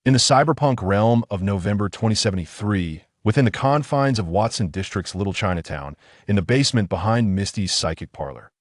In the cyberpunk realm of November 2073, within the confines of Watson District's Little Chinatown, in the basement behind Misty's psychic parlor,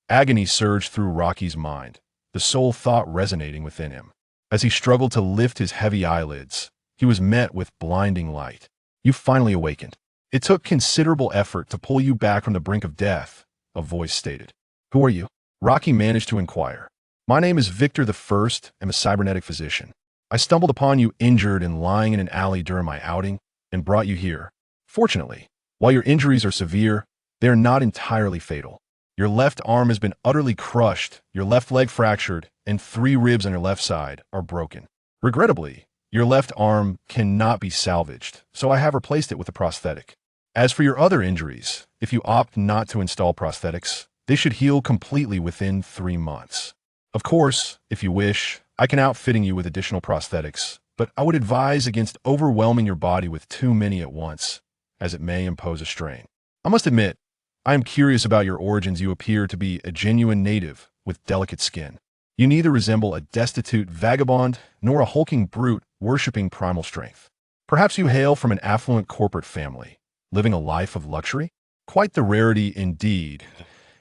agony surged through Rocky's mind, the sole thought resonating within him. As he struggled to lift his heavy eyelids, he was met with blinding light. You finally awakened. It took considerable effort to pull you back from the brink of death, a voice stated. Who are you? Rocky managed to inquire. My name is Victor the First. I'm a cybernetic physician. I stumbled upon you injured and lying in an alley during my outing and brought you here. Fortunately, while your injuries are severe, they are not entirely fatal. Your left arm has been utterly crushed, your left leg fractured, and 3 ribs on your left side are broken. Regrettably, your left arm cannot be salvaged, so I have replaced it with a prosthetic. As for your other injuries, if you opt not to install prosthetics, they should heal completely within 3 months. Of course, if you wish, I can outfitting you with additional prosthetics, but I would advise against overwhelming your body with too many at once, as it may impose a strain. I must admit, I am curious about your origins. You appear to be a genuine native with delicate skin. You neither resemble a destitute vagabond nor a hulking brute worshipping primal strength. Perhaps you hail from an affluent corporate family, living a life of luxury? Quite the rarity indeed.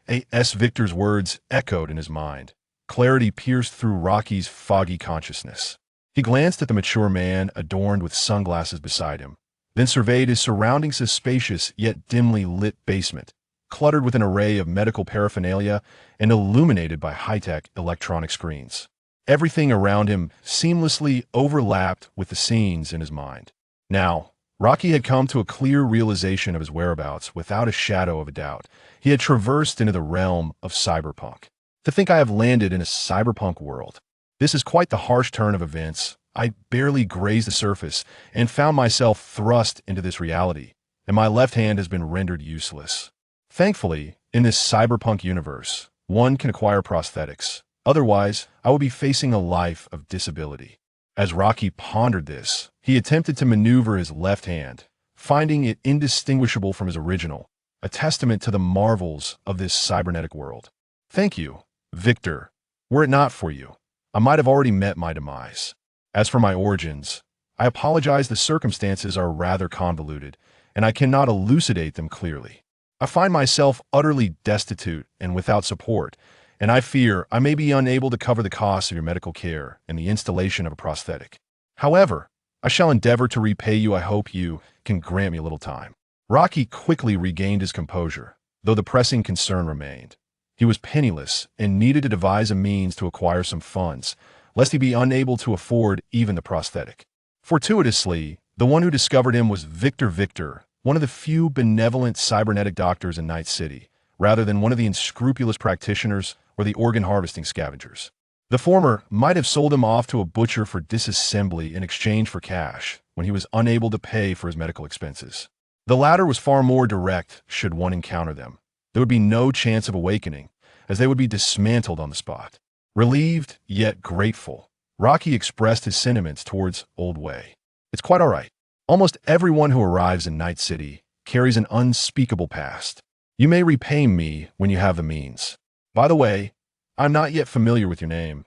A.S. Victor's words echoed in his mind. Clarity pierced through Rocky's foggy consciousness. He glanced at the mature man adorned with sunglasses beside him, then surveyed his surroundings, a spacious yet dimly lit basement, cluttered with an array of medical paraphernalia and illuminated by high-tech electronic screens. Everything around him seamlessly overlapped with the scenes in his mind. Now, Rocky had come to a clear realization of his whereabouts without a shadow of a doubt. He had traversed into the realm of cyberpunk. To think I have landed in a cyberpunk world. This is quite the harsh turn of events. I barely grazed the surface and found myself thrust into this reality, and my left hand has been rendered useless. Thankfully, in this cyberpunk universe, one can acquire prosthetics. Otherwise, I would be facing a life of disability. As Rocky pondered this, he attempted to maneuver his left hand, finding it indistinguishable from his original, a testament to the marvels of this cybernetic world. Thank you, Victor. Were it not for you, I might have already met my demise. As for my origins, I apologize. The circumstances are rather convoluted, and I cannot elucidate them clearly. I find myself utterly destitute and without support, and I fear I may be unable to cover the costs of your medical care and the installation of a prosthetic. However, I shall endeavor to repay you. I hope you can grant me a little time. Rocky quickly regained his composure, though the pressing concern remained. He was penniless and needed to devise a means to acquire some funds, lest he be unable to afford even the prosthetic. Fortuitously, the one who discovered him was Victor, one of the few benevolent cybernetic doctors in Night City, rather than one of the unscrupulous practitioners or the organ harvesting scavengers. The former might have sold him off to a butcher for disassembly in exchange for cash when he was unable to pay for his medical expenses. The latter was far more direct should one encounter them. There would be no chance of awakening, as they would be dismantled on the spot. Relieved, yet grateful, Rocky expressed his sentiments towards Old Way. It's quite all right. Almost everyone who arrives in Night City carries an unspeakable past. You may repay me when you have the means. By the way, I'm not yet familiar with your name.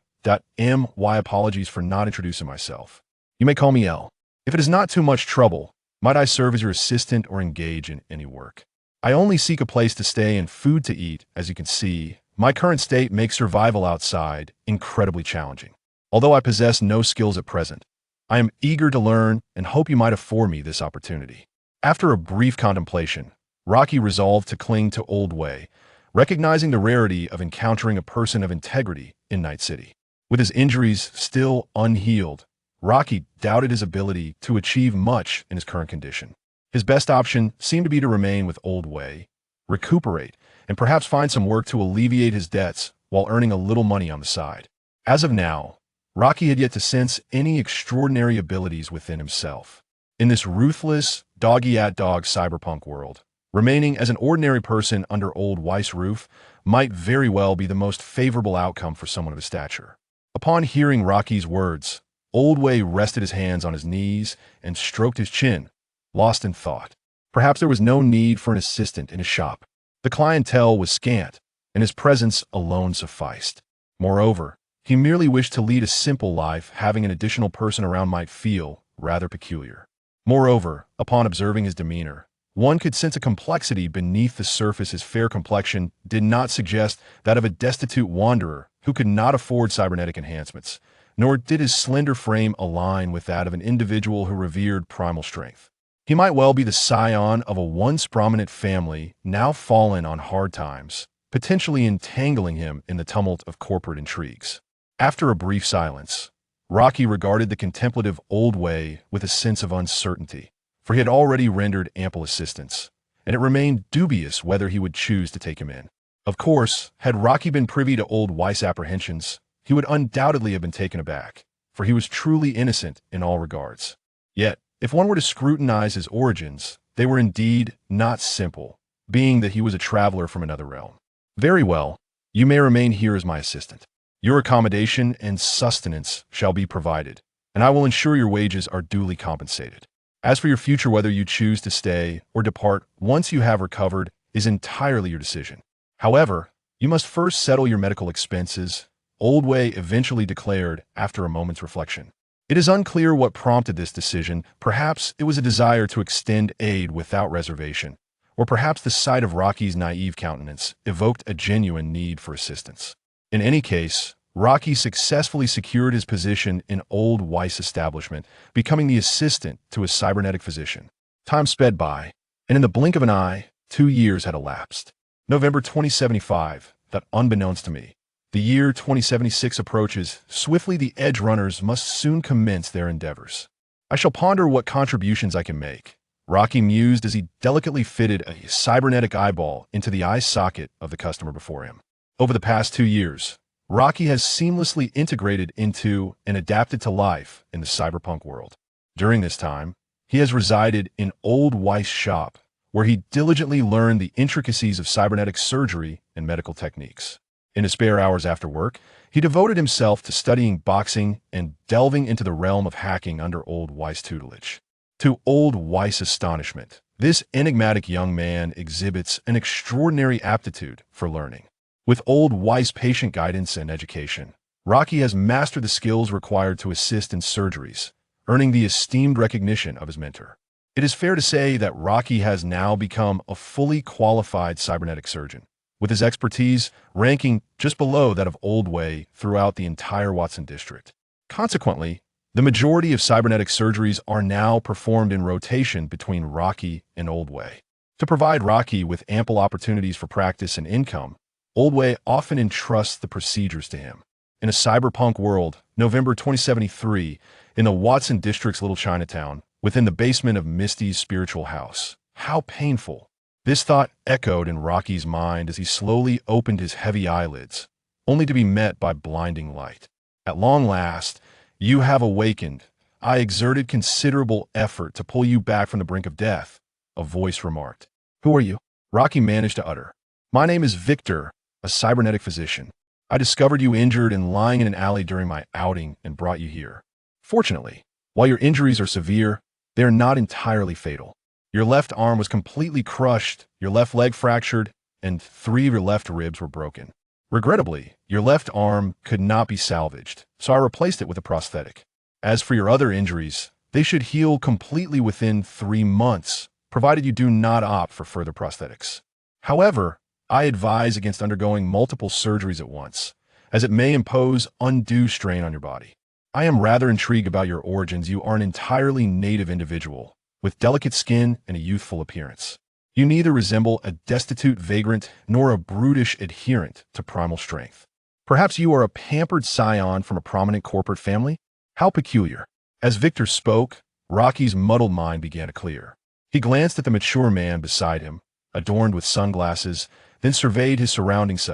My apologies for not introducing myself. You may call me L. If it is not too much trouble, might I serve as your assistant or engage in any work? I only seek a place to stay and food to eat. As you can see, my current state makes survival outside incredibly challenging. Although I possess no skills at present, I am eager to learn and hope you might afford me this opportunity. After a brief contemplation, Rocky resolved to cling to Old Way, recognizing the rarity of encountering a person of integrity in Night City. With his injuries still unhealed, Rocky doubted his ability to achieve much in his current condition. His best option seemed to be to remain with Old Way, recuperate, and perhaps find some work to alleviate his debts while earning a little money on the side. As of now, Rocky had yet to sense any extraordinary abilities within himself. In this ruthless, dog-eat-dog cyberpunk world, remaining as an ordinary person under Old Weiss's roof might very well be the most favorable outcome for someone of his stature. Upon hearing Rocky's words, Old Way rested his hands on his knees and stroked his chin, lost in thought. Perhaps there was no need for an assistant in his shop. The clientele was scant, and his presence alone sufficed. Moreover, He merely wished to lead a simple life, having an additional person around might feel rather peculiar. Moreover, upon observing his demeanor, one could sense a complexity beneath the surface. His fair complexion did not suggest that of a destitute wanderer who could not afford cybernetic enhancements, nor did his slender frame align with that of an individual who revered primal strength. He might well be the scion of a once prominent family now fallen on hard times, potentially entangling him in the tumult of corporate intrigues. After a brief silence, Rocky regarded the contemplative old way with a sense of uncertainty, for he had already rendered ample assistance, and it remained dubious whether he would choose to take him in. Of course, had Rocky been privy to old Weiss's apprehensions, he would undoubtedly have been taken aback, for he was truly innocent in all regards. Yet, if one were to scrutinize his origins, they were indeed not simple, being that he was a traveler from another realm. Very well, you may remain here as my assistant. Your accommodation and sustenance shall be provided, and I will ensure your wages are duly compensated. As for your future, whether you choose to stay or depart once you have recovered is entirely your decision. However, you must first settle your medical expenses, Old Way eventually declared after a moment's reflection. It is unclear what prompted this decision. Perhaps it was a desire to extend aid without reservation, or perhaps the sight of Rocky's naive countenance evoked a genuine need for assistance. In any case, Rocky successfully secured his position in Old Weiss establishment, becoming the assistant to his cybernetic physician. Time sped by, and in the blink of an eye, 2 years had elapsed. November 2075, that unbeknownst to me. The year 2076 approaches. Swiftly the edge runners must soon commence their endeavors. I shall ponder what contributions I can make, Rocky mused as he delicately fitted a cybernetic eyeball into the eye socket of the customer before him. Over the past 2 years, Rocky has seamlessly integrated into and adapted to life in the cyberpunk world. During this time, he has resided in Old Weiss shop, where he diligently learned the intricacies of cybernetic surgery and medical techniques. In his spare hours after work, he devoted himself to studying boxing and delving into the realm of hacking under Old Weiss tutelage. To Old Weiss' astonishment, this enigmatic young man exhibits an extraordinary aptitude for learning. With Old Weiss' patient guidance and education, Rocky has mastered the skills required to assist in surgeries, earning the esteemed recognition of his mentor. It is fair to say that Rocky has now become a fully qualified cybernetic surgeon, with his expertise ranking just below that of Old Way throughout the entire Watson district. Consequently, the majority of cybernetic surgeries are now performed in rotation between Rocky and Old Way. To provide Rocky with ample opportunities for practice and income, Old Way often entrusts the procedures to him. In a cyberpunk world, November 2073, in the Watson district's Little Chinatown, within the basement of Misty's spiritual house. How painful. This thought echoed in Rocky's mind as he slowly opened his heavy eyelids, only to be met by blinding light. At long last, you have awakened. I exerted considerable effort to pull you back from the brink of death, a voice remarked. Who are you? Rocky managed to utter. My name is Victor, a cybernetic physician. I discovered you injured and lying in an alley during my outing and brought you here. Fortunately, while your injuries are severe, they are not entirely fatal. Your left arm was completely crushed, your left leg fractured, and 3 of your left ribs were broken. Regrettably, your left arm could not be salvaged, so I replaced it with a prosthetic. As for your other injuries, they should heal completely within 3 months, provided you do not opt for further prosthetics. However, I advise against undergoing multiple surgeries at once, as it may impose undue strain on your body. I am rather intrigued about your origins. You are an entirely native individual, with delicate skin and a youthful appearance. You neither resemble a destitute vagrant nor a brutish adherent to primal strength. Perhaps you are a pampered scion from a prominent corporate family? How peculiar. As Victor spoke, Rocky's muddled mind began to clear. He glanced at the mature man beside him, adorned with sunglasses, then surveyed his surroundings.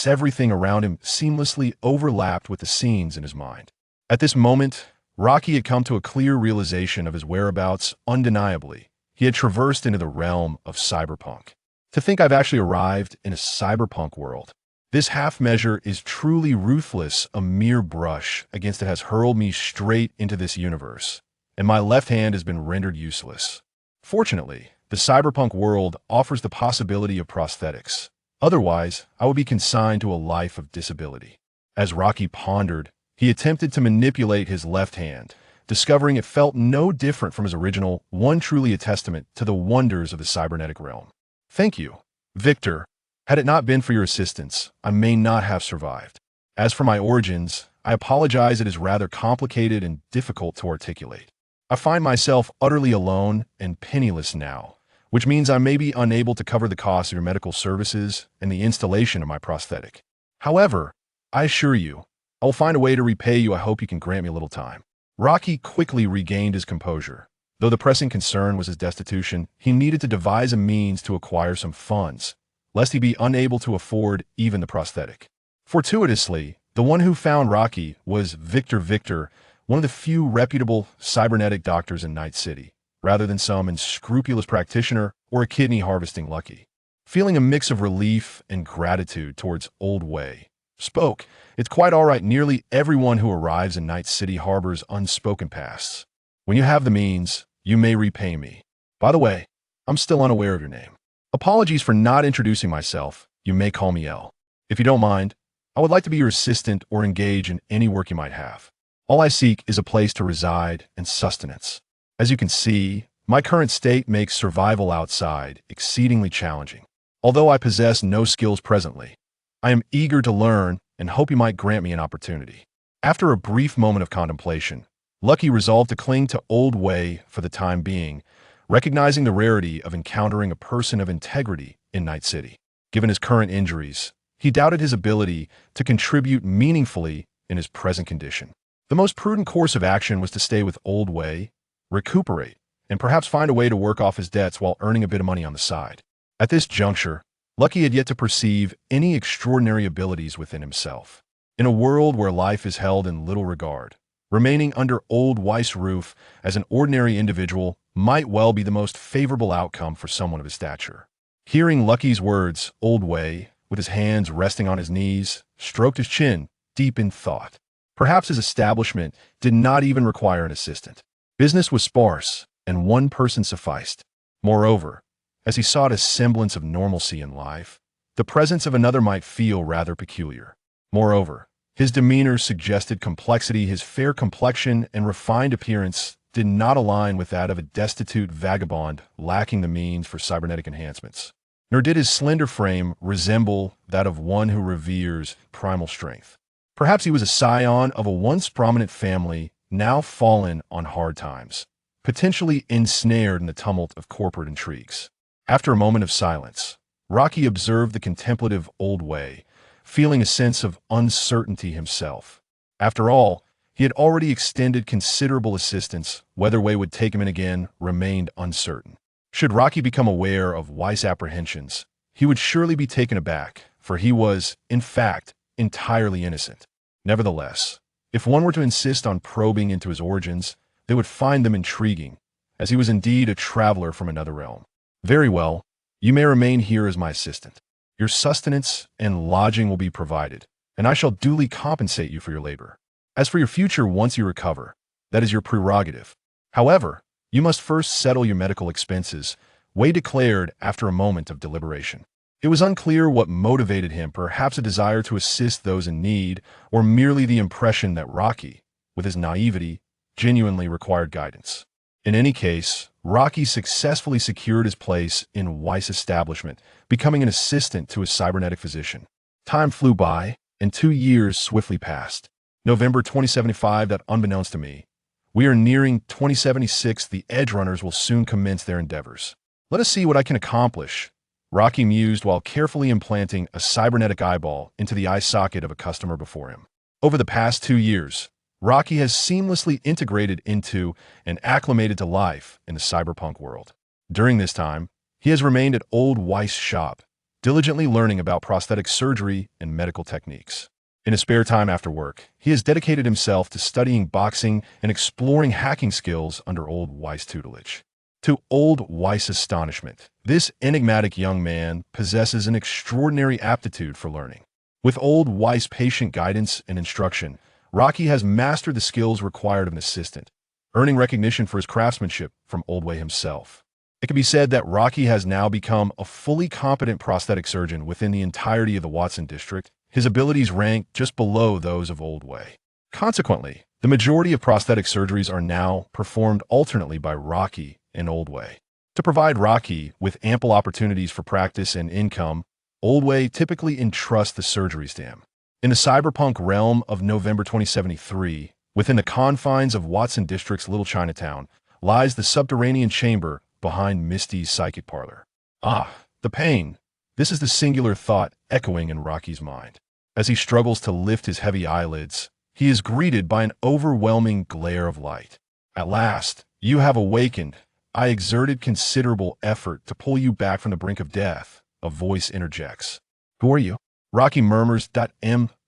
Everything around him seamlessly overlapped with the scenes in his mind. At this moment, Rocky had come to a clear realization of his whereabouts. Undeniably, he had traversed into the realm of cyberpunk. To think I've actually arrived in a cyberpunk world. This half measure is truly ruthless. A mere brush against it has hurled me straight into this universe, and my left hand has been rendered useless. Fortunately, the cyberpunk world offers the possibility of prosthetics. Otherwise, I would be consigned to a life of disability. As Rocky pondered, he attempted to manipulate his left hand, discovering it felt no different from his original, one truly a testament to the wonders of the cybernetic realm. Thank you, Victor. Had it not been for your assistance, I may not have survived. As for my origins, I apologize, it is rather complicated and difficult to articulate. I find myself utterly alone and penniless now, which means I may be unable to cover the cost of your medical services and the installation of my prosthetic. However, I assure you, I will find a way to repay you. I hope you can grant me a little time. Rocky quickly regained his composure. Though the pressing concern was his destitution, he needed to devise a means to acquire some funds, lest he be unable to afford even the prosthetic. Fortuitously, the one who found Rocky was Victor, one of the few reputable cybernetic doctors in Night City, rather than some unscrupulous practitioner or a kidney harvesting lucky. Feeling a mix of relief and gratitude towards Old Way, spoke, "It's quite all right. Nearly everyone who arrives in Night City harbors unspoken pasts. When you have the means, you may repay me. By the way, I'm still unaware of your name. Apologies for not introducing myself. You may call me L. If you don't mind, I would like to be your assistant or engage in any work you might have. All I seek is a place to reside and sustenance. As you can see, my current state makes survival outside exceedingly challenging. Although I possess no skills presently, I am eager to learn and hope you might grant me an opportunity." After a brief moment of contemplation, Lucky resolved to cling to Old Way for the time being, recognizing the rarity of encountering a person of integrity in Night City. Given his current injuries, he doubted his ability to contribute meaningfully in his present condition. The most prudent course of action was to stay with Old Way, recuperate, and perhaps find a way to work off his debts while earning a bit of money on the side. At this juncture, Lucky had yet to perceive any extraordinary abilities within himself. In a world where life is held in little regard, remaining under Old Weiss's roof as an ordinary individual might well be the most favorable outcome for someone of his stature. Hearing Lucky's words, Old Way, with his hands resting on his knees, stroked his chin, deep in thought. Perhaps his establishment did not even require an assistant. Business was sparse, and one person sufficed. Moreover, as he sought a semblance of normalcy in life, the presence of another might feel rather peculiar. Moreover, his demeanor suggested complexity. His fair complexion and refined appearance did not align with that of a destitute vagabond lacking the means for cybernetic enhancements. Nor did his slender frame resemble that of one who reveres primal strength. Perhaps he was a scion of a once prominent family, now fallen on hard times, potentially ensnared in the tumult of corporate intrigues. After a moment of silence, Rocky observed the contemplative Old Way, feeling a sense of uncertainty himself. After all, he had already extended considerable assistance. Whether Way would take him in again remained uncertain. Should Rocky become aware of Weiss's apprehensions, he would surely be taken aback, for he was, in fact, entirely innocent. Nevertheless, if one were to insist on probing into his origins, they would find them intriguing, as he was indeed a traveler from another realm. "Very well, you may remain here as my assistant. Your sustenance and lodging will be provided, and I shall duly compensate you for your labor. As for your future once you recover, that is your prerogative. However, you must first settle your medical expenses," Way declared after a moment of deliberation. It was unclear what motivated him, perhaps a desire to assist those in need, or merely the impression that Rocky, with his naivety, genuinely required guidance. In any case, Rocky successfully secured his place in Weiss's establishment, becoming an assistant to his cybernetic physician. Time flew by, and 2 years swiftly passed. November 2075, that unbeknownst to me. We are nearing 2076. The Edge Runners will soon commence their endeavors. Let us see what I can accomplish, Rocky mused while carefully implanting a cybernetic eyeball into the eye socket of a customer before him. Over the past 2 years, Rocky has seamlessly integrated into and acclimated to life in the cyberpunk world. During this time, he has remained at Old Weiss's shop, diligently learning about prosthetic surgery and medical techniques. In his spare time after work, he has dedicated himself to studying boxing and exploring hacking skills under Old Weiss's tutelage. To Old Weiss's astonishment, this enigmatic young man possesses an extraordinary aptitude for learning. With Old Weiss's patient guidance and instruction, Rocky has mastered the skills required of an assistant, earning recognition for his craftsmanship from Old Way himself. It can be said that Rocky has now become a fully competent prosthetic surgeon within the entirety of the Watson district, his abilities ranked just below those of Old Way. Consequently, the majority of prosthetic surgeries are now performed alternately by Rocky and Old Way. To provide Rocky with ample opportunities for practice and income, Old Way typically entrusts the surgeries to him. In the cyberpunk realm of November 2073, within the confines of Watson District's Little Chinatown, lies the subterranean chamber behind Misty's psychic parlor. Ah, the pain. This is the singular thought echoing in Rocky's mind. As he struggles to lift his heavy eyelids, he is greeted by an overwhelming glare of light. At last, you have awakened. I exerted considerable effort to pull you back from the brink of death, a voice interjects. Who are you? Rocky murmurs.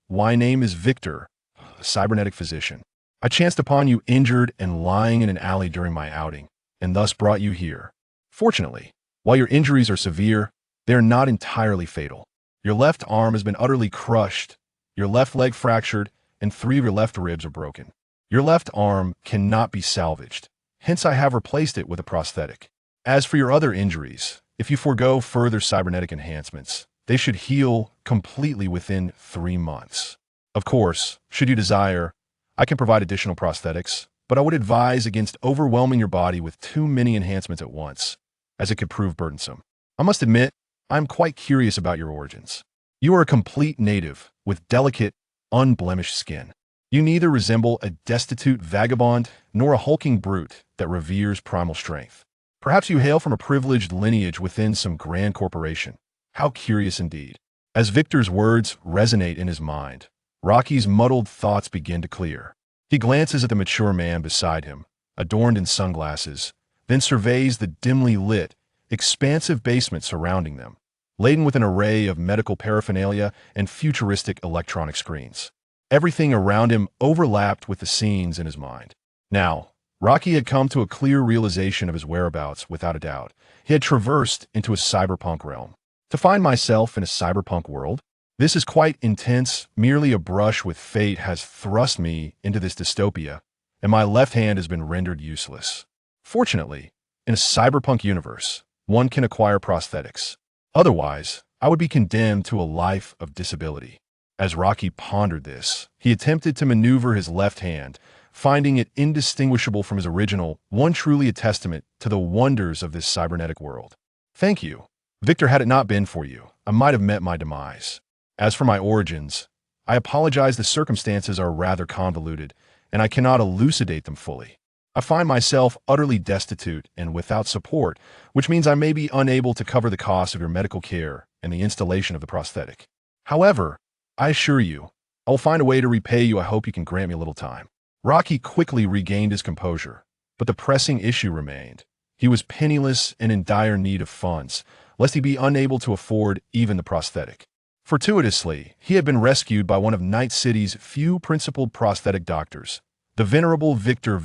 My name is Victor, a cybernetic physician. I chanced upon you injured and lying in an alley during my outing, and thus brought you here. Fortunately, while your injuries are severe, they are not entirely fatal. Your left arm has been utterly crushed, your left leg fractured, and 3 of your left ribs are broken. Your left arm cannot be salvaged, hence I have replaced it with a prosthetic. As for your other injuries, if you forego further cybernetic enhancements, they should heal completely within 3 months. Of course, should you desire, I can provide additional prosthetics, but I would advise against overwhelming your body with too many enhancements at once, as it could prove burdensome. I must admit, I am quite curious about your origins. You are a complete native, with delicate, unblemished skin. You neither resemble a destitute vagabond nor a hulking brute that reveres primal strength. Perhaps you hail from a privileged lineage within some grand corporation. How curious indeed. As Victor's words resonate in his mind, Rocky's muddled thoughts begin to clear. He glances at the mature man beside him, adorned in sunglasses, then surveys the dimly lit, expansive basement surrounding them, laden with an array of medical paraphernalia and futuristic electronic screens. Everything around him overlapped with the scenes in his mind. Now, Rocky had come to a clear realization of his whereabouts without a doubt. He had traversed into a cyberpunk realm. To find myself in a cyberpunk world? This is quite intense. Merely a brush with fate has thrust me into this dystopia, and my left hand has been rendered useless. Fortunately, in a cyberpunk universe, one can acquire prosthetics. Otherwise, I would be condemned to a life of disability. As Rocky pondered this, he attempted to maneuver his left hand, finding it indistinguishable from his original, one truly a testament to the wonders of this cybernetic world. Thank you. Victor, had it not been for you, I might have met my demise. As for my origins, I apologize, the circumstances are rather convoluted, and I cannot elucidate them fully. I find myself utterly destitute and without support, which means I may be unable to cover the cost of your medical care and the installation of the prosthetic. However, I assure you, I will find a way to repay you. I hope you can grant me a little time. Rocky quickly regained his composure, but the pressing issue remained. He was penniless and in dire need of funds, lest he be unable to afford even the prosthetic. Fortuitously, he had been rescued by one of Night City's few principled prosthetic doctors, the venerable Victor,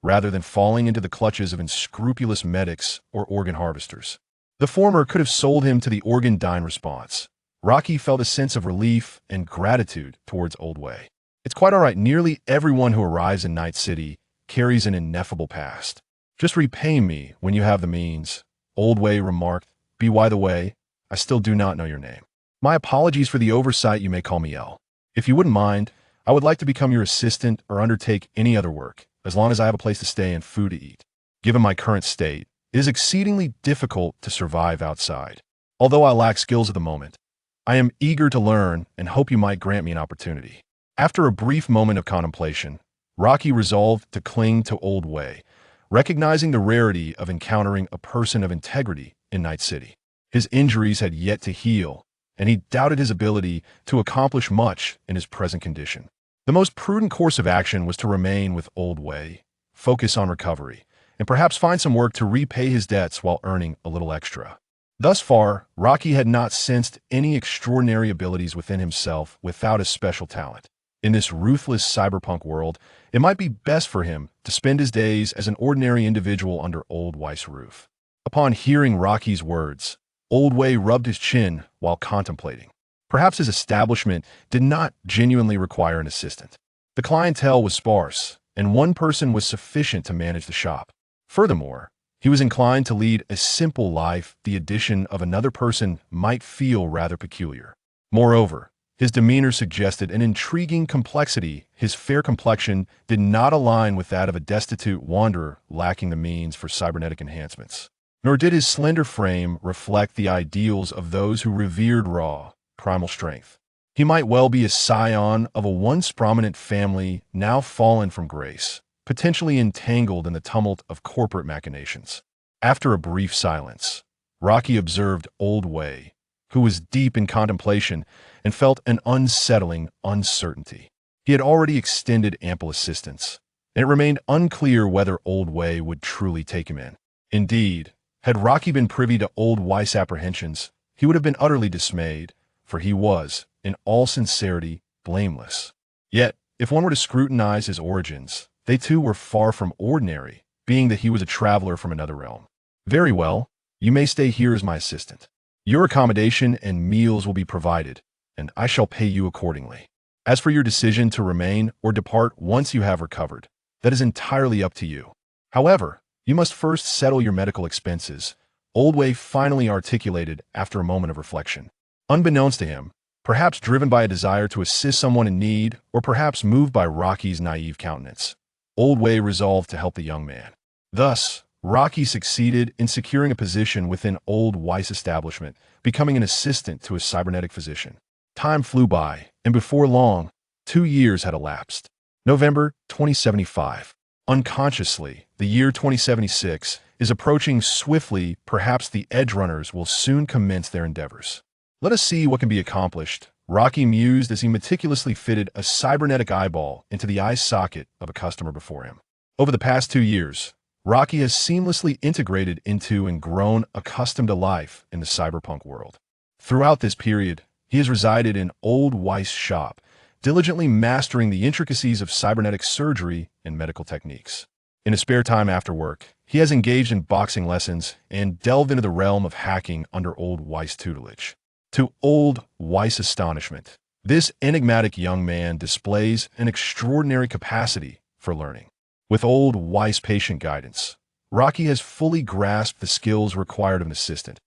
rather than falling into the clutches of unscrupulous medics or organ harvesters. The former could have sold him to the organ dine response. Rocky felt a sense of relief and gratitude towards Old Way. It's quite all right. Nearly everyone who arrives in Night City carries an ineffable past. Just repay me when you have the means, Old Way remarked. By the way, I still do not know your name. My apologies for the oversight. You may call me L. If you wouldn't mind, I would like to become your assistant or undertake any other work, as long as I have a place to stay and food to eat. Given my current state, it is exceedingly difficult to survive outside. Although I lack skills at the moment, I am eager to learn and hope you might grant me an opportunity. After a brief moment of contemplation, Rocky resolved to cling to Old Way, recognizing the rarity of encountering a person of integrity in Night City. His injuries had yet to heal, and he doubted his ability to accomplish much in his present condition. The most prudent course of action was to remain with Old Way, focus on recovery, and perhaps find some work to repay his debts while earning a little extra. Thus far, Rocky had not sensed any extraordinary abilities within himself without a special talent. In this ruthless cyberpunk world, it might be best for him to spend his days as an ordinary individual under Old Way's roof. Upon hearing Rocky's words, Old Way rubbed his chin while contemplating. Perhaps his establishment did not genuinely require an assistant. The clientele was sparse, and one person was sufficient to manage the shop. Furthermore, he was inclined to lead a simple life. The addition of another person might feel rather peculiar. Moreover, His demeanor suggested an intriguing complexity. His fair complexion did not align with that of a destitute wanderer lacking the means for cybernetic enhancements. Nor did his slender frame reflect the ideals of those who revered raw, primal strength. He might well be a scion of a once prominent family now fallen from grace, potentially entangled in the tumult of corporate machinations. After a brief silence, Rocky observed Old Way, who was deep in contemplation and felt an unsettling uncertainty. He had already extended ample assistance, and it remained unclear whether Old Way would truly take him in. Indeed, had Rocky been privy to Old Way's apprehensions, he would have been utterly dismayed, for he was, in all sincerity, blameless. Yet, if one were to scrutinize his origins, they too were far from ordinary, being that he was a traveler from another realm. Very well, you may stay here as my assistant. Your accommodation and meals will be provided, and I shall pay you accordingly. As for your decision to remain or depart once you have recovered, that is entirely up to you. However, you must first settle your medical expenses, Old Way finally articulated after a moment of reflection. Unbeknownst to him, perhaps driven by a desire to assist someone in need, or perhaps moved by Rocky's naive countenance, Old Way resolved to help the young man. Thus, Rocky succeeded in securing a position within Old Way's establishment, becoming an assistant to a cybernetic physician. Time flew by, and before long, 2 years had elapsed. November 2075. Unconsciously, the year 2076 is approaching swiftly. Perhaps the edge runners will soon commence their endeavors. Let us see what can be accomplished, Rocky mused as he meticulously fitted a cybernetic eyeball into the eye socket of a customer before him. Over the past 2 years, Rocky has seamlessly integrated into and grown accustomed to life in the cyberpunk world. Throughout this period, he has resided in Old Way's shop, diligently mastering the intricacies of cybernetic surgery and medical techniques. In his spare time after work, he has engaged in boxing lessons and delved into the realm of hacking under Old Way's tutelage. To Old Way's astonishment, this enigmatic young man displays an extraordinary capacity for learning. With Old Way's patient guidance, Rocky has fully grasped the skills required of an assistant,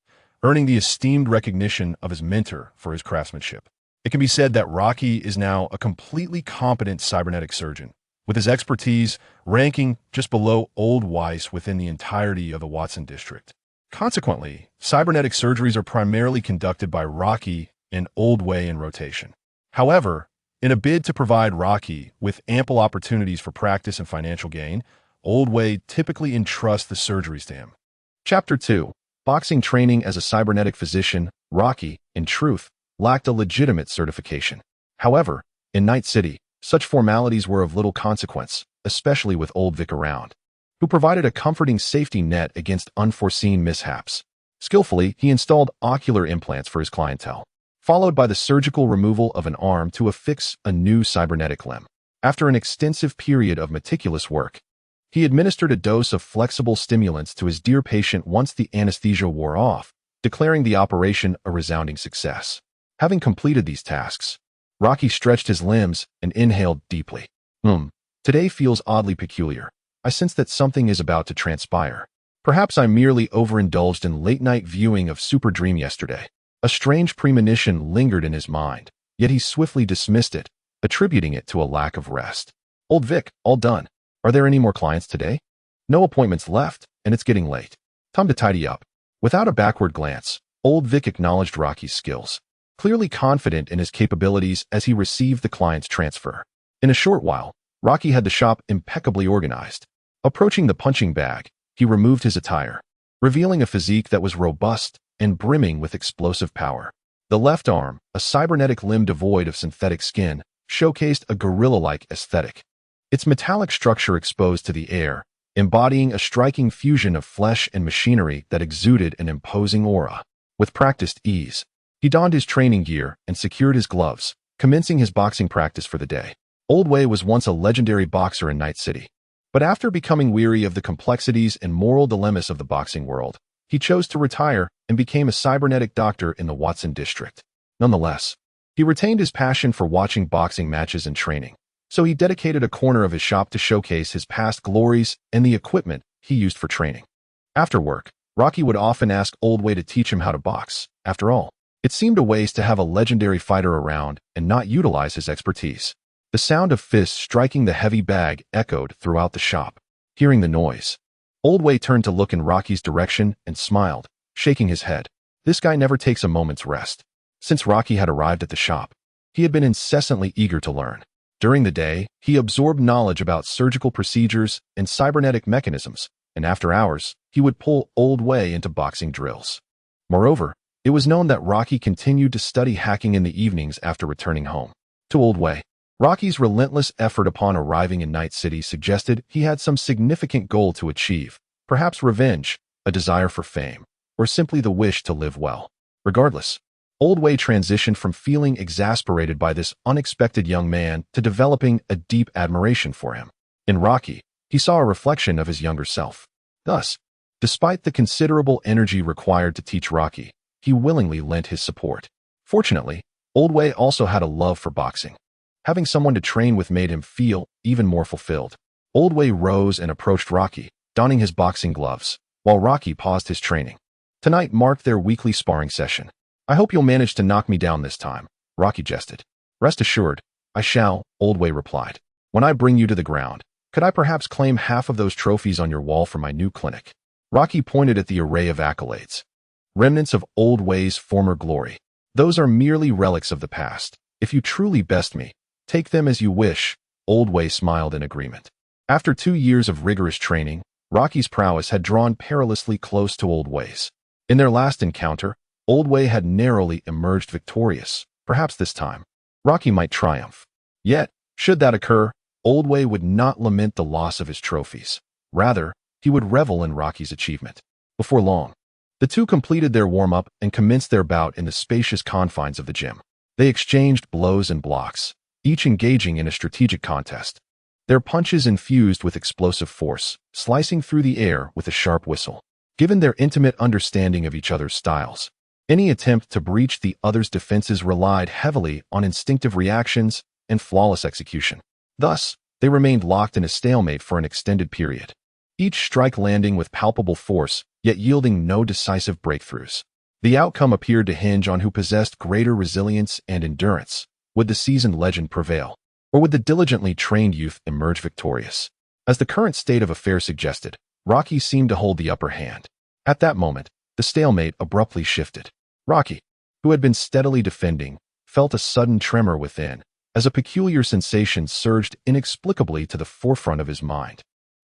earning the esteemed recognition of his mentor for his craftsmanship. It can be said that Rocky is now a completely competent cybernetic surgeon, with his expertise ranking just below Old Weiss within the entirety of the Watson district. Consequently, cybernetic surgeries are primarily conducted by Rocky and Old Way in rotation. However, in a bid to provide Rocky with ample opportunities for practice and financial gain, Old Way typically entrusts the surgeries to him. Chapter 2. Boxing training as a cybernetic physician. Rocky, in truth, lacked a legitimate certification. However, in Night City, such formalities were of little consequence, especially with Old Vic around, who provided a comforting safety net against unforeseen mishaps. Skillfully, he installed ocular implants for his clientele, followed by the surgical removal of an arm to affix a new cybernetic limb. After an extensive period of meticulous work, he administered a dose of flexible stimulants to his dear patient once the anesthesia wore off, declaring the operation a resounding success. Having completed these tasks, Rocky stretched his limbs and inhaled deeply. Today feels oddly peculiar. I sense that something is about to transpire. Perhaps I merely overindulged in late-night viewing of Super Dream yesterday. A strange premonition lingered in his mind, yet he swiftly dismissed it, attributing it to a lack of rest. Old Vic, all done. Are there any more clients today? No appointments left, and it's getting late. Time to tidy up. Without a backward glance, Old Vic acknowledged Rocky's skills, clearly confident in his capabilities as he received the client's transfer. In a short while, Rocky had the shop impeccably organized. Approaching the punching bag, he removed his attire, revealing a physique that was robust and brimming with explosive power. The left arm, a cybernetic limb devoid of synthetic skin, showcased a gorilla-like aesthetic. Its metallic structure exposed to the air, embodying a striking fusion of flesh and machinery that exuded an imposing aura. With practiced ease, he donned his training gear and secured his gloves, commencing his boxing practice for the day. Old Way was once a legendary boxer in Night City, but after becoming weary of the complexities and moral dilemmas of the boxing world, he chose to retire and became a cybernetic doctor in the Watson district. Nonetheless, he retained his passion for watching boxing matches and training, so he dedicated a corner of his shop to showcase his past glories and the equipment he used for training. After work, Rocky would often ask Old Way to teach him how to box. After all, It seemed a waste to have a legendary fighter around and not utilize his expertise. The sound of fists striking the heavy bag echoed throughout the shop. Hearing the noise, Old Wei turned to look in Rocky's direction and smiled, shaking his head. This guy never takes a moment's rest. Since Rocky had arrived at the shop, he had been incessantly eager to learn. During the day, he absorbed knowledge about surgical procedures and cybernetic mechanisms, and after hours, he would pull Old Wei into boxing drills. Moreover, it was known that Rocky continued to study hacking in the evenings after returning home. To Old Wei, Rocky's relentless effort upon arriving in Night City suggested he had some significant goal to achieve, perhaps revenge, a desire for fame, or simply the wish to live well. Regardless, Old Wei transitioned from feeling exasperated by this unexpected young man to developing a deep admiration for him. In Rocky, he saw a reflection of his younger self. Thus, despite the considerable energy required to teach Rocky, he willingly lent his support. Fortunately, Old Wei also had a love for boxing. Having someone to train with made him feel even more fulfilled. Old Wei rose and approached Rocky, donning his boxing gloves, while Rocky paused his training. Tonight marked their weekly sparring session. I hope you'll manage to knock me down this time, Rocky jested. Rest assured, I shall, Old Wei replied. When I bring you to the ground, could I perhaps claim half of those trophies on your wall for my new clinic? Rocky pointed at the array of accolades. Remnants of Old Wei's former glory. Those are merely relics of the past. If you truly best me, take them as you wish, Old Wei smiled in agreement. After 2 years of rigorous training, Rocky's prowess had drawn perilously close to Old Wei's. In their last encounter, Old Wei had narrowly emerged victorious. Perhaps this time, Rocky might triumph. Yet, should that occur, Old Wei would not lament the loss of his trophies. Rather, he would revel in Rocky's achievement. Before long, the two completed their warm-up and commenced their bout in the spacious confines of the gym. They exchanged blows and blocks, each engaging in a strategic contest. Their punches infused with explosive force, slicing through the air with a sharp whistle. Given their intimate understanding of each other's styles, any attempt to breach the other's defenses relied heavily on instinctive reactions and flawless execution. Thus, they remained locked in a stalemate for an extended period. Each strike landing with palpable force, yet yielding no decisive breakthroughs. The outcome appeared to hinge on who possessed greater resilience and endurance. Would the seasoned legend prevail, or would the diligently trained youth emerge victorious? As the current state of affairs suggested, Rocky seemed to hold the upper hand. At that moment, the stalemate abruptly shifted. Rocky, who had been steadily defending, felt a sudden tremor within, as a peculiar sensation surged inexplicably to the forefront of his mind,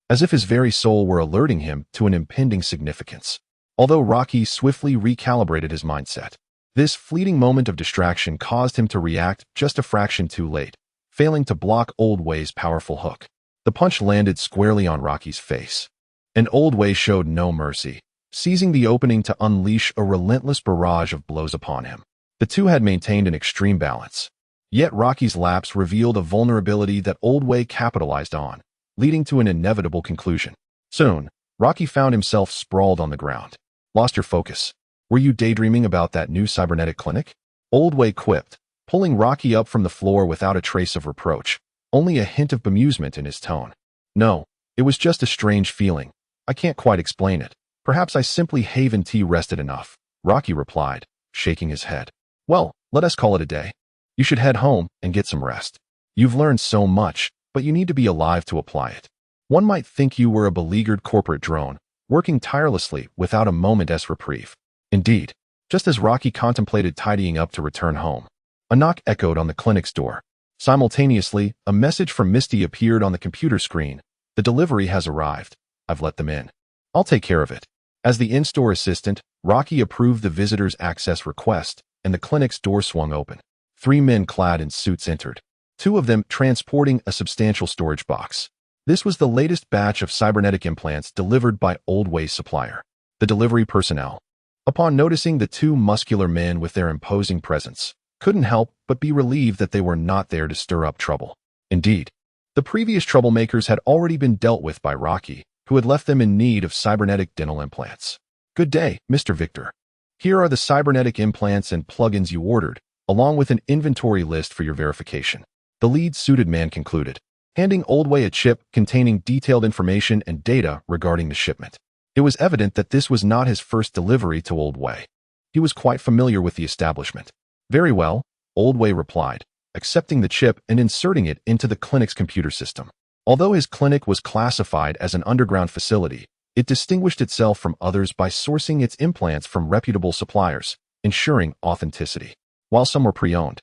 as if his very soul were alerting him to an impending significance. Although Rocky swiftly recalibrated his mindset, this fleeting moment of distraction caused him to react just a fraction too late, failing to block Old Wei's powerful hook. The punch landed squarely on Rocky's face, and Old Wei showed no mercy, seizing the opening to unleash a relentless barrage of blows upon him. The two had maintained an extreme balance. Yet Rocky's lapse revealed a vulnerability that Old Wei capitalized on, leading to an inevitable conclusion. Soon, Rocky found himself sprawled on the ground. Lost your focus. Were you daydreaming about that new cybernetic clinic? Old Wei quipped, pulling Rocky up from the floor without a trace of reproach, only a hint of bemusement in his tone. No, it was just a strange feeling. I can't quite explain it. Perhaps I simply haven't rested enough, Rocky replied, shaking his head. Well, let us call it a day. You should head home and get some rest. You've learned so much, but you need to be alive to apply it. One might think you were a beleaguered corporate drone, working tirelessly without a moment's reprieve. Indeed, just as Rocky contemplated tidying up to return home, a knock echoed on the clinic's door. Simultaneously, a message from Misty appeared on the computer screen. The delivery has arrived. I've let them in. I'll take care of it. As the in-store assistant, Rocky approved the visitor's access request, and the clinic's door swung open. 3 men clad in suits entered, 2 of them transporting a substantial storage box. This was the latest batch of cybernetic implants delivered by Old Wei's supplier. The delivery personnel, upon noticing the 2 muscular men with their imposing presence, couldn't help but be relieved that they were not there to stir up trouble. Indeed, the previous troublemakers had already been dealt with by Rocky, who had left them in need of cybernetic dental implants. Good day, Mr. Victor. Here are the cybernetic implants and plugins you ordered, along with an inventory list for your verification. The lead-suited man concluded, handing Old Wei a chip containing detailed information and data regarding the shipment. It was evident that this was not his first delivery to Old Wei. He was quite familiar with the establishment. Very well, Old Wei replied, accepting the chip and inserting it into the clinic's computer system. Although his clinic was classified as an underground facility, it distinguished itself from others by sourcing its implants from reputable suppliers, ensuring authenticity. While some were pre-owned,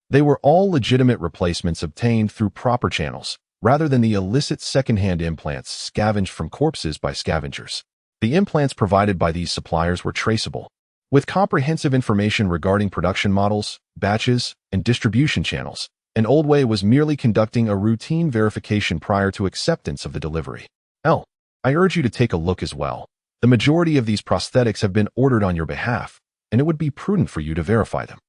they were all legitimate replacements obtained through proper channels, rather than the illicit second-hand implants scavenged from corpses by scavengers. The implants provided by these suppliers were traceable, with comprehensive information regarding production models, batches, and distribution channels, and Old Wei was merely conducting a routine verification prior to acceptance of the delivery. I urge you to take a look as well. The majority of these prosthetics have been ordered on your behalf, and it would be prudent for you to verify them.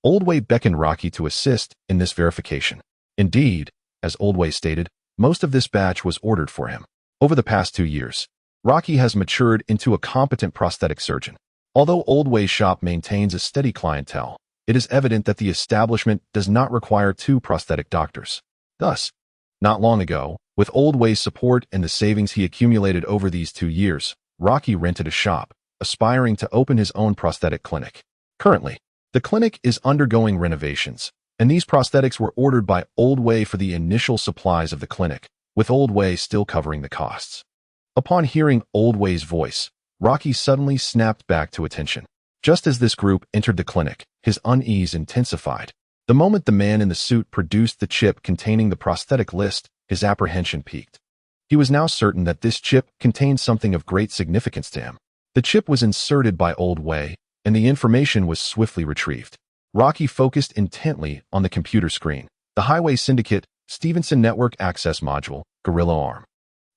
Old Wei beckoned Rocky to assist in this verification. Indeed, as Old Wei stated, most of this batch was ordered for him. Over the past 2 years, Rocky has matured into a competent prosthetic surgeon. Although Old Wei's shop maintains a steady clientele, it is evident that the establishment does not require 2 prosthetic doctors. Thus, not long ago, with Old Wei's support and the savings he accumulated over these 2 years, Rocky rented a shop, aspiring to open his own prosthetic clinic. Currently, the clinic is undergoing renovations, and these prosthetics were ordered by Old Wei for the initial supplies of the clinic, with Old Wei still covering the costs. Upon hearing Old Wei's voice, Rocky suddenly snapped back to attention. Just as this group entered the clinic, his unease intensified. The moment the man in the suit produced the chip containing the prosthetic list, his apprehension peaked. He was now certain that this chip contained something of great significance to him. The chip was inserted by Old Wei, and the information was swiftly retrieved. Rocky focused intently on the computer screen. The Highway Syndicate, Stevenson Network Access Module, Gorilla Arm.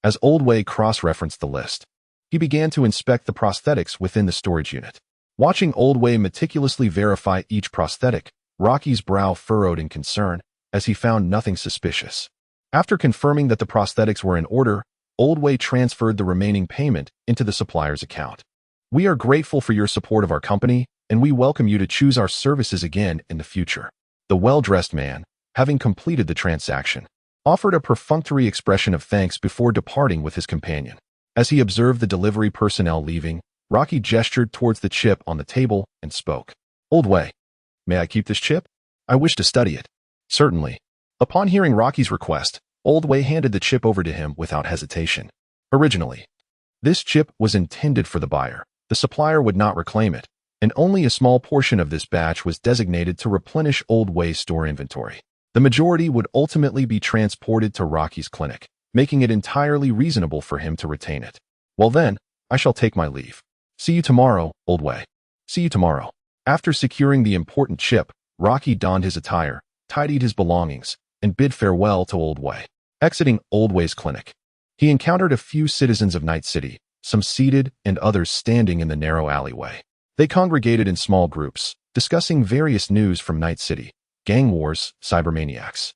As Old Wei cross-referenced the list, he began to inspect the prosthetics within the storage unit. Watching Old Wei meticulously verify each prosthetic, Rocky's brow furrowed in concern, as he found nothing suspicious. After confirming that the prosthetics were in order, Old Wei transferred the remaining payment into the supplier's account. We are grateful for your support of our company, and we welcome you to choose our services again in the future. The well-dressed man, having completed the transaction, offered a perfunctory expression of thanks before departing with his companion. As he observed the delivery personnel leaving, Rocky gestured towards the chip on the table and spoke. Old Wei, may I keep this chip? I wish to study it. Certainly. Upon hearing Rocky's request, Old Wei handed the chip over to him without hesitation. Originally, this chip was intended for the buyer. The supplier would not reclaim it, and only a small portion of this batch was designated to replenish Old Wei's store inventory. The majority would ultimately be transported to Rocky's clinic, making it entirely reasonable for him to retain it. Well then, I shall take my leave. See you tomorrow, Old Wei. See you tomorrow. After securing the important chip, Rocky donned his attire, tidied his belongings, and bid farewell to Old Wei. Exiting Old Wei's clinic, he encountered a few citizens of Night City, some seated and others standing in the narrow alleyway. They congregated in small groups, discussing various news from Night City, gang wars, cybermaniacs.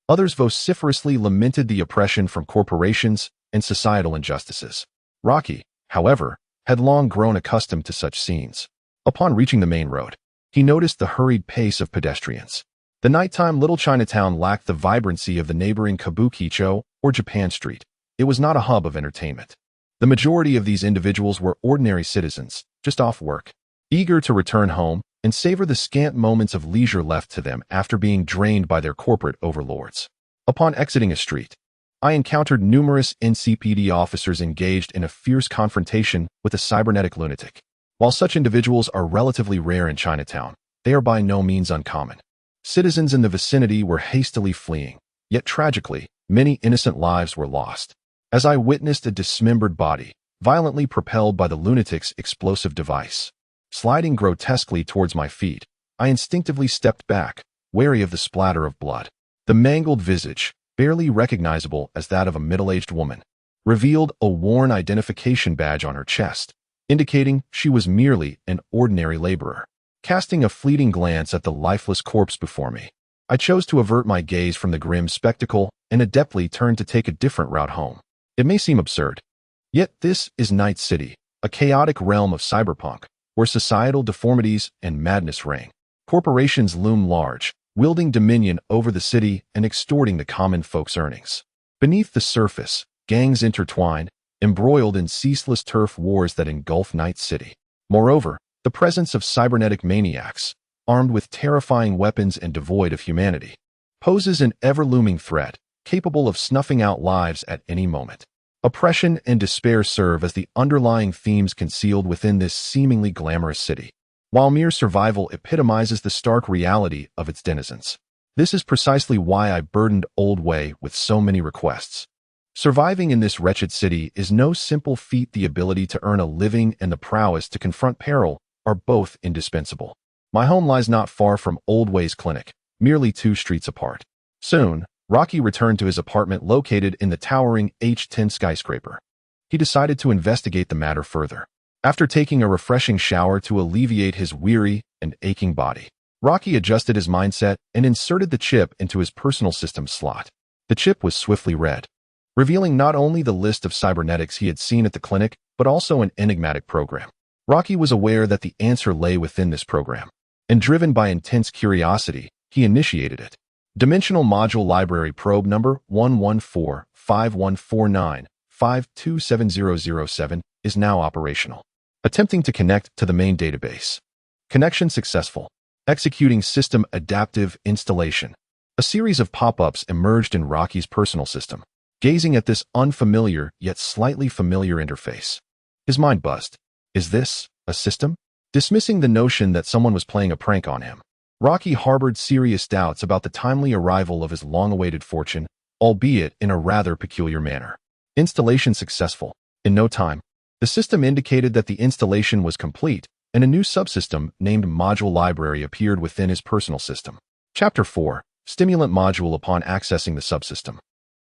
Others vociferously lamented the oppression from corporations and societal injustices. Rocky, however, had long grown accustomed to such scenes. Upon reaching the main road, he noticed the hurried pace of pedestrians. The nighttime Little Chinatown lacked the vibrancy of the neighboring Kabukicho or Japan Street. It was not a hub of entertainment. The majority of these individuals were ordinary citizens, just off work, eager to return home and savor the scant moments of leisure left to them after being drained by their corporate overlords. Upon exiting a street, I encountered numerous NCPD officers engaged in a fierce confrontation with a cybernetic lunatic. While such individuals are relatively rare in Chinatown, they are by no means uncommon. Citizens in the vicinity were hastily fleeing, yet tragically, many innocent lives were lost. As I witnessed a dismembered body, violently propelled by the lunatic's explosive device, sliding grotesquely towards my feet, I instinctively stepped back, wary of the splatter of blood. The mangled visage, barely recognizable as that of a middle-aged woman, revealed a worn identification badge on her chest, indicating she was merely an ordinary laborer. Casting a fleeting glance at the lifeless corpse before me, I chose to avert my gaze from the grim spectacle and adeptly turned to take a different route home. It may seem absurd, yet this is Night City, a chaotic realm of cyberpunk, where societal deformities and madness reign. Corporations loom large, wielding dominion over the city and extorting the common folks' earnings. Beneath the surface, gangs intertwine, embroiled in ceaseless turf wars that engulf Night City. Moreover, The presence of cybernetic maniacs, armed with terrifying weapons and devoid of humanity, poses an ever-looming threat, capable of snuffing out lives at any moment. Oppression and despair serve as the underlying themes concealed within this seemingly glamorous city, while mere survival epitomizes the stark reality of its denizens. This is precisely why I burdened Old Way with so many requests. Surviving in this wretched city is no simple feat. The ability to earn a living and the prowess to confront peril are both indispensable. My home lies not far from Old Way's clinic, merely 2 streets apart. Soon, Rocky returned to his apartment located in the towering H10 skyscraper. He decided to investigate the matter further. After taking a refreshing shower to alleviate his weary and aching body, Rocky adjusted his mindset and inserted the chip into his personal system slot. The chip was swiftly read, revealing not only the list of cybernetics he had seen at the clinic, but also an enigmatic program. Rocky was aware that the answer lay within this program, and driven by intense curiosity, he initiated it. Dimensional Module Library Probe Number 114-5149-527007 is now operational. Attempting to connect to the main database. Connection successful. Executing System Adaptive Installation. A series of pop-ups emerged in Rocky's personal system. Gazing at this unfamiliar yet slightly familiar interface, his mind buzzed. Is this a system? Dismissing the notion that someone was playing a prank on him, Rocky harbored serious doubts about the timely arrival of his long-awaited fortune, albeit in a rather peculiar manner. Installation successful. In no time, the system indicated that the installation was complete, and a new subsystem named Module Library appeared within his personal system. Chapter 4. Stimulant Module. Upon accessing the subsystem,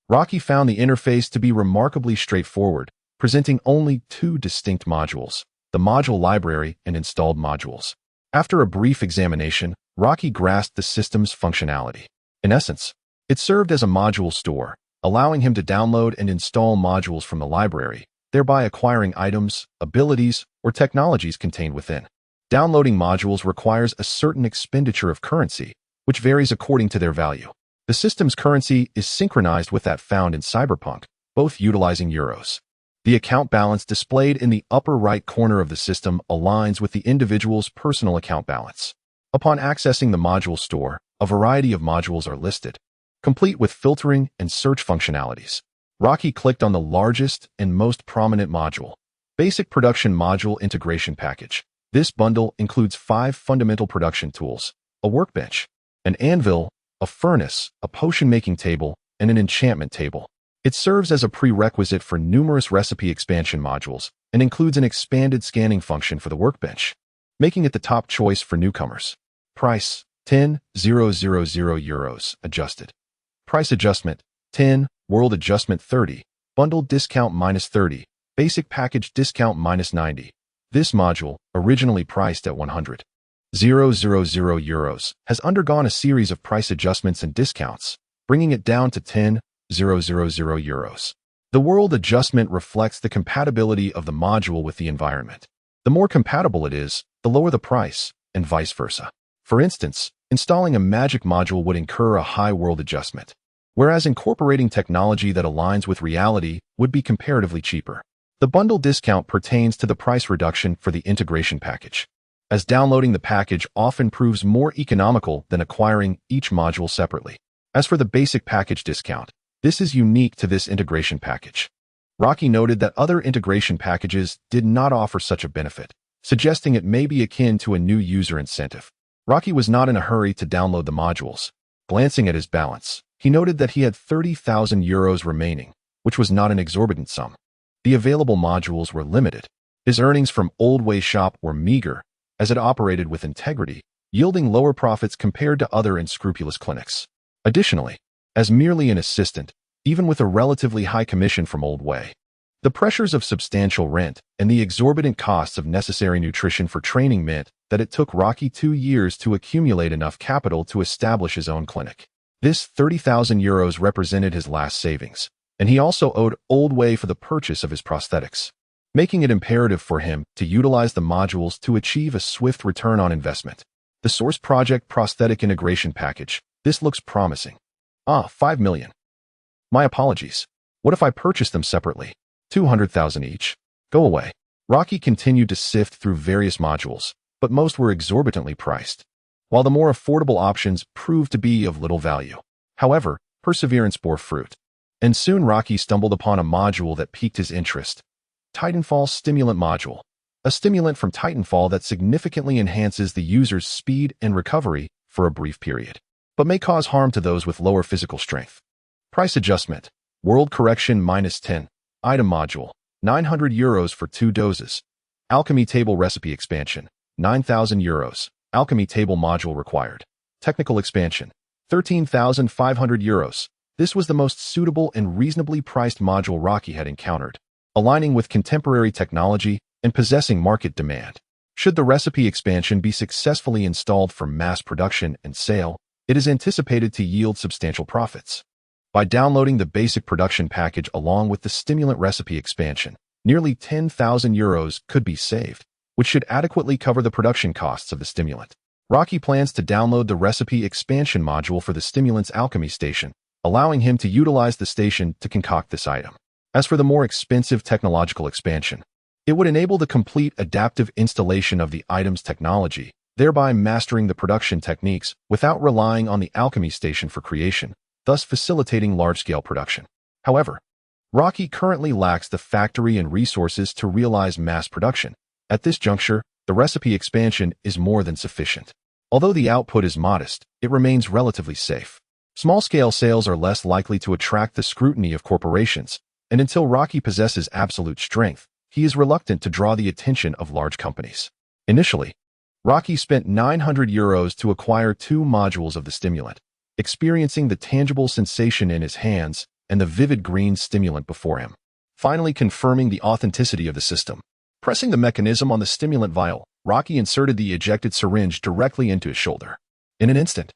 Rocky found the interface to be remarkably straightforward, presenting only 2 distinct modules, the Module Library and Installed Modules. After a brief examination, Rocky grasped the system's functionality. In essence, it served as a module store, allowing him to download and install modules from the library, thereby acquiring items, abilities, or technologies contained within. Downloading modules requires a certain expenditure of currency, which varies according to their value. The system's currency is synchronized with that found in Cyberpunk, both utilizing euros. The account balance displayed in the upper right corner of the system aligns with the individual's personal account balance. Upon accessing the module store, a variety of modules are listed, complete with filtering and search functionalities. Rocky clicked on the largest and most prominent module, Basic Production Module Integration Package. This bundle includes 5 fundamental production tools, a workbench, an anvil, a furnace, a potion-making table, and an enchantment table. It serves as a prerequisite for numerous recipe expansion modules and includes an expanded scanning function for the workbench, making it the top choice for newcomers. Price, 10,000 euros, adjusted. Price adjustment, 10, world adjustment 30, bundle discount -30, basic package discount -90. This module, originally priced at 100,000 euros, has undergone a series of price adjustments and discounts, bringing it down to 10,000 euros. The world adjustment reflects the compatibility of the module with the environment. The more compatible it is, the lower the price, and vice versa. For instance, installing a magic module would incur a high world adjustment, whereas incorporating technology that aligns with reality would be comparatively cheaper. The bundle discount pertains to the price reduction for the integration package, as downloading the package often proves more economical than acquiring each module separately. As for the basic package discount, this is unique to this integration package. Rocky noted that other integration packages did not offer such a benefit, suggesting it may be akin to a new user incentive. Rocky was not in a hurry to download the modules. Glancing at his balance, he noted that he had 30,000 euros remaining, which was not an exorbitant sum. The available modules were limited. His earnings from Old Way Shop were meager, as it operated with integrity, yielding lower profits compared to other unscrupulous clinics. Additionally, as merely an assistant, even with a relatively high commission from Old Way, the pressures of substantial rent and the exorbitant costs of necessary nutrition for training meant that it took Rocky 2 years to accumulate enough capital to establish his own clinic. This 30,000 euros represented his last savings, and he also owed Old Way for the purchase of his prosthetics, making it imperative for him to utilize the modules to achieve a swift return on investment. The Source Project Prosthetic Integration Package. This looks promising. 5 million. My apologies. What if I purchase them separately? 200,000 each. Go away. Rocky continued to sift through various modules, but most were exorbitantly priced, while the more affordable options proved to be of little value. However, perseverance bore fruit, and soon Rocky stumbled upon a module that piqued his interest: Titanfall Stimulant Module, a stimulant from Titanfall that significantly enhances the user's speed and recovery for a brief period, but may cause harm to those with lower physical strength. Price adjustment: World Correction -10. Item Module, €900 for 2 doses. Alchemy Table Recipe Expansion, €9,000. Alchemy Table Module required. Technical Expansion, €13,500. This was the most suitable and reasonably priced module Rocky had encountered, aligning with contemporary technology and possessing market demand. Should the recipe expansion be successfully installed for mass production and sale, it is anticipated to yield substantial profits. By downloading the basic production package along with the stimulant recipe expansion, nearly €10,000 could be saved, which should adequately cover the production costs of the stimulant. Rocky plans to download the recipe expansion module for the stimulant's alchemy station, allowing him to utilize the station to concoct this item. As for the more expensive technological expansion, it would enable the complete adaptive installation of the item's technology, thereby mastering the production techniques without relying on the alchemy station for creation, thus facilitating large-scale production. However, Rocky currently lacks the factory and resources to realize mass production. At this juncture, the recipe expansion is more than sufficient. Although the output is modest, it remains relatively safe. Small-scale sales are less likely to attract the scrutiny of corporations, and until Rocky possesses absolute strength, he is reluctant to draw the attention of large companies. Initially, Rocky spent €900 to acquire 2 modules of the stimulant, experiencing the tangible sensation in his hands and the vivid green stimulant before him, finally confirming the authenticity of the system. Pressing the mechanism on the stimulant vial, Rocky inserted the ejected syringe directly into his shoulder. In an instant,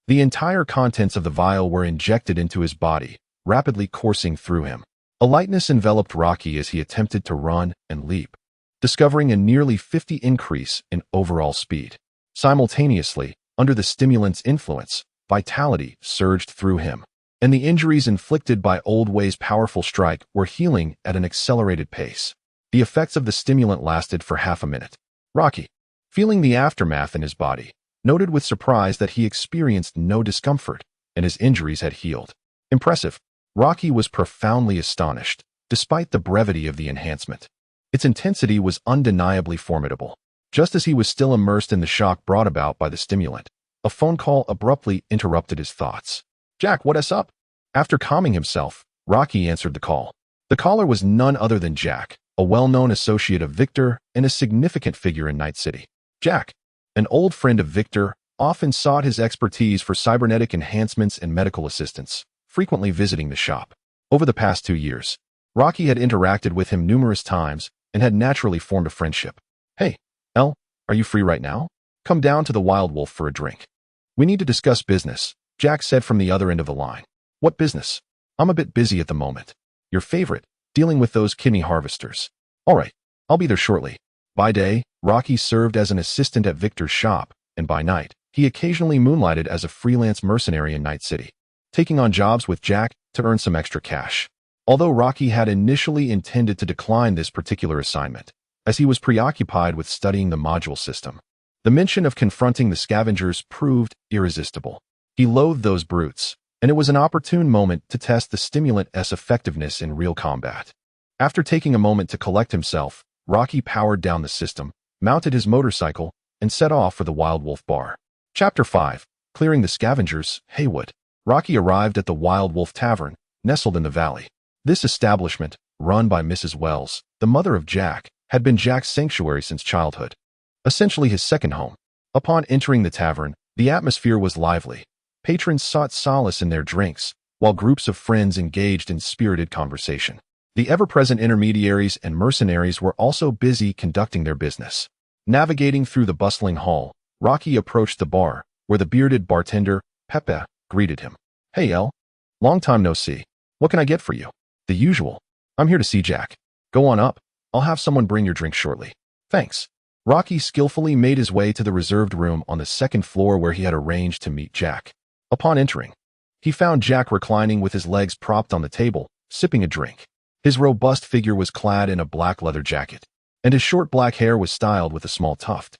the entire contents of the vial were injected into his body, rapidly coursing through him. A lightness enveloped Rocky as he attempted to run and leap, discovering a nearly 50 increase in overall speed. Simultaneously, under the stimulant's influence, vitality surged through him, and the injuries inflicted by Old Way's powerful strike were healing at an accelerated pace. The effects of the stimulant lasted for half a minute. Rocky, feeling the aftermath in his body, noted with surprise that he experienced no discomfort, and his injuries had healed. Impressive. Rocky was profoundly astonished, despite the brevity of the enhancement. Its intensity was undeniably formidable. Just as he was still immersed in the shock brought about by the stimulant, a phone call abruptly interrupted his thoughts. "Jack, what's up?" After calming himself, Rocky answered the call. The caller was none other than Jack, a well-known associate of Victor and a significant figure in Night City. Jack, an old friend of Victor, often sought his expertise for cybernetic enhancements and medical assistance, frequently visiting the shop. Over the past 2 years, Rocky had interacted with him numerous times and had naturally formed a friendship. "Hey, El, are you free right now? Come down to the Wild Wolf for a drink. We need to discuss business," Jack said from the other end of the line. "What business? I'm a bit busy at the moment." "Your favorite, dealing with those kidney harvesters." "All right, I'll be there shortly." By day, Rocky served as an assistant at Victor's shop, and by night, he occasionally moonlighted as a freelance mercenary in Night City, taking on jobs with Jack to earn some extra cash. Although Rocky had initially intended to decline this particular assignment, as he was preoccupied with studying the module system, the mention of confronting the scavengers proved irresistible. He loathed those brutes, and it was an opportune moment to test the stimulant's effectiveness in real combat. After taking a moment to collect himself, Rocky powered down the system, mounted his motorcycle, and set off for the Wild Wolf bar. Chapter 5. Clearing the Scavengers, Haywood. Rocky arrived at the Wild Wolf Tavern, nestled in the valley. This establishment, run by Mrs. Wells, the mother of Jack, had been Jack's sanctuary since childhood, essentially his second home. Upon entering the tavern, the atmosphere was lively. Patrons sought solace in their drinks, while groups of friends engaged in spirited conversation. The ever-present intermediaries and mercenaries were also busy conducting their business. Navigating through the bustling hall, Rocky approached the bar, where the bearded bartender, Pepe, greeted him. "Hey, El. Long time no see. What can I get for you?" "The usual. I'm here to see Jack." "Go on up. I'll have someone bring your drink shortly." "Thanks." Rocky skillfully made his way to the reserved room on the second floor where he had arranged to meet Jack. Upon entering, he found Jack reclining with his legs propped on the table, sipping a drink. His robust figure was clad in a black leather jacket, and his short black hair was styled with a small tuft.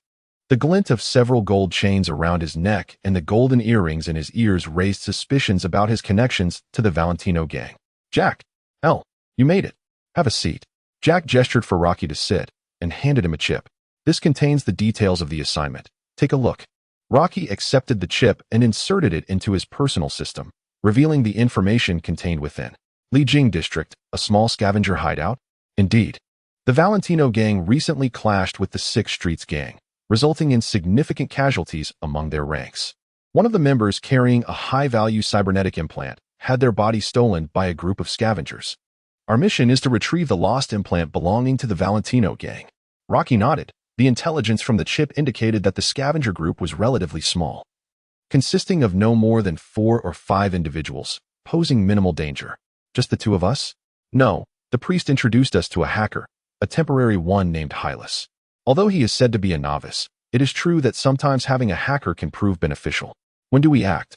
The glint of several gold chains around his neck and the golden earrings in his ears raised suspicions about his connections to the Valentino gang. Jack, you made it. Have a seat. Jack gestured for Rocky to sit and handed him a chip. This contains the details of the assignment. Take a look. Rocky accepted the chip and inserted it into his personal system, revealing the information contained within. Lijing District, a small scavenger hideout? Indeed. The Valentino gang recently clashed with the Sixth Streets gang, resulting in significant casualties among their ranks. One of the members carrying a high-value cybernetic implant had their body stolen by a group of scavengers. Our mission is to retrieve the lost implant belonging to the Valentino gang. Rocky nodded. The intelligence from the chip indicated that the scavenger group was relatively small, consisting of no more than 4 or 5 individuals, posing minimal danger. Just the two of us? No, the priest introduced us to a hacker, a temporary one named Hylas. Although he is said to be a novice, it is true that sometimes having a hacker can prove beneficial. When do we act?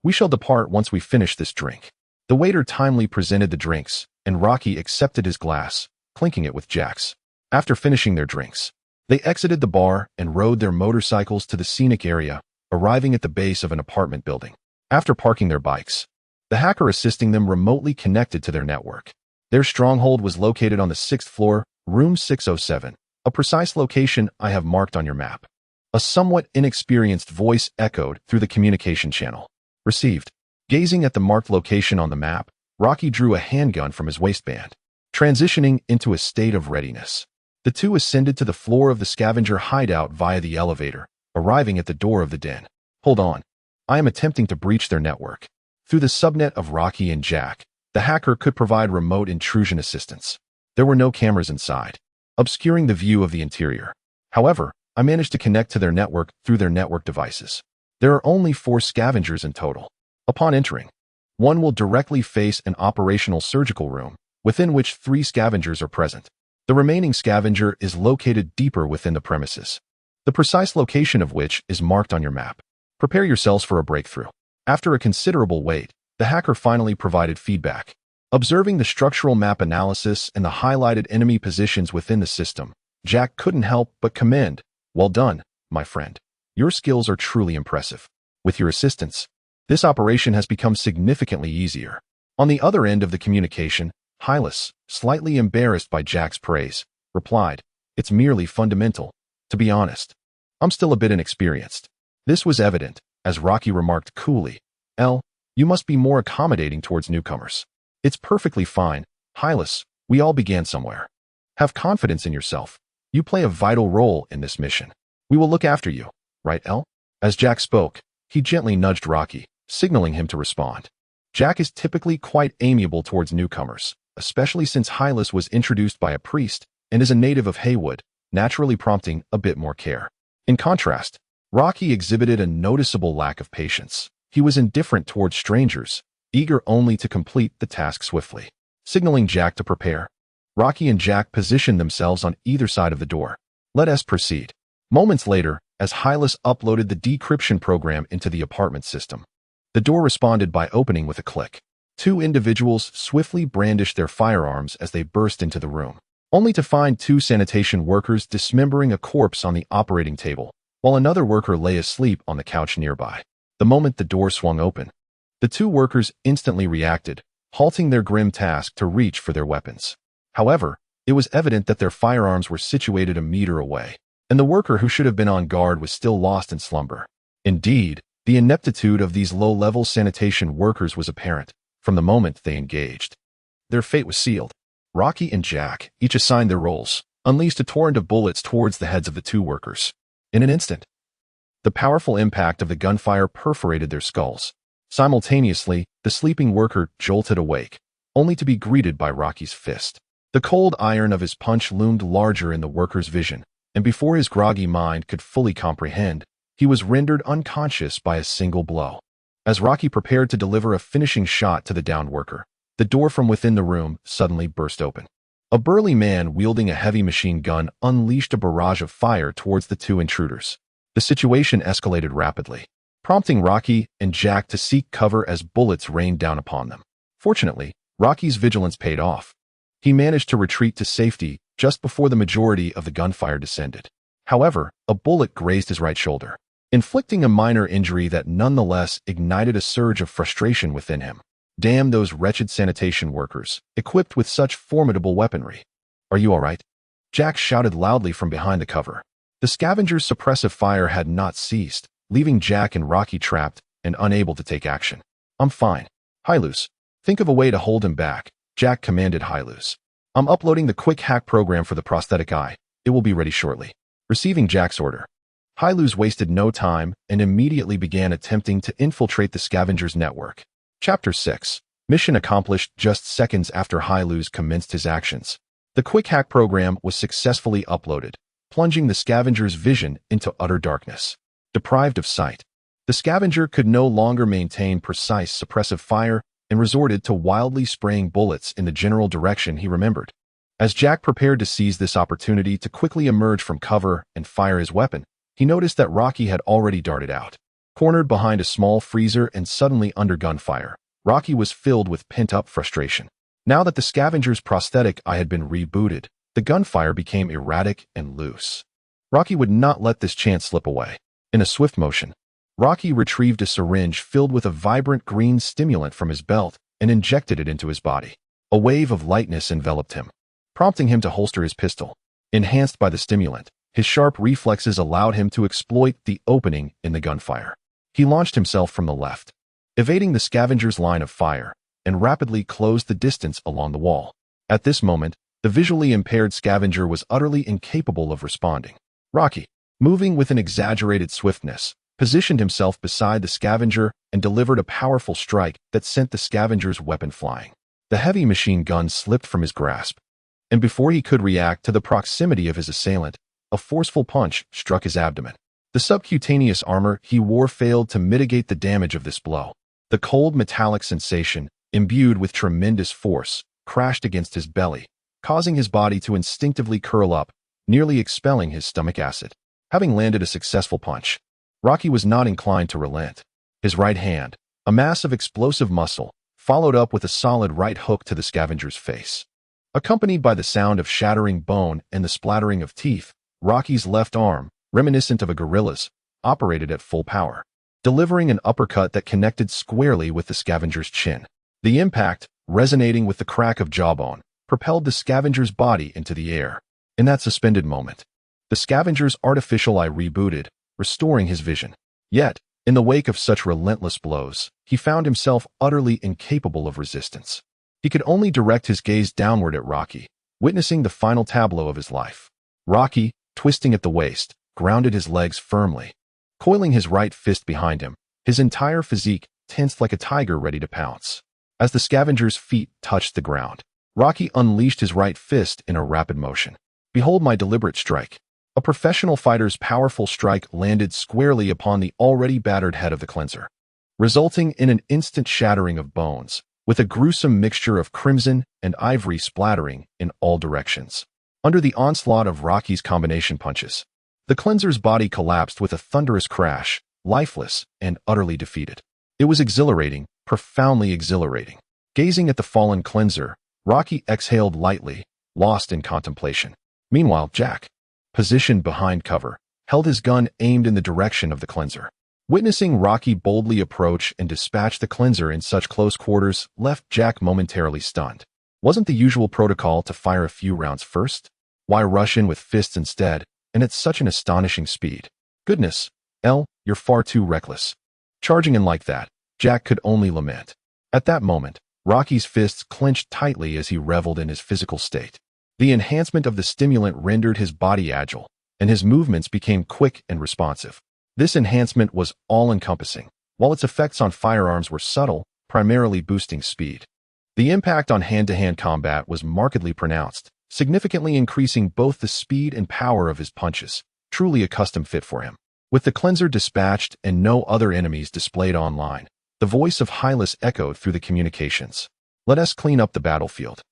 We shall depart once we finish this drink. The waiter timely presented the drinks, and Rocky accepted his glass, clinking it with Jack's. After finishing their drinks, they exited the bar and rode their motorcycles to the scenic area, arriving at the base of an apartment building. After parking their bikes, the hacker assisting them remotely connected to their network. Their stronghold was located on the 6th floor, room 607, a precise location I have marked on your map. A somewhat inexperienced voice echoed through the communication channel. Received. Gazing at the marked location on the map, Rocky drew a handgun from his waistband. Transitioning into a state of readiness, the two ascended to the floor of the scavenger hideout via the elevator, arriving at the door of the den. Hold on. I am attempting to breach their network. Through the subnet of Rocky and Jack, the hacker could provide remote intrusion assistance. There were no cameras inside, obscuring the view of the interior. However, I managed to connect to their network through their network devices. There are only 4 scavengers in total. Upon entering, one will directly face an operational surgical room, within which 3 scavengers are present. The remaining scavenger is located deeper within the premises, the precise location of which is marked on your map. Prepare yourselves for a breakthrough. After a considerable wait, the hacker finally provided feedback. Observing the structural map analysis and the highlighted enemy positions within the system, Jack couldn't help but commend. Well done, my friend. Your skills are truly impressive. With your assistance, this operation has become significantly easier. On the other end of the communication, Hylas, slightly embarrassed by Jack's praise, replied, "It's merely fundamental. To be honest, I'm still a bit inexperienced." This was evident, as Rocky remarked coolly, "You must be more accommodating towards newcomers." "It's perfectly fine, Hylas. We all began somewhere. Have confidence in yourself. You play a vital role in this mission. We will look after you, right, El?" As Jack spoke, he gently nudged Rocky, signaling him to respond. Jack is typically quite amiable towards newcomers, especially since Hylas was introduced by a priest and is a native of Haywood, naturally prompting a bit more care. In contrast, Rocky exhibited a noticeable lack of patience. He was indifferent towards strangers, eager only to complete the task swiftly. Signaling Jack to prepare, Rocky and Jack positioned themselves on either side of the door. Let us proceed. Moments later, as Hylas uploaded the decryption program into the apartment system, the door responded by opening with a click. 2 individuals swiftly brandished their firearms as they burst into the room, only to find 2 sanitation workers dismembering a corpse on the operating table, while another worker lay asleep on the couch nearby. The moment the door swung open, the 2 workers instantly reacted, halting their grim task to reach for their weapons. However, it was evident that their firearms were situated a meter away, and the worker who should have been on guard was still lost in slumber. Indeed, the ineptitude of these low-level sanitation workers was apparent from the moment they engaged. Their fate was sealed. Rocky and Jack, each assigned their roles, unleashed a torrent of bullets towards the heads of the 2 workers. In an instant, the powerful impact of the gunfire perforated their skulls. Simultaneously, the sleeping worker jolted awake, only to be greeted by Rocky's fist. The cold iron of his punch loomed larger in the worker's vision, and before his groggy mind could fully comprehend, he was rendered unconscious by a single blow. As Rocky prepared to deliver a finishing shot to the downed worker, the door from within the room suddenly burst open. A burly man wielding a heavy machine gun unleashed a barrage of fire towards the 2 intruders. The situation escalated rapidly, prompting Rocky and Jack to seek cover as bullets rained down upon them. Fortunately, Rocky's vigilance paid off. He managed to retreat to safety just before the majority of the gunfire descended. However, a bullet grazed his right shoulder, inflicting a minor injury that nonetheless ignited a surge of frustration within him. Damn those wretched sanitation workers, equipped with such formidable weaponry. Are you all right? Jack shouted loudly from behind the cover. The scavenger's suppressive fire had not ceased, leaving Jack and Rocky trapped and unable to take action. I'm fine. Hilus, think of a way to hold him back, Jack commanded Hilus. I'm uploading the quick hack program for the prosthetic eye. It will be ready shortly. Receiving Jack's order, Hilus wasted no time and immediately began attempting to infiltrate the scavenger's network. Chapter 6. Mission accomplished just seconds after Hilus commenced his actions. The quick hack program was successfully uploaded, plunging the scavenger's vision into utter darkness. Deprived of sight, the scavenger could no longer maintain precise suppressive fire and resorted to wildly spraying bullets in the general direction he remembered. As Jack prepared to seize this opportunity to quickly emerge from cover and fire his weapon, he noticed that Rocky had already darted out. Cornered behind a small freezer and suddenly under gunfire, Rocky was filled with pent-up frustration. Now that the scavenger's prosthetic eye had been rebooted, the gunfire became erratic and loose. Rocky would not let this chance slip away. In a swift motion, Rocky retrieved a syringe filled with a vibrant green stimulant from his belt and injected it into his body. A wave of lightness enveloped him, prompting him to holster his pistol. Enhanced by the stimulant, his sharp reflexes allowed him to exploit the opening in the gunfire. He launched himself from the left, evading the scavenger's line of fire, and rapidly closed the distance along the wall. At this moment, the visually impaired scavenger was utterly incapable of responding. Rocky, moving with an exaggerated swiftness, positioned himself beside the scavenger and delivered a powerful strike that sent the scavenger's weapon flying. The heavy machine gun slipped from his grasp, and before he could react to the proximity of his assailant, a forceful punch struck his abdomen. The subcutaneous armor he wore failed to mitigate the damage of this blow. The cold metallic sensation, imbued with tremendous force, crashed against his belly, causing his body to instinctively curl up, nearly expelling his stomach acid. Having landed a successful punch, Rocky was not inclined to relent. His right hand, a mass of explosive muscle, followed up with a solid right hook to the scavenger's face. Accompanied by the sound of shattering bone and the splattering of teeth, Rocky's left arm, reminiscent of a gorilla's, operated at full power, delivering an uppercut that connected squarely with the scavenger's chin. The impact, resonating with the crack of jawbone, propelled the scavenger's body into the air. In that suspended moment, the scavenger's artificial eye rebooted, restoring his vision. Yet, in the wake of such relentless blows, he found himself utterly incapable of resistance. He could only direct his gaze downward at Rocky, witnessing the final tableau of his life. Rocky, twisting at the waist, grounded his legs firmly. Coiling his right fist behind him, his entire physique tensed like a tiger ready to pounce. As the scavenger's feet touched the ground, Rocky unleashed his right fist in a rapid motion. Behold my deliberate strike. A professional fighter's powerful strike landed squarely upon the already battered head of the cleanser, resulting in an instant shattering of bones, with a gruesome mixture of crimson and ivory splattering in all directions. Under the onslaught of Rocky's combination punches, the cleanser's body collapsed with a thunderous crash, lifeless and utterly defeated. It was exhilarating, profoundly exhilarating. Gazing at the fallen cleanser, Rocky exhaled lightly, lost in contemplation. Meanwhile, Jack, positioned behind cover, held his gun aimed in the direction of the cleanser. Witnessing Rocky boldly approach and dispatch the cleanser in such close quarters left Jack momentarily stunned. Wasn't the usual protocol to fire a few rounds first? Why rush in with fists instead, and at such an astonishing speed? Goodness, you're far too reckless. Charging in like that, Jack could only lament. At that moment, Rocky's fists clenched tightly as he reveled in his physical state. The enhancement of the stimulant rendered his body agile, and his movements became quick and responsive. This enhancement was all-encompassing, while its effects on firearms were subtle, primarily boosting speed. The impact on hand-to-hand combat was markedly pronounced, significantly increasing both the speed and power of his punches, truly a custom fit for him. With the cleanser dispatched and no other enemies displayed online, the voice of Hylas echoed through the communications. Let us clean up the battlefield.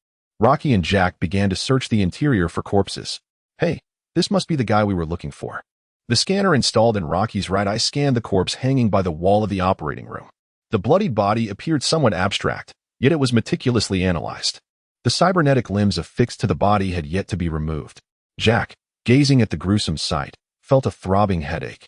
Rocky and Jack began to search the interior for corpses. Hey, this must be the guy we were looking for. The scanner installed in Rocky's right eye scanned the corpse hanging by the wall of the operating room. The bloodied body appeared somewhat abstract, yet it was meticulously analyzed. The cybernetic limbs affixed to the body had yet to be removed. Jack, gazing at the gruesome sight, felt a throbbing headache,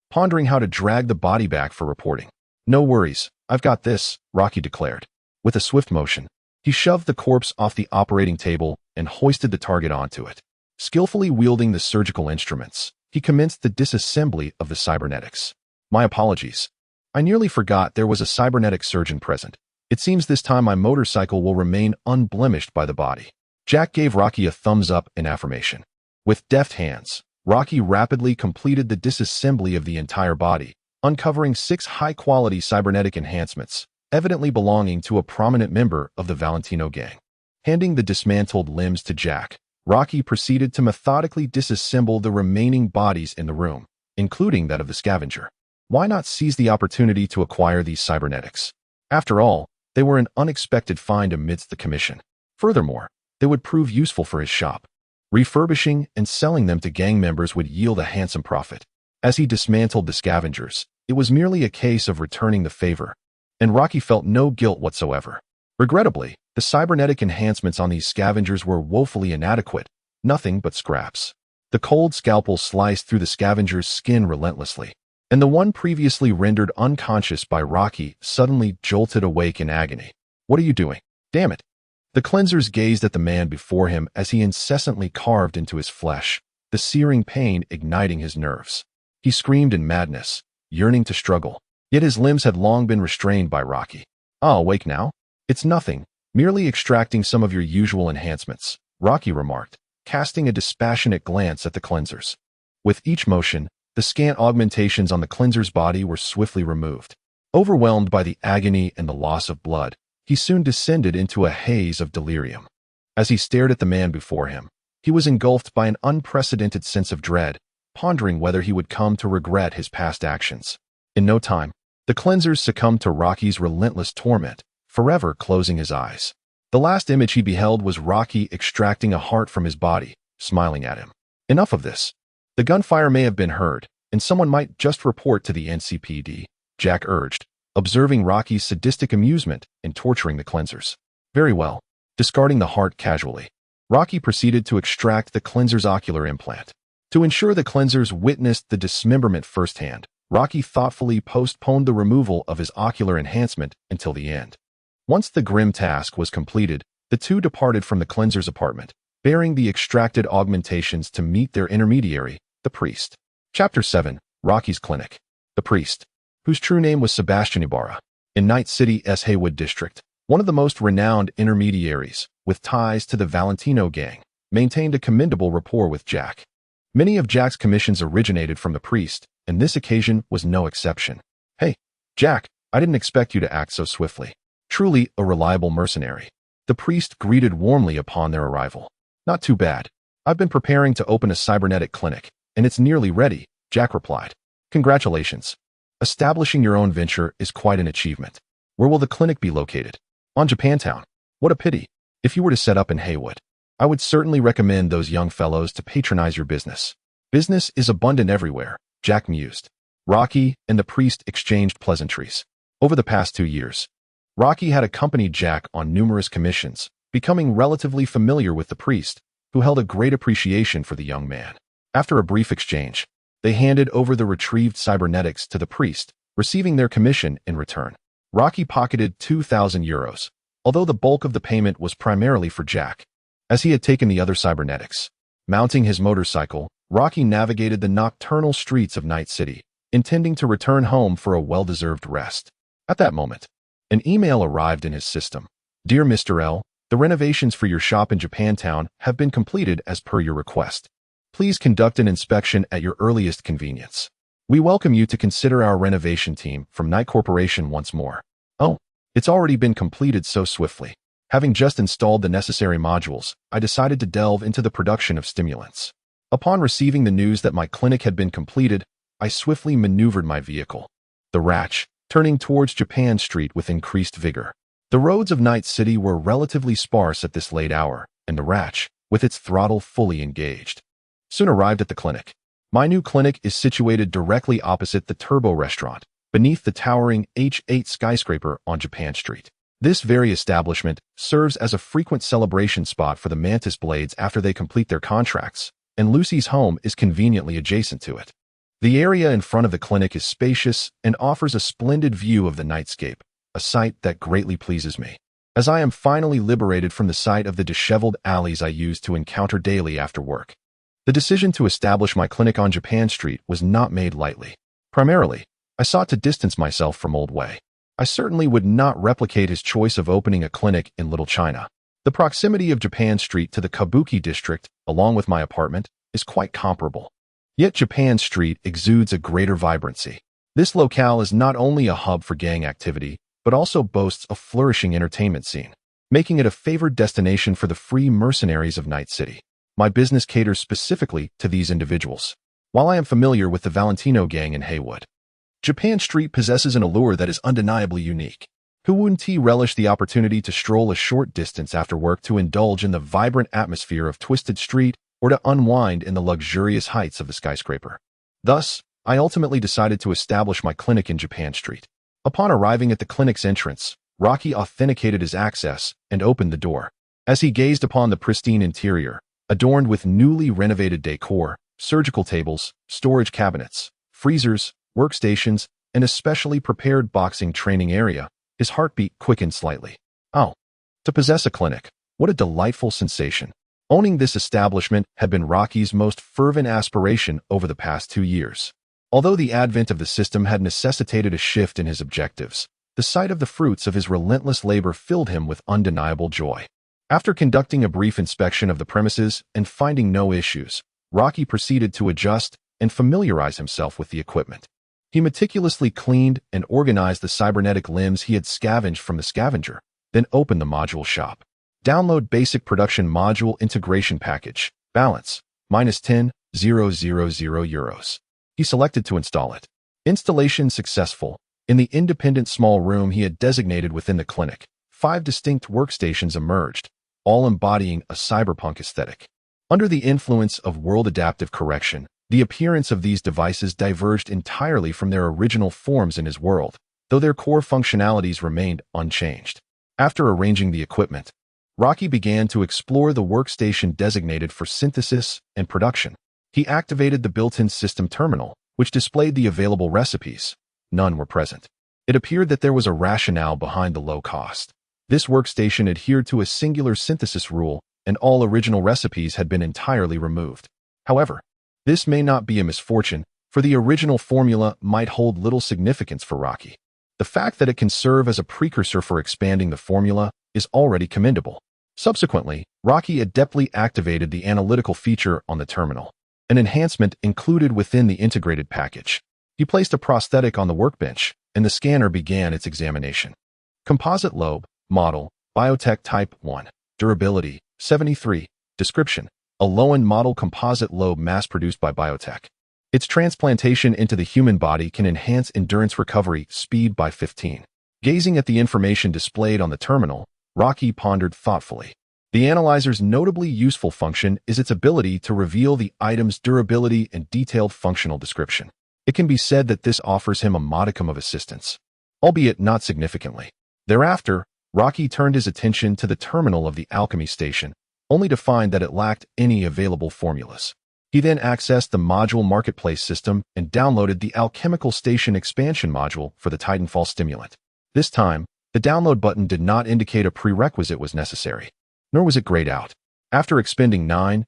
pondering how to drag the body back for reporting. "No worries, I've got this," Rocky declared. With a swift motion, he shoved the corpse off the operating table and hoisted the target onto it. Skillfully wielding the surgical instruments, he commenced the disassembly of the cybernetics. "My apologies. I nearly forgot there was a cybernetic surgeon present. It seems this time my motorcycle will remain unblemished by the body." Jack gave Rocky a thumbs up in affirmation. With deft hands, Rocky rapidly completed the disassembly of the entire body, uncovering 6 high-quality cybernetic enhancements, evidently belonging to a prominent member of the Valentino gang. Handing the dismantled limbs to Jack, Rocky proceeded to methodically disassemble the remaining bodies in the room, including that of the scavenger. Why not seize the opportunity to acquire these cybernetics? After all, they were an unexpected find amidst the commission. Furthermore, they would prove useful for his shop. Refurbishing and selling them to gang members would yield a handsome profit. As he dismantled the scavengers, it was merely a case of returning the favor, and Rocky felt no guilt whatsoever. Regrettably, the cybernetic enhancements on these scavengers were woefully inadequate, nothing but scraps. The cold scalpel sliced through the scavenger's skin relentlessly, and the one previously rendered unconscious by Rocky suddenly jolted awake in agony. "What are you doing? Damn it!" The cleansers gazed at the man before him as he incessantly carved into his flesh, the searing pain igniting his nerves. He screamed in madness, yearning to struggle, yet his limbs had long been restrained by Rocky. "Ah, awake now? It's nothing, merely extracting some of your usual enhancements," Rocky remarked, casting a dispassionate glance at the cleansers. With each motion, the scant augmentations on the cleanser's body were swiftly removed. Overwhelmed by the agony and the loss of blood, he soon descended into a haze of delirium. As he stared at the man before him, he was engulfed by an unprecedented sense of dread, pondering whether he would come to regret his past actions. In no time, the cleansers succumbed to Rocky's relentless torment, forever closing his eyes. The last image he beheld was Rocky extracting a heart from his body, smiling at him. Enough of this. The gunfire may have been heard, and someone might just report to the NCPD, Jack urged, observing Rocky's sadistic amusement in torturing the cleansers. Very well. Discarding the heart casually, Rocky proceeded to extract the cleanser's ocular implant. To ensure the cleansers witnessed the dismemberment firsthand, Rocky thoughtfully postponed the removal of his ocular enhancement until the end. Once the grim task was completed, the two departed from the cleanser's apartment, bearing the extracted augmentations to meet their intermediary, the priest. Chapter 7. Rocky's Clinic. The priest, whose true name was Sebastian Ibarra, in Night City's Haywood district, one of the most renowned intermediaries, with ties to the Valentino gang, maintained a commendable rapport with Jack. Many of Jack's commissions originated from the priest, and this occasion was no exception. "Hey, Jack, I didn't expect you to act so swiftly. Truly a reliable mercenary," the priest greeted warmly upon their arrival. "Not too bad. I've been preparing to open a cybernetic clinic, and it's nearly ready," Jack replied. "Congratulations. Establishing your own venture is quite an achievement. Where will the clinic be located?" "On Japantown." "What a pity. If you were to set up in Haywood, I would certainly recommend those young fellows to patronize your business. Business is abundant everywhere," Jack mused. Rocky and the priest exchanged pleasantries. Over the past 2 years, Rocky had accompanied Jack on numerous commissions, becoming relatively familiar with the priest, who held a great appreciation for the young man. After a brief exchange, they handed over the retrieved cybernetics to the priest, receiving their commission in return. Rocky pocketed €2,000, although the bulk of the payment was primarily for Jack, as he had taken the other cybernetics. Mounting his motorcycle, Rocky navigated the nocturnal streets of Night City, intending to return home for a well-deserved rest. At that moment, an email arrived in his system. "Dear Mr. L, the renovations for your shop in Japantown have been completed as per your request. Please conduct an inspection at your earliest convenience. We welcome you to consider our renovation team from Knight Corporation once more." "Oh, it's already been completed so swiftly. Having just installed the necessary modules, I decided to delve into the production of stimulants. Upon receiving the news that my clinic had been completed, I swiftly maneuvered my vehicle, the Ratch, turning towards Japan Street with increased vigor. The roads of Night City were relatively sparse at this late hour, and the Ratch, with its throttle fully engaged, soon arrived at the clinic. My new clinic is situated directly opposite the Turbo restaurant, beneath the towering H8 skyscraper on Japan Street. This very establishment serves as a frequent celebration spot for the Mantis Blades after they complete their contracts, and Lucy's home is conveniently adjacent to it. The area in front of the clinic is spacious and offers a splendid view of the nightscape, a sight that greatly pleases me, as I am finally liberated from the sight of the disheveled alleys I used to encounter daily after work. The decision to establish my clinic on Japan Street was not made lightly. Primarily, I sought to distance myself from Old Way. I certainly would not replicate his choice of opening a clinic in Little China. The proximity of Japan Street to the Kabuki district, along with my apartment, is quite comparable. Yet Japan Street exudes a greater vibrancy. This locale is not only a hub for gang activity, but also boasts a flourishing entertainment scene, making it a favored destination for the free mercenaries of Night City. My business caters specifically to these individuals. While I am familiar with the Valentino gang in Haywood, Japan Street possesses an allure that is undeniably unique. Who wouldn't relish the opportunity to stroll a short distance after work to indulge in the vibrant atmosphere of Twisted Street or to unwind in the luxurious heights of the skyscraper? Thus, I ultimately decided to establish my clinic in Japan Street. Upon arriving at the clinic's entrance, Rocky authenticated his access and opened the door. As he gazed upon the pristine interior, adorned with newly renovated decor, surgical tables, storage cabinets, freezers, workstations, and a specially prepared boxing training area, his heartbeat quickened slightly. Oh, to possess a clinic, what a delightful sensation. Owning this establishment had been Rocky's most fervent aspiration over the past 2 years. Although the advent of the system had necessitated a shift in his objectives, the sight of the fruits of his relentless labor filled him with undeniable joy. After conducting a brief inspection of the premises and finding no issues, Rocky proceeded to adjust and familiarize himself with the equipment. He meticulously cleaned and organized the cybernetic limbs he had scavenged from the scavenger, then opened the module shop. Download Basic Production Module Integration Package, balance, -10,000 euros. He selected to install it. Installation successful. In the independent small room he had designated within the clinic, 5 distinct workstations emerged, all embodying a cyberpunk aesthetic. Under the influence of world adaptive correction, the appearance of these devices diverged entirely from their original forms in his world, though their core functionalities remained unchanged. After arranging the equipment, Rocky began to explore the workstation designated for synthesis and production. He activated the built-in system terminal, which displayed the available recipes. None were present. It appeared that there was a rationale behind the low cost. This workstation adhered to a singular synthesis rule, and all original recipes had been entirely removed. However, this may not be a misfortune, for the original formula might hold little significance for Rocky. The fact that it can serve as a precursor for expanding the formula is already commendable. Subsequently, Rocky adeptly activated the analytical feature on the terminal, an enhancement included within the integrated package. He placed a prosthetic on the workbench, and the scanner began its examination. Composite lobe, model, biotech type 1, durability, 73, description, a low-end model composite lobe mass-produced by biotech. Its transplantation into the human body can enhance endurance recovery speed by 15. Gazing at the information displayed on the terminal, Rocky pondered thoughtfully. The analyzer's notably useful function is its ability to reveal the item's durability and detailed functional description. It can be said that this offers him a modicum of assistance, albeit not significantly. Thereafter, Rocky turned his attention to the terminal of the alchemy station, only to find that it lacked any available formulas. He then accessed the module marketplace system and downloaded the alchemical station expansion module for the Titanfall stimulant. This time, the download button did not indicate a prerequisite was necessary, nor was it grayed out. After expending 9,000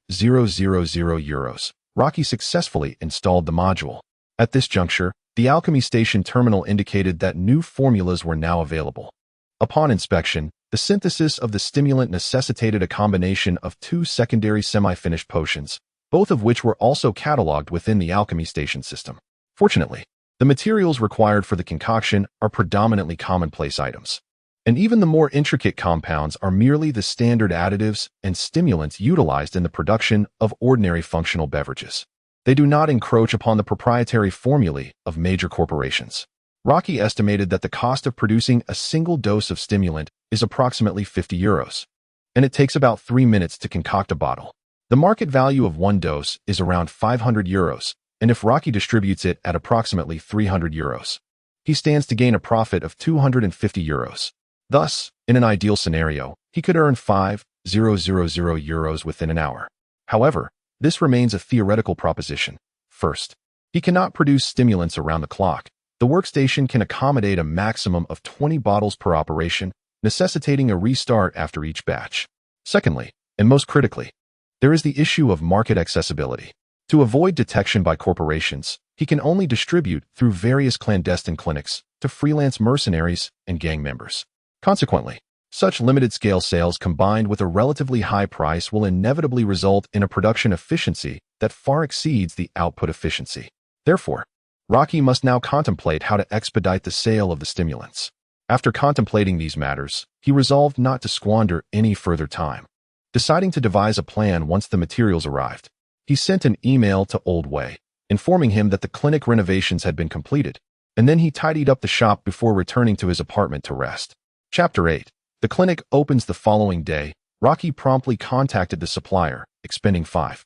euros, Rocky successfully installed the module. At this juncture, the alchemy station terminal indicated that new formulas were now available. Upon inspection, the synthesis of the stimulant necessitated a combination of 2 secondary semi-finished potions, both of which were also cataloged within the alchemy station system. Fortunately, the materials required for the concoction are predominantly commonplace items, and even the more intricate compounds are merely the standard additives and stimulants utilized in the production of ordinary functional beverages. They do not encroach upon the proprietary formulae of major corporations. Rocky estimated that the cost of producing a single dose of stimulant is approximately 50 euros, and it takes about 3 minutes to concoct a bottle. The market value of one dose is around 500 euros, and if Rocky distributes it at approximately 300 euros, he stands to gain a profit of 250 euros. Thus, in an ideal scenario, he could earn 5,000 euros within an hour. However, this remains a theoretical proposition. First, he cannot produce stimulants around the clock. The workstation can accommodate a maximum of 20 bottles per operation, necessitating a restart after each batch. Secondly, and most critically, there is the issue of market accessibility. To avoid detection by corporations, he can only distribute through various clandestine clinics to freelance mercenaries and gang members. Consequently, such limited-scale sales combined with a relatively high price will inevitably result in a production efficiency that far exceeds the output efficiency. Therefore, Rocky must now contemplate how to expedite the sale of the stimulants. After contemplating these matters, he resolved not to squander any further time. Deciding to devise a plan once the materials arrived, he sent an email to Old Wei, informing him that the clinic renovations had been completed, and then he tidied up the shop before returning to his apartment to rest. Chapter 8. The clinic opens the following day. Rocky promptly contacted the supplier, expending 5,000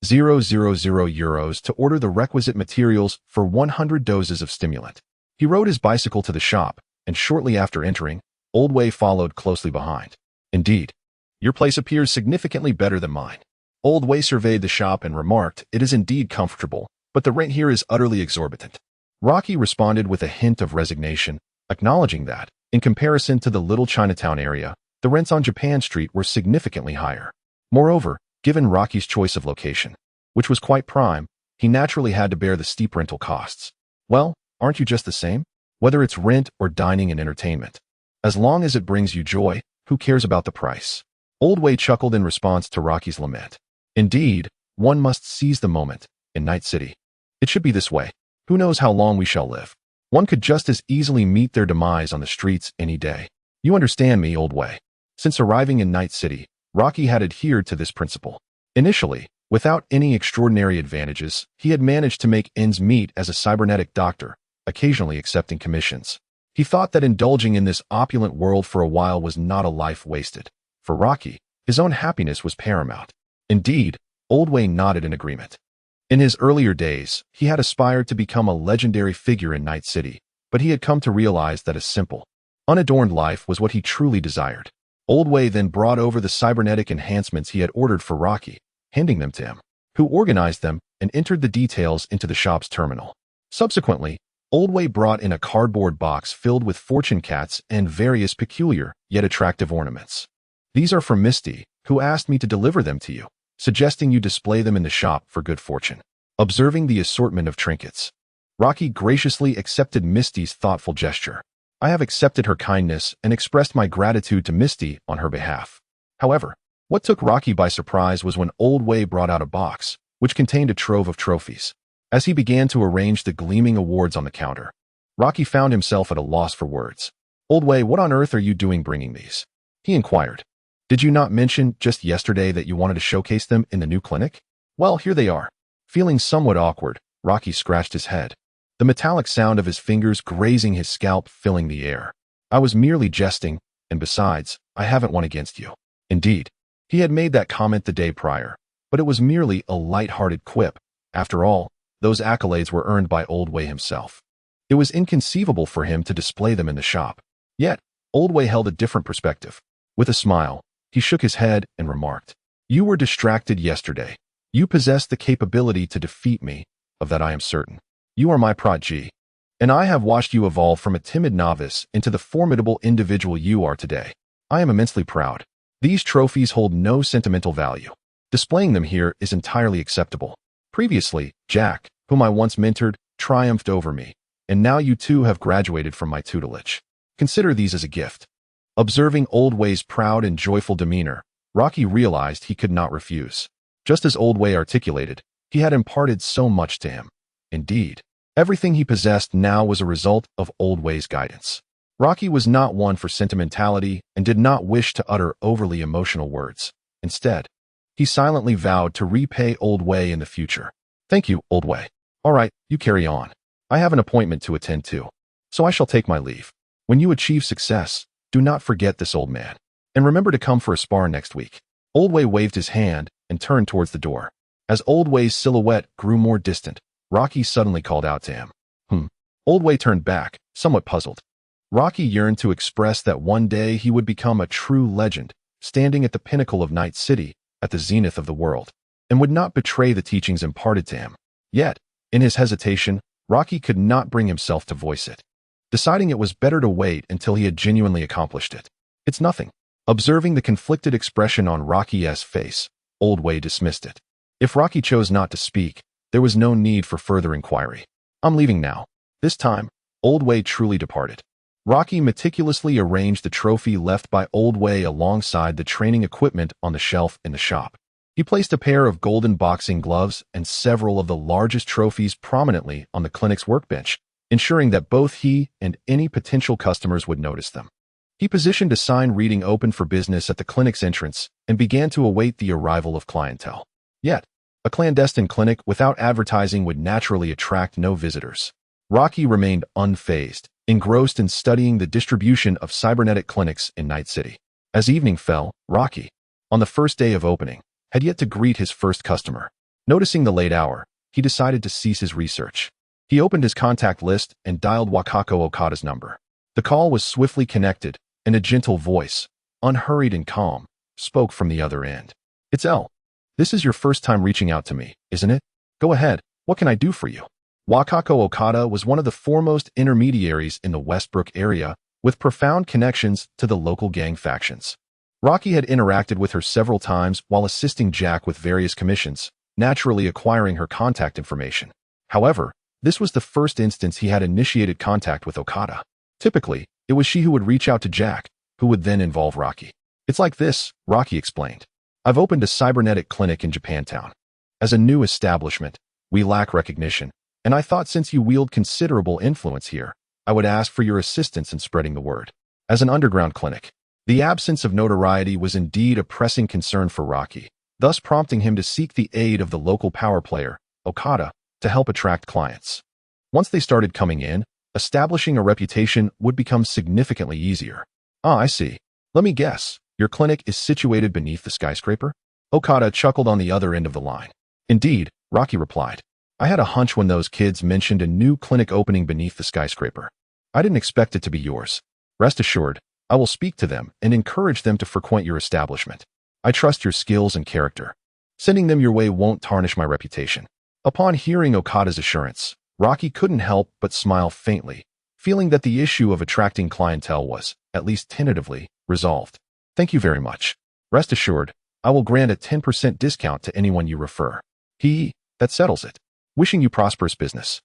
euros to order the requisite materials for 100 doses of stimulant. He rode his bicycle to the shop, and shortly after entering, Old Wei followed closely behind. Indeed, your place appears significantly better than mine. Old Wei surveyed the shop and remarked, it is indeed comfortable, but the rent here is utterly exorbitant. Rocky responded with a hint of resignation, acknowledging that, in comparison to the Little Chinatown area, the rents on Japan Street were significantly higher. Moreover, given Rocky's choice of location, which was quite prime, he naturally had to bear the steep rental costs. Well, aren't you just the same? Whether it's rent or dining and entertainment. As long as it brings you joy, who cares about the price? Old Wei chuckled in response to Rocky's lament. Indeed, one must seize the moment, in Night City. It should be this way. Who knows how long we shall live? One could just as easily meet their demise on the streets any day. You understand me, Old Wei. Since arriving in Night City, Rocky had adhered to this principle. Initially, without any extraordinary advantages, he had managed to make ends meet as a cybernetic doctor, occasionally accepting commissions. He thought that indulging in this opulent world for a while was not a life wasted. For Rocky, his own happiness was paramount. Indeed, Old Wei nodded in agreement. In his earlier days, he had aspired to become a legendary figure in Night City, but he had come to realize that a simple, unadorned life was what he truly desired. Old Wei then brought over the cybernetic enhancements he had ordered for Rocky, handing them to him, who organized them and entered the details into the shop's terminal. Subsequently, Old Wei brought in a cardboard box filled with fortune cats and various peculiar, yet attractive ornaments. These are from Misty, who asked me to deliver them to you, suggesting you display them in the shop for good fortune. Observing the assortment of trinkets, Rocky graciously accepted Misty's thoughtful gesture. I have accepted her kindness and expressed my gratitude to Misty on her behalf. However, what took Rocky by surprise was when Old Wei brought out a box, which contained a trove of trophies. As he began to arrange the gleaming awards on the counter, Rocky found himself at a loss for words. Old Wei, what on earth are you doing bringing these? He inquired. Did you not mention just yesterday that you wanted to showcase them in the new clinic? Well, here they are. Feeling somewhat awkward, Rocky scratched his head, the metallic sound of his fingers grazing his scalp filling the air. I was merely jesting, and besides, I haven't one against you. Indeed, he had made that comment the day prior, but it was merely a light-hearted quip. After all, those accolades were earned by Old Wei himself. It was inconceivable for him to display them in the shop. Yet, Old Wei held a different perspective. With a smile, he shook his head and remarked, you were distracted yesterday. You possess the capability to defeat me, of that I am certain. You are my prodigy, and I have watched you evolve from a timid novice into the formidable individual you are today. I am immensely proud. These trophies hold no sentimental value. Displaying them here is entirely acceptable. Previously, Jack, whom I once mentored, triumphed over me, and now you too have graduated from my tutelage. Consider these as a gift. Observing Old Wei's proud and joyful demeanor, Rocky realized he could not refuse. Just as Old Wei articulated, he had imparted so much to him. Indeed, everything he possessed now was a result of Old Wei's guidance. Rocky was not one for sentimentality and did not wish to utter overly emotional words. Instead, he silently vowed to repay Old Wei in the future. Thank you, Old Wei. All right, you carry on. I have an appointment to attend to, so I shall take my leave. When you achieve success, do not forget this old man. And remember to come for a spar next week. Old Wei waved his hand and turned towards the door. As Old Wei's silhouette grew more distant, Rocky suddenly called out to him. Old Wei turned back, somewhat puzzled. Rocky yearned to express that one day he would become a true legend, standing at the pinnacle of Night City, at the zenith of the world. and would not betray the teachings imparted to him. Yet, in his hesitation, Rocky could not bring himself to voice it, deciding it was better to wait until he had genuinely accomplished it. "It's nothing." Observing the conflicted expression on Rocky's face, Old Wei dismissed it. If Rocky chose not to speak, there was no need for further inquiry. "I'm leaving now." This time, Old Wei truly departed. Rocky meticulously arranged the trophy left by Old Wei alongside the training equipment on the shelf in the shop. He placed a pair of golden boxing gloves and several of the largest trophies prominently on the clinic's workbench, ensuring that both he and any potential customers would notice them. He positioned a sign reading "Open for Business" at the clinic's entrance and began to await the arrival of clientele. Yet, a clandestine clinic without advertising would naturally attract no visitors. Rocky remained unfazed, engrossed in studying the distribution of cybernetic clinics in Night City. As evening fell, Rocky, on the first day of opening, had yet to greet his first customer. Noticing the late hour, he decided to cease his research. He opened his contact list and dialed Wakako Okada's number. The call was swiftly connected, and a gentle voice, unhurried and calm, spoke from the other end. "It's L. This is your first time reaching out to me, isn't it? Go ahead, what can I do for you?" Wakako Okada was one of the foremost intermediaries in the Westbrook area, with profound connections to the local gang factions. Rocky had interacted with her several times while assisting Jack with various commissions, naturally acquiring her contact information. However, this was the first instance he had initiated contact with Okada. Typically, it was she who would reach out to Jack, who would then involve Rocky. "It's like this," Rocky explained. "I've opened a cybernetic clinic in Japantown. As a new establishment, we lack recognition, and I thought since you wield considerable influence here, I would ask for your assistance in spreading the word." As an underground clinic, the absence of notoriety was indeed a pressing concern for Rocky, thus prompting him to seek the aid of the local power player, Okada, to help attract clients. Once they started coming in, establishing a reputation would become significantly easier. "Ah, I see. Let me guess, your clinic is situated beneath the skyscraper?" Okada chuckled on the other end of the line. "Indeed," Rocky replied. "I had a hunch when those kids mentioned a new clinic opening beneath the skyscraper. I didn't expect it to be yours. Rest assured, I will speak to them and encourage them to frequent your establishment. I trust your skills and character. Sending them your way won't tarnish my reputation." Upon hearing Okada's assurance, Rocky couldn't help but smile faintly, feeling that the issue of attracting clientele was, at least tentatively, resolved. "Thank you very much. Rest assured, I will grant a 10% discount to anyone you refer." That settles it. Wishing you prosperous business.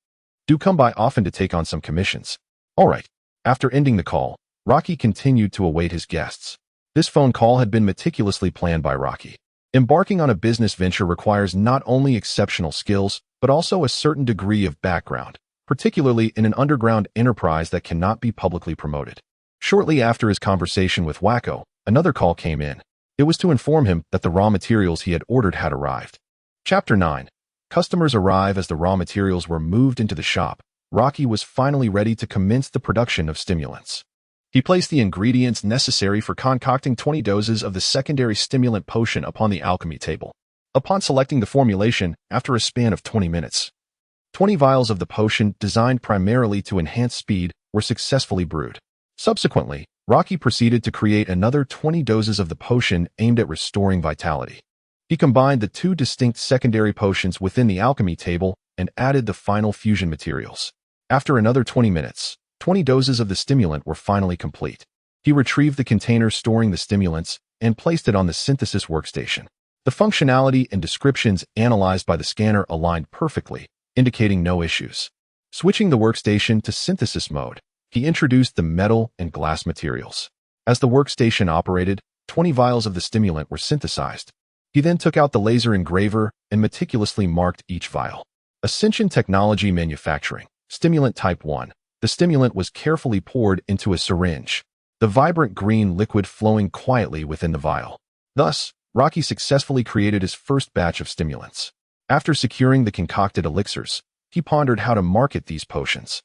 Do come by often to take on some commissions." "All right." After ending the call, Rocky continued to await his guests. This phone call had been meticulously planned by Rocky. Embarking on a business venture requires not only exceptional skills, but also a certain degree of background, particularly in an underground enterprise that cannot be publicly promoted. Shortly after his conversation with Wacko, another call came in. It was to inform him that the raw materials he had ordered had arrived. Chapter 9. Customers arrive. As the raw materials were moved into the shop, Rocky was finally ready to commence the production of stimulants. He placed the ingredients necessary for concocting 20 doses of the secondary stimulant potion upon the alchemy table. Upon selecting the formulation, after a span of 20 minutes, 20 vials of the potion, designed primarily to enhance speed, were successfully brewed. Subsequently, Rocky proceeded to create another 20 doses of the potion aimed at restoring vitality. He combined the two distinct secondary potions within the alchemy table and added the final fusion materials. After another 20 minutes, 20 doses of the stimulant were finally complete. He retrieved the container storing the stimulants and placed it on the synthesis workstation. The functionality and descriptions analyzed by the scanner aligned perfectly, indicating no issues. Switching the workstation to synthesis mode, he introduced the metal and glass materials. As the workstation operated, 20 vials of the stimulant were synthesized. He then took out the laser engraver and meticulously marked each vial. Ascension Technology Manufacturing, Stimulant Type 1. The stimulant was carefully poured into a syringe, the vibrant green liquid flowing quietly within the vial. Thus, Rocky successfully created his first batch of stimulants. After securing the concocted elixirs, he pondered how to market these potions.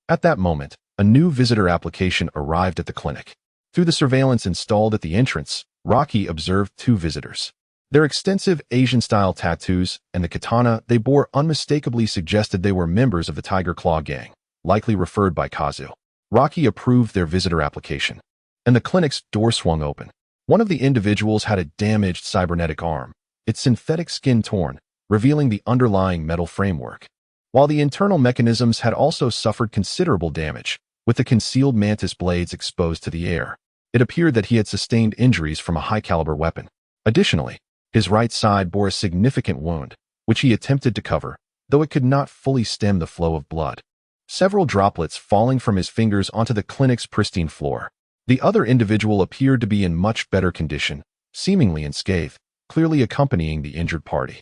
At that moment, a new visitor application arrived at the clinic. Through the surveillance installed at the entrance, Rocky observed two visitors. Their extensive Asian-style tattoos and the katana they bore unmistakably suggested they were members of the Tiger Claw gang, likely referred by Kazu. Rocky approved their visitor application, and the clinic's door swung open. One of the individuals had a damaged cybernetic arm, its synthetic skin torn, revealing the underlying metal framework. While the internal mechanisms had also suffered considerable damage, with the concealed mantis blades exposed to the air, it appeared that he had sustained injuries from a high-caliber weapon. Additionally, his right side bore a significant wound, which he attempted to cover, though it could not fully stem the flow of blood. Several droplets falling from his fingers onto the clinic's pristine floor. The other individual appeared to be in much better condition, seemingly unscathed, clearly accompanying the injured party.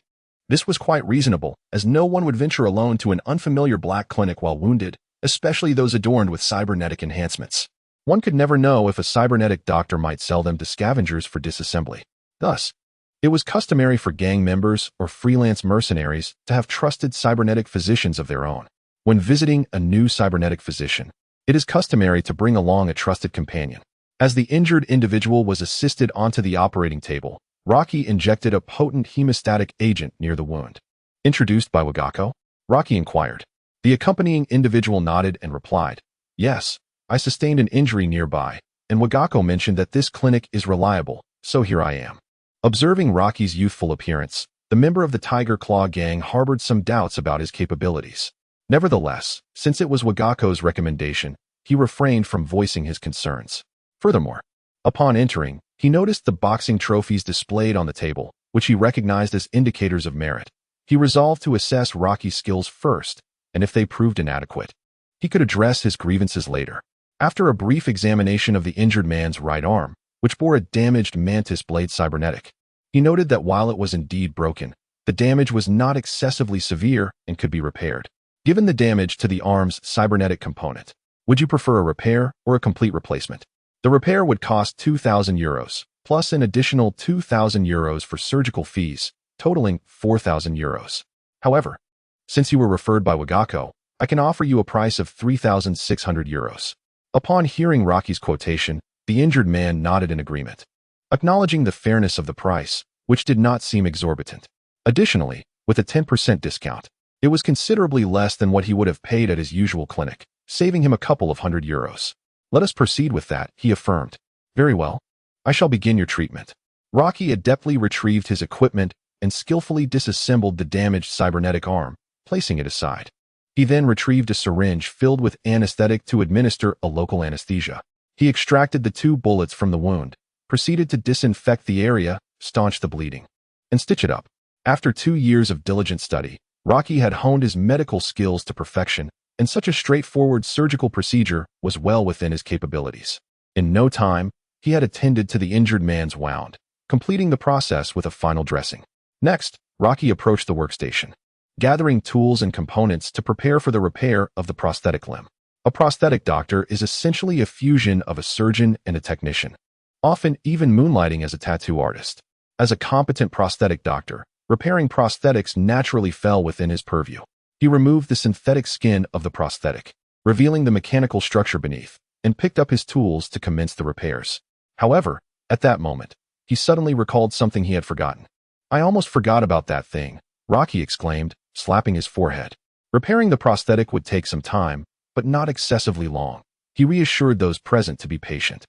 This was quite reasonable, as no one would venture alone to an unfamiliar black clinic while wounded, especially those adorned with cybernetic enhancements. One could never know if a cybernetic doctor might sell them to scavengers for disassembly. Thus, it was customary for gang members or freelance mercenaries to have trusted cybernetic physicians of their own. When visiting a new cybernetic physician, it is customary to bring along a trusted companion. As the injured individual was assisted onto the operating table, Rocky injected a potent hemostatic agent near the wound. Introduced by Wagako? Rocky inquired. The accompanying individual nodded and replied, "Yes, I sustained an injury nearby, and Wagako mentioned that this clinic is reliable, so here I am." Observing Rocky's youthful appearance, the member of the Tiger Claw gang harbored some doubts about his capabilities. Nevertheless, since it was Wagako's recommendation, he refrained from voicing his concerns. Furthermore, upon entering, he noticed the boxing trophies displayed on the table, which he recognized as indicators of merit. He resolved to assess Rocky's skills first, and if they proved inadequate, he could address his grievances later. After a brief examination of the injured man's right arm, which bore a damaged mantis blade cybernetic, he noted that while it was indeed broken, the damage was not excessively severe and could be repaired. Given the damage to the arm's cybernetic component, would you prefer a repair or a complete replacement? The repair would cost 2,000 euros, plus an additional 2,000 euros for surgical fees, totaling 4,000 euros. However, since you were referred by Wagako, I can offer you a price of 3,600 euros. Upon hearing Rocky's quotation, the injured man nodded in agreement, acknowledging the fairness of the price, which did not seem exorbitant. Additionally, with a 10% discount, it was considerably less than what he would have paid at his usual clinic, saving him a couple of hundred euros. "Let us proceed with that," he affirmed. "Very well. I shall begin your treatment." Rocky adeptly retrieved his equipment and skillfully disassembled the damaged cybernetic arm, placing it aside. He then retrieved a syringe filled with anesthetic to administer a local anesthesia. He extracted the 2 bullets from the wound, proceeded to disinfect the area, staunch the bleeding, and stitch it up. After 2 years of diligent study, Rocky had honed his medical skills to perfection, and such a straightforward surgical procedure was well within his capabilities. In no time, he had attended to the injured man's wound, completing the process with a final dressing. Next, Rocky approached the workstation, gathering tools and components to prepare for the repair of the prosthetic limb. A prosthetic doctor is essentially a fusion of a surgeon and a technician, often even moonlighting as a tattoo artist. As a competent prosthetic doctor, repairing prosthetics naturally fell within his purview. He removed the synthetic skin of the prosthetic, revealing the mechanical structure beneath, and picked up his tools to commence the repairs. However, at that moment, he suddenly recalled something he had forgotten. "I almost forgot about that thing," Rocky exclaimed, slapping his forehead. Repairing the prosthetic would take some time, but not excessively long. He reassured those present to be patient.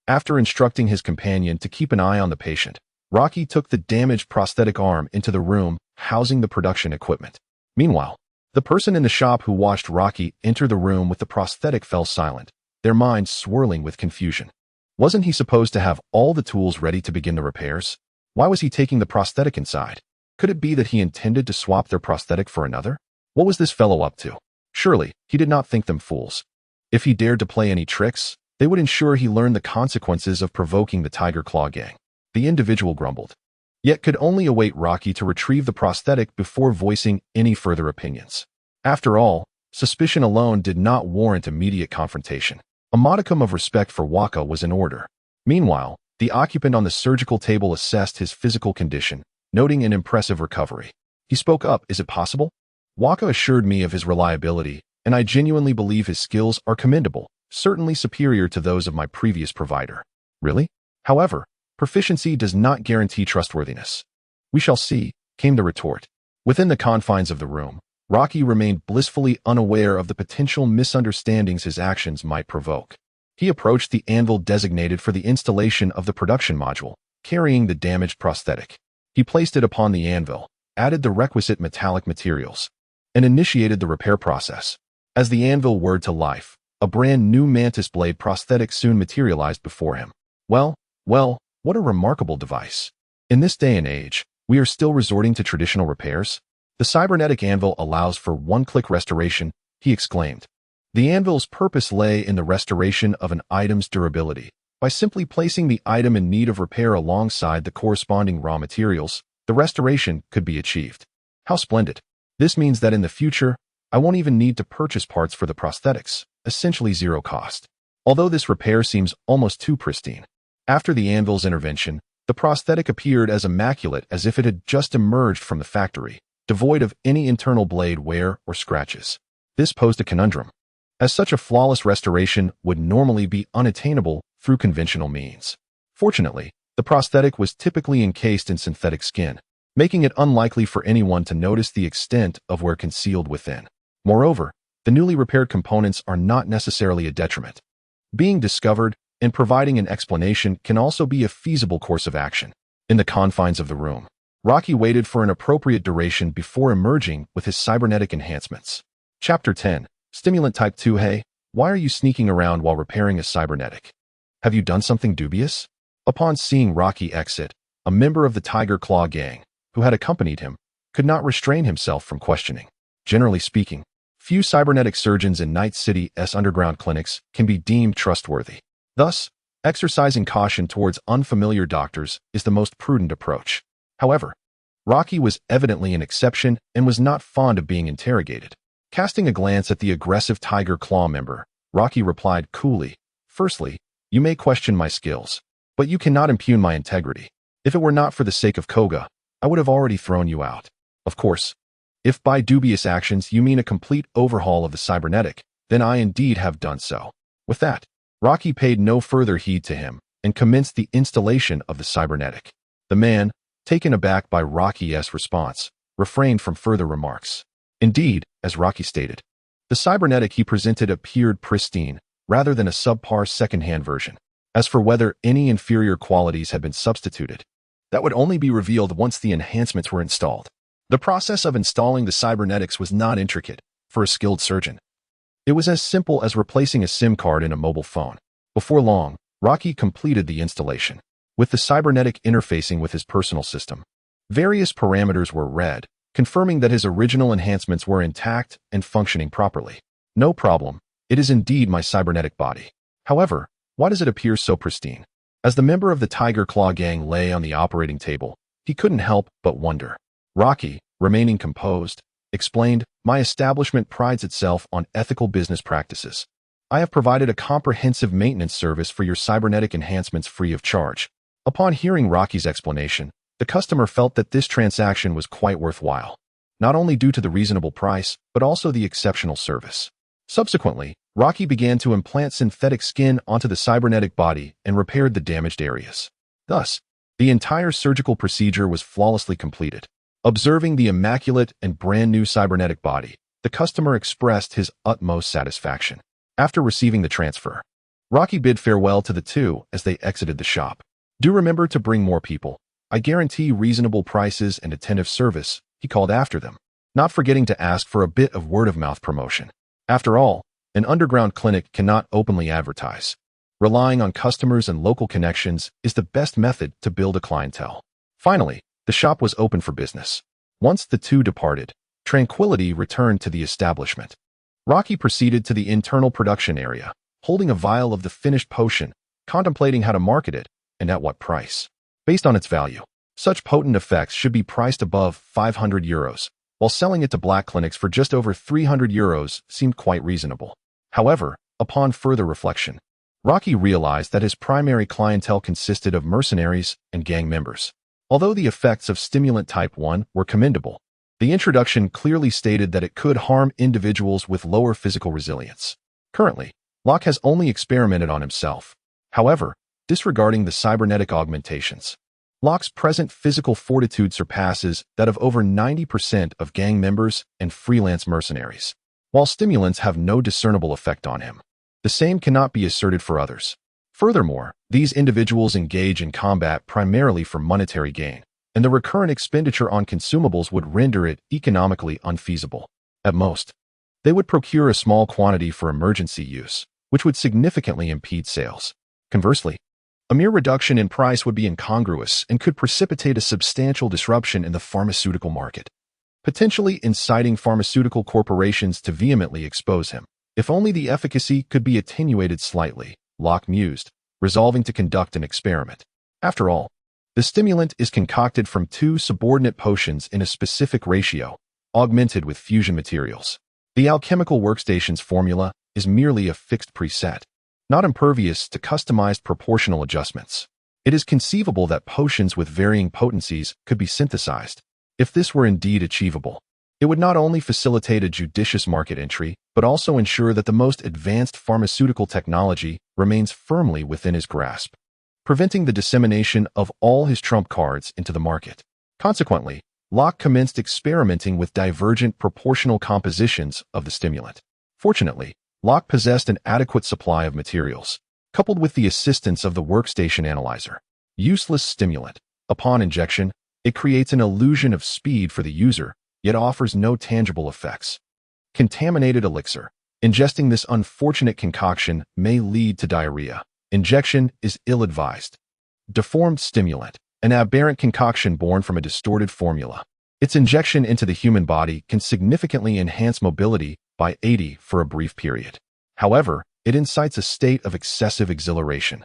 After instructing his companion to keep an eye on the patient, Rocky took the damaged prosthetic arm into the room housing the production equipment. Meanwhile, the person in the shop who watched Rocky enter the room with the prosthetic fell silent, their minds swirling with confusion. Wasn't he supposed to have all the tools ready to begin the repairs? Why was he taking the prosthetic inside? Could it be that he intended to swap their prosthetic for another? What was this fellow up to? Surely, he did not think them fools. If he dared to play any tricks, they would ensure he learned the consequences of provoking the Tiger Claw gang. The individual grumbled, yet could only await Rocky to retrieve the prosthetic before voicing any further opinions. After all, suspicion alone did not warrant immediate confrontation. A modicum of respect for Waka was in order. Meanwhile, the occupant on the surgical table assessed his physical condition, noting an impressive recovery. He spoke up, "Is it possible?" Waka assured me of his reliability, and I genuinely believe his skills are commendable, certainly superior to those of my previous provider. "Really? However, proficiency does not guarantee trustworthiness." "We shall see," came the retort. Within the confines of the room, Rocky remained blissfully unaware of the potential misunderstandings his actions might provoke. He approached the anvil designated for the installation of the production module, carrying the damaged prosthetic. He placed it upon the anvil, added the requisite metallic materials, and initiated the repair process. As the anvil whirred to life, a brand new mantis blade prosthetic soon materialized before him. Well, what a remarkable device. In this day and age, we are still resorting to traditional repairs. The cybernetic anvil allows for one-click restoration, he exclaimed. The anvil's purpose lay in the restoration of an item's durability. By simply placing the item in need of repair alongside the corresponding raw materials, the restoration could be achieved. How splendid. This means that in the future, I won't even need to purchase parts for the prosthetics, essentially zero cost. Although this repair seems almost too pristine. After the anvil's intervention, the prosthetic appeared as immaculate as if it had just emerged from the factory, devoid of any internal blade wear or scratches. This posed a conundrum, as such a flawless restoration would normally be unattainable through conventional means. Fortunately, the prosthetic was typically encased in synthetic skin, making it unlikely for anyone to notice the extent of wear concealed within. Moreover, the newly repaired components are not necessarily a detriment. Being discovered and providing an explanation can also be a feasible course of action. In the confines of the room, Rocky waited for an appropriate duration before emerging with his cybernetic enhancements. Chapter 10. Stimulant Type 2. Hey, why are you sneaking around while repairing a cybernetic? Have you done something dubious? Upon seeing Rocky exit, a member of the Tiger Claw gang, who had accompanied him, could not restrain himself from questioning. Generally speaking, few cybernetic surgeons in Night City's underground clinics can be deemed trustworthy. Thus, exercising caution towards unfamiliar doctors is the most prudent approach. However, Rocky was evidently an exception and was not fond of being interrogated. Casting a glance at the aggressive Tiger Claw member, Rocky replied coolly, "Firstly, you may question my skills, but you cannot impugn my integrity. If it were not for the sake of Koga, I would have already thrown you out. Of course, if by dubious actions you mean a complete overhaul of the cybernetic, then I indeed have done so." With that, Rocky paid no further heed to him and commenced the installation of the cybernetic. The man, taken aback by Rocky's response, refrained from further remarks. Indeed, as Rocky stated, the cybernetic he presented appeared pristine, rather than a subpar second-hand version. As for whether any inferior qualities had been substituted, that would only be revealed once the enhancements were installed. The process of installing the cybernetics was not intricate for a skilled surgeon. It was as simple as replacing a SIM card in a mobile phone. Before long, Rocky completed the installation, with the cybernetic interfacing with his personal system. Various parameters were read, confirming that his original enhancements were intact and functioning properly. No problem, it is indeed my cybernetic body. However, why does it appear so pristine? As the member of the Tiger Claw gang lay on the operating table, he couldn't help but wonder. Rocky, remaining composed, explained, "My establishment prides itself on ethical business practices. I have provided a comprehensive maintenance service for your cybernetic enhancements free of charge." Upon hearing Rocky's explanation, the customer felt that this transaction was quite worthwhile, not only due to the reasonable price, but also the exceptional service. Subsequently, Rocky began to implant synthetic skin onto the cybernetic body and repaired the damaged areas. Thus, the entire surgical procedure was flawlessly completed. Observing the immaculate and brand new cybernetic body, the customer expressed his utmost satisfaction. After receiving the transfer, Rocky bid farewell to the two as they exited the shop. "Do remember to bring more people. I guarantee reasonable prices and attentive service," he called after them, not forgetting to ask for a bit of word-of-mouth promotion. After all, an underground clinic cannot openly advertise. Relying on customers and local connections is the best method to build a clientele. Finally, the shop was open for business. Once the two departed, tranquility returned to the establishment. Rocky proceeded to the internal production area, holding a vial of the finished potion, contemplating how to market it and at what price. Based on its value, such potent effects should be priced above 500 euros, while selling it to black clinics for just over 300 euros seemed quite reasonable. However, upon further reflection, Rocky realized that his primary clientele consisted of mercenaries and gang members. Although the effects of stimulant type 1 were commendable, the introduction clearly stated that it could harm individuals with lower physical resilience. Currently, Locke has only experimented on himself. However, disregarding the cybernetic augmentations, Locke's present physical fortitude surpasses that of over 90% of gang members and freelance mercenaries. While stimulants have no discernible effect on him, the same cannot be asserted for others. Furthermore, these individuals engage in combat primarily for monetary gain, and the recurrent expenditure on consumables would render it economically unfeasible. At most, they would procure a small quantity for emergency use, which would significantly impede sales. Conversely, a mere reduction in price would be incongruous and could precipitate a substantial disruption in the pharmaceutical market, potentially inciting pharmaceutical corporations to vehemently expose him. If only the efficacy could be attenuated slightly, Locke mused, resolving to conduct an experiment. After all, the stimulant is concocted from two subordinate potions in a specific ratio, augmented with fusion materials. The alchemical workstation's formula is merely a fixed preset, not impervious to customized proportional adjustments. It is conceivable that potions with varying potencies could be synthesized. If this were indeed achievable, it would not only facilitate a judicious market entry, but also ensure that the most advanced pharmaceutical technology remains firmly within his grasp, preventing the dissemination of all his trump cards into the market. Consequently, Locke commenced experimenting with divergent proportional compositions of the stimulant. Fortunately, Locke possessed an adequate supply of materials, coupled with the assistance of the workstation analyzer. Useless stimulant. Upon injection, it creates an illusion of speed for the user, yet offers no tangible effects. Contaminated elixir. Ingesting this unfortunate concoction may lead to diarrhea. Injection is ill-advised. Deformed stimulant. An aberrant concoction born from a distorted formula. Its injection into the human body can significantly enhance mobility by 80 for a brief period. However, it incites a state of excessive exhilaration,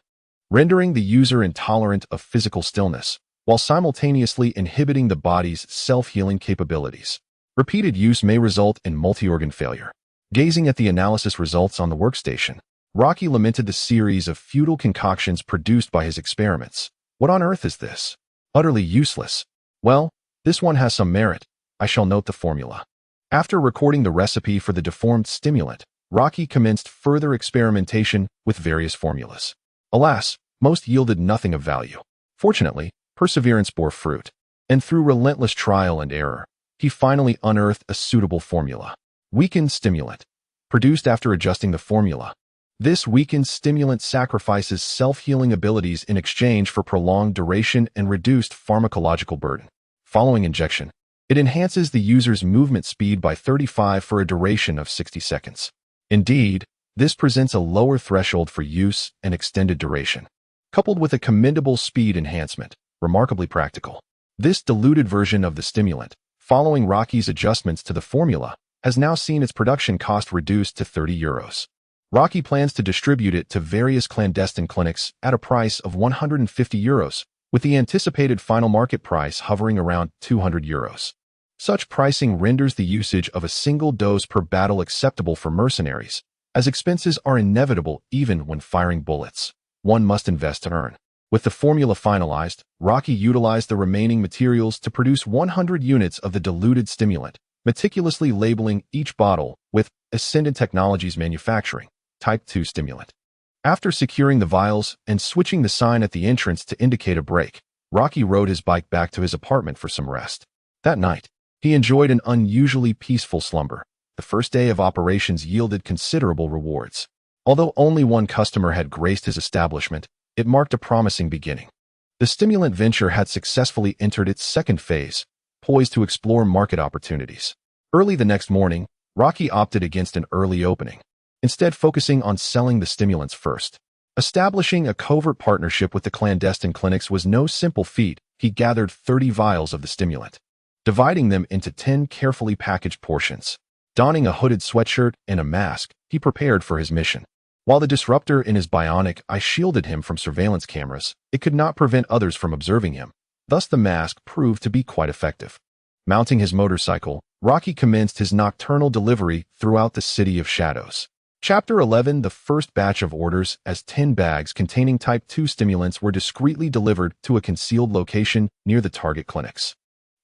rendering the user intolerant of physical stillness, while simultaneously inhibiting the body's self-healing capabilities. Repeated use may result in multi-organ failure. Gazing at the analysis results on the workstation, Rocky lamented the series of futile concoctions produced by his experiments. What on earth is this? Utterly useless. Well, this one has some merit. I shall note the formula. After recording the recipe for the deformed stimulant, Rocky commenced further experimentation with various formulas. Alas, most yielded nothing of value. Fortunately, perseverance bore fruit, and through relentless trial and error, he finally unearthed a suitable formula. Weakened stimulant. Produced after adjusting the formula. This weakened stimulant sacrifices self-healing abilities in exchange for prolonged duration and reduced pharmacological burden. Following injection, it enhances the user's movement speed by 35 for a duration of 60 seconds. Indeed, this presents a lower threshold for use and extended duration, coupled with a commendable speed enhancement, remarkably practical. This diluted version of the stimulant, following Rocky's adjustments to the formula, has now seen its production cost reduced to €30. Rocky plans to distribute it to various clandestine clinics at a price of €150, with the anticipated final market price hovering around €200. Such pricing renders the usage of a single dose per battle acceptable for mercenaries, as expenses are inevitable even when firing bullets. One must invest to earn. With the formula finalized, Rocky utilized the remaining materials to produce 100 units of the diluted stimulant, meticulously labeling each bottle with Ascendant Technologies Manufacturing, Type 2 stimulant. After securing the vials and switching the sign at the entrance to indicate a break, Rocky rode his bike back to his apartment for some rest. That night, he enjoyed an unusually peaceful slumber. The first day of operations yielded considerable rewards. Although only one customer had graced his establishment, it marked a promising beginning. The stimulant venture had successfully entered its second phase, poised to explore market opportunities. Early the next morning, Rocky opted against an early opening, instead focusing on selling the stimulants first. Establishing a covert partnership with the clandestine clinics was no simple feat. He gathered 30 vials of the stimulant, dividing them into 10 carefully packaged portions. Donning a hooded sweatshirt and a mask, he prepared for his mission. While the disruptor in his bionic eye shielded him from surveillance cameras, it could not prevent others from observing him. Thus the mask proved to be quite effective. Mounting his motorcycle, Rocky commenced his nocturnal delivery throughout the City of Shadows. Chapter 11. The first batch of orders, as 10 bags containing Type 2 stimulants were discreetly delivered to a concealed location near the target clinics.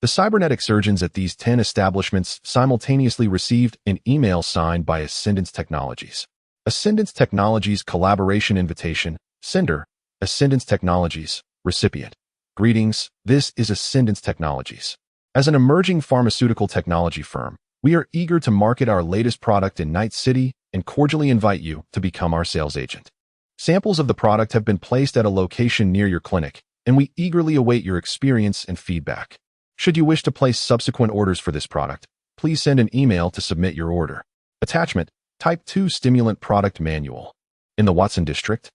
The cybernetic surgeons at these 10 establishments simultaneously received an email signed by Ascendance Technologies. Ascendance Technologies Collaboration Invitation. Sender, Ascendance Technologies. Recipient. Greetings, this is Ascendance Technologies. As an emerging pharmaceutical technology firm, we are eager to market our latest product in Night City and cordially invite you to become our sales agent. Samples of the product have been placed at a location near your clinic, and we eagerly await your experience and feedback. Should you wish to place subsequent orders for this product, please send an email to submit your order. Attachment: Type 2 Stimulant Product Manual. In the Watson District,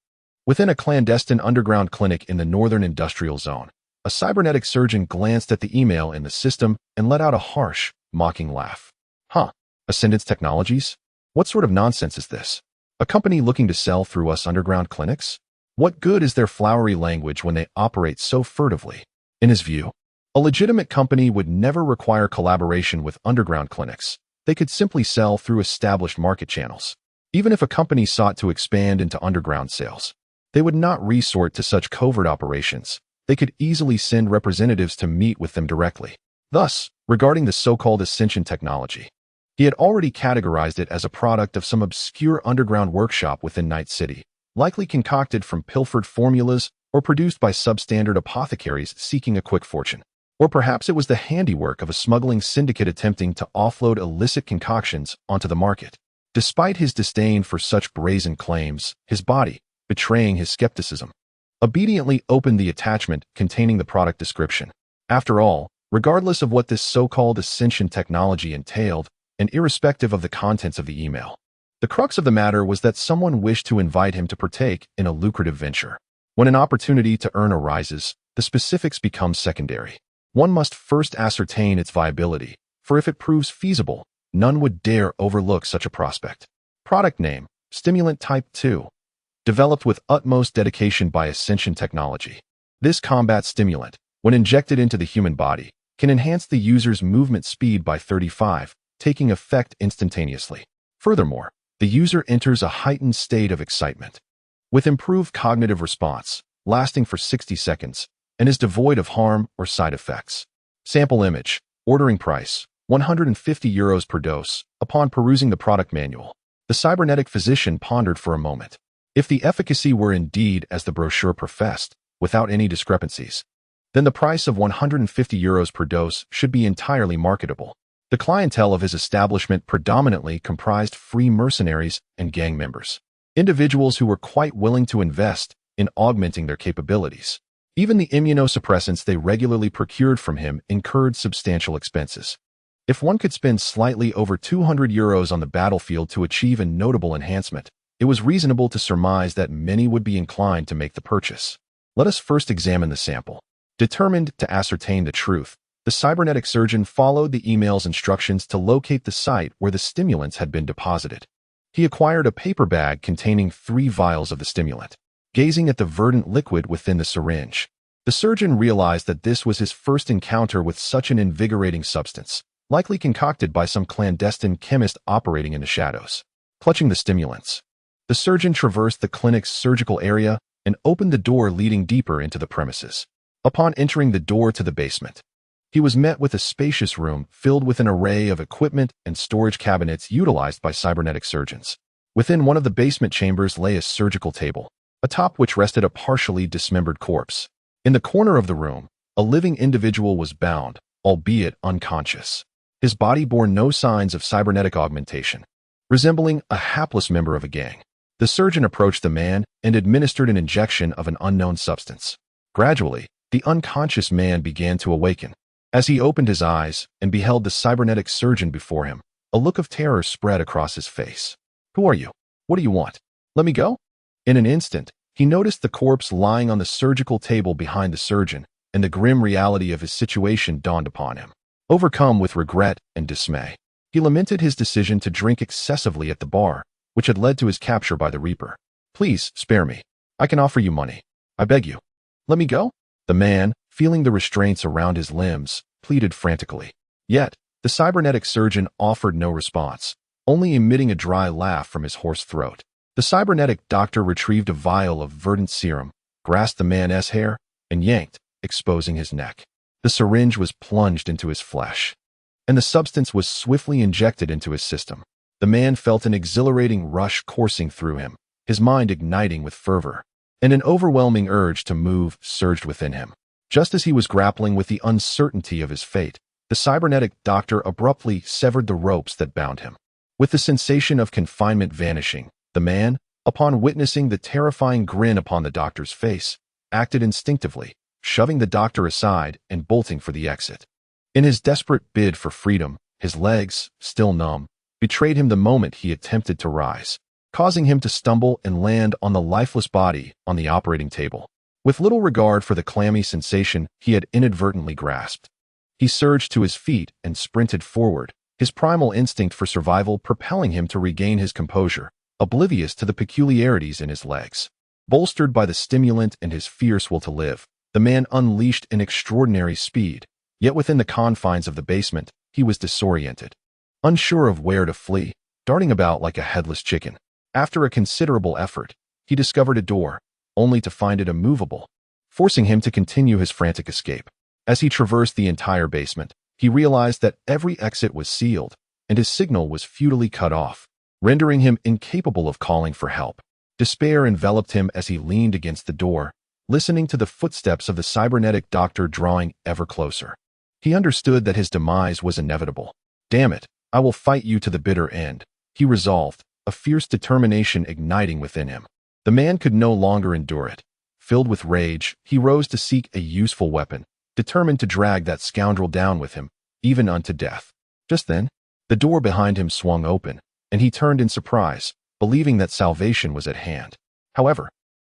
within a clandestine underground clinic in the Northern Industrial Zone, a cybernetic surgeon glanced at the email in the system and let out a harsh, mocking laugh. Huh? Ascendance Technologies? What sort of nonsense is this? A company looking to sell through us underground clinics? What good is their flowery language when they operate so furtively? In his view, a legitimate company would never require collaboration with underground clinics. They could simply sell through established market channels. Even if a company sought to expand into underground sales, they would not resort to such covert operations. They could easily send representatives to meet with them directly. Thus, regarding the so-called Ascension technology, he had already categorized it as a product of some obscure underground workshop within Night City, likely concocted from pilfered formulas or produced by substandard apothecaries seeking a quick fortune. Or perhaps it was the handiwork of a smuggling syndicate attempting to offload illicit concoctions onto the market. Despite his disdain for such brazen claims, his body, betraying his skepticism, obediently opened the attachment containing the product description. After all, regardless of what this so-called Ascension technology entailed, and irrespective of the contents of the email, the crux of the matter was that someone wished to invite him to partake in a lucrative venture. When an opportunity to earn arises, the specifics become secondary. One must first ascertain its viability, for if it proves feasible, none would dare overlook such a prospect. Product name: Stimulant Type 2. Developed with utmost dedication by Ascension Technology. This combat stimulant, when injected into the human body, can enhance the user's movement speed by 35, taking effect instantaneously. Furthermore, the user enters a heightened state of excitement, with improved cognitive response, lasting for 60 seconds, and is devoid of harm or side effects. Sample image. Ordering price: €150 per dose. Upon perusing the product manual, the cybernetic physician pondered for a moment. If the efficacy were indeed as the brochure professed, without any discrepancies, then the price of €150 per dose should be entirely marketable. The clientele of his establishment predominantly comprised free mercenaries and gang members, individuals who were quite willing to invest in augmenting their capabilities. Even the immunosuppressants they regularly procured from him incurred substantial expenses. If one could spend slightly over €200 on the battlefield to achieve a notable enhancement, it was reasonable to surmise that many would be inclined to make the purchase. Let us first examine the sample. Determined to ascertain the truth, the cybernetic surgeon followed the email's instructions to locate the site where the stimulants had been deposited. He acquired a paper bag containing 3 vials of the stimulant. Gazing at the verdant liquid within the syringe, the surgeon realized that this was his first encounter with such an invigorating substance, likely concocted by some clandestine chemist operating in the shadows. Clutching the stimulants, the surgeon traversed the clinic's surgical area and opened the door leading deeper into the premises. Upon entering the door to the basement, he was met with a spacious room filled with an array of equipment and storage cabinets utilized by cybernetic surgeons. Within one of the basement chambers lay a surgical table, atop which rested a partially dismembered corpse. In the corner of the room, a living individual was bound, albeit unconscious. His body bore no signs of cybernetic augmentation, resembling a hapless member of a gang. The surgeon approached the man and administered an injection of an unknown substance. Gradually, the unconscious man began to awaken. As he opened his eyes and beheld the cybernetic surgeon before him, a look of terror spread across his face. "Who are you? What do you want? Let me go?" In an instant, he noticed the corpse lying on the surgical table behind the surgeon, and the grim reality of his situation dawned upon him. Overcome with regret and dismay, he lamented his decision to drink excessively at the bar, which had led to his capture by the Reaper. "Please, spare me. I can offer you money. I beg you. Let me go?" The man, feeling the restraints around his limbs, pleaded frantically. Yet, the cybernetic surgeon offered no response, only emitting a dry laugh from his hoarse throat. The cybernetic doctor retrieved a vial of verdant serum, grasped the man's hair, and yanked, exposing his neck. The syringe was plunged into his flesh, and the substance was swiftly injected into his system. The man felt an exhilarating rush coursing through him, his mind igniting with fervor, and an overwhelming urge to move surged within him. Just as he was grappling with the uncertainty of his fate, the cybernetic doctor abruptly severed the ropes that bound him. With the sensation of confinement vanishing, the man, upon witnessing the terrifying grin upon the doctor's face, acted instinctively, shoving the doctor aside and bolting for the exit. In his desperate bid for freedom, his legs, still numb, betrayed him the moment he attempted to rise, causing him to stumble and land on the lifeless body on the operating table. With little regard for the clammy sensation he had inadvertently grasped, he surged to his feet and sprinted forward, his primal instinct for survival propelling him to regain his composure, oblivious to the peculiarities in his legs. Bolstered by the stimulant and his fierce will to live, the man unleashed an extraordinary speed, yet within the confines of the basement, he was disoriented. Unsure of where to flee, darting about like a headless chicken. After a considerable effort, he discovered a door, only to find it immovable, forcing him to continue his frantic escape. As he traversed the entire basement, he realized that every exit was sealed, and his signal was futilely cut off, rendering him incapable of calling for help. Despair enveloped him as he leaned against the door, listening to the footsteps of the cybernetic doctor drawing ever closer. He understood that his demise was inevitable. "Damn it, I will fight you to the bitter end," he resolved, a fierce determination igniting within him. The man could no longer endure it. Filled with rage, he rose to seek a useful weapon, determined to drag that scoundrel down with him, even unto death. Just then, the door behind him swung open, and he turned in surprise, believing that salvation was at hand. However,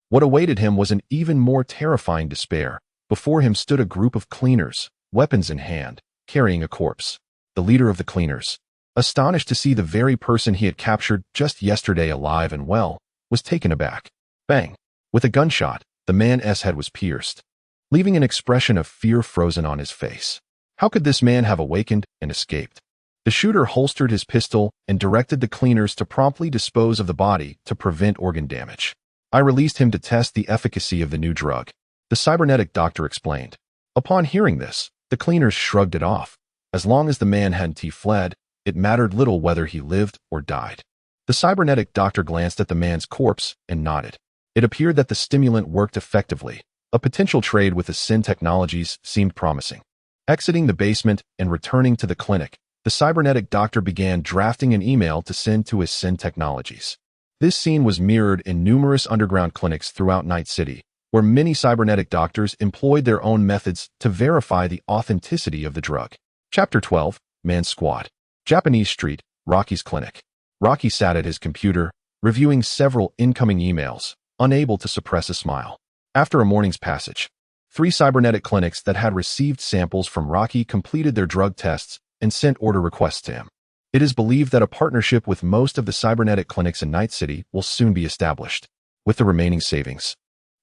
what awaited him was an even more terrifying despair. Before him stood a group of cleaners, weapons in hand, carrying a corpse. The leader of the cleaners, astonished to see the very person he had captured just yesterday alive and well, was taken aback. Bang! With a gunshot, the man's head was pierced, leaving an expression of fear frozen on his face. How could this man have awakened and escaped? The shooter holstered his pistol and directed the cleaners to promptly dispose of the body to prevent organ damage. "I released him to test the efficacy of the new drug," the cybernetic doctor explained. Upon hearing this, the cleaners shrugged it off. As long as the man hadn't fled, it mattered little whether he lived or died. The cybernetic doctor glanced at the man's corpse and nodded. It appeared that the stimulant worked effectively. A potential trade with the Sin Technologies seemed promising. Exiting the basement and returning to the clinic, the cybernetic doctor began drafting an email to send to his Sin Technologies. This scene was mirrored in numerous underground clinics throughout Night City, where many cybernetic doctors employed their own methods to verify the authenticity of the drug. Chapter 12, Man's Squad. Japanese Street, Rocky's clinic. Rocky sat at his computer, reviewing several incoming emails, unable to suppress a smile. After a morning's passage, 3 cybernetic clinics that had received samples from Rocky completed their drug tests and sent order requests to him. It is believed that a partnership with most of the cybernetic clinics in Night City will soon be established. With the remaining savings,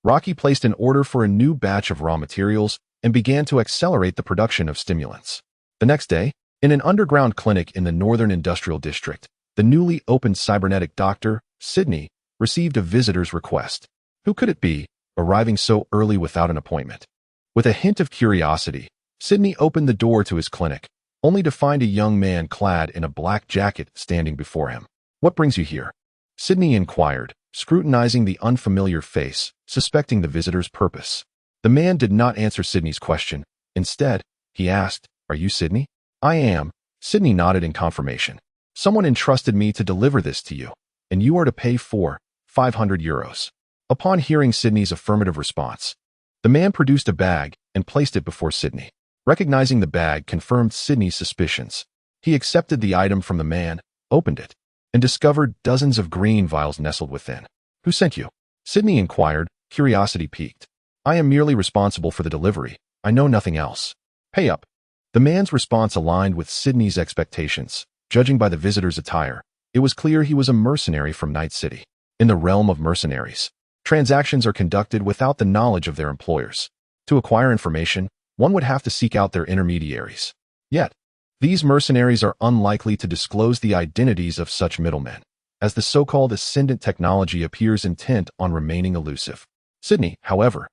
Rocky placed an order for a new batch of raw materials and began to accelerate the production of stimulants. The next day, in an underground clinic in the Northern Industrial District, the newly opened cybernetic doctor, Sydney, received a visitor's request. Who could it be, arriving so early without an appointment? With a hint of curiosity, Sydney opened the door to his clinic, only to find a young man clad in a black jacket standing before him. "What brings you here?" Sydney inquired, scrutinizing the unfamiliar face, suspecting the visitor's purpose. The man did not answer Sydney's question. Instead, he asked, "Are you Sydney?" "I am." Sydney nodded in confirmation. "Someone entrusted me to deliver this to you, and you are to pay for 500 euros. Upon hearing Sydney's affirmative response, the man produced a bag and placed it before Sydney. Recognizing the bag confirmed Sydney's suspicions. He accepted the item from the man, opened it, and discovered dozens of green vials nestled within. "Who sent you?" Sydney inquired, curiosity piqued. "I am merely responsible for the delivery. I know nothing else." "Pay up." The man's response aligned with Sydney's expectations. Judging by the visitor's attire, it was clear he was a mercenary from Night City. In the realm of mercenaries, transactions are conducted without the knowledge of their employers. To acquire information, one would have to seek out their intermediaries. Yet, these mercenaries are unlikely to disclose the identities of such middlemen, as the so-called ascendant technology appears intent on remaining elusive. Sydney, however,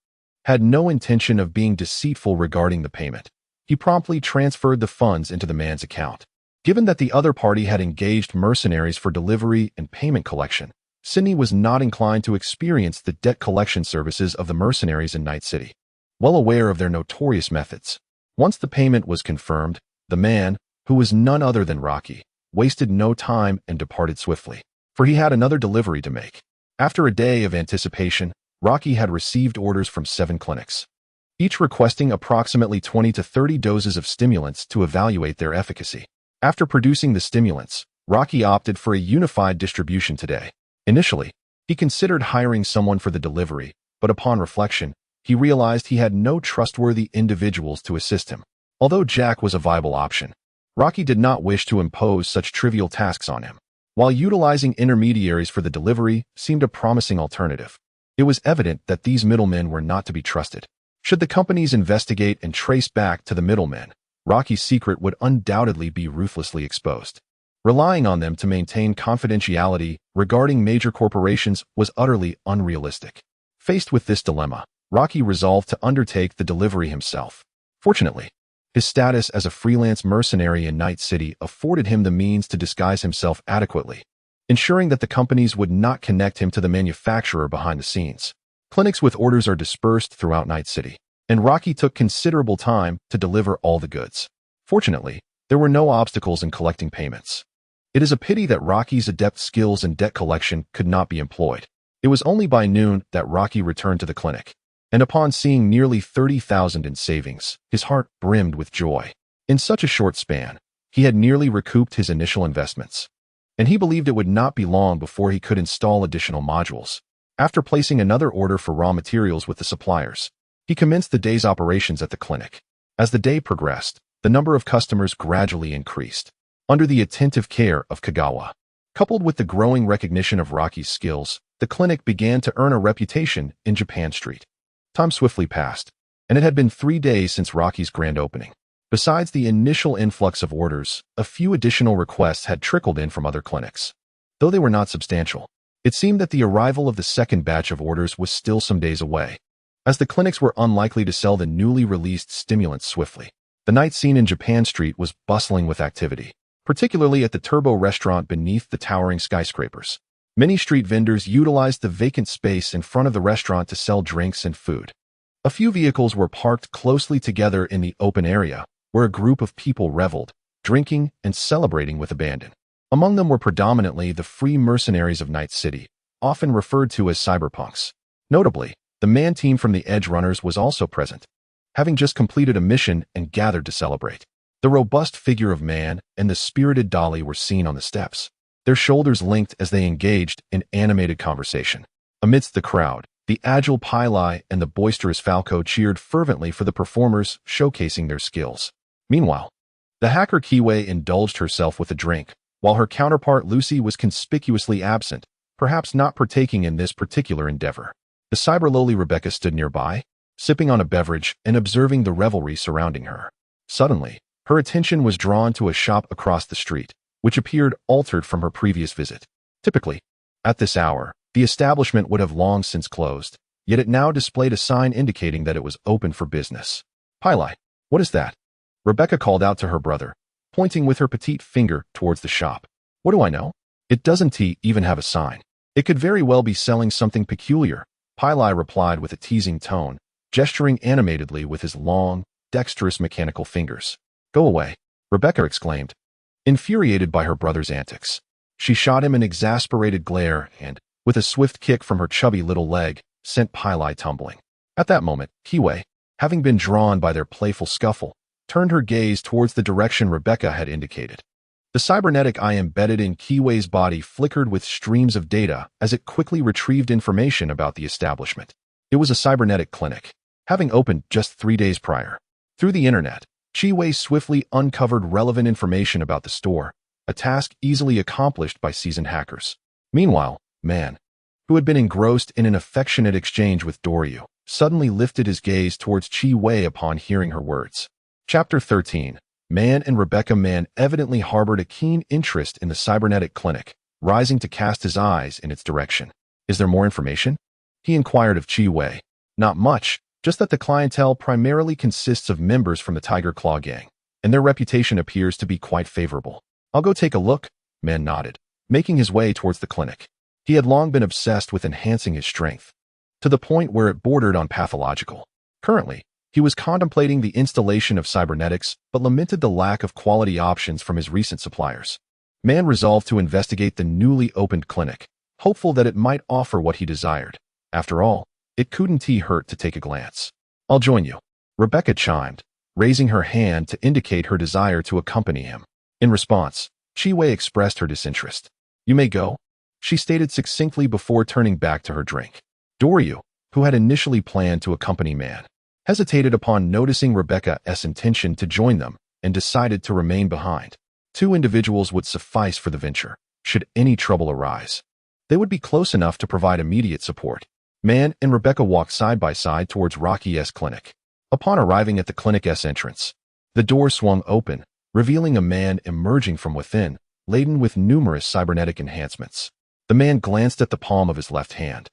had no intention of being deceitful regarding the payment. He promptly transferred the funds into the man's account. Given that the other party had engaged mercenaries for delivery and payment collection, Sydney was not inclined to experience the debt collection services of the mercenaries in Night City. Well aware of their notorious methods, once the payment was confirmed, the man, who was none other than Rocky, wasted no time and departed swiftly, for he had another delivery to make. After a day of anticipation, Rocky had received orders from 7 clinics. each requesting approximately 20 to 30 doses of stimulants to evaluate their efficacy. After producing the stimulants, Rocky opted for a unified distribution today. Initially, he considered hiring someone for the delivery, but upon reflection, he realized he had no trustworthy individuals to assist him. Although Jack was a viable option, Rocky did not wish to impose such trivial tasks on him. While utilizing intermediaries for the delivery seemed a promising alternative, it was evident that these middlemen were not to be trusted. Should the companies investigate and trace back to the middlemen, Rocky's secret would undoubtedly be ruthlessly exposed. Relying on them to maintain confidentiality regarding major corporations was utterly unrealistic. Faced with this dilemma, Rocky resolved to undertake the delivery himself. Fortunately, his status as a freelance mercenary in Night City afforded him the means to disguise himself adequately, ensuring that the companies would not connect him to the manufacturer behind the scenes. Clinics with orders are dispersed throughout Night City, and Rocky took considerable time to deliver all the goods. Fortunately, there were no obstacles in collecting payments. It is a pity that Rocky's adept skills in debt collection could not be employed. It was only by noon that Rocky returned to the clinic, and upon seeing nearly 30,000 in savings, his heart brimmed with joy. In such a short span, he had nearly recouped his initial investments, and he believed it would not be long before he could install additional modules. After placing another order for raw materials with the suppliers, he commenced the day's operations at the clinic. As the day progressed, the number of customers gradually increased. Under the attentive care of Kagawa, coupled with the growing recognition of Rocky's skills, the clinic began to earn a reputation in Japan Street. Time swiftly passed, and it had been 3 days since Rocky's grand opening. Besides the initial influx of orders, a few additional requests had trickled in from other clinics. Though they were not substantial, it seemed that the arrival of the second batch of orders was still some days away. As the clinics were unlikely to sell the newly released stimulants swiftly, the night scene in Japan Street was bustling with activity, particularly at the Turbo restaurant beneath the towering skyscrapers. Many street vendors utilized the vacant space in front of the restaurant to sell drinks and food. A few vehicles were parked closely together in the open area, where a group of people reveled, drinking and celebrating with abandon. Among them were predominantly the free mercenaries of Night City, often referred to as cyberpunks. Notably, the man team from the Edge Runners was also present, having just completed a mission and gathered to celebrate. The robust figure of Man and the spirited Dolly were seen on the steps, their shoulders linked as they engaged in animated conversation. Amidst the crowd, the agile Pili and the boisterous Falco cheered fervently for the performers showcasing their skills. Meanwhile, the hacker Kiwei indulged herself with a drink, while her counterpart Lucy was conspicuously absent, perhaps not partaking in this particular endeavor. The cyber lowly Rebecca stood nearby, sipping on a beverage and observing the revelry surrounding her. Suddenly, her attention was drawn to a shop across the street, which appeared altered from her previous visit. Typically, at this hour, the establishment would have long since closed, yet it now displayed a sign indicating that it was open for business. Pili, what is that? Rebecca called out to her brother, pointing with her petite finger towards the shop. What do I know? It doesn't even have a sign. It could very well be selling something peculiar, Pili replied with a teasing tone, gesturing animatedly with his long, dexterous mechanical fingers. Go away, Rebecca exclaimed. Infuriated by her brother's antics, she shot him an exasperated glare and, with a swift kick from her chubby little leg, sent Pili tumbling. At that moment, Kiwei, having been drawn by their playful scuffle, turned her gaze towards the direction Rebecca had indicated. The cybernetic eye embedded in Kiwei's body flickered with streams of data as it quickly retrieved information about the establishment. It was a cybernetic clinic, having opened just 3 days prior. Through the internet, Kiwei swiftly uncovered relevant information about the store, a task easily accomplished by seasoned hackers. Meanwhile, Man, who had been engrossed in an affectionate exchange with Doryu, suddenly lifted his gaze towards Kiwei upon hearing her words. Chapter 13. Man and Rebecca. Man evidently harbored a keen interest in the cybernetic clinic, rising to cast his eyes in its direction. Is there more information? He inquired of Kiwei. Not much, just that the clientele primarily consists of members from the Tiger Claw gang, and their reputation appears to be quite favorable. I'll go take a look, Man nodded, making his way towards the clinic. He had long been obsessed with enhancing his strength, to the point where it bordered on pathological. Currently, he was contemplating the installation of cybernetics, but lamented the lack of quality options from his recent suppliers. Man resolved to investigate the newly opened clinic, hopeful that it might offer what he desired. After all, it couldn't hurt to take a glance. I'll join you, Rebecca chimed, raising her hand to indicate her desire to accompany him. In response, Chi-Wei expressed her disinterest. "You may go," she stated succinctly before turning back to her drink. Doryu, who had initially planned to accompany Man, hesitated upon noticing Rebecca's intention to join them and decided to remain behind. 2 individuals would suffice for the venture, should any trouble arise. They would be close enough to provide immediate support. Man and Rebecca walked side by side towards Rocky's clinic. Upon arriving at the clinic's entrance, the door swung open, revealing a man emerging from within, laden with numerous cybernetic enhancements. The man glanced at the palm of his left hand,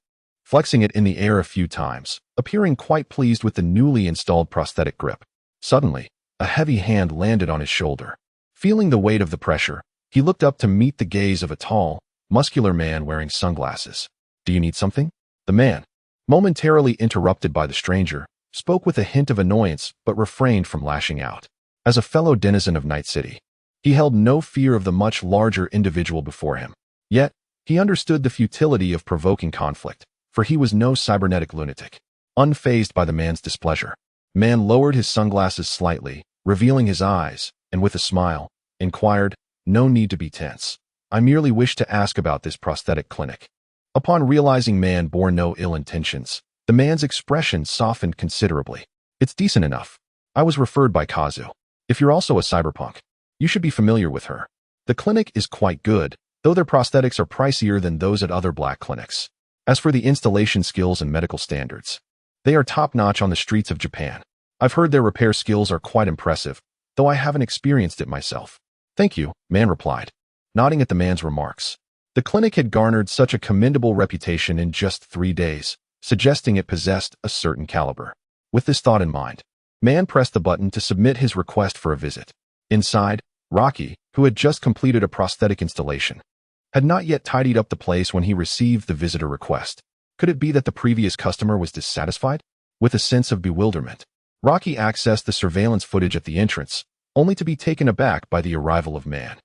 flexing it in the air a few times, appearing quite pleased with the newly installed prosthetic grip. Suddenly, a heavy hand landed on his shoulder. Feeling the weight of the pressure, he looked up to meet the gaze of a tall, muscular man wearing sunglasses. "Do you need something?" The man, momentarily interrupted by the stranger, spoke with a hint of annoyance but refrained from lashing out. As a fellow denizen of Night City, he held no fear of the much larger individual before him. Yet, he understood the futility of provoking conflict, for he was no cybernetic lunatic. Unfazed by the man's displeasure, Man lowered his sunglasses slightly, revealing his eyes, and with a smile, inquired, "No need to be tense. I merely wish to ask about this prosthetic clinic." Upon realizing Man bore no ill intentions, the man's expression softened considerably. "It's decent enough. I was referred by Kazu. If you're also a cyberpunk, you should be familiar with her. The clinic is quite good, though their prosthetics are pricier than those at other black clinics. As for the installation skills and medical standards, they are top-notch on the streets of Japan. I've heard their repair skills are quite impressive, though I haven't experienced it myself." "Thank you," Man replied, nodding at the man's remarks. The clinic had garnered such a commendable reputation in just 3 days, suggesting it possessed a certain caliber. With this thought in mind, Man pressed the button to submit his request for a visit. Inside, Rocky, who had just completed a prosthetic installation, had not yet tidied up the place when he received the visitor request. Could it be that the previous customer was dissatisfied? With a sense of bewilderment, Rocky accessed the surveillance footage at the entrance, only to be taken aback by the arrival of Man.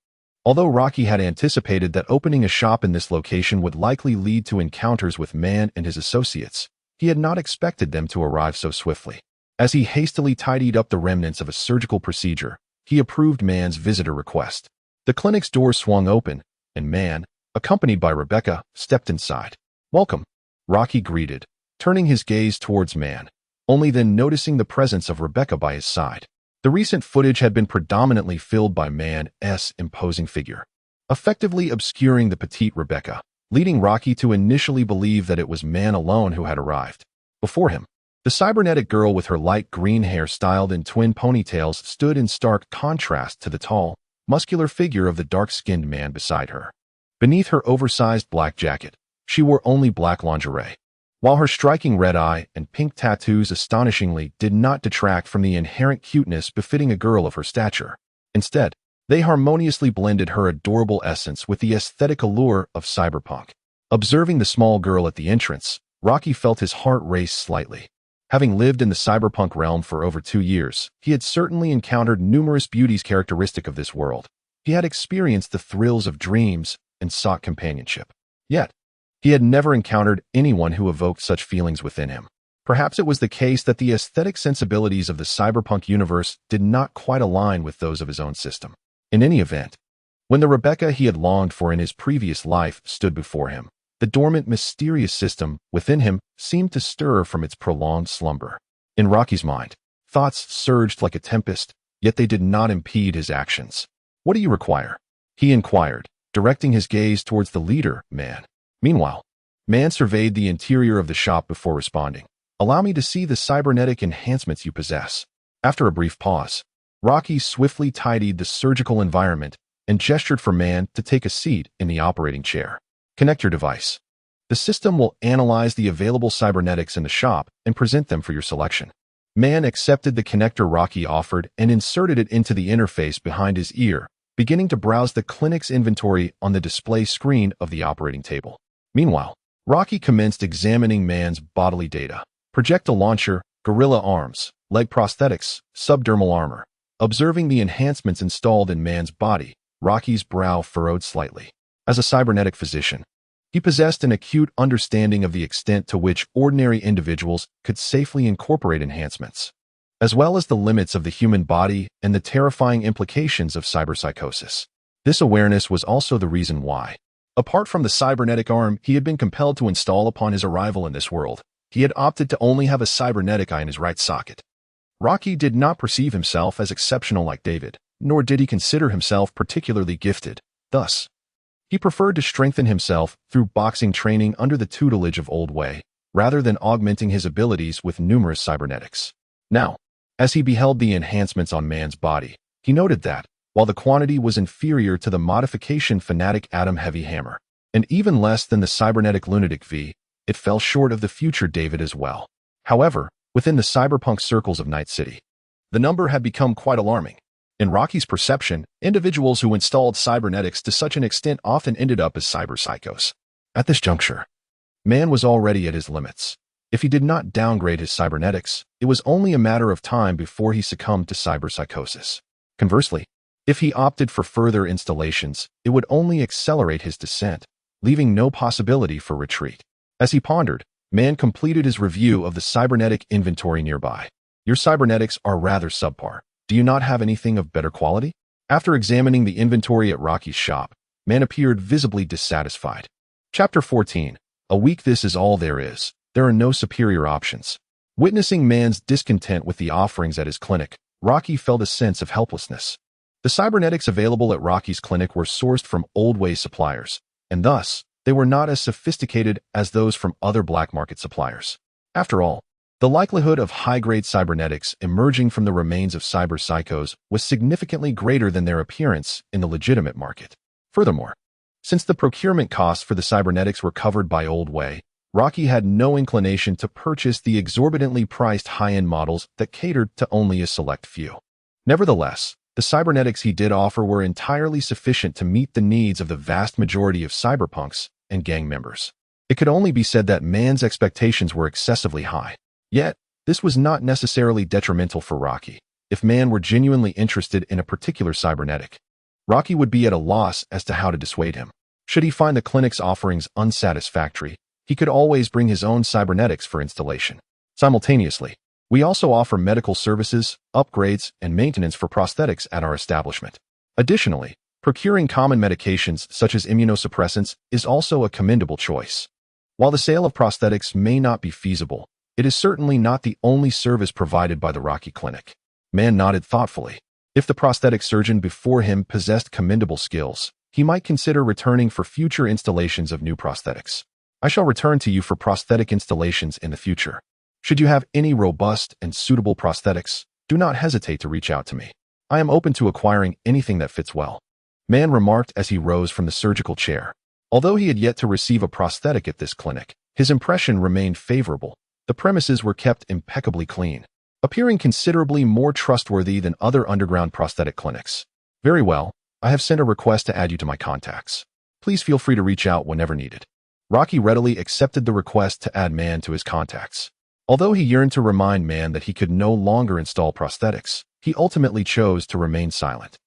Although Rocky had anticipated that opening a shop in this location would likely lead to encounters with Man and his associates, he had not expected them to arrive so swiftly. As he hastily tidied up the remnants of a surgical procedure, he approved Man's visitor request. The clinic's door swung open, and Man, accompanied by Rebecca, stepped inside. "Welcome," Rocky greeted, turning his gaze towards Man, only then noticing the presence of Rebecca by his side. The recent footage had been predominantly filled by Man's imposing figure, effectively obscuring the petite Rebecca, leading Rocky to initially believe that it was Man alone who had arrived. Before him, the cybernetic girl with her light green hair styled in twin ponytails stood in stark contrast to the tall, muscular figure of the dark-skinned man beside her. Beneath her oversized black jacket, she wore only black lingerie, while her striking red eye and pink tattoos astonishingly did not detract from the inherent cuteness befitting a girl of her stature. Instead, they harmoniously blended her adorable essence with the aesthetic allure of cyberpunk. Observing the small girl at the entrance, Rocky felt his heart race slightly. Having lived in the cyberpunk realm for over 2 years, he had certainly encountered numerous beauties characteristic of this world. He had experienced the thrills of dreams and sought companionship. Yet, he had never encountered anyone who evoked such feelings within him. Perhaps it was the case that the aesthetic sensibilities of the cyberpunk universe did not quite align with those of his own system. In any event, when the Rebecca he had longed for in his previous life stood before him, the dormant, mysterious system within him seemed to stir from its prolonged slumber. In Rocky's mind, thoughts surged like a tempest, yet they did not impede his actions. "What do you require?" he inquired, directing his gaze towards the leader, Man. Meanwhile, Man surveyed the interior of the shop before responding. "Allow me to see the cybernetic enhancements you possess." After a brief pause, Rocky swiftly tidied the surgical environment and gestured for Man to take a seat in the operating chair. "Connect your device. The system will analyze the available cybernetics in the shop and present them for your selection." Man accepted the connector Rocky offered and inserted it into the interface behind his ear, beginning to browse the clinic's inventory on the display screen of the operating table. Meanwhile, Rocky commenced examining Man's bodily data: projectile launcher, gorilla arms, leg prosthetics, subdermal armor. Observing the enhancements installed in Man's body, Rocky's brow furrowed slightly. As a cybernetic physician, he possessed an acute understanding of the extent to which ordinary individuals could safely incorporate enhancements. as well as the limits of the human body and the terrifying implications of cyberpsychosis. This awareness was also the reason why, apart from the cybernetic arm he had been compelled to install upon his arrival in this world, he had opted to only have a cybernetic eye in his right socket. Rocky did not perceive himself as exceptional like David, nor did he consider himself particularly gifted. Thus, he preferred to strengthen himself through boxing training under the tutelage of Old Way, rather than augmenting his abilities with numerous cybernetics. Now, as he beheld the enhancements on man's body, he noted that, while the quantity was inferior to the modification fanatic Atom Heavy Hammer, and even less than the cybernetic Lunatic V, it fell short of the future David as well. However, within the cyberpunk circles of Night City, the number had become quite alarming. In Rocky's perception, individuals who installed cybernetics to such an extent often ended up as cyberpsychos. At this juncture, man was already at his limits. If he did not downgrade his cybernetics, it was only a matter of time before he succumbed to cyberpsychosis. Conversely, if he opted for further installations, it would only accelerate his descent, leaving no possibility for retreat. As he pondered, man completed his review of the cybernetic inventory nearby. Your cybernetics are rather subpar. Do you not have anything of better quality? After examining the inventory at Rocky's shop, man appeared visibly dissatisfied. Chapter 14. A week. This is all there is. There are no superior options. Witnessing man's discontent with the offerings at his clinic, Rocky felt a sense of helplessness. The cybernetics available at Rocky's clinic were sourced from Old Way suppliers, and thus, they were not as sophisticated as those from other black market suppliers. After all, the likelihood of high-grade cybernetics emerging from the remains of cyberpsychos was significantly greater than their appearance in the legitimate market. Furthermore, since the procurement costs for the cybernetics were covered by Old Way, Rocky had no inclination to purchase the exorbitantly priced high-end models that catered to only a select few. Nevertheless, the cybernetics he did offer were entirely sufficient to meet the needs of the vast majority of cyberpunks and gang members. It could only be said that man's expectations were excessively high. Yet, this was not necessarily detrimental for Rocky. If man were genuinely interested in a particular cybernetic, Rocky would be at a loss as to how to dissuade him. Should he find the clinic's offerings unsatisfactory, he could always bring his own cybernetics for installation. Simultaneously, we also offer medical services, upgrades, and maintenance for prosthetics at our establishment. Additionally, procuring common medications such as immunosuppressants is also a commendable choice. While the sale of prosthetics may not be feasible, it is certainly not the only service provided by the Rocky Clinic. Man nodded thoughtfully. If the prosthetic surgeon before him possessed commendable skills, he might consider returning for future installations of new prosthetics. I shall return to you for prosthetic installations in the future. Should you have any robust and suitable prosthetics, do not hesitate to reach out to me. I am open to acquiring anything that fits well. Man remarked as he rose from the surgical chair. Although he had yet to receive a prosthetic at this clinic, his impression remained favorable. The premises were kept impeccably clean, appearing considerably more trustworthy than other underground prosthetic clinics. Very well, I have sent a request to add you to my contacts. Please feel free to reach out whenever needed. Rocky readily accepted the request to add Man to his contacts. Although he yearned to remind Man that he could no longer install prosthetics, he ultimately chose to remain silent.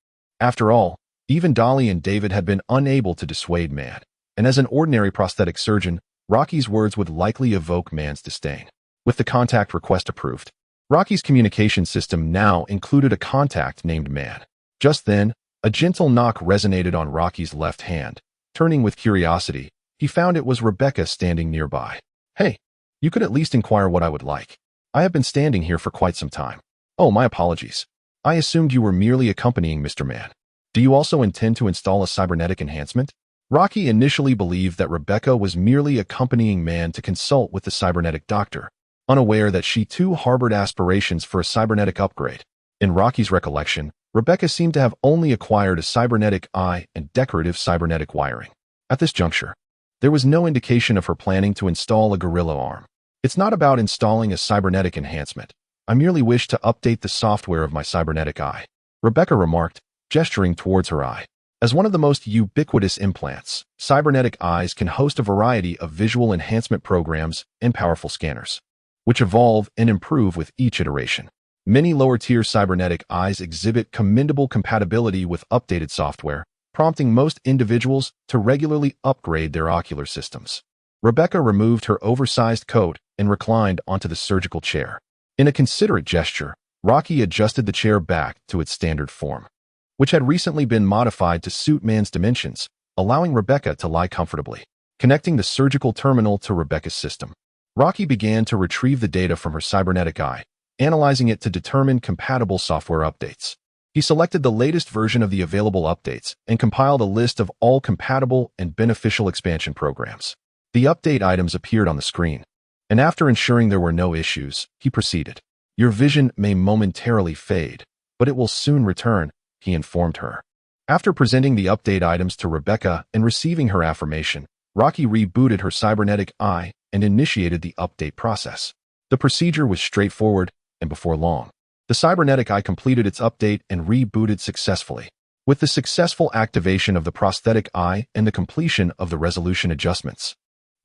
After all, even Dolly and David had been unable to dissuade Man, and as an ordinary prosthetic surgeon, Rocky's words would likely evoke Man's disdain. With the contact request approved, Rocky's communication system now included a contact named Man. Just then, a gentle knock resonated on Rocky's left hand. Turning with curiosity, he found it was Rebecca standing nearby. Hey, you could at least inquire what I would like. I have been standing here for quite some time. Oh, my apologies. I assumed you were merely accompanying Mr. Man. Do you also intend to install a cybernetic enhancement? Rocky initially believed that Rebecca was merely accompanying Man to consult with the cybernetic doctor, unaware that she too harbored aspirations for a cybernetic upgrade. In Rocky's recollection, Rebecca seemed to have only acquired a cybernetic eye and decorative cybernetic wiring. At this juncture, there was no indication of her planning to install a gorilla arm. It's not about installing a cybernetic enhancement. I merely wish to update the software of my cybernetic eye, Rebecca remarked, gesturing towards her eye. As one of the most ubiquitous implants, cybernetic eyes can host a variety of visual enhancement programs and powerful scanners, which evolve and improve with each iteration. Many lower-tier cybernetic eyes exhibit commendable compatibility with updated software, prompting most individuals to regularly upgrade their ocular systems. Rebecca removed her oversized coat and reclined onto the surgical chair. In a considerate gesture, Rocky adjusted the chair back to its standard form, which had recently been modified to suit man's dimensions, allowing Rebecca to lie comfortably. Connecting the surgical terminal to Rebecca's system, Rocky began to retrieve the data from her cybernetic eye, analyzing it to determine compatible software updates. He selected the latest version of the available updates and compiled a list of all compatible and beneficial expansion programs. The update items appeared on the screen, and after ensuring there were no issues, he proceeded. Your vision may momentarily fade, but it will soon return, he informed her. After presenting the update items to Rebecca and receiving her affirmation, Rocky rebooted her cybernetic eye and initiated the update process. The procedure was straightforward, and before long, the cybernetic eye completed its update and rebooted successfully. With the successful activation of the prosthetic eye and the completion of the resolution adjustments,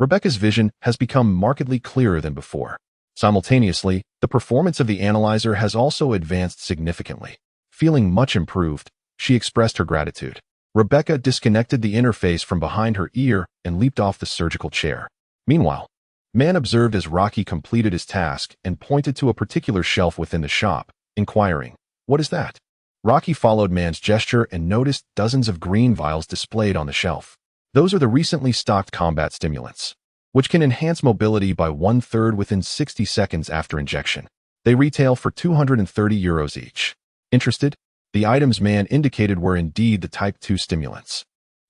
Rebecca's vision has become markedly clearer than before. Simultaneously, the performance of the analyzer has also advanced significantly. Feeling much improved, she expressed her gratitude. Rebecca disconnected the interface from behind her ear and leaped off the surgical chair. Meanwhile, Man observed as Rocky completed his task and pointed to a particular shelf within the shop, inquiring, "What is that?" Rocky followed Man's gesture and noticed dozens of green vials displayed on the shelf. Those are the recently stocked combat stimulants, which can enhance mobility by 1/3 within 60 seconds after injection. They retail for €230 each. Interested? The items Man indicated were indeed the Type 2 stimulants.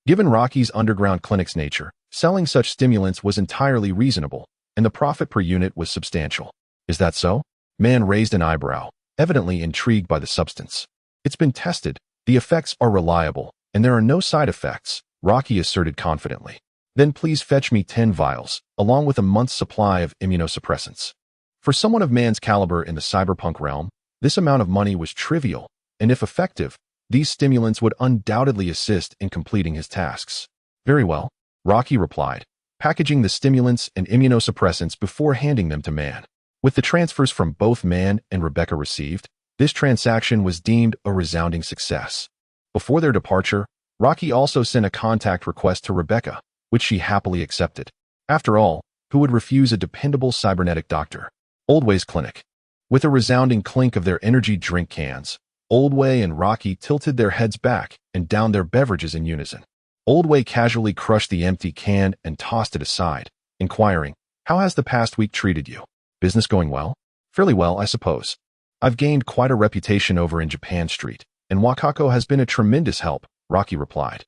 Given Rocky's underground clinic's nature, selling such stimulants was entirely reasonable, and the profit per unit was substantial. Is that so? Man raised an eyebrow, evidently intrigued by the substance. It's been tested, the effects are reliable, and there are no side effects, Rocky asserted confidently. Then please fetch me 10 vials, along with a month's supply of immunosuppressants. For someone of Man's caliber in the cyberpunk realm, this amount of money was trivial, and if effective, these stimulants would undoubtedly assist in completing his tasks. Very well, Rocky replied, packaging the stimulants and immunosuppressants before handing them to Man. With the transfers from both Man and Rebecca received, this transaction was deemed a resounding success. Before their departure, Rocky also sent a contact request to Rebecca, which she happily accepted. After all, who would refuse a dependable cybernetic doctor? Oldway's clinic. With a resounding clink of their energy drink cans, Oldway and Rocky tilted their heads back and downed their beverages in unison. Oldway casually crushed the empty can and tossed it aside, inquiring, "How has the past week treated you? Business going well?" "Fairly well, I suppose. I've gained quite a reputation over in Japan Street, and Wakako has been a tremendous help," Rocky replied,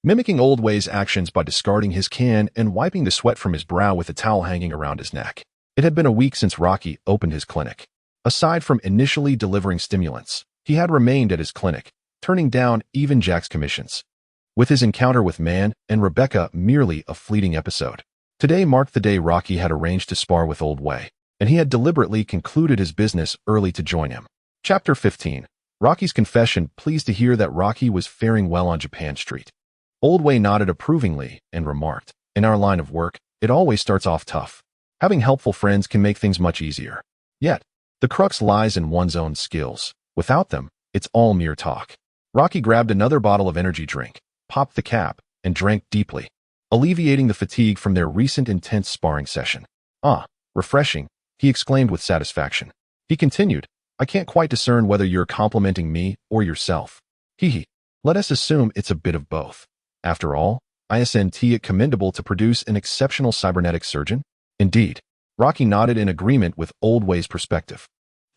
mimicking Oldway's actions by discarding his can and wiping the sweat from his brow with a towel hanging around his neck. It had been a week since Rocky opened his clinic. Aside from initially delivering stimulants, he had remained at his clinic, turning down even Jack's commissions. With his encounter with Man and Rebecca merely a fleeting episode, today marked the day Rocky had arranged to spar with Oldway, and he had deliberately concluded his business early to join him. Chapter 15. Rocky's confession. Pleased to hear that Rocky was faring well on Japan Street. Oldway nodded approvingly and remarked, "In our line of work, it always starts off tough. Having helpful friends can make things much easier. Yet, the crux lies in one's own skills. Without them, it's all mere talk." Rocky grabbed another bottle of energy drink, popped the cap, and drank deeply, alleviating the fatigue from their recent intense sparring session. "Ah, refreshing," he exclaimed with satisfaction. He continued, "I can't quite discern whether you're complimenting me or yourself. Hee. Let us assume it's a bit of both. After all, isn't it commendable to produce an exceptional cybernetic surgeon?" "Indeed." Rocky nodded in agreement with Oldway's perspective.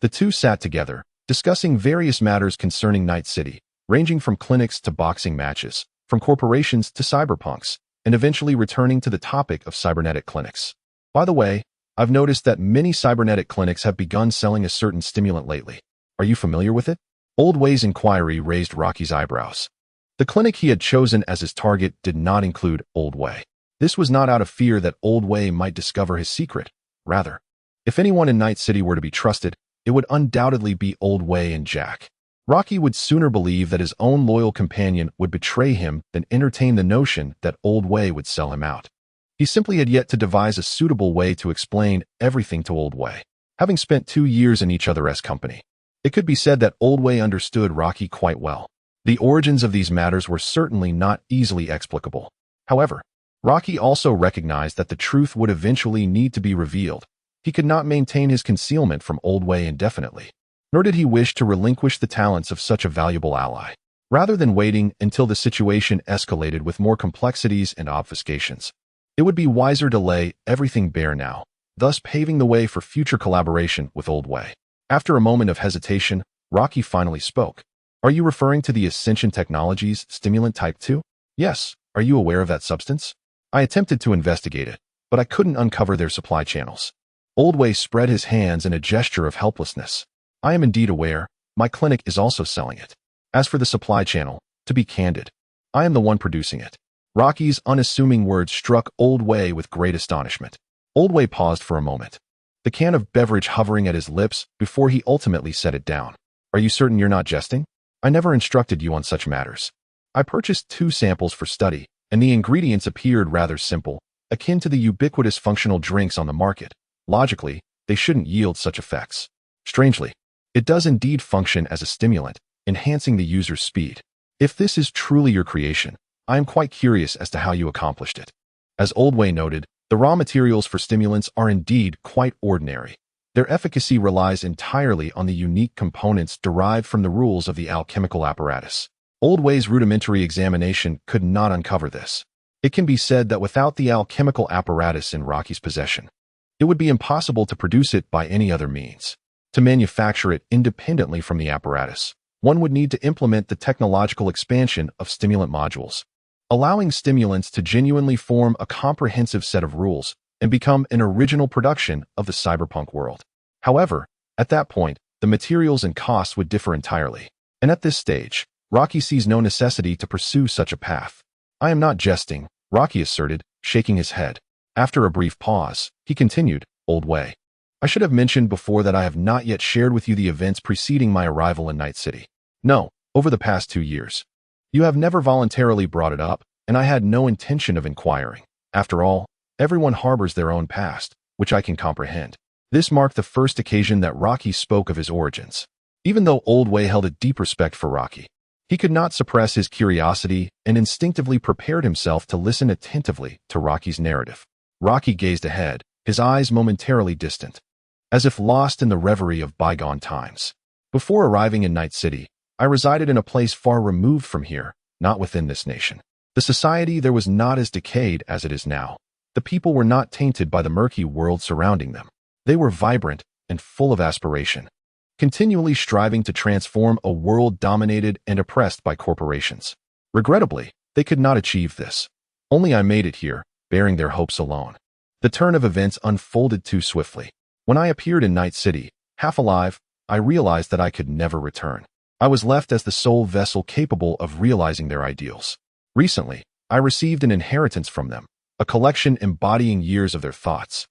The two sat together, discussing various matters concerning Night City, ranging from clinics to boxing matches, from corporations to cyberpunks, and eventually returning to the topic of cybernetic clinics. "By the way, I've noticed that many cybernetic clinics have begun selling a certain stimulant lately. Are you familiar with it?" Oldway's inquiry raised Rocky's eyebrows. The clinic he had chosen as his target did not include Oldway. This was not out of fear that Oldway might discover his secret. Rather, if anyone in Night City were to be trusted, it would undoubtedly be Oldway and Jack. Rocky would sooner believe that his own loyal companion would betray him than entertain the notion that Oldway would sell him out. He simply had yet to devise a suitable way to explain everything to Oldway. Having spent 2 years in each other's company, it could be said that Oldway understood Rocky quite well. The origins of these matters were certainly not easily explicable. However, Rocky also recognized that the truth would eventually need to be revealed. He could not maintain his concealment from Oldway indefinitely. nor did he wish to relinquish the talents of such a valuable ally. Rather than waiting until the situation escalated with more complexities and obfuscations, it would be wiser to lay everything bare now, thus paving the way for future collaboration with Old Way. After a moment of hesitation, Rocky finally spoke. Are you referring to the Ascension Technologies stimulant type 2? Yes. Are you aware of that substance? I attempted to investigate it, but I couldn't uncover their supply channels. Old Way spread his hands in a gesture of helplessness. I am indeed aware. My clinic is also selling it. As for the supply channel, to be candid, I am the one producing it. Rocky's unassuming words struck Old Way with great astonishment. Old Way paused for a moment, the can of beverage hovering at his lips before he ultimately set it down. Are you certain you're not jesting? I never instructed you on such matters. I purchased 2 samples for study, and the ingredients appeared rather simple, akin to the ubiquitous functional drinks on the market. Logically, they shouldn't yield such effects. Strangely, it does indeed function as a stimulant, enhancing the user's speed. If this is truly your creation, I am quite curious as to how you accomplished it. As Old Way noted, the raw materials for stimulants are indeed quite ordinary. Their efficacy relies entirely on the unique components derived from the rules of the alchemical apparatus. Old Way's rudimentary examination could not uncover this. It can be said that without the alchemical apparatus in Rocky's possession, it would be impossible to produce it by any other means. To manufacture it independently from the apparatus, one would need to implement the technological expansion of stimulant modules, allowing stimulants to genuinely form a comprehensive set of rules and become an original production of the cyberpunk world. However, at that point, the materials and costs would differ entirely. And at this stage, Rocky sees no necessity to pursue such a path. I am not jesting, Rocky asserted, shaking his head. After a brief pause, he continued, Old Way. I should have mentioned before that I have not yet shared with you the events preceding my arrival in Night City. No, over the past 2 years. You have never voluntarily brought it up, and I had no intention of inquiring. After all, everyone harbors their own past, which I can comprehend. This marked the first occasion that Rocky spoke of his origins. Even though Old Way held a deep respect for Rocky, he could not suppress his curiosity and instinctively prepared himself to listen attentively to Rocky's narrative. Rocky gazed ahead, his eyes momentarily distant, as if lost in the reverie of bygone times. Before arriving in Night City, I resided in a place far removed from here, not within this nation. The society there was not as decayed as it is now. The people were not tainted by the murky world surrounding them. They were vibrant and full of aspiration, continually striving to transform a world dominated and oppressed by corporations. Regrettably, they could not achieve this. Only I made it here, bearing their hopes alone. The turn of events unfolded too swiftly. When I appeared in Night City, half alive, I realized that I could never return. I was left as the sole vessel capable of realizing their ideals. Recently, I received an inheritance from them, a collection embodying years of their thoughts,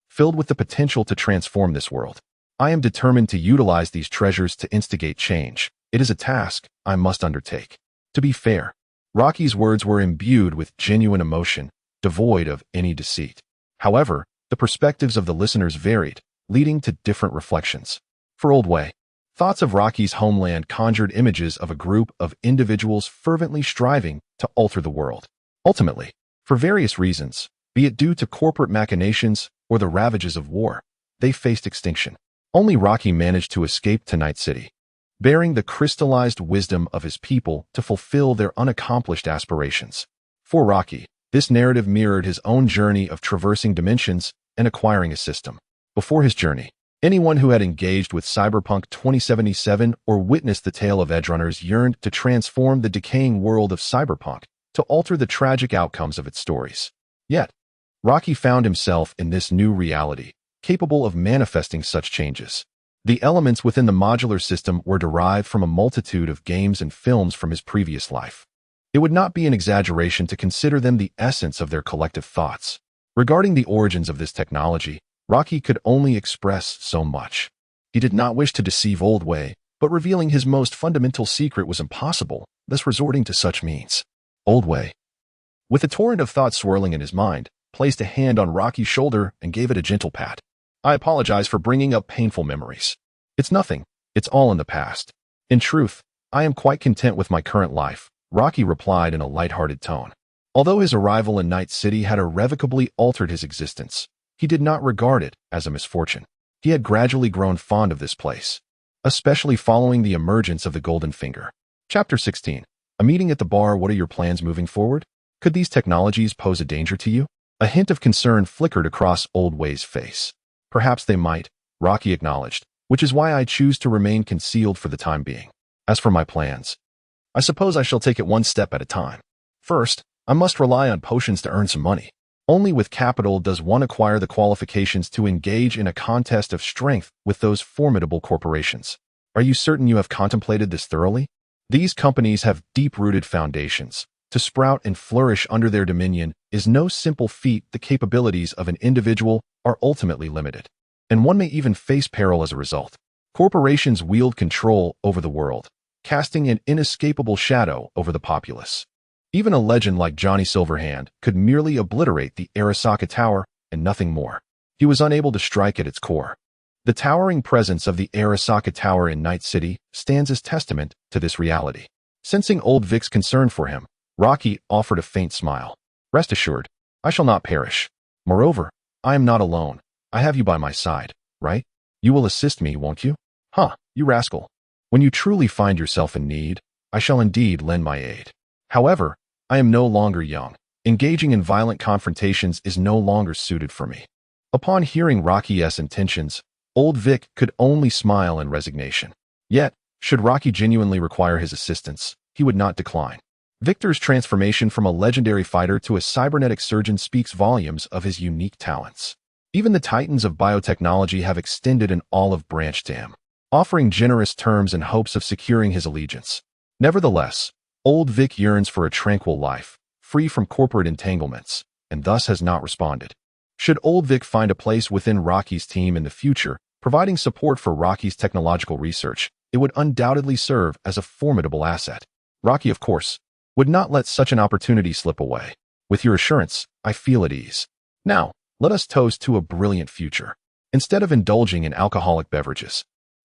filled with the potential to transform this world. I am determined to utilize these treasures to instigate change. It is a task I must undertake. To be fair, Rocky's words were imbued with genuine emotion, devoid of any deceit. However, the perspectives of the listeners varied, leading to different reflections. For Old Way, thoughts of Rocky's homeland conjured images of a group of individuals fervently striving to alter the world. Ultimately, for various reasons, be it due to corporate machinations or the ravages of war, they faced extinction. Only Rocky managed to escape to Night City, bearing the crystallized wisdom of his people to fulfill their unaccomplished aspirations. For Rocky, this narrative mirrored his own journey of traversing dimensions and acquiring a system. Before his journey, anyone who had engaged with Cyberpunk 2077 or witnessed the tale of edgerunners yearned to transform the decaying world of Cyberpunk, to alter the tragic outcomes of its stories. Yet, Rocky found himself in this new reality, capable of manifesting such changes. The elements within the modular system were derived from a multitude of games and films from his previous life. It would not be an exaggeration to consider them the essence of their collective thoughts. Regarding the origins of this technology, Rocky could only express so much. He did not wish to deceive Old Way, but revealing his most fundamental secret was impossible, thus resorting to such means. Old Way, with a torrent of thoughts swirling in his mind, placed a hand on Rocky's shoulder and gave it a gentle pat. I apologize for bringing up painful memories. It's nothing. It's all in the past. In truth, I am quite content with my current life, Rocky replied in a lighthearted tone. Although his arrival in Night City had irrevocably altered his existence, he did not regard it as a misfortune. He had gradually grown fond of this place, especially following the emergence of the Golden Finger. Chapter 16. A meeting at the bar. What are your plans moving forward? Could these technologies pose a danger to you? A hint of concern flickered across Old Way's face. Perhaps they might, Rocky acknowledged, which is why I choose to remain concealed for the time being. As for my plans, I suppose I shall take it one step at a time. First, I must rely on potions to earn some money. Only with capital does one acquire the qualifications to engage in a contest of strength with those formidable corporations. Are you certain you have contemplated this thoroughly? These companies have deep-rooted foundations. To sprout and flourish under their dominion is no simple feat. The capabilities of an individual are ultimately limited, and one may even face peril as a result. Corporations wield control over the world, casting an inescapable shadow over the populace. Even a legend like Johnny Silverhand could merely obliterate the Arasaka Tower and nothing more. He was unable to strike at its core. The towering presence of the Arasaka Tower in Night City stands as testament to this reality. Sensing Old Vic's concern for him, Rocky offered a faint smile. Rest assured, I shall not perish. Moreover, I am not alone. I have you by my side, right? You will assist me, won't you? Huh, you rascal. When you truly find yourself in need, I shall indeed lend my aid. However, I am no longer young. Engaging in violent confrontations is no longer suited for me. Upon hearing Rocky's intentions, Old Vic could only smile in resignation. Yet, should Rocky genuinely require his assistance, he would not decline. Victor's transformation from a legendary fighter to a cybernetic surgeon speaks volumes of his unique talents. Even the titans of biotechnology have extended an olive branch to him, offering generous terms in hopes of securing his allegiance. Nevertheless, Old Vic yearns for a tranquil life, free from corporate entanglements, and thus has not responded. Should Old Vic find a place within Rocky's team in the future, providing support for Rocky's technological research, it would undoubtedly serve as a formidable asset. Rocky, of course, would not let such an opportunity slip away. With your assurance, I feel at ease. Now, let us toast to a brilliant future. Instead of indulging in alcoholic beverages,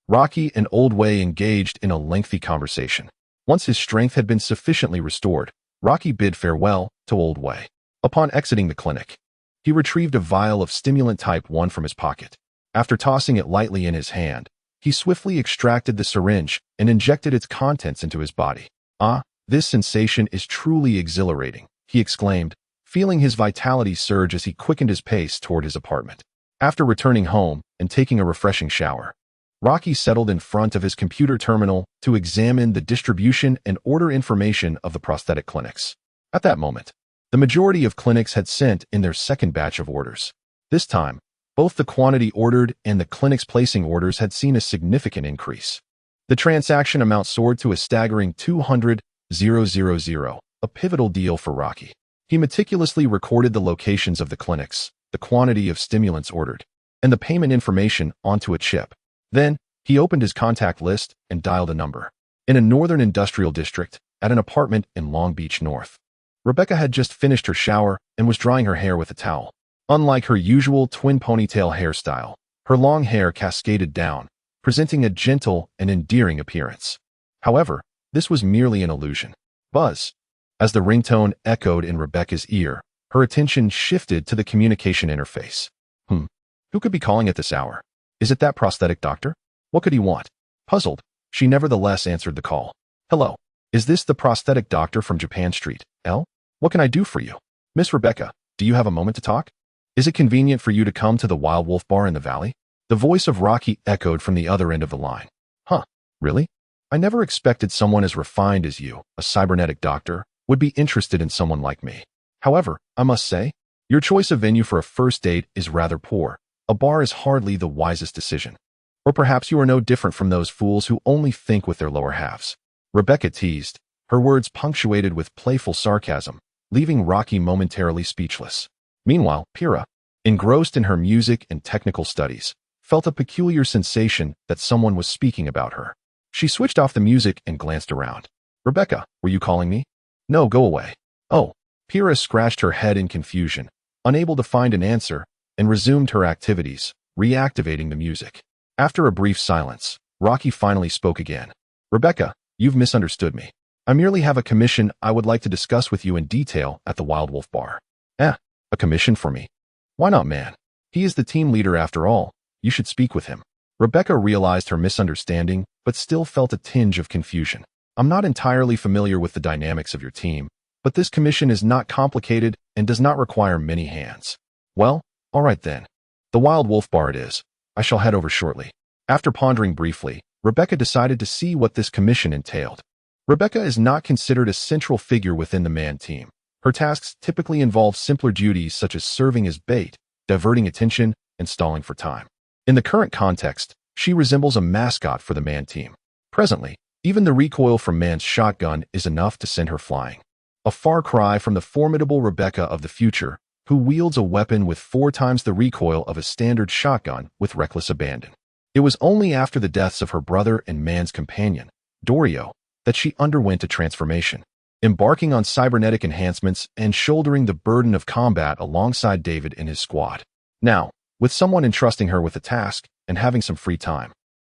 Rocky and Old Way engaged in a lengthy conversation. Once his strength had been sufficiently restored, Rocky bid farewell to Old Way. Upon exiting the clinic, he retrieved a vial of stimulant type 1 from his pocket. After tossing it lightly in his hand, he swiftly extracted the syringe and injected its contents into his body. Ah, this sensation is truly exhilarating, he exclaimed, feeling his vitality surge as he quickened his pace toward his apartment. After returning home and taking a refreshing shower, Rocky settled in front of his computer terminal to examine the distribution and order information of the prosthetic clinics. At that moment, the majority of clinics had sent in their second batch of orders. This time, both the quantity ordered and the clinics placing orders had seen a significant increase. The transaction amount soared to a staggering 200,000, a pivotal deal for Rocky. He meticulously recorded the locations of the clinics, the quantity of stimulants ordered, and the payment information onto a chip. Then, he opened his contact list and dialed a number. In a northern industrial district, at an apartment in Long Beach North. Rebecca had just finished her shower and was drying her hair with a towel. Unlike her usual twin ponytail hairstyle, her long hair cascaded down, presenting a gentle and endearing appearance. However, this was merely an illusion. Buzz. As the ringtone echoed in Rebecca's ear, her attention shifted to the communication interface. Who could be calling at this hour? Is it that prosthetic doctor? What could he want? Puzzled, she nevertheless answered the call. Hello. Is this the prosthetic doctor from Japan Street, L? What can I do for you? Miss Rebecca, do you have a moment to talk? Is it convenient for you to come to the Wild Wolf Bar in the valley? The voice of Rocky echoed from the other end of the line. Huh, really? I never expected someone as refined as you, a cybernetic doctor, would be interested in someone like me. However, I must say, your choice of venue for a first date is rather poor. A bar is hardly the wisest decision. Or perhaps you are no different from those fools who only think with their lower halves. Rebecca teased, her words punctuated with playful sarcasm, leaving Rocky momentarily speechless. Meanwhile, Pyrrha, engrossed in her music and technical studies, felt a peculiar sensation that someone was speaking about her. She switched off the music and glanced around. Rebecca, were you calling me? No, go away. Oh, Pyrrha scratched her head in confusion, unable to find an answer, and resumed her activities, reactivating the music. After a brief silence, Rocky finally spoke again. Rebecca, you've misunderstood me. I merely have a commission I would like to discuss with you in detail at the Wild Wolf Bar. A commission for me? Why not, man? He is the team leader after all. You should speak with him. Rebecca realized her misunderstanding, but still felt a tinge of confusion. I'm not entirely familiar with the dynamics of your team, but this commission is not complicated and does not require many hands. Well, all right then. The Wild Wolf Bar it is. I shall head over shortly. After pondering briefly, Rebecca decided to see what this commission entailed. Rebecca is not considered a central figure within the man team. Her tasks typically involve simpler duties such as serving as bait, diverting attention, and stalling for time. In the current context, she resembles a mascot for the man team. Presently, even the recoil from man's shotgun is enough to send her flying. A far cry from the formidable Rebecca of the future, who wields a weapon with 4 times the recoil of a standard shotgun with reckless abandon. It was only after the deaths of her brother and man's companion, Dorio, that she underwent a transformation, embarking on cybernetic enhancements and shouldering the burden of combat alongside David and his squad. Now, with someone entrusting her with a task and having some free time,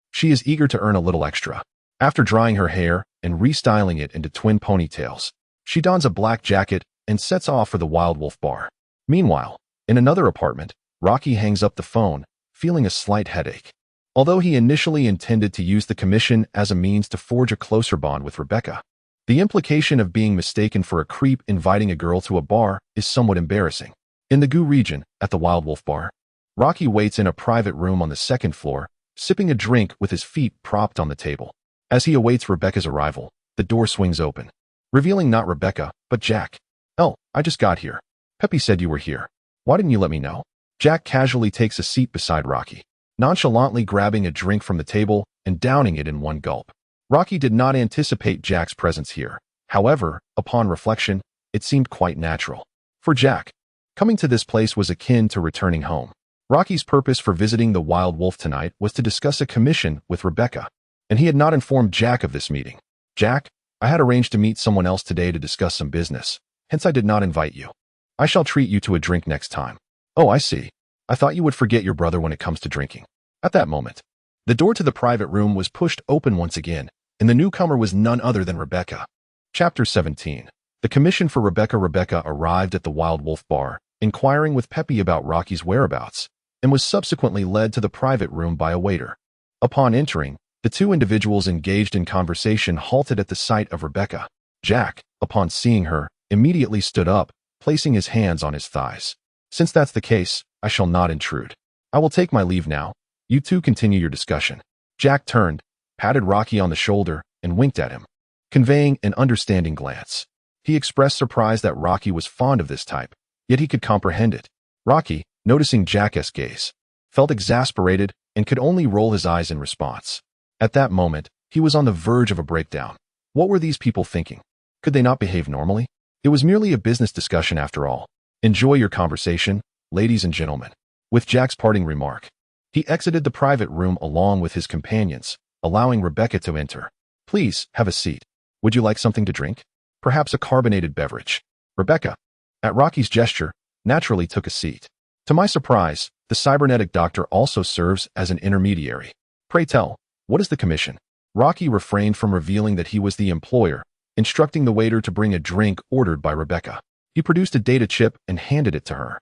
she is eager to earn a little extra. After drying her hair and restyling it into twin ponytails, she dons a black jacket and sets off for the Wild Wolf Bar. Meanwhile, in another apartment, Rocky hangs up the phone, feeling a slight headache. Although he initially intended to use the commission as a means to forge a closer bond with Rebecca, the implication of being mistaken for a creep inviting a girl to a bar is somewhat embarrassing. In the Gu region, at the Wild Wolf Bar, Rocky waits in a private room on the 2nd floor, sipping a drink with his feet propped on the table. As he awaits Rebecca's arrival, the door swings open, revealing not Rebecca, but Jack. "Oh, I just got here. Peppy said you were here. Why didn't you let me know?" Jack casually takes a seat beside Rocky, nonchalantly grabbing a drink from the table and downing it in one gulp. Rocky did not anticipate Jack's presence here. However, upon reflection, it seemed quite natural. For Jack, coming to this place was akin to returning home. Rocky's purpose for visiting the Wild Wolf tonight was to discuss a commission with Rebecca, and he had not informed Jack of this meeting. "Jack, I had arranged to meet someone else today to discuss some business, hence I did not invite you. I shall treat you to a drink next time." "Oh, I see. I thought you would forget your brother when it comes to drinking." At that moment, the door to the private room was pushed open once again, and the newcomer was none other than Rebecca. Chapter 17. The commission for Rebecca. Rebecca arrived at the Wild Wolf Bar, inquiring with Peppy about Rocky's whereabouts, and was subsequently led to the private room by a waiter. Upon entering, the two individuals engaged in conversation halted at the sight of Rebecca. Jack, upon seeing her, immediately stood up, placing his hands on his thighs. "Since that's the case, I shall not intrude. I will take my leave now. You two continue your discussion." Jack turned, patted Rocky on the shoulder, and winked at him, conveying an understanding glance. He expressed surprise that Rocky was fond of this type, yet he could comprehend it. Rocky, noticing Jack's gaze, felt exasperated and could only roll his eyes in response. At that moment, he was on the verge of a breakdown. What were these people thinking? Could they not behave normally? It was merely a business discussion after all. "Enjoy your conversation, ladies and gentlemen." With Jack's parting remark, he exited the private room along with his companions, allowing Rebecca to enter. "Please, have a seat. Would you like something to drink? Perhaps a carbonated beverage?" Rebecca, at Rocky's gesture, naturally took a seat. To my surprise, the cybernetic doctor also serves as an intermediary. "Pray tell, what is the commission?" Rocky refrained from revealing that he was the employer, instructing the waiter to bring a drink ordered by Rebecca. He produced a data chip and handed it to her.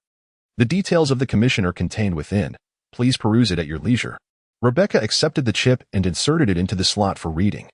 "The details of the commission are contained within. Please peruse it at your leisure." Rebecca accepted the chip and inserted it into the slot for reading,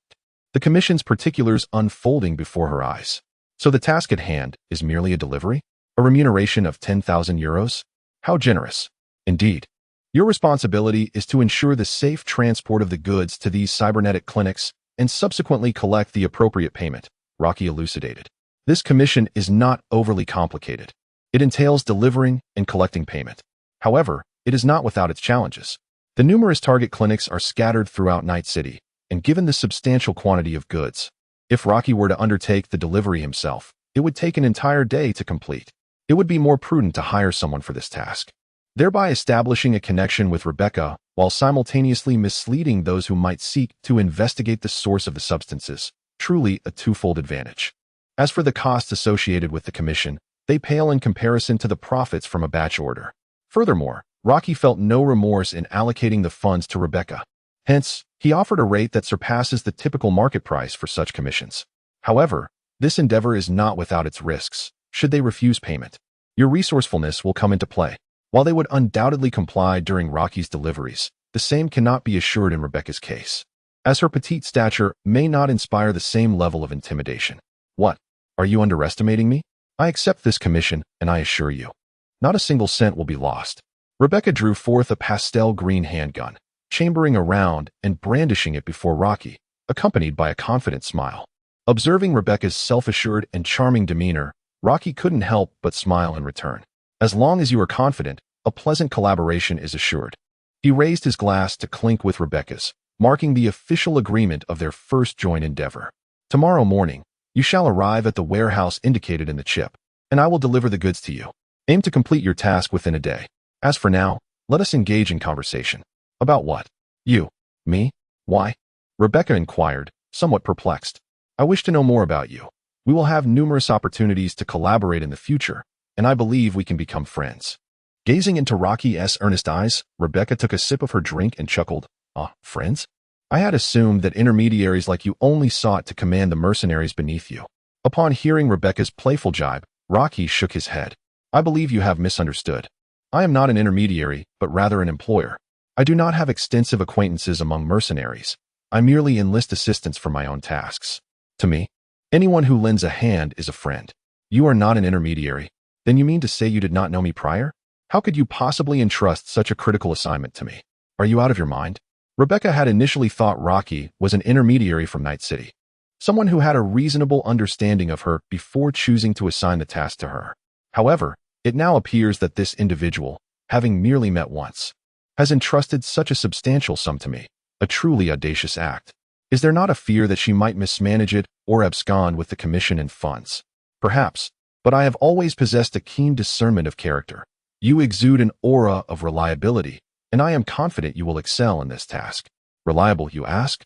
the commission's particulars unfolding before her eyes. "So the task at hand is merely a delivery? A remuneration of 10,000 euros? How generous. Indeed. Your responsibility is to ensure the safe transport of the goods to these cybernetic clinics and subsequently collect the appropriate payment," Rocky elucidated. "This commission is not overly complicated. It entails delivering and collecting payment. However, it is not without its challenges. The numerous target clinics are scattered throughout Night City, and given the substantial quantity of goods, if Rocky were to undertake the delivery himself, it would take an entire day to complete. It would be more prudent to hire someone for this task, thereby establishing a connection with Rebecca while simultaneously misleading those who might seek to investigate the source of the substances. Truly a twofold advantage. As for the costs associated with the commission, they pale in comparison to the profits from a batch order. Furthermore, Rocky felt no remorse in allocating the funds to Rebecca. Hence, he offered a rate that surpasses the typical market price for such commissions. However, this endeavor is not without its risks. Should they refuse payment, your resourcefulness will come into play. While they would undoubtedly comply during Rocky's deliveries, The same cannot be assured in Rebecca's case, as her petite stature may not inspire the same level of intimidation. What? Are you underestimating me? I accept this commission, and I assure you, not a single cent will be lost. Rebecca drew forth a pastel green handgun, chambering around and brandishing it before Rocky, accompanied by a confident smile. Observing Rebecca's self-assured and charming demeanor, Rocky couldn't help but smile in return. As long as you are confident, a pleasant collaboration is assured. He raised his glass to clink with Rebecca's, marking the official agreement of their first joint endeavor. Tomorrow morning, you shall arrive at the warehouse indicated in the chip, and I will deliver the goods to you. Aim to complete your task within a day. As for now, let us engage in conversation. About what? You? Me? Why? Rebecca inquired, somewhat perplexed. I wish to know more about you. We will have numerous opportunities to collaborate in the future, and I believe we can become friends. Gazing into Rocky's earnest eyes, Rebecca took a sip of her drink and chuckled. Friends? I had assumed that intermediaries like you only sought to command the mercenaries beneath you. Upon hearing Rebecca's playful jibe, Rocky shook his head. I believe you have misunderstood. I am not an intermediary, but rather an employer. I do not have extensive acquaintances among mercenaries. I merely enlist assistance for my own tasks. To me, anyone who lends a hand is a friend. You are not an intermediary. Then you mean to say you did not know me prior? How could you possibly entrust such a critical assignment to me? Are you out of your mind? Rebecca had initially thought Rocky was an intermediary from Night City, someone who had a reasonable understanding of her before choosing to assign the task to her. However, it now appears that this individual, having merely met once, has entrusted such a substantial sum to me, a truly audacious act. Is there not a fear that she might mismanage it or abscond with the commission and funds? Perhaps, but I have always possessed a keen discernment of character. You exude an aura of reliability, and I am confident you will excel in this task. Reliable, you ask?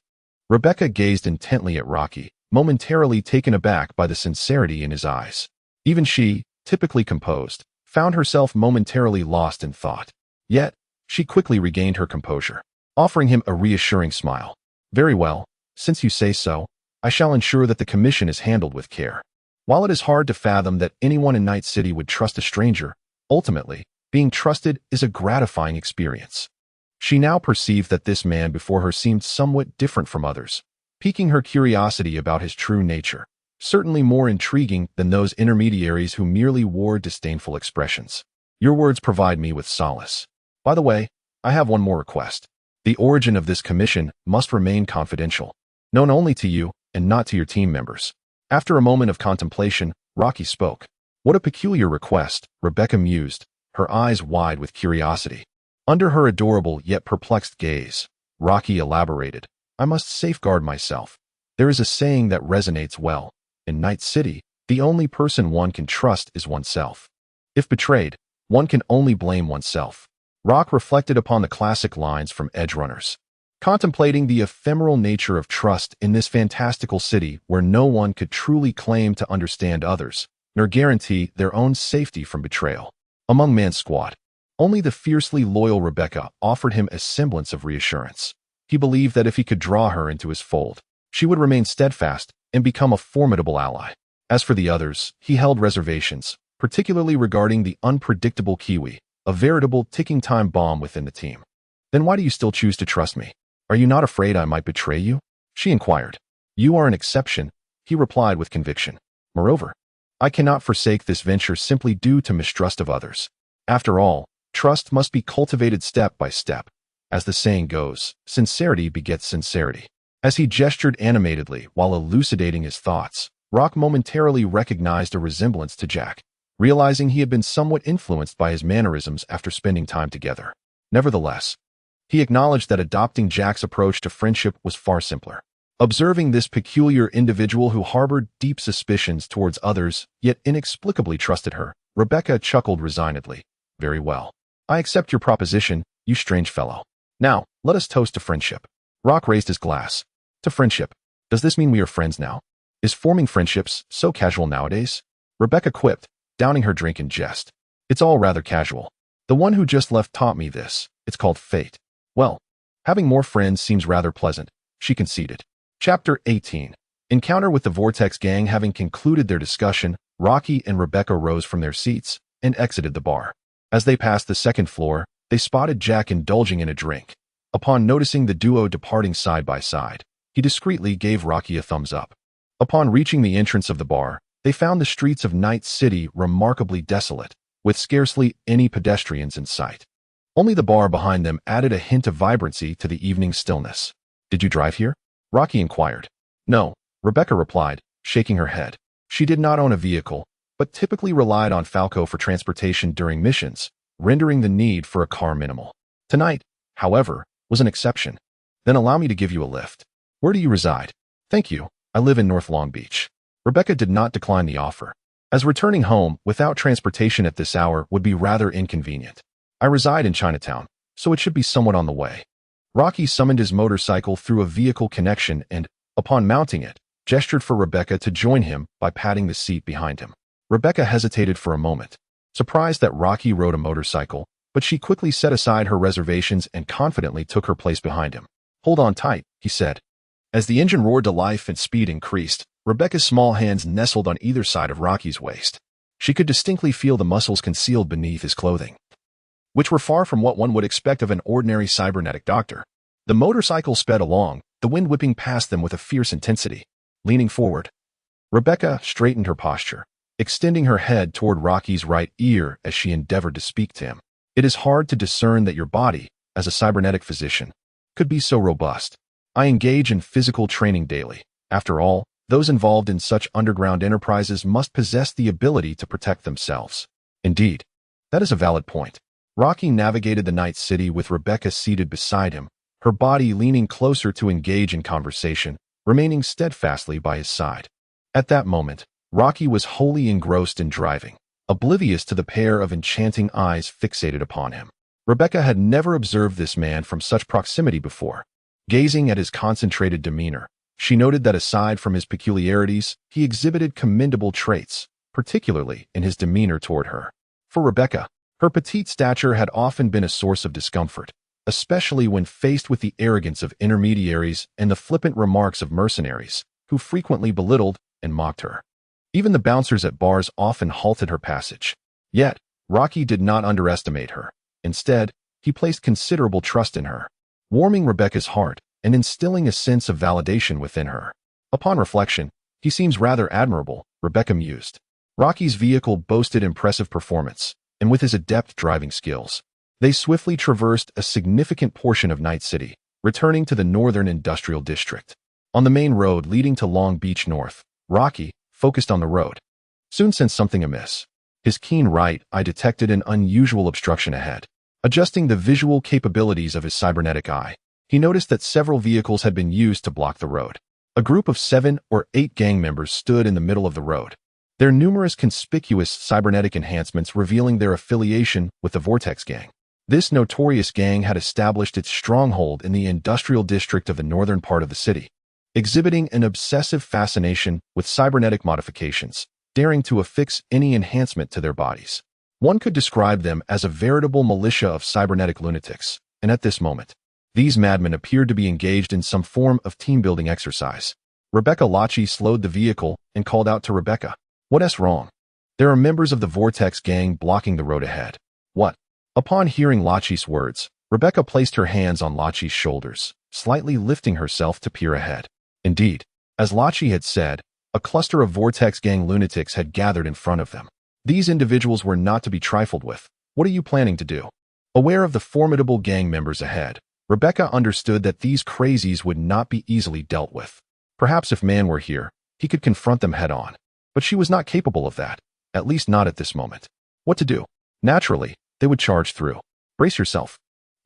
Rebecca gazed intently at Rocky, momentarily taken aback by the sincerity in his eyes. Even she, typically composed, found herself momentarily lost in thought. Yet, she quickly regained her composure, offering him a reassuring smile. Very well, since you say so, I shall ensure that the commission is handled with care. While it is hard to fathom that anyone in Night City would trust a stranger, ultimately, being trusted is a gratifying experience. She now perceived that this man before her seemed somewhat different from others, piquing her curiosity about his true nature, certainly more intriguing than those intermediaries who merely wore disdainful expressions. Your words provide me with solace. By the way, I have one more request. The origin of this commission must remain confidential, known only to you and not to your team members. After a moment of contemplation, Rocky spoke. What a peculiar request, Rebecca mused, her eyes wide with curiosity. Under her adorable yet perplexed gaze, Rocky elaborated. I must safeguard myself. There is a saying that resonates well. In Night City, the only person one can trust is oneself. If betrayed, one can only blame oneself. Rock reflected upon the classic lines from Edge Runners, contemplating the ephemeral nature of trust in this fantastical city where no one could truly claim to understand others, nor guarantee their own safety from betrayal. Among Man's squad, only the fiercely loyal Rebecca offered him a semblance of reassurance. He believed that if he could draw her into his fold, she would remain steadfast and become a formidable ally. As for the others, he held reservations, particularly regarding the unpredictable Kiwi, a veritable ticking time bomb within the team. Then why do you still choose to trust me? Are you not afraid I might betray you? She inquired. You are an exception, he replied with conviction. Moreover, I cannot forsake this venture simply due to mistrust of others. After all, trust must be cultivated step by step. As the saying goes, sincerity begets sincerity. As he gestured animatedly while elucidating his thoughts, Rock momentarily recognized a resemblance to Jack, realizing he had been somewhat influenced by his mannerisms after spending time together. Nevertheless, he acknowledged that adopting Jack's approach to friendship was far simpler. Observing this peculiar individual who harbored deep suspicions towards others, yet inexplicably trusted her, Rebecca chuckled resignedly. Very well. I accept your proposition, you strange fellow. Now, let us toast to friendship. Rock raised his glass. To friendship. Does this mean we are friends now? Is forming friendships so casual nowadays? Rebecca quipped, downing her drink in jest. It's all rather casual. The one who just left taught me this. It's called fate. Well, having more friends seems rather pleasant, she conceded. Chapter 18. Encounter with the Vortex Gang. Having concluded their discussion, Rocky and Rebecca rose from their seats and exited the bar. As they passed the second floor, they spotted Jack indulging in a drink, Upon noticing the duo departing side by side, he discreetly gave Rocky a thumbs up. Upon reaching the entrance of the bar, they found the streets of Night City remarkably desolate, with scarcely any pedestrians in sight. Only the bar behind them added a hint of vibrancy to the evening's stillness. "Did you drive here?" Rocky inquired. "No," Rebecca replied, shaking her head. She did not own a vehicle, but typically relied on Falco for transportation during missions, rendering the need for a car minimal. Tonight, however, was an exception. "Then allow me to give you a lift." "Where do you reside?" "Thank you. I live in North Long Beach." Rebecca did not decline the offer, as returning home without transportation at this hour would be rather inconvenient. "I reside in Chinatown, so it should be somewhat on the way." Rocky summoned his motorcycle through a vehicle connection and, upon mounting it, gestured for Rebecca to join him by patting the seat behind him. Rebecca hesitated for a moment, surprised that Rocky rode a motorcycle, but she quickly set aside her reservations and confidently took her place behind him. "Hold on tight," he said. As the engine roared to life and speed increased, Rebecca's small hands nestled on either side of Rocky's waist. She could distinctly feel the muscles concealed beneath his clothing, which were far from what one would expect of an ordinary cybernetic doctor. The motorcycle sped along, the wind whipping past them with a fierce intensity. Leaning forward, Rebecca straightened her posture, extending her head toward Rocky's right ear as she endeavored to speak to him. "It is hard to discern that your body, as a cybernetic physician, could be so robust. I engage in physical training daily. After all, those involved in such underground enterprises must possess the ability to protect themselves." "Indeed, that is a valid point." Rocky navigated the night city with Rebecca seated beside him, her body leaning closer to engage in conversation, remaining steadfastly by his side. At that moment, Rocky was wholly engrossed in driving, oblivious to the pair of enchanting eyes fixated upon him. Rebecca had never observed this man from such proximity before. Gazing at his concentrated demeanor, she noted that aside from his peculiarities, he exhibited commendable traits, particularly in his demeanor toward her. For Rebecca, her petite stature had often been a source of discomfort, especially when faced with the arrogance of intermediaries and the flippant remarks of mercenaries, who frequently belittled and mocked her. Even the bouncers at bars often halted her passage. Yet, Rocky did not underestimate her. Instead, he placed considerable trust in her, warming Rebecca's heart and instilling a sense of validation within her. Upon reflection, he seems rather admirable, Rebecca mused. Rocky's vehicle boasted impressive performance, and with his adept driving skills, they swiftly traversed a significant portion of Night City, returning to the northern industrial district. On the main road leading to Long Beach North, Rocky focused on the road. Soon sensed something amiss. His keen right eye detected an unusual obstruction ahead. Adjusting the visual capabilities of his cybernetic eye, he noticed that several vehicles had been used to block the road. A group of 7 or 8 gang members stood in the middle of the road, their numerous conspicuous cybernetic enhancements revealing their affiliation with the Vortex Gang. This notorious gang had established its stronghold in the industrial district of the northern part of the city, exhibiting an obsessive fascination with cybernetic modifications, daring to affix any enhancement to their bodies. One could describe them as a veritable militia of cybernetic lunatics, and at this moment, these madmen appeared to be engaged in some form of team-building exercise. Rebecca Lachi slowed the vehicle and called out to Rebecca, "What's wrong?" "There are members of the Vortex Gang blocking the road ahead." "What?" Upon hearing Lachi's words, Rebecca placed her hands on Lachi's shoulders, slightly lifting herself to peer ahead. Indeed, as Lachi had said, a cluster of Vortex Gang lunatics had gathered in front of them. These individuals were not to be trifled with. "What are you planning to do?" Aware of the formidable gang members ahead, Rebecca understood that these crazies would not be easily dealt with. Perhaps if man were here, he could confront them head-on. But she was not capable of that, at least not at this moment. What to do? Naturally, they would charge through. "Brace yourself."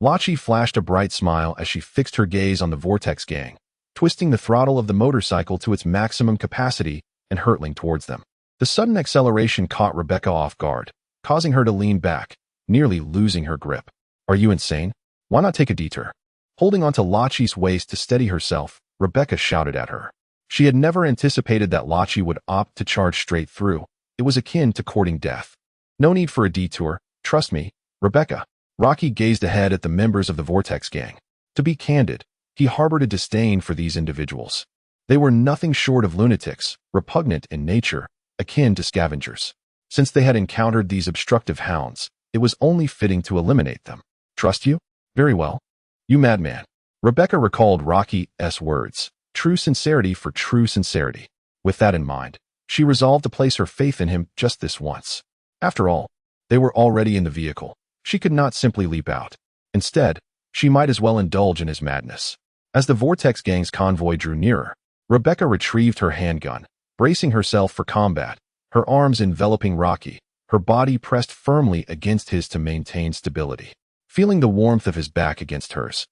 Lachi flashed a bright smile as she fixed her gaze on the Vortex Gang, twisting the throttle of the motorcycle to its maximum capacity and hurtling towards them. The sudden acceleration caught Rebecca off guard, causing her to lean back, nearly losing her grip. "Are you insane? Why not take a detour?" Holding onto Lachi's waist to steady herself, Rebecca shouted at her. She had never anticipated that Lachi would opt to charge straight through. It was akin to courting death. "No need for a detour, trust me, Rebecca." Rocky gazed ahead at the members of the Vortex Gang. To be candid, he harbored a disdain for these individuals. They were nothing short of lunatics, repugnant in nature, akin to scavengers. Since they had encountered these obstructive hounds, it was only fitting to eliminate them. "Trust you? Very well." You madman. Rebecca recalled Rocky's words. True sincerity for true sincerity. With that in mind, she resolved to place her faith in him just this once. After all, they were already in the vehicle. She could not simply leap out. Instead, she might as well indulge in his madness. As the Vortex Gang's convoy drew nearer, Rebecca retrieved her handgun, bracing herself for combat, her arms enveloping Rocky, her body pressed firmly against his to maintain stability. Feeling the warmth of his back against hers,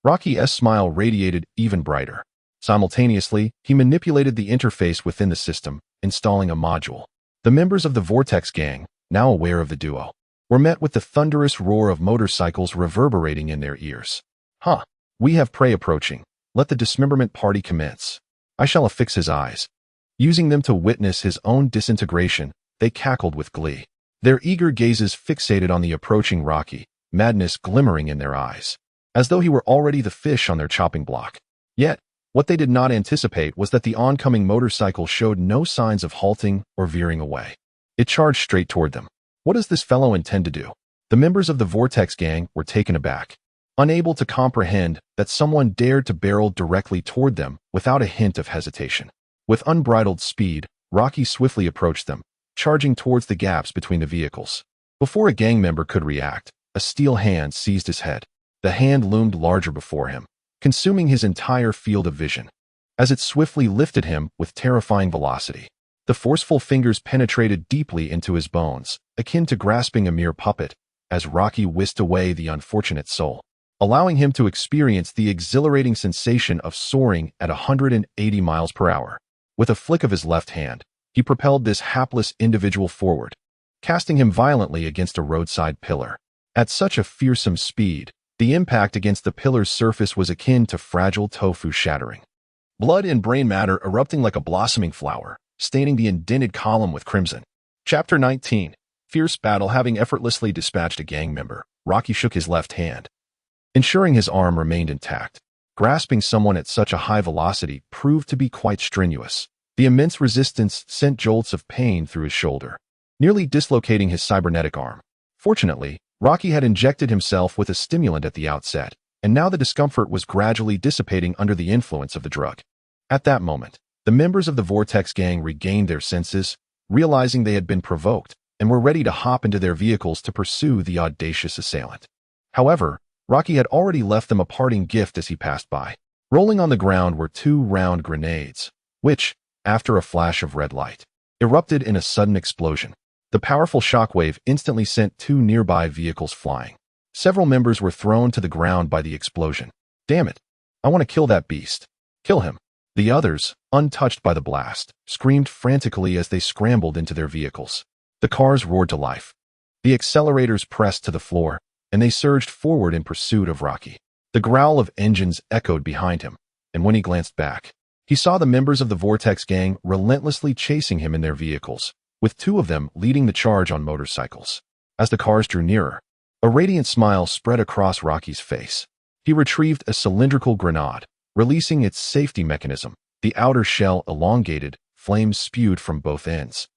Rocky's smile radiated even brighter. Simultaneously, he manipulated the interface within the system, installing a module. The members of the Vortex Gang, now aware of the duo, were met with the thunderous roar of motorcycles reverberating in their ears. Huh, we have prey approaching. Let the dismemberment party commence. I shall affix his eyes. Using them to witness his own disintegration, they cackled with glee. Their eager gazes fixated on the approaching Rocky, madness glimmering in their eyes, as though he were already the fish on their chopping block. Yet, what they did not anticipate was that the oncoming motorcycle showed no signs of halting or veering away. It charged straight toward them. What does this fellow intend to do? The members of the Vortex Gang were taken aback, unable to comprehend that someone dared to barrel directly toward them without a hint of hesitation. With unbridled speed, Rocky swiftly approached them, charging towards the gaps between the vehicles. Before a gang member could react, a steel hand seized his head. The hand loomed larger before him, consuming his entire field of vision. As it swiftly lifted him with terrifying velocity, the forceful fingers penetrated deeply into his bones, akin to grasping a mere puppet, as Rocky whisked away the unfortunate soul, allowing him to experience the exhilarating sensation of soaring at 180 miles per hour. With a flick of his left hand, he propelled this hapless individual forward, casting him violently against a roadside pillar. At such a fearsome speed, the impact against the pillar's surface was akin to fragile tofu shattering. Blood and brain matter erupting like a blossoming flower, staining the indented column with crimson. Chapter 19. Fierce battle. Having effortlessly dispatched a gang member, Rocky shook his left hand, ensuring his arm remained intact. Grasping someone at such a high velocity proved to be quite strenuous. The immense resistance sent jolts of pain through his shoulder, nearly dislocating his cybernetic arm. Fortunately, Rocky had injected himself with a stimulant at the outset, and now the discomfort was gradually dissipating under the influence of the drug. At that moment, the members of the Vortex Gang regained their senses, realizing they had been provoked, and were ready to hop into their vehicles to pursue the audacious assailant. However, Rocky had already left them a parting gift as he passed by. Rolling on the ground were 2 round grenades, which, after a flash of red light, erupted in a sudden explosion. The powerful shockwave instantly sent 2 nearby vehicles flying. Several members were thrown to the ground by the explosion. Damn it! I want to kill that beast. Kill him. The others, untouched by the blast, screamed frantically as they scrambled into their vehicles. The cars roared to life. The accelerators pressed to the floor, and they surged forward in pursuit of Rocky. The growl of engines echoed behind him, and when he glanced back, he saw the members of the Vortex Gang relentlessly chasing him in their vehicles, with 2 of them leading the charge on motorcycles. As the cars drew nearer, a radiant smile spread across Rocky's face. He retrieved a cylindrical grenade, releasing its safety mechanism. The outer shell elongated, flames spewed from both ends,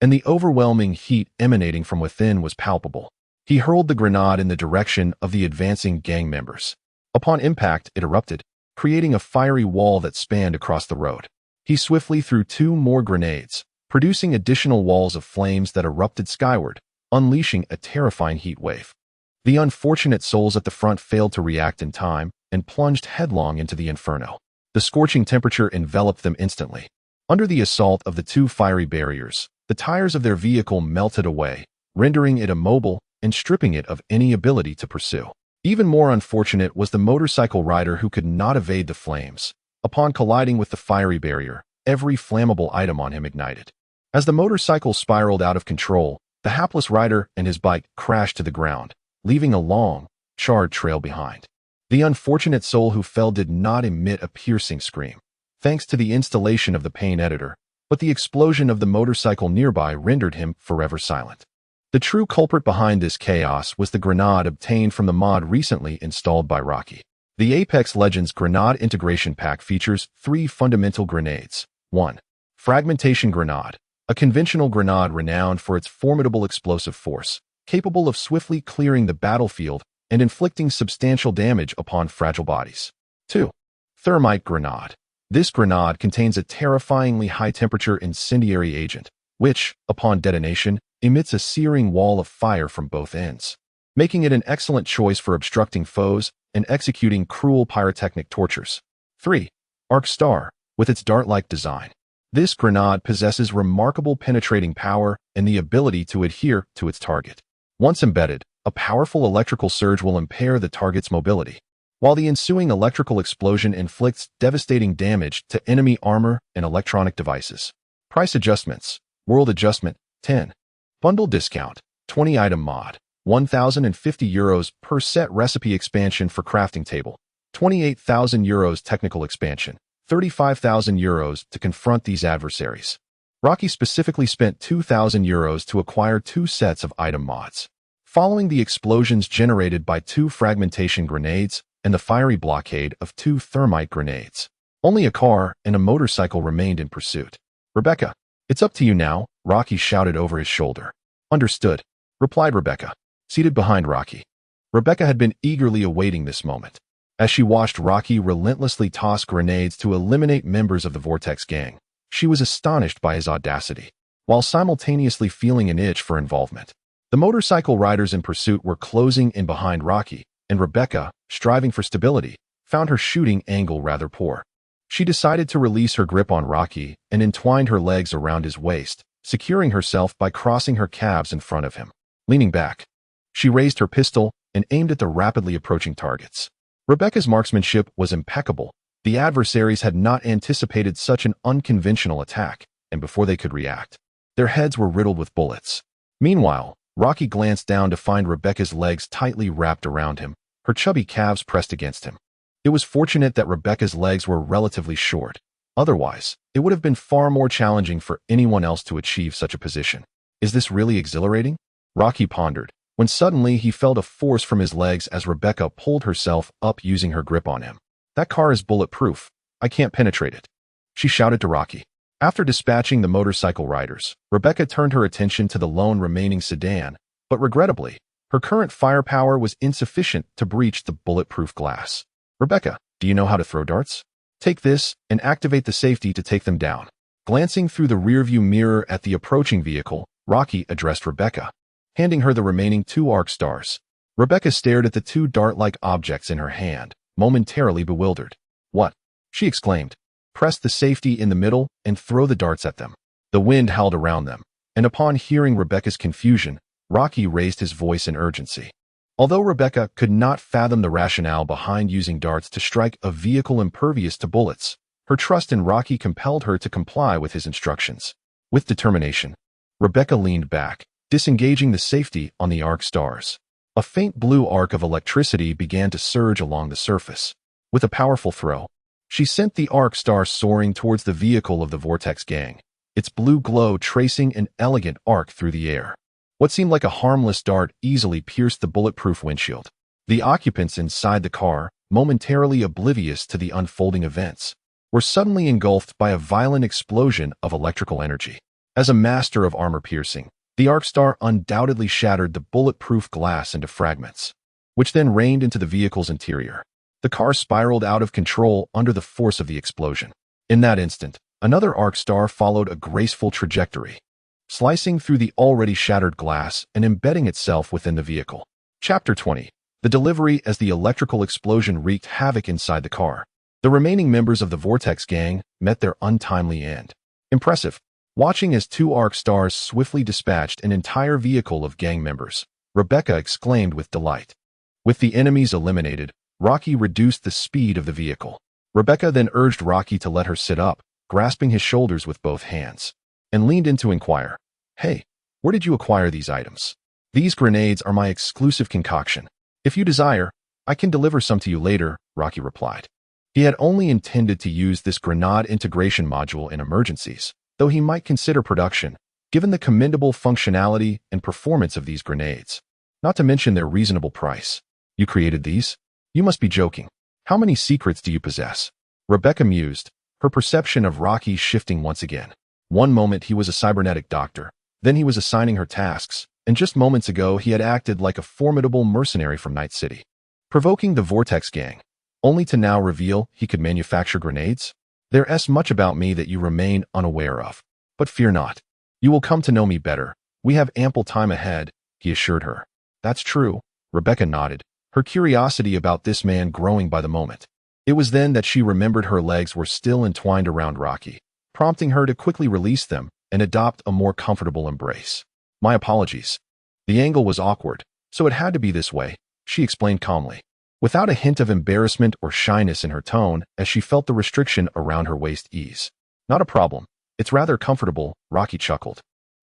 and the overwhelming heat emanating from within was palpable. He hurled the grenade in the direction of the advancing gang members. Upon impact, it erupted, creating a fiery wall that spanned across the road. He swiftly threw 2 more grenades, producing additional walls of flames that erupted skyward, unleashing a terrifying heat wave. The unfortunate souls at the front failed to react in time and plunged headlong into the inferno. The scorching temperature enveloped them instantly. Under the assault of the 2 fiery barriers, the tires of their vehicle melted away, rendering it immobile and stripping it of any ability to pursue. Even more unfortunate was the motorcycle rider who could not evade the flames. Upon colliding with the fiery barrier, every flammable item on him ignited. As the motorcycle spiraled out of control, the hapless rider and his bike crashed to the ground, leaving a long, charred trail behind. The unfortunate soul who fell did not emit a piercing scream, thanks to the installation of the pain editor, but the explosion of the motorcycle nearby rendered him forever silent. The true culprit behind this chaos was the grenade obtained from the mod recently installed by Rocky. The Apex Legends Grenade Integration Pack features 3 fundamental grenades. 1. Fragmentation Grenade, a conventional grenade renowned for its formidable explosive force, capable of swiftly clearing the battlefield and inflicting substantial damage upon fragile bodies. 2. Thermite grenade. This grenade contains a terrifyingly high-temperature incendiary agent, which, upon detonation, emits a searing wall of fire from both ends, making it an excellent choice for obstructing foes and executing cruel pyrotechnic tortures. 3. Arc Star, with its dart-like design. This grenade possesses remarkable penetrating power and the ability to adhere to its target. Once embedded, a powerful electrical surge will impair the target's mobility, while the ensuing electrical explosion inflicts devastating damage to enemy armor and electronic devices. Price adjustments. World adjustment, 10. Bundle discount, 20 item mod, 1,050 euros per set recipe expansion for crafting table, 28,000 euros technical expansion, 35,000 euros to confront these adversaries. Rocky specifically spent 2,000 euros to acquire 2 sets of item mods. Following the explosions generated by 2 fragmentation grenades and the fiery blockade of 2 thermite grenades, only a car and a motorcycle remained in pursuit. Rebecca, it's up to you now, Rocky shouted over his shoulder. Understood, replied Rebecca, seated behind Rocky. Rebecca had been eagerly awaiting this moment. As she watched Rocky relentlessly toss grenades to eliminate members of the Vortex gang, she was astonished by his audacity, while simultaneously feeling an itch for involvement. The motorcycle riders in pursuit were closing in behind Rocky, and Rebecca, striving for stability, found her shooting angle rather poor. She decided to release her grip on Rocky and entwined her legs around his waist, securing herself by crossing her calves in front of him. Leaning back, she raised her pistol and aimed at the rapidly approaching targets. Rebecca's marksmanship was impeccable. The adversaries had not anticipated such an unconventional attack, and before they could react, their heads were riddled with bullets. Meanwhile, Rocky glanced down to find Rebecca's legs tightly wrapped around him, her chubby calves pressed against him. It was fortunate that Rebecca's legs were relatively short. Otherwise, it would have been far more challenging for anyone else to achieve such a position. Is this really exhilarating? Rocky pondered, when suddenly he felt a force from his legs as Rebecca pulled herself up using her grip on him. That car is bulletproof. I can't penetrate it, she shouted to Rocky. After dispatching the motorcycle riders, Rebecca turned her attention to the lone remaining sedan, but regrettably, her current firepower was insufficient to breach the bulletproof glass. Rebecca, do you know how to throw darts? Take this and activate the safety to take them down. Glancing through the rearview mirror at the approaching vehicle, Rocky addressed Rebecca, handing her the remaining 2 arc stars. Rebecca stared at the 2 dart-like objects in her hand, momentarily bewildered. What? She exclaimed. Press the safety in the middle and throw the darts at them. The wind howled around them, and upon hearing Rebecca's confusion, Rocky raised his voice in urgency. Although Rebecca could not fathom the rationale behind using darts to strike a vehicle impervious to bullets, her trust in Rocky compelled her to comply with his instructions. With determination, Rebecca leaned back, disengaging the safety on the arc stars. A faint blue arc of electricity began to surge along the surface. With a powerful throw, she sent the arc star soaring towards the vehicle of the Vortex gang, its blue glow tracing an elegant arc through the air. What seemed like a harmless dart easily pierced the bulletproof windshield. The occupants inside the car, momentarily oblivious to the unfolding events, were suddenly engulfed by a violent explosion of electrical energy. As a master of armor piercing, the arc star undoubtedly shattered the bulletproof glass into fragments, which then rained into the vehicle's interior. The car spiraled out of control under the force of the explosion. In that instant, another arc star followed a graceful trajectory, slicing through the already shattered glass and embedding itself within the vehicle. Chapter 20. The delivery. As the electrical explosion wreaked havoc inside the car, the remaining members of the Vortex gang met their untimely end. Impressive. Watching as 2 arc stars swiftly dispatched an entire vehicle of gang members, Rebecca exclaimed with delight. With the enemies eliminated, Rocky reduced the speed of the vehicle. Rebecca then urged Rocky to let her sit up, grasping his shoulders with both hands, and leaned in to inquire, Hey, where did you acquire these items? These grenades are my exclusive concoction. If you desire, I can deliver some to you later, Rocky replied. He had only intended to use this grenade integration module in emergencies, though he might consider production, given the commendable functionality and performance of these grenades, not to mention their reasonable price. You created these? You must be joking. How many secrets do you possess? Rebecca mused, her perception of Rocky shifting once again. One moment he was a cybernetic doctor, then he was assigning her tasks, and just moments ago he had acted like a formidable mercenary from Night City, provoking the Vortex gang, only to now reveal he could manufacture grenades? There's much about me that you remain unaware of. But fear not. You will come to know me better. We have ample time ahead, he assured her. That's true, Rebecca nodded, her curiosity about this man growing by the moment. It was then that she remembered her legs were still entwined around Rocky, prompting her to quickly release them and adopt a more comfortable embrace. My apologies. The angle was awkward, so it had to be this way, she explained calmly, without a hint of embarrassment or shyness in her tone as she felt the restriction around her waist ease. Not a problem. It's rather comfortable, Rocky chuckled.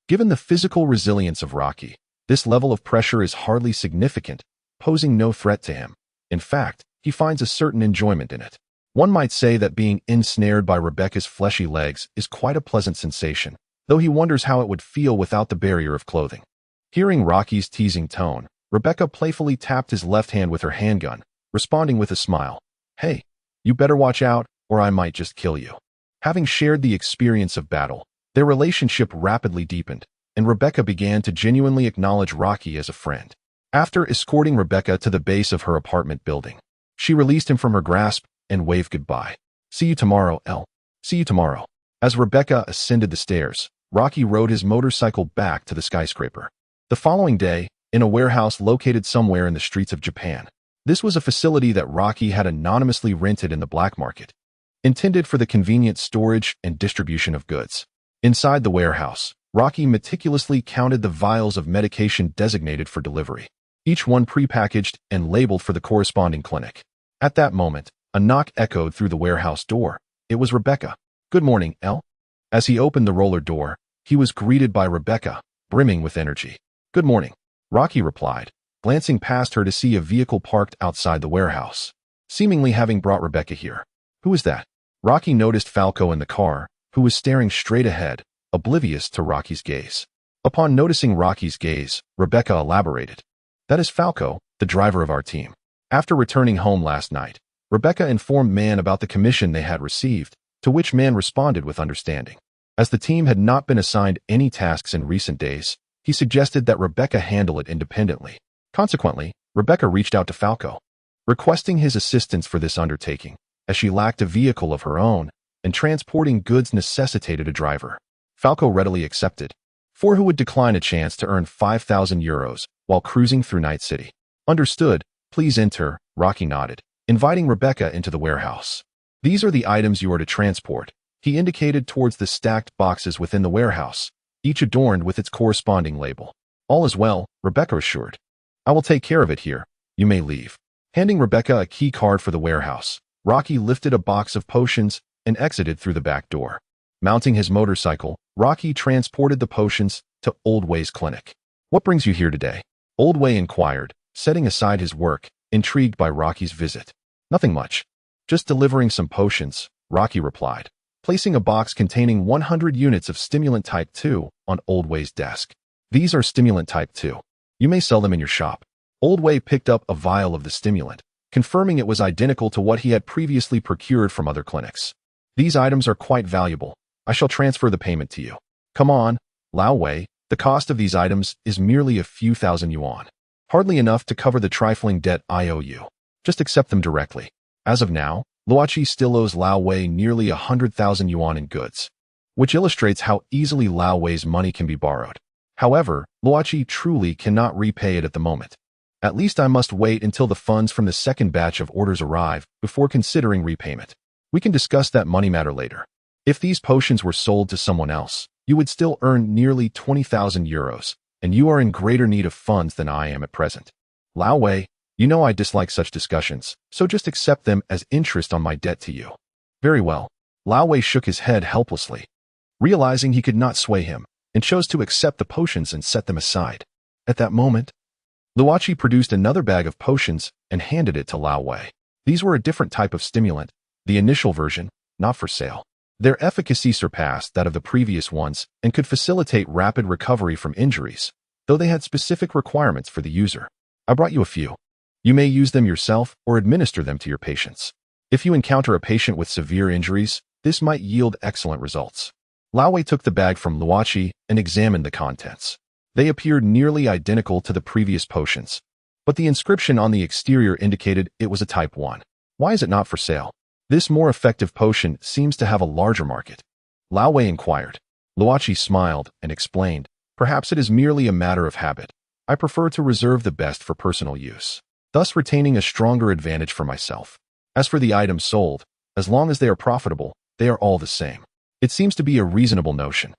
Given the physical resilience of Rocky, this level of pressure is hardly significant, posing no threat to him. In fact, he finds a certain enjoyment in it. One might say that being ensnared by Rebecca's fleshy legs is quite a pleasant sensation, though he wonders how it would feel without the barrier of clothing. Hearing Rocky's teasing tone, Rebecca playfully tapped his left hand with her handgun, responding with a smile. Hey, you better watch out, or I might just kill you. Having shared the experience of battle, their relationship rapidly deepened, and Rebecca began to genuinely acknowledge Rocky as a friend. After escorting Rebecca to the base of her apartment building, she released him from her grasp and waved goodbye. See you tomorrow, Elle. See you tomorrow. As Rebecca ascended the stairs, Rocky rode his motorcycle back to the skyscraper. The following day, in a warehouse located somewhere in the streets of Japan. This was a facility that Rocky had anonymously rented in the black market, intended for the convenient storage and distribution of goods. Inside the warehouse, Rocky meticulously counted the vials of medication designated for delivery, each one prepackaged and labeled for the corresponding clinic. At that moment, a knock echoed through the warehouse door. It was Rebecca. Good morning, Elle. As he opened the roller door, he was greeted by Rebecca, brimming with energy. Good morning, Rocky replied, glancing past her to see a vehicle parked outside the warehouse, seemingly having brought Rebecca here. Who is that? Rocky noticed Falco in the car, who was staring straight ahead, oblivious to Rocky's gaze. Upon noticing Rocky's gaze, Rebecca elaborated. That is Falco, the driver of our team. After returning home last night, Rebecca informed Man about the commission they had received, to which Man responded with understanding. As the team had not been assigned any tasks in recent days, he suggested that Rebecca handle it independently. Consequently, Rebecca reached out to Falco, requesting his assistance for this undertaking, as she lacked a vehicle of her own, and transporting goods necessitated a driver. Falco readily accepted, for who would decline a chance to earn 5,000 euros while cruising through Night City? Understood, please enter, Rocky nodded, inviting Rebecca into the warehouse. These are the items you are to transport, he indicated towards the stacked boxes within the warehouse, each adorned with its corresponding label. All is well, Rebecca assured. I will take care of it here. You may leave. Handing Rebecca a key card for the warehouse, Rocky lifted a box of potions and exited through the back door. Mounting his motorcycle, Rocky transported the potions to Old Way's clinic. What brings you here today? Old Way inquired, setting aside his work, intrigued by Rocky's visit. Nothing much. Just delivering some potions, Rocky replied, placing a box containing 100 units of stimulant type 2 on Old Way's desk. These are stimulant type 2. You may sell them in your shop. Old Way picked up a vial of the stimulant, confirming it was identical to what he had previously procured from other clinics. These items are quite valuable. I shall transfer the payment to you. Come on, Lao Wei, the cost of these items is merely a few thousand yuan. Hardly enough to cover the trifling debt I owe you. Just accept them directly. As of now, Luochi still owes Lao Wei nearly 100,000 yuan in goods, which illustrates how easily Lao Wei's money can be borrowed. However, Luochi truly cannot repay it at the moment. At least I must wait until the funds from the second batch of orders arrive before considering repayment. We can discuss that money matter later. If these potions were sold to someone else, you would still earn nearly 20,000 euros, and you are in greater need of funds than I am at present. Lao Wei, you know I dislike such discussions, so just accept them as interest on my debt to you. Very well. Lao Wei shook his head helplessly, realizing he could not sway him, and chose to accept the potions and set them aside. At that moment, Luochi produced another bag of potions and handed it to Lao Wei. These were a different type of stimulant, the initial version, not for sale. Their efficacy surpassed that of the previous ones and could facilitate rapid recovery from injuries, though they had specific requirements for the user. I brought you a few. You may use them yourself or administer them to your patients. If you encounter a patient with severe injuries, this might yield excellent results. Lao Wei took the bag from Luochi and examined the contents. They appeared nearly identical to the previous potions, but the inscription on the exterior indicated it was a type 1. Why is it not for sale? This more effective potion seems to have a larger market. Lao Wei inquired. Luoqi smiled and explained, perhaps it is merely a matter of habit. I prefer to reserve the best for personal use, thus retaining a stronger advantage for myself. As for the items sold, as long as they are profitable, they are all the same. It seems to be a reasonable notion.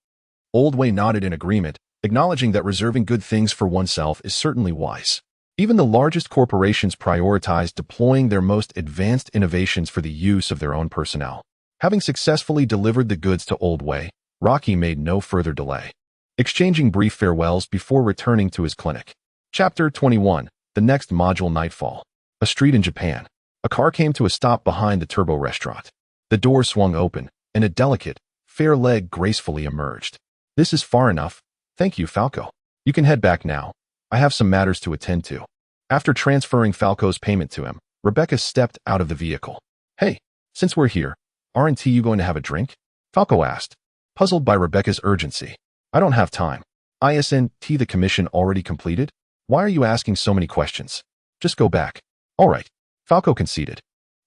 Old Wei nodded in agreement, acknowledging that reserving good things for oneself is certainly wise. Even the largest corporations prioritize deploying their most advanced innovations for the use of their own personnel. Having successfully delivered the goods to Old Wei, Rocky made no further delay, exchanging brief farewells before returning to his clinic. Chapter 21. The next module. Nightfall. A street in Japan. A car came to a stop behind the Turbo restaurant. The door swung open, and a delicate, fair leg gracefully emerged. This is far enough. Thank you, Falco. You can head back now. I have some matters to attend to. After transferring Falco's payment to him, Rebecca stepped out of the vehicle. Hey, since we're here, aren't you going to have a drink? Falco asked, puzzled by Rebecca's urgency. I don't have time. Isn't the commission already completed? Why are you asking so many questions? Just go back. All right. Falco conceded,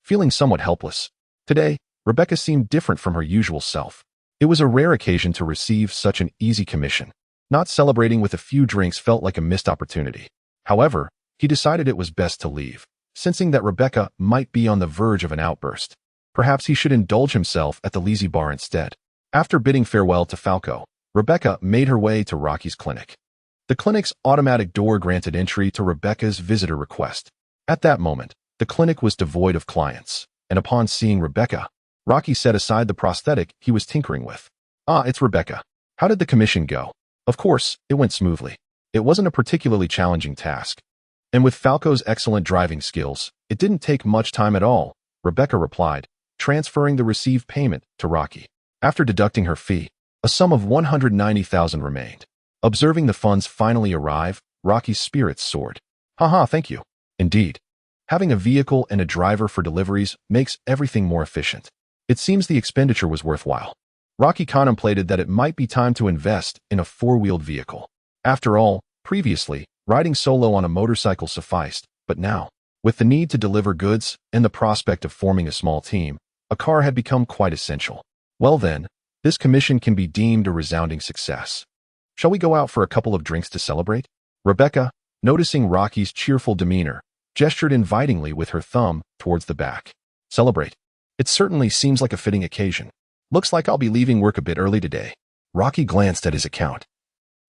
feeling somewhat helpless. Today, Rebecca seemed different from her usual self. It was a rare occasion to receive such an easy commission. Not celebrating with a few drinks felt like a missed opportunity. However, he decided it was best to leave, sensing that Rebecca might be on the verge of an outburst. Perhaps he should indulge himself at the Lazy Bar instead. After bidding farewell to Falco, Rebecca made her way to Rocky's clinic. The clinic's automatic door granted entry to Rebecca's visitor request. At that moment, the clinic was devoid of clients, and upon seeing Rebecca, Rocky set aside the prosthetic he was tinkering with. Ah, it's Rebecca. How did the commission go? Of course, it went smoothly. It wasn't a particularly challenging task. And with Falco's excellent driving skills, it didn't take much time at all, Rebecca replied, transferring the received payment to Rocky. After deducting her fee, a sum of 190,000 remained. Observing the funds finally arrive, Rocky's spirits soared. Haha, thank you. Indeed. Having a vehicle and a driver for deliveries makes everything more efficient. It seems the expenditure was worthwhile. Rocky contemplated that it might be time to invest in a four-wheeled vehicle. After all, previously, riding solo on a motorcycle sufficed, but now, with the need to deliver goods and the prospect of forming a small team, a car had become quite essential. Well then, this commission can be deemed a resounding success. Shall we go out for a couple of drinks to celebrate? Rebecca, noticing Rocky's cheerful demeanor, gestured invitingly with her thumb towards the back. Celebrate. It certainly seems like a fitting occasion. Looks like I'll be leaving work a bit early today. Rocky glanced at his account.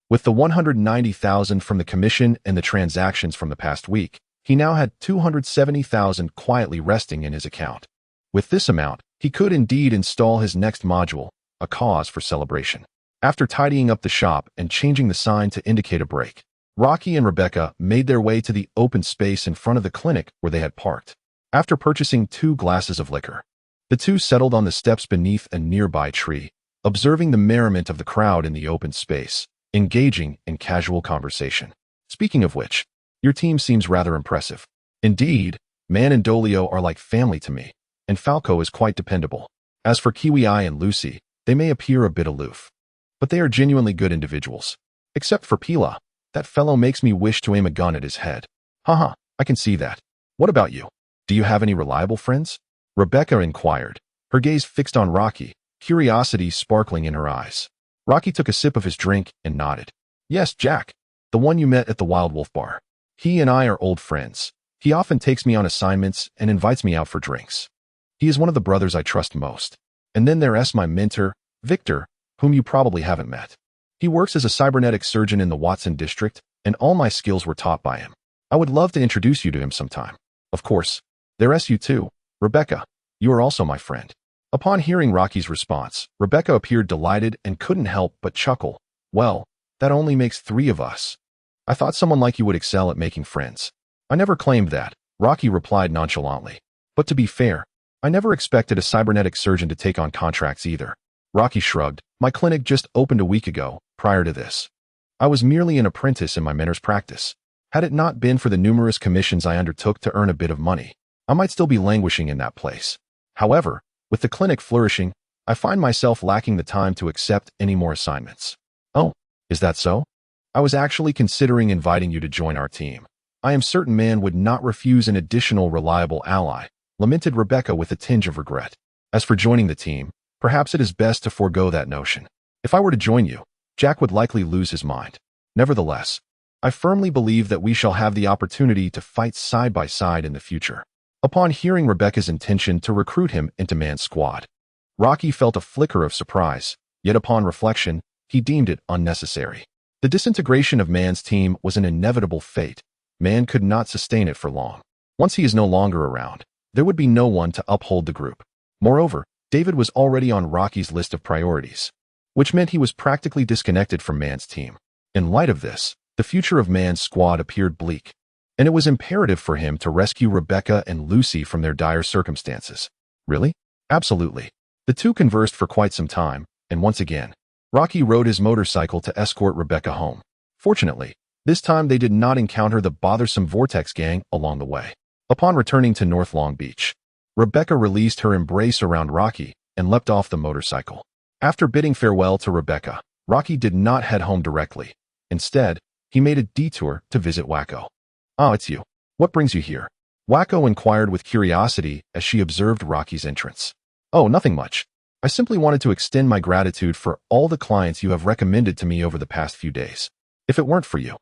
With the 190,000 from the commission and the transactions from the past week, he now had 270,000 quietly resting in his account. With this amount, he could indeed install his next module, a cause for celebration. After tidying up the shop and changing the sign to indicate a break, Rocky and Rebecca made their way to the open space in front of the clinic where they had parked. After purchasing 2 glasses of liquor, the two settled on the steps beneath a nearby tree, observing the merriment of the crowd in the open space, engaging in casual conversation. Speaking of which, your team seems rather impressive. Indeed, Man and Dolio are like family to me, and Falco is quite dependable. As for Kiwi Eye and Lucy, they may appear a bit aloof, but they are genuinely good individuals. Except for Pila, that fellow makes me wish to aim a gun at his head. Haha, I can see that. What about you? Do you have any reliable friends? Rebecca inquired, her gaze fixed on Rocky, curiosity sparkling in her eyes. Rocky took a sip of his drink and nodded. Yes, Jack, the one you met at the Wild Wolf Bar. He and I are old friends. He often takes me on assignments and invites me out for drinks. He is one of the brothers I trust most. And then there's my mentor, Victor, whom you probably haven't met. He works as a cybernetic surgeon in the Watson district, and all my skills were taught by him. I would love to introduce you to him sometime. Of course. There's you too. Rebecca, you are also my friend. Upon hearing Rocky's response, Rebecca appeared delighted and couldn't help but chuckle. Well, that only makes 3 of us. I thought someone like you would excel at making friends. I never claimed that, Rocky replied nonchalantly. But to be fair, I never expected a cybernetic surgeon to take on contracts either. Rocky shrugged. My clinic just opened a week ago, prior to this. I was merely an apprentice in my mentor's practice. Had it not been for the numerous commissions I undertook to earn a bit of money, I might still be languishing in that place. However, with the clinic flourishing, I find myself lacking the time to accept any more assignments. Oh, is that so? I was actually considering inviting you to join our team. I am certain man would not refuse an additional reliable ally, lamented Rebecca with a tinge of regret. As for joining the team, perhaps it is best to forego that notion. If I were to join you, Jack would likely lose his mind. Nevertheless, I firmly believe that we shall have the opportunity to fight side by side in the future. Upon hearing Rebecca's intention to recruit him into Man's squad, Rocky felt a flicker of surprise, yet upon reflection, he deemed it unnecessary. The disintegration of Man's team was an inevitable fate. Man could not sustain it for long. Once he is no longer around, there would be no one to uphold the group. Moreover, David was already on Rocky's list of priorities, which meant he was practically disconnected from Man's team. In light of this, the future of Man's squad appeared bleak, and it was imperative for him to rescue Rebecca and Lucy from their dire circumstances. Really? Absolutely. The two conversed for quite some time, and once again, Rocky rode his motorcycle to escort Rebecca home. Fortunately, this time they did not encounter the bothersome Vortex gang along the way. Upon returning to North Long Beach, Rebecca released her embrace around Rocky and leapt off the motorcycle. After bidding farewell to Rebecca, Rocky did not head home directly. Instead, he made a detour to visit Wacko. "Ah, it's you. What brings you here?" Wacko inquired with curiosity as she observed Rocky's entrance. "Oh, nothing much. I simply wanted to extend my gratitude for all the clients you have recommended to me over the past few days. If it weren't for you,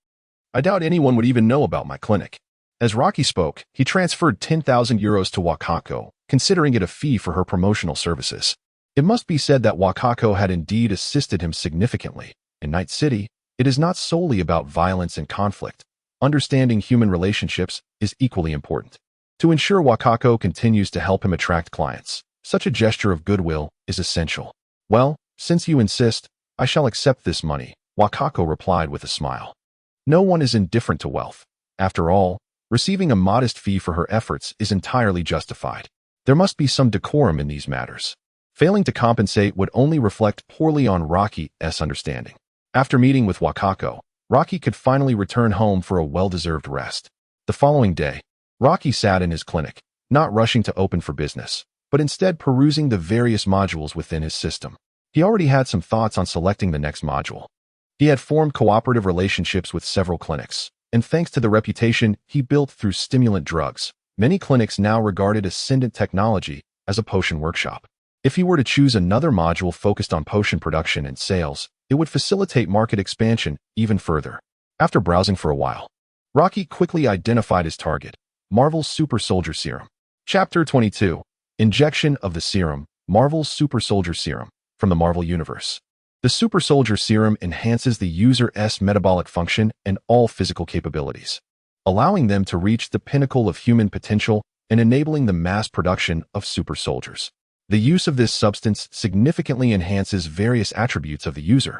I doubt anyone would even know about my clinic." As Rocky spoke, he transferred 10,000 euros to Wakako, considering it a fee for her promotional services. It must be said that Wakako had indeed assisted him significantly. In Night City, it is not solely about violence and conflict. Understanding human relationships is equally important. To ensure Wakako continues to help him attract clients, such a gesture of goodwill is essential. "Well, since you insist, I shall accept this money," Wakako replied with a smile. No one is indifferent to wealth. After all, receiving a modest fee for her efforts is entirely justified. There must be some decorum in these matters. Failing to compensate would only reflect poorly on Rocky's understanding. After meeting with Wakako, Rocky could finally return home for a well-deserved rest. The following day, Rocky sat in his clinic, not rushing to open for business, but instead perusing the various modules within his system. He already had some thoughts on selecting the next module. He had formed cooperative relationships with several clinics, and thanks to the reputation he built through stimulant drugs, many clinics now regarded Ascendant Technology as a potion workshop. If he were to choose another module focused on potion production and sales, it would facilitate market expansion even further. After browsing for a while, Rocky quickly identified his target, Marvel's Super Soldier Serum. Chapter 22. Injection of the Serum, Marvel's Super Soldier Serum, from the Marvel Universe. The Super Soldier Serum enhances the user's metabolic function and all physical capabilities, allowing them to reach the pinnacle of human potential and enabling the mass production of super soldiers. The use of this substance significantly enhances various attributes of the user,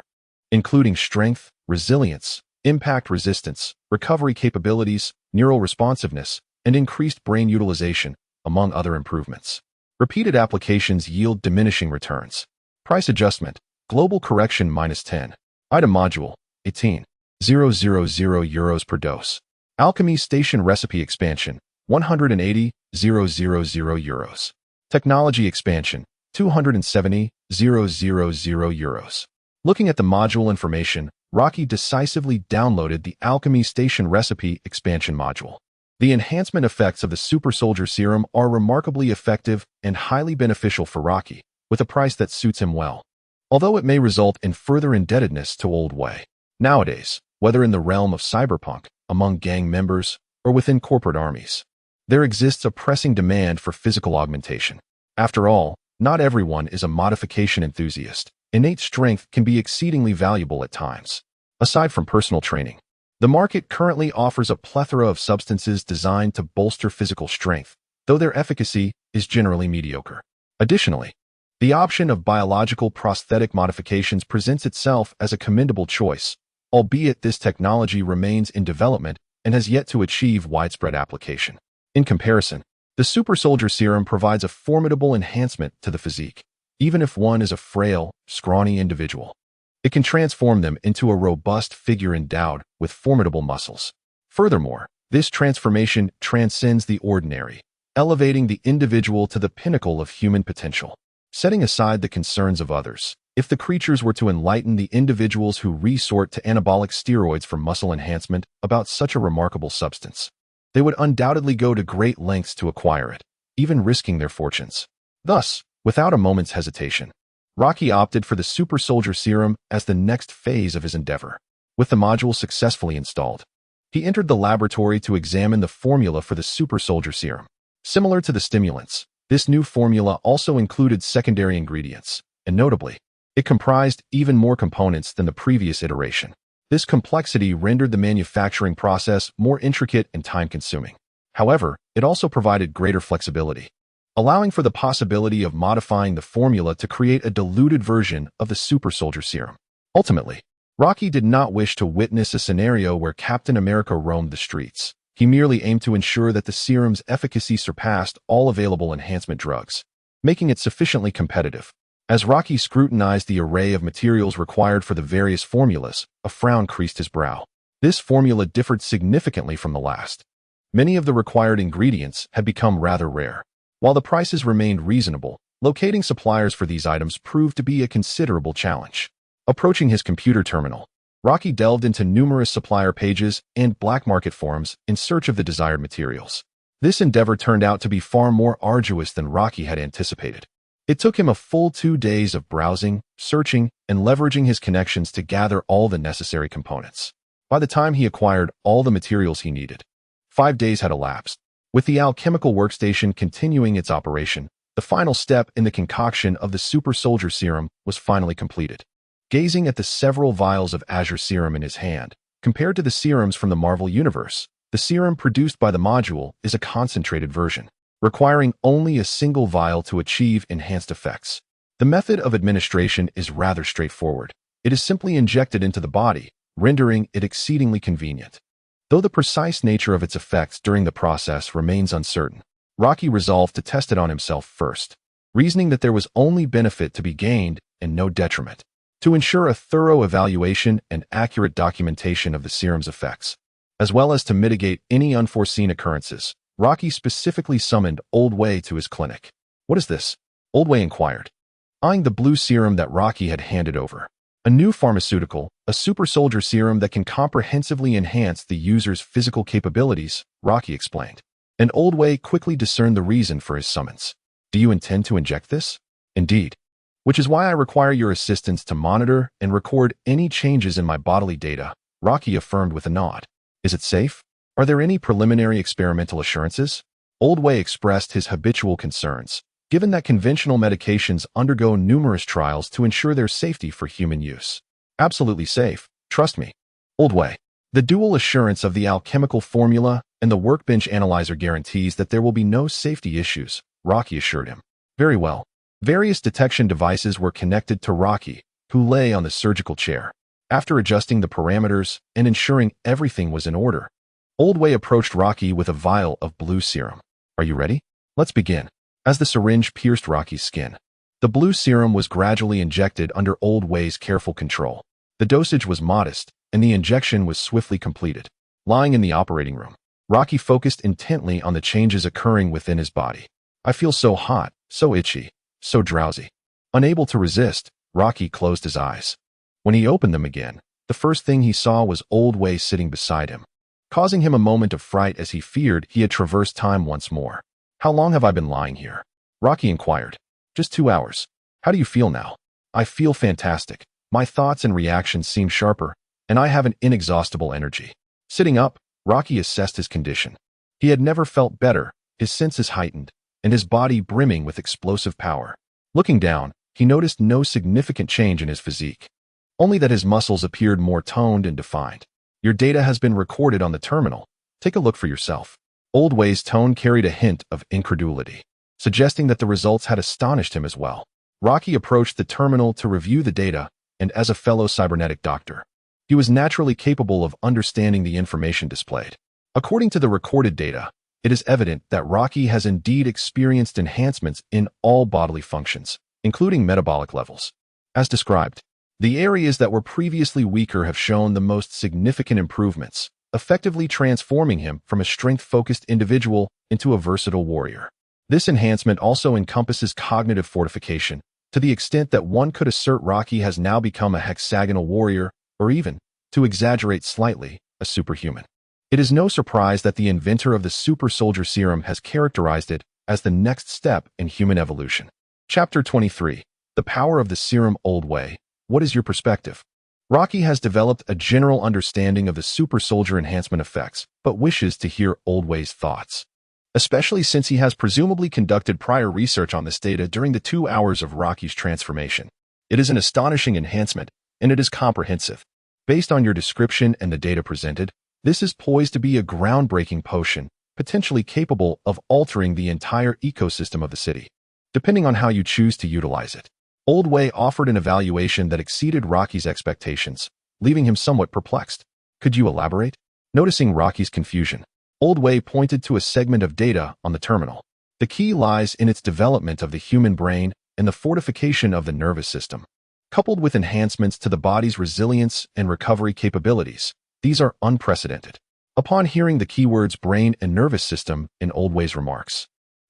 including strength, resilience, impact resistance, recovery capabilities, neural responsiveness, and increased brain utilization, among other improvements. Repeated applications yield diminishing returns. Price adjustment, global correction -10. Item module, 18,000 euros per dose. Alchemy Station Recipe Expansion, 180,000 euros. Technology Expansion, 270,000 euros. Looking at the module information, Rocky decisively downloaded the Alchemy Station Recipe Expansion module. The enhancement effects of the Super Soldier Serum are remarkably effective and highly beneficial for Rocky, with a price that suits him well, although it may result in further indebtedness to Old Way. Nowadays, whether in the realm of cyberpunk, among gang members, or within corporate armies, there exists a pressing demand for physical augmentation. After all, not everyone is a modification enthusiast. Innate strength can be exceedingly valuable at times. Aside from personal training, the market currently offers a plethora of substances designed to bolster physical strength, though their efficacy is generally mediocre. Additionally, the option of biological prosthetic modifications presents itself as a commendable choice, albeit this technology remains in development and has yet to achieve widespread application. In comparison, the Super Soldier Serum provides a formidable enhancement to the physique. Even if one is a frail, scrawny individual, it can transform them into a robust figure endowed with formidable muscles. Furthermore, this transformation transcends the ordinary, elevating the individual to the pinnacle of human potential. Setting aside the concerns of others, If the creatures were to enlighten the individuals who resort to anabolic steroids for muscle enhancement about such a remarkable substance, they would undoubtedly go to great lengths to acquire it, even risking their fortunes. Thus, without a moment's hesitation, Rocky opted for the Super Soldier Serum as the next phase of his endeavor. With the module successfully installed, he entered the laboratory to examine the formula for the Super Soldier Serum. Similar to the stimulants, this new formula also included secondary ingredients, and notably, it comprised even more components than the previous iteration. This complexity rendered the manufacturing process more intricate and time-consuming. However, it also provided greater flexibility, allowing for the possibility of modifying the formula to create a diluted version of the Super Soldier Serum. Ultimately, Rocky did not wish to witness a scenario where Captain America roamed the streets. He merely aimed to ensure that the serum's efficacy surpassed all available enhancement drugs, making it sufficiently competitive. As Rocky scrutinized the array of materials required for the various formulas, a frown creased his brow. This formula differed significantly from the last. Many of the required ingredients had become rather rare. While the prices remained reasonable, locating suppliers for these items proved to be a considerable challenge. Approaching his computer terminal, Rocky delved into numerous supplier pages and black market forums in search of the desired materials. This endeavor turned out to be far more arduous than Rocky had anticipated. It took him a full 2 days of browsing, searching, and leveraging his connections to gather all the necessary components. By the time he acquired all the materials he needed, 5 days had elapsed. With the alchemical workstation continuing its operation, the final step in the concoction of the Super Soldier Serum was finally completed. Gazing at the several vials of Azure Serum in his hand, compared to the serums from the Marvel Universe, the serum produced by the module is a concentrated version, requiring only a single vial to achieve enhanced effects. The method of administration is rather straightforward. It is simply injected into the body, rendering it exceedingly convenient. Though the precise nature of its effects during the process remains uncertain, Rocky resolved to test it on himself first, reasoning that there was only benefit to be gained and no detriment. To ensure a thorough evaluation and accurate documentation of the serum's effects, as well as to mitigate any unforeseen occurrences, Rocky specifically summoned Old Way to his clinic. "What is this?" Old Way inquired, eyeing the blue serum that Rocky had handed over. "A new pharmaceutical, a Super Soldier Serum that can comprehensively enhance the user's physical capabilities," Rocky explained. And Old Way quickly discerned the reason for his summons. "Do you intend to inject this?" "Indeed. Which is why I require your assistance to monitor and record any changes in my bodily data," Rocky affirmed with a nod. "Is it safe? Are there any preliminary experimental assurances?" Old Way expressed his habitual concerns, given that conventional medications undergo numerous trials to ensure their safety for human use. "Absolutely safe, trust me." Old Way. The dual assurance of the alchemical formula and the workbench analyzer guarantees that there will be no safety issues, Rocky assured him. "Very well." Various detection devices were connected to Rocky, who lay on the surgical chair. After adjusting the parameters and ensuring everything was in order, Old Way approached Rocky with a vial of blue serum. "Are you ready? Let's begin." As the syringe pierced Rocky's skin, the blue serum was gradually injected under Old Way's careful control. The dosage was modest, and the injection was swiftly completed. Lying in the operating room, Rocky focused intently on the changes occurring within his body. "I feel so hot, so itchy, so drowsy." Unable to resist, Rocky closed his eyes. When he opened them again, the first thing he saw was Old Way sitting beside him, causing him a moment of fright as he feared he had traversed time once more. "How long have I been lying here?" Rocky inquired. "Just 2 hours. How do you feel now?" "I feel fantastic. My thoughts and reactions seem sharper, and I have an inexhaustible energy." Sitting up, Rocky assessed his condition. He had never felt better, his senses heightened, and his body brimming with explosive power. Looking down, he noticed no significant change in his physique, only that his muscles appeared more toned and defined. "Your data has been recorded on the terminal. Take a look for yourself." Old Way's tone carried a hint of incredulity, suggesting that the results had astonished him as well. Rocky approached the terminal to review the data, and as a fellow cybernetic doctor, he was naturally capable of understanding the information displayed. According to the recorded data, it is evident that Rocky has indeed experienced enhancements in all bodily functions, including metabolic levels. As described, the areas that were previously weaker have shown the most significant improvements, effectively transforming him from a strength-focused individual into a versatile warrior. This enhancement also encompasses cognitive fortification, to the extent that one could assert Rocky has now become a hexagonal warrior, or even, to exaggerate slightly, a superhuman. It is no surprise that the inventor of the super soldier serum has characterized it as the next step in human evolution. Chapter 23. The Power of the Serum. Old Way. What is your perspective? Rocky has developed a general understanding of the super soldier enhancement effects, but wishes to hear Old Way's thoughts, especially since he has presumably conducted prior research on this data during the 2 hours of Rocky's transformation. It is an astonishing enhancement, and it is comprehensive. Based on your description and the data presented, this is poised to be a groundbreaking potion, potentially capable of altering the entire ecosystem of the city, depending on how you choose to utilize it. Old Way offered an evaluation that exceeded Rocky's expectations, leaving him somewhat perplexed. Could you elaborate? Noticing Rocky's confusion, Old Way pointed to a segment of data on the terminal. The key lies in its development of the human brain and the fortification of the nervous system. Coupled with enhancements to the body's resilience and recovery capabilities, these are unprecedented. Upon hearing the keywords brain and nervous system in Old Way's remarks,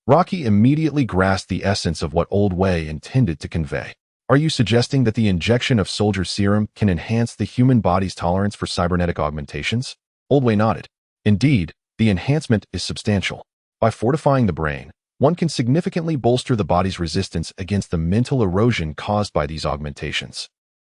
Rocky immediately grasped the essence of what Old Way intended to convey. Are you suggesting that the injection of soldier serum can enhance the human body's tolerance for cybernetic augmentations? Old Way nodded. Indeed, the enhancement is substantial. By fortifying the brain, one can significantly bolster the body's resistance against the mental erosion caused by these augmentations.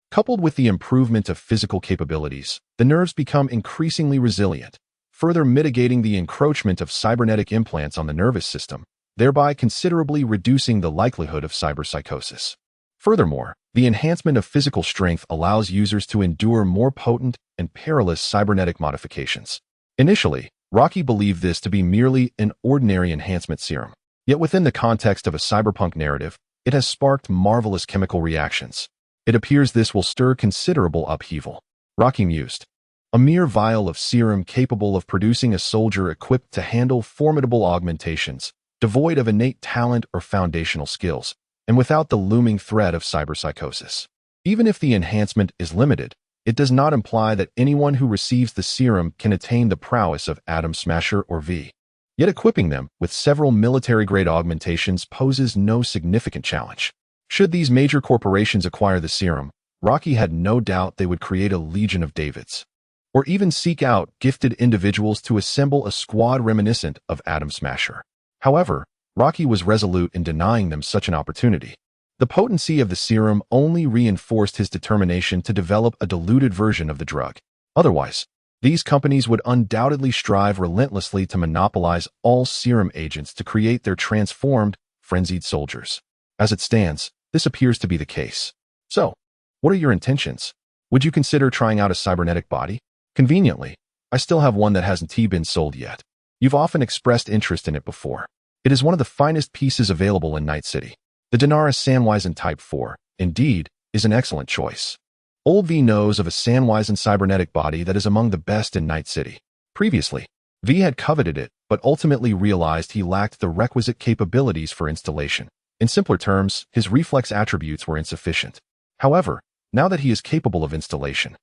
Coupled with the improvement of physical capabilities, the nerves become increasingly resilient, further mitigating the encroachment of cybernetic implants on the nervous system, thereby considerably reducing the likelihood of cyberpsychosis. Furthermore, the enhancement of physical strength allows users to endure more potent and perilous cybernetic modifications. Initially, Rocky believed this to be merely an ordinary enhancement serum. Yet within the context of a cyberpunk narrative, it has sparked marvelous chemical reactions. It appears this will stir considerable upheaval. Rocky mused. A mere vial of serum capable of producing a soldier equipped to handle formidable augmentations, devoid of innate talent or foundational skills, and without the looming threat of cyberpsychosis. Even if the enhancement is limited, it does not imply that anyone who receives the serum can attain the prowess of Atom Smasher or V. Yet equipping them with several military-grade augmentations poses no significant challenge. Should these major corporations acquire the serum, Rocky had no doubt they would create a legion of Davids, or even seek out gifted individuals to assemble a squad reminiscent of Atom Smasher. However, Rocky was resolute in denying them such an opportunity. The potency of the serum only reinforced his determination to develop a diluted version of the drug. Otherwise, these companies would undoubtedly strive relentlessly to monopolize all serum agents to create their transformed, frenzied soldiers. As it stands, this appears to be the case. So, what are your intentions? Would you consider trying out a cybernetic body? Conveniently, I still have one that hasn't been sold yet. You've often expressed interest in it before. It is one of the finest pieces available in Night City. The Dinara Sandwizen Type 4, indeed, is an excellent choice. Old V knows of a Sandwizen cybernetic body that is among the best in Night City. Previously, V had coveted it, but ultimately realized he lacked the requisite capabilities for installation. In simpler terms, his reflex attributes were insufficient. However, now that he is capable of installation,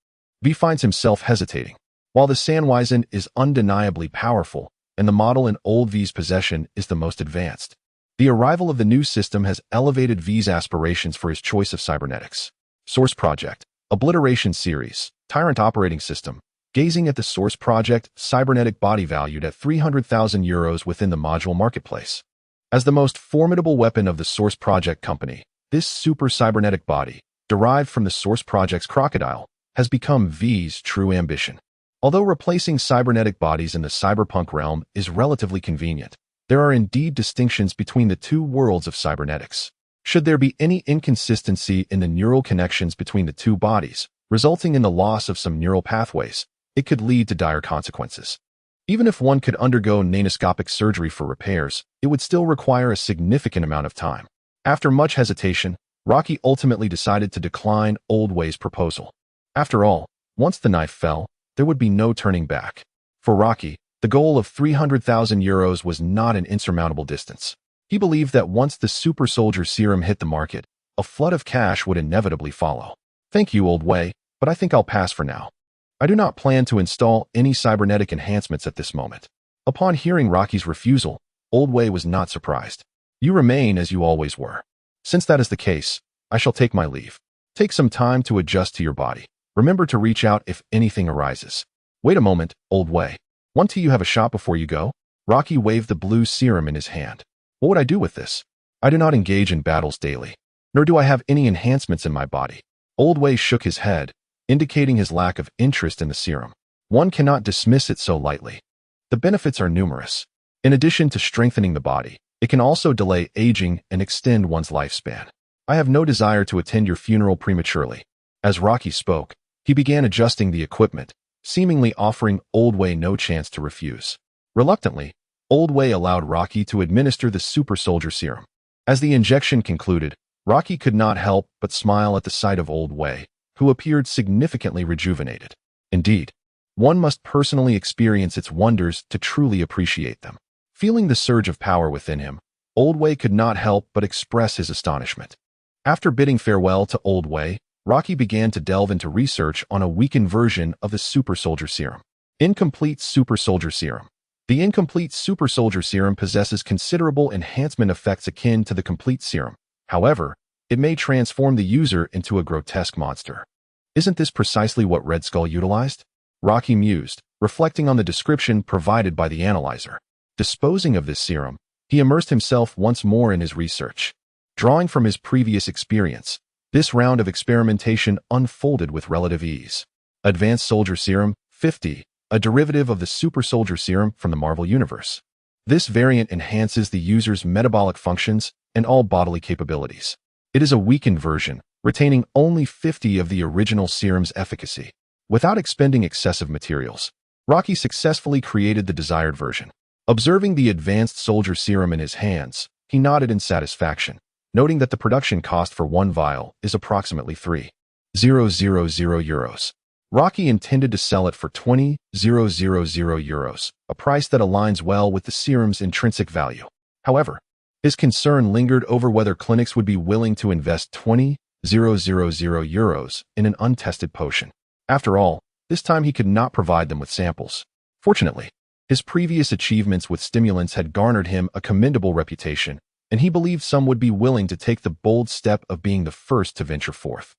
V finds himself hesitating. While the Sandwizen is undeniably powerful, and the model in Old V's possession is the most advanced, the arrival of the new system has elevated V's aspirations for his choice of cybernetics. Source Project, Obliteration Series, Tyrant Operating System. Gazing at the Source Project, cybernetic body valued at 300,000 euros within the module marketplace. As the most formidable weapon of the Source Project company, this super cybernetic body, derived from the Source Project's crocodile, has become V's true ambition. Although replacing cybernetic bodies in the cyberpunk realm is relatively convenient, there are indeed distinctions between the two worlds of cybernetics. Should there be any inconsistency in the neural connections between the two bodies, resulting in the loss of some neural pathways, it could lead to dire consequences. Even if one could undergo nanoscopic surgery for repairs, it would still require a significant amount of time. After much hesitation, Rocky ultimately decided to decline Old Way's proposal. After all, once the knife fell, there would be no turning back. For Rocky, the goal of 300,000 euros was not an insurmountable distance. He believed that once the super soldier serum hit the market, a flood of cash would inevitably follow. Thank you, Old Way, but I think I'll pass for now. I do not plan to install any cybernetic enhancements at this moment. Upon hearing Rocky's refusal, Old Way was not surprised. You remain as you always were. Since that is the case, I shall take my leave. Take some time to adjust to your body. Remember to reach out if anything arises. Wait a moment, old Wei. Want to you have a shot before you go? Rocky waved the blue serum in his hand. What would I do with this? I do not engage in battles daily, nor do I have any enhancements in my body. Old Wei shook his head, indicating his lack of interest in the serum. One cannot dismiss it so lightly. The benefits are numerous. In addition to strengthening the body, it can also delay aging and extend one's lifespan. I have no desire to attend your funeral prematurely. As Rocky spoke, he began adjusting the equipment, seemingly offering Old Wei no chance to refuse. Reluctantly, Old Wei allowed Rocky to administer the super soldier serum. As the injection concluded, Rocky could not help but smile at the sight of Old Wei, who appeared significantly rejuvenated. Indeed, one must personally experience its wonders to truly appreciate them. Feeling the surge of power within him, Old Wei could not help but express his astonishment. After bidding farewell to Old Wei, Rocky began to delve into research on a weakened version of the Super Soldier Serum. Incomplete Super Soldier Serum. The incomplete Super Soldier Serum possesses considerable enhancement effects akin to the complete serum. However, it may transform the user into a grotesque monster. Isn't this precisely what Red Skull utilized? Rocky mused, reflecting on the description provided by the analyzer. Disposing of this serum, he immersed himself once more in his research. Drawing from his previous experience, this round of experimentation unfolded with relative ease. Advanced Soldier Serum 50, a derivative of the Super Soldier Serum from the Marvel Universe. This variant enhances the user's metabolic functions and all bodily capabilities. It is a weakened version, retaining only 50 of the original serum's efficacy. Without expending excessive materials, Rocky successfully created the desired version. Observing the Advanced Soldier Serum in his hands, he nodded in satisfaction, noting that the production cost for one vial is approximately 3,000 euros. Rocky intended to sell it for 20,000 euros, a price that aligns well with the serum's intrinsic value. However, his concern lingered over whether clinics would be willing to invest 20,000 euros in an untested potion. After all, this time he could not provide them with samples. Fortunately, his previous achievements with stimulants had garnered him a commendable reputation, and he believed some would be willing to take the bold step of being the first to venture forth.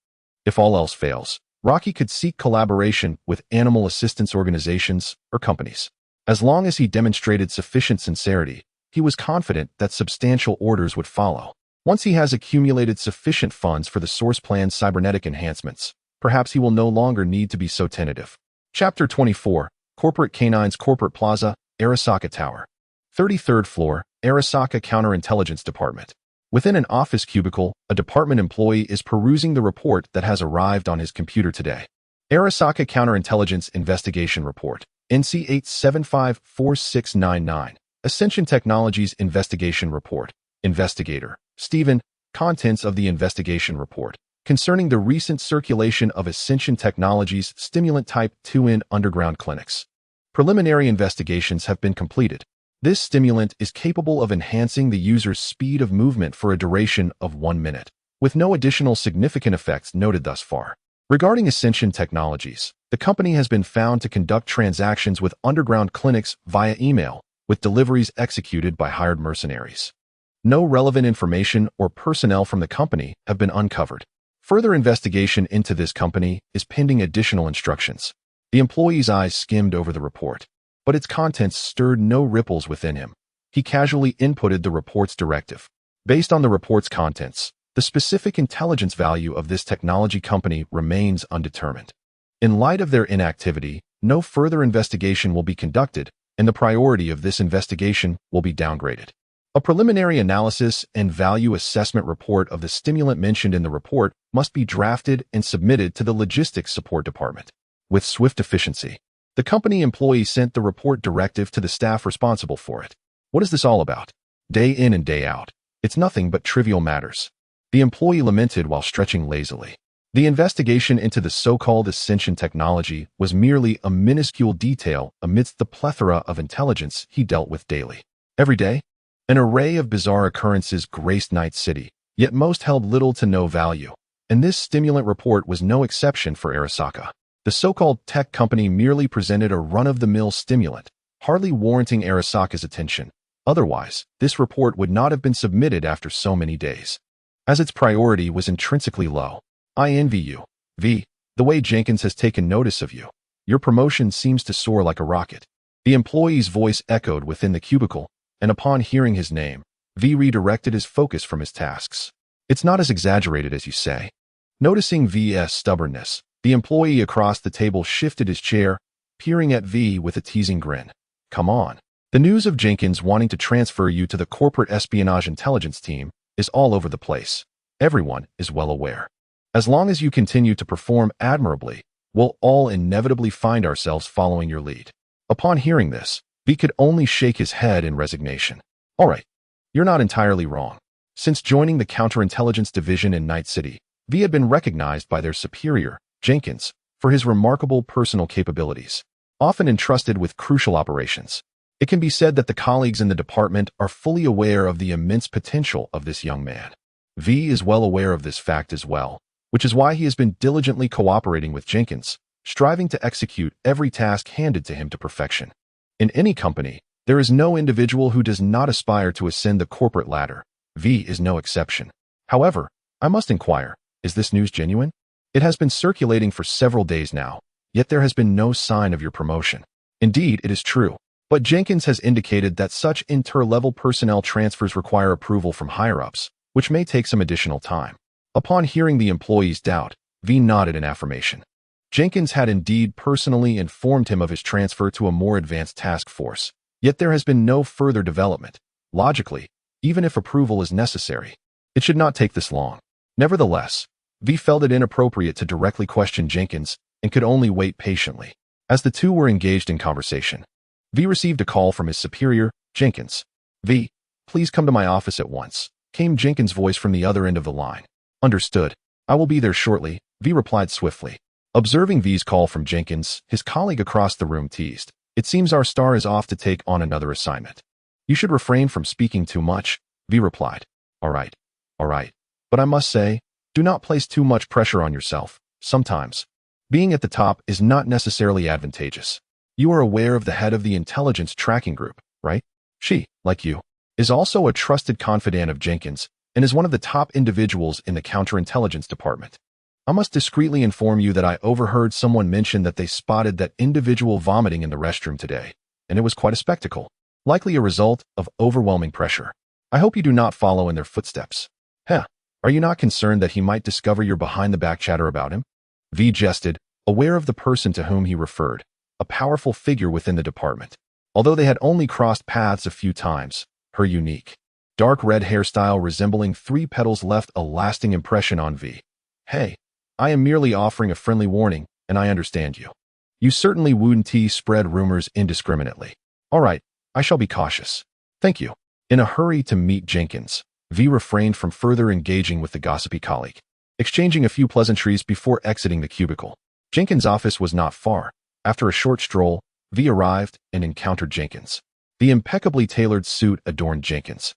If all else fails, Rocky could seek collaboration with animal assistance organizations or companies. As long as he demonstrated sufficient sincerity, he was confident that substantial orders would follow. Once he has accumulated sufficient funds for the source plan's cybernetic enhancements, perhaps he will no longer need to be so tentative. Chapter 24, Corporate Canines Corporate Plaza, Arasaka Tower. 33rd floor, Arasaka Counterintelligence Department. Within an office cubicle, a department employee is perusing the report that has arrived on his computer today. Arasaka Counterintelligence Investigation Report, NC 8754699. Ascension Technologies Investigation Report. Investigator, Stephen. Contents of the investigation report concerning the recent circulation of Ascension Technologies stimulant type 2 in underground clinics. Preliminary investigations have been completed. This stimulant is capable of enhancing the user's speed of movement for a duration of 1 minute, with no additional significant effects noted thus far. Regarding Ascension Technologies, the company has been found to conduct transactions with underground clinics via email, with deliveries executed by hired mercenaries. No relevant information or personnel from the company have been uncovered. Further investigation into this company is pending additional instructions. The employee's eyes skimmed over the report, but its contents stirred no ripples within him. He casually inputted the report's directive. Based on the report's contents, the specific intelligence value of this technology company remains undetermined. In light of their inactivity, no further investigation will be conducted, and the priority of this investigation will be downgraded. A preliminary analysis and value assessment report of the stimulant mentioned in the report must be drafted and submitted to the Logistics Support Department. With swift efficiency, the company employee sent the report directive to the staff responsible for it. What is this all about? Day in and day out, it's nothing but trivial matters. The employee lamented while stretching lazily. The investigation into the so-called Ascension technology was merely a minuscule detail amidst the plethora of intelligence he dealt with daily. Every day, an array of bizarre occurrences graced Night City, yet most held little to no value, and this stimulant report was no exception for Arasaka. The so-called tech company merely presented a run-of-the-mill stimulant, hardly warranting Arasaka's attention. Otherwise, this report would not have been submitted after so many days. as its priority was intrinsically low. I envy you, V. The way Jenkins has taken notice of you. Your promotion seems to soar like a rocket. The employee's voice echoed within the cubicle, and upon hearing his name, V redirected his focus from his tasks. It's not as exaggerated as you say. Noticing V's stubbornness, the employee across the table shifted his chair, peering at V with a teasing grin. Come on. The news of Jenkins wanting to transfer you to the corporate espionage intelligence team is all over the place. Everyone is well aware. As long as you continue to perform admirably, we'll all inevitably find ourselves following your lead. Upon hearing this, V could only shake his head in resignation. All right, you're not entirely wrong. Since joining the counterintelligence division in Night City, V had been recognized by their superior, Jenkins, for his remarkable personal capabilities. Often entrusted with crucial operations, it can be said that the colleagues in the department are fully aware of the immense potential of this young man. V is well aware of this fact as well, which is why he has been diligently cooperating with Jenkins, striving to execute every task handed to him to perfection. In any company, there is no individual who does not aspire to ascend the corporate ladder. V is no exception. However, I must inquire, is this news genuine? It has been circulating for several days now, yet there has been no sign of your promotion. Indeed, it is true, but Jenkins has indicated that such inter-level personnel transfers require approval from higher-ups, which may take some additional time. Upon hearing the employee's doubt, V nodded in affirmation. Jenkins had indeed personally informed him of his transfer to a more advanced task force, yet there has been no further development. Logically, even if approval is necessary, it should not take this long. Nevertheless, V felt it inappropriate to directly question Jenkins and could only wait patiently. As the two were engaged in conversation, V received a call from his superior, Jenkins. V, please come to my office at once, came Jenkins' voice from the other end of the line. Understood. I will be there shortly, V replied swiftly. Observing V's call from Jenkins, his colleague across the room teased. It seems our star is off to take on another assignment. You should refrain from speaking too much, V replied. All right. But I must say, do not place too much pressure on yourself. Sometimes, being at the top is not necessarily advantageous. You are aware of the head of the intelligence tracking group, right? She, like you, is also a trusted confidant of Jenkins and is one of the top individuals in the counterintelligence department. I must discreetly inform you that I overheard someone mention that they spotted that individual vomiting in the restroom today, and it was quite a spectacle, likely a result of overwhelming pressure. I hope you do not follow in their footsteps. Are you not concerned that he might discover your behind-the-back chatter about him? V jested, aware of the person to whom he referred, a powerful figure within the department. Although they had only crossed paths a few times, her unique, dark red hairstyle resembling 3 petals left a lasting impression on V. Hey, I am merely offering a friendly warning, and I understand you. You certainly wouldn't spread rumors indiscriminately. All right, I shall be cautious. Thank you. In a hurry to meet Jenkins, V refrained from further engaging with the gossipy colleague, exchanging a few pleasantries before exiting the cubicle. Jenkins' office was not far. After a short stroll, V arrived and encountered Jenkins. The impeccably tailored suit adorned Jenkins,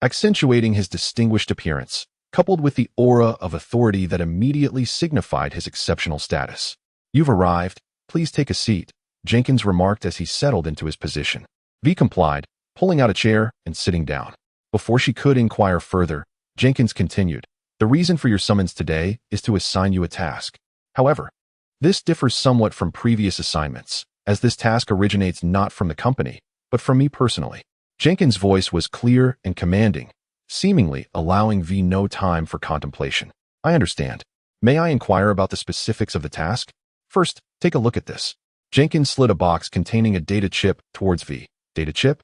accentuating his distinguished appearance, coupled with the aura of authority that immediately signified his exceptional status. You've arrived, please take a seat, Jenkins remarked as he settled into his position. V complied, pulling out a chair and sitting down. Before she could inquire further, Jenkins continued, the reason for your summons today is to assign you a task. However, this differs somewhat from previous assignments, as this task originates not from the company, but from me personally. Jenkins' voice was clear and commanding, seemingly allowing V no time for contemplation. I understand. May I inquire about the specifics of the task? First, take a look at this. Jenkins slid a box containing a data chip towards V. Data chip?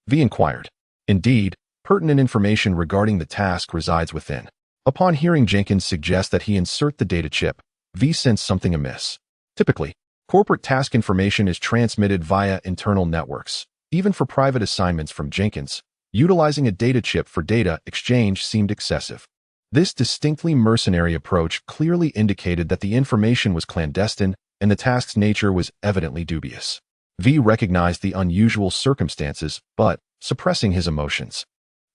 V inquired. Indeed, pertinent information regarding the task resides within. Upon hearing Jenkins suggest that he insert the data chip, V sensed something amiss. Typically, corporate task information is transmitted via internal networks. Even for private assignments from Jenkins, utilizing a data chip for data exchange seemed excessive. This distinctly mercenary approach clearly indicated that the information was clandestine and the task's nature was evidently dubious. V recognized the unusual circumstances, but, suppressing his emotions,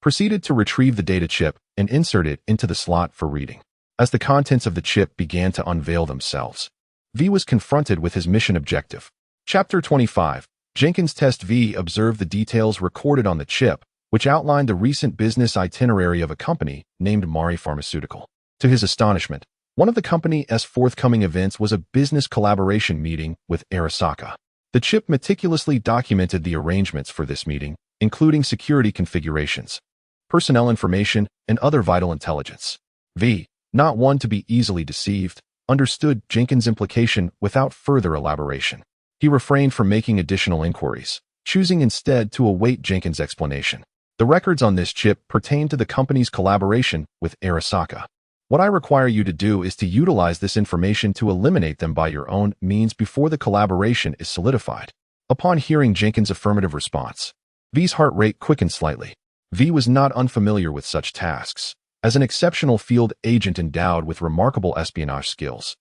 proceeded to retrieve the data chip and insert it into the slot for reading. As the contents of the chip began to unveil themselves, V was confronted with his mission objective. Chapter 25. Jenkins Test. V observed the details recorded on the chip, which outlined the recent business itinerary of a company named Mari Pharmaceutical. To his astonishment, one of the company's forthcoming events was a business collaboration meeting with Arasaka. The chip meticulously documented the arrangements for this meeting, including security configurations, personnel information, and other vital intelligence. V, not one to be easily deceived, understood Jenkins' implication without further elaboration. He refrained from making additional inquiries, choosing instead to await Jenkins' explanation. The records on this chip pertain to the company's collaboration with Arasaka. What I require you to do is to utilize this information to eliminate them by your own means before the collaboration is solidified. Upon hearing Jenkins' affirmative response, V's heart rate quickened slightly. V was not unfamiliar with such tasks. As an exceptional field agent endowed with remarkable espionage skills,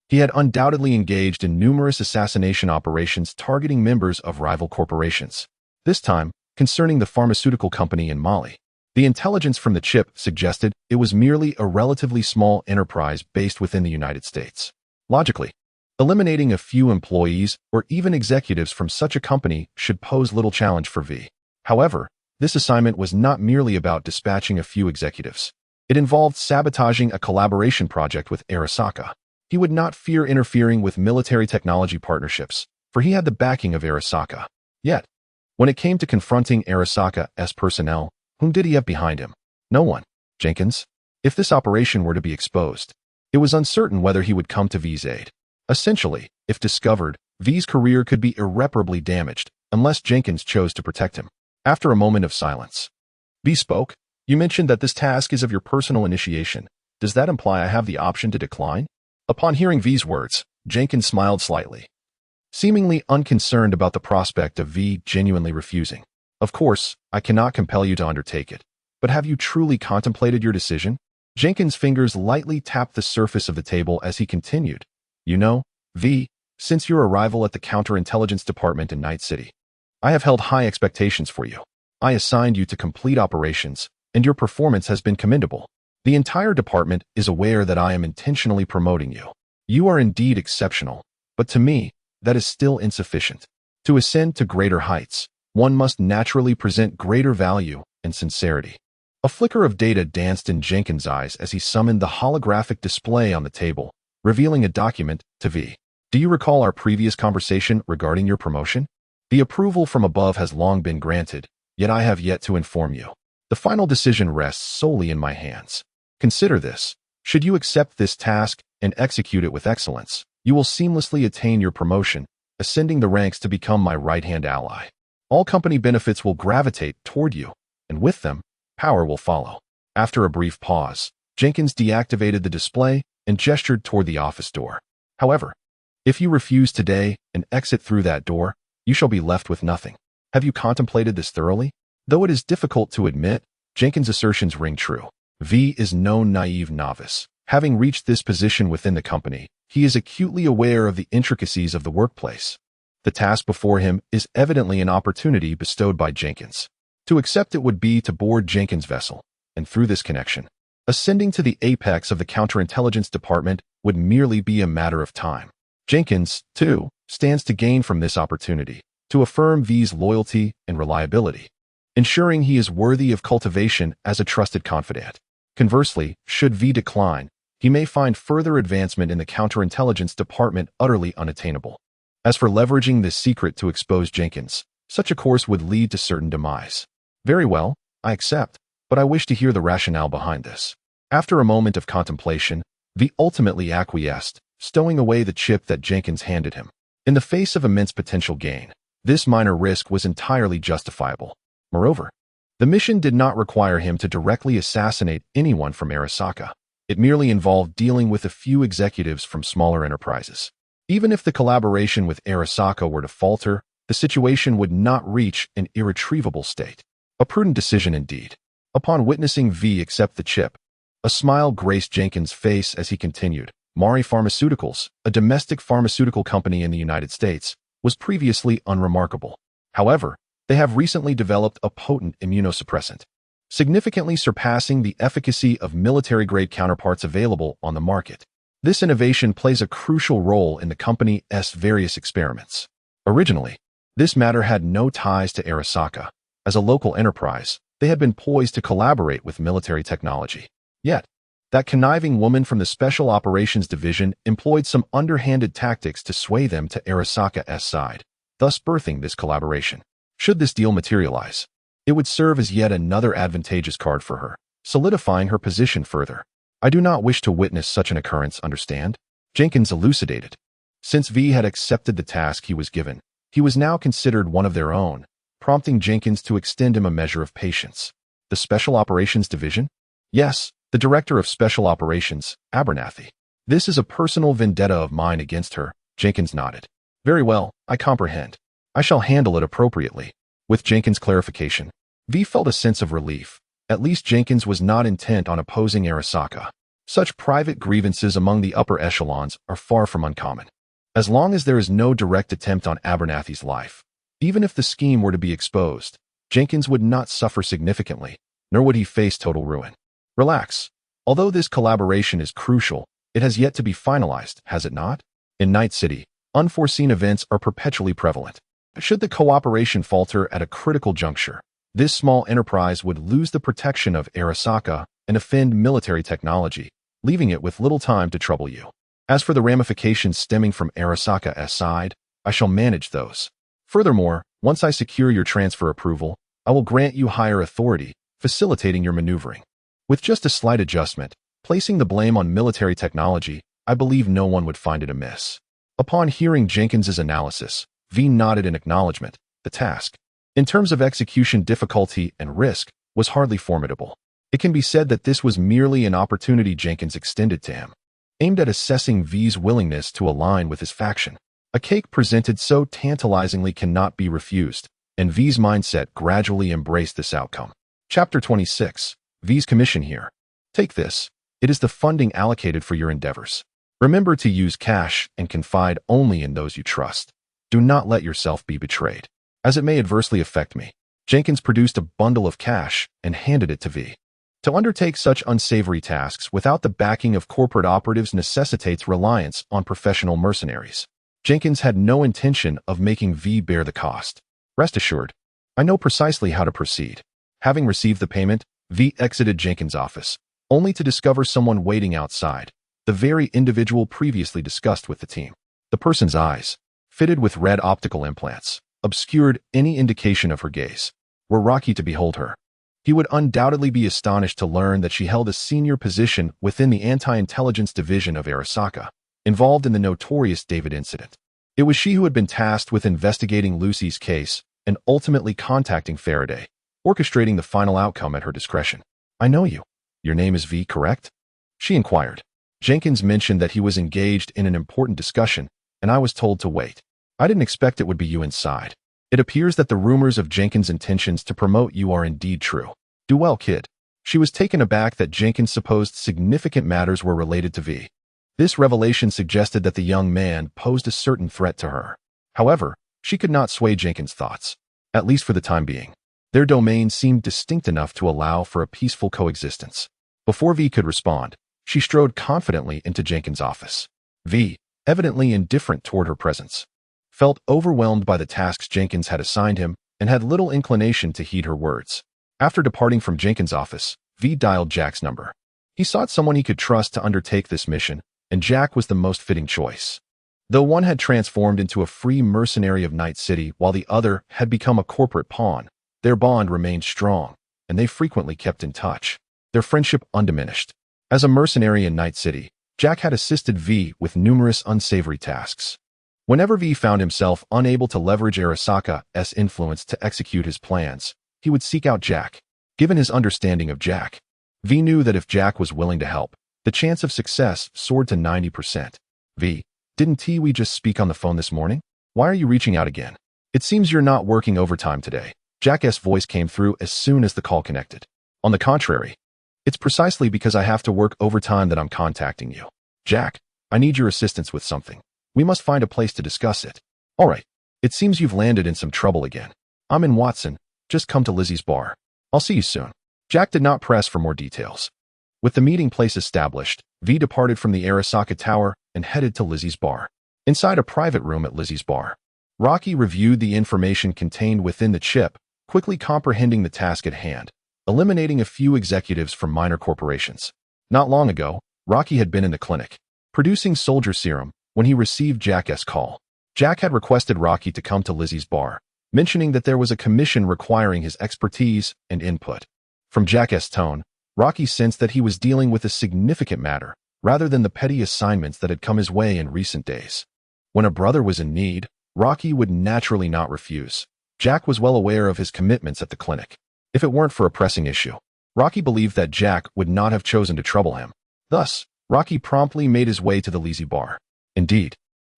he had undoubtedly engaged in numerous assassination operations targeting members of rival corporations. This time, concerning the pharmaceutical company in Mali. The intelligence from the chip suggested it was merely a relatively small enterprise based within the United States. Logically, eliminating a few employees or even executives from such a company should pose little challenge for V. However, this assignment was not merely about dispatching a few executives. It involved sabotaging a collaboration project with Arasaka. He would not fear interfering with military technology partnerships, for he had the backing of Arasaka. Yet, when it came to confronting Arasaka's personnel, whom did he have behind him? No one. Jenkins? If this operation were to be exposed, it was uncertain whether he would come to V's aid. Essentially, if discovered, V's career could be irreparably damaged, unless Jenkins chose to protect him. After a moment of silence, V spoke. You mentioned that this task is of your personal initiation. Does that imply I have the option to decline? Upon hearing V's words, Jenkins smiled slightly, seemingly unconcerned about the prospect of V genuinely refusing. Of course, I cannot compel you to undertake it, but have you truly contemplated your decision? Jenkins' fingers lightly tapped the surface of the table as he continued. You know, V, since your arrival at the counterintelligence department in Night City, I have held high expectations for you. I assigned you to complete operations, and your performance has been commendable. The entire department is aware that I am intentionally promoting you. You are indeed exceptional, but to me, that is still insufficient. To ascend to greater heights, one must naturally present greater value and sincerity. A flicker of data danced in Jenkins' eyes as he summoned the holographic display on the table, revealing a document to V. Do you recall our previous conversation regarding your promotion? The approval from above has long been granted, yet I have yet to inform you. The final decision rests solely in my hands. Consider this. Should you accept this task and execute it with excellence, you will seamlessly attain your promotion, ascending the ranks to become my right-hand ally. All company benefits will gravitate toward you, and with them, power will follow. After a brief pause, Jenkins deactivated the display and gestured toward the office door. However, if you refuse today and exit through that door, you shall be left with nothing. Have you contemplated this thoroughly? Though it is difficult to admit, Jenkins' assertions ring true. V is no naive novice. Having reached this position within the company, he is acutely aware of the intricacies of the workplace. The task before him is evidently an opportunity bestowed by Jenkins. To accept it would be to board Jenkins' vessel, and through this connection, ascending to the apex of the counterintelligence department would merely be a matter of time. Jenkins, too, stands to gain from this opportunity, to affirm V's loyalty and reliability, ensuring he is worthy of cultivation as a trusted confidant. Conversely, should V decline, he may find further advancement in the counterintelligence department utterly unattainable. As for leveraging this secret to expose Jenkins, such a course would lead to certain demise. Very well, I accept, but I wish to hear the rationale behind this. After a moment of contemplation, V ultimately acquiesced, stowing away the chip that Jenkins handed him. In the face of immense potential gain, this minor risk was entirely justifiable. Moreover, the mission did not require him to directly assassinate anyone from Arasaka. It merely involved dealing with a few executives from smaller enterprises. Even if the collaboration with Arasaka were to falter, the situation would not reach an irretrievable state. A prudent decision indeed. Upon witnessing V accept the chip, a smile graced Jenkins' face as he continued. Mari Pharmaceuticals, a domestic pharmaceutical company in the United States, was previously unremarkable. However, they have recently developed a potent immunosuppressant, significantly surpassing the efficacy of military-grade counterparts available on the market. This innovation plays a crucial role in the company's various experiments. Originally, this matter had no ties to Arasaka. As a local enterprise, They had been poised to collaborate with military technology. Yet, that conniving woman from the Special Operations Division employed some underhanded tactics to sway them to Arasaka's side, thus birthing this collaboration. Should this deal materialize, it would serve as yet another advantageous card for her, solidifying her position further. I do not wish to witness such an occurrence, understand? Jenkins elucidated. Since V had accepted the task he was given, he was now considered one of their own, prompting Jenkins to extend him a measure of patience. The Special Operations Division? Yes, the Director of Special Operations, Abernathy. This is a personal vendetta of mine against her, Jenkins nodded. Very well, I comprehend. I shall handle it appropriately. With Jenkins' clarification, V felt a sense of relief. At least Jenkins was not intent on opposing Arasaka. Such private grievances among the upper echelons are far from uncommon. As long as there is no direct attempt on Abernathy's life, even if the scheme were to be exposed, Jenkins would not suffer significantly, nor would he face total ruin. Relax. Although this collaboration is crucial, it has yet to be finalized, has it not? In Night City, unforeseen events are perpetually prevalent. Should the cooperation falter at a critical juncture, this small enterprise would lose the protection of Arasaka and offend military technology, leaving it with little time to trouble you. As for the ramifications stemming from Arasaka's side, I shall manage those. Furthermore, once I secure your transfer approval, I will grant you higher authority, facilitating your maneuvering. With just a slight adjustment, placing the blame on military technology, I believe no one would find it amiss. Upon hearing Jenkins's analysis, V nodded in acknowledgement. The task, in terms of execution difficulty and risk, was hardly formidable. It can be said that this was merely an opportunity Jenkins extended to him, aimed at assessing V's willingness to align with his faction. A cake presented so tantalizingly cannot be refused, and V's mindset gradually embraced this outcome. Chapter 26. V's commission here. Take this. It is the funding allocated for your endeavors. Remember to use cash and confide only in those you trust. Do not let yourself be betrayed, as it may adversely affect me. Jenkins produced a bundle of cash and handed it to V. To undertake such unsavory tasks without the backing of corporate operatives necessitates reliance on professional mercenaries. Jenkins had no intention of making V bear the cost. Rest assured, I know precisely how to proceed. Having received the payment, V exited Jenkins' office, only to discover someone waiting outside, the very individual previously discussed with the team. The person's eyes, fitted with red optical implants, obscured any indication of her gaze. Were Rocky to behold her, he would undoubtedly be astonished to learn that she held a senior position within the anti-intelligence division of Arasaka, involved in the notorious David incident. It was she who had been tasked with investigating Lucy's case and ultimately contacting Faraday, orchestrating the final outcome at her discretion. I know you. Your name is V, correct? She inquired. Jenkins mentioned that he was engaged in an important discussion, and I was told to wait. I didn't expect it would be you inside. It appears that the rumors of Jenkins' intentions to promote you are indeed true. Do well, kid. She was taken aback that Jenkins supposed significant matters were related to V. This revelation suggested that the young man posed a certain threat to her. However, she could not sway Jenkins' thoughts, at least for the time being. Their domain seemed distinct enough to allow for a peaceful coexistence. Before V could respond, she strode confidently into Jenkins' office. V, evidently indifferent toward her presence, felt overwhelmed by the tasks Jenkins had assigned him and had little inclination to heed her words. After departing from Jenkins' office, V dialed Jack's number. He sought someone he could trust to undertake this mission, and Jack was the most fitting choice. Though one had transformed into a free mercenary of Night City while the other had become a corporate pawn, their bond remained strong, and they frequently kept in touch, their friendship undiminished. As a mercenary in Night City, Jack had assisted V with numerous unsavory tasks. Whenever V found himself unable to leverage Arasaka's influence to execute his plans, he would seek out Jack. Given his understanding of Jack, V knew that if Jack was willing to help, the chance of success soared to 90%. V, didn't we just speak on the phone this morning? Why are you reaching out again? It seems you're not working overtime today. Jack's voice came through as soon as the call connected. On the contrary, it's precisely because I have to work overtime that I'm contacting you. Jack, I need your assistance with something. We must find a place to discuss it. All right. It seems you've landed in some trouble again. I'm in Watson. Just come to Lizzie's bar. I'll see you soon. Jack did not press for more details. With the meeting place established, V departed from the Arasaka Tower and headed to Lizzie's bar. Inside a private room at Lizzie's bar, Rocky reviewed the information contained within the chip, quickly comprehending the task at hand. eliminating a few executives from minor corporations. Not long ago, Rocky had been in the clinic, producing soldier serum, when he received Jack's call. Jack had requested Rocky to come to Lizzie's bar, mentioning that there was a commission requiring his expertise and input. From Jack's tone, Rocky sensed that he was dealing with a significant matter, rather than the petty assignments that had come his way in recent days. When a brother was in need, Rocky would naturally not refuse. Jack was well aware of his commitments at the clinic. If it weren't for a pressing issue, Rocky believed that Jack would not have chosen to trouble him. Thus, Rocky promptly made his way to the Lizzie bar. Indeed,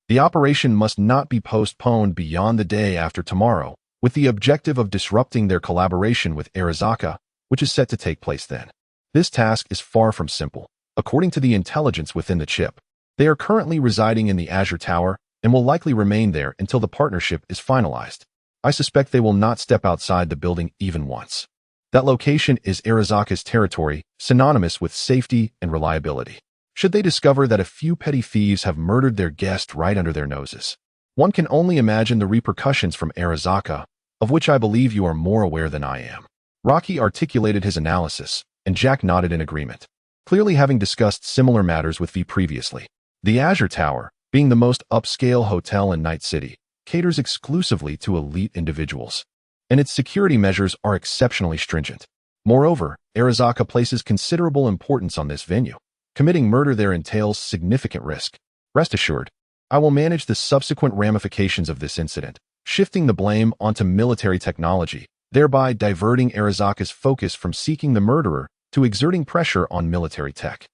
the operation must not be postponed beyond the day after tomorrow, with the objective of disrupting their collaboration with Arizaka, which is set to take place then. This task is far from simple. According to the intelligence within the chip, they are currently residing in the Azure Tower and will likely remain there until the partnership is finalized. I suspect they will not step outside the building even once. That location is Arizaka's territory, synonymous with safety and reliability. Should they discover that a few petty thieves have murdered their guest right under their noses, one can only imagine the repercussions from Arizaka, of which I believe you are more aware than I am. Rocky articulated his analysis, and Jack nodded in agreement, clearly having discussed similar matters with V previously. The Azure Tower, being the most upscale hotel in Night City, caters exclusively to elite individuals, and its security measures are exceptionally stringent. Moreover, Arizaka places considerable importance on this venue. Committing murder there entails significant risk. Rest assured, I will manage the subsequent ramifications of this incident, shifting the blame onto military technology, thereby diverting Arizaka's focus from seeking the murderer to exerting pressure on military tech.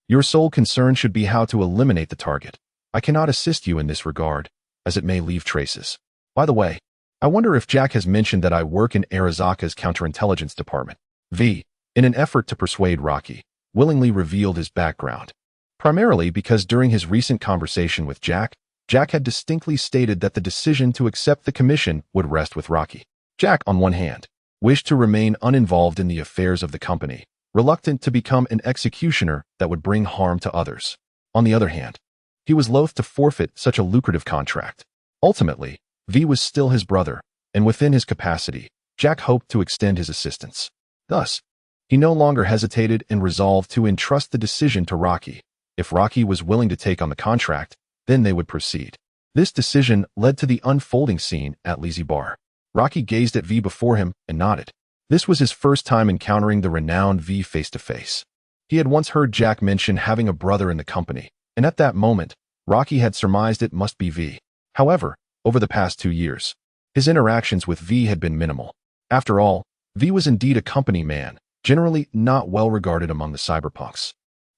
Your sole concern should be how to eliminate the target. I cannot assist you in this regard, as it may leave traces. By the way, I wonder if Jack has mentioned that I work in Arizaka's counterintelligence department. V, in an effort to persuade Rocky, willingly revealed his background. Primarily because during his recent conversation with Jack had distinctly stated that the decision to accept the commission would rest with Rocky. Jack, on one hand, wished to remain uninvolved in the affairs of the company, reluctant to become an executioner that would bring harm to others. On the other hand, he was loath to forfeit such a lucrative contract. Ultimately, V was still his brother, and within his capacity, Jack hoped to extend his assistance. Thus, he no longer hesitated and resolved to entrust the decision to Rocky. If Rocky was willing to take on the contract, then they would proceed. This decision led to the unfolding scene at Lizzie Bar. Rocky gazed at V before him and nodded. This was his first time encountering the renowned V face-to-face. He had once heard Jack mention having a brother in the company, and at that moment, Rocky had surmised it must be V. However, over the past 2 years, his interactions with V had been minimal. After all, V was indeed a company man, generally not well regarded among the cyberpunks.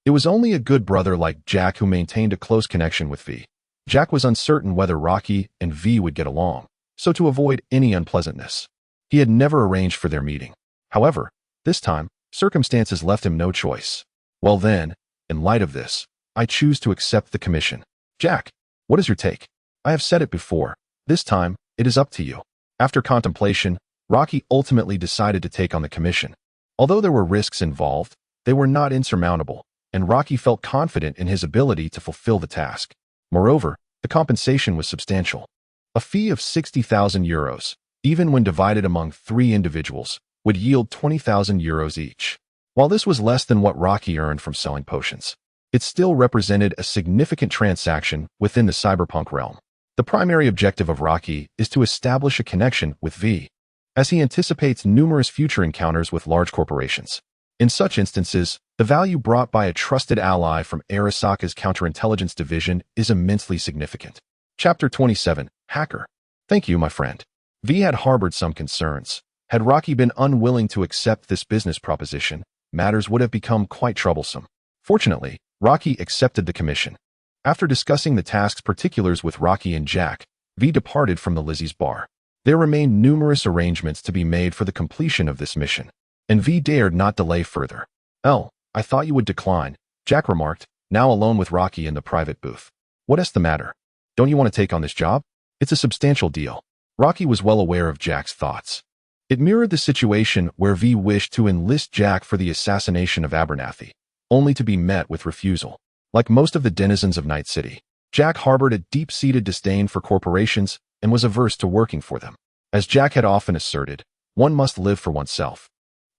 It was only a good brother like Jack who maintained a close connection with V. Jack was uncertain whether Rocky and V would get along, so to avoid any unpleasantness, he had never arranged for their meeting. However, this time, circumstances left him no choice. Well then, in light of this, I choose to accept the commission. Jack, what is your take? I have said it before. This time, it is up to you. After contemplation, Rocky ultimately decided to take on the commission. Although there were risks involved, they were not insurmountable, and Rocky felt confident in his ability to fulfill the task. Moreover, the compensation was substantial. A fee of 60,000 euros, even when divided among 3 individuals, would yield 20,000 euros each. While this was less than what Rocky earned from selling potions, it still represented a significant transaction within the cyberpunk realm. The primary objective of Rocky is to establish a connection with V, as he anticipates numerous future encounters with large corporations. In such instances, the value brought by a trusted ally from Arizaka's counterintelligence division is immensely significant. Chapter 27, Hacker. Thank you, my friend. V had harbored some concerns. Had Rocky been unwilling to accept this business proposition, matters would have become quite troublesome. Fortunately, Rocky accepted the commission. After discussing the task's particulars with Rocky and Jack, V departed from the Lizzie's bar. There remained numerous arrangements to be made for the completion of this mission, and V dared not delay further. I thought you would decline, Jack remarked, now alone with Rocky in the private booth. What's the matter? Don't you want to take on this job? It's a substantial deal. Rocky was well aware of Jack's thoughts. It mirrored the situation where V wished to enlist Jack for the assassination of Abernathy, only to be met with refusal. Like most of the denizens of Night City, Jack harbored a deep-seated disdain for corporations and was averse to working for them. As Jack had often asserted, one must live for oneself.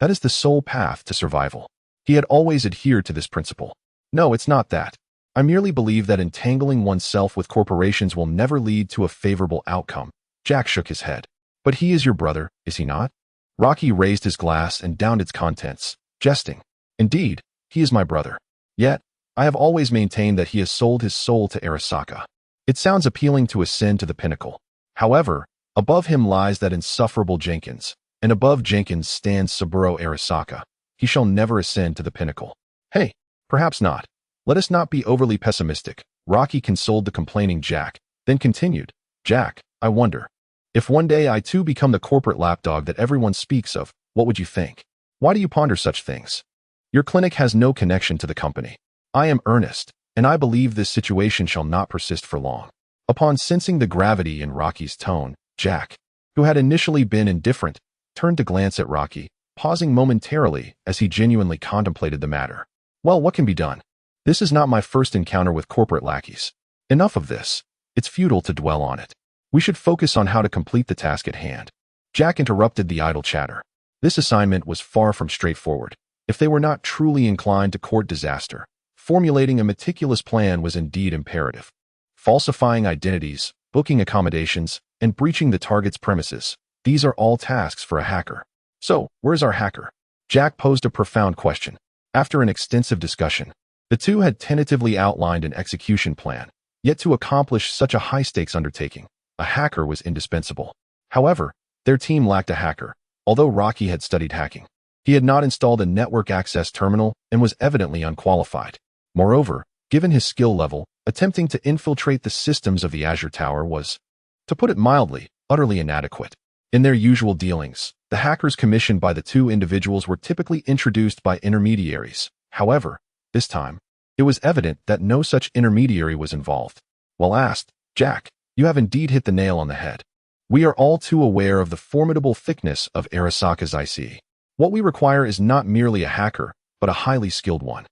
That is the sole path to survival. He had always adhered to this principle. No, it's not that. I merely believe that entangling oneself with corporations will never lead to a favorable outcome. Jack shook his head. But he is your brother, is he not? Rocky raised his glass and downed its contents, jesting. Indeed, he is my brother. Yet, I have always maintained that he has sold his soul to Arasaka. It sounds appealing to ascend to the pinnacle. However, above him lies that insufferable Jenkins, and above Jenkins stands Saburo Arasaka. He shall never ascend to the pinnacle. Hey, perhaps not. Let us not be overly pessimistic. Rocky consoled the complaining Jack, then continued. Jack, I wonder. If one day I too become the corporate lapdog that everyone speaks of, what would you think? Why do you ponder such things? Your clinic has no connection to the company. I am earnest, and I believe this situation shall not persist for long. Upon sensing the gravity in Rocky's tone, Jack, who had initially been indifferent, turned to glance at Rocky, pausing momentarily as he genuinely contemplated the matter. Well, what can be done? This is not my first encounter with corporate lackeys. Enough of this. It's futile to dwell on it. We should focus on how to complete the task at hand. Jack interrupted the idle chatter. This assignment was far from straightforward. If they were not truly inclined to court disaster, formulating a meticulous plan was indeed imperative. Falsifying identities, booking accommodations, and breaching the target's premises, these are all tasks for a hacker. So, where's our hacker? Jack posed a profound question. After an extensive discussion, the two had tentatively outlined an execution plan, yet to accomplish such a high-stakes undertaking, a hacker was indispensable. However, their team lacked a hacker, although Rocky had studied hacking. He had not installed a network access terminal and was evidently unqualified. Moreover, given his skill level, attempting to infiltrate the systems of the Azure Tower was, to put it mildly, utterly inadequate. In their usual dealings, the hackers commissioned by the two individuals were typically introduced by intermediaries. However, this time, it was evident that no such intermediary was involved. While asked, Jack, you have indeed hit the nail on the head. We are all too aware of the formidable thickness of Arasaka's IC. What we require is not merely a hacker, but a highly skilled one.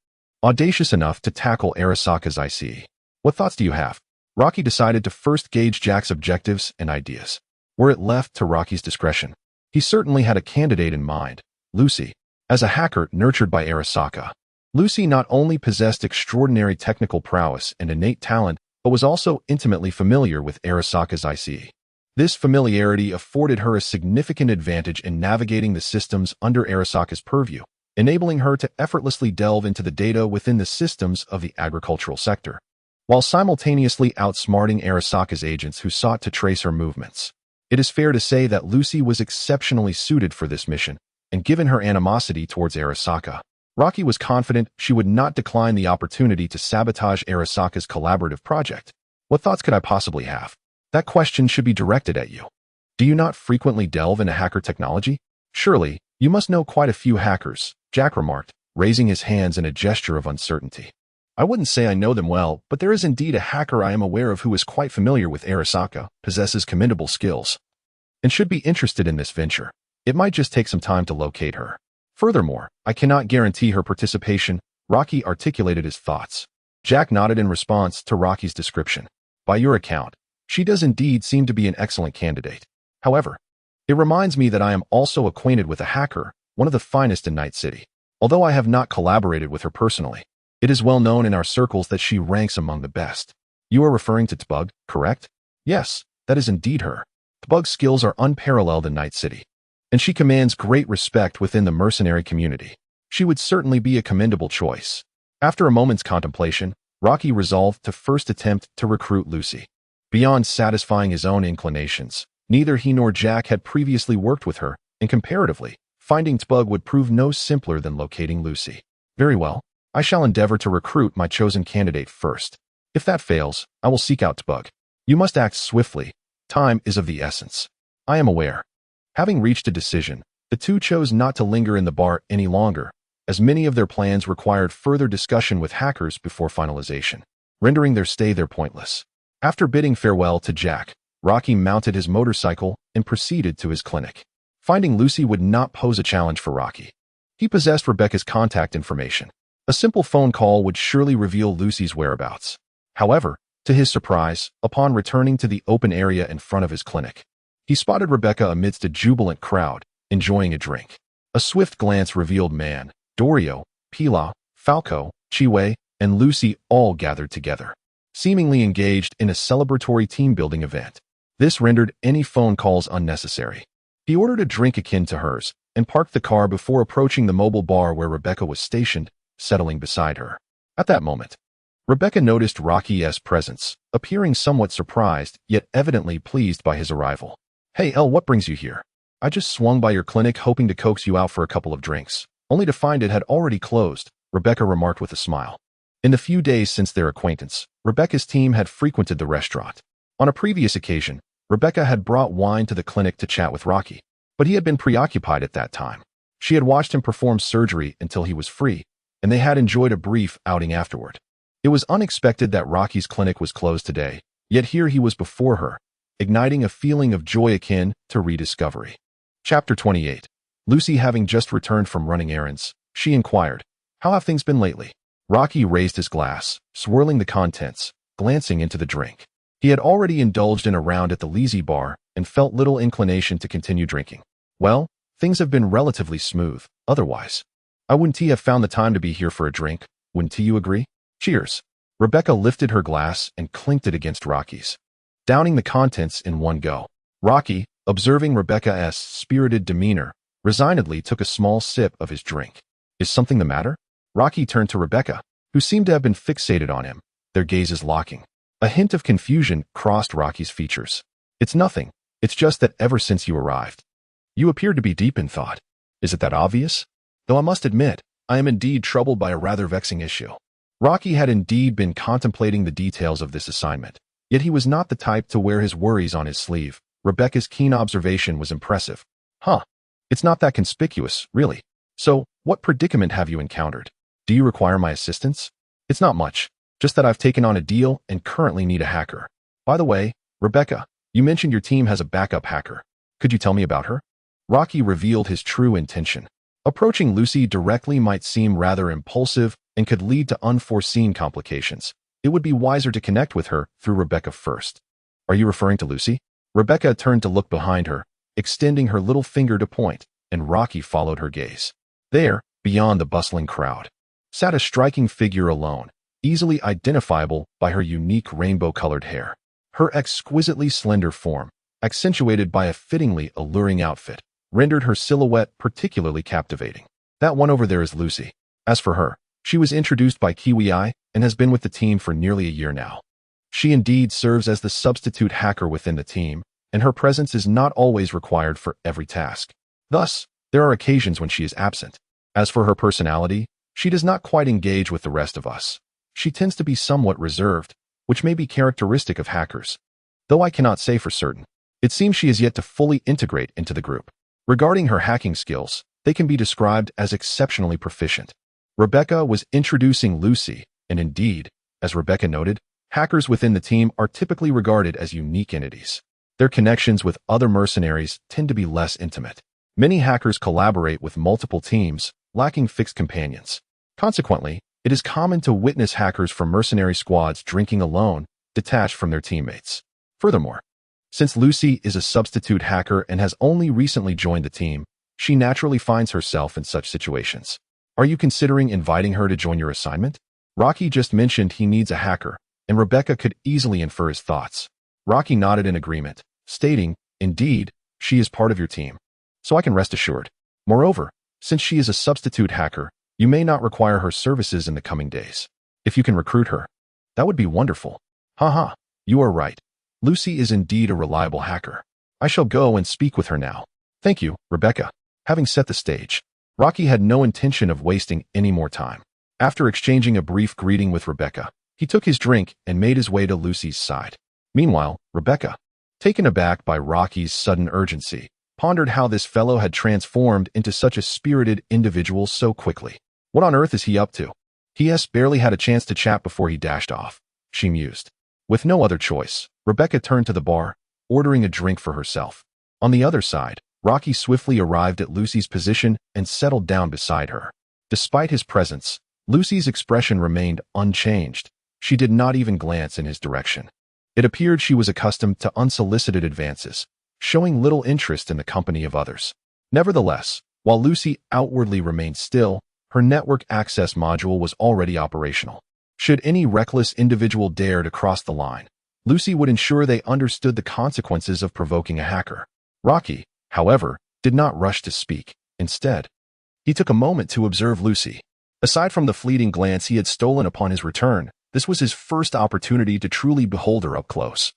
Audacious enough to tackle Arasaka's IC. What thoughts do you have? Rocky decided to first gauge Jack's objectives and ideas. Were it left to Rocky's discretion, he certainly had a candidate in mind, Lucy. As a hacker nurtured by Arasaka, Lucy not only possessed extraordinary technical prowess and innate talent, but was also intimately familiar with Arasaka's IC. This familiarity afforded her a significant advantage in navigating the systems under Arasaka's purview, enabling her to effortlessly delve into the data within the systems of the agricultural sector, while simultaneously outsmarting Arasaka's agents who sought to trace her movements. It is fair to say that Lucy was exceptionally suited for this mission, and given her animosity towards Arasaka, Rocky was confident she would not decline the opportunity to sabotage Arasaka's collaborative project. What thoughts could I possibly have? That question should be directed at you. Do you not frequently delve into hacker technology? Surely, you must know quite a few hackers, Jack remarked, raising his hands in a gesture of uncertainty. I wouldn't say I know them well, but there is indeed a hacker I am aware of who is quite familiar with Arasaka, possesses commendable skills, and should be interested in this venture. It might just take some time to locate her. Furthermore, I cannot guarantee her participation. Rocky articulated his thoughts. Jack nodded in response to Rocky's description. By your account, she does indeed seem to be an excellent candidate. However, it reminds me that I am also acquainted with a hacker, one of the finest in Night City. Although I have not collaborated with her personally, it is well known in our circles that she ranks among the best. You are referring to Tbug, correct? Yes, that is indeed her. Tbug's skills are unparalleled in Night City, and she commands great respect within the mercenary community. She would certainly be a commendable choice. After a moment's contemplation, Rocky resolved to first attempt to recruit Lucy. Beyond satisfying his own inclinations, neither he nor Jack had previously worked with her, and comparatively, finding Tbug would prove no simpler than locating Lucy. Very well, I shall endeavor to recruit my chosen candidate first. If that fails, I will seek out Tbug. You must act swiftly. Time is of the essence. I am aware. Having reached a decision, the two chose not to linger in the bar any longer, as many of their plans required further discussion with hackers before finalization, rendering their stay there pointless. After bidding farewell to Jack, Rocky mounted his motorcycle and proceeded to his clinic. Finding Lucy would not pose a challenge for Rocky. He possessed Rebecca's contact information. A simple phone call would surely reveal Lucy's whereabouts. However, to his surprise, upon returning to the open area in front of his clinic, he spotted Rebecca amidst a jubilant crowd, enjoying a drink. A swift glance revealed Man, Dorio, Pila, Falco, Chiwei, and Lucy all gathered together, seemingly engaged in a celebratory team-building event. This rendered any phone calls unnecessary. He ordered a drink akin to hers and parked the car before approaching the mobile bar where Rebecca was stationed, settling beside her. At that moment, Rebecca noticed Rocky's presence, appearing somewhat surprised, yet evidently pleased by his arrival. "Hey, Elle, what brings you here? I just swung by your clinic hoping to coax you out for a couple of drinks, only to find it had already closed," Rebecca remarked with a smile. In the few days since their acquaintance, Rebecca's team had frequented the restaurant. On a previous occasion, Rebecca had brought wine to the clinic to chat with Rocky, but he had been preoccupied at that time. She had watched him perform surgery until he was free, and they had enjoyed a brief outing afterward. It was unexpected that Rocky's clinic was closed today, yet here he was before her, igniting a feeling of joy akin to rediscovery. Chapter 28. Lucy having just returned from running errands, she inquired, "How have things been lately?" Rocky raised his glass, swirling the contents, glancing into the drink. He had already indulged in a round at the Lazy Bar and felt little inclination to continue drinking. "Well, things have been relatively smooth, otherwise. I wouldn't have found the time to be here for a drink, wouldn't you agree? Cheers." Rebecca lifted her glass and clinked it against Rocky's, downing the contents in one go. Rocky, observing Rebecca's spirited demeanor, resignedly took a small sip of his drink. "Is something the matter?" Rocky turned to Rebecca, who seemed to have been fixated on him, their gazes locking. A hint of confusion crossed Rocky's features. "It's nothing. It's just that ever since you arrived, you appeared to be deep in thought. Is it that obvious? Though I must admit, I am indeed troubled by a rather vexing issue." Rocky had indeed been contemplating the details of this assignment, yet he was not the type to wear his worries on his sleeve. Rebecca's keen observation was impressive. "Huh. It's not that conspicuous, really. So, what predicament have you encountered? Do you require my assistance?" "It's not much. Just that I've taken on a deal and currently need a hacker. By the way, Rebecca, you mentioned your team has a backup hacker. Could you tell me about her?" Rocky revealed his true intention. Approaching Lucy directly might seem rather impulsive and could lead to unforeseen complications. It would be wiser to connect with her through Rebecca first. "Are you referring to Lucy?" Rebecca turned to look behind her, extending her little finger to point, and Rocky followed her gaze. There, beyond the bustling crowd, sat a striking figure alone, easily identifiable by her unique rainbow-colored hair. Her exquisitely slender form, accentuated by a fittingly alluring outfit, rendered her silhouette particularly captivating. "That one over there is Lucy. As for her, she was introduced by Kiwi Eye and has been with the team for nearly a year now. She indeed serves as the substitute hacker within the team, and her presence is not always required for every task. Thus, there are occasions when she is absent. As for her personality, she does not quite engage with the rest of us. She tends to be somewhat reserved, which may be characteristic of hackers. Though I cannot say for certain. It seems she is yet to fully integrate into the group. Regarding her hacking skills, they can be described as exceptionally proficient." Rebecca was introducing Lucy, and indeed, as Rebecca noted, hackers within the team are typically regarded as unique entities. Their connections with other mercenaries tend to be less intimate. Many hackers collaborate with multiple teams, lacking fixed companions. Consequently, it is common to witness hackers from mercenary squads drinking alone, detached from their teammates. Furthermore, since Lucy is a substitute hacker and has only recently joined the team, she naturally finds herself in such situations. "Are you considering inviting her to join your assignment?" Rocky just mentioned he needs a hacker, and Rebecca could easily infer his thoughts. Rocky nodded in agreement, stating, "Indeed, she is part of your team, so I can rest assured. Moreover, since she is a substitute hacker, you may not require her services in the coming days. If you can recruit her, that would be wonderful." "Haha, you are right. Lucy is indeed a reliable hacker. I shall go and speak with her now." "Thank you, Rebecca." Having set the stage, Rocky had no intention of wasting any more time. After exchanging a brief greeting with Rebecca, he took his drink and made his way to Lucy's side. Meanwhile, Rebecca, taken aback by Rocky's sudden urgency, pondered how this fellow had transformed into such a spirited individual so quickly. What on earth is he up to? He has barely had a chance to chat before he dashed off, she mused. With no other choice, Rebecca turned to the bar, ordering a drink for herself. On the other side, Rocky swiftly arrived at Lucy's position and settled down beside her. Despite his presence, Lucy's expression remained unchanged. She did not even glance in his direction. It appeared she was accustomed to unsolicited advances, showing little interest in the company of others. Nevertheless, While Lucy outwardly remained still, her network access module was already operational. Should any reckless individual dare to cross the line, Lucy would ensure they understood the consequences of provoking a hacker. Rocky, however, did not rush to speak. Instead, he took a moment to observe Lucy. Aside from the fleeting glance he had stolen upon his return, this was his first opportunity to truly behold her up close,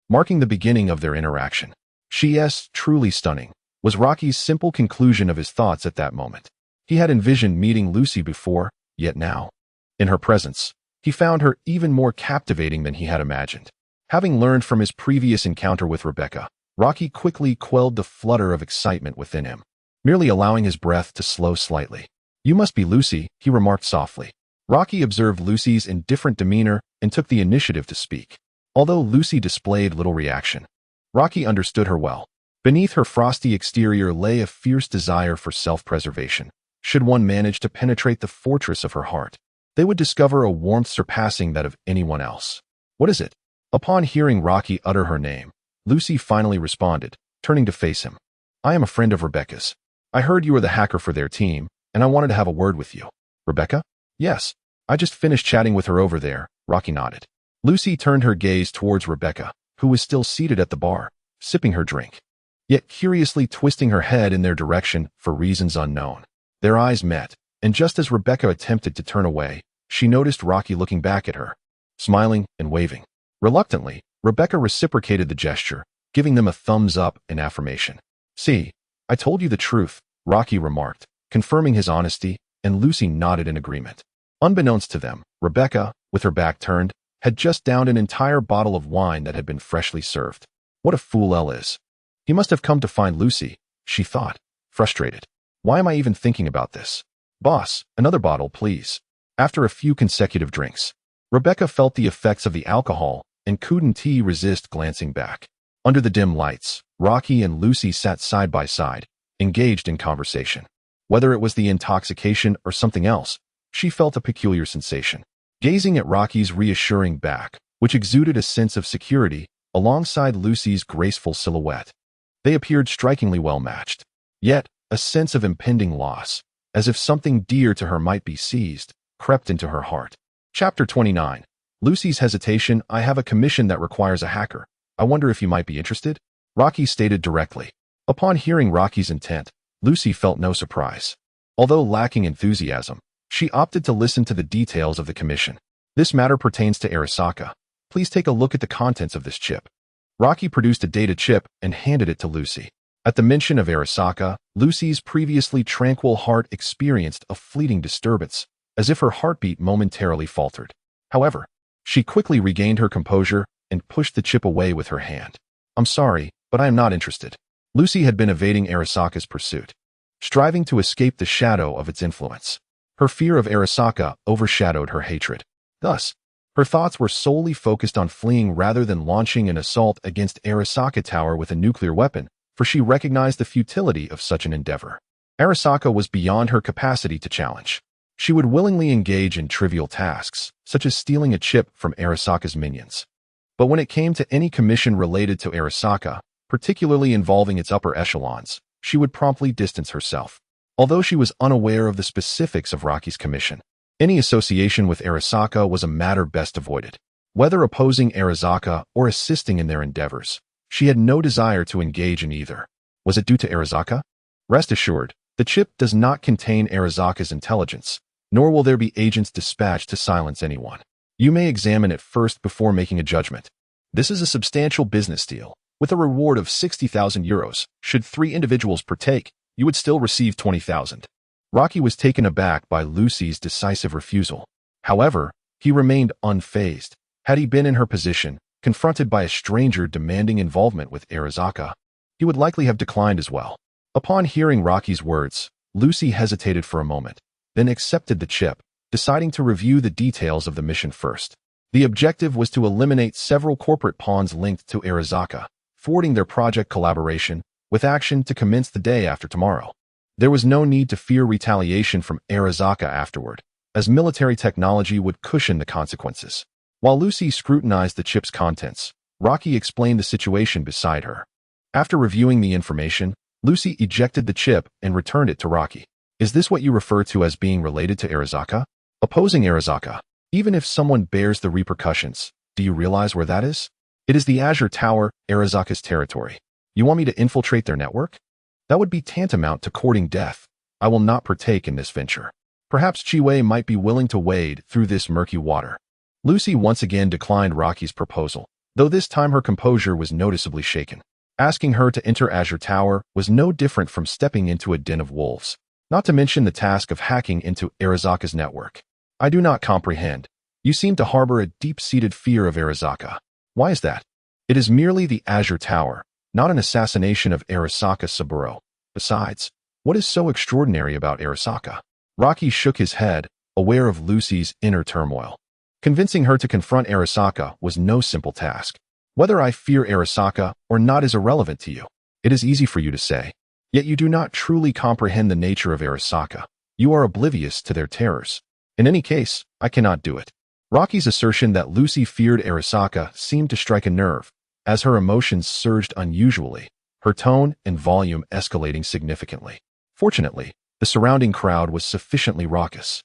marking the beginning of their interaction. "She's truly stunning," was Rocky's simple conclusion of his thoughts at that moment. He had envisioned meeting Lucy before, yet now, in her presence, he found her even more captivating than he had imagined. Having learned from his previous encounter with Rebecca, Rocky quickly quelled the flutter of excitement within him, merely allowing his breath to slow slightly. "You must be Lucy," he remarked softly. Rocky observed Lucy's indifferent demeanor and took the initiative to speak. Although Lucy displayed little reaction, Rocky understood her well. Beneath her frosty exterior lay a fierce desire for self-preservation. Should one manage to penetrate the fortress of her heart, they would discover a warmth surpassing that of anyone else. "What is it?" Upon hearing Rocky utter her name, Lucy finally responded, turning to face him. "I am a friend of Rebecca's. I heard you were the hacker for their team, and I wanted to have a word with you." "Rebecca?" "Yes. I just finished chatting with her over there," Rocky nodded. Lucy turned her gaze towards Rebecca, who was still seated at the bar, sipping her drink, yet curiously twisting her head in their direction for reasons unknown. Their eyes met, and just as Rebecca attempted to turn away, she noticed Rocky looking back at her, smiling and waving. Reluctantly, Rebecca reciprocated the gesture, giving them a thumbs up in affirmation. "See, I told you the truth," Rocky remarked, confirming his honesty, and Lucy nodded in agreement. Unbeknownst to them, Rebecca, with her back turned, had just downed an entire bottle of wine that had been freshly served. "What a fool Elle is. He must have come to find Lucy," she thought, frustrated. "Why am I even thinking about this? Boss, another bottle, please." After a few consecutive drinks, Rebecca felt the effects of the alcohol and couldn't resist glancing back. Under the dim lights, Rocky and Lucy sat side by side, engaged in conversation. Whether it was the intoxication or something else, she felt a peculiar sensation. Gazing at Rocky's reassuring back, which exuded a sense of security, alongside Lucy's graceful silhouette, they appeared strikingly well matched. Yet, a sense of impending loss, as if something dear to her might be seized, crept into her heart. Chapter 29. Lucy's hesitation. "I have a commission that requires a hacker. I wonder if you might be interested?" Rocky stated directly. Upon hearing Rocky's intent, Lucy felt no surprise. Although lacking enthusiasm, she opted to listen to the details of the commission. "This matter pertains to Arasaka. Please take a look at the contents of this chip." Rocky produced a data chip and handed it to Lucy. At the mention of Arasaka, Lucy's previously tranquil heart experienced a fleeting disturbance, as if her heartbeat momentarily faltered. However, she quickly regained her composure and pushed the chip away with her hand. "I'm sorry, but I am not interested." Lucy had been evading Arasaka's pursuit, striving to escape the shadow of its influence. Her fear of Arasaka overshadowed her hatred. Thus, her thoughts were solely focused on fleeing rather than launching an assault against Arasaka Tower with a nuclear weapon, for she recognized the futility of such an endeavor. Arasaka was beyond her capacity to challenge. She would willingly engage in trivial tasks, such as stealing a chip from Arasaka's minions. But when it came to any commission related to Arasaka, particularly involving its upper echelons, she would promptly distance herself. Although she was unaware of the specifics of Rocky's commission, any association with Arasaka was a matter best avoided. Whether opposing Arasaka or assisting in their endeavors, she had no desire to engage in either. Was it due to Arasaka? Rest assured, the chip does not contain Arasaka's intelligence, nor will there be agents dispatched to silence anyone. You may examine it first before making a judgment. This is a substantial business deal. With a reward of 60,000 euros, should 3 individuals partake, you would still receive 20,000. Rocky was taken aback by Lucy's decisive refusal. However, he remained unfazed. Had he been in her position, confronted by a stranger demanding involvement with Arasaka, he would likely have declined as well. Upon hearing Rocky's words, Lucy hesitated for a moment, then accepted the chip, deciding to review the details of the mission first. The objective was to eliminate several corporate pawns linked to Arasaka, forwarding their project collaboration, with action to commence the day after tomorrow. There was no need to fear retaliation from Arasaka afterward, as military technology would cushion the consequences. While Lucy scrutinized the chip's contents, Rocky explained the situation beside her. After reviewing the information, Lucy ejected the chip and returned it to Rocky. Is this what you refer to as being related to Arizaka? Opposing Arizaka. Even if someone bears the repercussions, do you realize where that is? It is the Azure Tower, Arizaka's territory. You want me to infiltrate their network? That would be tantamount to courting death. I will not partake in this venture. Perhaps Chiwei might be willing to wade through this murky water. Lucy once again declined Rocky's proposal, though this time her composure was noticeably shaken. Asking her to enter Azure Tower was no different from stepping into a den of wolves, not to mention the task of hacking into Arizaka's network. I do not comprehend. You seem to harbor a deep-seated fear of Arizaka. Why is that? It is merely the Azure Tower, not an assassination of Arasaka Saburo. Besides, what is so extraordinary about Arasaka? Rocky shook his head, aware of Lucy's inner turmoil. Convincing her to confront Arasaka was no simple task. Whether I fear Arasaka or not is irrelevant to you. It is easy for you to say. Yet you do not truly comprehend the nature of Arasaka. You are oblivious to their terrors. In any case, I cannot do it. Rocky's assertion that Lucy feared Arasaka seemed to strike a nerve, as her emotions surged unusually, her tone and volume escalating significantly. Fortunately, the surrounding crowd was sufficiently raucous,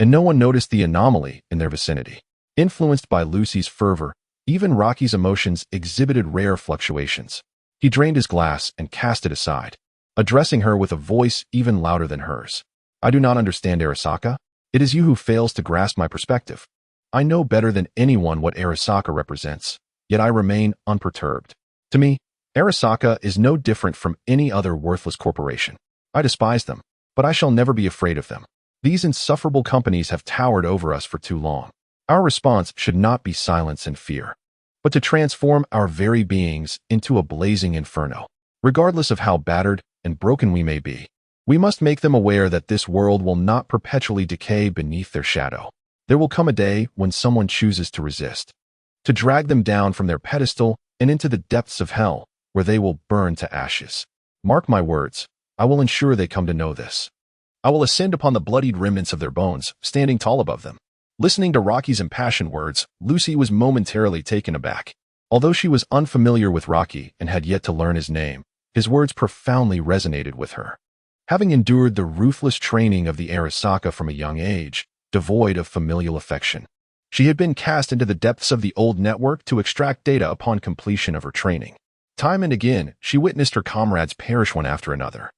and no one noticed the anomaly in their vicinity. Influenced by Lucy's fervor, even Rocky's emotions exhibited rare fluctuations. He drained his glass and cast it aside, addressing her with a voice even louder than hers. I do not understand Arasaka. It is you who fails to grasp my perspective. I know better than anyone what Arasaka represents, yet I remain unperturbed. To me, Arasaka is no different from any other worthless corporation. I despise them, but I shall never be afraid of them. These insufferable companies have towered over us for too long. Our response should not be silence and fear, but to transform our very beings into a blazing inferno. Regardless of how battered and broken we may be, we must make them aware that this world will not perpetually decay beneath their shadow. There will come a day when someone chooses to resist, to drag them down from their pedestal and into the depths of hell, where they will burn to ashes. Mark my words, I will ensure they come to know this. I will ascend upon the bloodied remnants of their bones, standing tall above them. Listening to Rocky's impassioned words, Lucy was momentarily taken aback. Although she was unfamiliar with Rocky and had yet to learn his name, his words profoundly resonated with her. Having endured the ruthless training of the Arasaka from a young age, devoid of familial affection, she had been cast into the depths of the old network to extract data upon completion of her training. Time and again, she witnessed her comrades perish one after another,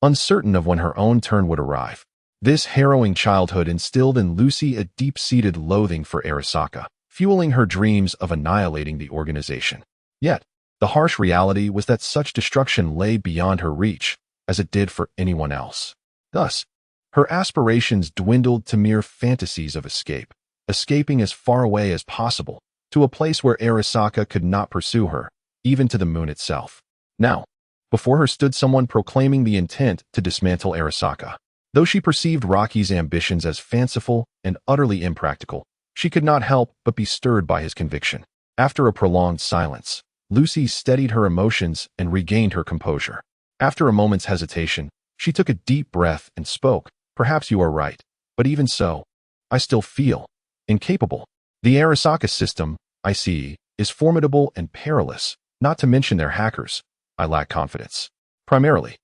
uncertain of when her own turn would arrive. This harrowing childhood instilled in Lucy a deep-seated loathing for Arasaka, fueling her dreams of annihilating the organization. Yet, the harsh reality was that such destruction lay beyond her reach, as it did for anyone else. Thus, her aspirations dwindled to mere fantasies of escape, escaping as far away as possible, to a place where Arasaka could not pursue her, even to the moon itself. Now, before her stood someone proclaiming the intent to dismantle Arasaka. Though she perceived Rocky's ambitions as fanciful and utterly impractical, she could not help but be stirred by his conviction. After a prolonged silence, Lucy steadied her emotions and regained her composure. After a moment's hesitation, she took a deep breath and spoke. Perhaps you are right, but even so, I still feel incapable. The Arasaka system, I see, is formidable and perilous, not to mention their hackers. I lack confidence. Primarily,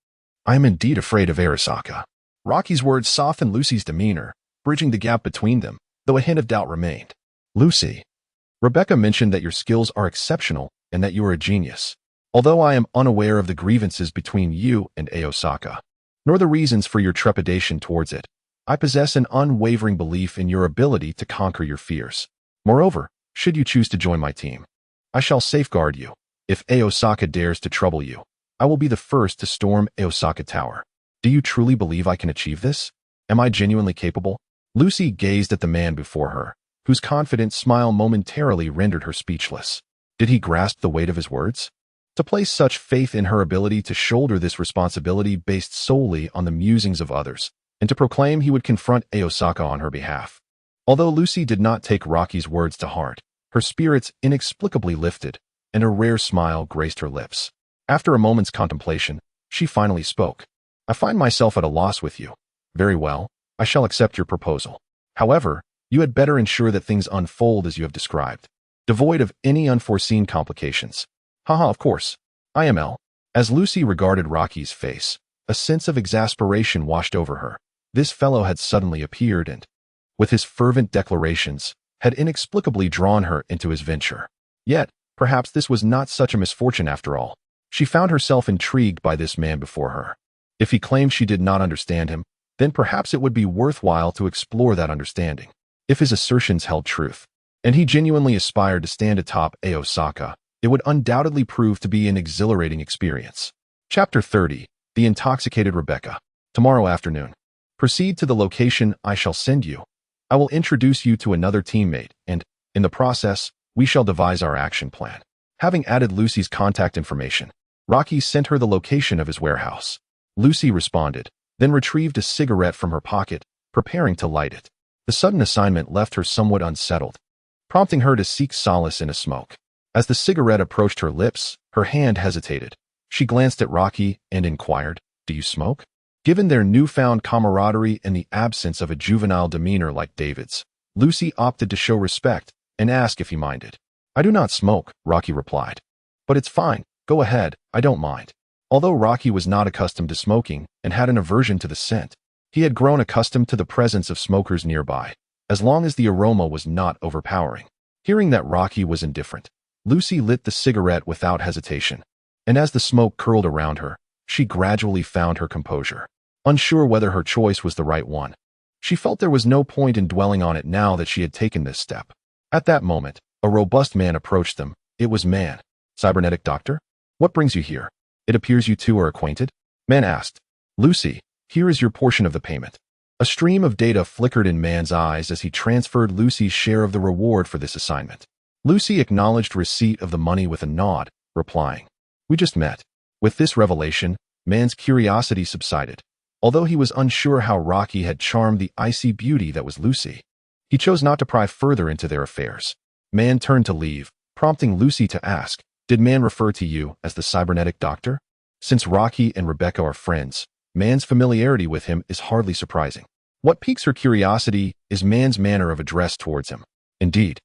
I am indeed afraid of Arasaka. Rocky's words softened Lucy's demeanor, bridging the gap between them, though a hint of doubt remained. Lucy, Rebecca mentioned that your skills are exceptional and that you are a genius. Although I am unaware of the grievances between you and Aosaka, nor the reasons for your trepidation towards it, I possess an unwavering belief in your ability to conquer your fears. Moreover, should you choose to join my team, I shall safeguard you. If Aosaka dares to trouble you, I will be the first to storm Aosaka Tower. Do you truly believe I can achieve this? Am I genuinely capable? Lucy gazed at the man before her, whose confident smile momentarily rendered her speechless. Did he grasp the weight of his words? To place such faith in her ability to shoulder this responsibility based solely on the musings of others, and to proclaim he would confront Aosaka on her behalf. Although Lucy did not take Rocky's words to heart, her spirits inexplicably lifted, and a rare smile graced her lips. After a moment's contemplation, she finally spoke. I find myself at a loss with you. Very well, I shall accept your proposal. However, you had better ensure that things unfold as you have described, devoid of any unforeseen complications. Haha, of course. IML. As Lucy regarded Rocky's face, a sense of exasperation washed over her. This fellow had suddenly appeared and, with his fervent declarations, had inexplicably drawn her into his venture. Yet, perhaps this was not such a misfortune after all. She found herself intrigued by this man before her. If he claimed she did not understand him, then perhaps it would be worthwhile to explore that understanding. If his assertions held truth, and he genuinely aspired to stand atop Osaka, it would undoubtedly prove to be an exhilarating experience. Chapter 30. The Intoxicated Rebecca. Tomorrow afternoon. Proceed to the location I shall send you. I will introduce you to another teammate, and, in the process, we shall devise our action plan. Having added Lucy's contact information, Rocky sent her the location of his warehouse. Lucy responded, then retrieved a cigarette from her pocket, preparing to light it. The sudden assignment left her somewhat unsettled, prompting her to seek solace in a smoke. As the cigarette approached her lips, her hand hesitated. She glanced at Rocky and inquired, "Do you smoke?" Given their newfound camaraderie and the absence of a juvenile demeanor like David's, Lucy opted to show respect and ask if he minded. "I do not smoke," Rocky replied. "But it's fine. Go ahead. I don't mind." Although Rocky was not accustomed to smoking and had an aversion to the scent, he had grown accustomed to the presence of smokers nearby, as long as the aroma was not overpowering. Hearing that Rocky was indifferent, Lucy lit the cigarette without hesitation, and as the smoke curled around her, she gradually found her composure. Unsure whether her choice was the right one, she felt there was no point in dwelling on it now that she had taken this step. At that moment, a robust man approached them. It was Man. "Cybernetic Doctor? What brings you here? It appears you two are acquainted?" Man asked. "Lucy, here is your portion of the payment." A stream of data flickered in Man's eyes as he transferred Lucy's share of the reward for this assignment. Lucy acknowledged receipt of the money with a nod, replying, "We just met." With this revelation, Man's curiosity subsided. Although he was unsure how Rocky had charmed the icy beauty that was Lucy, he chose not to pry further into their affairs. Man turned to leave, prompting Lucy to ask, "Did Man refer to you as the cybernetic doctor?" Since Rocky and Rebecca are friends, Man's familiarity with him is hardly surprising. What piques her curiosity is Man's manner of address towards him. "Indeed,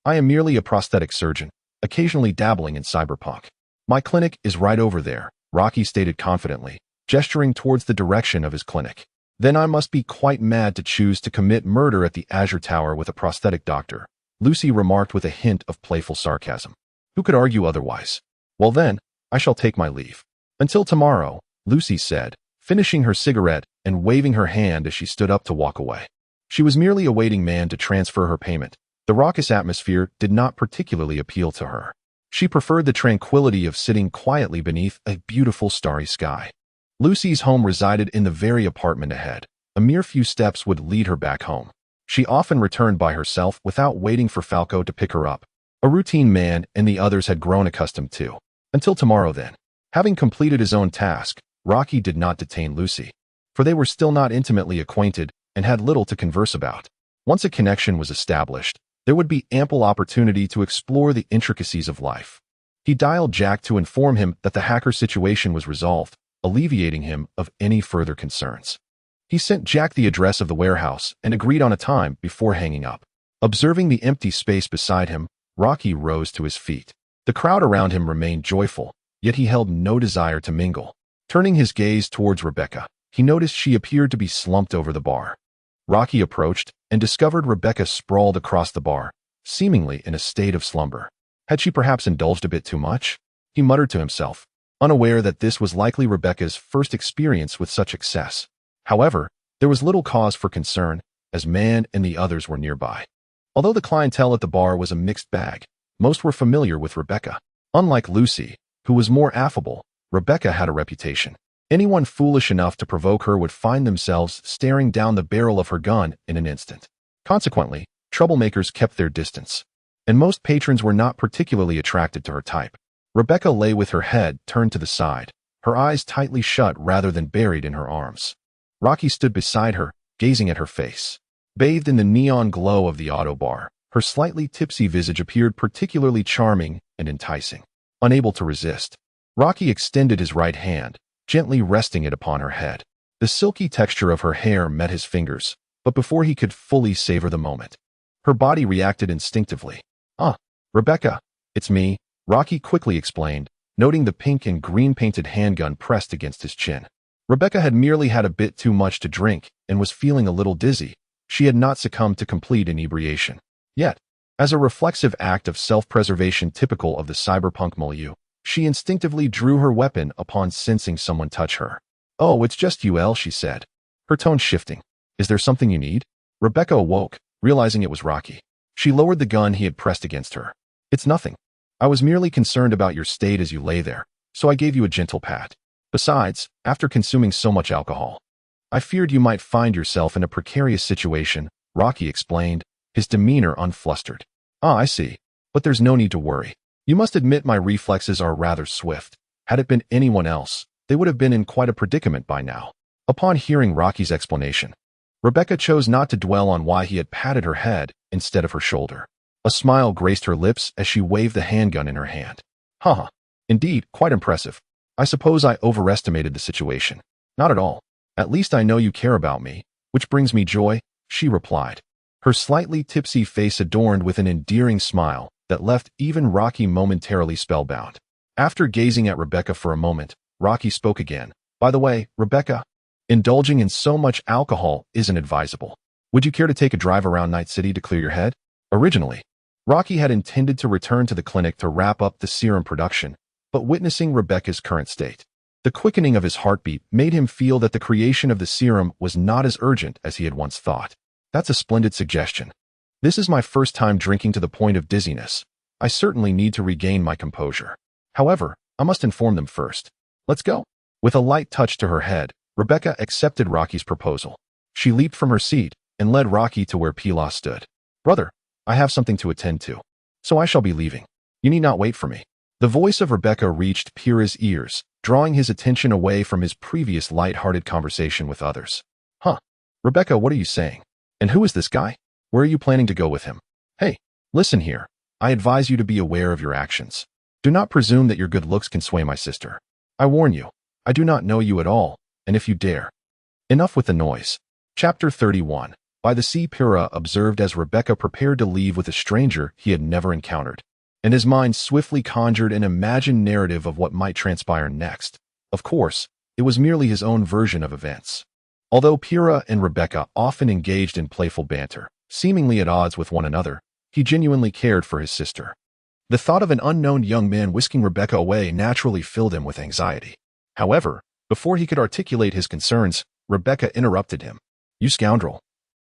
I am merely a prosthetic surgeon, occasionally dabbling in cyberpunk. My clinic is right over there," Rocky stated confidently, gesturing towards the direction of his clinic. "Then I must be quite mad to choose to commit murder at the Azure Tower with a prosthetic doctor," Lucy remarked with a hint of playful sarcasm. Who could argue otherwise? "Well then, I shall take my leave. Until tomorrow," Lucy said, finishing her cigarette and waving her hand as she stood up to walk away. She was merely awaiting Man to transfer her payment. The raucous atmosphere did not particularly appeal to her. She preferred the tranquility of sitting quietly beneath a beautiful starry sky. Lucy's home resided in the very apartment ahead. A mere few steps would lead her back home. She often returned by herself without waiting for Falco to pick her up, a routine Man and the others had grown accustomed to. Until tomorrow then. Having completed his own task, Rocky did not detain Lucy, for they were still not intimately acquainted and had little to converse about. Once a connection was established, there would be ample opportunity to explore the intricacies of life. He dialed Jack to inform him that the hacker situation was resolved, alleviating him of any further concerns. He sent Jack the address of the warehouse and agreed on a time before hanging up. Observing the empty space beside him, Rocky rose to his feet. The crowd around him remained joyful, yet he held no desire to mingle. Turning his gaze towards Rebecca, he noticed she appeared to be slumped over the bar. Rocky approached and discovered Rebecca sprawled across the bar, seemingly in a state of slumber. Had she perhaps indulged a bit too much? He muttered to himself, unaware that this was likely Rebecca's first experience with such excess. However, there was little cause for concern, as Man and the others were nearby. Although the clientele at the bar was a mixed bag, most were familiar with Rebecca. Unlike Lucy, who was more affable, Rebecca had a reputation. Anyone foolish enough to provoke her would find themselves staring down the barrel of her gun in an instant. Consequently, troublemakers kept their distance, and most patrons were not particularly attracted to her type. Rebecca lay with her head turned to the side, her eyes tightly shut rather than buried in her arms. Rocky stood beside her, gazing at her face. Bathed in the neon glow of the auto bar, her slightly tipsy visage appeared particularly charming and enticing. Unable to resist, Rocky extended his right hand, gently resting it upon her head. The silky texture of her hair met his fingers, but before he could fully savor the moment, her body reacted instinctively. "Ah, Rebecca, it's me," Rocky quickly explained, noting the pink and green painted handgun pressed against his chin. Rebecca had merely had a bit too much to drink and was feeling a little dizzy. She had not succumbed to complete inebriation. Yet, as a reflexive act of self-preservation typical of the cyberpunk milieu, she instinctively drew her weapon upon sensing someone touch her. "Oh, it's just you, Elle," she said, her tone shifting. "Is there something you need?" Rebecca awoke, realizing it was Rocky. She lowered the gun he had pressed against her. "It's nothing. I was merely concerned about your state as you lay there, so I gave you a gentle pat. Besides, after consuming so much alcohol, I feared you might find yourself in a precarious situation," Rocky explained, his demeanor unflustered. "Ah, I see. But there's no need to worry. You must admit my reflexes are rather swift. Had it been anyone else, they would have been in quite a predicament by now." Upon hearing Rocky's explanation, Rebecca chose not to dwell on why he had patted her head instead of her shoulder. A smile graced her lips as she waved the handgun in her hand. "Haha. Indeed, quite impressive. I suppose I overestimated the situation." "Not at all. At least I know you care about me, which brings me joy," she replied, her slightly tipsy face adorned with an endearing smile that left even Rocky momentarily spellbound. After gazing at Rebecca for a moment, Rocky spoke again. "By the way, Rebecca, indulging in so much alcohol isn't advisable. Would you care to take a drive around Night City to clear your head?" Originally, Rocky had intended to return to the clinic to wrap up the serum production, but witnessing Rebecca's current state, the quickening of his heartbeat made him feel that the creation of the serum was not as urgent as he had once thought. "That's a splendid suggestion. This is my first time drinking to the point of dizziness. I certainly need to regain my composure. However, I must inform them first. Let's go." With a light touch to her head, Rebecca accepted Rocky's proposal. She leaped from her seat and led Rocky to where Pilar stood. "Brother, I have something to attend to, so I shall be leaving. You need not wait for me." The voice of Rebecca reached Pira's ears, drawing his attention away from his previous light-hearted conversation with others. "Huh. Rebecca, what are you saying? And who is this guy? Where are you planning to go with him? Hey, listen here. I advise you to be aware of your actions. Do not presume that your good looks can sway my sister. I warn you, I do not know you at all, and if you dare..." Enough with the noise. Chapter 31. By the sea. Pira observed as Rebecca prepared to leave with a stranger he had never encountered, and his mind swiftly conjured an imagined narrative of what might transpire next. Of course, it was merely his own version of events. Although Pira and Rebecca often engaged in playful banter, seemingly at odds with one another, he genuinely cared for his sister. The thought of an unknown young man whisking Rebecca away naturally filled him with anxiety. However, before he could articulate his concerns, Rebecca interrupted him. "You scoundrel.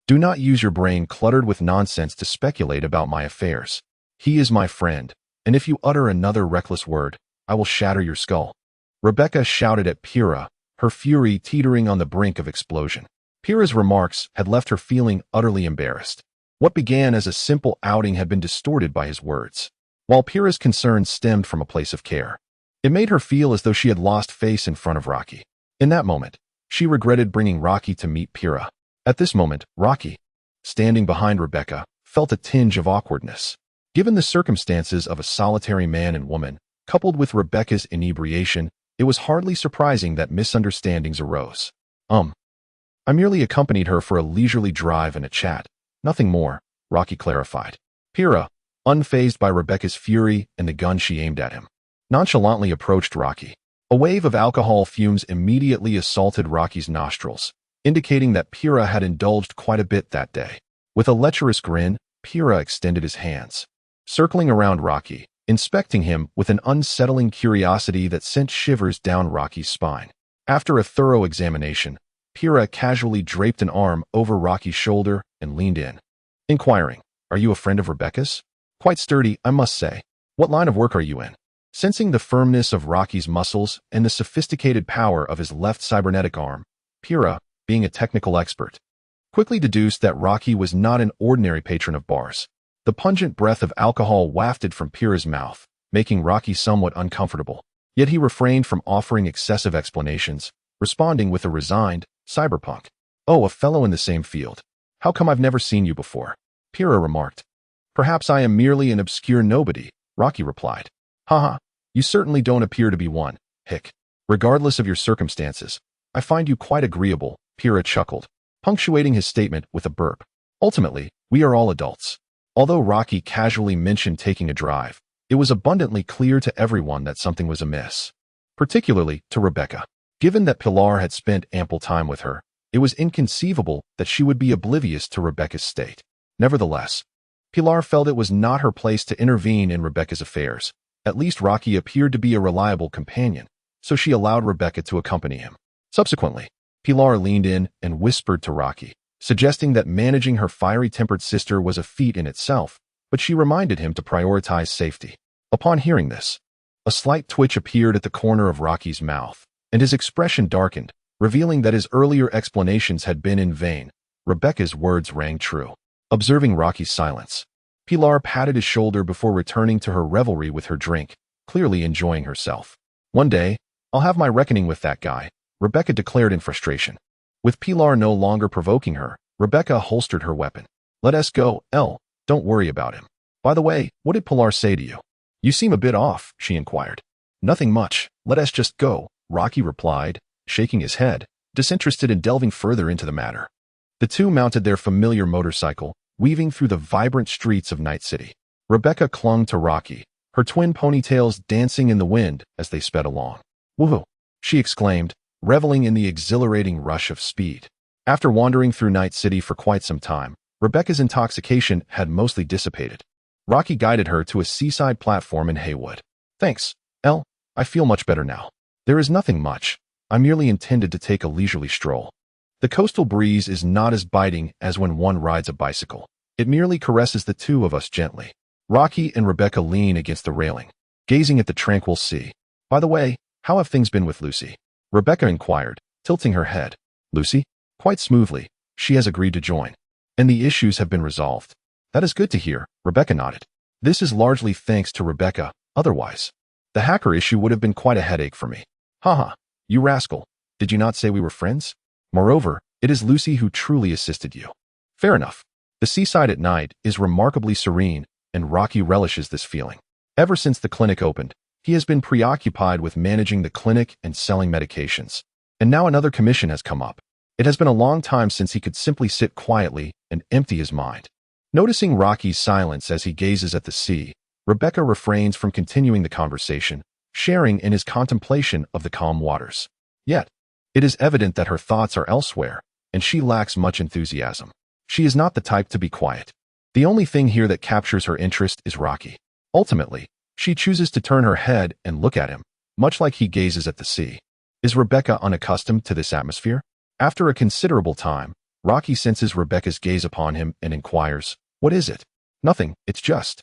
Do not use your brain cluttered with nonsense to speculate about my affairs. He is my friend, and if you utter another reckless word, I will shatter your skull." Rebecca shouted at Pira, her fury teetering on the brink of explosion. Pira's remarks had left her feeling utterly embarrassed. What began as a simple outing had been distorted by his words. While Pira's concerns stemmed from a place of care, it made her feel as though she had lost face in front of Rocky. In that moment, she regretted bringing Rocky to meet Pira. At this moment, Rocky, standing behind Rebecca, felt a tinge of awkwardness. Given the circumstances of a solitary man and woman, coupled with Rebecca's inebriation, it was hardly surprising that misunderstandings arose. I merely accompanied her for a leisurely drive and a chat. Nothing more," Rocky clarified. Pira, unfazed by Rebecca's fury and the gun she aimed at him, nonchalantly approached Rocky. A wave of alcohol fumes immediately assaulted Rocky's nostrils, indicating that Pira had indulged quite a bit that day. With a lecherous grin, Pira extended his hands, circling around Rocky, inspecting him with an unsettling curiosity that sent shivers down Rocky's spine. After a thorough examination, Pira casually draped an arm over Rocky's shoulder and leaned in, inquiring, "Are you a friend of Rebecca's? Quite sturdy, I must say. What line of work are you in?" Sensing the firmness of Rocky's muscles and the sophisticated power of his left cybernetic arm, Pira, being a technical expert, quickly deduced that Rocky was not an ordinary patron of bars. The pungent breath of alcohol wafted from Pira's mouth, making Rocky somewhat uncomfortable. Yet he refrained from offering excessive explanations, responding with a resigned, "Cyberpunk. Oh, a fellow in the same field. How come I've never seen you before?" Pira remarked. "Perhaps I am merely an obscure nobody," Rocky replied. "Haha, you certainly don't appear to be one, hick. Regardless of your circumstances, I find you quite agreeable," Pira chuckled, punctuating his statement with a burp. "Ultimately, we are all adults." Although Rocky casually mentioned taking a drive, It was abundantly clear to everyone that something was amiss, particularly to Rebecca. Given that Pilar had spent ample time with her, it was inconceivable that she would be oblivious to Rebecca's state. Nevertheless, Pilar felt it was not her place to intervene in Rebecca's affairs. At least Rocky appeared to be a reliable companion, so she allowed Rebecca to accompany him. Subsequently, Pilar leaned in and whispered to Rocky, suggesting that managing her fiery-tempered sister was a feat in itself, but she reminded him to prioritize safety. Upon hearing this, a slight twitch appeared at the corner of Rocky's mouth, and his expression darkened, revealing that his earlier explanations had been in vain. Rebecca's words rang true. Observing Rocky's silence, Pilar patted his shoulder before returning to her revelry with her drink, clearly enjoying herself. "One day, I'll have my reckoning with that guy," Rebecca declared in frustration. With Pilar no longer provoking her, Rebecca holstered her weapon. "Let us go, Elle. Don't worry about him. By the way, what did Pilar say to you?" "You seem a bit off," she inquired. "Nothing much. Let us just go," Rocky replied, shaking his head, disinterested in delving further into the matter. The two mounted their familiar motorcycle, weaving through the vibrant streets of Night City. Rebecca clung to Rocky, her twin ponytails dancing in the wind as they sped along. "Woohoo!" she exclaimed, reveling in the exhilarating rush of speed. After wandering through Night City for quite some time, Rebecca's intoxication had mostly dissipated. Rocky guided her to a seaside platform in Haywood. "Thanks, Elle. I feel much better now." "There is nothing much. I merely intended to take a leisurely stroll. The coastal breeze is not as biting as when one rides a bicycle. It merely caresses the two of us gently." Rocky and Rebecca lean against the railing, gazing at the tranquil sea. "By the way, how have things been with Lucy?" Rebecca inquired, tilting her head. "Lucy? Quite smoothly. She has agreed to join. And the issues have been resolved." "That is good to hear," Rebecca nodded. "This is largely thanks to Rebecca. Otherwise, the hacker issue would have been quite a headache for me." "Haha, you rascal. Did you not say we were friends? Moreover, it is Lucy who truly assisted you." "Fair enough. The seaside at night is remarkably serene, and Rocky relishes this feeling. Ever since the clinic opened, he has been preoccupied with managing the clinic and selling medications. And now another commission has come up. It has been a long time since he could simply sit quietly and empty his mind. Noticing Rocky's silence as he gazes at the sea, Rebecca refrains from continuing the conversation, sharing in his contemplation of the calm waters. Yet, it is evident that her thoughts are elsewhere, and she lacks much enthusiasm. She is not the type to be quiet. The only thing here that captures her interest is Rocky. Ultimately, she chooses to turn her head and look at him, much like he gazes at the sea. Is Rebecca unaccustomed to this atmosphere? After a considerable time, Rocky senses Rebecca's gaze upon him and inquires, "What is it?" "Nothing, it's just.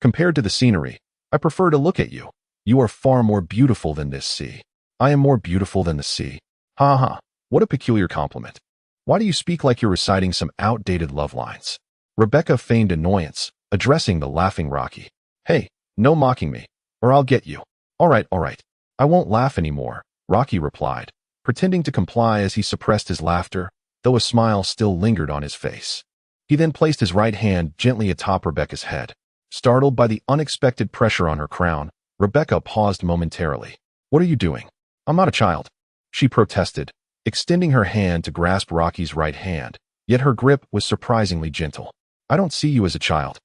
Compared to the scenery, I prefer to look at you. You are far more beautiful than this sea." "I am more beautiful than the sea." "Ha ha, what a peculiar compliment. Why do you speak like you're reciting some outdated love lines?" Rebecca feigned annoyance, addressing the laughing Rocky. "Hey, no mocking me, or I'll get you." All right. I won't laugh anymore," Rocky replied, pretending to comply as he suppressed his laughter, though a smile still lingered on his face. He then placed his right hand gently atop Rebecca's head. Startled by the unexpected pressure on her crown, Rebecca paused momentarily. "What are you doing? I'm not a child," she protested, extending her hand to grasp Rocky's right hand, yet her grip was surprisingly gentle. "I don't see you as a child.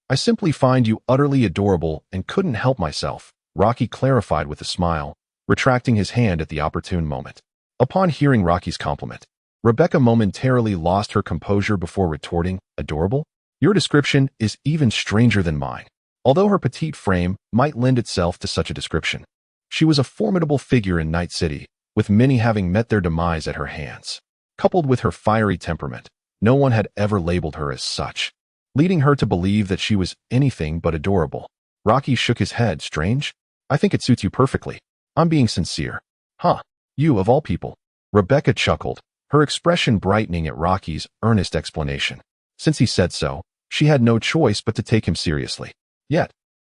I simply find you utterly adorable and couldn't help myself," Rocky clarified with a smile, retracting his hand at the opportune moment. Upon hearing Rocky's compliment, Rebecca momentarily lost her composure before retorting, "Adorable? Your description is even stranger than mine." Although her petite frame might lend itself to such a description, she was a formidable figure in Night City, with many having met their demise at her hands. Coupled with her fiery temperament, no one had ever labeled her as such, leading her to believe that she was anything but adorable. Rocky shook his head. "Strange? I think it suits you perfectly. I'm being sincere." "Huh, you of all people." Rebecca chuckled, her expression brightening at Rocky's earnest explanation. Since he said so, she had no choice but to take him seriously. Yet,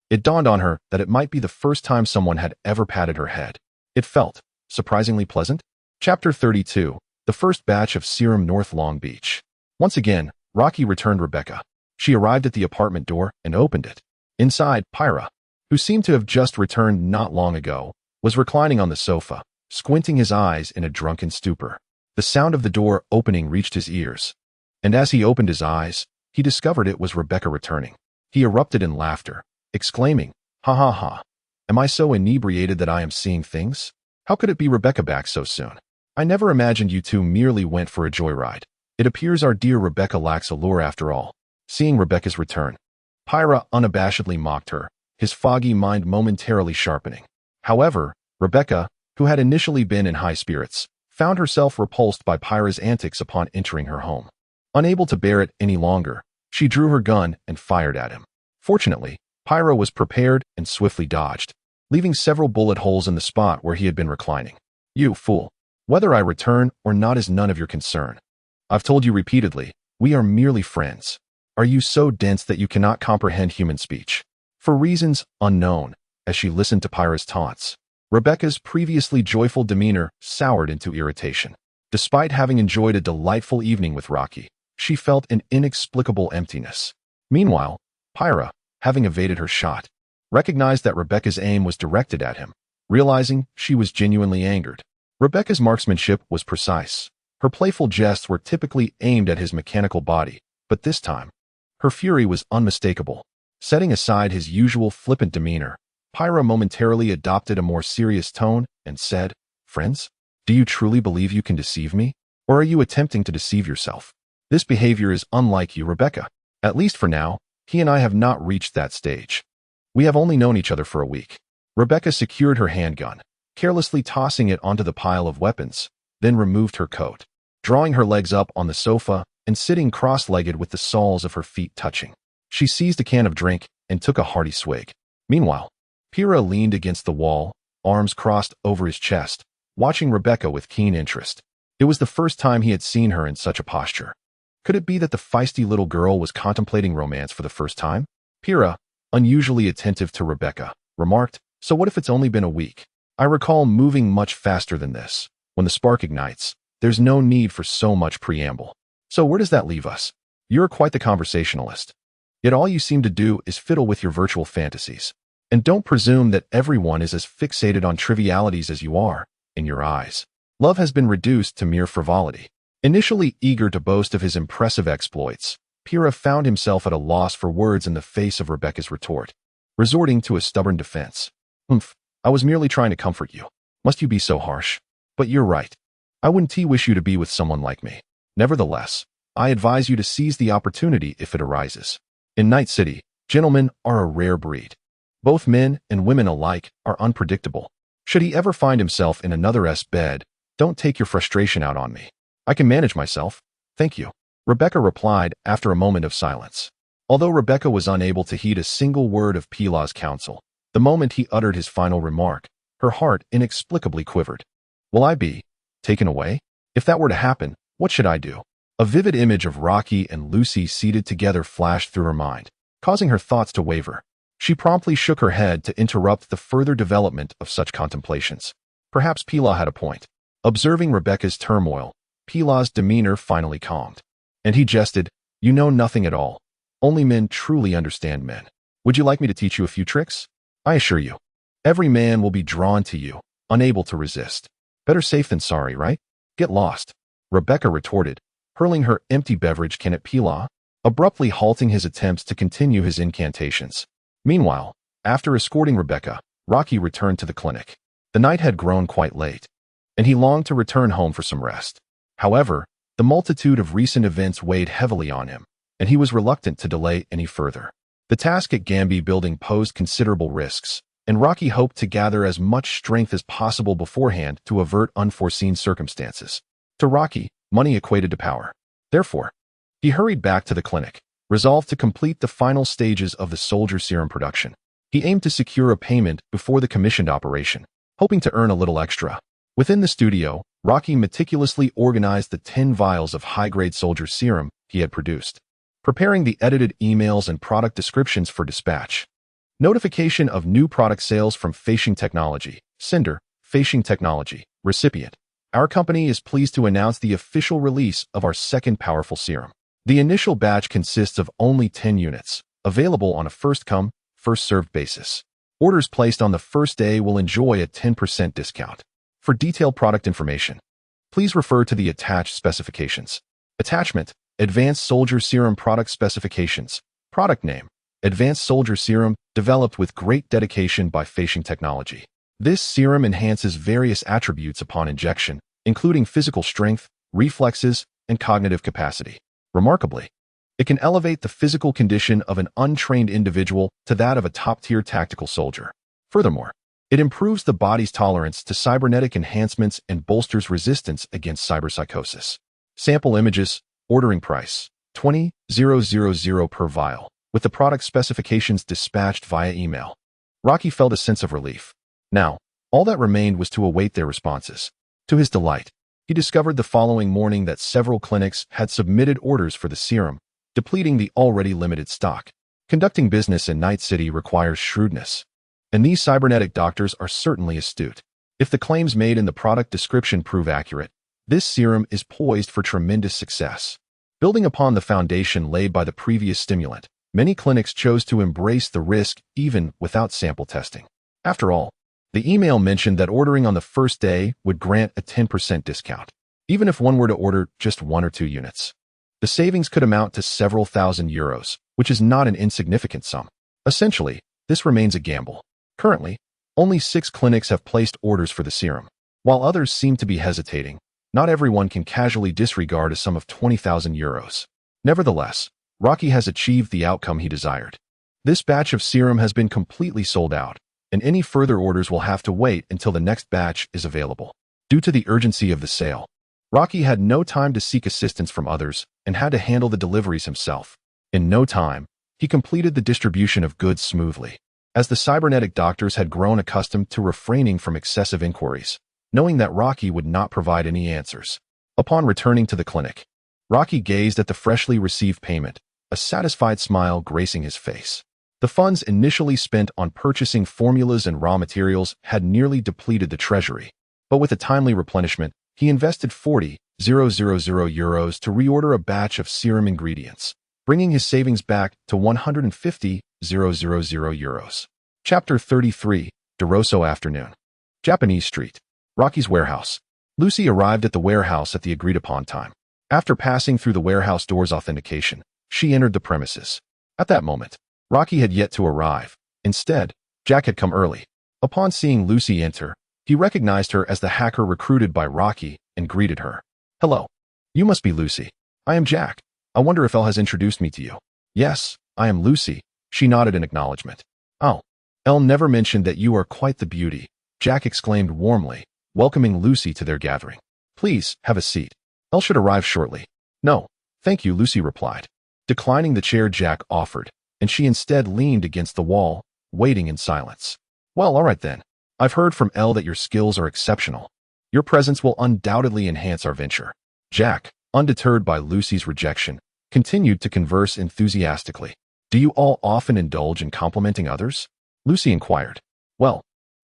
it dawned on her that it might be the first time someone had ever patted her head. It felt surprisingly pleasant. Chapter 32, The First Batch of Serum, North Long Beach. Once again, Rocky returned Rebecca. She arrived at the apartment door and opened it. Inside, Pyra, who seemed to have just returned not long ago, was reclining on the sofa, squinting his eyes in a drunken stupor. The sound of the door opening reached his ears, and as he opened his eyes, he discovered it was Rebecca returning. He erupted in laughter, exclaiming, Ha ha ha. Am I so inebriated that I am seeing things? How could it be Rebecca back so soon? I never imagined you two merely went for a joyride. It appears our dear Rebecca lacks allure after all. Seeing Rebecca's return, Pyra unabashedly mocked her, his foggy mind momentarily sharpening. However, Rebecca, who had initially been in high spirits, found herself repulsed by Pyra's antics upon entering her home. Unable to bear it any longer, she drew her gun and fired at him. Fortunately, Pyra was prepared and swiftly dodged, leaving several bullet holes in the spot where he had been reclining. You fool. Whether I return or not is none of your concern. I've told you repeatedly, we are merely friends. Are you so dense that you cannot comprehend human speech? For reasons unknown, as she listened to Pyra's taunts, Rebecca's previously joyful demeanor soured into irritation. Despite having enjoyed a delightful evening with Rocky, she felt an inexplicable emptiness. Meanwhile, Pyra, having evaded her shot, recognized that Rebecca's aim was directed at him. Realizing she was genuinely angered, Rebecca's marksmanship was precise. Her playful jests were typically aimed at his mechanical body, but this time, her fury was unmistakable. Setting aside his usual flippant demeanor, Pyra momentarily adopted a more serious tone and said, "Friends, do you truly believe you can deceive me? Or are you attempting to deceive yourself? This behavior is unlike you, Rebecca. At least for now, he and I have not reached that stage. We have only known each other for a week." Rebecca secured her handgun, carelessly tossing it onto the pile of weapons, then removed her coat, drawing her legs up on the sofa and sitting cross-legged with the soles of her feet touching. She seized a can of drink and took a hearty swig. Meanwhile, Pyra leaned against the wall, arms crossed over his chest, watching Rebecca with keen interest. It was the first time he had seen her in such a posture. Could it be that the feisty little girl was contemplating romance for the first time? Pyra, unusually attentive to Rebecca, remarked, "So what if it's only been a week? I recall moving much faster than this. When the spark ignites, there's no need for so much preamble. So where does that leave us? You're quite the conversationalist. Yet all you seem to do is fiddle with your virtual fantasies. And don't presume that everyone is as fixated on trivialities as you are, in your eyes. Love has been reduced to mere frivolity." Initially eager to boast of his impressive exploits, Pyra found himself at a loss for words in the face of Rebecca's retort, resorting to a stubborn defense. I was merely trying to comfort you. Must you be so harsh? But you're right. I wouldn't wish you to be with someone like me. Nevertheless, I advise you to seize the opportunity if it arises. In Night City, gentlemen are a rare breed. Both men and women alike are unpredictable. Should he ever find himself in another's bed, don't take your frustration out on me. I can manage myself. Thank you. Rebecca replied after a moment of silence. Although Rebecca was unable to heed a single word of Pila's counsel, the moment he uttered his final remark, her heart inexplicably quivered. Will I be taken away? If that were to happen, what should I do? A vivid image of Rocky and Lucy seated together flashed through her mind, causing her thoughts to waver. She promptly shook her head to interrupt the further development of such contemplations. Perhaps Pila had a point. Observing Rebecca's turmoil, Pila's demeanor finally calmed. And he jested, "You know nothing at all. Only men truly understand men. Would you like me to teach you a few tricks? I assure you, every man will be drawn to you, unable to resist. Better safe than sorry, right? Get lost." Rebecca retorted, hurling her empty beverage can at Pila, abruptly halting his attempts to continue his incantations. Meanwhile, after escorting Rebecca, Rocky returned to the clinic. The night had grown quite late, and he longed to return home for some rest. However, the multitude of recent events weighed heavily on him, and he was reluctant to delay any further. The task at Gamby Building posed considerable risks, and Rocky hoped to gather as much strength as possible beforehand to avert unforeseen circumstances. To Rocky, money equated to power. Therefore, he hurried back to the clinic, resolved to complete the final stages of the soldier serum production. He aimed to secure a payment before the commissioned operation, hoping to earn a little extra. Within the studio, Rocky meticulously organized the 10 vials of high-grade soldier serum he had produced, preparing the edited emails and product descriptions for dispatch. Notification of new product sales from Facing Technology. Sender, Facing Technology. Recipient. Our company is pleased to announce the official release of our second powerful serum. The initial batch consists of only 10 units, available on a first-come, first-served basis. Orders placed on the first day will enjoy a 10% discount. For detailed product information, please refer to the attached specifications. Attachment: Advanced Soldier Serum Product Specifications. Product name: advanced soldier serum developed with great dedication by Feisheng Technology. This serum enhances various attributes upon injection, including physical strength, reflexes, and cognitive capacity. Remarkably, it can elevate the physical condition of an untrained individual to that of a top-tier tactical soldier. Furthermore, it improves the body's tolerance to cybernetic enhancements and bolsters resistance against cyberpsychosis. Sample images, ordering price, $20,000 per vial, with the product specifications dispatched via email. Rocky felt a sense of relief. Now, all that remained was to await their responses. To his delight, he discovered the following morning that several clinics had submitted orders for the serum, depleting the already limited stock. Conducting business in Night City requires shrewdness, and these cybernetic doctors are certainly astute. If the claims made in the product description prove accurate, this serum is poised for tremendous success. Building upon the foundation laid by the previous stimulant, many clinics chose to embrace the risk even without sample testing. After all, the email mentioned that ordering on the first day would grant a 10% discount, even if one were to order just 1 or 2 units. The savings could amount to several thousand euros, which is not an insignificant sum. Essentially, this remains a gamble. Currently, only 6 clinics have placed orders for the serum. While others seem to be hesitating, not everyone can casually disregard a sum of 20,000 euros. Nevertheless, Rocky has achieved the outcome he desired. This batch of serum has been completely sold out, and any further orders will have to wait until the next batch is available. Due to the urgency of the sale, Rocky had no time to seek assistance from others and had to handle the deliveries himself. In no time, he completed the distribution of goods smoothly. As the cybernetic doctors had grown accustomed to refraining from excessive inquiries, knowing that Rocky would not provide any answers. Upon returning to the clinic, Rocky gazed at the freshly received payment, a satisfied smile gracing his face. The funds initially spent on purchasing formulas and raw materials had nearly depleted the treasury, but with a timely replenishment, he invested 40,000 euros to reorder a batch of serum ingredients, bringing his savings back to 150,000 euros. Chapter 33, DeRosso Afternoon. Japanese Street. Rocky's warehouse. Lucy arrived at the warehouse at the agreed-upon time. After passing through the warehouse door's authentication, she entered the premises. At that moment, Rocky had yet to arrive. Instead, Jack had come early. Upon seeing Lucy enter, he recognized her as the hacker recruited by Rocky and greeted her. "Hello. You must be Lucy. I am Jack. I wonder if Elle has introduced me to you." "Yes, I am Lucy," she nodded in acknowledgement. "Oh, Elle never mentioned that you are quite the beauty," Jack exclaimed warmly, welcoming Lucy to their gathering. "Please, have a seat. Elle should arrive shortly." "No, thank you," Lucy replied, declining the chair Jack offered, and she instead leaned against the wall, waiting in silence. "Well, all right then. I've heard from Elle that your skills are exceptional. Your presence will undoubtedly enhance our venture." Jack, undeterred by Lucy's rejection, continued to converse enthusiastically. "Do you all often indulge in complimenting others?" Lucy inquired. "Well,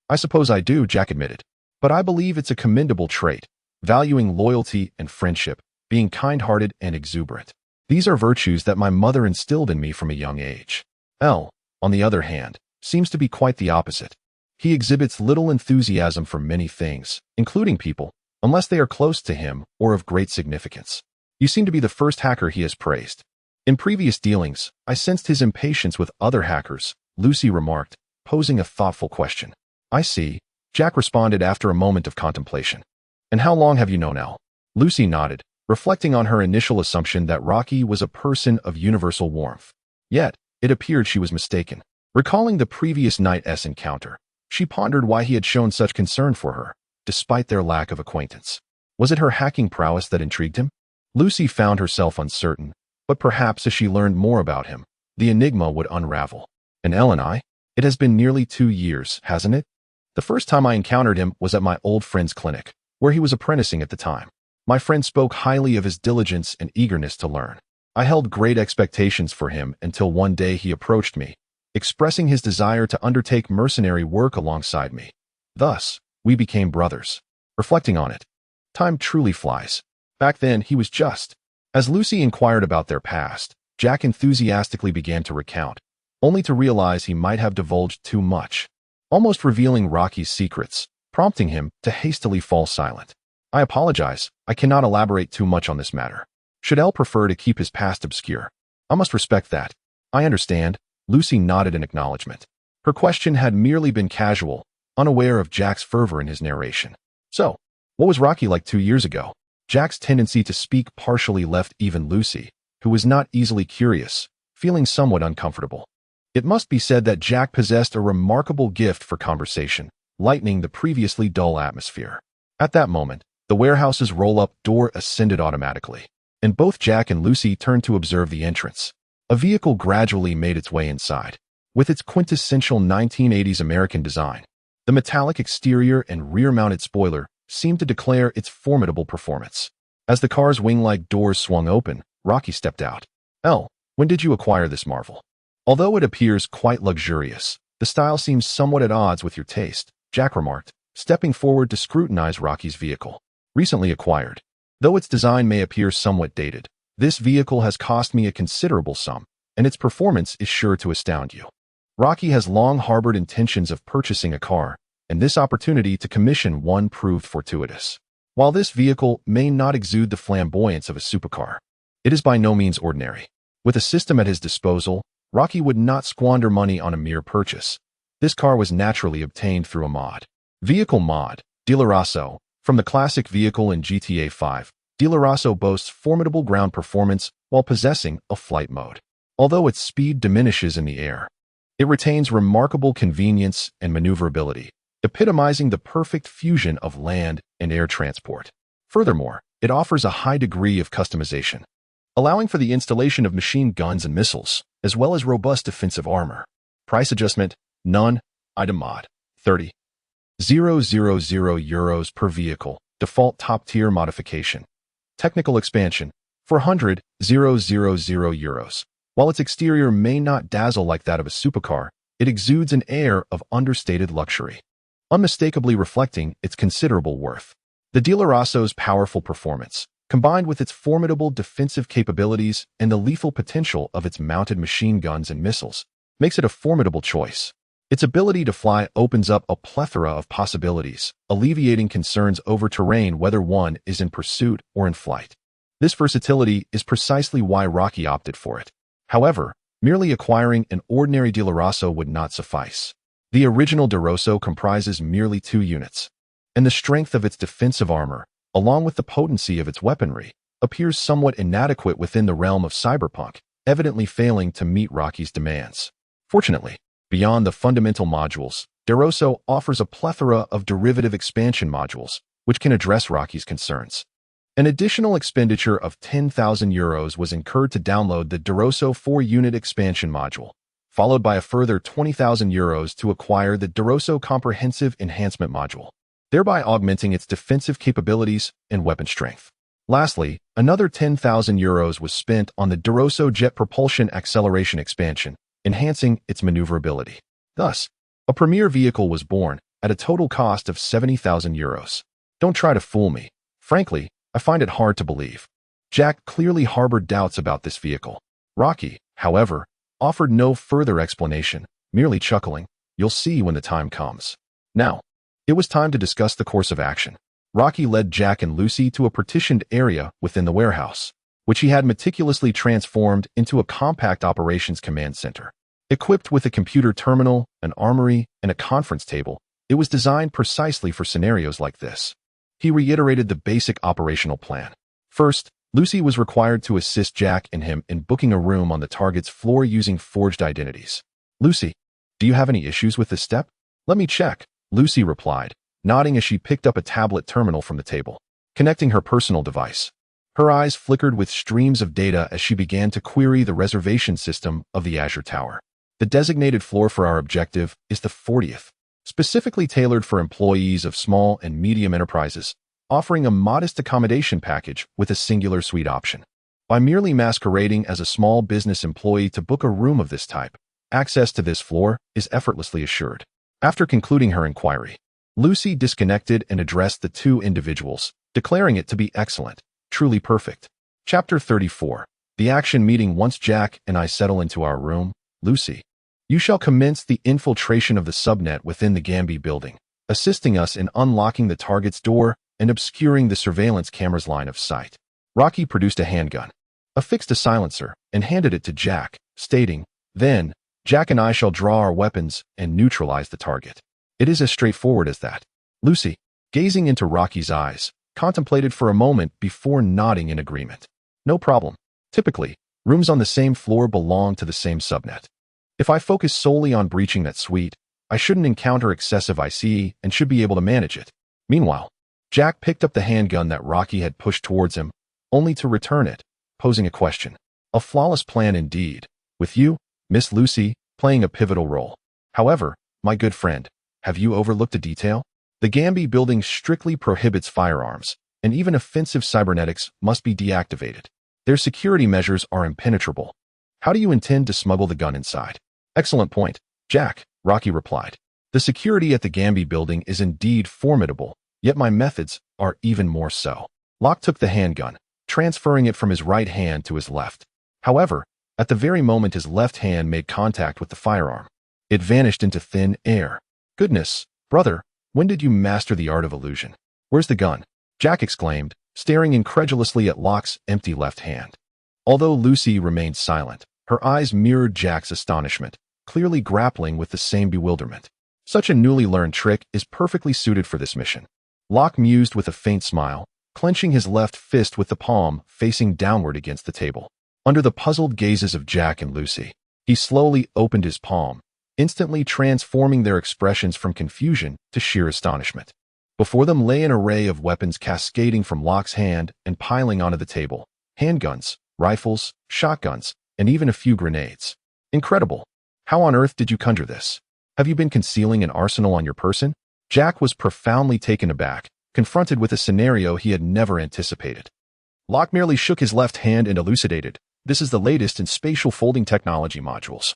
I suppose I do," Jack admitted. "But I believe it's a commendable trait, valuing loyalty and friendship, being kind-hearted and exuberant. These are virtues that my mother instilled in me from a young age." Elle, on the other hand, seems to be quite the opposite. He exhibits little enthusiasm for many things, including people, unless they are close to him or of great significance. "You seem to be the first hacker he has praised. In previous dealings, I sensed his impatience with other hackers," Lucy remarked, posing a thoughtful question. "I see," Jack responded after a moment of contemplation. "And how long have you known Elle?" Lucy nodded, reflecting on her initial assumption that Rocky was a person of universal warmth. Yet, it appeared she was mistaken. Recalling the previous night's encounter, she pondered why he had shown such concern for her, despite their lack of acquaintance. Was it her hacking prowess that intrigued him? Lucy found herself uncertain, but perhaps as she learned more about him, the enigma would unravel. "And Elle and I? It has been nearly 2 years, hasn't it? The first time I encountered him was at my old friend's clinic, where he was apprenticing at the time. My friend spoke highly of his diligence and eagerness to learn. I held great expectations for him until one day he approached me, expressing his desire to undertake mercenary work alongside me. Thus, we became brothers." Reflecting on it, time truly flies. Back then, he was just. As Lucy inquired about their past, Jack enthusiastically began to recount, only to realize he might have divulged too much, almost revealing Rocky's secrets, prompting him to hastily fall silent. "I apologize, I cannot elaborate too much on this matter. Should Elle prefer to keep his past obscure? I must respect that." "I understand," Lucy nodded in acknowledgement. Her question had merely been casual, unaware of Jack's fervor in his narration. So, what was Rocky like 2 years ago? Jack's tendency to speak partially left even Lucy, who was not easily curious, feeling somewhat uncomfortable. It must be said that Jack possessed a remarkable gift for conversation, lightening the previously dull atmosphere. At that moment, the warehouse's roll-up door ascended automatically, and both Jack and Lucy turned to observe the entrance. A vehicle gradually made its way inside. With its quintessential 1980s American design, the metallic exterior and rear-mounted spoiler seemed to declare its formidable performance. As the car's wing-like doors swung open, Rocky stepped out. When did you acquire this marvel? Although it appears quite luxurious, the style seems somewhat at odds with your taste, Jack remarked, stepping forward to scrutinize Rocky's vehicle. Recently acquired. Though its design may appear somewhat dated, this vehicle has cost me a considerable sum, and its performance is sure to astound you. Rocky has long harbored intentions of purchasing a car, and this opportunity to commission one proved fortuitous. While this vehicle may not exude the flamboyance of a supercar, it is by no means ordinary. With a system at his disposal, Rocky would not squander money on a mere purchase. This car was naturally obtained through a mod. Vehicle mod, Dealerazo. From the classic vehicle in GTA 5, Dealerazo boasts formidable ground performance while possessing a flight mode. Although its speed diminishes in the air, it retains remarkable convenience and maneuverability, epitomizing the perfect fusion of land and air transport. Furthermore, it offers a high degree of customization, allowing for the installation of machine guns and missiles, as well as robust defensive armor. Price adjustment, none. Item mod, 30,000 euros per vehicle, default top-tier modification. Technical expansion, 400,000 euros. While its exterior may not dazzle like that of a supercar, it exudes an air of understated luxury, unmistakably reflecting its considerable worth. The Dealerazo's powerful performance, combined with its formidable defensive capabilities and the lethal potential of its mounted machine guns and missiles, makes it a formidable choice. Its ability to fly opens up a plethora of possibilities, alleviating concerns over terrain whether one is in pursuit or in flight. This versatility is precisely why Rocky opted for it. However, merely acquiring an ordinary Dealerazo would not suffice. The original Dealerazo comprises merely 2 units, and the strength of its defensive armor, along with the potency of its weaponry, appears somewhat inadequate within the realm of cyberpunk, evidently failing to meet Rocky's demands. Fortunately, beyond the fundamental modules, Dealerazo offers a plethora of derivative expansion modules, which can address Rocky's concerns. An additional expenditure of 10,000 euros was incurred to download the Dealerazo 4-unit expansion module, followed by a further 20,000 euros to acquire the Dealerazo Comprehensive Enhancement module, thereby augmenting its defensive capabilities and weapon strength. Lastly, another 10,000 euros was spent on the Dealerazo Jet Propulsion Acceleration expansion, enhancing its maneuverability. Thus, a premier vehicle was born at a total cost of 70,000 euros. Don't try to fool me. Frankly, I find it hard to believe. Jack clearly harbored doubts about this vehicle. Rocky, however, offered no further explanation, merely chuckling, "You'll see when the time comes." Now, it was time to discuss the course of action. Rocky led Jack and Lucy to a partitioned area within the warehouse, which he had meticulously transformed into a compact operations command center. Equipped with a computer terminal, an armory, and a conference table, it was designed precisely for scenarios like this. He reiterated the basic operational plan. First, Lucy was required to assist Jack and him in booking a room on the target's floor using forged identities. "Lucy, do you have any issues with this step?" "Let me check," Lucy replied, nodding as she picked up a tablet terminal from the table, connecting her personal device. Her eyes flickered with streams of data as she began to query the reservation system of the Azure Tower. "The designated floor for our objective is the 40th, specifically tailored for employees of small and medium enterprises, offering a modest accommodation package with a singular suite option. By merely masquerading as a small business employee to book a room of this type, access to this floor is effortlessly assured." After concluding her inquiry, Lucy disconnected and addressed the 2 individuals, declaring it to be excellent, truly perfect. Chapter 34. The action meeting. Once Jack and I settle into our room, Lucy, you shall commence the infiltration of the subnet within the Gambi building, assisting us in unlocking the target's door and obscuring the surveillance camera's line of sight. Rocky produced a handgun, affixed a silencer, and handed it to Jack, stating, "Then, Jack and I shall draw our weapons and neutralize the target. It is as straightforward as that. Lucy, gazing into Rocky's eyes, contemplated for a moment before nodding in agreement. No problem. Typically, rooms on the same floor belong to the same subnet. If I focus solely on breaching that suite, I shouldn't encounter excessive ICE and should be able to manage it. Meanwhile, Jack picked up the handgun that Rocky had pushed towards him, only to return it, posing a question. A flawless plan indeed, with you, Miss Lucy, playing a pivotal role. However, my good friend, have you overlooked a detail? The Gambi building strictly prohibits firearms, and even offensive cybernetics must be deactivated. Their security measures are impenetrable. How do you intend to smuggle the gun inside? Excellent point, Jack, Rocky replied. The security at the Gambi building is indeed formidable, yet my methods are even more so. Locke took the handgun, transferring it from his right hand to his left. However, at the very moment his left hand made contact with the firearm, it vanished into thin air. Goodness, brother, when did you master the art of illusion? Where's the gun? Jack exclaimed, staring incredulously at Locke's empty left hand. Although Lucy remained silent, her eyes mirrored Jack's astonishment, clearly grappling with the same bewilderment. Such a newly learned trick is perfectly suited for this mission. Locke mused with a faint smile, clenching his left fist with the palm facing downward against the table. Under the puzzled gazes of Jack and Lucy, he slowly opened his palm, instantly transforming their expressions from confusion to sheer astonishment. Before them lay an array of weapons cascading from Locke's hand and piling onto the table. Handguns, rifles, shotguns, and even a few grenades. Incredible. How on earth did you conjure this? Have you been concealing an arsenal on your person? Jack was profoundly taken aback, confronted with a scenario he had never anticipated. Locke merely shook his left hand and elucidated, this is the latest in spatial folding technology modules,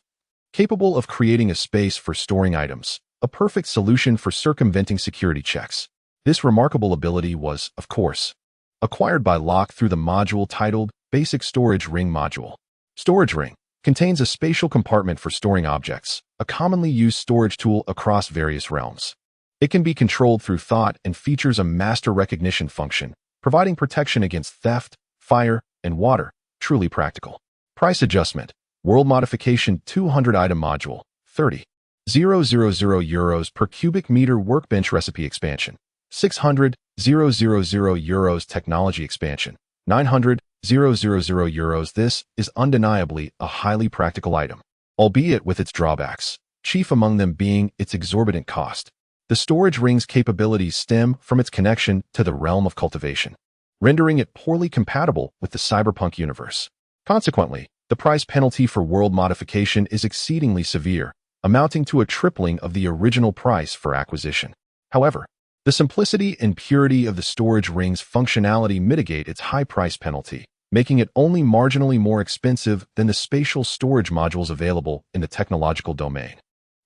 capable of creating a space for storing items, a perfect solution for circumventing security checks. This remarkable ability was, of course, acquired by Locke through the module titled Basic Storage Ring Module. Storage Ring contains a spatial compartment for storing objects, a commonly used storage tool across various realms. It can be controlled through thought and features a master recognition function, providing protection against theft, fire, and water. Truly practical. Price adjustment. World modification 200 item module, 30,000 euros per cubic meter workbench recipe expansion, 600,000 euros technology expansion, 900,000 euros. This is undeniably a highly practical item, albeit with its drawbacks, chief among them being its exorbitant cost. The storage ring's capabilities stem from its connection to the realm of cultivation, rendering it poorly compatible with the cyberpunk universe. Consequently, the price penalty for world modification is exceedingly severe, amounting to a tripling of the original price for acquisition. However, the simplicity and purity of the storage ring's functionality mitigate its high price penalty, making it only marginally more expensive than the spatial storage modules available in the technological domain.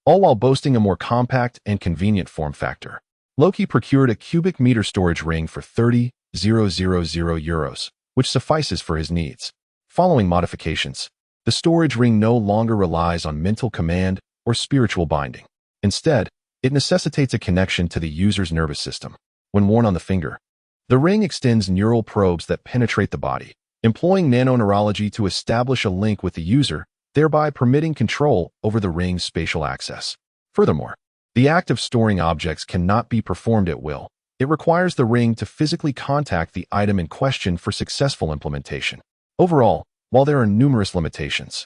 All while boasting a more compact and convenient form factor. Loki procured a cubic meter storage ring for 30,000 euros, which suffices for his needs. Following modifications, the storage ring no longer relies on mental command or spiritual binding. Instead, it necessitates a connection to the user's nervous system. When worn on the finger, the ring extends neural probes that penetrate the body, employing nanoneurology to establish a link with the user, thereby permitting control over the ring's spatial access. Furthermore, the act of storing objects cannot be performed at will. It requires the ring to physically contact the item in question for successful implementation. Overall, while there are numerous limitations,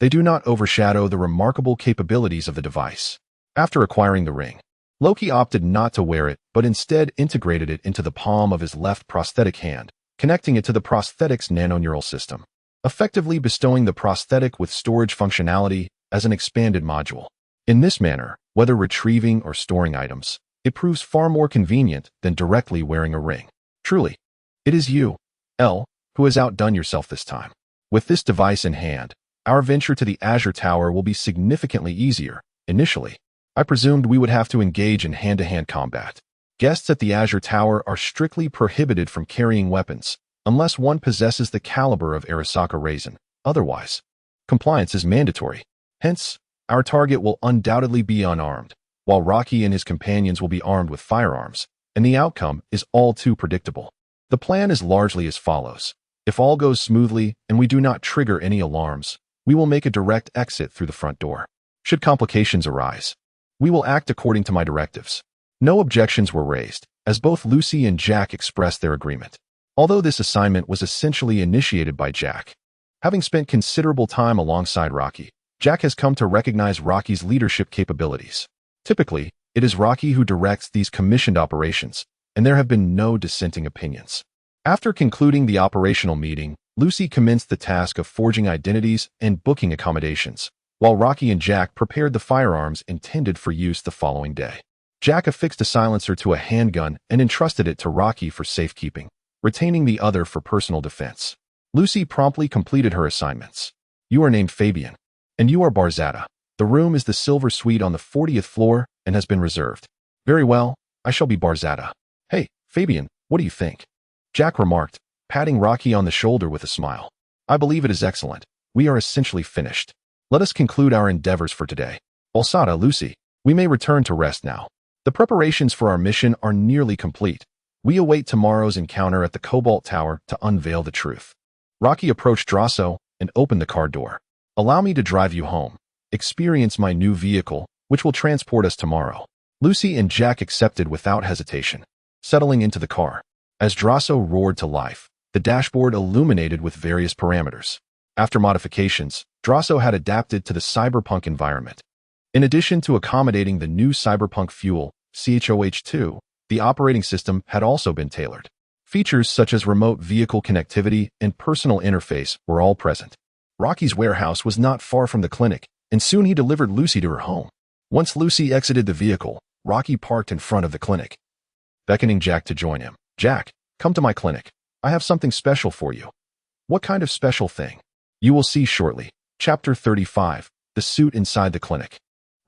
they do not overshadow the remarkable capabilities of the device. After acquiring the ring, Loki opted not to wear it, but instead integrated it into the palm of his left prosthetic hand, connecting it to the prosthetic's nanoneural system, effectively bestowing the prosthetic with storage functionality as an expanded module. In this manner, whether retrieving or storing items, it proves far more convenient than directly wearing a ring. Truly, it is you, L, who has outdone yourself this time. With this device in hand, our venture to the Azure Tower will be significantly easier. Initially, I presumed we would have to engage in hand-to-hand combat. Guests at the Azure Tower are strictly prohibited from carrying weapons, unless one possesses the caliber of Arasaka Raisin. Otherwise, compliance is mandatory. Hence, our target will undoubtedly be unarmed, while Rocky and his companions will be armed with firearms, and the outcome is all too predictable. The plan is largely as follows. If all goes smoothly and we do not trigger any alarms, we will make a direct exit through the front door. should complications arise. We will act according to my directives. No objections were raised, as both Lucy and Jack expressed their agreement. Although this assignment was essentially initiated by Jack. Having spent considerable time alongside Rocky, Jack has come to recognize Rocky's leadership capabilities. Typically, it is Rocky who directs these commissioned operations, and there have been no dissenting opinions. After concluding the operational meeting, Lucy commenced the task of forging identities and booking accommodations, while Rocky and Jack prepared the firearms intended for use the following day. Jack affixed a silencer to a handgun and entrusted it to Rocky for safekeeping, retaining the other for personal defense. Lucy promptly completed her assignments. You are named Fabian, and you are Barzata. The room is the Silver Suite on the 40th floor and has been reserved. Very well, I shall be Barzata. Hey, Fabian, what do you think? Jack remarked, patting Rocky on the shoulder with a smile. I believe it is excellent. We are essentially finished. Let us conclude our endeavors for today. Barzata, Lucy, we may return to rest now. The preparations for our mission are nearly complete. We await tomorrow's encounter at the Cobalt Tower to unveil the truth. Rocky approached Drasso and opened the car door. Allow me to drive you home. Experience my new vehicle, which will transport us tomorrow. Lucy and Jack accepted without hesitation, settling into the car. As Drasso roared to life, the dashboard illuminated with various parameters. After modifications, Drasso had adapted to the cyberpunk environment. In addition to accommodating the new cyberpunk fuel, CHOH2, the operating system had also been tailored. Features such as remote vehicle connectivity and personal interface were all present. Rocky's warehouse was not far from the clinic, and soon he delivered Lucy to her home. Once Lucy exited the vehicle, Rocky parked in front of the clinic, beckoning Jack to join him. Jack, come to my clinic. I have something special for you. What kind of special thing? You will see shortly. Chapter 35, The Suit Inside the Clinic.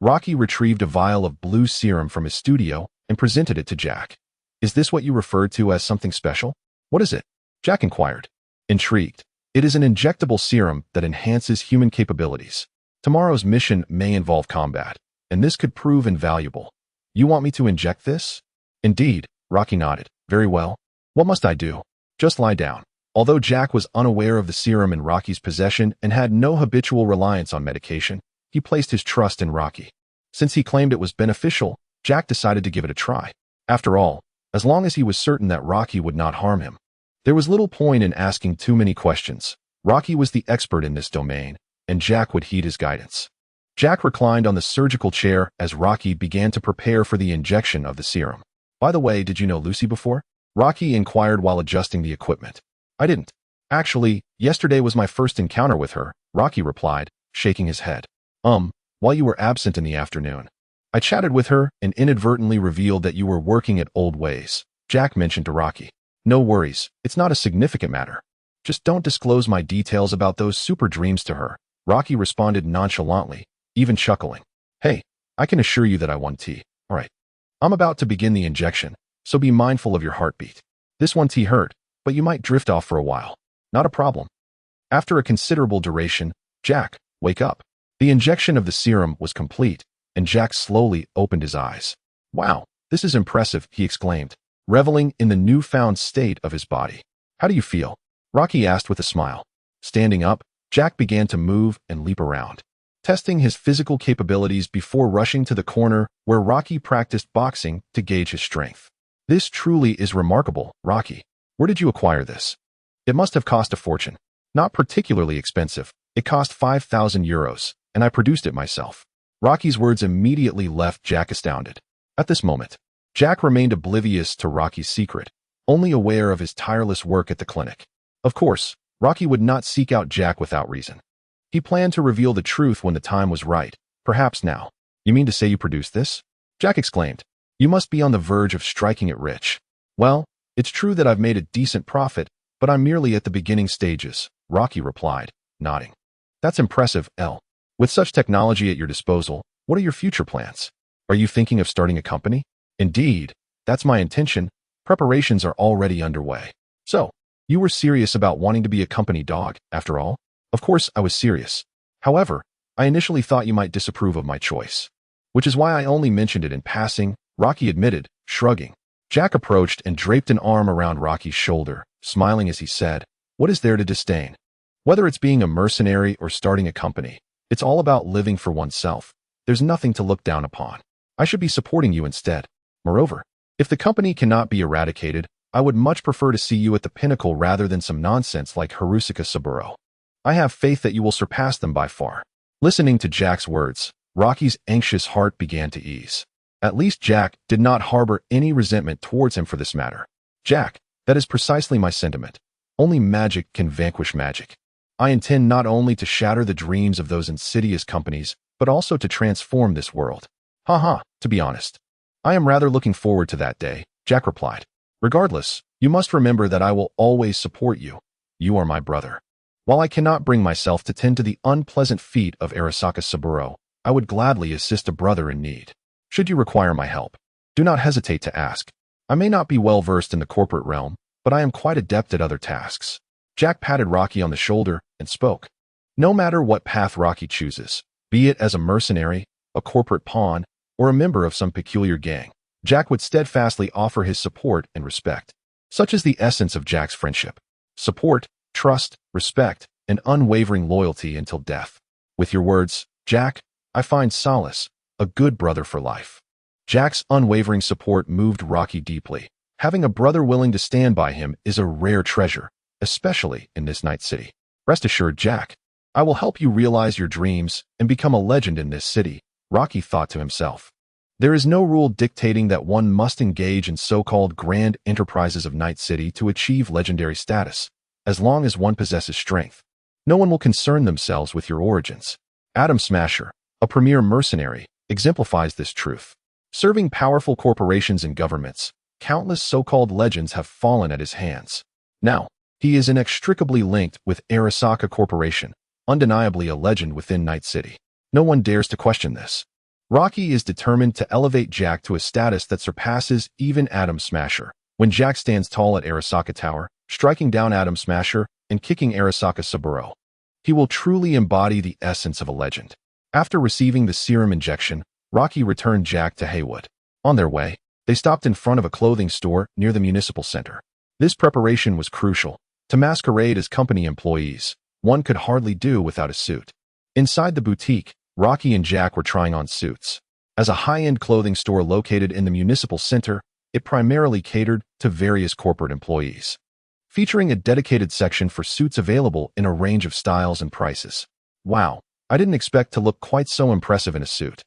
Rocky retrieved a vial of blue serum from his studio and presented it to Jack. Is this what you referred to as something special? What is it? Jack inquired. Intrigued. It is an injectable serum that enhances human capabilities. Tomorrow's mission may involve combat, and this could prove invaluable. You want me to inject this? Indeed, Rocky nodded. Very well. What must I do? Just lie down. Although Jack was unaware of the serum in Rocky's possession and had no habitual reliance on medication, he placed his trust in Rocky. Since he claimed it was beneficial, Jack decided to give it a try. After all, as long as he was certain that Rocky would not harm him, there was little point in asking too many questions. Rocky was the expert in this domain, and Jack would heed his guidance. Jack reclined on the surgical chair as Rocky began to prepare for the injection of the serum. By the way, did you know Lucy before? Rocky inquired while adjusting the equipment. I didn't. Actually, yesterday was my first encounter with her, Rocky replied, shaking his head. While you were absent in the afternoon, I chatted with her and inadvertently revealed that you were working at Old Ways, Jack mentioned to Rocky. No worries, it's not a significant matter. Just don't disclose my details about those super dreams to her, Rocky responded nonchalantly, even chuckling. Hey, I can assure you that I won tea. All right. I'm about to begin the injection, so be mindful of your heartbeat. This one tea hurt, but you might drift off for a while. Not a problem. After a considerable duration, Jack, wake up. The injection of the serum was complete, and Jack slowly opened his eyes. Wow, this is impressive, he exclaimed, reveling in the newfound state of his body. How do you feel? Rocky asked with a smile. Standing up, Jack began to move and leap around, testing his physical capabilities before rushing to the corner where Rocky practiced boxing to gauge his strength. This truly is remarkable, Rocky. Where did you acquire this? It must have cost a fortune. Not particularly expensive. It cost 5,000 euros, and I produced it myself. Rocky's words immediately left Jack astounded. At this moment, Jack remained oblivious to Rocky's secret, only aware of his tireless work at the clinic. Of course, Rocky would not seek out Jack without reason. He planned to reveal the truth when the time was right, perhaps now. You mean to say you produced this? Jack exclaimed. You must be on the verge of striking it rich. Well, it's true that I've made a decent profit, but I'm merely at the beginning stages, Rocky replied, nodding. That's impressive, L. With such technology at your disposal, what are your future plans? Are you thinking of starting a company? Indeed, that's my intention. Preparations are already underway. So, you were serious about wanting to be a company dog, after all? Of course, I was serious. However, I initially thought you might disapprove of my choice, which is why I only mentioned it in passing, Rocky admitted, shrugging. Jack approached and draped an arm around Rocky's shoulder, smiling as he said, what is there to disdain? Whether it's being a mercenary or starting a company, it's all about living for oneself. there's nothing to look down upon. I should be supporting you instead. Moreover, if the company cannot be eradicated, I would much prefer to see you at the pinnacle rather than some nonsense like Harusuka Saburo. I have faith that you will surpass them by far. Listening to Jack's words, Rocky's anxious heart began to ease. At least Jack did not harbor any resentment towards him for this matter. Jack, that is precisely my sentiment. Only magic can vanquish magic. I intend not only to shatter the dreams of those insidious companies, but also to transform this world. To be honest. I am rather looking forward to that day, Jack replied. Regardless, you must remember that I will always support you. You are my brother. While I cannot bring myself to tend to the unpleasant feat of Arasaka Saburo, I would gladly assist a brother in need. Should you require my help, do not hesitate to ask. I may not be well versed in the corporate realm, but I am quite adept at other tasks. Jack patted Rocky on the shoulder and spoke. No matter what path Rocky chooses, be it as a mercenary, a corporate pawn, or a member of some peculiar gang, Jack would steadfastly offer his support and respect. Such is the essence of Jack's friendship. Support, trust, respect, and unwavering loyalty until death. With your words, Jack, I find solace, a good brother for life. Jack's unwavering support moved Rocky deeply. Having a brother willing to stand by him is a rare treasure, especially in this night city. Rest assured, Jack, I will help you realize your dreams and become a legend in this city, Rocky thought to himself. There is no rule dictating that one must engage in so-called grand enterprises of Night City to achieve legendary status, as long as one possesses strength. No one will concern themselves with your origins. Atom Smasher, a premier mercenary, exemplifies this truth. Serving powerful corporations and governments, countless so-called legends have fallen at his hands. Now, he is inextricably linked with Arasaka Corporation, undeniably a legend within Night City. No one dares to question this. Rocky is determined to elevate Jack to a status that surpasses even Atom Smasher. When Jack stands tall at Arasaka Tower, striking down Atom Smasher and kicking Arasaka Saburo, he will truly embody the essence of a legend. After receiving the serum injection, Rocky returned Jack to Haywood. On their way, they stopped in front of a clothing store near the municipal center. This preparation was crucial. To masquerade as company employees, one could hardly do without a suit. Inside the boutique, Rocky and Jack were trying on suits. As a high-end clothing store located in the municipal center, it primarily catered to various corporate employees, featuring a dedicated section for suits available in a range of styles and prices. Wow, I didn't expect to look quite so impressive in a suit.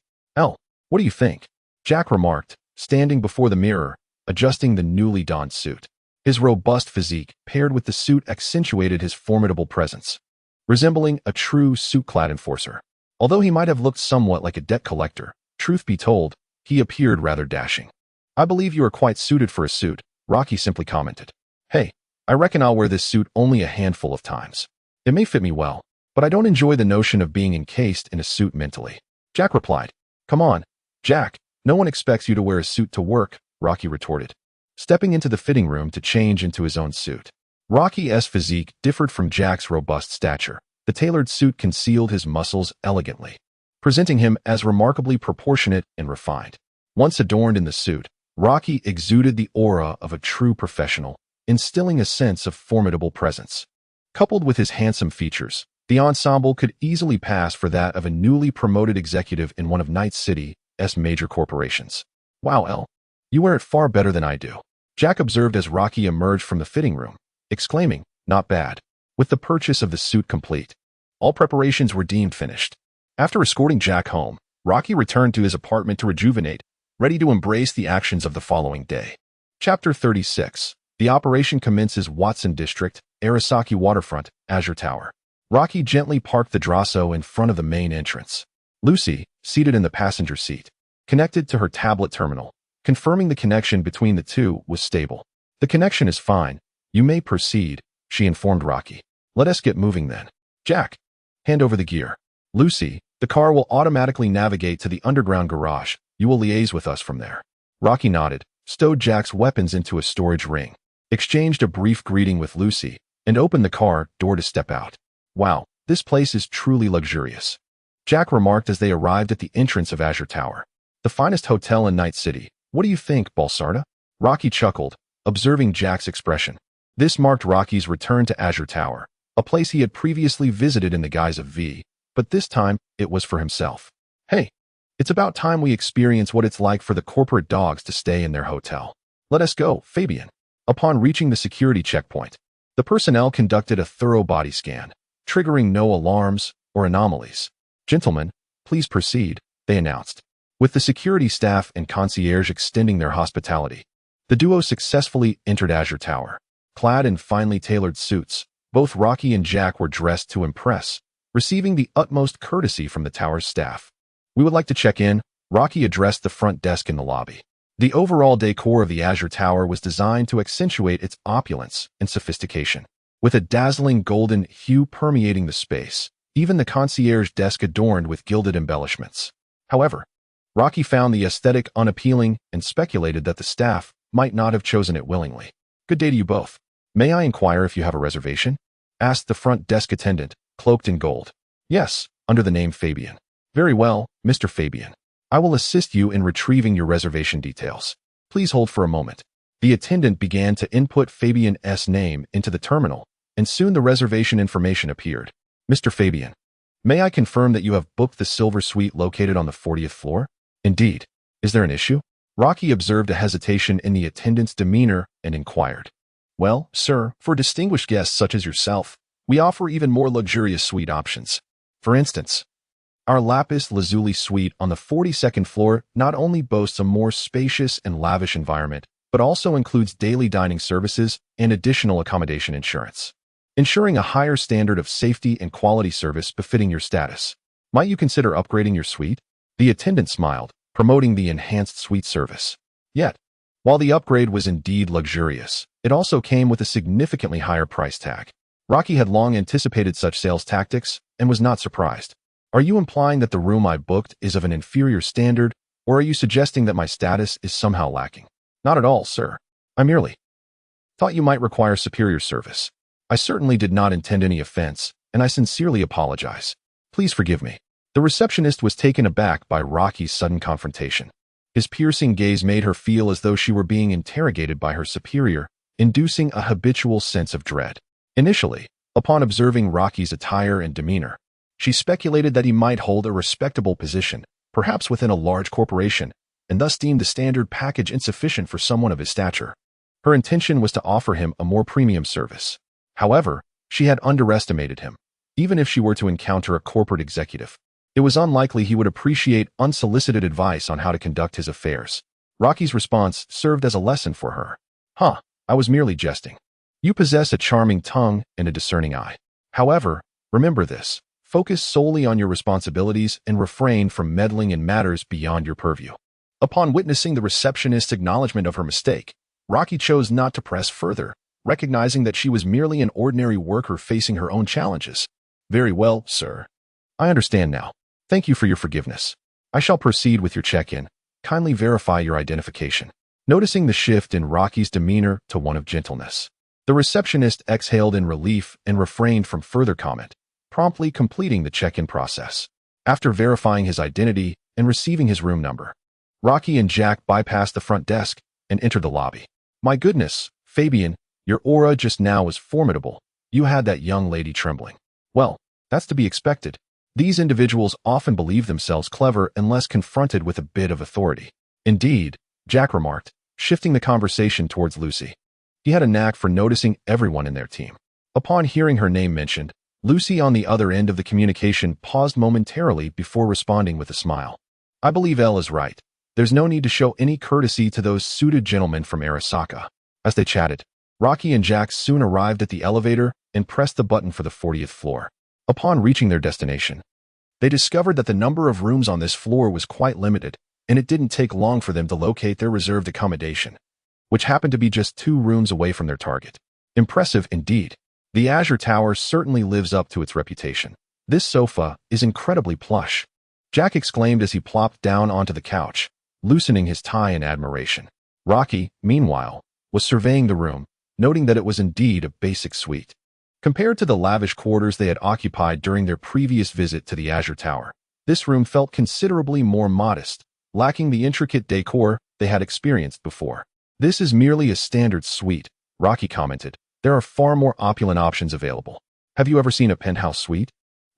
What do you think? Jack remarked, standing before the mirror, adjusting the newly donned suit. His robust physique, paired with the suit, accentuated his formidable presence, resembling a true suit-clad enforcer. Although he might have looked somewhat like a debt collector, truth be told, he appeared rather dashing. I believe you are quite suited for a suit, Rocky simply commented. Hey, I reckon I'll wear this suit only a handful of times. It may fit me well, but I don't enjoy the notion of being encased in a suit mentally. Jack replied. Come on, Jack, no one expects you to wear a suit to work, Rocky retorted, stepping into the fitting room to change into his own suit. Rocky's physique differed from Jack's robust stature. The tailored suit concealed his muscles elegantly, presenting him as remarkably proportionate and refined. Once adorned in the suit, Rocky exuded the aura of a true professional, instilling a sense of formidable presence. Coupled with his handsome features, the ensemble could easily pass for that of a newly promoted executive in one of Night City's major corporations. Wow, you wear it far better than I do, Jack observed as Rocky emerged from the fitting room, exclaiming, not bad. With the purchase of the suit complete, all preparations were deemed finished. After escorting Jack home, Rocky returned to his apartment to rejuvenate, ready to embrace the actions of the following day. Chapter 36. The operation commences. Watson District, Arasaki Waterfront, Azure Tower. Rocky gently parked the Drosso in front of the main entrance. Lucy, seated in the passenger seat, connected to her tablet terminal, confirming the connection between the two was stable. The connection is fine. You may proceed, she informed Rocky. Let us get moving then. Jack, hand over the gear. Lucy, the car will automatically navigate to the underground garage. You will liaise with us from there. Rocky nodded, stowed Jack's weapons into a storage ring, exchanged a brief greeting with Lucy, and opened the car door to step out. Wow, this place is truly luxurious, Jack remarked as they arrived at the entrance of Azure Tower. The finest hotel in Night City. What do you think, Balsarda? Rocky chuckled, observing Jack's expression. This marked Rocky's return to Azure Tower, a place he had previously visited in the guise of V, but this time it was for himself. Hey, It's about time we experience what it's like for the corporate dogs to stay in their hotel. Let us go, Fabian. Upon reaching the security checkpoint, the personnel conducted a thorough body scan, triggering no alarms or anomalies. Gentlemen, please proceed, they announced. With the security staff and concierge extending their hospitality, the duo successfully entered Azure Tower. Clad in finely tailored suits, both Rocky and Jack were dressed to impress, receiving the utmost courtesy from the tower's staff. We would like to check in, Rocky addressed the front desk in the lobby. The overall decor of the Azure Tower was designed to accentuate its opulence and sophistication. With a dazzling golden hue permeating the space, even the concierge desk adorned with gilded embellishments. However, Rocky found the aesthetic unappealing and speculated that the staff might not have chosen it willingly. Good day to you both. May I inquire if you have a reservation? Asked the front desk attendant, cloaked in gold. Yes, under the name Fabian. Very well, Mr. Fabian. I will assist you in retrieving your reservation details. Please hold for a moment. The attendant began to input Fabian's name into the terminal, and soon the reservation information appeared. Mr. Fabian, may I confirm that you have booked the Silver Suite located on the 40th floor? Indeed. Is there an issue? Rocky observed a hesitation in the attendant's demeanor and inquired. Well, sir, for distinguished guests such as yourself, we offer even more luxurious suite options. For instance, our Lapis Lazuli suite on the 42nd floor not only boasts a more spacious and lavish environment, but also includes daily dining services and additional accommodation insurance, ensuring a higher standard of safety and quality service befitting your status. Might you consider upgrading your suite? The attendant smiled, promoting the enhanced suite service. Yet, while the upgrade was indeed luxurious, it also came with a significantly higher price tag. Rocky had long anticipated such sales tactics and was not surprised. Are you implying that the room I booked is of an inferior standard, or are you suggesting that my status is somehow lacking? Not at all, sir. I merely thought you might require superior service. I certainly did not intend any offense, and I sincerely apologize. Please forgive me. The receptionist was taken aback by Rocky's sudden confrontation. His piercing gaze made her feel as though she were being interrogated by her superior, inducing a habitual sense of dread. Initially, upon observing Rocky's attire and demeanor, she speculated that he might hold a respectable position, perhaps within a large corporation, and thus deemed the standard package insufficient for someone of his stature. Her intention was to offer him a more premium service. However, she had underestimated him. Even if she were to encounter a corporate executive, it was unlikely he would appreciate unsolicited advice on how to conduct his affairs. Rocky's response served as a lesson for her. I was merely jesting. You possess a charming tongue and a discerning eye. However, remember this. Focus solely on your responsibilities and refrain from meddling in matters beyond your purview. Upon witnessing the receptionist's acknowledgement of her mistake, Rocky chose not to press further, recognizing that she was merely an ordinary worker facing her own challenges. Very well, sir. I understand now. Thank you for your forgiveness. I shall proceed with your check-in. Kindly verify your identification. Noticing the shift in Rocky's demeanor to one of gentleness, the receptionist exhaled in relief and refrained from further comment, promptly completing the check-in process. After verifying his identity and receiving his room number, Rocky and Jack bypassed the front desk and entered the lobby. My goodness, Fabian, your aura just now was formidable. You had that young lady trembling. Well, that's to be expected. These individuals often believe themselves clever unless confronted with a bit of authority. Indeed, Jack remarked, shifting the conversation towards Lucy. He had a knack for noticing everyone in their team. Upon hearing her name mentioned, Lucy on the other end of the communication paused momentarily before responding with a smile. I believe Elle is right. There's no need to show any courtesy to those suited gentlemen from Arasaka. As they chatted, Rocky and Jack soon arrived at the elevator and pressed the button for the 40th floor. Upon reaching their destination, they discovered that the number of rooms on this floor was quite limited, and it didn't take long for them to locate their reserved accommodation, which happened to be just 2 rooms away from their target. Impressive indeed. The Azure Tower certainly lives up to its reputation. This sofa is incredibly plush, Jack exclaimed as he plopped down onto the couch, loosening his tie in admiration. Rocky, meanwhile, was surveying the room, noting that it was indeed a basic suite. Compared to the lavish quarters they had occupied during their previous visit to the Azure Tower, this room felt considerably more modest, lacking the intricate decor they had experienced before. This is merely a standard suite, Rocky commented. There are far more opulent options available. Have you ever seen a penthouse suite?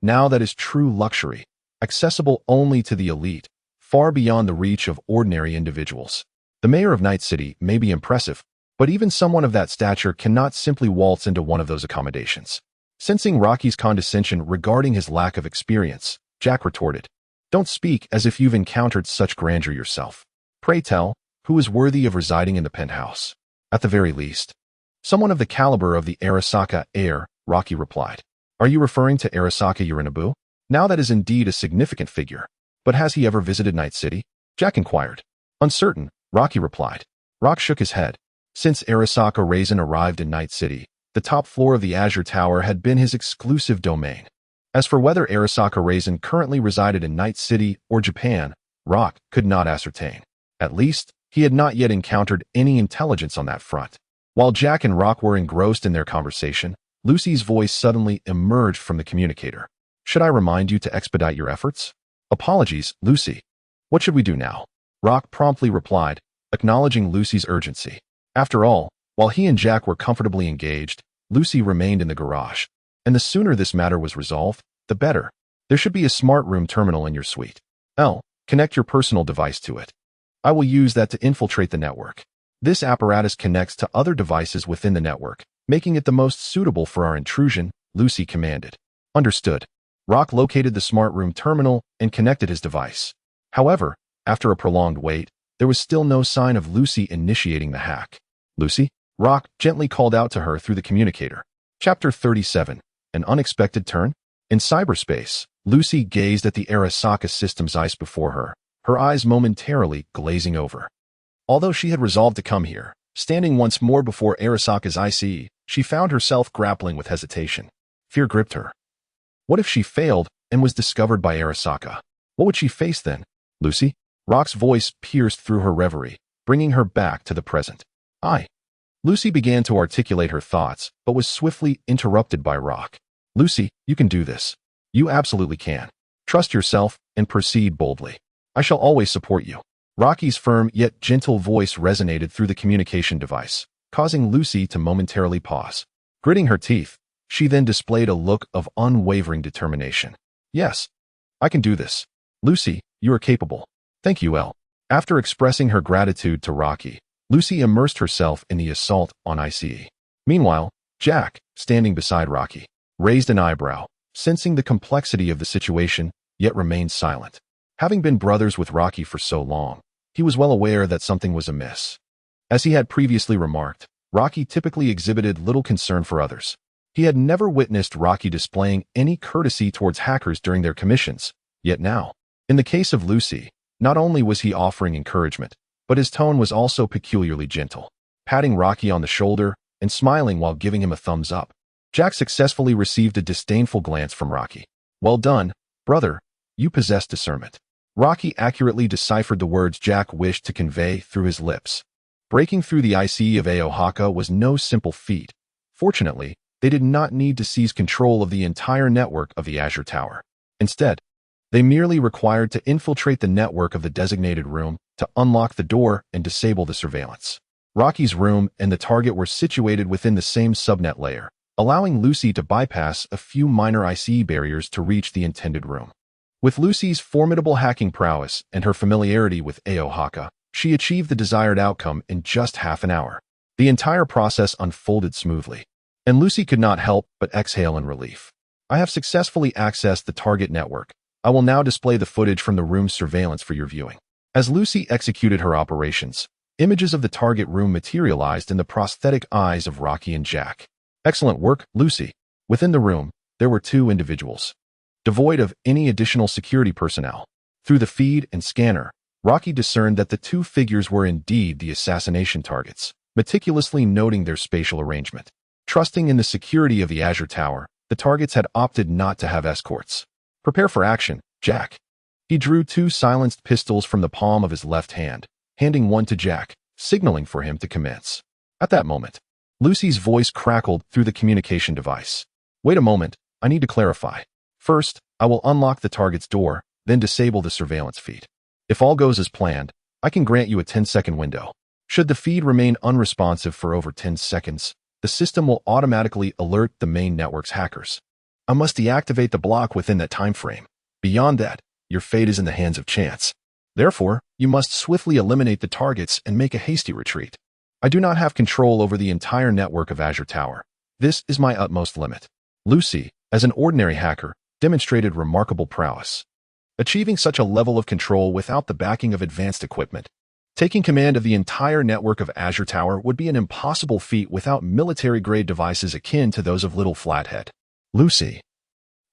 Now that is true luxury, accessible only to the elite, far beyond the reach of ordinary individuals. The mayor of Night City may be impressive, but even someone of that stature cannot simply waltz into one of those accommodations. Sensing Rocky's condescension regarding his lack of experience, Jack retorted, "Don't speak as if you've encountered such grandeur yourself. Pray tell, who is worthy of residing in the penthouse?" "At the very least, someone of the caliber of the Arasaka heir," Rocky replied. "Are you referring to Arasaka Yorinobu? Now that is indeed a significant figure. But has he ever visited Night City?" Jack inquired. "Uncertain," Rocky replied. Rock shook his head. Since Arasaka Raisin arrived in Night City, the top floor of the Azure Tower had been his exclusive domain. As for whether Arasaka Raisin currently resided in Night City or Japan, Rock could not ascertain. At least, he had not yet encountered any intelligence on that front. While Jack and Rock were engrossed in their conversation, Lucy's voice suddenly emerged from the communicator. "Should I remind you to expedite your efforts?" "Apologies, Lucy. What should we do now?" Rock promptly replied, acknowledging Lucy's urgency. After all, while he and Jack were comfortably engaged, Lucy remained in the garage. And the sooner this matter was resolved, the better. There should be a smart room terminal in your suite. Connect your personal device to it. I will use that to infiltrate the network. This apparatus connects to other devices within the network, making it the most suitable for our intrusion, Lucy commanded. Understood. Rock located the smart room terminal and connected his device. However, after a prolonged wait, there was still no sign of Lucy initiating the hack. "Lucy?" Rock gently called out to her through the communicator. Chapter 37. An Unexpected Turn? In cyberspace, Lucy gazed at the Arasaka system's ice before her eyes momentarily glazing over. Although she had resolved to come here, standing once more before Arasaka's ICE, she found herself grappling with hesitation. Fear gripped her. What if she failed and was discovered by Arasaka? What would she face then? "Lucy?" Rock's voice pierced through her reverie, bringing her back to the present. Lucy began to articulate her thoughts, but was swiftly interrupted by Rock. "Lucy, you can do this. You absolutely can. Trust yourself and proceed boldly. I shall always support you." Rocky's firm yet gentle voice resonated through the communication device, causing Lucy to momentarily pause. Gritting her teeth, she then displayed a look of unwavering determination. "Yes, I can do this. Lucy, you are capable. Thank you, Elle." After expressing her gratitude to Rocky, Lucy immersed herself in the assault on ICE. Meanwhile, Jack, standing beside Rocky, raised an eyebrow, sensing the complexity of the situation, yet remained silent. Having been brothers with Rocky for so long, he was well aware that something was amiss. As he had previously remarked, Rocky typically exhibited little concern for others. He had never witnessed Rocky displaying any courtesy towards hackers during their commissions, yet now, in the case of Lucy, not only was he offering encouragement, but his tone was also peculiarly gentle, patting Rocky on the shoulder and smiling while giving him a thumbs up. Jack successfully received a disdainful glance from Rocky. "Well done, brother. You possess discernment." Rocky accurately deciphered the words Jack wished to convey through his lips. Breaking through the ICE of Aohaka was no simple feat. Fortunately, they did not need to seize control of the entire network of the Azure Tower. Instead, they merely required to infiltrate the network of the designated room to unlock the door and disable the surveillance. Rocky's room and the target were situated within the same subnet layer, allowing Lucy to bypass a few minor ICE barriers to reach the intended room. With Lucy's formidable hacking prowess and her familiarity with Aohaka, she achieved the desired outcome in just half an hour. The entire process unfolded smoothly, and Lucy could not help but exhale in relief. "I have successfully accessed the target network. I will now display the footage from the room's surveillance for your viewing." As Lucy executed her operations, images of the target room materialized in the prosthetic eyes of Rocky and Jack. "Excellent work, Lucy." Within the room, there were two individuals, devoid of any additional security personnel. Through the feed and scanner, Rocky discerned that the two figures were indeed the assassination targets, meticulously noting their spatial arrangement. Trusting in the security of the Azure Tower, the targets had opted not to have escorts. "Prepare for action, Jack." He drew two silenced pistols from the palm of his left hand, handing one to Jack, signaling for him to commence. At that moment, Lucy's voice crackled through the communication device. "Wait a moment, I need to clarify. First, I will unlock the target's door, then disable the surveillance feed. If all goes as planned, I can grant you a 10-second window. Should the feed remain unresponsive for over 10 seconds, the system will automatically alert the main network's hackers. I must deactivate the block within that time frame. Beyond that, your fate is in the hands of chance." Therefore, you must swiftly eliminate the targets and make a hasty retreat. I do not have control over the entire network of Azure Tower. This is my utmost limit. Lucy, as an ordinary hacker, demonstrated remarkable prowess. Achieving such a level of control without the backing of advanced equipment. Taking command of the entire network of Azure Tower would be an impossible feat without military-grade devices akin to those of Little Flathead. Lucy,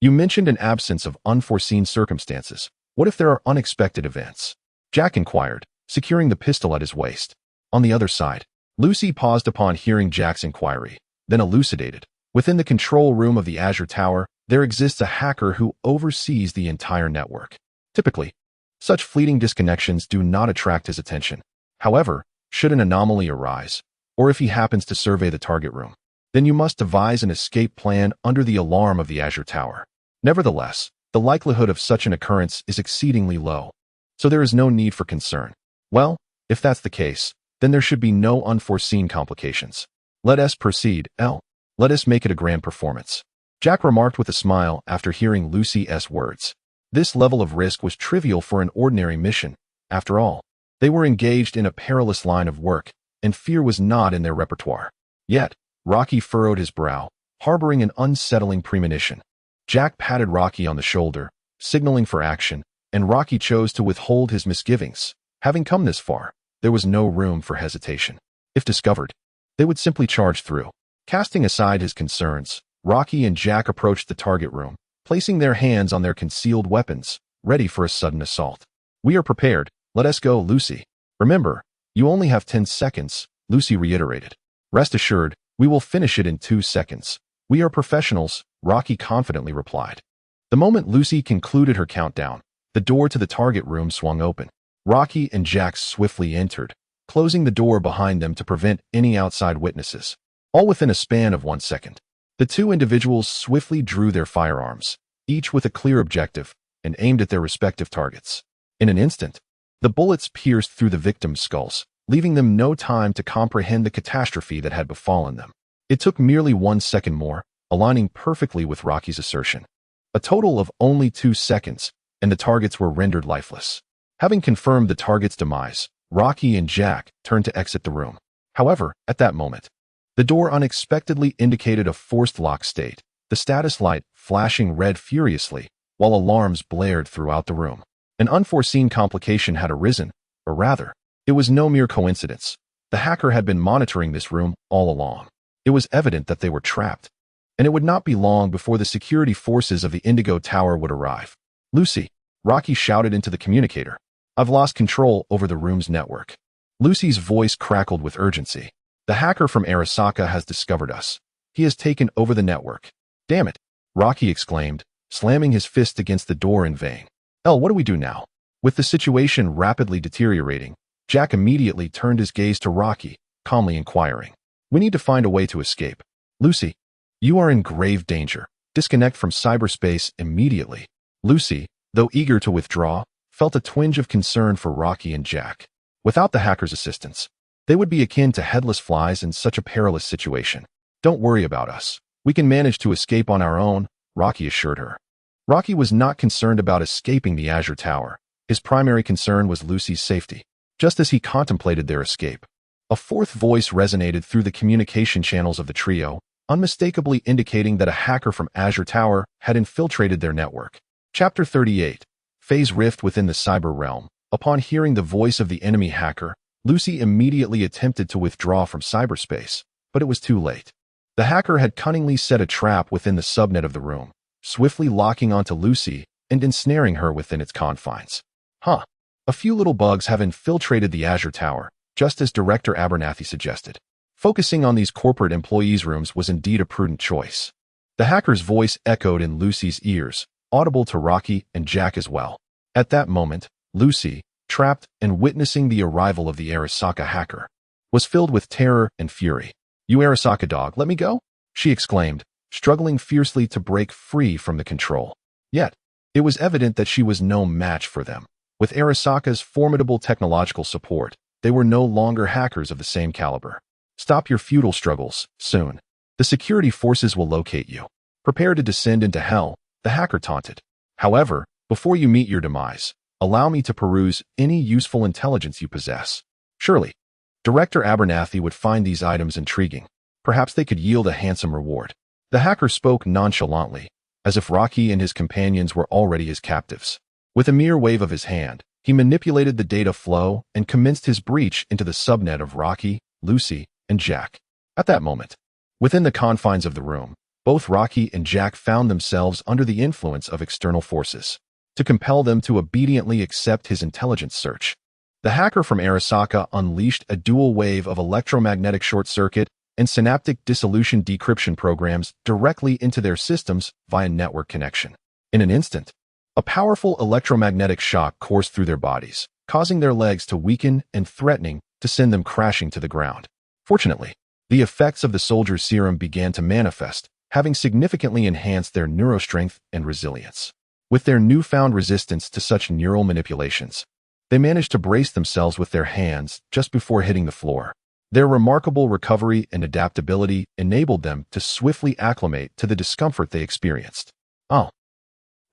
you mentioned an absence of unforeseen circumstances. What if there are unexpected events? Jack inquired, securing the pistol at his waist. On the other side, Lucy paused upon hearing Jack's inquiry, then elucidated. Within the control room of the Azure Tower, there exists a hacker who oversees the entire network. Typically, such fleeting disconnections do not attract his attention. However, should an anomaly arise, or if he happens to survey the target room, then you must devise an escape plan under the alarm of the Azure Tower. Nevertheless, the likelihood of such an occurrence is exceedingly low, so there is no need for concern. Well, if that's the case, then there should be no unforeseen complications. Let us proceed, L. Let us make it a grand performance. Jack remarked with a smile after hearing Lucy's words. This level of risk was trivial for an ordinary mission. After all, they were engaged in a perilous line of work, and fear was not in their repertoire. Yet, Rocky furrowed his brow, harboring an unsettling premonition. Jack patted Rocky on the shoulder, signaling for action, and Rocky chose to withhold his misgivings. Having come this far, there was no room for hesitation. If discovered, they would simply charge through. Casting aside his concerns, Rocky and Jack approached the target room, placing their hands on their concealed weapons, ready for a sudden assault. We are prepared. Let us go, Lucy. Remember, you only have 10 seconds, Lucy reiterated. Rest assured, we will finish it in 2 seconds. We are professionals, Rocky confidently replied. The moment Lucy concluded her countdown, the door to the target room swung open. Rocky and Jack swiftly entered, closing the door behind them to prevent any outside witnesses. All within a span of 1 second. The two individuals swiftly drew their firearms, each with a clear objective, and aimed at their respective targets. In an instant, the bullets pierced through the victims' skulls, leaving them no time to comprehend the catastrophe that had befallen them. It took merely 1 second more, aligning perfectly with Rocky's assertion. A total of only 2 seconds, and the targets were rendered lifeless. Having confirmed the target's demise, Rocky and Jack turned to exit the room. However, at that moment, the door unexpectedly indicated a forced lock state, the status light flashing red furiously, while alarms blared throughout the room. An unforeseen complication had arisen, or rather, it was no mere coincidence. The hacker had been monitoring this room all along. It was evident that they were trapped, and it would not be long before the security forces of the Indigo Tower would arrive. Lucy, Rocky shouted into the communicator. I've lost control over the room's network. Lucy's voice crackled with urgency. The hacker from Arasaka has discovered us. He has taken over the network. Damn it, Rocky exclaimed, slamming his fist against the door in vain. What do we do now? With the situation rapidly deteriorating, Jack immediately turned his gaze to Rocky, calmly inquiring. We need to find a way to escape. Lucy, you are in grave danger. Disconnect from cyberspace immediately. Lucy, though eager to withdraw, felt a twinge of concern for Rocky and Jack. Without the hacker's assistance, they would be akin to headless flies in such a perilous situation. Don't worry about us. We can manage to escape on our own, Rocky assured her. Rocky was not concerned about escaping the Azure Tower. His primary concern was Lucy's safety. Just as he contemplated their escape, a fourth voice resonated through the communication channels of the trio, unmistakably indicating that a hacker from Azure Tower had infiltrated their network. Chapter 38. Phase Rift within the Cyber Realm. Upon hearing the voice of the enemy hacker, Lucy immediately attempted to withdraw from cyberspace, but it was too late. The hacker had cunningly set a trap within the subnet of the room, swiftly locking onto Lucy and ensnaring her within its confines. A few little bugs have infiltrated the Azure Tower, just as Director Abernathy suggested. Focusing on these corporate employees' rooms was indeed a prudent choice. The hacker's voice echoed in Lucy's ears, audible to Rocky and Jack as well. At that moment, Lucy, trapped and witnessing the arrival of the Arasaka hacker, was filled with terror and fury. You Arasaka dog, let me go? She exclaimed, struggling fiercely to break free from the control. Yet, it was evident that she was no match for them. With Arasaka's formidable technological support, they were no longer hackers of the same caliber. Stop your futile struggles, soon. The security forces will locate you. Prepare to descend into hell, the hacker taunted. However, before you meet your demise, allow me to peruse any useful intelligence you possess. Surely, Director Abernathy would find these items intriguing. Perhaps they could yield a handsome reward. The hacker spoke nonchalantly, as if Rocky and his companions were already his captives. With a mere wave of his hand, he manipulated the data flow and commenced his breach into the subnet of Rocky, Lucy, and Jack. At that moment, within the confines of the room, both Rocky and Jack found themselves under the influence of external forces to compel them to obediently accept his intelligence search. The hacker from Arasaka unleashed a dual wave of electromagnetic short circuit and synaptic dissolution decryption programs directly into their systems via network connection. In an instant, a powerful electromagnetic shock coursed through their bodies, causing their legs to weaken and threatening to send them crashing to the ground. Fortunately, the effects of the soldier's serum began to manifest, having significantly enhanced their neurostrength and resilience. With their newfound resistance to such neural manipulations, they managed to brace themselves with their hands just before hitting the floor. Their remarkable recovery and adaptability enabled them to swiftly acclimate to the discomfort they experienced. "Oh,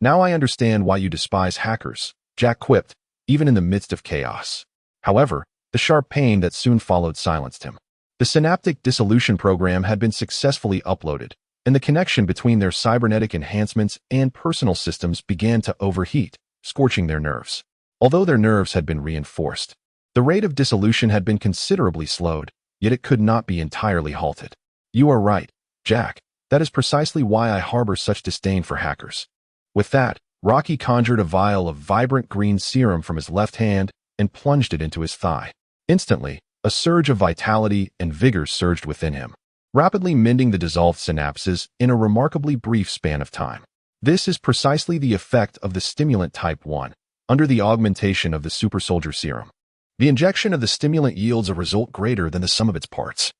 now I understand why you despise hackers," Jack quipped, even in the midst of chaos. However, the sharp pain that soon followed silenced him. The synaptic dissolution program had been successfully uploaded, and the connection between their cybernetic enhancements and personal systems began to overheat, scorching their nerves. Although their nerves had been reinforced, the rate of dissolution had been considerably slowed, yet it could not be entirely halted. "You are right, Jack. That is precisely why I harbor such disdain for hackers." With that, Rocky conjured a vial of vibrant green serum from his left hand and plunged it into his thigh. Instantly, a surge of vitality and vigor surged within him, rapidly mending the dissolved synapses in a remarkably brief span of time. This is precisely the effect of the stimulant type 1, under the augmentation of the super soldier serum. The injection of the stimulant yields a result greater than the sum of its parts.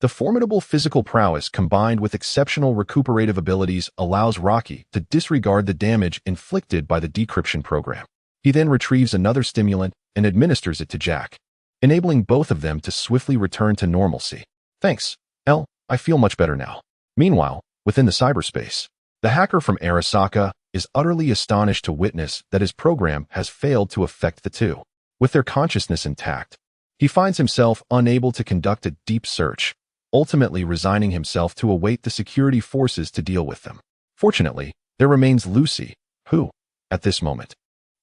The formidable physical prowess combined with exceptional recuperative abilities allows Rocky to disregard the damage inflicted by the decryption program. He then retrieves another stimulant and administers it to Jack, enabling both of them to swiftly return to normalcy. "Thanks, L. I feel much better now." Meanwhile, within the cyberspace, the hacker from Arasaka is utterly astonished to witness that his program has failed to affect the two. With their consciousness intact, he finds himself unable to conduct a deep search, ultimately resigning himself to await the security forces to deal with them. Fortunately, there remains Lucy, who, at this moment,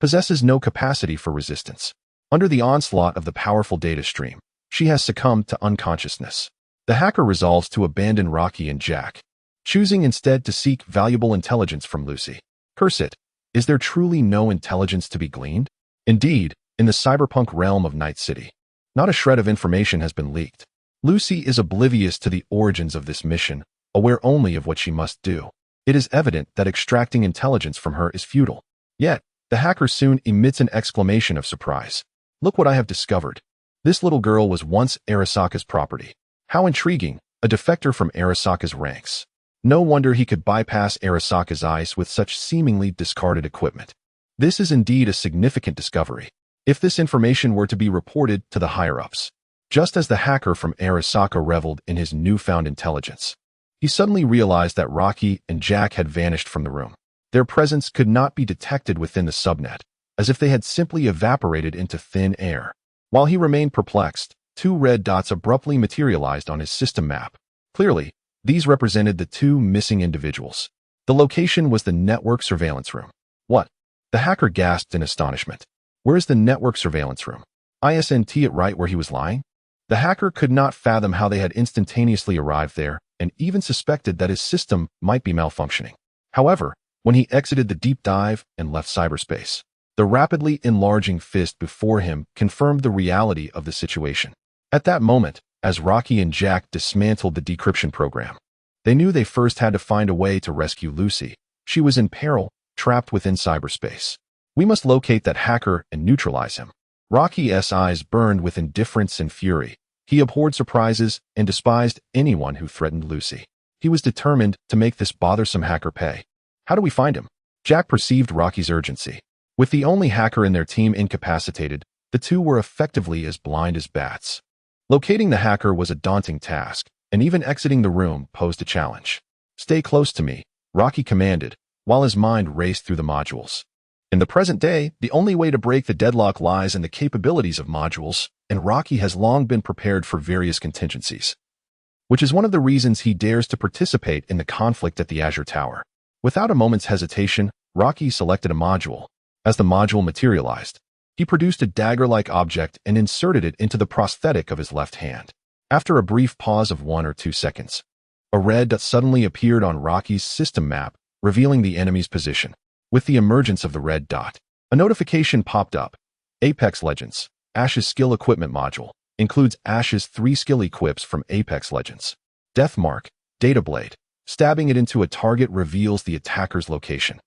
possesses no capacity for resistance. Under the onslaught of the powerful data stream, she has succumbed to unconsciousness. The hacker resolves to abandon Rocky and Jack, choosing instead to seek valuable intelligence from Lucy. Curse it, is there truly no intelligence to be gleaned? Indeed, in the cyberpunk realm of Night City, not a shred of information has been leaked. Lucy is oblivious to the origins of this mission, aware only of what she must do. It is evident that extracting intelligence from her is futile. Yet, the hacker soon emits an exclamation of surprise. "Look what I have discovered. This little girl was once Arasaka's property. How intriguing, a defector from Arasaka's ranks. No wonder he could bypass Arasaka's ice with such seemingly discarded equipment. This is indeed a significant discovery. If this information were to be reported to the higher-ups." Just as the hacker from Arasaka reveled in his newfound intelligence, he suddenly realized that Rocky and Jack had vanished from the room. Their presence could not be detected within the subnet, as if they had simply evaporated into thin air. While he remained perplexed, two red dots abruptly materialized on his system map. Clearly, these represented the two missing individuals. The location was the network surveillance room. "What?" The hacker gasped in astonishment. "Where is the network surveillance room? Isn't it right where he was lying?" The hacker could not fathom how they had instantaneously arrived there, and even suspected that his system might be malfunctioning. However, when he exited the deep dive and left cyberspace, the rapidly enlarging fist before him confirmed the reality of the situation. At that moment, as Rocky and Jack dismantled the decryption program, they knew they first had to find a way to rescue Lucy. She was in peril, trapped within cyberspace. "We must locate that hacker and neutralize him." Rocky's eyes burned with indifference and fury. He abhorred surprises and despised anyone who threatened Lucy. He was determined to make this bothersome hacker pay. "How do we find him?" Jack perceived Rocky's urgency. With the only hacker in their team incapacitated, the two were effectively as blind as bats. Locating the hacker was a daunting task, and even exiting the room posed a challenge. "Stay close to me," Rocky commanded, while his mind raced through the modules. In the present day, the only way to break the deadlock lies in the capabilities of modules, and Rocky has long been prepared for various contingencies, which is one of the reasons he dares to participate in the conflict at the Azure Tower. Without a moment's hesitation, Rocky selected a module. As the module materialized, he produced a dagger-like object and inserted it into the prosthetic of his left hand. After a brief pause of 1 or 2 seconds, a red dot suddenly appeared on Rocky's system map, revealing the enemy's position. With the emergence of the red dot, a notification popped up. Apex Legends, Ash's skill equipment module, includes Ash's 3 skill equips from Apex Legends. Death Mark, Data Blade. Stabbing it into a target reveals the attacker's location.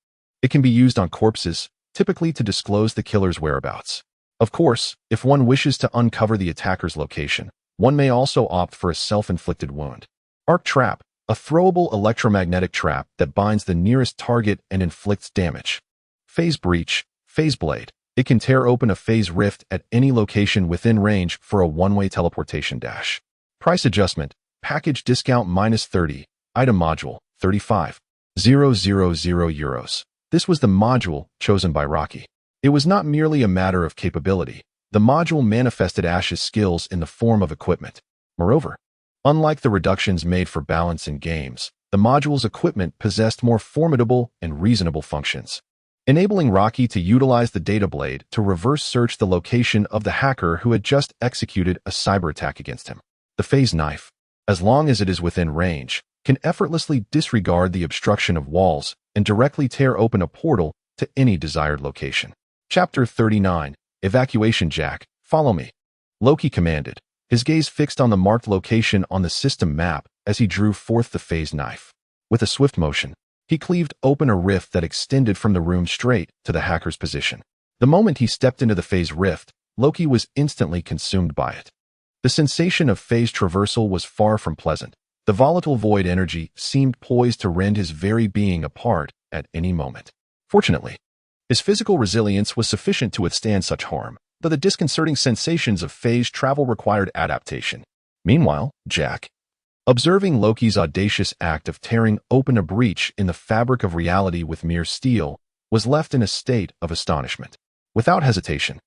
It can be used on corpses, typically to disclose the killer's whereabouts. Of course, if one wishes to uncover the attacker's location, one may also opt for a self-inflicted wound. Arc Trap, a throwable electromagnetic trap that binds the nearest target and inflicts damage. Phase Breach, Phase Blade. It can tear open a phase rift at any location within range for a one-way teleportation dash. Price adjustment, package discount -30, item module, 35,000 euros. This was the module chosen by Rocky. It was not merely a matter of capability. The module manifested Ash's skills in the form of equipment. Moreover, unlike the reductions made for balance in games, the module's equipment possessed more formidable and reasonable functions, enabling Rocky to utilize the data blade to reverse search the location of the hacker who had just executed a cyber attack against him. The phase knife, as long as it is within range, can effortlessly disregard the obstruction of walls and directly tear open a portal to any desired location. Chapter 39, Evacuation Jack, follow me. Loki commanded, his gaze fixed on the marked location on the system map as he drew forth the phase knife. With a swift motion, he cleaved open a rift that extended from the room straight to the hacker's position. The moment he stepped into the phase rift, Loki was instantly consumed by it. The sensation of phase traversal was far from pleasant. The volatile void energy seemed poised to rend his very being apart at any moment. Fortunately, his physical resilience was sufficient to withstand such harm, though the disconcerting sensations of phase travel required adaptation. Meanwhile, Jack, observing Loki's audacious act of tearing open a breach in the fabric of reality with mere steel, was left in a state of astonishment. Without hesitation,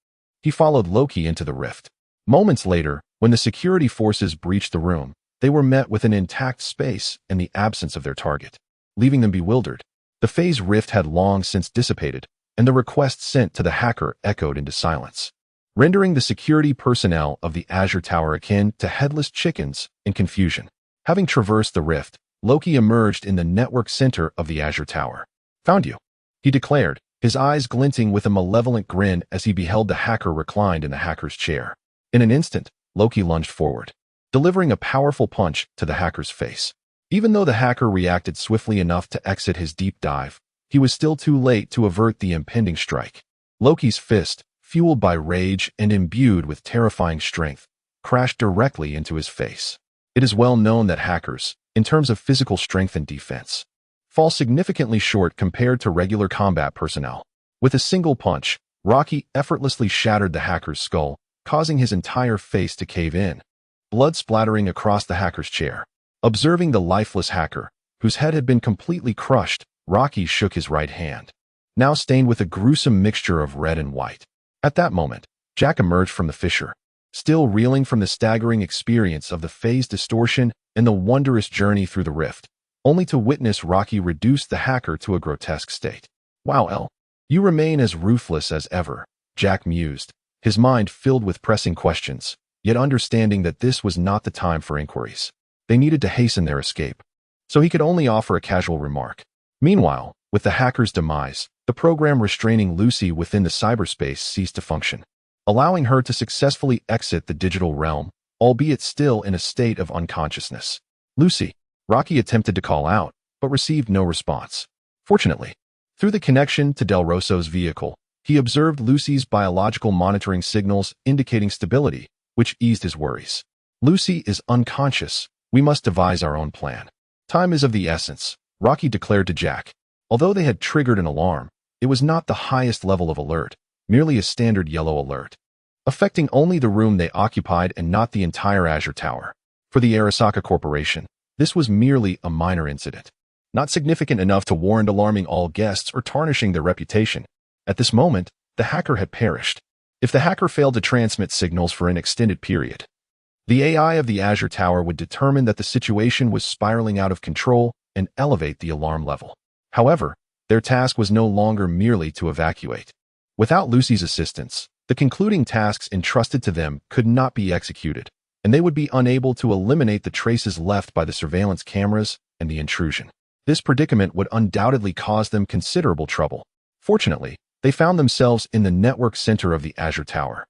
he followed Loki into the rift. Moments later, when the security forces breached the room, they were met with an intact space and the absence of their target, leaving them bewildered. The phase rift had long since dissipated, and the request sent to the hacker echoed into silence, rendering the security personnel of the Azure Tower akin to headless chickens in confusion. Having traversed the rift, Loki emerged in the network center of the Azure Tower. "Found you," he declared, his eyes glinting with a malevolent grin as he beheld the hacker reclined in the hacker's chair. In an instant, Loki lunged forward, delivering a powerful punch to the hacker's face. Even though the hacker reacted swiftly enough to exit his deep dive, he was still too late to avert the impending strike. Loki's fist, fueled by rage and imbued with terrifying strength, crashed directly into his face. It is well known that hackers, in terms of physical strength and defense, fall significantly short compared to regular combat personnel. With a single punch, Rocky effortlessly shattered the hacker's skull, causing his entire face to cave in, blood splattering across the hacker's chair. Observing the lifeless hacker, whose head had been completely crushed, Rocky shook his right hand, now stained with a gruesome mixture of red and white. At that moment, Jack emerged from the fissure, still reeling from the staggering experience of the phase distortion and the wondrous journey through the rift, only to witness Rocky reduce the hacker to a grotesque state. "Wow, El, you remain as ruthless as ever," Jack mused, his mind filled with pressing questions, yet understanding that this was not the time for inquiries. They needed to hasten their escape, so he could only offer a casual remark. Meanwhile, with the hacker's demise, the program restraining Lucy within the cyberspace ceased to function, allowing her to successfully exit the digital realm, albeit still in a state of unconsciousness. "Lucy," Rocky attempted to call out, but received no response. Fortunately, through the connection to Del Rosso's vehicle, he observed Lucy's biological monitoring signals indicating stability, which eased his worries. "Lucy is unconscious. We must devise our own plan. Time is of the essence," Rocky declared to Jack. Although they had triggered an alarm, it was not the highest level of alert, merely a standard yellow alert, affecting only the room they occupied and not the entire Azure Tower. For the Arasaka Corporation, this was merely a minor incident, not significant enough to warrant alarming all guests or tarnishing their reputation. At this moment, the hacker had perished. If the hacker failed to transmit signals for an extended period, the AI of the Azure Tower would determine that the situation was spiraling out of control and elevate the alarm level. However, their task was no longer merely to evacuate. Without Lucy's assistance, the concluding tasks entrusted to them could not be executed, and they would be unable to eliminate the traces left by the surveillance cameras and the intrusion. This predicament would undoubtedly cause them considerable trouble. Fortunately, they found themselves in the network center of the Azure Tower,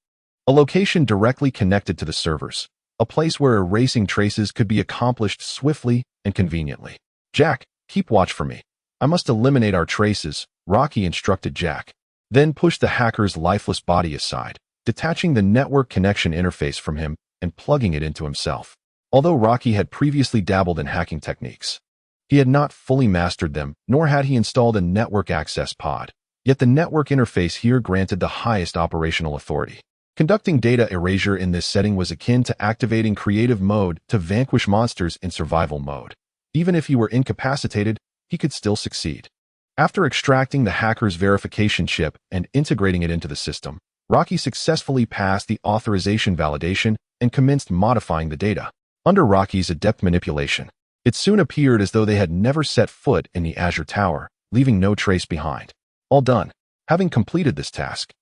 a location directly connected to the servers, a place where erasing traces could be accomplished swiftly and conveniently. "Jack, keep watch for me. I must eliminate our traces," Rocky instructed Jack. Then pushed the hacker's lifeless body aside, detaching the network connection interface from him and plugging it into himself. Although Rocky had previously dabbled in hacking techniques, he had not fully mastered them, nor had he installed a network access pod. Yet the network interface here granted the highest operational authority. Conducting data erasure in this setting was akin to activating creative mode to vanquish monsters in survival mode. Even if he were incapacitated, he could still succeed. After extracting the hacker's verification chip and integrating it into the system, Rocky successfully passed the authorization validation and commenced modifying the data. Under Rocky's adept manipulation, it soon appeared as though they had never set foot in the Azure Tower, leaving no trace behind. All done. Having completed this task,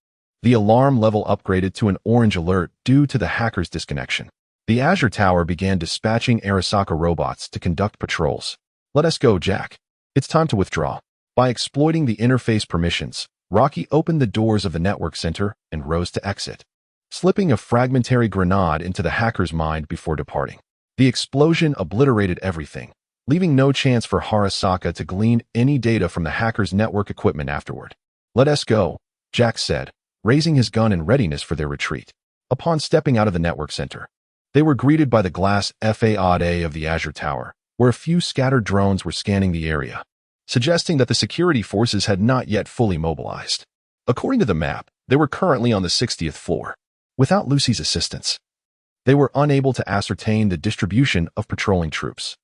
the alarm level upgraded to an orange alert due to the hacker's disconnection. The Azure Tower began dispatching Arasaka robots to conduct patrols. "Let us go, Jack. It's time to withdraw." By exploiting the interface permissions, Rocky opened the doors of the network center and rose to exit, slipping a fragmentary grenade into the hacker's mind before departing. The explosion obliterated everything, leaving no chance for Arasaka to glean any data from the hacker's network equipment afterward. "Let us go," Jack said, raising his gun in readiness for their retreat. Upon stepping out of the network center, they were greeted by the glass facade of the Azure Tower, where a few scattered drones were scanning the area, suggesting that the security forces had not yet fully mobilized. According to the map, they were currently on the 60th floor. Without Lucy's assistance, they were unable to ascertain the distribution of patrolling troops.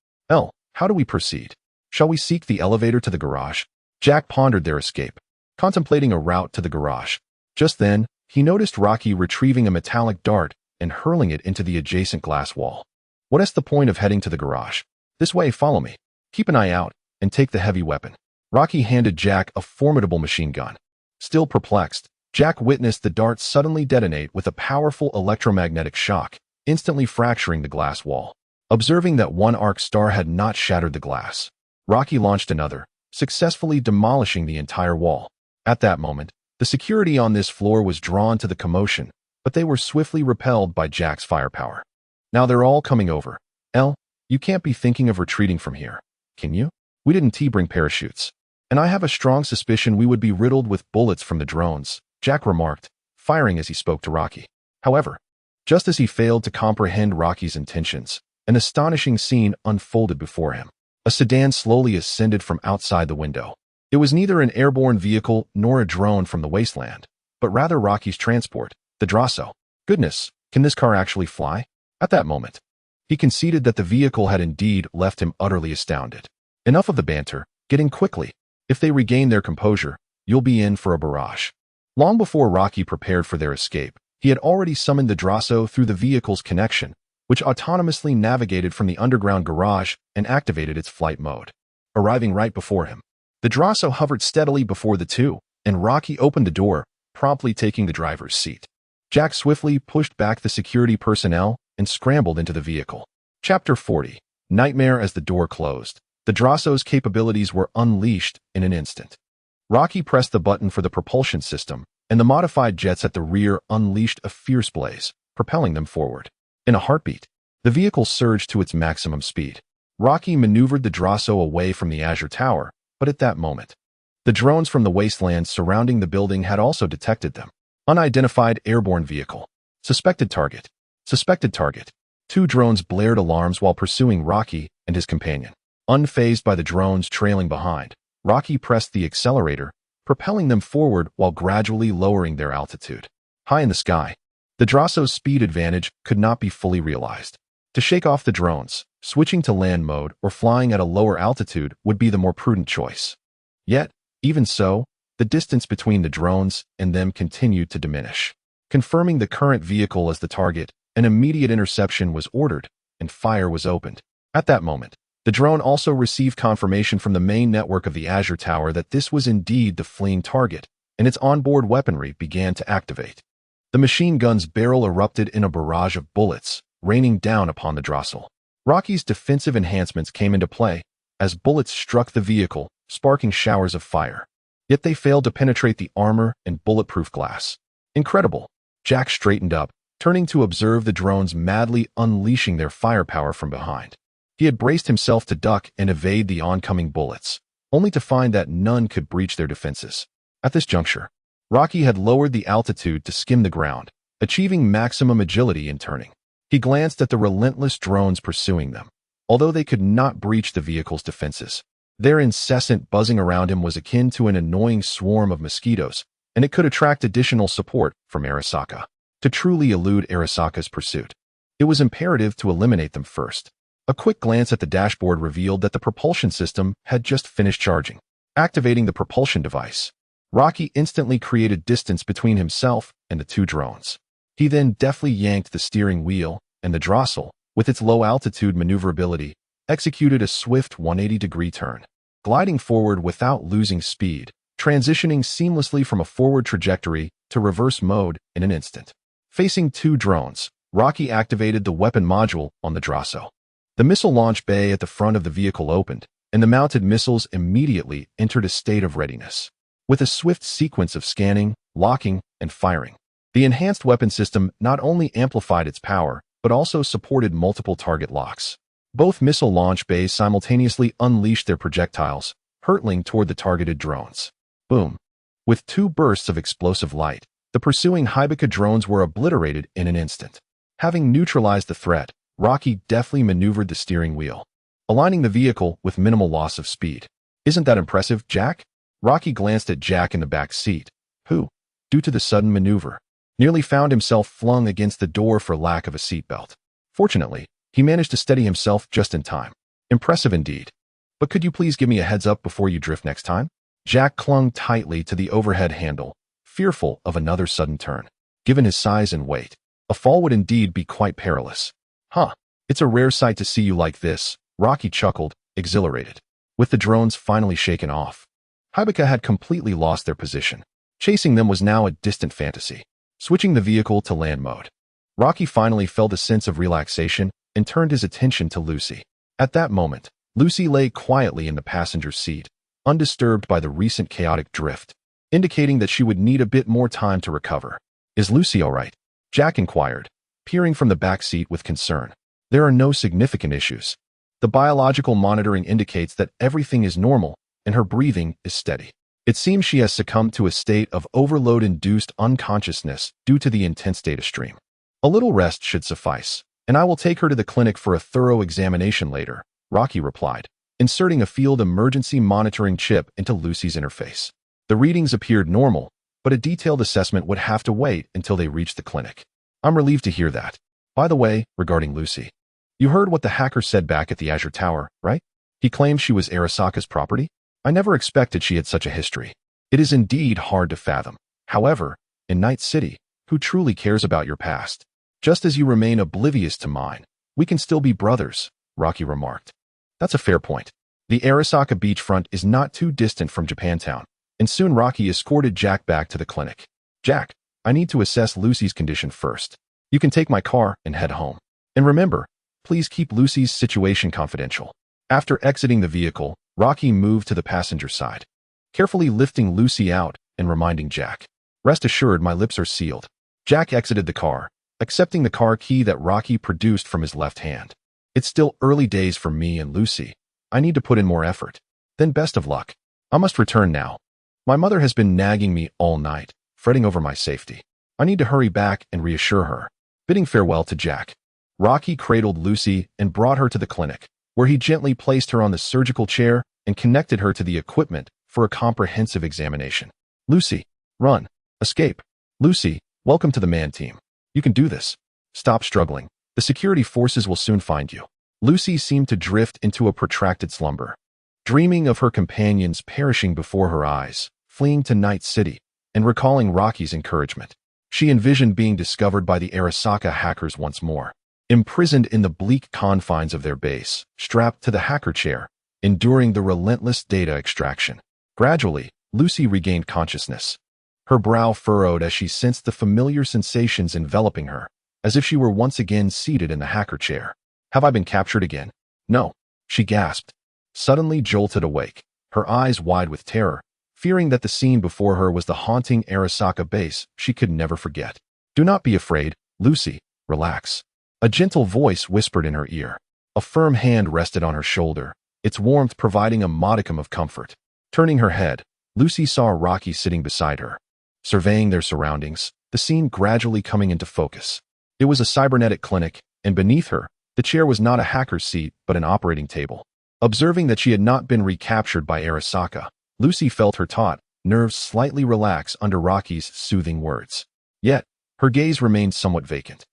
How do we proceed? Shall we seek the elevator to the garage? Jack pondered their escape, contemplating a route to the garage. Just then, he noticed Rocky retrieving a metallic dart and hurling it into the adjacent glass wall. "What is the point of heading to the garage? This way, follow me. Keep an eye out and take the heavy weapon." Rocky handed Jack a formidable machine gun. Still perplexed, Jack witnessed the dart suddenly detonate with a powerful electromagnetic shock, instantly fracturing the glass wall. Observing that one arc star had not shattered the glass, Rocky launched another, successfully demolishing the entire wall. At that moment, the security on this floor was drawn to the commotion, but they were swiftly repelled by Jack's firepower. "Now they're all coming over. You can't be thinking of retreating from here, can you? We didn't bring parachutes. And I have a strong suspicion we would be riddled with bullets from the drones," Jack remarked, firing as he spoke to Rocky. However, just as he failed to comprehend Rocky's intentions, an astonishing scene unfolded before him. A sedan slowly ascended from outside the window. It was neither an airborne vehicle nor a drone from the wasteland, but rather Rocky's transport, the Drasso. "Goodness, can this car actually fly?" At that moment, he conceded that the vehicle had indeed left him utterly astounded. "Enough of the banter. Get in quickly. If they regain their composure, you'll be in for a barrage." Long before Rocky prepared for their escape, he had already summoned the Drasso through the vehicle's connection, which autonomously navigated from the underground garage and activated its flight mode. Arriving right before him, the Drasso hovered steadily before the two, and Rocky opened the door, promptly taking the driver's seat. Jack swiftly pushed back the security personnel and scrambled into the vehicle. Chapter 40. Nightmare. As the door closed, the Drasso's capabilities were unleashed in an instant. Rocky pressed the button for the propulsion system, and the modified jets at the rear unleashed a fierce blaze, propelling them forward. In a heartbeat, the vehicle surged to its maximum speed. Rocky maneuvered the Drasso away from the Azure Tower, but at that moment, the drones from the wasteland surrounding the building had also detected them. Unidentified airborne vehicle. Suspected target. Suspected target. Two drones blared alarms while pursuing Rocky and his companion. Unfazed by the drones trailing behind, Rocky pressed the accelerator, propelling them forward while gradually lowering their altitude. High in the sky, the Drasso's speed advantage could not be fully realized. To shake off the drones, switching to land mode or flying at a lower altitude would be the more prudent choice. Yet, even so, The distance between the drones and them continued to diminish. Confirming the current vehicle as the target, an immediate interception was ordered, and fire was opened. At that moment, the drone also received confirmation from the main network of the Azure Tower that this was indeed the fleeing target, and its onboard weaponry began to activate. The machine gun's barrel erupted in a barrage of bullets, raining down upon the Drossel. Rocky's defensive enhancements came into play, as bullets struck the vehicle, sparking showers of fire. Yet they failed to penetrate the armor and bulletproof glass. Incredible! Jack straightened up, turning to observe the drones madly unleashing their firepower from behind. He had braced himself to duck and evade the oncoming bullets, only to find that none could breach their defenses. At this juncture, Rocky had lowered the altitude to skim the ground, achieving maximum agility in turning. He glanced at the relentless drones pursuing them. Although they could not breach the vehicle's defenses, their incessant buzzing around him was akin to an annoying swarm of mosquitoes, and it could attract additional support from Arasaka. To truly elude Arasaka's pursuit, it was imperative to eliminate them first. A quick glance at the dashboard revealed that the propulsion system had just finished charging. Activating the propulsion device, Rocky instantly created distance between himself and the two drones. He then deftly yanked the steering wheel, and the Drossel, with its low-altitude maneuverability, executed a swift 180-degree turn, gliding forward without losing speed, transitioning seamlessly from a forward trajectory to reverse mode in an instant. Facing two drones, Rocky activated the weapon module on the Drossel. The missile launch bay at the front of the vehicle opened, and the mounted missiles immediately entered a state of readiness. With a swift sequence of scanning, locking, and firing, the enhanced weapon system not only amplified its power, but also supported multiple target locks. Both missile launch bays simultaneously unleashed their projectiles, hurtling toward the targeted drones. Boom! With two bursts of explosive light, the pursuing Hybeka drones were obliterated in an instant. Having neutralized the threat, Rocky deftly maneuvered the steering wheel, aligning the vehicle with minimal loss of speed. Isn't that impressive, Jack? Rocky glanced at Jack in the back seat, who, due to the sudden maneuver, nearly found himself flung against the door for lack of a seatbelt. Fortunately, he managed to steady himself just in time. Impressive indeed. But could you please give me a heads up before you drift next time? Jack clung tightly to the overhead handle, fearful of another sudden turn. Given his size and weight, a fall would indeed be quite perilous. Huh, it's a rare sight to see you like this, Rocky chuckled, exhilarated. With the drones finally shaken off, Hybeka had completely lost their position. Chasing them was now a distant fantasy. Switching the vehicle to land mode, Rocky finally felt a sense of relaxation and turned his attention to Lucy. At that moment, Lucy lay quietly in the passenger seat, undisturbed by the recent chaotic drift, indicating that she would need a bit more time to recover. Is Lucy all right? Jack inquired, peering from the back seat with concern. There are no significant issues. The biological monitoring indicates that everything is normal and her breathing is steady. It seems she has succumbed to a state of overload-induced unconsciousness due to the intense data stream. A little rest should suffice, and I will take her to the clinic for a thorough examination later, Rocky replied, inserting a field emergency monitoring chip into Lucy's interface. The readings appeared normal, but a detailed assessment would have to wait until they reached the clinic. I'm relieved to hear that. By the way, regarding Lucy, you heard what the hacker said back at the Azure Tower, right? He claimed she was Arasaka's property? I never expected she had such a history. It is indeed hard to fathom. However, in Night City, who truly cares about your past? Just as you remain oblivious to mine, we can still be brothers, Rocky remarked. That's a fair point. The Arasaka beachfront is not too distant from Japantown, and soon Rocky escorted Jack back to the clinic. Jack, I need to assess Lucy's condition first. You can take my car and head home. And remember, please keep Lucy's situation confidential. After exiting the vehicle, Rocky moved to the passenger side, carefully lifting Lucy out and reminding Jack, "Rest assured my lips are sealed." Jack exited the car, accepting the car key that Rocky produced from his left hand. It's still early days for me and Lucy. I need to put in more effort. Then best of luck. I must return now. My mother has been nagging me all night, fretting over my safety. I need to hurry back and reassure her. Bidding farewell to Jack, Rocky cradled Lucy and brought her to the clinic, where he gently placed her on the surgical chair and connected her to the equipment for a comprehensive examination. Lucy, run, escape. Lucy, welcome to the man team. You can do this. Stop struggling. The security forces will soon find you. Lucy seemed to drift into a protracted slumber, dreaming of her companions perishing before her eyes. fleeing to Night City, and recalling Rocky's encouragement. She envisioned being discovered by the Arasaka hackers once more, imprisoned in the bleak confines of their base, strapped to the hacker chair, enduring the relentless data extraction. Gradually, Lucy regained consciousness. Her brow furrowed as she sensed the familiar sensations enveloping her, as if she were once again seated in the hacker chair. Have I been captured again? No, she gasped, suddenly jolted awake, her eyes wide with terror, fearing that the scene before her was the haunting Arasaka base she could never forget. Do not be afraid, Lucy, relax. A gentle voice whispered in her ear. A firm hand rested on her shoulder, its warmth providing a modicum of comfort. Turning her head, Lucy saw Rocky sitting beside her. Surveying their surroundings, the scene gradually coming into focus. It was a cybernetic clinic, and beneath her, the chair was not a hacker's seat but an operating table. Observing that she had not been recaptured by Arasaka, Lucy felt her taut nerves slightly relax under Rocky's soothing words. Yet, her gaze remained somewhat vacant,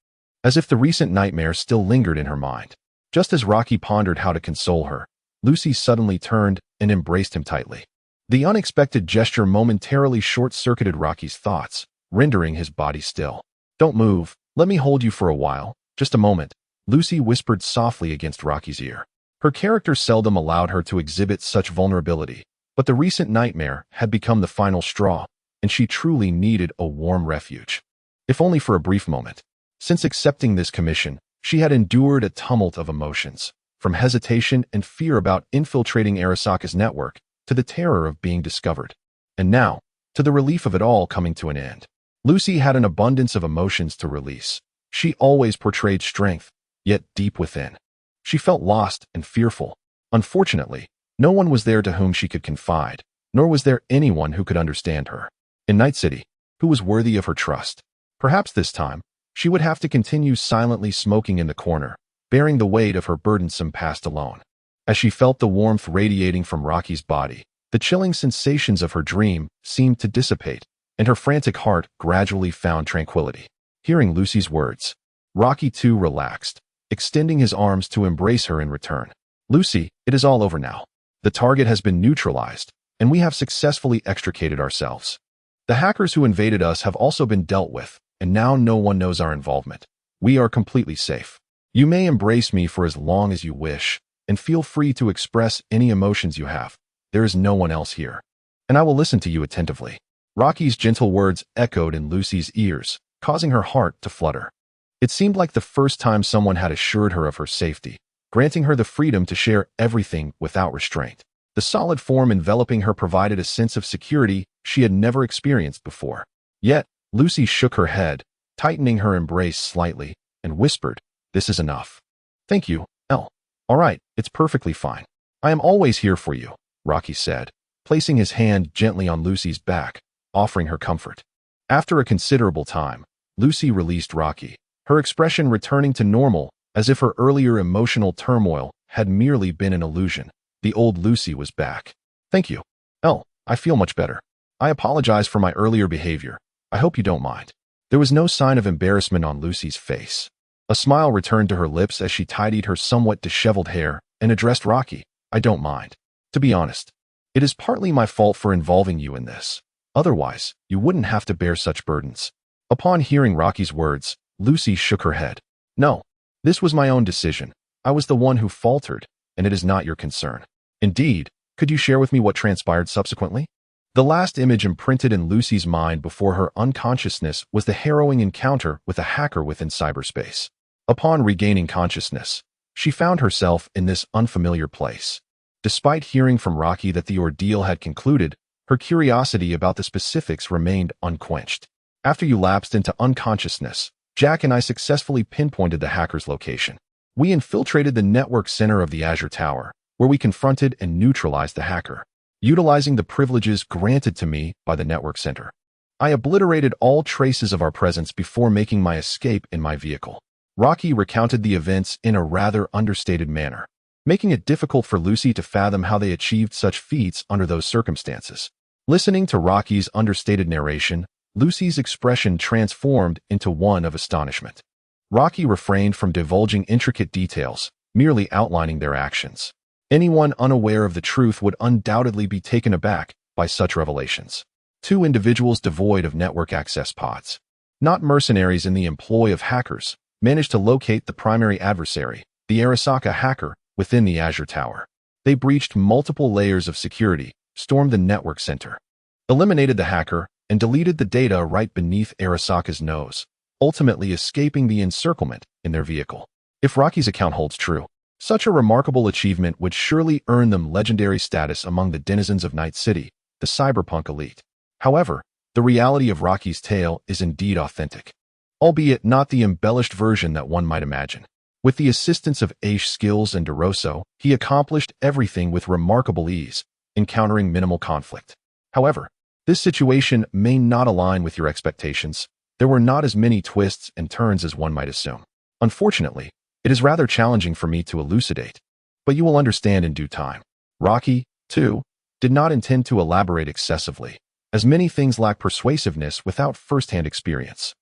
as if the recent nightmare still lingered in her mind. Just as Rocky pondered how to console her, Lucy suddenly turned and embraced him tightly. The unexpected gesture momentarily short-circuited Rocky's thoughts, rendering his body still. Don't move, let me hold you for a while, just a moment, Lucy whispered softly against Rocky's ear. Her character seldom allowed her to exhibit such vulnerability, but the recent nightmare had become the final straw, and she truly needed a warm refuge. If only for a brief moment. Since accepting this commission, she had endured a tumult of emotions, from hesitation and fear about infiltrating Arasaka's network, to the terror of being discovered. And now, to the relief of it all coming to an end. Lucy had an abundance of emotions to release. She always portrayed strength, yet deep within, she felt lost and fearful. Unfortunately, no one was there to whom she could confide, nor was there anyone who could understand her. In Night City, who was worthy of her trust? Perhaps this time, she would have to continue silently smoking in the corner, bearing the weight of her burdensome past alone. As she felt the warmth radiating from Rocky's body, the chilling sensations of her dream seemed to dissipate, and her frantic heart gradually found tranquility. Hearing Lucy's words, Rocky too relaxed, extending his arms to embrace her in return. Lucy, it is all over now. The target has been neutralized, and we have successfully extricated ourselves. The hackers who invaded us have also been dealt with, and now no one knows our involvement. We are completely safe. You may embrace me for as long as you wish, and feel free to express any emotions you have. There is no one else here, and I will listen to you attentively. Rocky's gentle words echoed in Lucy's ears, causing her heart to flutter. It seemed like the first time someone had assured her of her safety, granting her the freedom to share everything without restraint. The solid form enveloping her provided a sense of security she had never experienced before. Yet, Lucy shook her head, tightening her embrace slightly, and whispered, "This is enough." "Thank you, Elle. All right, it's perfectly fine. I am always here for you," Rocky said, placing his hand gently on Lucy's back, offering her comfort. After a considerable time, Lucy released Rocky, her expression returning to normal, as if her earlier emotional turmoil had merely been an illusion. The old Lucy was back. "Thank you, Elle. I feel much better. I apologize for my earlier behavior. I hope you don't mind." There was no sign of embarrassment on Lucy's face. A smile returned to her lips as she tidied her somewhat disheveled hair and addressed Rocky. "I don't mind. To be honest, it is partly my fault for involving you in this. Otherwise, you wouldn't have to bear such burdens." Upon hearing Rocky's words, Lucy shook her head. "No, this was my own decision. I was the one who faltered, and it is not your concern. Indeed, could you share with me what transpired subsequently?" The last image imprinted in Lucy's mind before her unconsciousness was the harrowing encounter with a hacker within cyberspace. Upon regaining consciousness, she found herself in this unfamiliar place. Despite hearing from Rocky that the ordeal had concluded, her curiosity about the specifics remained unquenched. After you lapsed into unconsciousness, Jack and I successfully pinpointed the hacker's location. We infiltrated the network center of the Azure Tower, where we confronted and neutralized the hacker, utilizing the privileges granted to me by the network center. I obliterated all traces of our presence before making my escape in my vehicle. Rocky recounted the events in a rather understated manner, making it difficult for Lucy to fathom how they achieved such feats under those circumstances. Listening to Rocky's understated narration, Lucy's expression transformed into one of astonishment. Rocky refrained from divulging intricate details, merely outlining their actions. Anyone unaware of the truth would undoubtedly be taken aback by such revelations. Two individuals devoid of network access pods, not mercenaries in the employ of hackers, managed to locate the primary adversary, the Arasaka hacker, within the Azure Tower. They breached multiple layers of security, stormed the network center, eliminated the hacker, and deleted the data right beneath Arasaka's nose, ultimately escaping the encirclement in their vehicle. If Rocky's account holds true, such a remarkable achievement would surely earn them legendary status among the denizens of Night City, the cyberpunk elite. However, the reality of Rocky's tale is indeed authentic, albeit not the embellished version that one might imagine. With the assistance of Aish skills and DeRosso, he accomplished everything with remarkable ease, encountering minimal conflict. However, this situation may not align with your expectations. There were not as many twists and turns as one might assume. Unfortunately, it is rather challenging for me to elucidate, but you will understand in due time. Rocky, too, did not intend to elaborate excessively, as many things lack persuasiveness without first-hand experience.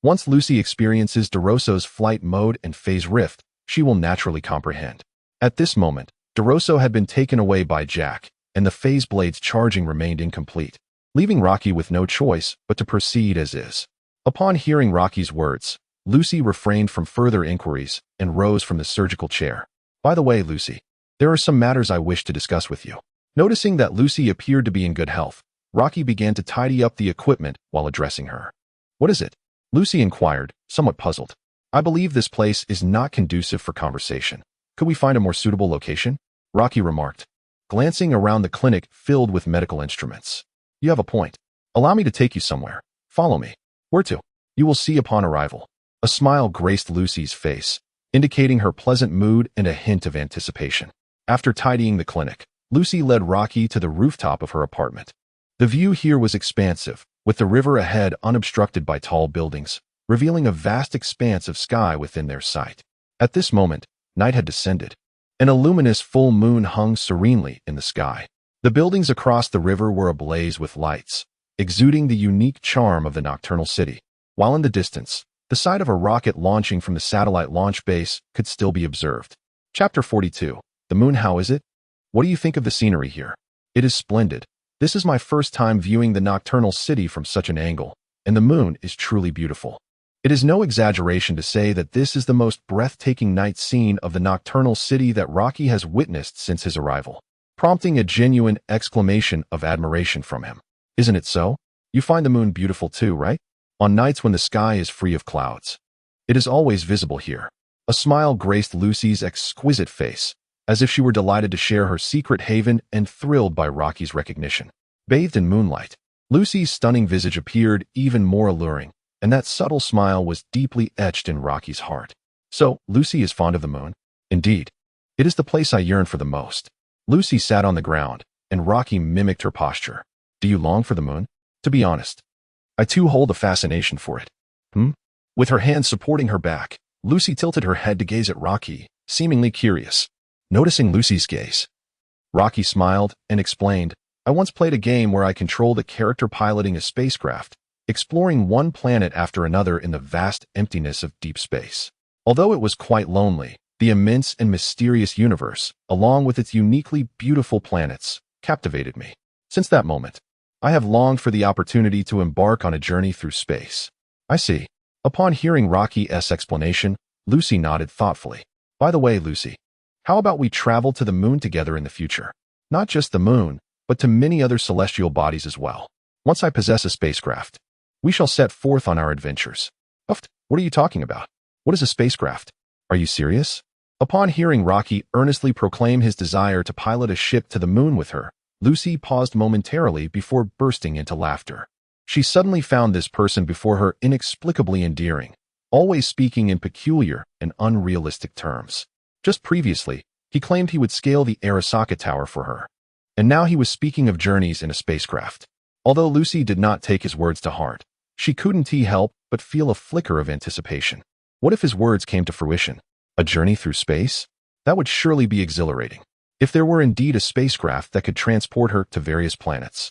Once Lucy experiences DeRosso's flight mode and phase rift, she will naturally comprehend. At this moment, DeRosso had been taken away by Jack, and the phase blade's charging remained incomplete, leaving Rocky with no choice but to proceed as is. Upon hearing Rocky's words, Lucy refrained from further inquiries and rose from the surgical chair. By the way, Lucy, there are some matters I wish to discuss with you. Noticing that Lucy appeared to be in good health, Rocky began to tidy up the equipment while addressing her. What is it? Lucy inquired, somewhat puzzled. I believe this place is not conducive for conversation. Could we find a more suitable location? Rocky remarked, glancing around the clinic filled with medical instruments. You have a point. Allow me to take you somewhere. Follow me. Where to? You will see upon arrival. A smile graced Lucy's face, indicating her pleasant mood and a hint of anticipation. After tidying the clinic, Lucy led Rocky to the rooftop of her apartment. The view here was expansive, with the river ahead unobstructed by tall buildings, revealing a vast expanse of sky within their sight. At this moment, night had descended, and a luminous full moon hung serenely in the sky. The buildings across the river were ablaze with lights, exuding the unique charm of the nocturnal city, while in the distance, the sight of a rocket launching from the satellite launch base could still be observed. Chapter 42. The moon, how is it? What do you think of the scenery here? It is splendid. This is my first time viewing the nocturnal city from such an angle, and the moon is truly beautiful. It is no exaggeration to say that this is the most breathtaking night scene of the nocturnal city that Rocky has witnessed since his arrival, prompting a genuine exclamation of admiration from him. Isn't it so? You find the moon beautiful too, right? On nights when the sky is free of clouds. It is always visible here. A smile graced Lucy's exquisite face, as if she were delighted to share her secret haven and thrilled by Rocky's recognition. Bathed in moonlight, Lucy's stunning visage appeared even more alluring, and that subtle smile was deeply etched in Rocky's heart. So, Lucy is fond of the moon? Indeed. It is the place I yearn for the most. Lucy sat on the ground, and Rocky mimicked her posture. Do you long for the moon? To be honest, I too hold a fascination for it. With her hands supporting her back, Lucy tilted her head to gaze at Rocky, seemingly curious. Noticing Lucy's gaze, Rocky smiled and explained, I once played a game where I controlled a character piloting a spacecraft, exploring one planet after another in the vast emptiness of deep space. Although it was quite lonely, the immense and mysterious universe, along with its uniquely beautiful planets, captivated me. Since that moment, I have longed for the opportunity to embark on a journey through space. I see. Upon hearing Rocky's explanation, Lucy nodded thoughtfully. By the way, Lucy, how about we travel to the moon together in the future? Not just the moon, but to many other celestial bodies as well. Once I possess a spacecraft, we shall set forth on our adventures. What are you talking about? What is a spacecraft? Are you serious? Upon hearing Rocky earnestly proclaim his desire to pilot a ship to the moon with her, Lucy paused momentarily before bursting into laughter. She suddenly found this person before her inexplicably endearing, always speaking in peculiar and unrealistic terms. Just previously, he claimed he would scale the Arasaka Tower for her, and now he was speaking of journeys in a spacecraft. Although Lucy did not take his words to heart, she couldn't help but feel a flicker of anticipation. What if his words came to fruition? A journey through space? That would surely be exhilarating. If there were indeed a spacecraft that could transport her to various planets,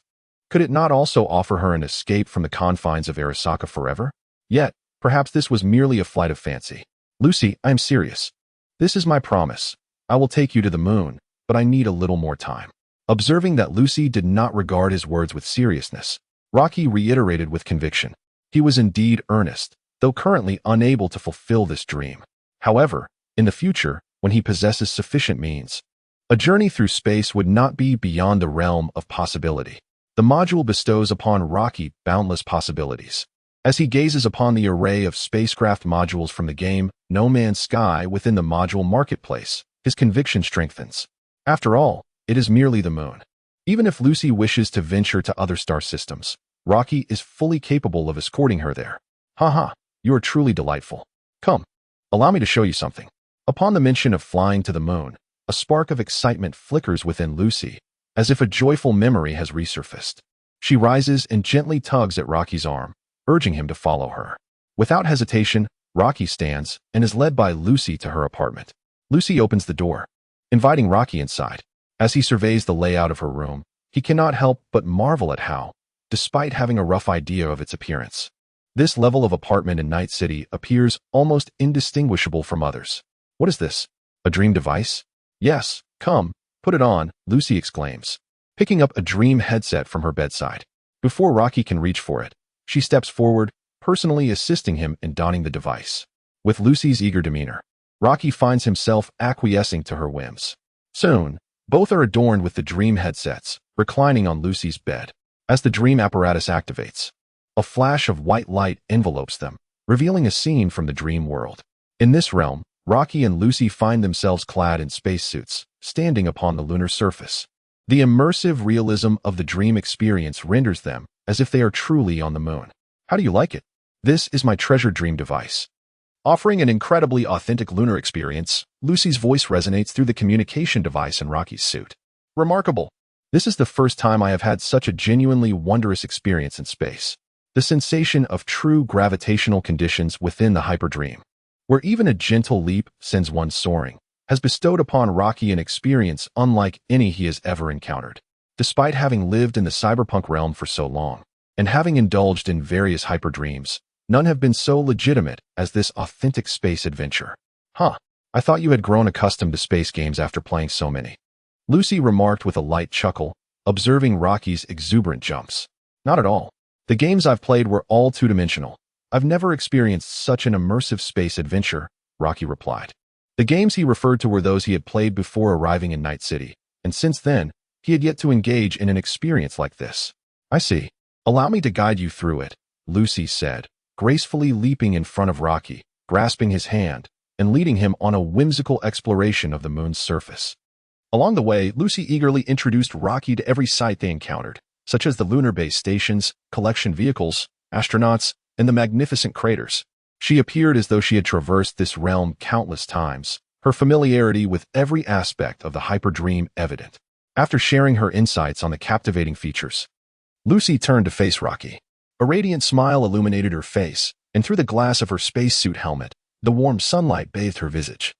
could it not also offer her an escape from the confines of Arasaka forever? Yet, perhaps this was merely a flight of fancy. Lucy, I am serious. This is my promise. I will take you to the moon, but I need a little more time. Observing that Lucy did not regard his words with seriousness, Rocky reiterated with conviction. He was indeed earnest, though currently unable to fulfill this dream. However, in the future, when he possesses sufficient means, a journey through space would not be beyond the realm of possibility. The module bestows upon Rocky boundless possibilities. As he gazes upon the array of spacecraft modules from the game No Man's Sky within the module marketplace, his conviction strengthens. After all, it is merely the moon. Even if Lucy wishes to venture to other star systems, Rocky is fully capable of escorting her there. Haha, you are truly delightful. Come, allow me to show you something. Upon the mention of flying to the moon, a spark of excitement flickers within Lucy, as if a joyful memory has resurfaced. She rises and gently tugs at Rocky's arm, urging him to follow her. Without hesitation, Rocky stands and is led by Lucy to her apartment. Lucy opens the door, inviting Rocky inside. As he surveys the layout of her room, he cannot help but marvel at how, despite having a rough idea of its appearance, this level of apartment in Night City appears almost indistinguishable from others. What is this? A dream device? Yes, come, put it on, Lucy exclaims, picking up a dream headset from her bedside. Before Rocky can reach for it, she steps forward, personally assisting him in donning the device. With Lucy's eager demeanor, Rocky finds himself acquiescing to her whims. Soon, both are adorned with the dream headsets, reclining on Lucy's bed. As the dream apparatus activates, a flash of white light envelopes them, revealing a scene from the dream world. In this realm, Rocky and Lucy find themselves clad in spacesuits, standing upon the lunar surface. The immersive realism of the dream experience renders them as if they are truly on the moon. How do you like it? This is my treasured dream device. Offering an incredibly authentic lunar experience, Lucy's voice resonates through the communication device in Rocky's suit. Remarkable. This is the first time I have had such a genuinely wondrous experience in space. The sensation of true gravitational conditions within the hyperdream, where even a gentle leap sends one soaring, has bestowed upon Rocky an experience unlike any he has ever encountered. Despite having lived in the cyberpunk realm for so long, and having indulged in various hyperdreams, none have been so legitimate as this authentic space adventure. Huh, I thought you had grown accustomed to space games after playing so many. Lucy remarked with a light chuckle, observing Rocky's exuberant jumps. Not at all. The games I've played were all two-dimensional. I've never experienced such an immersive space adventure, Rocky replied. The games he referred to were those he had played before arriving in Night City, and since then, he had yet to engage in an experience like this. I see. Allow me to guide you through it, Lucy said, gracefully leaping in front of Rocky, grasping his hand, and leading him on a whimsical exploration of the moon's surface. Along the way, Lucy eagerly introduced Rocky to every sight they encountered, such as the lunar base stations, collection vehicles, astronauts, and the magnificent craters. She appeared as though she had traversed this realm countless times, her familiarity with every aspect of the hyperdream evident. After sharing her insights on the captivating features, Lucy turned to face Rocky. A radiant smile illuminated her face, and through the glass of her spacesuit helmet, the warm sunlight bathed her visage.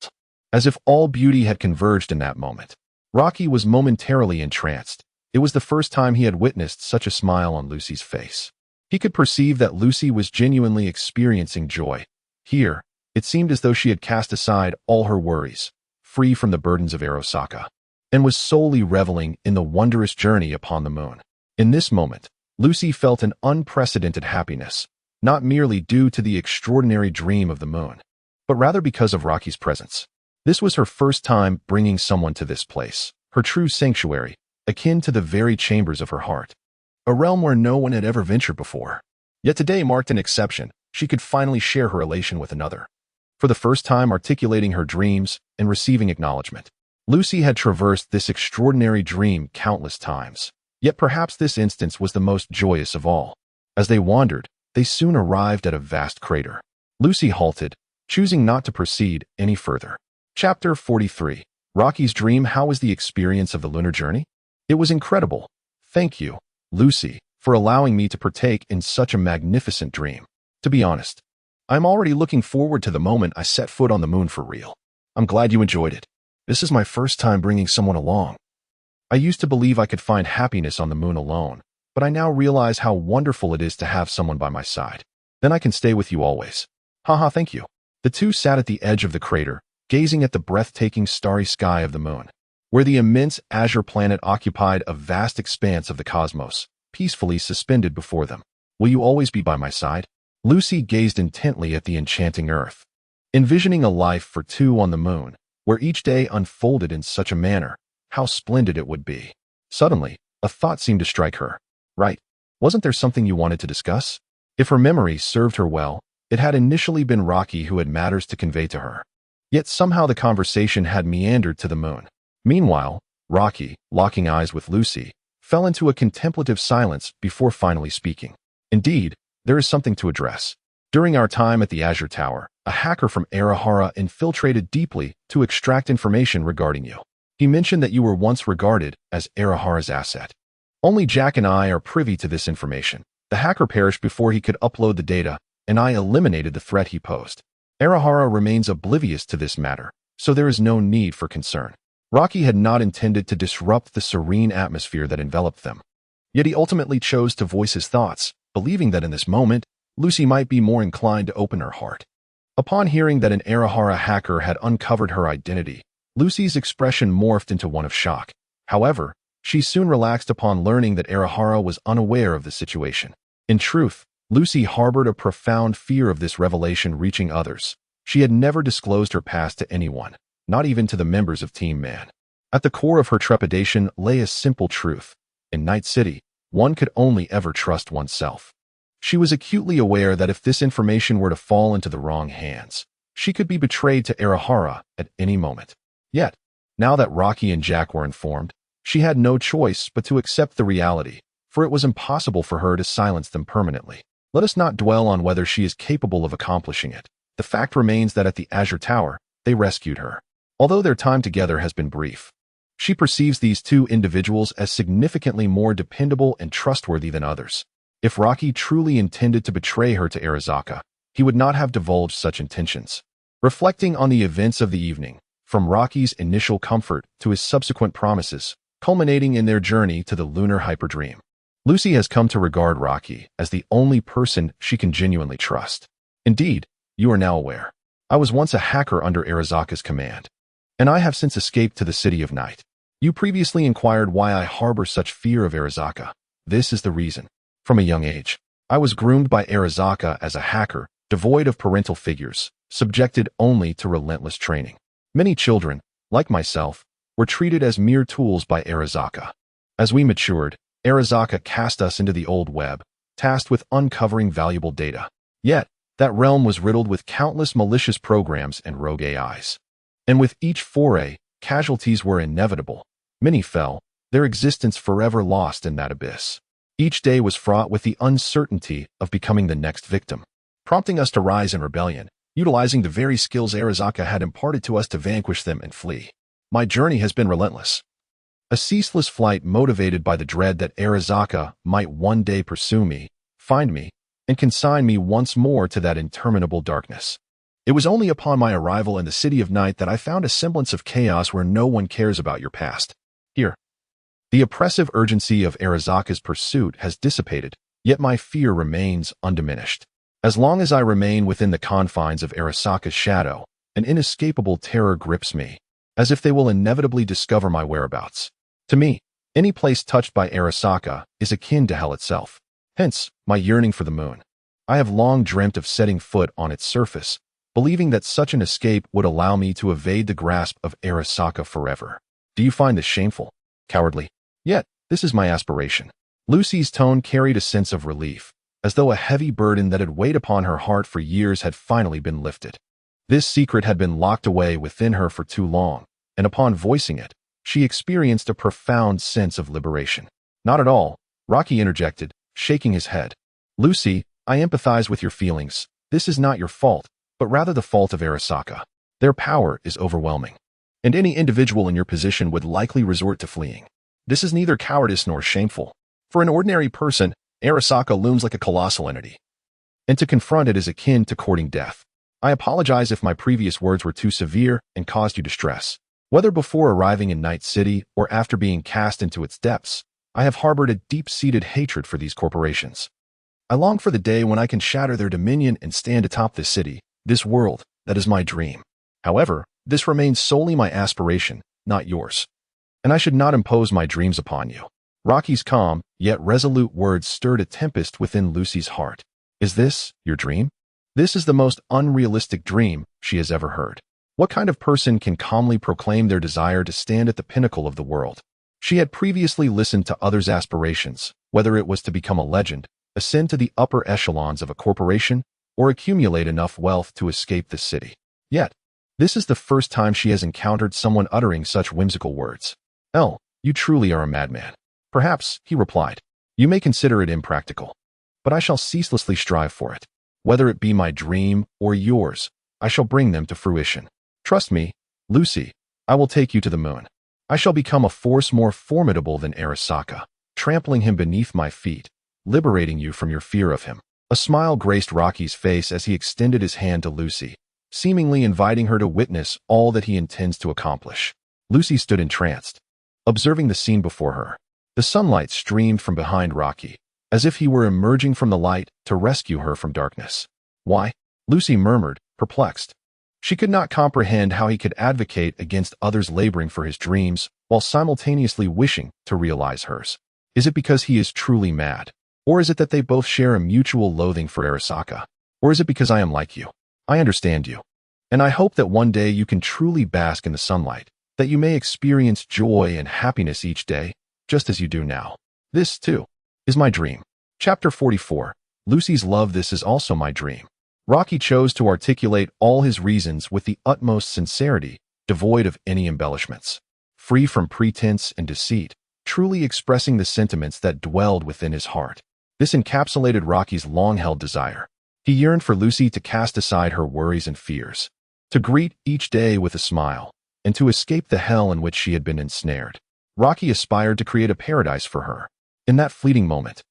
As if all beauty had converged in that moment, Rocky was momentarily entranced. It was the first time he had witnessed such a smile on Lucy's face. He could perceive that Lucy was genuinely experiencing joy. Here, it seemed as though she had cast aside all her worries, free from the burdens of Arosaka, and was solely reveling in the wondrous journey upon the moon. In this moment, Lucy felt an unprecedented happiness, not merely due to the extraordinary dream of the moon, but rather because of Rocky's presence. This was her first time bringing someone to this place, her true sanctuary, akin to the very chambers of her heart, a realm where no one had ever ventured before. Yet today marked an exception. She could finally share her elation with another. For the first time articulating her dreams and receiving acknowledgement, Lucy had traversed this extraordinary dream countless times. Yet perhaps this instance was the most joyous of all. As they wandered, they soon arrived at a vast crater. Lucy halted, choosing not to proceed any further. Chapter 43. Rocky's Dream. How was the experience of the lunar journey? It was incredible. Thank you, Lucy, for allowing me to partake in such a magnificent dream. To be honest, I'm already looking forward to the moment I set foot on the moon for real. I'm glad you enjoyed it. This is my first time bringing someone along. I used to believe I could find happiness on the moon alone, but I now realize how wonderful it is to have someone by my side. Then I can stay with you always. Haha, thank you. The two sat at the edge of the crater, gazing at the breathtaking starry sky of the moon. where the immense azure planet occupied a vast expanse of the cosmos, peacefully suspended before them. Will you always be by my side? Lucy gazed intently at the enchanting Earth, envisioning a life for two on the moon, where each day unfolded in such a manner. How splendid it would be. Suddenly, a thought seemed to strike her. Right. Wasn't there something you wanted to discuss? If her memory served her well, it had initially been Rocky who had matters to convey to her. Yet somehow the conversation had meandered to the moon. Meanwhile, Rocky, locking eyes with Lucy, fell into a contemplative silence before finally speaking. Indeed, there is something to address. During our time at the Azure Tower, a hacker from Arahara infiltrated deeply to extract information regarding you. He mentioned that you were once regarded as Arahara's asset. Only Jack and I are privy to this information. The hacker perished before he could upload the data, and I eliminated the threat he posed. Arahara remains oblivious to this matter, so there is no need for concern. Rocky had not intended to disrupt the serene atmosphere that enveloped them. Yet he ultimately chose to voice his thoughts, believing that in this moment, Lucy might be more inclined to open her heart. Upon hearing that an Arahara hacker had uncovered her identity, Lucy's expression morphed into one of shock. However, she soon relaxed upon learning that Arahara was unaware of the situation. In truth, Lucy harbored a profound fear of this revelation reaching others. She had never disclosed her past to anyone, not even to the members of Team Man. At the core of her trepidation lay a simple truth. In Night City, one could only ever trust oneself. She was acutely aware that if this information were to fall into the wrong hands, she could be betrayed to Arahara at any moment. Yet, now that Rocky and Jack were informed, she had no choice but to accept the reality, for it was impossible for her to silence them permanently. Let us not dwell on whether she is capable of accomplishing it. The fact remains that at the Azure Tower, they rescued her. Although their time together has been brief, she perceives these two individuals as significantly more dependable and trustworthy than others. If Rocky truly intended to betray her to Arazaka, he would not have divulged such intentions. Reflecting on the events of the evening, from Rocky's initial comfort to his subsequent promises, culminating in their journey to the lunar hyperdream, Lucy has come to regard Rocky as the only person she can genuinely trust. Indeed, you are now aware. I was once a hacker under Arazaka's command, and I have since escaped to the City of Night. You previously inquired why I harbor such fear of Arazaka. This is the reason. From a young age, I was groomed by Arazaka as a hacker, devoid of parental figures, subjected only to relentless training. Many children, like myself, were treated as mere tools by Arazaka. As we matured, Arazaka cast us into the old web, tasked with uncovering valuable data. Yet, that realm was riddled with countless malicious programs and rogue AIs. And with each foray, casualties were inevitable. Many fell, their existence forever lost in that abyss. Each day was fraught with the uncertainty of becoming the next victim, prompting us to rise in rebellion, utilizing the very skills Arazaka had imparted to us to vanquish them and flee. My journey has been relentless. A ceaseless flight motivated by the dread that Arazaka might one day pursue me, find me, and consign me once more to that interminable darkness. It was only upon my arrival in the City of Night that I found a semblance of chaos where no one cares about your past. Here, the oppressive urgency of Arazaka's pursuit has dissipated, yet my fear remains undiminished. As long as I remain within the confines of Arazaka's shadow, an inescapable terror grips me, as if they will inevitably discover my whereabouts. To me, any place touched by Arazaka is akin to hell itself. Hence, my yearning for the moon. I have long dreamt of setting foot on its surface, believing that such an escape would allow me to evade the grasp of Arazaka forever. Do you find this shameful? Cowardly? Yet, this is my aspiration. Lucy's tone carried a sense of relief, as though a heavy burden that had weighed upon her heart for years had finally been lifted. This secret had been locked away within her for too long, and upon voicing it, she experienced a profound sense of liberation. Not at all, Rocky interjected, shaking his head. Lucy, I empathize with your feelings. This is not your fault, but rather the fault of Arazaka. Their power is overwhelming, and any individual in your position would likely resort to fleeing. This is neither cowardice nor shameful. For an ordinary person, Arazaka looms like a colossal entity, and to confront it is akin to courting death. I apologize if my previous words were too severe and caused you distress. Whether before arriving in Night City or after being cast into its depths, I have harbored a deep-seated hatred for these corporations. I long for the day when I can shatter their dominion and stand atop this city, this world, that is my dream. However, this remains solely my aspiration, not yours. and I should not impose my dreams upon you. Rocky's calm, yet resolute words stirred a tempest within Lucy's heart. Is this your dream? This is the most unrealistic dream she has ever heard. What kind of person can calmly proclaim their desire to stand at the pinnacle of the world? She had previously listened to others' aspirations, whether it was to become a legend, ascend to the upper echelons of a corporation, or accumulate enough wealth to escape the city. Yet, this is the first time she has encountered someone uttering such whimsical words. "Oh, you truly are a madman." "Perhaps," he replied. "You may consider it impractical, but I shall ceaselessly strive for it. Whether it be my dream or yours, I shall bring them to fruition. Trust me, Lucy, I will take you to the moon. I shall become a force more formidable than Arasaka, trampling him beneath my feet, liberating you from your fear of him." A smile graced Rocky's face as he extended his hand to Lucy, seemingly inviting her to witness all that he intends to accomplish. Lucy stood entranced, observing the scene before her. The sunlight streamed from behind Rocky, as if he were emerging from the light to rescue her from darkness. "Why?" Lucy murmured, perplexed. She could not comprehend how he could advocate against others laboring for his dreams while simultaneously wishing to realize hers. Is it because he is truly mad? Or is it that they both share a mutual loathing for Arasaka? Or is it because I am like you? I understand you. And I hope that one day you can truly bask in the sunlight, that you may experience joy and happiness each day, just as you do now. This, too, is my dream. Chapter 44. Lucy's love. This is also my dream. Rocky chose to articulate all his reasons with the utmost sincerity, devoid of any embellishments. Free from pretense and deceit, truly expressing the sentiments that dwelled within his heart. This encapsulated Rocky's long-held desire. He yearned for Lucy to cast aside her worries and fears, to greet each day with a smile, and to escape the hell in which she had been ensnared. Rocky aspired to create a paradise for her. In that fleeting moment,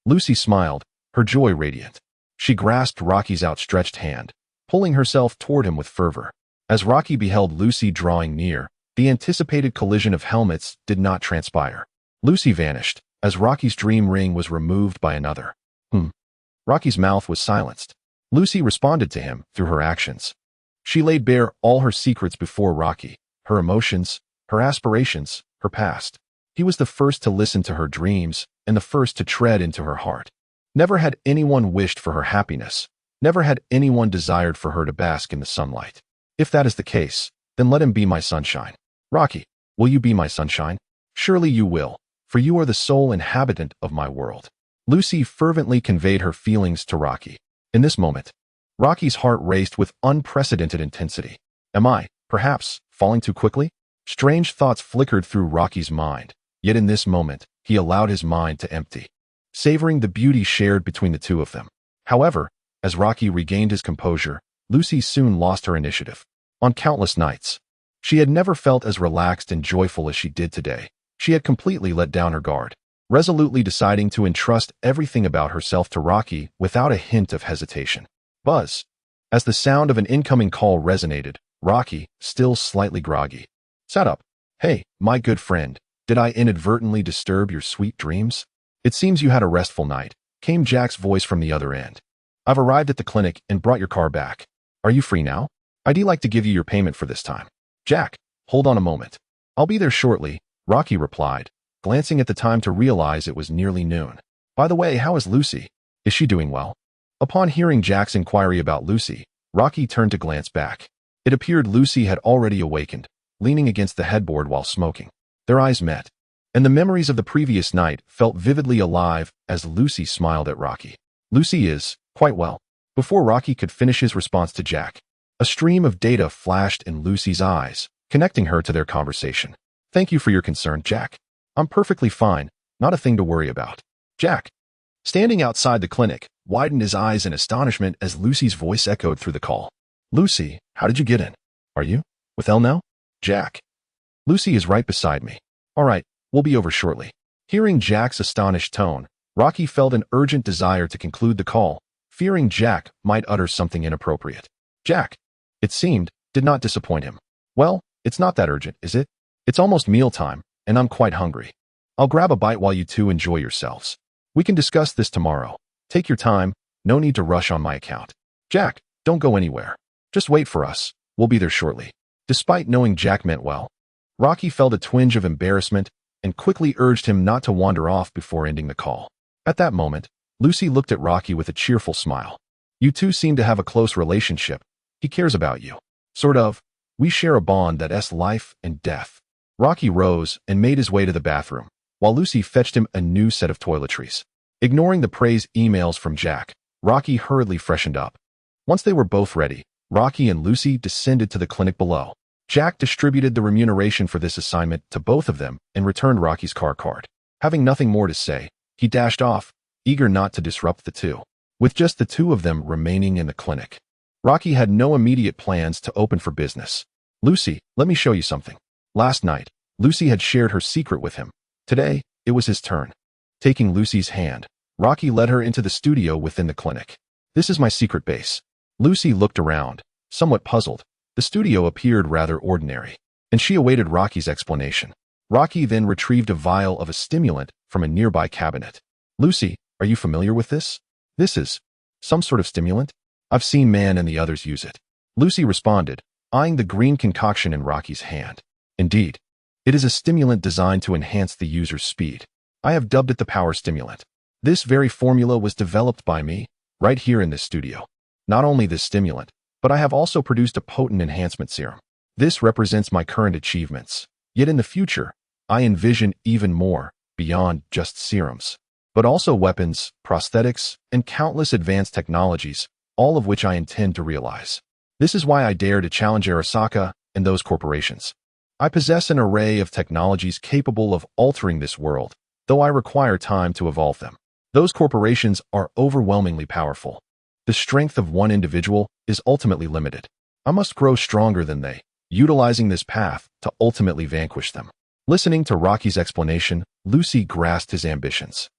Lucy smiled, her joy radiant. She grasped Rocky's outstretched hand, pulling herself toward him with fervor. As Rocky beheld Lucy drawing near, the anticipated collision of helmets did not transpire. Lucy vanished, as Rocky's dream ring was removed by another. Rocky's mouth was silenced. Lucy responded to him through her actions. She laid bare all her secrets before Rocky, her emotions, her aspirations, her past. He was the first to listen to her dreams and the first to tread into her heart. Never had anyone wished for her happiness. Never had anyone desired for her to bask in the sunlight. If that is the case, then let him be my sunshine. Rocky, will you be my sunshine? Surely you will, for you are the sole inhabitant of my world. Lucy fervently conveyed her feelings to Rocky. In this moment, Rocky's heart raced with unprecedented intensity. Am I, perhaps, falling too quickly? Strange thoughts flickered through Rocky's mind, yet in this moment, he allowed his mind to empty, savoring the beauty shared between the two of them. However, as Rocky regained his composure, Lucy soon lost her initiative. On countless nights, she had never felt as relaxed and joyful as she did today. She had completely let down her guard, resolutely deciding to entrust everything about herself to Rocky without a hint of hesitation. Buzz. As the sound of an incoming call resonated, Rocky, still slightly groggy, sat up. "Hey, my good friend, did I inadvertently disturb your sweet dreams? It seems you had a restful night," came Jack's voice from the other end. "I've arrived at the clinic and brought your car back. Are you free now? I'd like to give you your payment for this time." "Jack, hold on a moment. I'll be there shortly," Rocky replied, glancing at the time to realize it was nearly noon. "By the way, how is Lucy? Is she doing well?" Upon hearing Jack's inquiry about Lucy, Rocky turned to glance back. It appeared Lucy had already awakened, leaning against the headboard while smoking. Their eyes met, and the memories of the previous night felt vividly alive as Lucy smiled at Rocky. "Lucy is quite well." Before Rocky could finish his response to Jack, a stream of data flashed in Lucy's eyes, connecting her to their conversation. "Thank you for your concern, Jack. I'm perfectly fine, not a thing to worry about." Jack, standing outside the clinic, widened his eyes in astonishment as Lucy's voice echoed through the call. "Lucy, how did you get in? Are you with Elle now?" "Jack. Lucy is right beside me." "All right, we'll be over shortly." Hearing Jack's astonished tone, Rocky felt an urgent desire to conclude the call, fearing Jack might utter something inappropriate. Jack, it seemed, did not disappoint him. "Well, it's not that urgent, is it? It's almost mealtime, and I'm quite hungry. I'll grab a bite while you two enjoy yourselves. We can discuss this tomorrow. Take your time, no need to rush on my account." "Jack, don't go anywhere. Just wait for us, we'll be there shortly." Despite knowing Jack meant well, Rocky felt a twinge of embarrassment and quickly urged him not to wander off before ending the call. At that moment, Lucy looked at Rocky with a cheerful smile. You two seem to have a close relationship. He cares about you. Sort of. We share a bond that's life and death. Rocky rose and made his way to the bathroom, while Lucy fetched him a new set of toiletries. Ignoring the praise emails from Jack, Rocky hurriedly freshened up. Once they were both ready, Rocky and Lucy descended to the clinic below. Jack distributed the remuneration for this assignment to both of them and returned Rocky's car card. Having nothing more to say, he dashed off, eager not to disrupt the two. With just the two of them remaining in the clinic, Rocky had no immediate plans to open for business. Lucy, let me show you something. Last night, Lucy had shared her secret with him. Today, it was his turn. Taking Lucy's hand, Rocky led her into the studio within the clinic. This is my secret base. Lucy looked around, somewhat puzzled. The studio appeared rather ordinary, and she awaited Rocky's explanation. Rocky then retrieved a vial of a stimulant from a nearby cabinet. Lucy, are you familiar with this? This is some sort of stimulant? I've seen Man and the others use it. Lucy responded, eyeing the green concoction in Rocky's hand. Indeed, it is a stimulant designed to enhance the user's speed. I have dubbed it the power stimulant. This very formula was developed by me, right here in this studio. Not only this stimulant, but I have also produced a potent enhancement serum. This represents my current achievements. Yet in the future, I envision even more, beyond just serums, but also weapons, prosthetics, and countless advanced technologies, all of which I intend to realize. This is why I dare to challenge Arasaka and those corporations. I possess an array of technologies capable of altering this world, though I require time to evolve them. Those corporations are overwhelmingly powerful. The strength of one individual is ultimately limited. I must grow stronger than they, utilizing this path to ultimately vanquish them. Listening to Rocky's explanation, Lucy grasped his ambitions.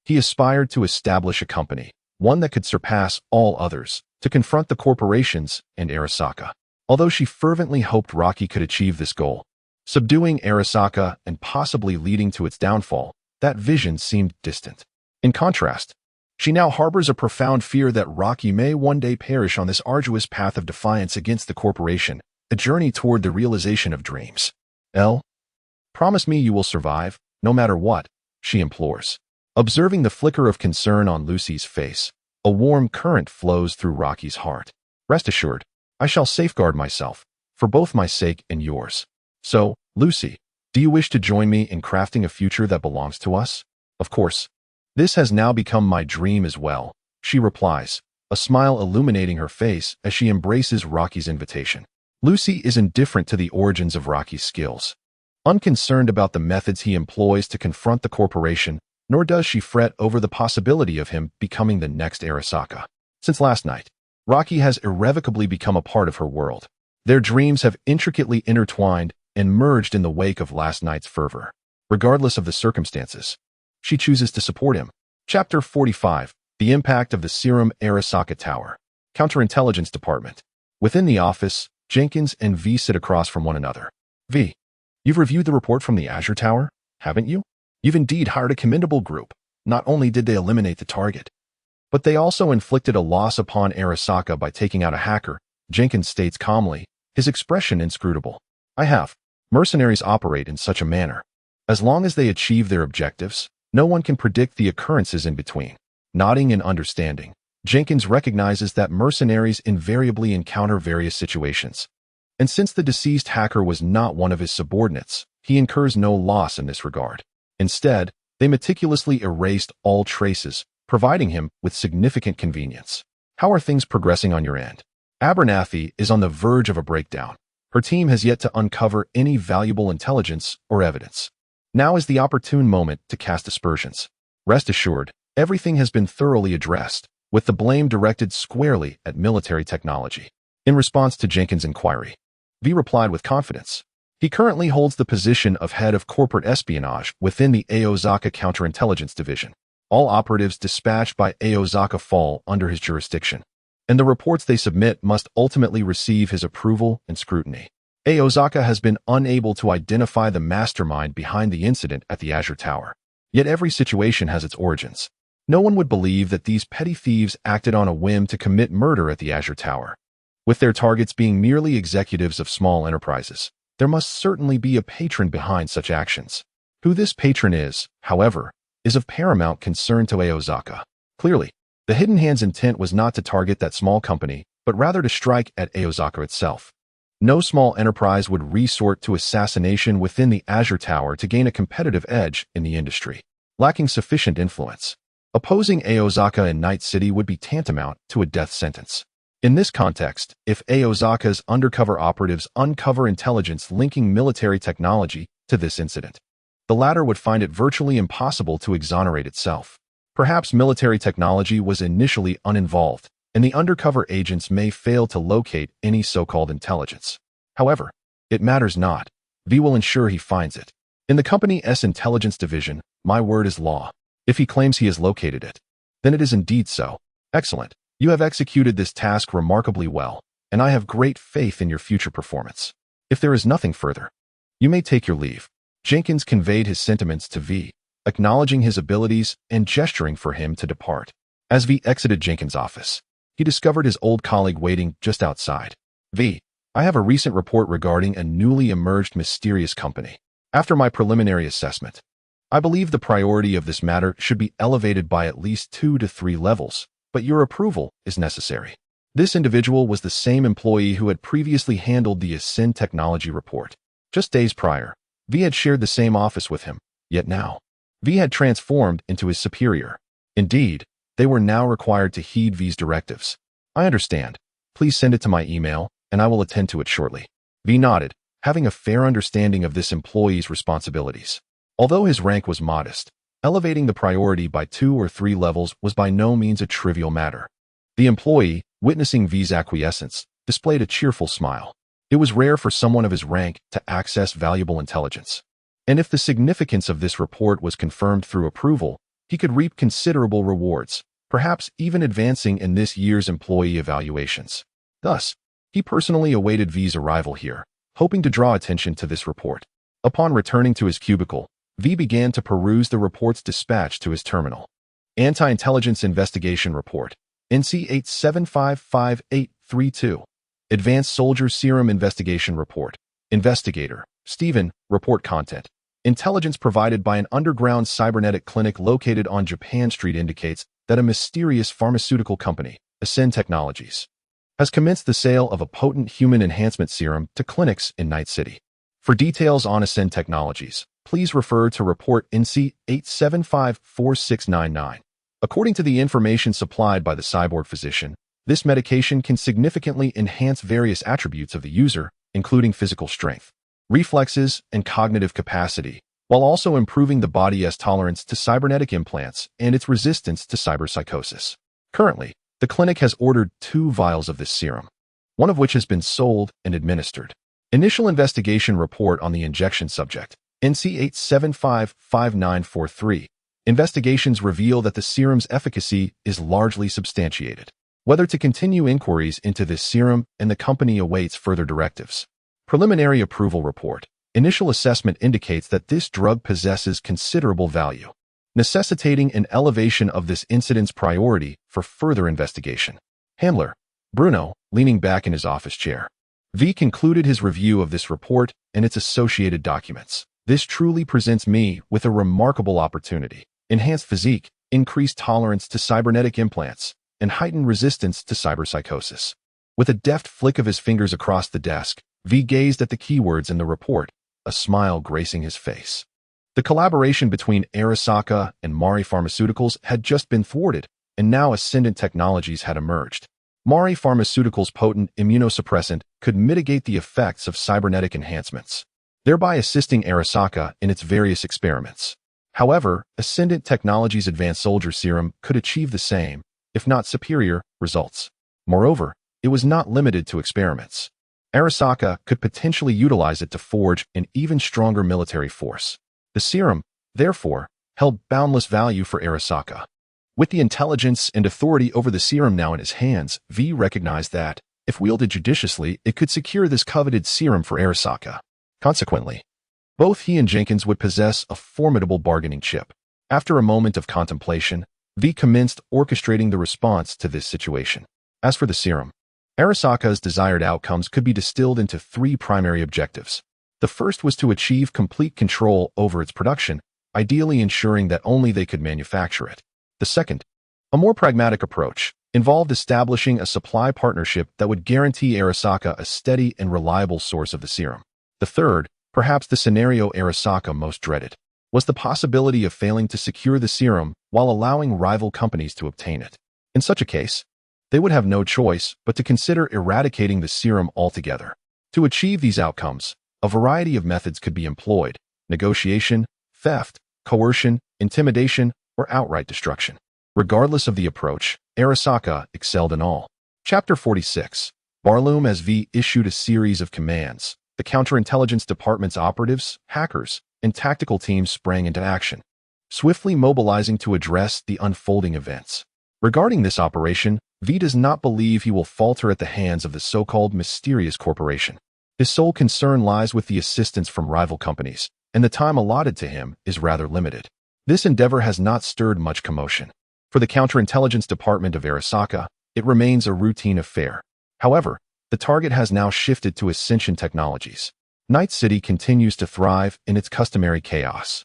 He aspired to establish a company, one that could surpass all others, to confront the corporations and Arasaka. Although she fervently hoped Rocky could achieve this goal, subduing Arasaka and possibly leading to its downfall, that vision seemed distant. In contrast, she now harbors a profound fear that Rocky may one day perish on this arduous path of defiance against the corporation, a journey toward the realization of dreams. Promise me you will survive, no matter what, she implores. Observing the flicker of concern on Lucy's face, a warm current flows through Rocky's heart. Rest assured, I shall safeguard myself, for both my sake and yours. So, Lucy, do you wish to join me in crafting a future that belongs to us? Of course. This has now become my dream as well, she replies, a smile illuminating her face as she embraces Rocky's invitation. Lucy is indifferent to the origins of Rocky's skills. Unconcerned about the methods he employs to confront the corporation, nor does she fret over the possibility of him becoming the next Arasaka. Since last night, Rocky has irrevocably become a part of her world. Their dreams have intricately intertwined and merged in the wake of last night's fervor. Regardless of the circumstances, she chooses to support him. Chapter 45. The Impact of the Serum Arasaka Tower. Counterintelligence Department. Within the office, Jenkins and V sit across from one another. V, you've reviewed the report from the Azure Tower, haven't you? You've indeed hired a commendable group. Not only did they eliminate the target, but they also inflicted a loss upon Arasaka by taking out a hacker, Jenkins states calmly, his expression inscrutable. I have. Mercenaries operate in such a manner. As long as they achieve their objectives, no one can predict the occurrences in between. Nodding in understanding, Jenkins recognizes that mercenaries invariably encounter various situations. And since the deceased hacker was not one of his subordinates, he incurs no loss in this regard. Instead, they meticulously erased all traces, providing him with significant convenience. How are things progressing on your end? Abernathy is on the verge of a breakdown. Her team has yet to uncover any valuable intelligence or evidence. Now is the opportune moment to cast aspersions. Rest assured, everything has been thoroughly addressed, with the blame directed squarely at military technology. In response to Jenkins' inquiry, V replied with confidence. He currently holds the position of head of corporate espionage within the Aozaka Counterintelligence Division. All operatives dispatched by Aozaka fall under his jurisdiction, and the reports they submit must ultimately receive his approval and scrutiny. Aozaka has been unable to identify the mastermind behind the incident at the Azure Tower. Yet every situation has its origins. No one would believe that these petty thieves acted on a whim to commit murder at the Azure Tower, with their targets being merely executives of small enterprises. There must certainly be a patron behind such actions. Who this patron is, however, is of paramount concern to Aozaka. Clearly, the Hidden Hand's intent was not to target that small company, but rather to strike at Aozaka itself. No small enterprise would resort to assassination within the Azure Tower to gain a competitive edge in the industry. Lacking sufficient influence, opposing Aozaka in Night City would be tantamount to a death sentence. In this context, if Aozaka's undercover operatives uncover intelligence linking military technology to this incident, the latter would find it virtually impossible to exonerate itself. Perhaps military technology was initially uninvolved, and the undercover agents may fail to locate any so-called intelligence. However, it matters not. V will ensure he finds it. In the company's intelligence division, my word is law. If he claims he has located it, then it is indeed so. Excellent. You have executed this task remarkably well, and I have great faith in your future performance. If there is nothing further, you may take your leave. Jenkins conveyed his sentiments to V, acknowledging his abilities and gesturing for him to depart. As V exited Jenkins' office, he discovered his old colleague waiting just outside. V, I have a recent report regarding a newly emerged mysterious company. After my preliminary assessment, I believe the priority of this matter should be elevated by at least 2 to 3 levels, but your approval is necessary. This individual was the same employee who had previously handled the Ascend Technology report. Just days prior, V had shared the same office with him, yet now, V had transformed into his superior. Indeed, they were now required to heed V's directives. I understand. Please send it to my email, and I will attend to it shortly. V nodded, having a fair understanding of this employee's responsibilities. Although his rank was modest, elevating the priority by 2 or 3 levels was by no means a trivial matter. The employee, witnessing V's acquiescence, displayed a cheerful smile. It was rare for someone of his rank to access valuable intelligence. And if the significance of this report was confirmed through approval, he could reap considerable rewards, perhaps even advancing in this year's employee evaluations. Thus, he personally awaited V's arrival here, hoping to draw attention to this report. Upon returning to his cubicle, V began to peruse the report's dispatch to his terminal. Anti-Intelligence Investigation Report, NC 8755-832. Advanced Soldier Serum Investigation Report. Investigator, Stephen, report content. Intelligence provided by an underground cybernetic clinic located on Japan Street indicates that a mysterious pharmaceutical company, Ascend Technologies, has commenced the sale of a potent human enhancement serum to clinics in Night City. For details on Ascend Technologies, please refer to Report NC 8754699. According to the information supplied by the cyborg physician, this medication can significantly enhance various attributes of the user, including physical strength, reflexes, and cognitive capacity, while also improving the body's tolerance to cybernetic implants and its resistance to cyberpsychosis. Currently, the clinic has ordered 2 vials of this serum, one of which has been sold and administered. Initial investigation report on the injection subject, NC 8755943. Investigations reveal that the serum's efficacy is largely substantiated. Whether to continue inquiries into this serum, and the company awaits further directives. Preliminary approval report. Initial assessment indicates that this drug possesses considerable value, necessitating an elevation of this incident's priority for further investigation. Handler, Bruno, leaning back in his office chair. V concluded his review of this report and its associated documents. This truly presents me with a remarkable opportunity. Enhanced physique, increased tolerance to cybernetic implants, and heightened resistance to cyberpsychosis. With a deft flick of his fingers across the desk, V gazed at the keywords in the report, a smile gracing his face. The collaboration between Arasaka and Mari Pharmaceuticals had just been thwarted, and now Ascendant Technologies had emerged. Mari Pharmaceuticals' potent immunosuppressant could mitigate the effects of cybernetic enhancements, thereby assisting Arasaka in its various experiments. However, Ascendant Technologies' advanced soldier serum could achieve the same, if not superior, results. Moreover, it was not limited to experiments. Arasaka could potentially utilize it to forge an even stronger military force. The serum, therefore, held boundless value for Arasaka. With the intelligence and authority over the serum now in his hands, V recognized that, if wielded judiciously, it could secure this coveted serum for Arasaka. Consequently, both he and Jenkins would possess a formidable bargaining chip. After a moment of contemplation, V commenced orchestrating the response to this situation. As for the serum, Arasaka's desired outcomes could be distilled into 3 primary objectives. The first was to achieve complete control over its production, ideally ensuring that only they could manufacture it. The second, a more pragmatic approach, involved establishing a supply partnership that would guarantee Arasaka a steady and reliable source of the serum. The third, perhaps the scenario Arasaka most dreaded, was the possibility of failing to secure the serum while allowing rival companies to obtain it. In such a case, they would have no choice but to consider eradicating the serum altogether. To achieve these outcomes, a variety of methods could be employed: negotiation, theft, coercion, intimidation, or outright destruction. Regardless of the approach, Arasaka excelled in all. Chapter 46. Barloom as V issued a series of commands. The counterintelligence department's operatives, hackers, and tactical teams sprang into action, swiftly mobilizing to address the unfolding events. Regarding this operation, V does not believe he will falter at the hands of the so-called mysterious corporation. His sole concern lies with the assistance from rival companies, and the time allotted to him is rather limited. This endeavor has not stirred much commotion. For the counterintelligence department of Arasaka, it remains a routine affair. However, the target has now shifted to Ascension Technologies. Night City continues to thrive in its customary chaos.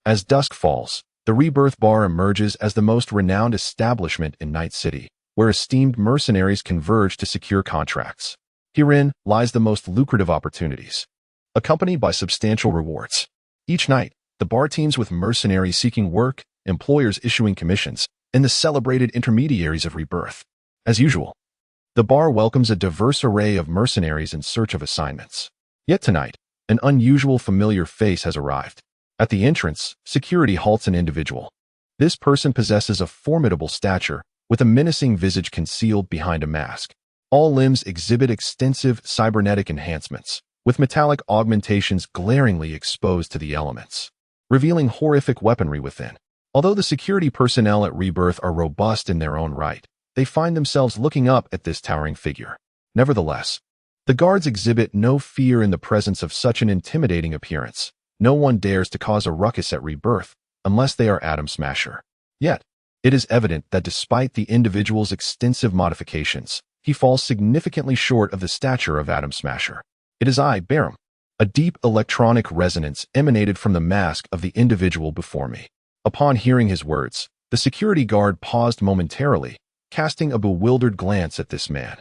As dusk falls, the Rebirth Bar emerges as the most renowned establishment in Night City, where esteemed mercenaries converge to secure contracts. Herein lies the most lucrative opportunities, accompanied by substantial rewards. Each night, the bar teams with mercenaries seeking work, employers issuing commissions, and the celebrated intermediaries of Rebirth. As usual, the bar welcomes a diverse array of mercenaries in search of assignments. Yet tonight, an unusual familiar face has arrived. At the entrance, security halts an individual. This person possesses a formidable stature, with a menacing visage concealed behind a mask. All limbs exhibit extensive cybernetic enhancements, with metallic augmentations glaringly exposed to the elements, revealing horrific weaponry within. Although the security personnel at Rebirth are robust in their own right, they find themselves looking up at this towering figure. Nevertheless, the guards exhibit no fear in the presence of such an intimidating appearance. No one dares to cause a ruckus at Rebirth, unless they are Atom Smasher. Yet, it is evident that despite the individual's extensive modifications, he falls significantly short of the stature of Atom Smasher. It is I, Barum. A deep electronic resonance emanated from the mask of the individual before me. Upon hearing his words, the security guard paused momentarily, casting a bewildered glance at this man.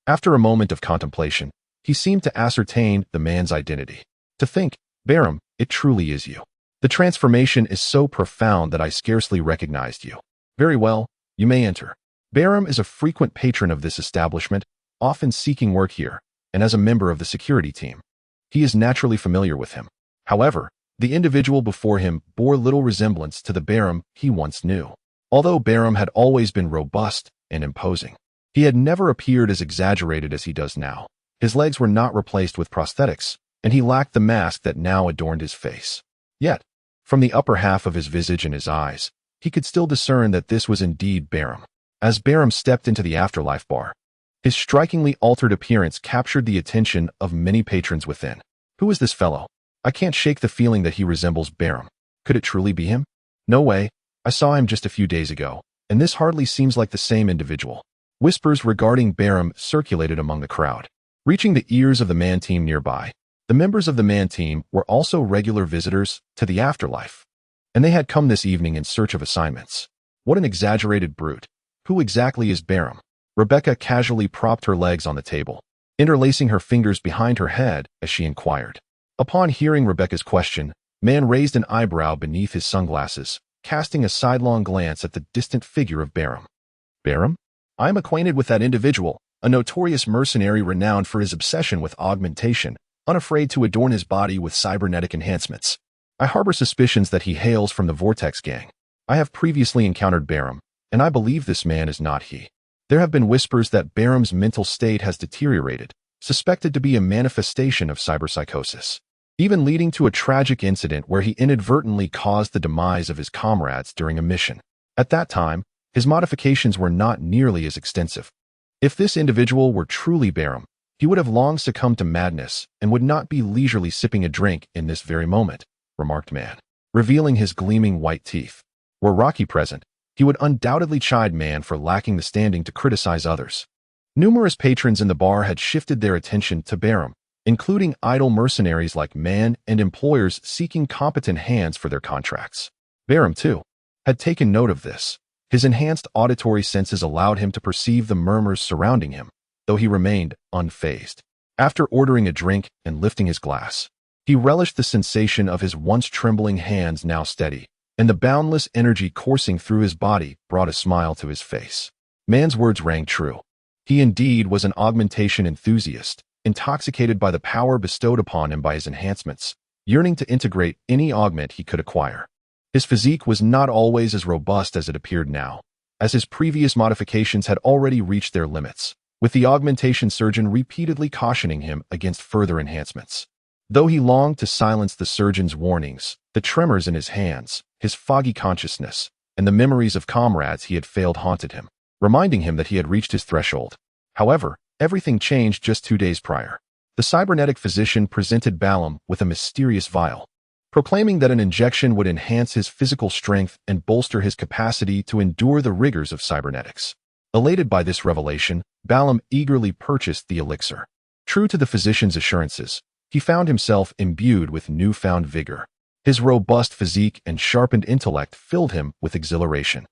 After a moment of contemplation, he seemed to ascertain the man's identity. To think, Barum, it truly is you. The transformation is so profound that I scarcely recognized you. Very well, you may enter. Barum is a frequent patron of this establishment, often seeking work here, and as a member of the security team. He is naturally familiar with him. However, the individual before him bore little resemblance to the Barum he once knew. Although Barum had always been robust and imposing, he had never appeared as exaggerated as he does now. His legs were not replaced with prosthetics, and he lacked the mask that now adorned his face. Yet, from the upper half of his visage and his eyes, he could still discern that this was indeed Barum. As Barum stepped into the afterlife bar, his strikingly altered appearance captured the attention of many patrons within. Who is this fellow? I can't shake the feeling that he resembles Barum. Could it truly be him? No way. I saw him just a few days ago, and this hardly seems like the same individual. Whispers regarding Barum circulated among the crowd, reaching the ears of the man team nearby. The members of the man team were also regular visitors to the afterlife, and they had come this evening in search of assignments. What an exaggerated brute. Who exactly is Barum? Rebecca casually propped her legs on the table, interlacing her fingers behind her head as she inquired. Upon hearing Rebecca's question, Man raised an eyebrow beneath his sunglasses, casting a sidelong glance at the distant figure of Barum. Barum? I am acquainted with that individual, a notorious mercenary renowned for his obsession with augmentation, unafraid to adorn his body with cybernetic enhancements. I harbor suspicions that he hails from the Vortex Gang. I have previously encountered Barum, and I believe this man is not he. There have been whispers that Barum's mental state has deteriorated, suspected to be a manifestation of cyberpsychosis, even leading to a tragic incident where he inadvertently caused the demise of his comrades during a mission. At that time, his modifications were not nearly as extensive. If this individual were truly Barum, he would have long succumbed to madness and would not be leisurely sipping a drink in this very moment, remarked Man, revealing his gleaming white teeth. Were Rocky present, he would undoubtedly chide Man for lacking the standing to criticize others. Numerous patrons in the bar had shifted their attention to Barum, including idle mercenaries like Man and employers seeking competent hands for their contracts. Barum, too, had taken note of this. His enhanced auditory senses allowed him to perceive the murmurs surrounding him, though he remained unfazed. After ordering a drink and lifting his glass, he relished the sensation of his once trembling hands now steady, and the boundless energy coursing through his body brought a smile to his face. Man's words rang true. He indeed was an augmentation enthusiast, intoxicated by the power bestowed upon him by his enhancements, yearning to integrate any augment he could acquire. His physique was not always as robust as it appeared now, as his previous modifications had already reached their limits, with the augmentation surgeon repeatedly cautioning him against further enhancements. Though he longed to silence the surgeon's warnings, the tremors in his hands, his foggy consciousness, and the memories of comrades he had failed haunted him, reminding him that he had reached his threshold. However, everything changed just 2 days prior. The cybernetic physician presented Balam with a mysterious vial, proclaiming that an injection would enhance his physical strength and bolster his capacity to endure the rigors of cybernetics. Elated by this revelation, Balam eagerly purchased the elixir. True to the physician's assurances, he found himself imbued with newfound vigor. His robust physique and sharpened intellect filled him with exhilaration,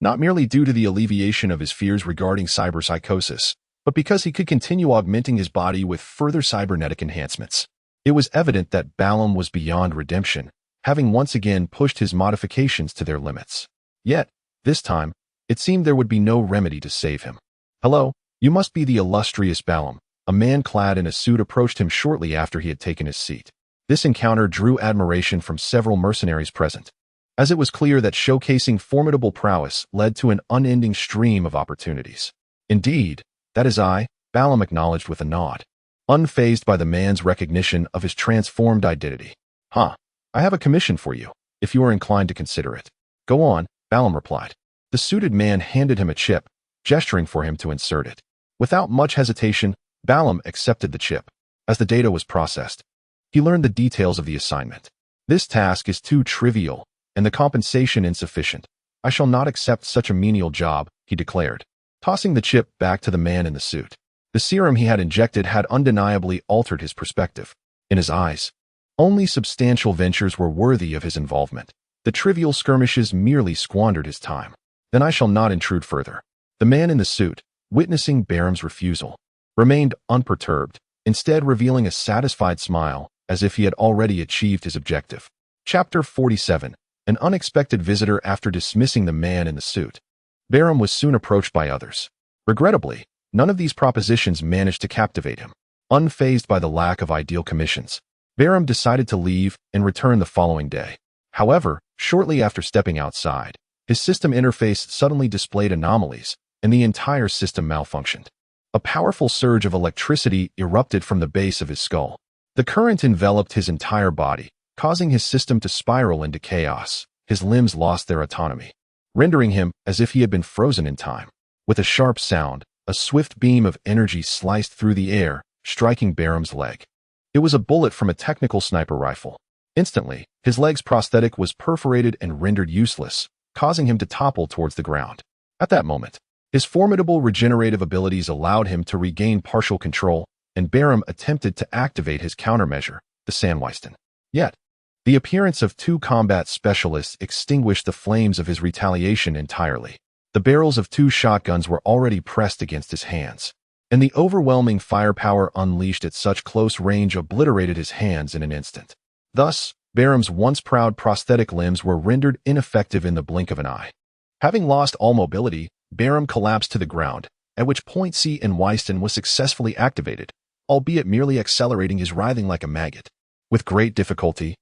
not merely due to the alleviation of his fears regarding cyberpsychosis, but because he could continue augmenting his body with further cybernetic enhancements. It was evident that Balam was beyond redemption, having once again pushed his modifications to their limits. Yet, this time, it seemed there would be no remedy to save him. "Hello, you must be the illustrious Balam." A man clad in a suit approached him shortly after he had taken his seat. This encounter drew admiration from several mercenaries present, as it was clear that showcasing formidable prowess led to an unending stream of opportunities. "Indeed, that is I," Balam acknowledged with a nod, unfazed by the man's recognition of his transformed identity. "I have a commission for you, if you are inclined to consider it." "Go on," Balam replied. The suited man handed him a chip, gesturing for him to insert it. Without much hesitation, Balam accepted the chip. As the data was processed, he learned the details of the assignment. "This task is too trivial, and the compensation insufficient. I shall not accept such a menial job," he declared, tossing the chip back to the man in the suit. The serum he had injected had undeniably altered his perspective. In his eyes, only substantial ventures were worthy of his involvement. The trivial skirmishes merely squandered his time. "Then I shall not intrude further." The man in the suit, witnessing Baram's refusal, remained unperturbed, instead revealing a satisfied smile, as if he had already achieved his objective. Chapter 47. An unexpected visitor. After dismissing the man in the suit, Baram was soon approached by others. Regrettably, none of these propositions managed to captivate him. Unfazed by the lack of ideal commissions, Baram decided to leave and return the following day. However, shortly after stepping outside, his system interface suddenly displayed anomalies, and the entire system malfunctioned. A powerful surge of electricity erupted from the base of his skull. The current enveloped his entire body, causing his system to spiral into chaos. His limbs lost their autonomy, rendering him as if he had been frozen in time. With a sharp sound, a swift beam of energy sliced through the air, striking Baram's leg. It was a bullet from a technical sniper rifle. Instantly, his leg's prosthetic was perforated and rendered useless, causing him to topple towards the ground. At that moment, his formidable regenerative abilities allowed him to regain partial control, and Baram attempted to activate his countermeasure, the Sandweisten. Yet, the appearance of 2 combat specialists extinguished the flames of his retaliation entirely. The barrels of 2 shotguns were already pressed against his hands, and the overwhelming firepower unleashed at such close range obliterated his hands in an instant. Thus, Baram's once proud prosthetic limbs were rendered ineffective in the blink of an eye. Having lost all mobility, Baram collapsed to the ground, at which point Sandweisten was successfully activated, albeit merely accelerating his writhing like a maggot. With great difficulty,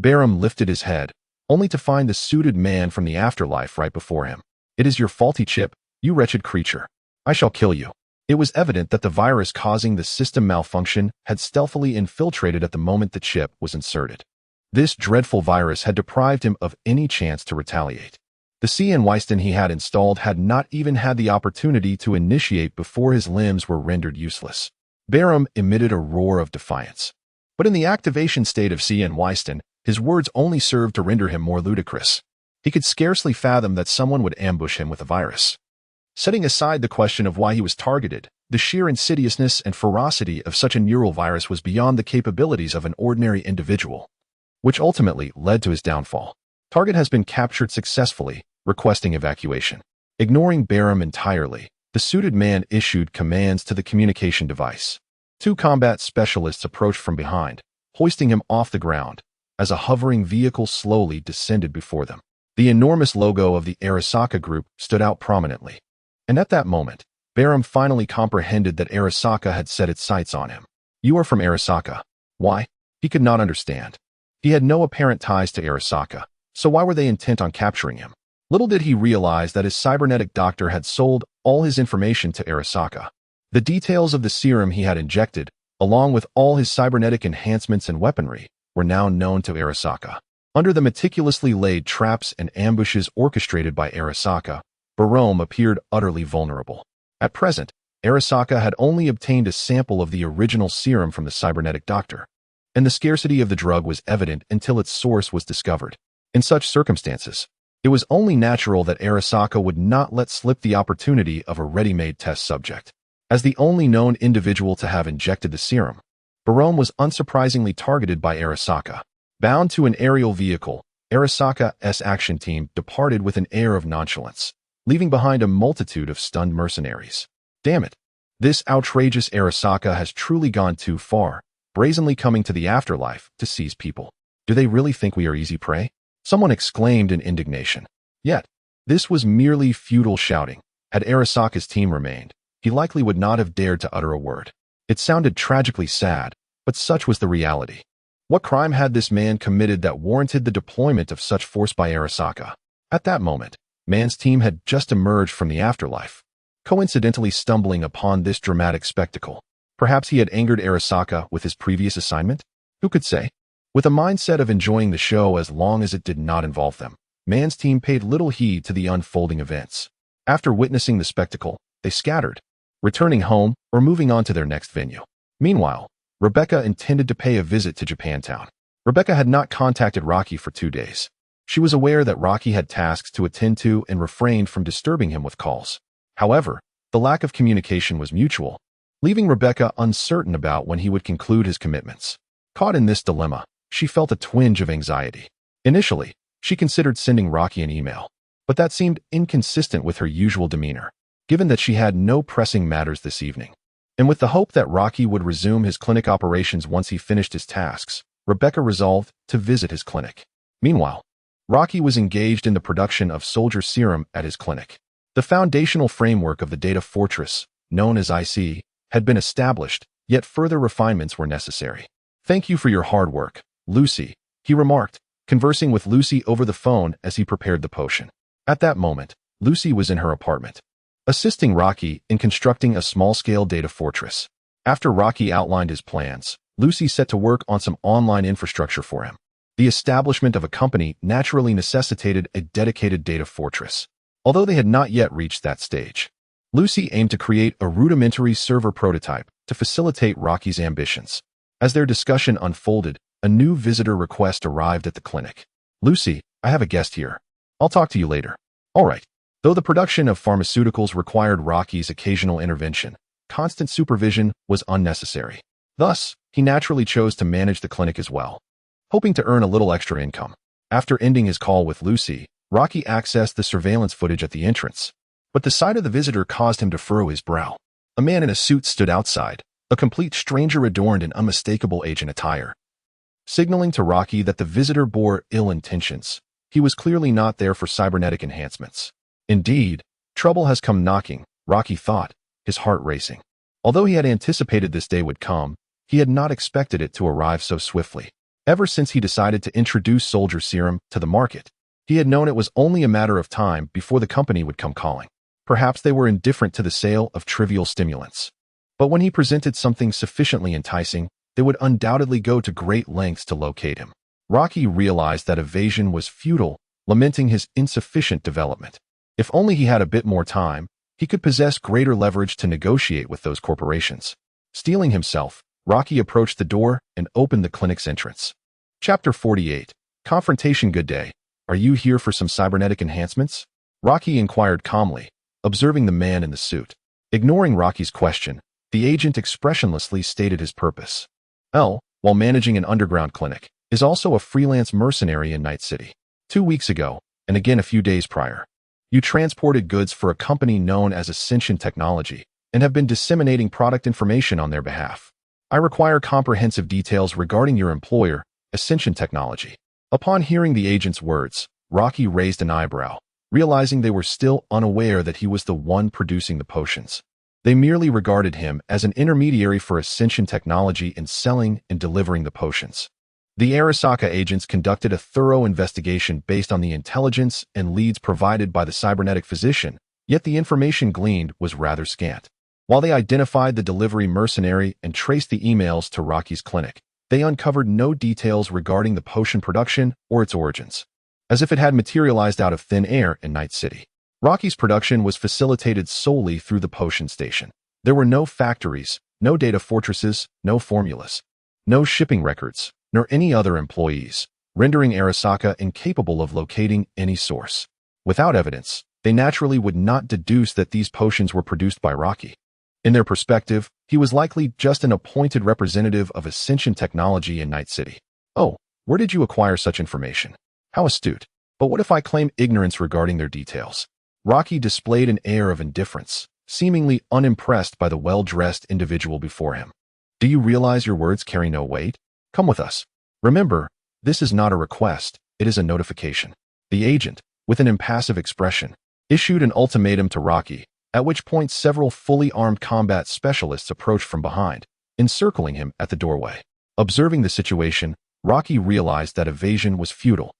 Baram lifted his head, only to find the suited man from the afterlife right before him. "It is your faulty chip, you wretched creature. I shall kill you." It was evident that the virus causing the system malfunction had stealthily infiltrated at the moment the chip was inserted. This dreadful virus had deprived him of any chance to retaliate. The Sandweisten he had installed had not even had the opportunity to initiate before his limbs were rendered useless. Baram emitted a roar of defiance. But in the activation state of Sandweisten, his words only served to render him more ludicrous. He could scarcely fathom that someone would ambush him with a virus. Setting aside the question of why he was targeted, the sheer insidiousness and ferocity of such a neural virus was beyond the capabilities of an ordinary individual, which ultimately led to his downfall. Target has been captured successfully, requesting evacuation. Ignoring Barum entirely, the suited man issued commands to the communication device. Two combat specialists approached from behind, hoisting him off the ground, as a hovering vehicle slowly descended before them. The enormous logo of the Arasaka Group stood out prominently. And at that moment, Barum finally comprehended that Arasaka had set its sights on him. You are from Arasaka. Why? He could not understand. He had no apparent ties to Arasaka, so why were they intent on capturing him? Little did he realize that his cybernetic doctor had sold all his information to Arasaka. The details of the serum he had injected, along with all his cybernetic enhancements and weaponry, were now known to Arasaka. Under the meticulously laid traps and ambushes orchestrated by Arasaka, Barum appeared utterly vulnerable. At present, Arasaka had only obtained a sample of the original serum from the cybernetic doctor, and the scarcity of the drug was evident until its source was discovered. In such circumstances, it was only natural that Arasaka would not let slip the opportunity of a ready-made test subject. As the only known individual to have injected the serum, Barum was unsurprisingly targeted by Arasaka. Bound to an aerial vehicle, Arasaka's action team departed with an air of nonchalance, leaving behind a multitude of stunned mercenaries. Damn it! This outrageous Arasaka has truly gone too far, brazenly coming to the afterlife to seize people. Do they really think we are easy prey? Someone exclaimed in indignation. Yet, this was merely futile shouting. Had Arasaka's team remained, he likely would not have dared to utter a word. It sounded tragically sad, but such was the reality. What crime had this man committed that warranted the deployment of such force by Arasaka? At that moment, man's team had just emerged from the afterlife, coincidentally stumbling upon this dramatic spectacle. Perhaps he had angered Arasaka with his previous assignment? Who could say? With a mindset of enjoying the show as long as it did not involve them, man's team paid little heed to the unfolding events. After witnessing the spectacle, they scattered, returning home or moving on to their next venue. Meanwhile, Rebecca intended to pay a visit to Japantown. Rebecca had not contacted Rocky for 2 days. She was aware that Rocky had tasks to attend to and refrained from disturbing him with calls. However, the lack of communication was mutual, leaving Rebecca uncertain about when he would conclude his commitments. Caught in this dilemma, she felt a twinge of anxiety. Initially, she considered sending Rocky an email, but that seemed inconsistent with her usual demeanor, given that she had no pressing matters this evening. And with the hope that Rocky would resume his clinic operations once he finished his tasks, Rebecca resolved to visit his clinic. Meanwhile, Rocky was engaged in the production of soldier serum at his clinic. The foundational framework of the data fortress, known as IC, had been established, yet further refinements were necessary. Thank you for your hard work, Lucy, he remarked, conversing with Lucy over the phone as he prepared the potion. At that moment, Lucy was in her apartment, assisting Rocky in constructing a small-scale data fortress. After Rocky outlined his plans, Lucy set to work on some online infrastructure for him. The establishment of a company naturally necessitated a dedicated data fortress. Although they had not yet reached that stage, Lucy aimed to create a rudimentary server prototype to facilitate Rocky's ambitions. As their discussion unfolded, a new visitor request arrived at the clinic. Lucy, I have a guest here. I'll talk to you later. All right. Though the production of pharmaceuticals required Rocky's occasional intervention, constant supervision was unnecessary. Thus, he naturally chose to manage the clinic as well, hoping to earn a little extra income. After ending his call with Lucy, Rocky accessed the surveillance footage at the entrance, but the sight of the visitor caused him to furrow his brow. A man in a suit stood outside, a complete stranger adorned in unmistakable agent attire, signaling to Rocky that the visitor bore ill intentions. He was clearly not there for cybernetic enhancements. Indeed, trouble has come knocking, Rocky thought, his heart racing. Although he had anticipated this day would come, he had not expected it to arrive so swiftly. Ever since he decided to introduce soldier serum to the market, he had known it was only a matter of time before the company would come calling. Perhaps they were indifferent to the sale of trivial stimulants. But when he presented something sufficiently enticing, they would undoubtedly go to great lengths to locate him. Rocky realized that evasion was futile, lamenting his insufficient development. If only he had a bit more time, he could possess greater leverage to negotiate with those corporations. Steeling himself, Rocky approached the door and opened the clinic's entrance. Chapter 48. Confrontation. Good day. Are you here for some cybernetic enhancements? Rocky inquired calmly, observing the man in the suit. Ignoring Rocky's question, the agent expressionlessly stated his purpose. L, while managing an underground clinic, is also a freelance mercenary in Night City. 2 weeks ago, and again a few days prior, you transported goods for a company known as Ascension Technology and have been disseminating product information on their behalf. I require comprehensive details regarding your employer, Ascension Technology. Upon hearing the agent's words, Rocky raised an eyebrow, realizing they were still unaware that he was the one producing the potions. They merely regarded him as an intermediary for Ascension Technology in selling and delivering the potions. The Arasaka agents conducted a thorough investigation based on the intelligence and leads provided by the cybernetic physician, yet the information gleaned was rather scant. While they identified the delivery mercenary and traced the emails to Rocky's clinic, they uncovered no details regarding the potion production or its origins, as if it had materialized out of thin air in Night City. Rocky's production was facilitated solely through the potion station. There were no factories, no data fortresses, no formulas, no shipping records, nor any other employees, rendering Arasaka incapable of locating any source. Without evidence, they naturally would not deduce that these potions were produced by Rocky. In their perspective, he was likely just an appointed representative of Ascension Technology in Night City. Oh, where did you acquire such information? How astute. But what if I claim ignorance regarding their details? Rocky displayed an air of indifference, seemingly unimpressed by the well-dressed individual before him. Do you realize your words carry no weight? Come with us. Remember, this is not a request, it is a notification. The agent, with an impassive expression, issued an ultimatum to Rocky, at which point several fully armed combat specialists approached from behind, encircling him at the doorway. Observing the situation, Rocky realized that evasion was futile.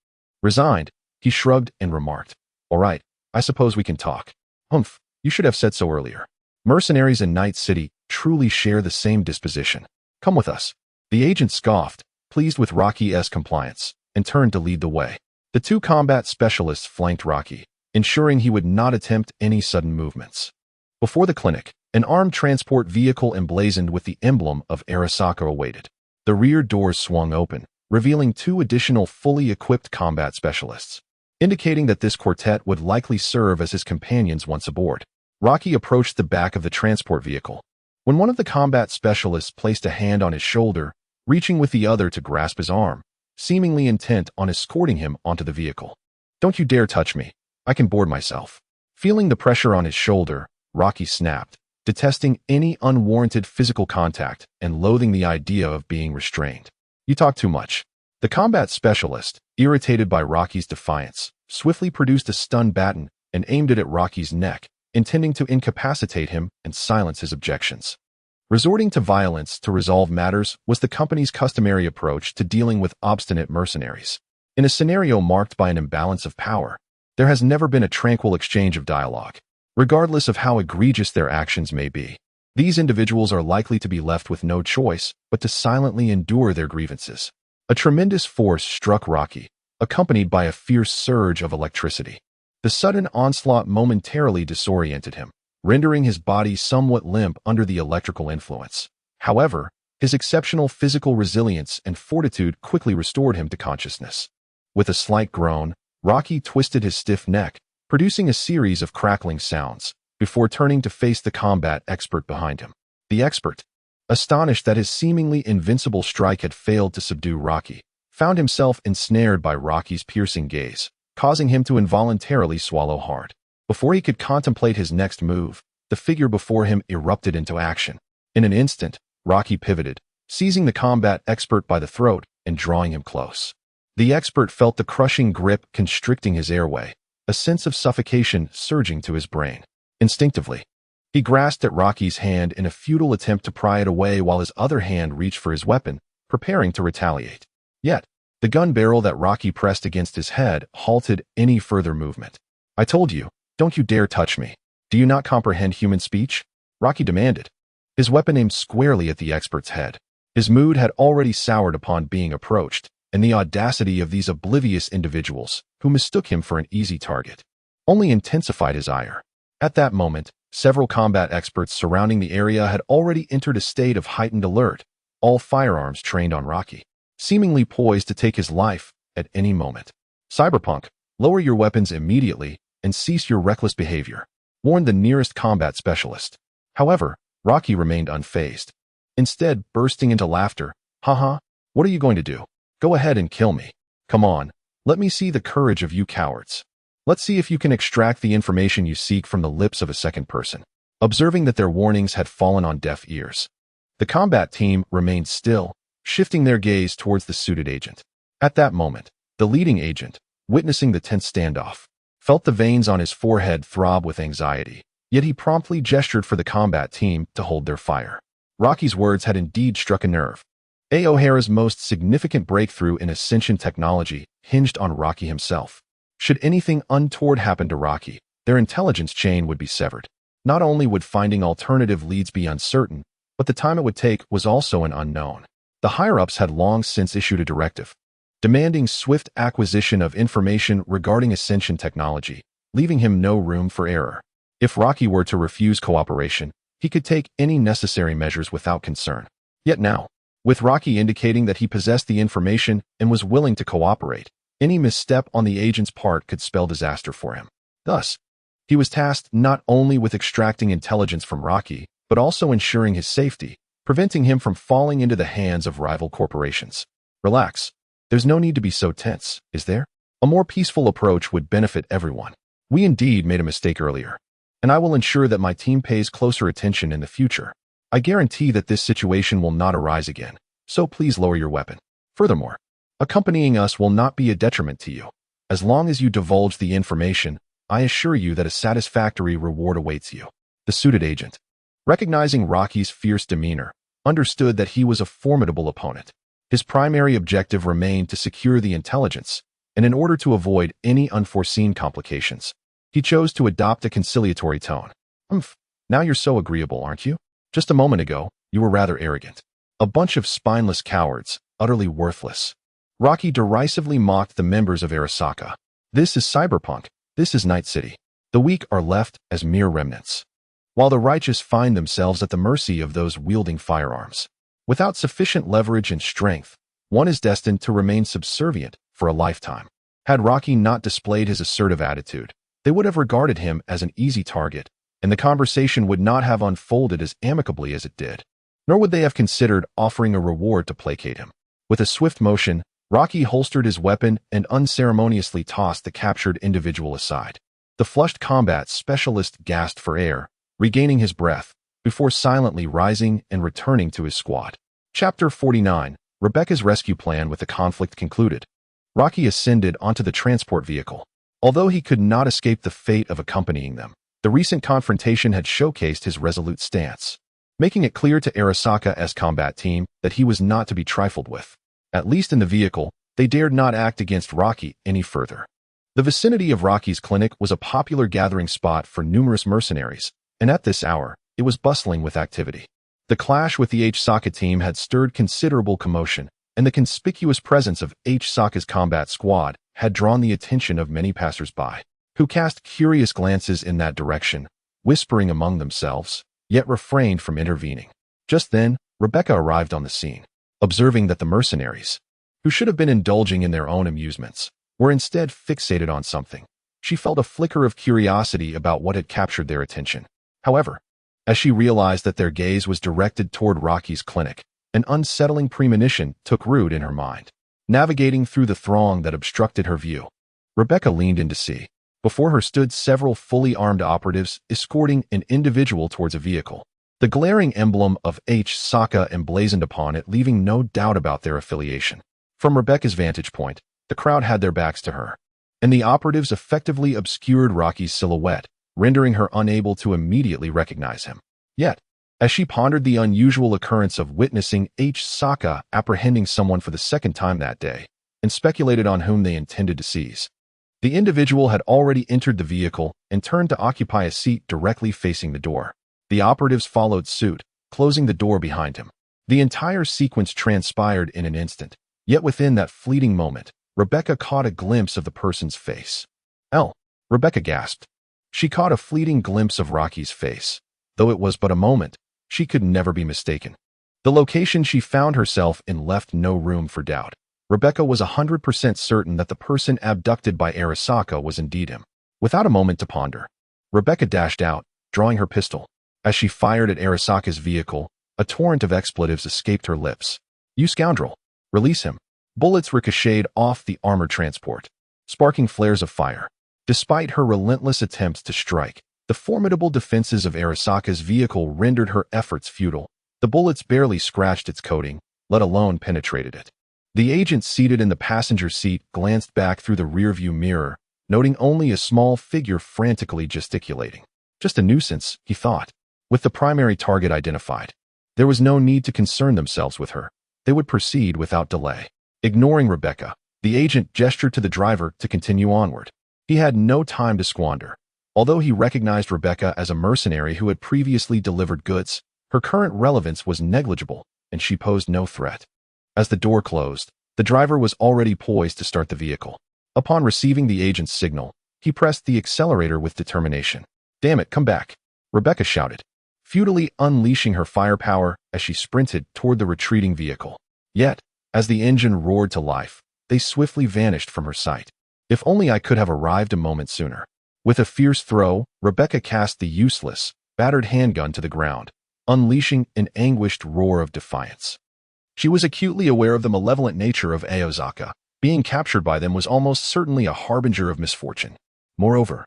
Resigned, he shrugged and remarked, "All right, I suppose we can talk." "Humph, you should have said so earlier. Mercenaries in Night City truly share the same disposition. Come with us." The agent scoffed, pleased with Rocky's compliance, and turned to lead the way. The two combat specialists flanked Rocky, ensuring he would not attempt any sudden movements. Before the clinic, an armed transport vehicle emblazoned with the emblem of Arasaka awaited. The rear doors swung open, revealing 2 additional fully equipped combat specialists, indicating that this quartet would likely serve as his companions once aboard. Rocky approached the back of the transport vehicle, when one of the combat specialists placed a hand on his shoulder, reaching with the other to grasp his arm, seemingly intent on escorting him onto the vehicle. "Don't you dare touch me. I can board myself." Feeling the pressure on his shoulder, Rocky snapped, detesting any unwarranted physical contact and loathing the idea of being restrained. "You talk too much." The combat specialist, irritated by Rocky's defiance, swiftly produced a stun baton and aimed it at Rocky's neck, intending to incapacitate him and silence his objections. Resorting to violence to resolve matters was the company's customary approach to dealing with obstinate mercenaries. In a scenario marked by an imbalance of power, there has never been a tranquil exchange of dialogue. Regardless of how egregious their actions may be, these individuals are likely to be left with no choice but to silently endure their grievances. A tremendous force struck Rocky, accompanied by a fierce surge of electricity. The sudden onslaught momentarily disoriented him, rendering his body somewhat limp under the electrical influence. However, his exceptional physical resilience and fortitude quickly restored him to consciousness. With a slight groan, Rocky twisted his stiff neck, producing a series of crackling sounds, before turning to face the combat expert behind him. The expert, astonished that his seemingly invincible strike had failed to subdue Rocky, found himself ensnared by Rocky's piercing gaze, causing him to involuntarily swallow hard. Before he could contemplate his next move, the figure before him erupted into action. In an instant, Rocky pivoted, seizing the combat expert by the throat and drawing him close. The expert felt the crushing grip constricting his airway, a sense of suffocation surging to his brain. Instinctively, he grasped at Rocky's hand in a futile attempt to pry it away while his other hand reached for his weapon, preparing to retaliate. Yet, the gun barrel that Rocky pressed against his head halted any further movement. "I told you, don't you dare touch me. Do you not comprehend human speech?" Rocky demanded, his weapon aimed squarely at the expert's head. His mood had already soured upon being approached, and the audacity of these oblivious individuals, who mistook him for an easy target, only intensified his ire. At that moment, several combat experts surrounding the area had already entered a state of heightened alert, all firearms trained on Rocky, seemingly poised to take his life at any moment. "Cyberpunk, lower your weapons immediately and cease your reckless behavior." warned the nearest combat specialist. However, Rocky remained unfazed. Instead, bursting into laughter, "Haha, what are you going to do? Go ahead and kill me. Come on, let me see the courage of you cowards. Let's see if you can extract the information you seek from the lips of a second person." Observing that their warnings had fallen on deaf ears, the combat team remained still, shifting their gaze towards the suited agent. At that moment, the leading agent, witnessing the tense standoff, felt the veins on his forehead throb with anxiety, yet he promptly gestured for the combat team to hold their fire. Rocky's words had indeed struck a nerve. O'Hara's most significant breakthrough in ascension technology hinged on Rocky himself. Should anything untoward happen to Rocky, their intelligence chain would be severed. Not only would finding alternative leads be uncertain, but the time it would take was also an unknown. The higher-ups had long since issued a directive, demanding swift acquisition of information regarding ascension technology, leaving him no room for error. If Rocky were to refuse cooperation, he could take any necessary measures without concern. Yet now, with Rocky indicating that he possessed the information and was willing to cooperate, any misstep on the agent's part could spell disaster for him. Thus, he was tasked not only with extracting intelligence from Rocky, but also ensuring his safety, preventing him from falling into the hands of rival corporations. Relax. There's no need to be so tense, is there? A more peaceful approach would benefit everyone. We indeed made a mistake earlier, and I will ensure that my team pays closer attention in the future. I guarantee that this situation will not arise again, so please lower your weapon. Furthermore, accompanying us will not be a detriment to you. As long as you divulge the information, I assure you that a satisfactory reward awaits you. The suited agent, recognizing Rocky's fierce demeanor, understood that he was a formidable opponent. His primary objective remained to secure the intelligence, and in order to avoid any unforeseen complications, he chose to adopt a conciliatory tone. Now you're so agreeable, aren't you? Just a moment ago, you were rather arrogant. A bunch of spineless cowards, utterly worthless. Rocky derisively mocked the members of Arasaka. This is cyberpunk. This is Night City. The weak are left as mere remnants, while the righteous find themselves at the mercy of those wielding firearms. Without sufficient leverage and strength, one is destined to remain subservient for a lifetime. Had Rocky not displayed his assertive attitude, they would have regarded him as an easy target, and the conversation would not have unfolded as amicably as it did. Nor would they have considered offering a reward to placate him. With a swift motion, Rocky holstered his weapon and unceremoniously tossed the captured individual aside. The flushed combat specialist gasped for air, regaining his breath, before silently rising and returning to his squad. Chapter 49. Rebecca's rescue plan with the conflict concluded. Rocky ascended onto the transport vehicle. Although he could not escape the fate of accompanying them, the recent confrontation had showcased his resolute stance, making it clear to Arasaka's combat team that he was not to be trifled with. At least in the vehicle, they dared not act against Rocky any further. The vicinity of Rocky's clinic was a popular gathering spot for numerous mercenaries, and at this hour, it was bustling with activity. The clash with the H-Saka team had stirred considerable commotion, and the conspicuous presence of H-Saka's combat squad had drawn the attention of many passers-by, who cast curious glances in that direction, whispering among themselves, yet refrained from intervening. Just then, Rebecca arrived on the scene. Observing that the mercenaries, who should have been indulging in their own amusements, were instead fixated on something, she felt a flicker of curiosity about what had captured their attention. However, as she realized that their gaze was directed toward Rocky's clinic, an unsettling premonition took root in her mind. Navigating through the throng that obstructed her view, Rebecca leaned in to see. Before her stood several fully armed operatives escorting an individual towards a vehicle. The glaring emblem of H-Saka emblazoned upon it, leaving no doubt about their affiliation. From Rebecca's vantage point, the crowd had their backs to her, and the operatives effectively obscured Rocky's silhouette, rendering her unable to immediately recognize him. Yet, as she pondered the unusual occurrence of witnessing H-Saka apprehending someone for the second time that day, and speculated on whom they intended to seize, the individual had already entered the vehicle and turned to occupy a seat directly facing the door. The operatives followed suit, closing the door behind him. The entire sequence transpired in an instant, yet within that fleeting moment, Rebecca caught a glimpse of the person's face. Rebecca gasped. She caught a fleeting glimpse of Rocky's face. Though it was but a moment, she could never be mistaken. The location she found herself in left no room for doubt. Rebecca was 100% certain that the person abducted by Arasaka was indeed him. Without a moment to ponder, Rebecca dashed out, drawing her pistol. As she fired at Arasaka's vehicle, a torrent of expletives escaped her lips. "You scoundrel! Release him!" Bullets ricocheted off the armored transport, sparking flares of fire. Despite her relentless attempts to strike, the formidable defenses of Arasaka's vehicle rendered her efforts futile. The bullets barely scratched its coating, let alone penetrated it. The agent seated in the passenger seat glanced back through the rearview mirror, noting only a small figure frantically gesticulating. Just a nuisance, he thought. With the primary target identified, there was no need to concern themselves with her. They would proceed without delay. Ignoring Rebecca, the agent gestured to the driver to continue onward. He had no time to squander. Although he recognized Rebecca as a mercenary who had previously delivered goods, her current relevance was negligible, and she posed no threat. As the door closed, the driver was already poised to start the vehicle. Upon receiving the agent's signal, he pressed the accelerator with determination. "Damn it, come back!" Rebecca shouted, futilely unleashing her firepower as she sprinted toward the retreating vehicle. Yet, as the engine roared to life, they swiftly vanished from her sight. If only I could have arrived a moment sooner. With a fierce throw, Rebecca cast the useless, battered handgun to the ground, unleashing an anguished roar of defiance. She was acutely aware of the malevolent nature of Aozaka. Being captured by them was almost certainly a harbinger of misfortune. Moreover,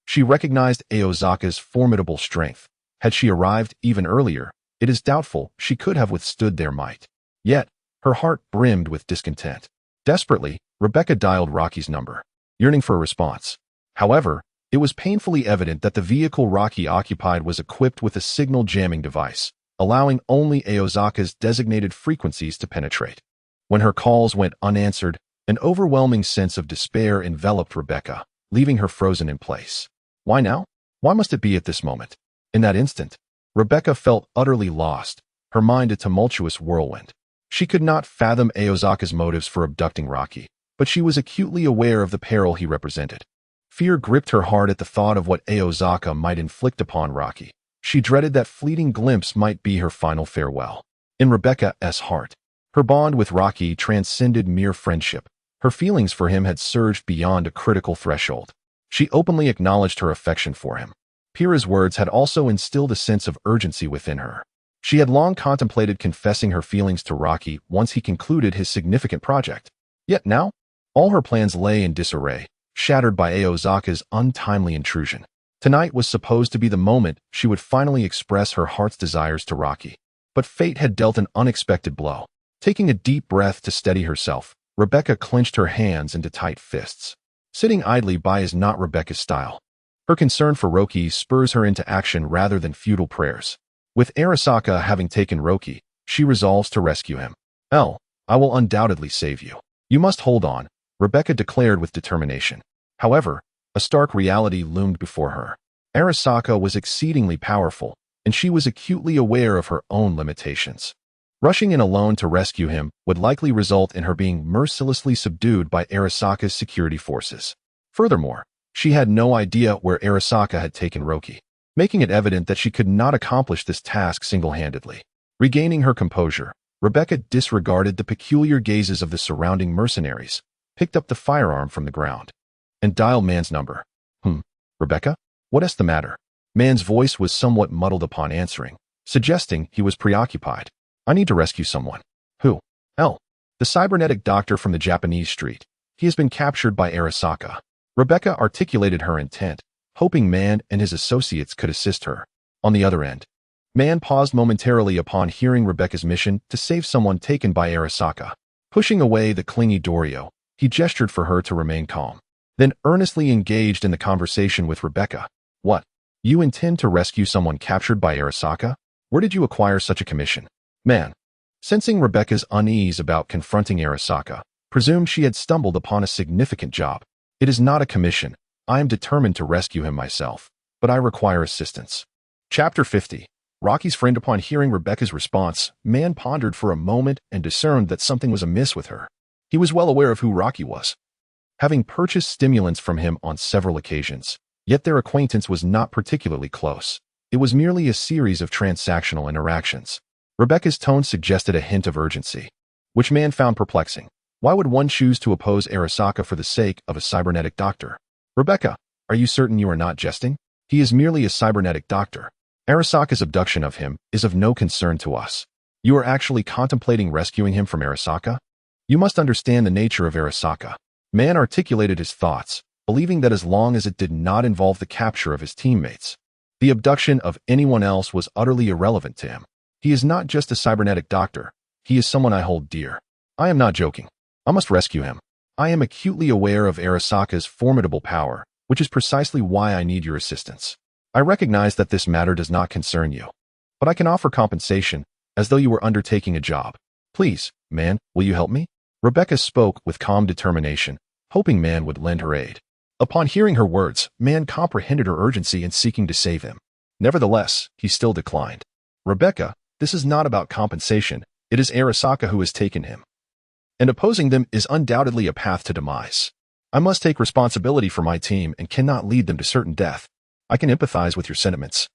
she recognized Aozaka's formidable strength. Had she arrived even earlier, it is doubtful she could have withstood their might. Yet, her heart brimmed with discontent. Desperately, Rebecca dialed Rocky's number, yearning for a response. However, it was painfully evident that the vehicle Rocky occupied was equipped with a signal jamming device, allowing only Aozaka's designated frequencies to penetrate. When her calls went unanswered, an overwhelming sense of despair enveloped Rebecca, leaving her frozen in place. Why now? Why must it be at this moment? In that instant, Rebecca felt utterly lost, her mind a tumultuous whirlwind. She could not fathom Aozaka's motives for abducting Rocky, but she was acutely aware of the peril he represented. Fear gripped her heart at the thought of what Aozaka might inflict upon Rocky. She dreaded that fleeting glimpse might be her final farewell. In Rebecca's heart, her bond with Rocky transcended mere friendship. Her feelings for him had surged beyond a critical threshold. She openly acknowledged her affection for him. Pira's words had also instilled a sense of urgency within her. She had long contemplated confessing her feelings to Rocky once he concluded his significant project. Yet now, all her plans lay in disarray, shattered by Aozaka's untimely intrusion. Tonight was supposed to be the moment she would finally express her heart's desires to Rocky. But fate had dealt an unexpected blow. Taking a deep breath to steady herself, Rebecca clenched her hands into tight fists. Sitting idly by is not Rebecca's style. Her concern for Rocky spurs her into action rather than futile prayers. With Arasaka having taken Rocky, she resolves to rescue him. I will undoubtedly save you. You must hold on, Rebecca declared with determination. However, a stark reality loomed before her. Arasaka was exceedingly powerful, and she was acutely aware of her own limitations. Rushing in alone to rescue him would likely result in her being mercilessly subdued by Arasaka's security forces. Furthermore, she had no idea where Arasaka had taken Rocky, making it evident that she could not accomplish this task single-handedly. Regaining her composure, Rebecca disregarded the peculiar gazes of the surrounding mercenaries, picked up the firearm from the ground, and dialed Man's number. Rebecca? What's the matter? Man's voice was somewhat muddled upon answering, suggesting he was preoccupied. I need to rescue someone. Who? The cybernetic doctor from the Japanese street. He has been captured by Arasaka. Rebecca articulated her intent, hoping Man and his associates could assist her. On the other end, Man paused momentarily upon hearing Rebecca's mission to save someone taken by Arasaka. Pushing away the clingy Dorio, he gestured for her to remain calm, then earnestly engaged in the conversation with Rebecca. What? You intend to rescue someone captured by Arasaka? Where did you acquire such a commission? Man, sensing Rebecca's unease about confronting Arasaka, presumed she had stumbled upon a significant job. It is not a commission. I am determined to rescue him myself, but I require assistance. Chapter 50. Rocky's friend. Upon hearing Rebecca's response, Man pondered for a moment and discerned that something was amiss with her. He was well aware of who Rocky was, having purchased stimulants from him on several occasions, yet their acquaintance was not particularly close. It was merely a series of transactional interactions. Rebecca's tone suggested a hint of urgency, which Man found perplexing. Why would one choose to oppose Arasaka for the sake of a cybernetic doctor? Rebecca, are you certain you are not jesting? He is merely a cybernetic doctor. Arasaka's abduction of him is of no concern to us. You are actually contemplating rescuing him from Arasaka? You must understand the nature of Arasaka. Man articulated his thoughts, believing that as long as it did not involve the capture of his teammates, the abduction of anyone else was utterly irrelevant to him. He is not just a cybernetic doctor. He is someone I hold dear. I am not joking. I must rescue him. I am acutely aware of Arasaka's formidable power, which is precisely why I need your assistance. I recognize that this matter does not concern you, but I can offer compensation, as though you were undertaking a job. Please, Man, will you help me? Rebecca spoke with calm determination, hoping Man would lend her aid. Upon hearing her words, Man comprehended her urgency in seeking to save him. Nevertheless, he still declined. Rebecca, this is not about compensation. It is Arasaka who has taken him. And opposing them is undoubtedly a path to demise. I must take responsibility for my team and cannot lead them to certain death. I can empathize with your sentiments.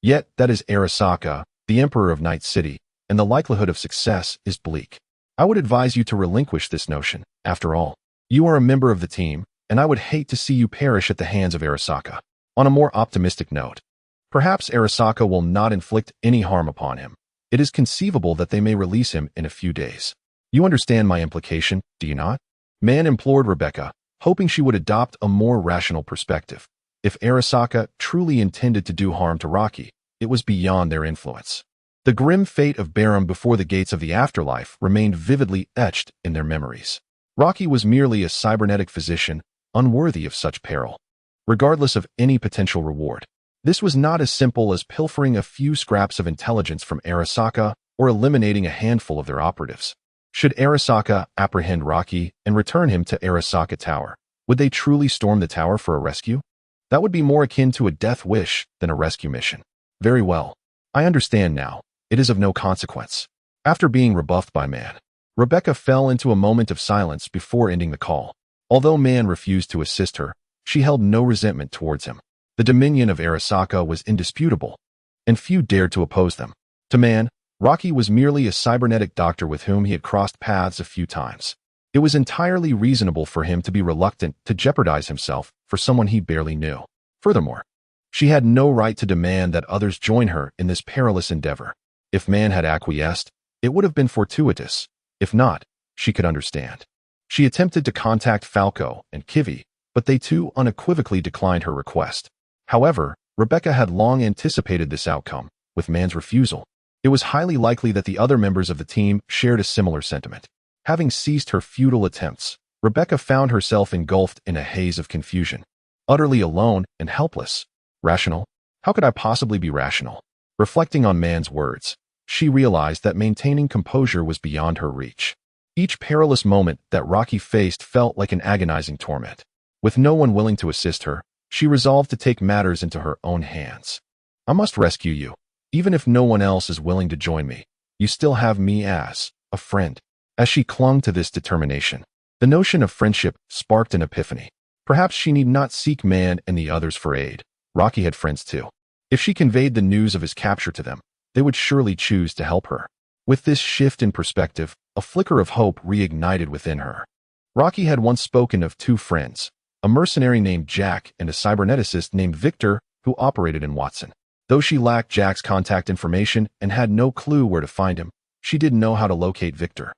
Yet, that is Arasaka, the Emperor of Night City, and the likelihood of success is bleak. I would advise you to relinquish this notion. After all, you are a member of the team, and I would hate to see you perish at the hands of Arasaka. On a more optimistic note, perhaps Arasaka will not inflict any harm upon him. It is conceivable that they may release him in a few days. You understand my implication, do you not? Man implored Rebecca, hoping she would adopt a more rational perspective. If Arasaka truly intended to do harm to Rocky, it was beyond their influence. The grim fate of Barum before the gates of the afterlife remained vividly etched in their memories. Rocky was merely a cybernetic physician, unworthy of such peril, regardless of any potential reward. This was not as simple as pilfering a few scraps of intelligence from Arasaka or eliminating a handful of their operatives. Should Arasaka apprehend Rocky and return him to Arasaka Tower, would they truly storm the tower for a rescue? That would be more akin to a death wish than a rescue mission. Very well. I understand now. It is of no consequence. After being rebuffed by Man, Rebecca fell into a moment of silence before ending the call. Although Man refused to assist her, she held no resentment towards him. The dominion of Arasaka was indisputable, and few dared to oppose them. To Man, Rocky was merely a cybernetic doctor with whom he had crossed paths a few times. It was entirely reasonable for him to be reluctant to jeopardize himself for someone he barely knew. Furthermore, she had no right to demand that others join her in this perilous endeavor. If Man had acquiesced, it would have been fortuitous. If not, she could understand. She attempted to contact Falco and Kivi, but they too unequivocally declined her request. However, Rebecca had long anticipated this outcome. With Man's refusal, it was highly likely that the other members of the team shared a similar sentiment. Having ceased her futile attempts, Rebecca found herself engulfed in a haze of confusion. Utterly alone and helpless. Rational? How could I possibly be rational? Reflecting on Man's words, she realized that maintaining composure was beyond her reach. Each perilous moment that Rocky faced felt like an agonizing torment. With no one willing to assist her, she resolved to take matters into her own hands. I must rescue you. Even if no one else is willing to join me, you still have me as a friend. As she clung to this determination, the notion of friendship sparked an epiphany. Perhaps she need not seek Man and the others for aid. Rocky had friends too. If she conveyed the news of his capture to them, they would surely choose to help her. With this shift in perspective, a flicker of hope reignited within her. Rocky had once spoken of two friends, a mercenary named Jack and a cyberneticist named Victor who operated in Watson. Though she lacked Jack's contact information and had no clue where to find him, she did know how to locate Victor,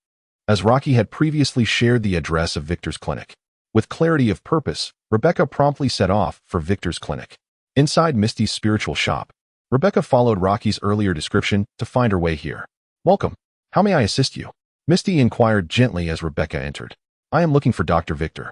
as Rocky had previously shared the address of Victor's clinic. With clarity of purpose, Rebecca promptly set off for Victor's clinic. Inside Misty's spiritual shop, Rebecca followed Rocky's earlier description to find her way here. Welcome. How may I assist you? Misty inquired gently as Rebecca entered. I am looking for Dr. Victor.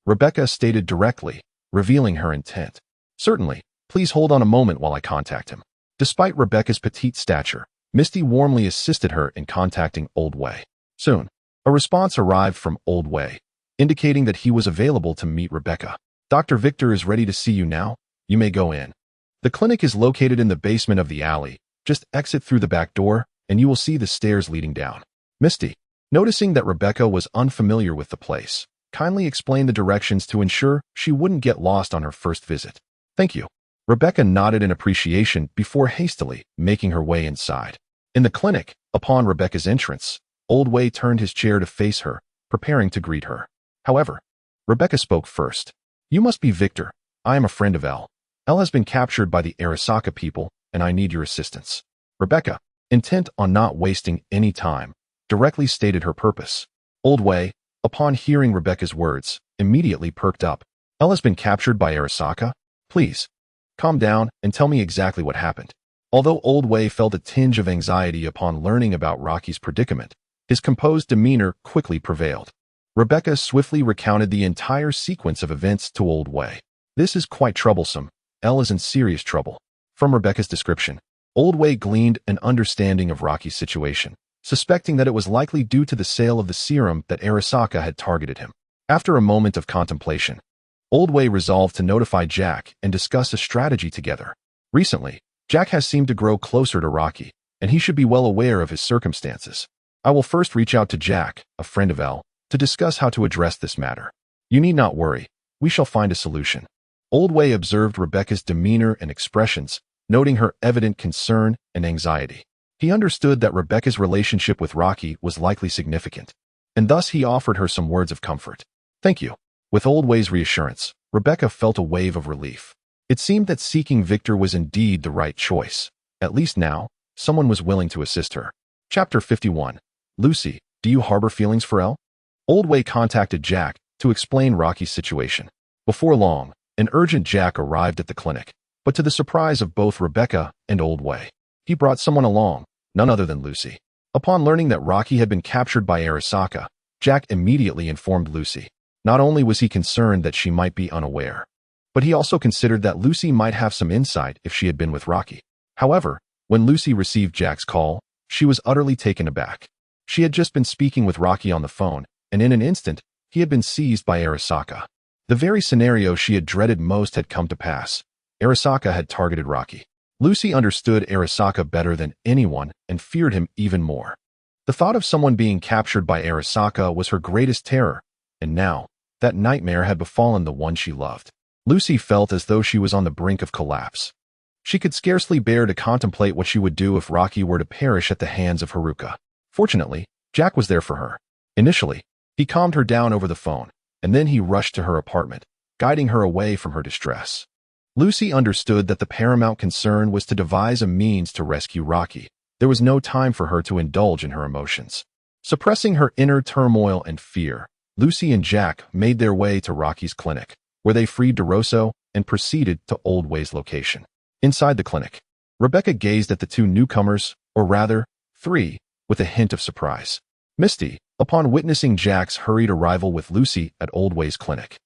Rebecca stated directly, revealing her intent. Certainly, please hold on a moment while I contact him. Despite Rebecca's petite stature, Misty warmly assisted her in contacting Old Way. Soon, a response arrived from Old Way, indicating that he was available to meet Rebecca. Dr. Victor is ready to see you now. You may go in. The clinic is located in the basement of the alley. Just exit through the back door, and you will see the stairs leading down. Misty, noticing that Rebecca was unfamiliar with the place, kindly explained the directions to ensure she wouldn't get lost on her first visit. Thank you. Rebecca nodded in appreciation before hastily making her way inside. In the clinic, upon Rebecca's entrance, Old Way turned his chair to face her, preparing to greet her. However, Rebecca spoke first. You must be Victor. I am a friend of L. Elle has been captured by the Arasaka people, and I need your assistance. Rebecca, intent on not wasting any time, directly stated her purpose. Old Wei, upon hearing Rebecca's words, immediately perked up. Elle has been captured by Arasaka? Please, calm down and tell me exactly what happened. Although Old Wei felt a tinge of anxiety upon learning about Rocky's predicament, his composed demeanor quickly prevailed. Rebecca swiftly recounted the entire sequence of events to Old Wei. This is quite troublesome. Elle is in serious trouble. From Rebecca's description, Old Wei gleaned an understanding of Rocky's situation, suspecting that it was likely due to the sale of the serum that Arasaka had targeted him. After a moment of contemplation, Old Wei resolved to notify Jack and discuss a strategy together. Recently, Jack has seemed to grow closer to Rocky, and he should be well aware of his circumstances. I will first reach out to Jack, a friend of Elle, to discuss how to address this matter. You need not worry. We shall find a solution. Old Wei observed Rebecca's demeanor and expressions, noting her evident concern and anxiety. He understood that Rebecca's relationship with Rocky was likely significant, and thus he offered her some words of comfort. Thank you. With Old Wei's reassurance, Rebecca felt a wave of relief. It seemed that seeking Victor was indeed the right choice. At least now, someone was willing to assist her. Chapter 51. Lucy, do you harbor feelings for Elle? Old Wei contacted Jack to explain Rocky's situation. Before long, an urgent Jack arrived at the clinic, but to the surprise of both Rebecca and Old Wei, he brought someone along, none other than Lucy. Upon learning that Rocky had been captured by Arasaka, Jack immediately informed Lucy. Not only was he concerned that she might be unaware, but he also considered that Lucy might have some insight if she had been with Rocky. However, when Lucy received Jack's call, she was utterly taken aback. She had just been speaking with Rocky on the phone, and in an instant, he had been seized by Arasaka. The very scenario she had dreaded most had come to pass. Arasaka had targeted Rocky. Lucy understood Arasaka better than anyone and feared him even more. The thought of someone being captured by Arasaka was her greatest terror, and now, that nightmare had befallen the one she loved. Lucy felt as though she was on the brink of collapse. She could scarcely bear to contemplate what she would do if Rocky were to perish at the hands of Haruka. Fortunately, Jack was there for her. Initially, he calmed her down over the phone, and then he rushed to her apartment, guiding her away from her distress. Lucy understood that the paramount concern was to devise a means to rescue Rocky. There was no time for her to indulge in her emotions. Suppressing her inner turmoil and fear, Lucy and Jack made their way to Rocky's clinic, where they freed DeRosso and proceeded to Old Way's location. Inside the clinic, Rebecca gazed at the two newcomers, or rather, three, with a hint of surprise. Misty, upon witnessing Jack's hurried arrival with Lucy at Old Way's clinic,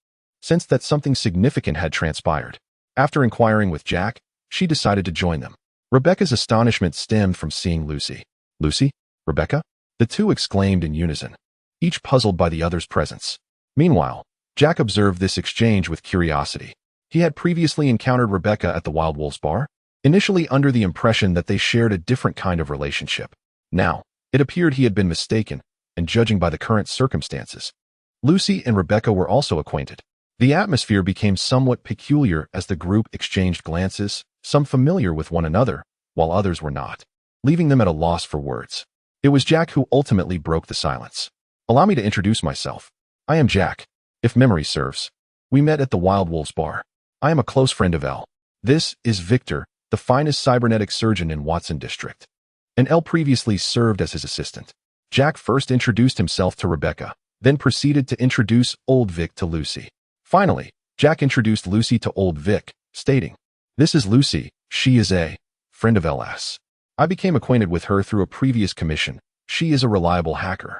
sensed that something significant had transpired. After inquiring with Jack, she decided to join them. Rebecca's astonishment stemmed from seeing Lucy. Lucy? Rebecca? The two exclaimed in unison, each puzzled by the other's presence. Meanwhile, Jack observed this exchange with curiosity. He had previously encountered Rebecca at the Wild Wolves bar, initially under the impression that they shared a different kind of relationship. Now, it appeared he had been mistaken, and judging by the current circumstances, Lucy and Rebecca were also acquainted. The atmosphere became somewhat peculiar as the group exchanged glances, some familiar with one another, while others were not, leaving them at a loss for words. It was Jack who ultimately broke the silence. Allow me to introduce myself. I am Jack. If memory serves, we met at the Wild Wolves bar. I am a close friend of Elle. This is Victor, the finest cybernetic surgeon in Watson District. And Elle previously served as his assistant. Jack first introduced himself to Rebecca, then proceeded to introduce Old Vic to Lucy. Finally, Jack introduced Lucy to Old Vic, stating, "This is Lucy, she is a friend of LS. I became acquainted with her through a previous commission. She is a reliable hacker."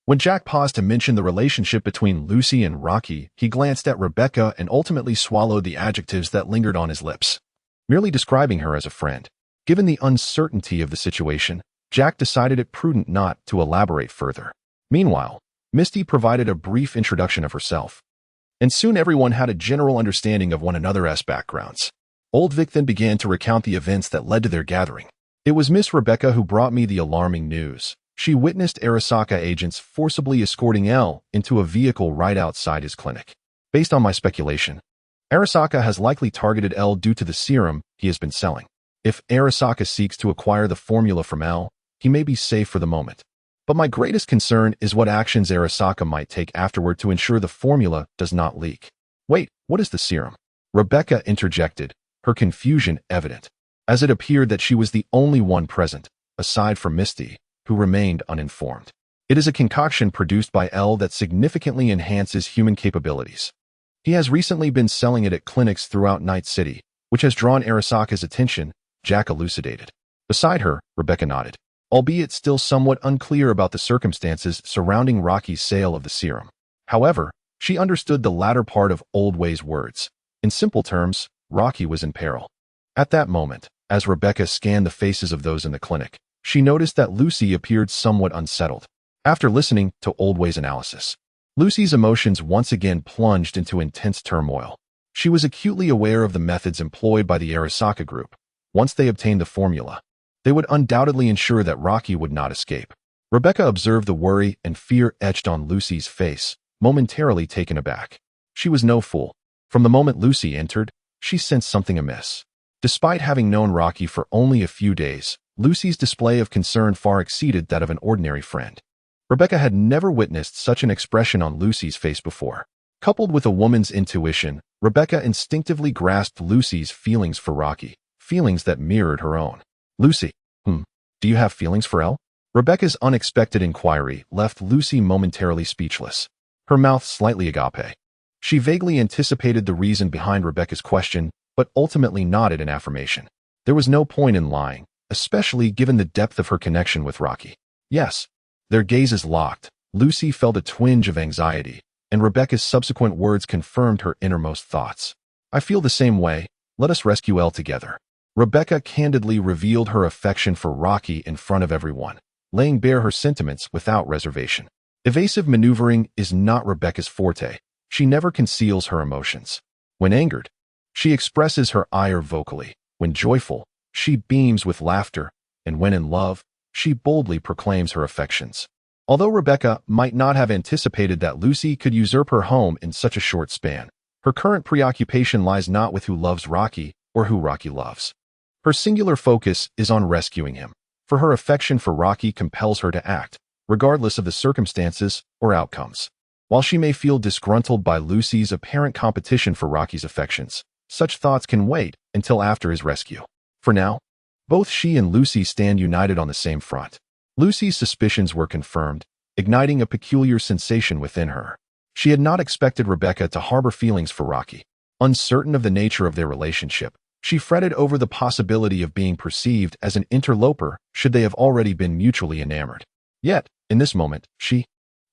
When Jack paused to mention the relationship between Lucy and Rocky, he glanced at Rebecca and ultimately swallowed the adjectives that lingered on his lips, merely describing her as a friend. Given the uncertainty of the situation, Jack decided it prudent not to elaborate further. Meanwhile, Misty provided a brief introduction of herself, and soon everyone had a general understanding of one another's backgrounds. Old Vic then began to recount the events that led to their gathering. It was Miss Rebecca who brought me the alarming news. She witnessed Arasaka agents forcibly escorting Elle into a vehicle right outside his clinic. Based on my speculation, Arasaka has likely targeted Elle due to the serum he has been selling. If Arasaka seeks to acquire the formula from Elle, he may be safe for the moment. But my greatest concern is what actions Arasaka might take afterward to ensure the formula does not leak. Wait, what is the serum? Rebecca interjected, her confusion evident, as it appeared that she was the only one present, aside from Misty, who remained uninformed. It is a concoction produced by L that significantly enhances human capabilities. He has recently been selling it at clinics throughout Night City, which has drawn Arasaka's attention, Jack elucidated. Beside her, Rebecca nodded, albeit still somewhat unclear about the circumstances surrounding Rocky's sale of the serum. However, she understood the latter part of Old Way's words. In simple terms, Rocky was in peril. At that moment, as Rebecca scanned the faces of those in the clinic, she noticed that Lucy appeared somewhat unsettled. After listening to Old Way's analysis, Lucy's emotions once again plunged into intense turmoil. She was acutely aware of the methods employed by the Arasaka group. Once they obtained the formula, they would undoubtedly ensure that Rocky would not escape. Rebecca observed the worry and fear etched on Lucy's face, momentarily taken aback. She was no fool. From the moment Lucy entered, she sensed something amiss. Despite having known Rocky for only a few days, Lucy's display of concern far exceeded that of an ordinary friend. Rebecca had never witnessed such an expression on Lucy's face before. Coupled with a woman's intuition, Rebecca instinctively grasped Lucy's feelings for Rocky, feelings that mirrored her own. Lucy, do you have feelings for Elle? Rebecca's unexpected inquiry left Lucy momentarily speechless, her mouth slightly agape. She vaguely anticipated the reason behind Rebecca's question, but ultimately nodded in affirmation. There was no point in lying, especially given the depth of her connection with Rocky. Yes. Their gazes locked. Lucy felt a twinge of anxiety, and Rebecca's subsequent words confirmed her innermost thoughts. I feel the same way. Let us rescue Elle together. Rebecca candidly revealed her affection for Rocky in front of everyone, laying bare her sentiments without reservation. Evasive maneuvering is not Rebecca's forte. She never conceals her emotions. When angered, she expresses her ire vocally. When joyful, she beams with laughter, and when in love, she boldly proclaims her affections. Although Rebecca might not have anticipated that Lucy could usurp her home in such a short span, her current preoccupation lies not with who loves Rocky or who Rocky loves. Her singular focus is on rescuing him, for her affection for Rocky compels her to act, regardless of the circumstances or outcomes. While she may feel disgruntled by Lucy's apparent competition for Rocky's affections, such thoughts can wait until after his rescue. For now, both she and Lucy stand united on the same front. Lucy's suspicions were confirmed, igniting a peculiar sensation within her. She had not expected Rebecca to harbor feelings for Rocky. Uncertain of the nature of their relationship, she fretted over the possibility of being perceived as an interloper should they have already been mutually enamored. Yet, in this moment, she,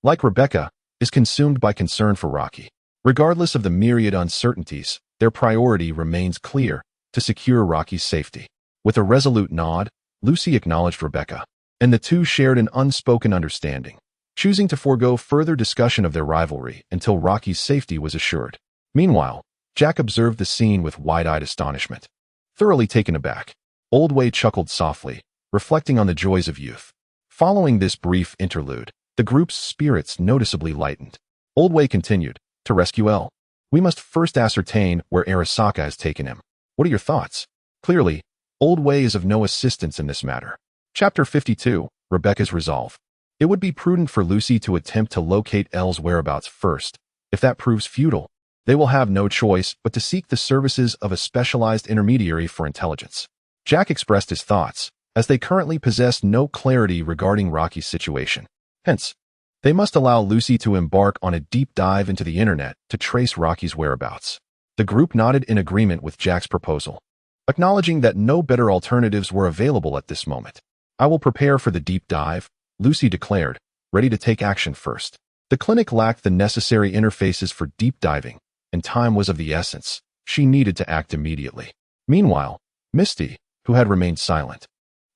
like Rebecca, is consumed by concern for Rocky. Regardless of the myriad uncertainties, their priority remains clear: to secure Rocky's safety. With a resolute nod, Lucy acknowledged Rebecca, and the two shared an unspoken understanding, choosing to forego further discussion of their rivalry until Rocky's safety was assured. Meanwhile, Jack observed the scene with wide-eyed astonishment. Thoroughly taken aback, Old Way chuckled softly, reflecting on the joys of youth. Following this brief interlude, the group's spirits noticeably lightened. Old Way continued, "To rescue Elle, we must first ascertain where Arasaka has taken him. What are your thoughts?" Clearly, Old Way is of no assistance in this matter. Chapter 52, Rebecca's Resolve. It would be prudent for Lucy to attempt to locate Elle's whereabouts first. If that proves futile, they will have no choice but to seek the services of a specialized intermediary for intelligence. Jack expressed his thoughts, as they currently possessed no clarity regarding Rocky's situation. Hence, they must allow Lucy to embark on a deep dive into the internet to trace Rocky's whereabouts. The group nodded in agreement with Jack's proposal, acknowledging that no better alternatives were available at this moment. "I will prepare for the deep dive," Lucy declared, ready to take action first. The clinic lacked the necessary interfaces for deep diving, and time was of the essence. She needed to act immediately. Meanwhile, Misty, who had remained silent,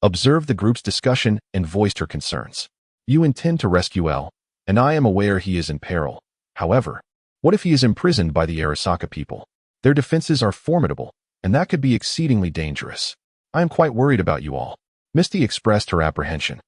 observed the group's discussion and voiced her concerns. "You intend to rescue Elle, and I am aware he is in peril. However, what if he is imprisoned by the Arasaka people? Their defenses are formidable, and that could be exceedingly dangerous. I am quite worried about you all." Misty expressed her apprehension.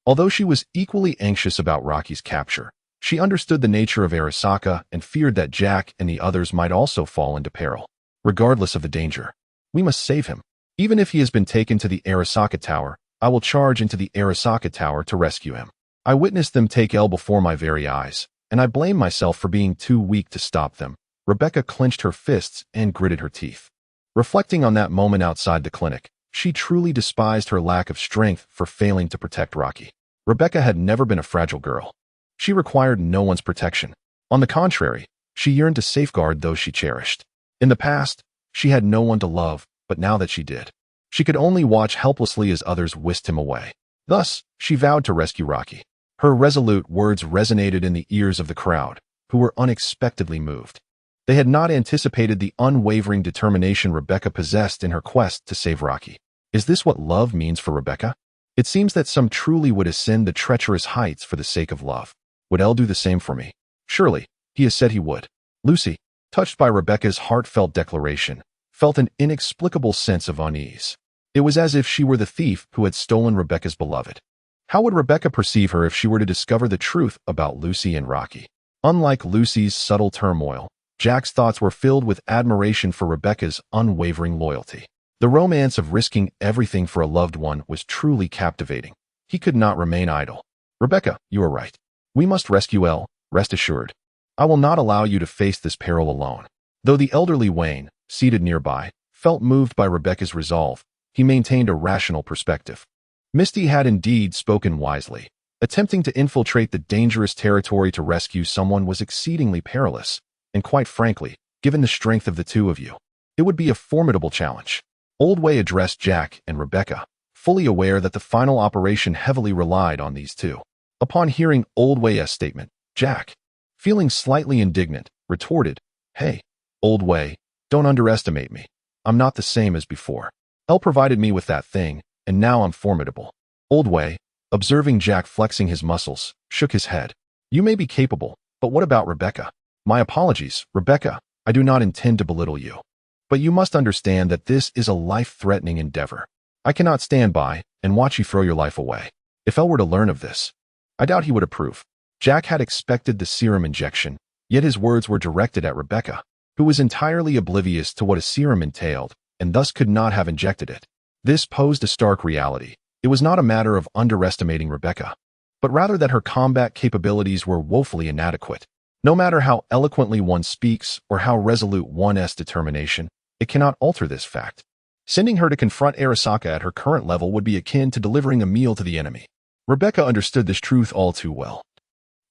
Although she was equally anxious about Rocky's capture, she understood the nature of Arasaka and feared that Jack and the others might also fall into peril. "Regardless of the danger, we must save him. Even if he has been taken to the Arasaka Tower, I will charge into the Arasaka Tower to rescue him. I witnessed them take Elle before my very eyes, and I blame myself for being too weak to stop them." Rebecca clenched her fists and gritted her teeth. Reflecting on that moment outside the clinic, she truly despised her lack of strength for failing to protect Rocky. Rebecca had never been a fragile girl. She required no one's protection. On the contrary, she yearned to safeguard those she cherished. In the past, she had no one to love, but now that she did, she could only watch helplessly as others whisked him away. Thus, she vowed to rescue Rocky. Her resolute words resonated in the ears of the crowd, who were unexpectedly moved. They had not anticipated the unwavering determination Rebecca possessed in her quest to save Rocky. Is this what love means for Rebecca? It seems that some truly would ascend the treacherous heights for the sake of love. Would Elle do the same for me? Surely, he has said he would. Lucy, touched by Rebecca's heartfelt declaration, felt an inexplicable sense of unease. It was as if she were the thief who had stolen Rebecca's beloved. How would Rebecca perceive her if she were to discover the truth about Lucy and Rocky? Unlike Lucy's subtle turmoil, Jack's thoughts were filled with admiration for Rebecca's unwavering loyalty. The romance of risking everything for a loved one was truly captivating. He could not remain idle. Rebecca, you are right. We must rescue Elle, rest assured. I will not allow you to face this peril alone. Though the elderly Wayne, seated nearby, felt moved by Rebecca's resolve, he maintained a rational perspective. Misty had indeed spoken wisely. Attempting to infiltrate the dangerous territory to rescue someone was exceedingly perilous, and quite frankly, given the strength of the two of you, it would be a formidable challenge. Old Way addressed Jack and Rebecca, fully aware that the final operation heavily relied on these two. Upon hearing Old Way's statement, Jack, feeling slightly indignant, retorted, "Hey, Old Way, don't underestimate me. I'm not the same as before. Elle provided me with that thing, and now I'm formidable." Old Way, observing Jack flexing his muscles, shook his head. "You may be capable, but what about Rebecca?" "My apologies, Rebecca. I do not intend to belittle you. But you must understand that this is a life-threatening endeavor. I cannot stand by and watch you throw your life away. If Elle were to learn of this, I doubt he would approve." Jack had expected the serum injection, yet his words were directed at Rebecca, who was entirely oblivious to what a serum entailed and thus could not have injected it. This posed a stark reality. It was not a matter of underestimating Rebecca, but rather that her combat capabilities were woefully inadequate. No matter how eloquently one speaks or how resolute one's determination, it cannot alter this fact. Sending her to confront Arasaka at her current level would be akin to delivering a meal to the enemy. Rebecca understood this truth all too well.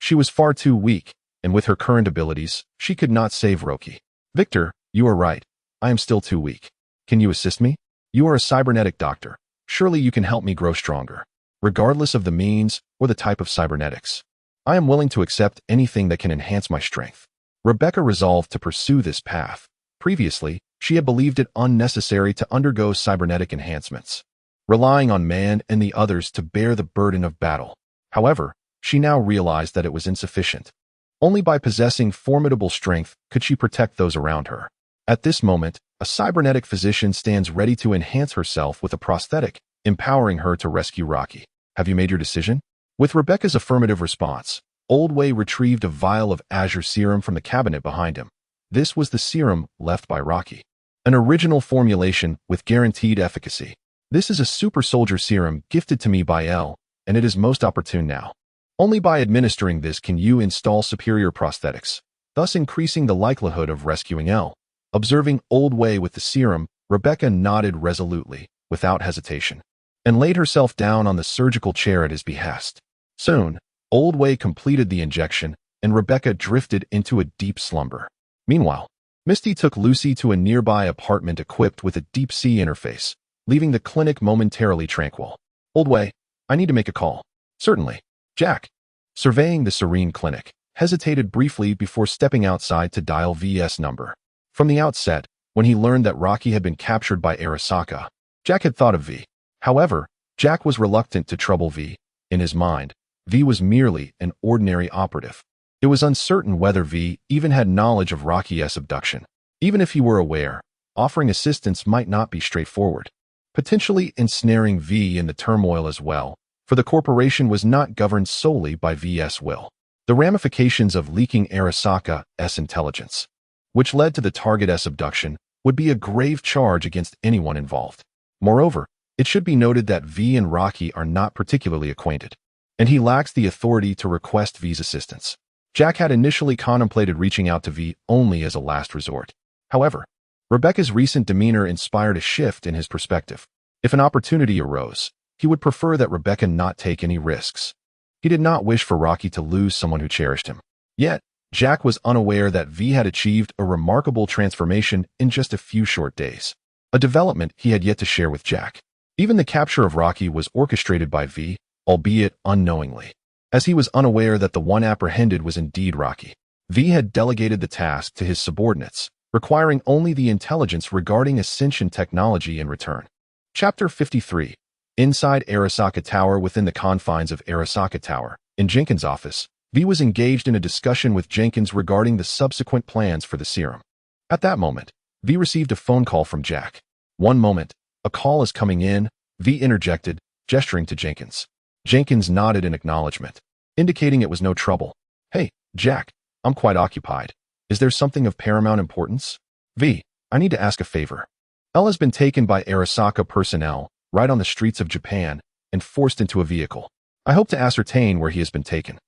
She was far too weak, and with her current abilities, she could not save Rocky. "Victor, you are right. I am still too weak. Can you assist me? You are a cybernetic doctor. Surely you can help me grow stronger. Regardless of the means or the type of cybernetics, I am willing to accept anything that can enhance my strength." Rebecca resolved to pursue this path. Previously, she had believed it unnecessary to undergo cybernetic enhancements, relying on man and the others to bear the burden of battle. However, she now realized that it was insufficient. Only by possessing formidable strength could she protect those around her. At this moment, a cybernetic physician stands ready to enhance herself with a prosthetic, empowering her to rescue Rocky. "Have you made your decision?" With Rebecca's affirmative response, Old Way retrieved a vial of azure serum from the cabinet behind him. This was the serum left by Rocky, an original formulation with guaranteed efficacy. "This is a super soldier serum gifted to me by Elle, and it is most opportune now. Only by administering this can you install superior prosthetics, thus increasing the likelihood of rescuing Elle." Observing Old Way with the serum, Rebecca nodded resolutely, without hesitation, and laid herself down on the surgical chair at his behest. Soon, Old Way completed the injection, and Rebecca drifted into a deep slumber. Meanwhile, Misty took Lucy to a nearby apartment equipped with a deep-sea interface, leaving the clinic momentarily tranquil. "Old Way, I need to make a call." "Certainly." Jack, surveying the serene clinic, hesitated briefly before stepping outside to dial V's number. From the outset, when he learned that Rocky had been captured by Arasaka, Jack had thought of V. However, Jack was reluctant to trouble V. In his mind, V was merely an ordinary operative. It was uncertain whether V even had knowledge of Rocky's abduction. Even if he were aware, offering assistance might not be straightforward, potentially ensnaring V in the turmoil as well, for the corporation was not governed solely by V's will. The ramifications of leaking Arasaka's intelligence, which led to the target's abduction, would be a grave charge against anyone involved. Moreover, it should be noted that V and Rocky are not particularly acquainted, and he lacks the authority to request V's assistance. Jack had initially contemplated reaching out to V only as a last resort. However, Rebecca's recent demeanor inspired a shift in his perspective. If an opportunity arose, he would prefer that Rebecca not take any risks. He did not wish for Rocky to lose someone who cherished him. Yet, Jack was unaware that V had achieved a remarkable transformation in just a few short days. A development he had yet to share with Jack. Even the capture of Rocky was orchestrated by V, albeit unknowingly. As he was unaware that the one apprehended was indeed Rocky, V had delegated the task to his subordinates, requiring only the intelligence regarding Ascension technology in return. Chapter 53. Inside Arasaka Tower. Within the confines of Arasaka Tower, in Jenkins' office, V was engaged in a discussion with Jenkins regarding the subsequent plans for the serum. At that moment, V received a phone call from Jack. "One moment, a call is coming in," V interjected, gesturing to Jenkins. Jenkins nodded in acknowledgement, indicating it was no trouble. "Hey, Jack, I'm quite occupied. Is there something of paramount importance?" "V, I need to ask a favor. L has been taken by Arasaka personnel right on the streets of Japan and forced into a vehicle. I hope to ascertain where he has been taken.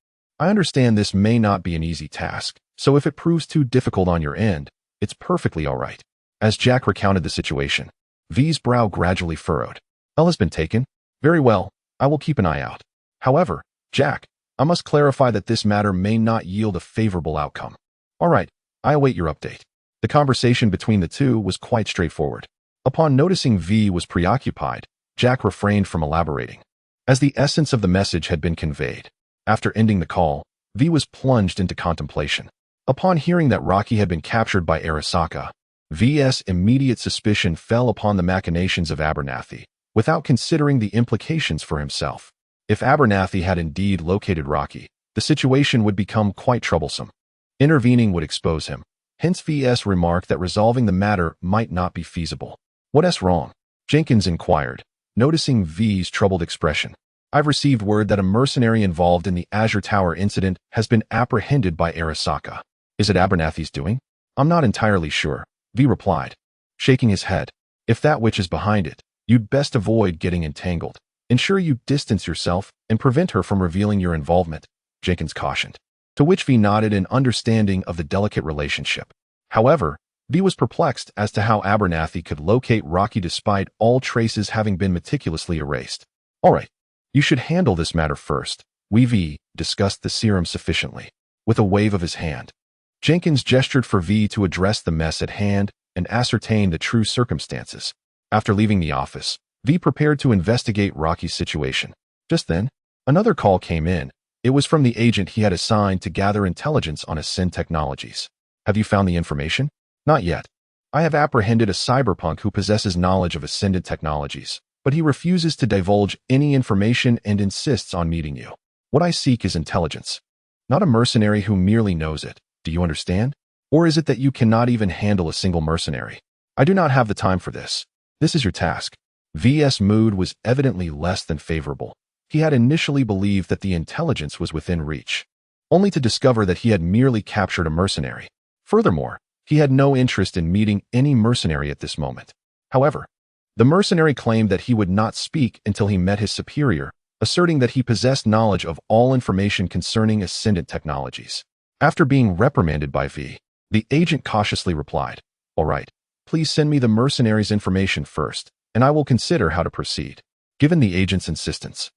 I understand this may not be an easy task, so if it proves too difficult on your end, it's perfectly all right." As Jack recounted the situation, V's brow gradually furrowed. "L has been taken? Very well, I will keep an eye out. However, Jack, I must clarify that this matter may not yield a favorable outcome." "All right, I await your update." The conversation between the two was quite straightforward. Upon noticing V was preoccupied, Jack refrained from elaborating, as the essence of the message had been conveyed. After ending the call, V was plunged into contemplation. Upon hearing that Rocky had been captured by Arasaka, V's immediate suspicion fell upon the machinations of Abernathy, without considering the implications for himself. If Abernathy had indeed located Rocky, the situation would become quite troublesome. Intervening would expose him. Hence V's remark that resolving the matter might not be feasible. "What's wrong?" Jenkins inquired, noticing V's troubled expression. "I've received word that a mercenary involved in the Azure Tower incident has been apprehended by Arasaka. Is it Abernathy's doing?" "I'm not entirely sure," V replied, shaking his head. "If that witch is behind it, you'd best avoid getting entangled. Ensure you distance yourself and prevent her from revealing your involvement," Jenkins cautioned. To which V nodded in understanding of the delicate relationship. However, V was perplexed as to how Abernathy could locate Rocky despite all traces having been meticulously erased. "All right, you should handle this matter first." V discussed the serum sufficiently. With a wave of his hand, Jenkins gestured for V to address the mess at hand and ascertain the true circumstances. After leaving the office, V prepared to investigate Rocky's situation. Just then, another call came in. It was from the agent he had assigned to gather intelligence on Ascend Technologies. "Have you found the information?" "Not yet. I have apprehended a cyberpunk who possesses knowledge of Ascended Technologies, but he refuses to divulge any information and insists on meeting you. What I seek is intelligence, not a mercenary who merely knows it. Do you understand? Or is it that you cannot even handle a single mercenary?" "I do not have the time for this. This is your task." V's mood was evidently less than favorable. He had initially believed that the intelligence was within reach, only to discover that he had merely captured a mercenary. Furthermore, he had no interest in meeting any mercenary at this moment. However, the mercenary claimed that he would not speak until he met his superior, asserting that he possessed knowledge of all information concerning Ascendant Technologies. After being reprimanded by V, the agent cautiously replied, "All right, please send me the mercenary's information first, and I will consider how to proceed." Given the agent's insistence,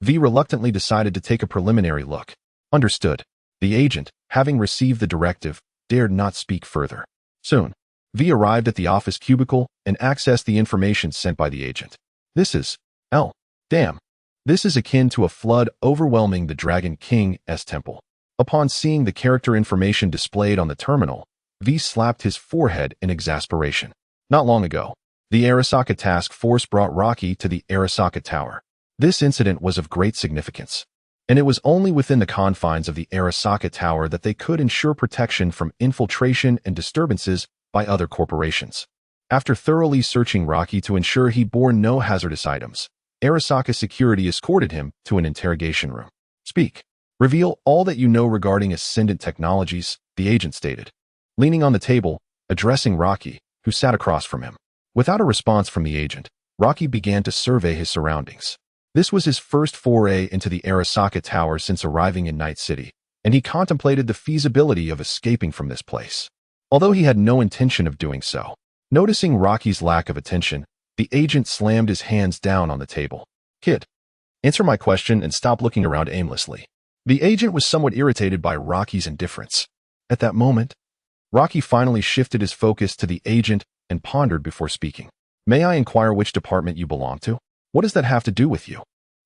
V reluctantly decided to take a preliminary look. Understood. The agent, having received the directive, dared not speak further. Soon, V arrived at the office cubicle and accessed the information sent by the agent. "This is L. Damn. This is akin to a flood overwhelming the Dragon King's temple." Upon seeing the character information displayed on the terminal, V slapped his forehead in exasperation. Not long ago, the Arasaka task force brought Rocky to the Arasaka Tower. This incident was of great significance, and it was only within the confines of the Arasaka Tower that they could ensure protection from infiltration and disturbances by other corporations. After thoroughly searching Rocky to ensure he bore no hazardous items, Arasaka security escorted him to an interrogation room. "Speak. Reveal all that you know regarding Ascendant Technologies," the agent stated, leaning on the table, addressing Rocky, who sat across from him. Without a response from the agent, Rocky began to survey his surroundings. This was his first foray into the Arasaka Tower since arriving in Night City, and he contemplated the feasibility of escaping from this place. Although he had no intention of doing so, Noticing Rocky's lack of attention, the agent slammed his hands down on the table. Kid, answer my question and stop looking around aimlessly. The agent was somewhat irritated by Rocky's indifference. At that moment, Rocky finally shifted his focus to the agent and pondered before speaking. May I inquire which department you belong to? What does that have to do with you?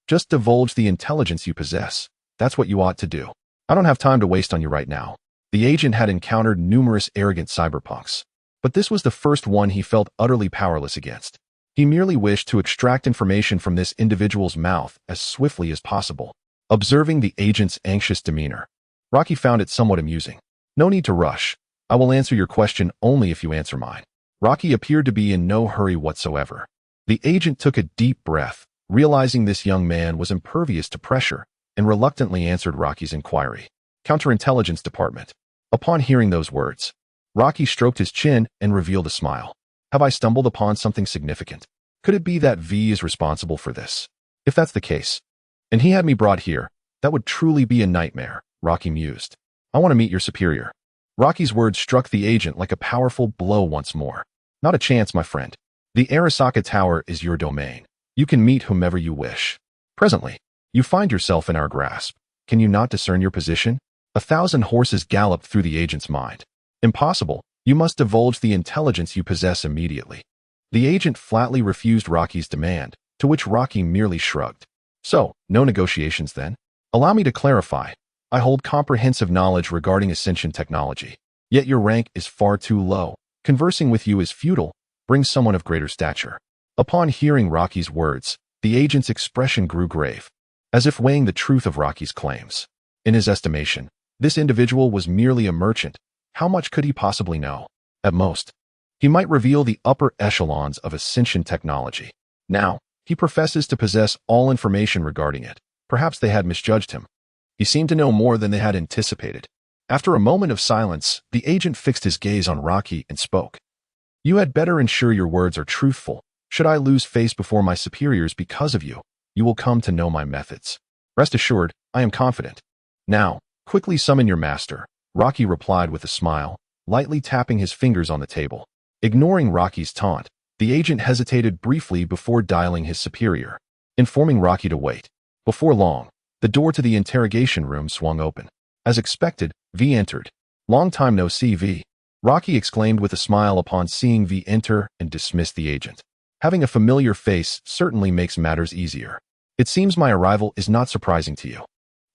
Just divulge the intelligence you possess. That's what you ought to do. I don't have time to waste on you right now. The agent had encountered numerous arrogant cyberpunks, but this was the first one he felt utterly powerless against. He merely wished to extract information from this individual's mouth as swiftly as possible. Observing the agent's anxious demeanor, Rocky found it somewhat amusing. No need to rush. I will answer your question only if you answer mine. Rocky appeared to be in no hurry whatsoever. The agent took a deep breath, realizing this young man was impervious to pressure, and reluctantly answered Rocky's inquiry. Counterintelligence Department. Upon hearing those words, Rocky stroked his chin and revealed a smile. Have I stumbled upon something significant? Could it be that V is responsible for this? If that's the case, and he had me brought here, that would truly be a nightmare, Rocky mused. I want to meet your superior. Rocky's words struck the agent like a powerful blow once more. Not a chance, my friend. The Arasaka Tower is your domain. You can meet whomever you wish. Presently, you find yourself in our grasp. Can you not discern your position? 1,000 horses galloped through the agent's mind. Impossible. You must divulge the intelligence you possess immediately. The agent flatly refused Rocky's demand, to which Rocky merely shrugged. So, no negotiations then? Allow me to clarify. I hold comprehensive knowledge regarding Ascension technology. Yet your rank is far too low. Conversing with you is futile. Bring someone of greater stature. Upon hearing Rocky's words, the agent's expression grew grave, as if weighing the truth of Rocky's claims. In his estimation, this individual was merely a merchant. How much could he possibly know? At most, he might reveal the upper echelons of Ascension technology. Now, he professes to possess all information regarding it. Perhaps they had misjudged him. He seemed to know more than they had anticipated. After a moment of silence, the agent fixed his gaze on Rocky and spoke. You had better ensure your words are truthful. Should I lose face before my superiors because of you, you will come to know my methods. Rest assured, I am confident. Now, quickly summon your master, Rocky replied with a smile, lightly tapping his fingers on the table. Ignoring Rocky's taunt, the agent hesitated briefly before dialing his superior, informing Rocky to wait. Before long, the door to the interrogation room swung open. As expected, V entered. Long time no see, V. Rocky exclaimed with a smile upon seeing V enter and dismissed the agent. Having a familiar face certainly makes matters easier. It seems my arrival is not surprising to you.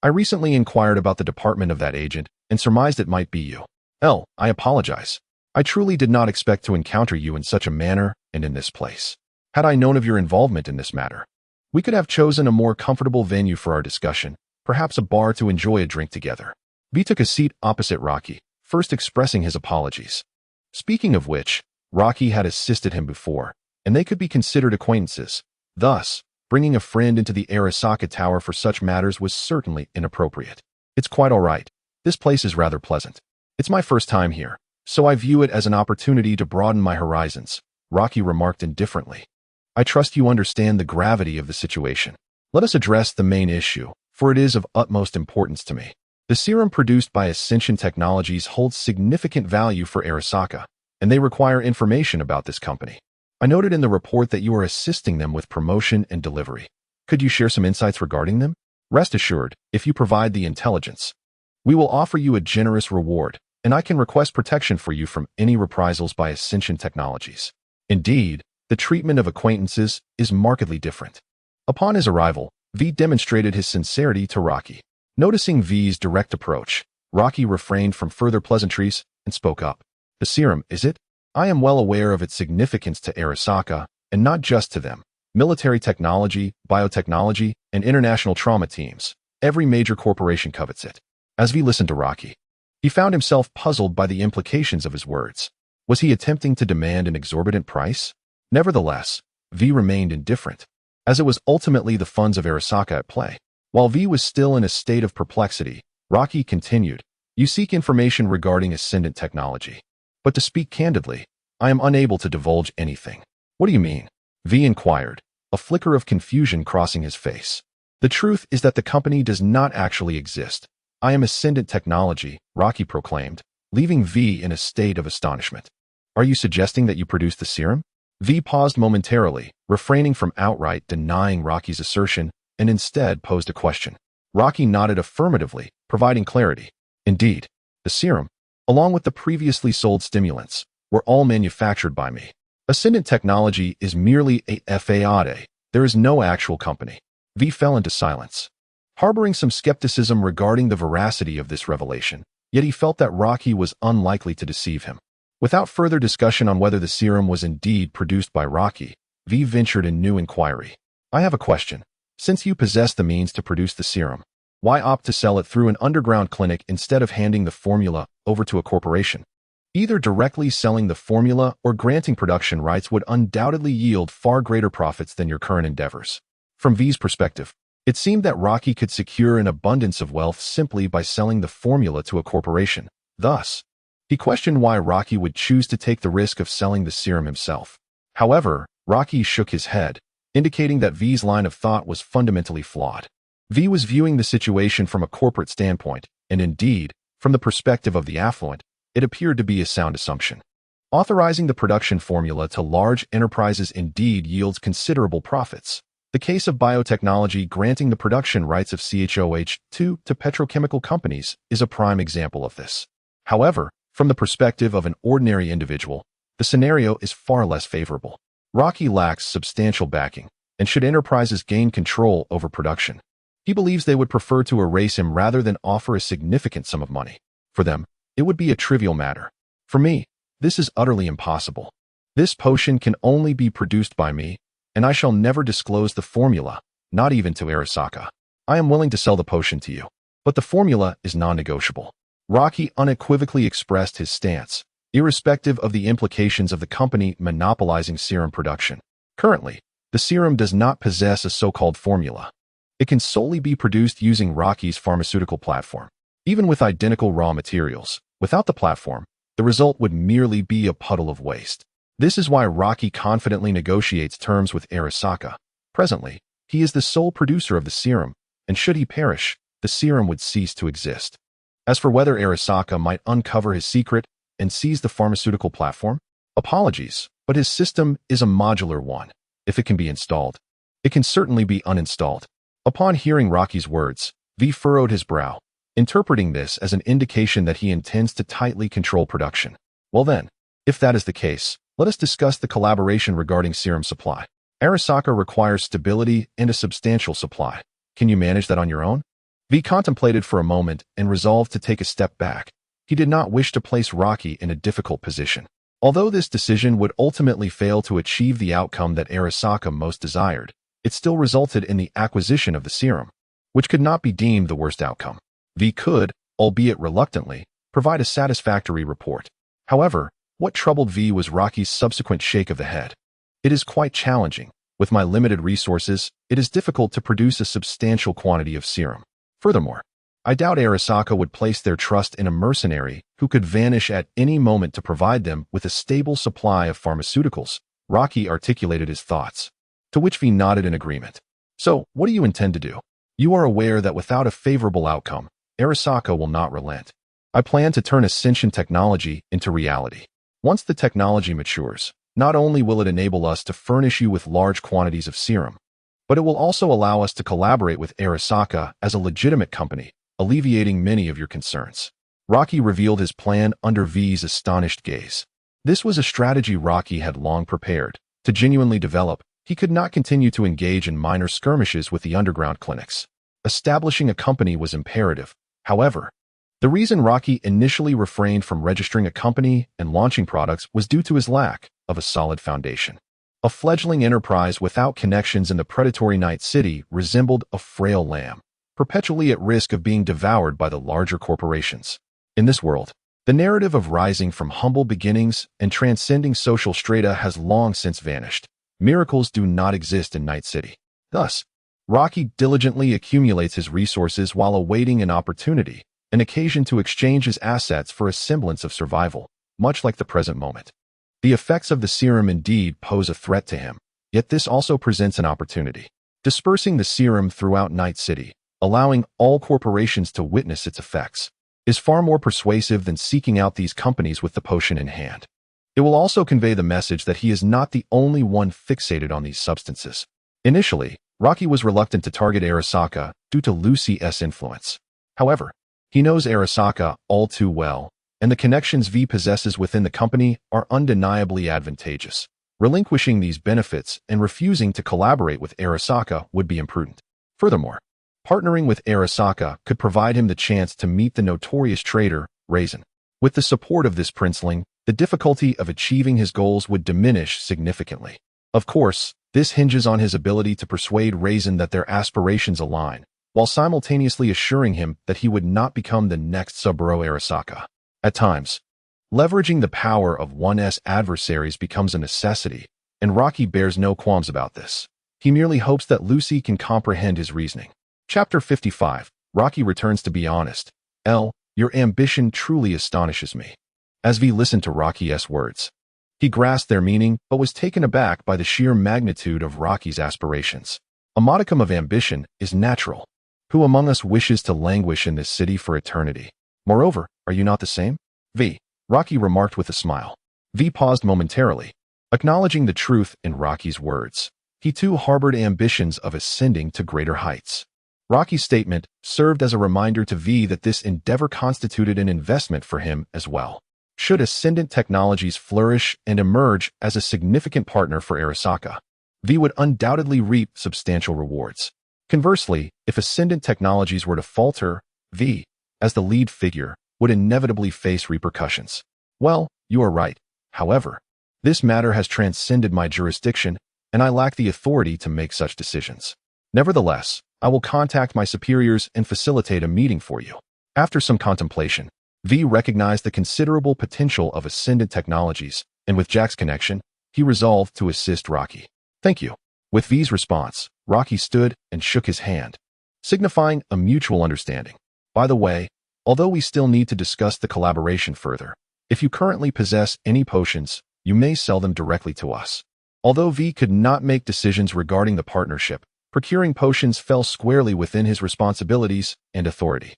I recently inquired about the department of that agent and surmised it might be you. I apologize. I truly did not expect to encounter you in such a manner and in this place. Had I known of your involvement in this matter, we could have chosen a more comfortable venue for our discussion, perhaps a bar to enjoy a drink together. V took a seat opposite Rocky, first expressing his apologies. Speaking of which, Rocky had assisted him before, and they could be considered acquaintances. Thus, bringing a friend into the Arasaka Tower for such matters was certainly inappropriate. It's quite all right. This place is rather pleasant. It's my first time here, so I view it as an opportunity to broaden my horizons, Rocky remarked indifferently. I trust you understand the gravity of the situation. Let us address the main issue, for it is of utmost importance to me. The serum produced by Ascension Technologies holds significant value for Arasaka, and they require information about this company. I noted in the report that you are assisting them with promotion and delivery. Could you share some insights regarding them? Rest assured, if you provide the intelligence, we will offer you a generous reward, and I can request protection for you from any reprisals by Ascension Technologies. Indeed, the treatment of acquaintances is markedly different. Upon his arrival, V demonstrated his sincerity to Rocky. Noticing V's direct approach, Rocky refrained from further pleasantries and spoke up. The serum, is it? I am well aware of its significance to Arasaka, and not just to them. Military technology, biotechnology, and international trauma teams. Every major corporation covets it. As V listened to Rocky, he found himself puzzled by the implications of his words. Was he attempting to demand an exorbitant price? Nevertheless, V remained indifferent, as it was ultimately the funds of Arasaka at play. While V was still in a state of perplexity, Rocky continued, You seek information regarding ascendant technology. But to speak candidly, I am unable to divulge anything. What do you mean? V inquired, a flicker of confusion crossing his face. The truth is that the company does not actually exist. I am Ascendant Technology, Rocky proclaimed, leaving V in a state of astonishment. Are you suggesting that you produced the serum? V paused momentarily, refraining from outright denying Rocky's assertion, and instead posed a question. Rocky nodded affirmatively, providing clarity. Indeed, the serum, along with the previously sold stimulants, were all manufactured by me. Ascendant Technology is merely a FAAD. There is no actual company. V fell into silence, harboring some skepticism regarding the veracity of this revelation, yet he felt that Rocky was unlikely to deceive him. Without further discussion on whether the serum was indeed produced by Rocky, V ventured a new inquiry. I have a question. Since you possess the means to produce the serum, why opt to sell it through an underground clinic instead of handing the formula over to a corporation? Either directly selling the formula or granting production rights would undoubtedly yield far greater profits than your current endeavors. From V's perspective, it seemed that Rocky could secure an abundance of wealth simply by selling the formula to a corporation. Thus, he questioned why Rocky would choose to take the risk of selling the serum himself. However, Rocky shook his head, indicating that V's line of thought was fundamentally flawed. V was viewing the situation from a corporate standpoint, and indeed, from the perspective of the affluent, it appeared to be a sound assumption. Authorizing the production formula to large enterprises indeed yields considerable profits. The case of biotechnology granting the production rights of CHOH2 to petrochemical companies is a prime example of this. However, from the perspective of an ordinary individual, the scenario is far less favorable. Rocky lacks substantial backing, and should enterprises gain control over production, he believes they would prefer to erase him rather than offer a significant sum of money. For them, it would be a trivial matter. For me, this is utterly impossible. This potion can only be produced by me, and I shall never disclose the formula, not even to Arasaka. I am willing to sell the potion to you, but the formula is non-negotiable. Rocky unequivocally expressed his stance, irrespective of the implications of the company monopolizing serum production. Currently, the serum does not possess a so-called formula. It can solely be produced using Rocky's pharmaceutical platform. Even with identical raw materials, without the platform, the result would merely be a puddle of waste. This is why Rocky confidently negotiates terms with Arasaka. Presently, he is the sole producer of the serum, and should he perish, the serum would cease to exist. As for whether Arasaka might uncover his secret and seize the pharmaceutical platform, apologies, but his system is a modular one. If it can be installed, it can certainly be uninstalled. Upon hearing Rocky's words, V furrowed his brow, interpreting this as an indication that he intends to tightly control production. Well then, if that is the case, let us discuss the collaboration regarding serum supply. Arasaka requires stability and a substantial supply. Can you manage that on your own? V contemplated for a moment and resolved to take a step back. He did not wish to place Rocky in a difficult position. Although this decision would ultimately fail to achieve the outcome that Arasaka most desired, it still resulted in the acquisition of the serum, which could not be deemed the worst outcome. V could, albeit reluctantly, provide a satisfactory report. However, what troubled V was Rocky's subsequent shake of the head. It is quite challenging. With my limited resources, it is difficult to produce a substantial quantity of serum. Furthermore, I doubt Arasaka would place their trust in a mercenary who could vanish at any moment to provide them with a stable supply of pharmaceuticals. Rocky articulated his thoughts, to which V nodded in agreement. So, what do you intend to do? You are aware that without a favorable outcome, Arasaka will not relent. I plan to turn Ascension technology into reality. Once the technology matures, not only will it enable us to furnish you with large quantities of serum, but it will also allow us to collaborate with Arasaka as a legitimate company, alleviating many of your concerns. Rocky revealed his plan under V's astonished gaze. This was a strategy Rocky had long prepared. To genuinely develop, he could not continue to engage in minor skirmishes with the underground clinics. Establishing a company was imperative. However, the reason Rocky initially refrained from registering a company and launching products was due to his lack of a solid foundation. A fledgling enterprise without connections in the predatory Night City resembled a frail lamb, perpetually at risk of being devoured by the larger corporations. In this world, the narrative of rising from humble beginnings and transcending social strata has long since vanished. Miracles do not exist in Night City. Thus, Rocky diligently accumulates his resources while awaiting an opportunity, an occasion to exchange his assets for a semblance of survival, much like the present moment. The effects of the serum indeed pose a threat to him, yet this also presents an opportunity. Dispersing the serum throughout Night City, allowing all corporations to witness its effects, is far more persuasive than seeking out these companies with the potion in hand. It will also convey the message that he is not the only one fixated on these substances. Initially, Rocky was reluctant to target Arasaka due to Lucy's influence. However, he knows Arasaka all too well, and the connections V possesses within the company are undeniably advantageous. Relinquishing these benefits and refusing to collaborate with Arasaka would be imprudent. Furthermore, partnering with Arasaka could provide him the chance to meet the notorious traitor, Raisin. With the support of this princeling, the difficulty of achieving his goals would diminish significantly. Of course, this hinges on his ability to persuade Raisin that their aspirations align, while simultaneously assuring him that he would not become the next Saburo Arasaka. At times, leveraging the power of one's adversaries becomes a necessity, and Rocky bears no qualms about this. He merely hopes that Lucy can comprehend his reasoning. Chapter 55. Rocky returns to be honest. L. Your ambition truly astonishes me. As V listened to Rocky's words, he grasped their meaning but was taken aback by the sheer magnitude of Rocky's aspirations. A modicum of ambition is natural. Who among us wishes to languish in this city for eternity? Moreover, are you not the same? V. Rocky remarked with a smile. V paused momentarily, acknowledging the truth in Rocky's words. He too harbored ambitions of ascending to greater heights. Rocky's statement served as a reminder to V that this endeavor constituted an investment for him as well. Should Ascendant Technologies flourish and emerge as a significant partner for Arasaka, V would undoubtedly reap substantial rewards. Conversely, if Ascendant Technologies were to falter, V, as the lead figure, would inevitably face repercussions. Well, you are right. However, this matter has transcended my jurisdiction, and I lack the authority to make such decisions. Nevertheless, I will contact my superiors and facilitate a meeting for you. After some contemplation, V recognized the considerable potential of Ascendant Technologies, and with Jack's connection, he resolved to assist Rocky. Thank you. With V's response, Rocky stood and shook his hand, signifying a mutual understanding. By the way, although we still need to discuss the collaboration further, if you currently possess any potions, you may sell them directly to us. Although V could not make decisions regarding the partnership, procuring potions fell squarely within his responsibilities and authority.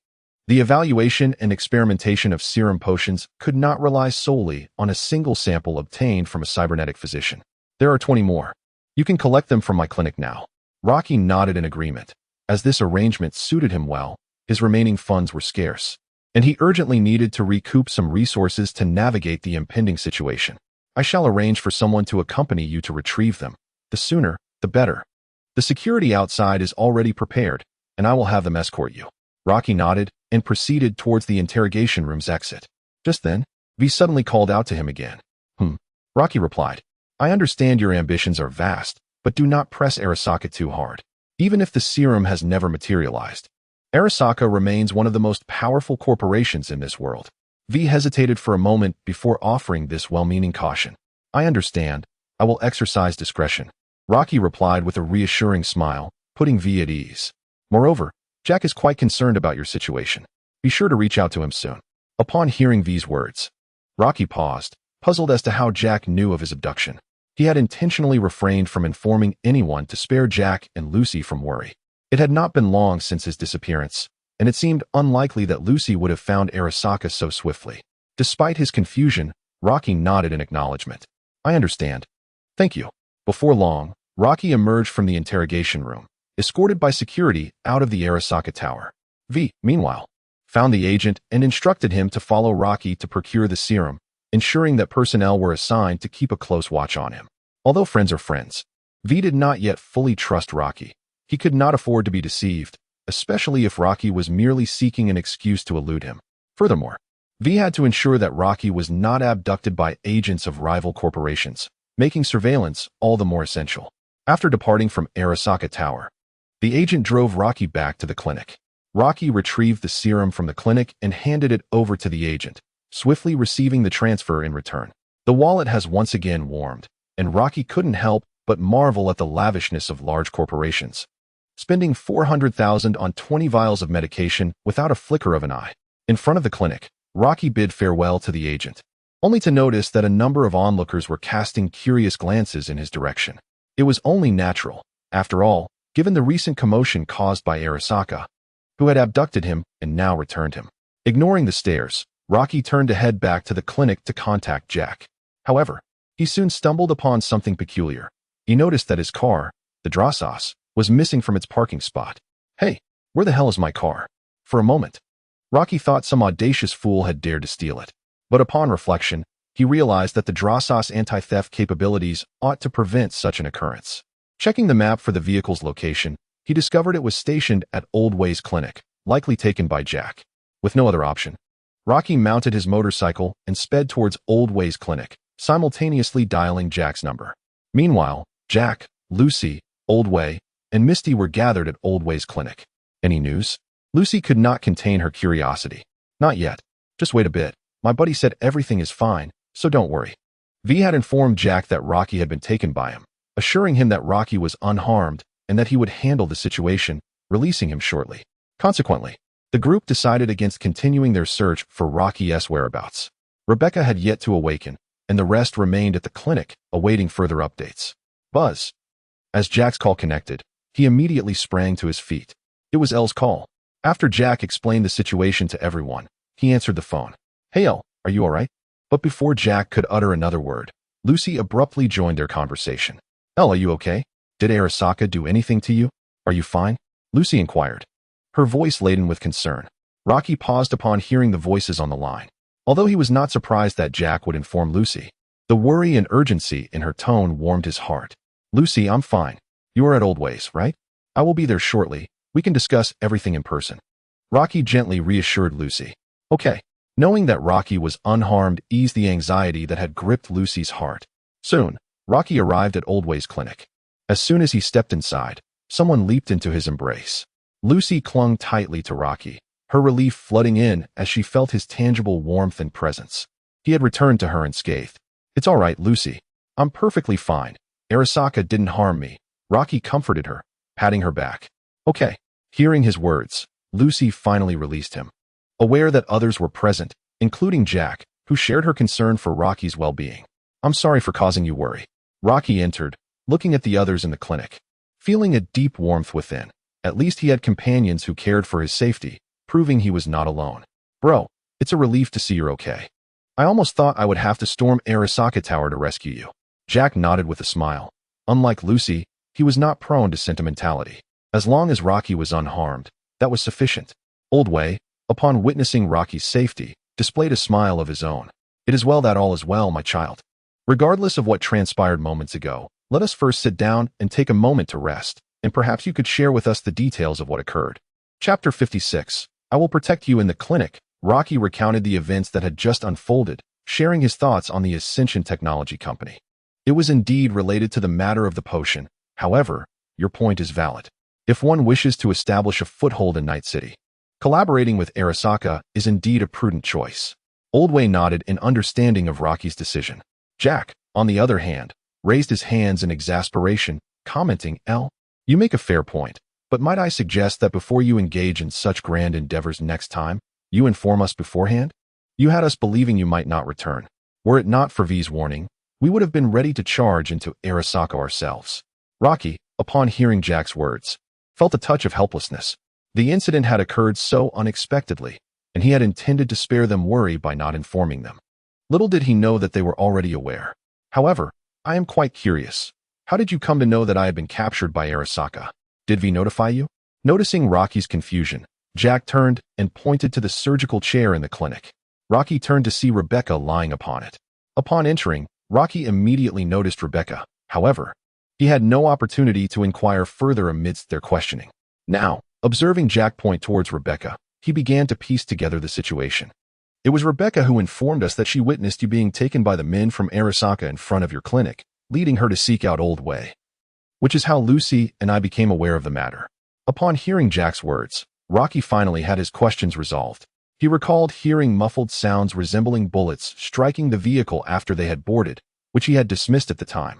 The evaluation and experimentation of serum potions could not rely solely on a single sample obtained from a cybernetic physician. There are 20 more. You can collect them from my clinic now. Rocky nodded in agreement. As this arrangement suited him well, his remaining funds were scarce, and he urgently needed to recoup some resources to navigate the impending situation. I shall arrange for someone to accompany you to retrieve them. The sooner, the better. The security outside is already prepared, and I will have them escort you. Rocky nodded and proceeded towards the interrogation room's exit. Just then, V suddenly called out to him again. Rocky replied, I understand your ambitions are vast, but do not press Arasaka too hard. Even if the serum has never materialized, Arasaka remains one of the most powerful corporations in this world. V hesitated for a moment before offering this well-meaning caution. I understand. I will exercise discretion. Rocky replied with a reassuring smile, putting V at ease. Moreover, Jack is quite concerned about your situation. Be sure to reach out to him soon. Upon hearing V's words, Rocky paused, puzzled as to how Jack knew of his abduction. He had intentionally refrained from informing anyone to spare Jack and Lucy from worry. It had not been long since his disappearance, and it seemed unlikely that Lucy would have found Arasaka so swiftly. Despite his confusion, Rocky nodded in acknowledgement. I understand. Thank you. Before long, Rocky emerged from the interrogation room, escorted by security out of the Arasaka tower. V, meanwhile, found the agent and instructed him to follow Rocky to procure the serum, ensuring that personnel were assigned to keep a close watch on him. Although friends are friends, V did not yet fully trust Rocky. He could not afford to be deceived, especially if Rocky was merely seeking an excuse to elude him. Furthermore, V had to ensure that Rocky was not abducted by agents of rival corporations, making surveillance all the more essential. After departing from Arasaka Tower, the agent drove Rocky back to the clinic. Rocky retrieved the serum from the clinic and handed it over to the agent, swiftly receiving the transfer in return. The wallet has once again warmed, and Rocky couldn't help but marvel at the lavishness of large corporations, spending $400,000 on 20 vials of medication without a flicker of an eye. In front of the clinic, Rocky bid farewell to the agent, only to notice that a number of onlookers were casting curious glances in his direction. It was only natural, after all, given the recent commotion caused by Arasaka, who had abducted him and now returned him. Ignoring the stares, Rocky turned to head back to the clinic to contact Jack. However, he soon stumbled upon something peculiar. He noticed that his car, the Drossas, was missing from its parking spot. Hey, where the hell is my car? For a moment, Rocky thought some audacious fool had dared to steal it. But upon reflection, he realized that the Drossas' anti-theft capabilities ought to prevent such an occurrence. Checking the map for the vehicle's location, he discovered it was stationed at Old Way's clinic, likely taken by Jack. With no other option, Rocky mounted his motorcycle and sped towards Old Way's clinic, simultaneously dialing Jack's number. Meanwhile, Jack, Lucy, Old Way, and Misty were gathered at Old Way's clinic. Any news? Lucy could not contain her curiosity. Not yet. Just wait a bit. My buddy said everything is fine, so don't worry. V had informed Jack that Rocky had been taken by him, assuring him that Rocky was unharmed and that he would handle the situation, releasing him shortly. Consequently, the group decided against continuing their search for Rocky's whereabouts. Rebecca had yet to awaken, and the rest remained at the clinic, awaiting further updates. Buzz. As Jack's call connected, he immediately sprang to his feet. It was Elle's call. After Jack explained the situation to everyone, he answered the phone. Hey Elle, are you alright? But before Jack could utter another word, Lucy abruptly joined their conversation. Elle, are you okay? Did Arasaka do anything to you? Are you fine? Lucy inquired, her voice laden with concern. Rocky paused upon hearing the voices on the line. Although he was not surprised that Jack would inform Lucy, the worry and urgency in her tone warmed his heart. Lucy, I'm fine. You are at Old Ways, right? I will be there shortly. We can discuss everything in person. Rocky gently reassured Lucy. Okay. Knowing that Rocky was unharmed eased the anxiety that had gripped Lucy's heart. Soon, Rocky arrived at Old Way's clinic. As soon as he stepped inside, someone leaped into his embrace. Lucy clung tightly to Rocky, her relief flooding in as she felt his tangible warmth and presence. He had returned to her unscathed. It's all right, Lucy. I'm perfectly fine. Arasaka didn't harm me. Rocky comforted her, patting her back. Okay. Hearing his words, Lucy finally released him. Aware that others were present, including Jack, who shared her concern for Rocky's well-being. I'm sorry for causing you worry. Rocky entered, looking at the others in the clinic, feeling a deep warmth within. At least he had companions who cared for his safety, proving he was not alone. Bro, it's a relief to see you're okay. I almost thought I would have to storm Arasaka Tower to rescue you. Jack nodded with a smile. Unlike Lucy, he was not prone to sentimentality. As long as Rocky was unharmed, that was sufficient. Old Way, upon witnessing Rocky's safety, displayed a smile of his own. It is well that all is well, my child. Regardless of what transpired moments ago, let us first sit down and take a moment to rest, and perhaps you could share with us the details of what occurred. Chapter 56. I will protect you in the clinic. Rocky recounted the events that had just unfolded, sharing his thoughts on the Ascension Technology Company. It was indeed related to the matter of the potion. However, your point is valid. If one wishes to establish a foothold in Night City, collaborating with Arasaka is indeed a prudent choice. Old Way nodded in understanding of Rocky's decision. Jack, on the other hand, raised his hands in exasperation, commenting, Elle, you make a fair point, but might I suggest that before you engage in such grand endeavors next time, you inform us beforehand? You had us believing you might not return. Were it not for V's warning, we would have been ready to charge into Arasaka ourselves. Rocky, upon hearing Jack's words, felt a touch of helplessness. The incident had occurred so unexpectedly, and he had intended to spare them worry by not informing them. Little did he know that they were already aware. However, I am quite curious. How did you come to know that I had been captured by Arasaka? Did V notify you? Noticing Rocky's confusion, Jack turned and pointed to the surgical chair in the clinic. Rocky turned to see Rebecca lying upon it. Upon entering, Rocky immediately noticed Rebecca. However, he had no opportunity to inquire further amidst their questioning. Now, observing Jack point towards Rebecca, he began to piece together the situation. It was Rebecca who informed us that she witnessed you being taken by the men from Arasaka in front of your clinic, leading her to seek out Old Way. Which is how Lucy and I became aware of the matter. Upon hearing Jack's words, Rocky finally had his questions resolved. He recalled hearing muffled sounds resembling bullets striking the vehicle after they had boarded, which he had dismissed at the time.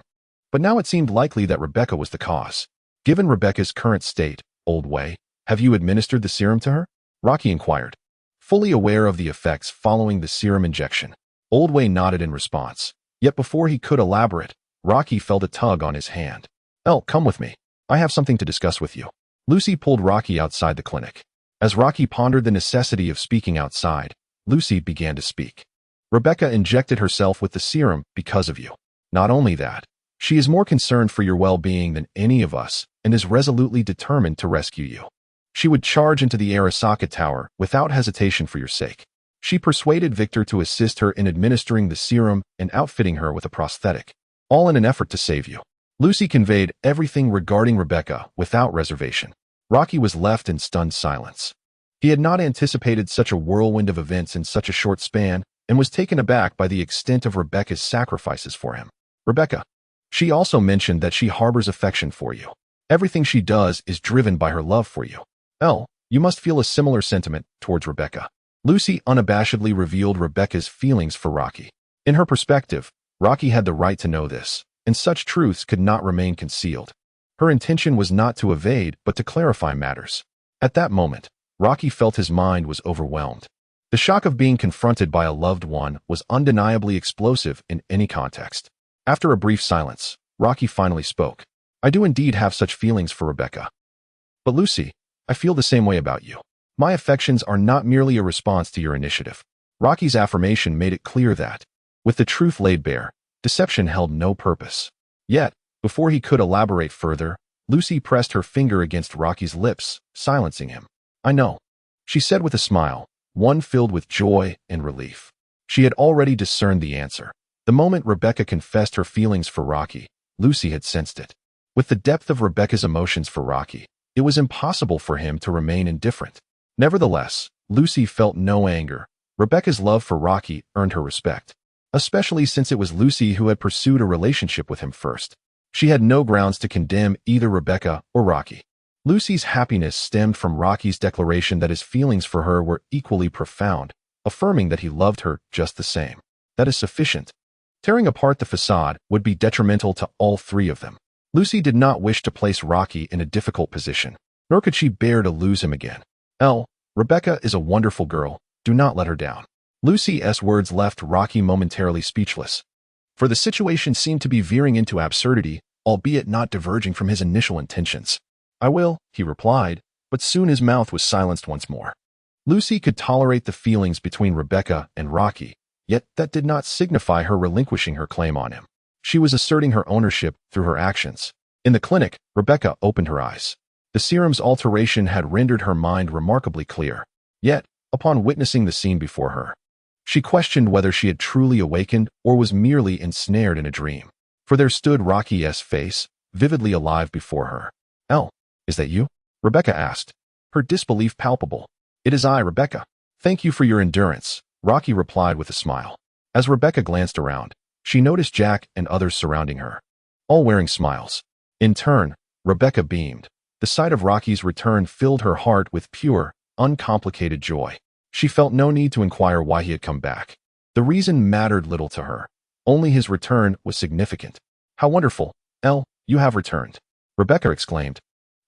But now it seemed likely that Rebecca was the cause. Given Rebecca's current state, Old Way, have you administered the serum to her? Rocky inquired, fully aware of the effects following the serum injection. Old Way nodded in response. Yet before he could elaborate, Rocky felt a tug on his hand. Elle, come with me. I have something to discuss with you. Lucy pulled Rocky outside the clinic. As Rocky pondered the necessity of speaking outside, Lucy began to speak. Rebecca injected herself with the serum because of you. Not only that, she is more concerned for your well-being than any of us and is resolutely determined to rescue you. She would charge into the Arasaka Tower without hesitation for your sake. She persuaded Victor to assist her in administering the serum and outfitting her with a prosthetic, all in an effort to save you. Lucy conveyed everything regarding Rebecca without reservation. Rocky was left in stunned silence. He had not anticipated such a whirlwind of events in such a short span and was taken aback by the extent of Rebecca's sacrifices for him. Rebecca. She also mentioned that she harbors affection for you. Everything she does is driven by her love for you. You must feel a similar sentiment towards Rebecca. Lucy unabashedly revealed Rebecca's feelings for Rocky. In her perspective, Rocky had the right to know this, and such truths could not remain concealed. Her intention was not to evade, but to clarify matters. At that moment, Rocky felt his mind was overwhelmed. The shock of being confronted by a loved one was undeniably explosive in any context. After a brief silence, Rocky finally spoke. I do indeed have such feelings for Rebecca. But Lucy, I feel the same way about you. My affections are not merely a response to your initiative. Rocky's affirmation made it clear that, with the truth laid bare, deception held no purpose. Yet, before he could elaborate further, Lucy pressed her finger against Rocky's lips, silencing him. I know, she said with a smile, one filled with joy and relief. She had already discerned the answer. The moment Rebecca confessed her feelings for Rocky, Lucy had sensed it. With the depth of Rebecca's emotions for Rocky, it was impossible for him to remain indifferent. Nevertheless, Lucy felt no anger. Rebecca's love for Rocky earned her respect, especially since it was Lucy who had pursued a relationship with him first. She had no grounds to condemn either Rebecca or Rocky. Lucy's happiness stemmed from Rocky's declaration that his feelings for her were equally profound, affirming that he loved her just the same. That is sufficient. Tearing apart the facade would be detrimental to all three of them. Lucy did not wish to place Rocky in a difficult position, nor could she bear to lose him again. Rebecca is a wonderful girl. Do not let her down. Lucy's words left Rocky momentarily speechless, for the situation seemed to be veering into absurdity, albeit not diverging from his initial intentions. I will, he replied, but soon his mouth was silenced once more. Lucy could tolerate the feelings between Rebecca and Rocky, yet that did not signify her relinquishing her claim on him. She was asserting her ownership through her actions. In the clinic, Rebecca opened her eyes. The serum's alteration had rendered her mind remarkably clear. Yet, upon witnessing the scene before her, she questioned whether she had truly awakened or was merely ensnared in a dream. For there stood Rocky's face, vividly alive before her. Is that you? Rebecca asked, her disbelief palpable. It is I, Rebecca. Thank you for your endurance, Rocky replied with a smile. As Rebecca glanced around, she noticed Jack and others surrounding her, all wearing smiles. In turn, Rebecca beamed. The sight of Rocky's return filled her heart with pure, uncomplicated joy. She felt no need to inquire why he had come back. The reason mattered little to her. Only his return was significant. How wonderful, you have returned, Rebecca exclaimed,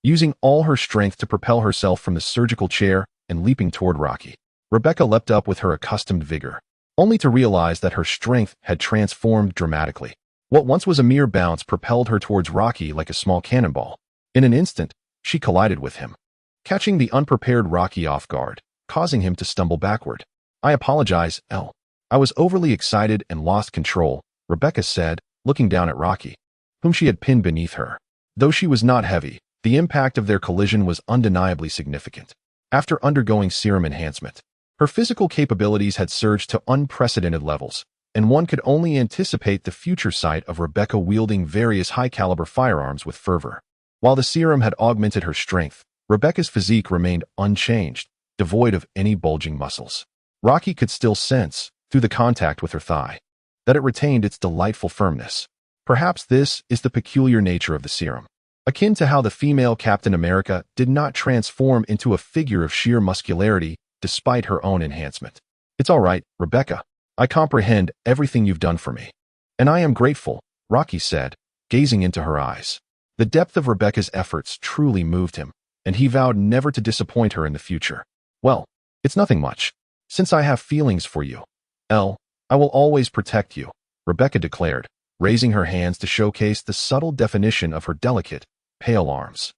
using all her strength to propel herself from the surgical chair and leaping toward Rocky. Rebecca leapt up with her accustomed vigor, only to realize that her strength had transformed dramatically. What once was a mere bounce propelled her towards Rocky like a small cannonball. In an instant, she collided with him, catching the unprepared Rocky off guard, causing him to stumble backward. I apologize, I was overly excited and lost control, Rebecca said, looking down at Rocky, whom she had pinned beneath her. Though she was not heavy, the impact of their collision was undeniably significant. After undergoing serum enhancement, her physical capabilities had surged to unprecedented levels, and one could only anticipate the future sight of Rebecca wielding various high-caliber firearms with fervor. While the serum had augmented her strength, Rebecca's physique remained unchanged, devoid of any bulging muscles. Rocky could still sense, through the contact with her thigh, that it retained its delightful firmness. Perhaps this is the peculiar nature of the serum. Akin to how the female Captain America did not transform into a figure of sheer muscularity despite her own enhancement. It's all right, Rebecca. I comprehend everything you've done for me. And I am grateful, Rocky said, gazing into her eyes. The depth of Rebecca's efforts truly moved him, and he vowed never to disappoint her in the future. Well, it's nothing much. Since I have feelings for you, I will always protect you, Rebecca declared, raising her hands to showcase the subtle definition of her delicate, pale arms.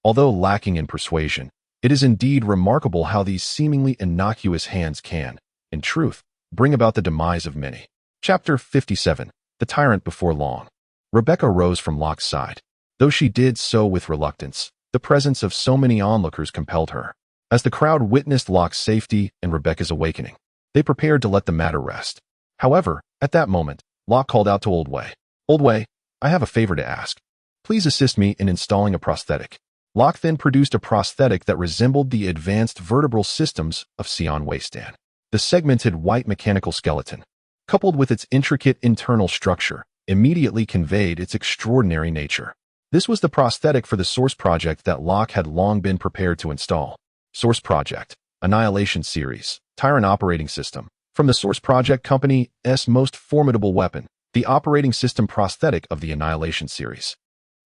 Although lacking in persuasion, it is indeed remarkable how these seemingly innocuous hands can, in truth, bring about the demise of many. Chapter 57. The Tyrant Before Long. Rebecca rose from Locke's side. Though she did so with reluctance, the presence of so many onlookers compelled her. As the crowd witnessed Locke's safety and Rebecca's awakening, they prepared to let the matter rest. However, at that moment, Locke called out to Old Wei. "Old Wei, I have a favor to ask. Please assist me in installing a prosthetic." Locke then produced a prosthetic that resembled the advanced vertebral systems of Sion Waystan. The segmented white mechanical skeleton, coupled with its intricate internal structure, immediately conveyed its extraordinary nature. This was the prosthetic for the Source Project that Locke had long been prepared to install. Source Project, Annihilation Series, Tyrant Operating System. From the Source Project Company's most formidable weapon, the operating system prosthetic of the Annihilation Series.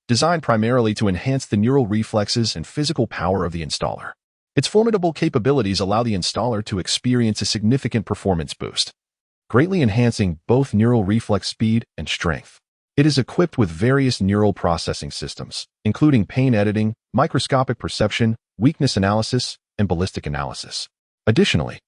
Designed primarily to enhance the neural reflexes and physical power of the installer. Its formidable capabilities allow the installer to experience a significant performance boost, greatly enhancing both neural reflex speed and strength. It is equipped with various neural processing systems, including pain editing, microscopic perception, weakness analysis, and ballistic analysis. Additionally,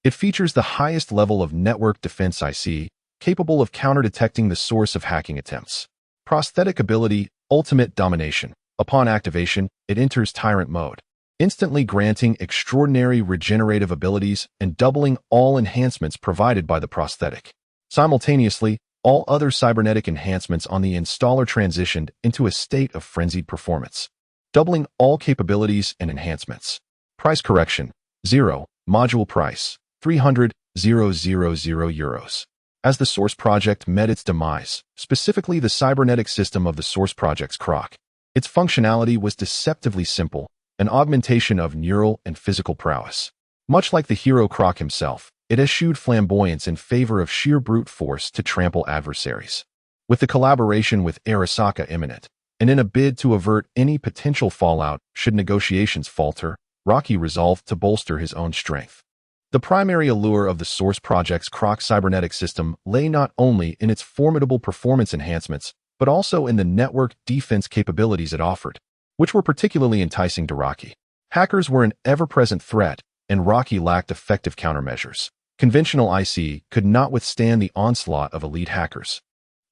it features the highest level of network defense IC, capable of counter-detecting the source of hacking attempts. Prosthetic ability, Ultimate Domination. Upon activation, it enters Tyrant mode, instantly granting extraordinary regenerative abilities and doubling all enhancements provided by the prosthetic. Simultaneously, all other cybernetic enhancements on the installer transitioned into a state of frenzied performance, doubling all capabilities and enhancements. Price correction, 0, module price, 300,000 euros. As the Source Project met its demise, specifically the cybernetic system of the Source Project's Croc, its functionality was deceptively simple, an augmentation of neural and physical prowess. Much like the hero Croc himself, it eschewed flamboyance in favor of sheer brute force to trample adversaries. With the collaboration with Arasaka imminent, and in a bid to avert any potential fallout should negotiations falter, Rocky resolved to bolster his own strength. The primary allure of the Source Project's Croc cybernetic system lay not only in its formidable performance enhancements, but also in the network defense capabilities it offered, which were particularly enticing to Rocky. Hackers were an ever-present threat, and Rocky lacked effective countermeasures. Conventional IC could not withstand the onslaught of elite hackers.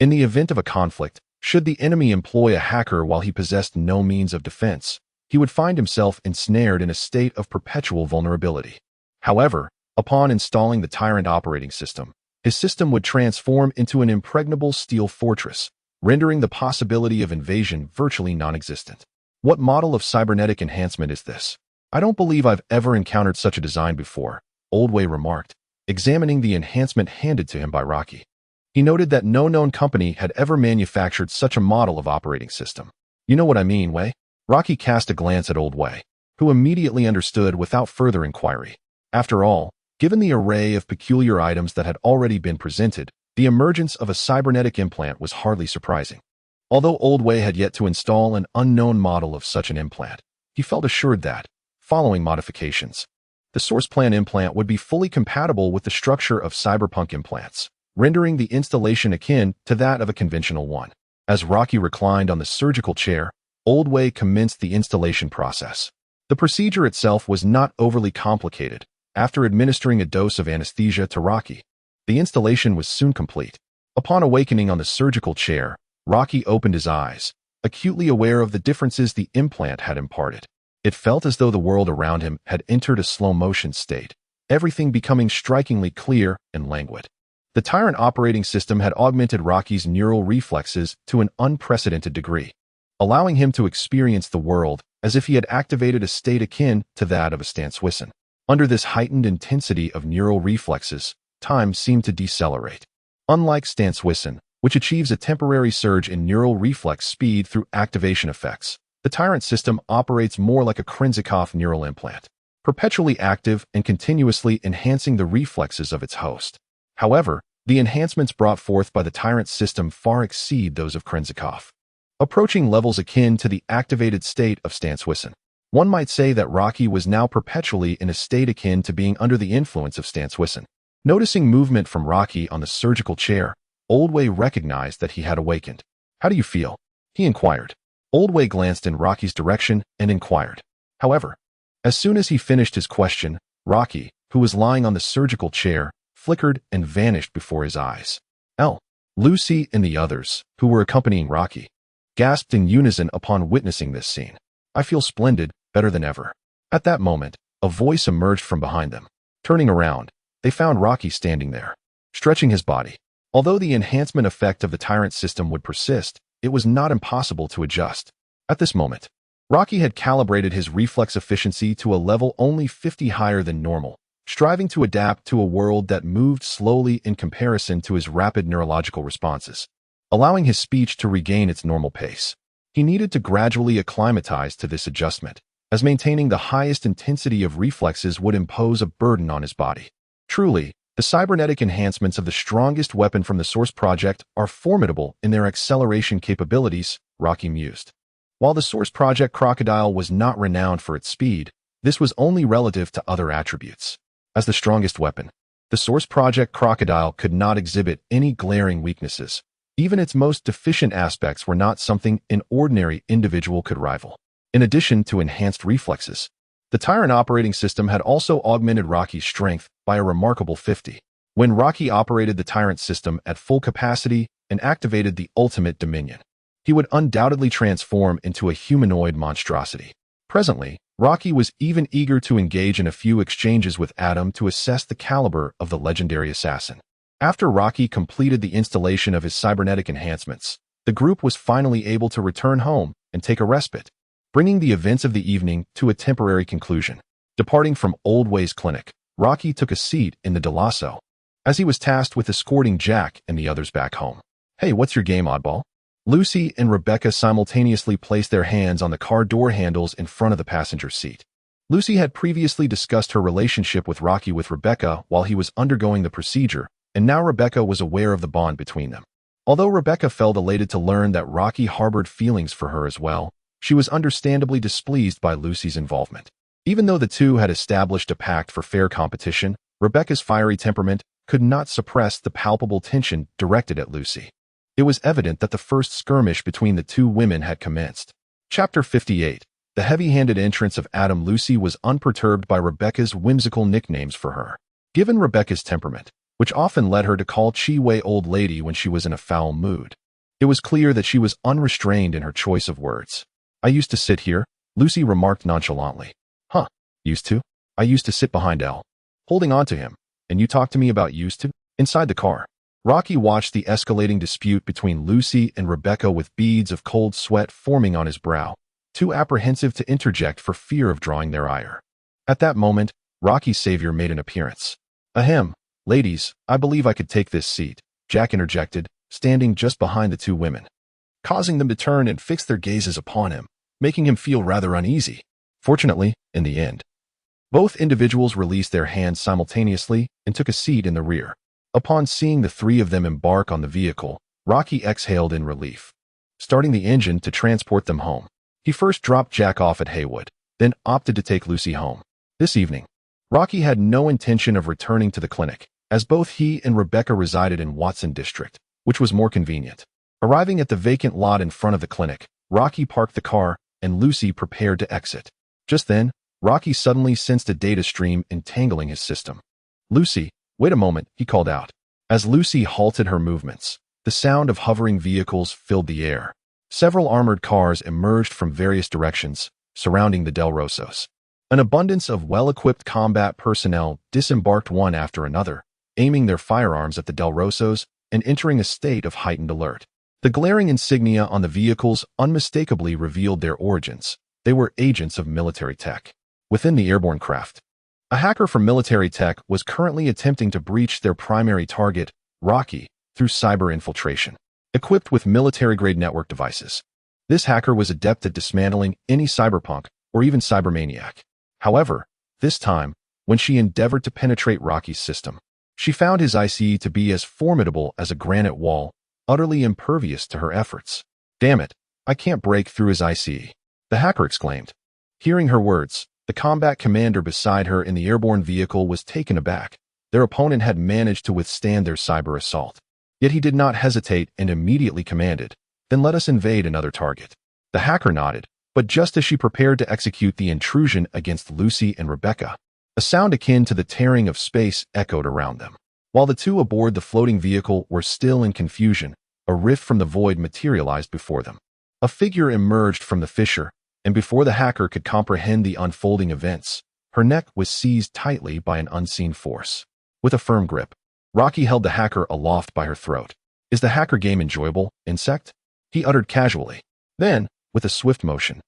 In the event of a conflict, should the enemy employ a hacker while he possessed no means of defense, he would find himself ensnared in a state of perpetual vulnerability. However, upon installing the Tyrant operating system, his system would transform into an impregnable steel fortress, rendering the possibility of invasion virtually non-existent. What model of cybernetic enhancement is this? I don't believe I've ever encountered such a design before, Old Wei remarked, examining the enhancement handed to him by Rocky. He noted that no known company had ever manufactured such a model of operating system. You know what I mean, Wei? Rocky cast a glance at Old Wei, who immediately understood without further inquiry. After all, given the array of peculiar items that had already been presented, the emergence of a cybernetic implant was hardly surprising. Although Old Wei had yet to install an unknown model of such an implant, he felt assured that, following modifications, the Source Plan implant would be fully compatible with the structure of cyberpunk implants, rendering the installation akin to that of a conventional one. As Rocky reclined on the surgical chair, Old Wei commenced the installation process. The procedure itself was not overly complicated. After administering a dose of anesthesia to Rocky, the installation was soon complete. Upon awakening on the surgical chair, Rocky opened his eyes, acutely aware of the differences the implant had imparted. It felt as though the world around him had entered a slow-motion state, everything becoming strikingly clear and languid. The Tyrant operating system had augmented Rocky's neural reflexes to an unprecedented degree, allowing him to experience the world as if he had activated a state akin to that of a Stanswissen. Under this heightened intensity of neural reflexes, time seemed to decelerate. Unlike Stanswissen, which achieves a temporary surge in neural reflex speed through activation effects, the Tyrant system operates more like a Krenzikov neural implant, perpetually active and continuously enhancing the reflexes of its host. However, the enhancements brought forth by the Tyrant system far exceed those of Krenzikov, approaching levels akin to the activated state of Stanswissen. One might say that Rocky was now perpetually in a state akin to being under the influence of Stanswissen. Noticing movement from Rocky on the surgical chair, Old Wei recognized that he had awakened. "How do you feel?" he inquired. Old Wei glanced in Rocky's direction and inquired. However, as soon as he finished his question, Rocky, who was lying on the surgical chair, flickered and vanished before his eyes. L. Lucy and the others, who were accompanying Rocky, gasped in unison upon witnessing this scene. "I feel splendid, better than ever." At that moment, a voice emerged from behind them. Turning around, they found Rocky standing there, stretching his body. Although the enhancement effect of the Tyrant system would persist, it was not impossible to adjust. At this moment, Rocky had calibrated his reflex efficiency to a level only 50 higher than normal, striving to adapt to a world that moved slowly in comparison to his rapid neurological responses, allowing his speech to regain its normal pace. He needed to gradually acclimatize to this adjustment, as maintaining the highest intensity of reflexes would impose a burden on his body. Truly, the cybernetic enhancements of the strongest weapon from the Source Project are formidable in their acceleration capabilities, Rocky mused. While the Source Project Crocodile was not renowned for its speed, this was only relative to other attributes. As the strongest weapon, the Source Project Crocodile could not exhibit any glaring weaknesses. Even its most deficient aspects were not something an ordinary individual could rival. In addition to enhanced reflexes, the Tyrant operating system had also augmented Rocky's strength by a remarkable 50. When Rocky operated the Tyrant system at full capacity and activated the ultimate dominion, he would undoubtedly transform into a humanoid monstrosity. Presently, Rocky was even eager to engage in a few exchanges with Adam to assess the caliber of the legendary assassin. After Rocky completed the installation of his cybernetic enhancements, the group was finally able to return home and take a respite, bringing the events of the evening to a temporary conclusion. Departing from Old Way's clinic, Rocky took a seat in the Delasso, as he was tasked with escorting Jack and the others back home. "Hey, what's your game, oddball?" Lucy and Rebecca simultaneously placed their hands on the car door handles in front of the passenger seat. Lucy had previously discussed her relationship with Rocky with Rebecca while he was undergoing the procedure, and now Rebecca was aware of the bond between them. Although Rebecca felt elated to learn that Rocky harbored feelings for her as well, she was understandably displeased by Lucy's involvement. Even though the two had established a pact for fair competition, Rebecca's fiery temperament could not suppress the palpable tension directed at Lucy. It was evident that the first skirmish between the two women had commenced. Chapter 58. The heavy-handed entrance of Adam. Lucy was unperturbed by Rebecca's whimsical nicknames for her. Given Rebecca's temperament, which often led her to call Chi-Wei old lady when she was in a foul mood, it was clear that she was unrestrained in her choice of words. "I used to sit here," Lucy remarked nonchalantly. "Huh, used to? I used to sit behind L, holding on to him, and you talk to me about used to?" Inside the car, Rocky watched the escalating dispute between Lucy and Rebecca with beads of cold sweat forming on his brow, too apprehensive to interject for fear of drawing their ire. At that moment, Rocky's savior made an appearance. "Ahem, ladies, I believe I could take this seat," Jack interjected, standing just behind the two women, causing them to turn and fix their gazes upon him, making him feel rather uneasy. Fortunately, in the end, both individuals released their hands simultaneously and took a seat in the rear. Upon seeing the three of them embark on the vehicle, Rocky exhaled in relief. Starting the engine to transport them home, he first dropped Jack off at Haywood, then opted to take Lucy home. This evening, Rocky had no intention of returning to the clinic, as both he and Rebecca resided in Watson District, which was more convenient. Arriving at the vacant lot in front of the clinic, Rocky parked the car, and Lucy prepared to exit. Just then, Rocky suddenly sensed a data stream entangling his system. "Lucy, wait a moment," he called out. As Lucy halted her movements, the sound of hovering vehicles filled the air. Several armored cars emerged from various directions, surrounding the Del Rosos. An abundance of well-equipped combat personnel disembarked one after another, aiming their firearms at the Del Rosos and entering a state of heightened alert. The glaring insignia on the vehicles unmistakably revealed their origins. They were agents of military tech. Within the airborne craft, a hacker from military tech was currently attempting to breach their primary target, Rocky, through cyber infiltration. Equipped with military-grade network devices, this hacker was adept at dismantling any cyberpunk or even cybermaniac. However, this time, when she endeavored to penetrate Rocky's system, she found his ICE to be as formidable as a granite wall, utterly impervious to her efforts. "Damn it, I can't break through his ICE," the hacker exclaimed. Hearing her words, the combat commander beside her in the airborne vehicle was taken aback. Their opponent had managed to withstand their cyber assault. Yet he did not hesitate and immediately commanded, "Then let us invade another target." The hacker nodded, but just as she prepared to execute the intrusion against Lucy and Rebecca, a sound akin to the tearing of space echoed around them. While the two aboard the floating vehicle were still in confusion, a rift from the void materialized before them. A figure emerged from the fissure, and before the hacker could comprehend the unfolding events, her neck was seized tightly by an unseen force. With a firm grip, Rocky held the hacker aloft by her throat. "Is the hacker game enjoyable, insect?" he uttered casually. Then, with a swift motion,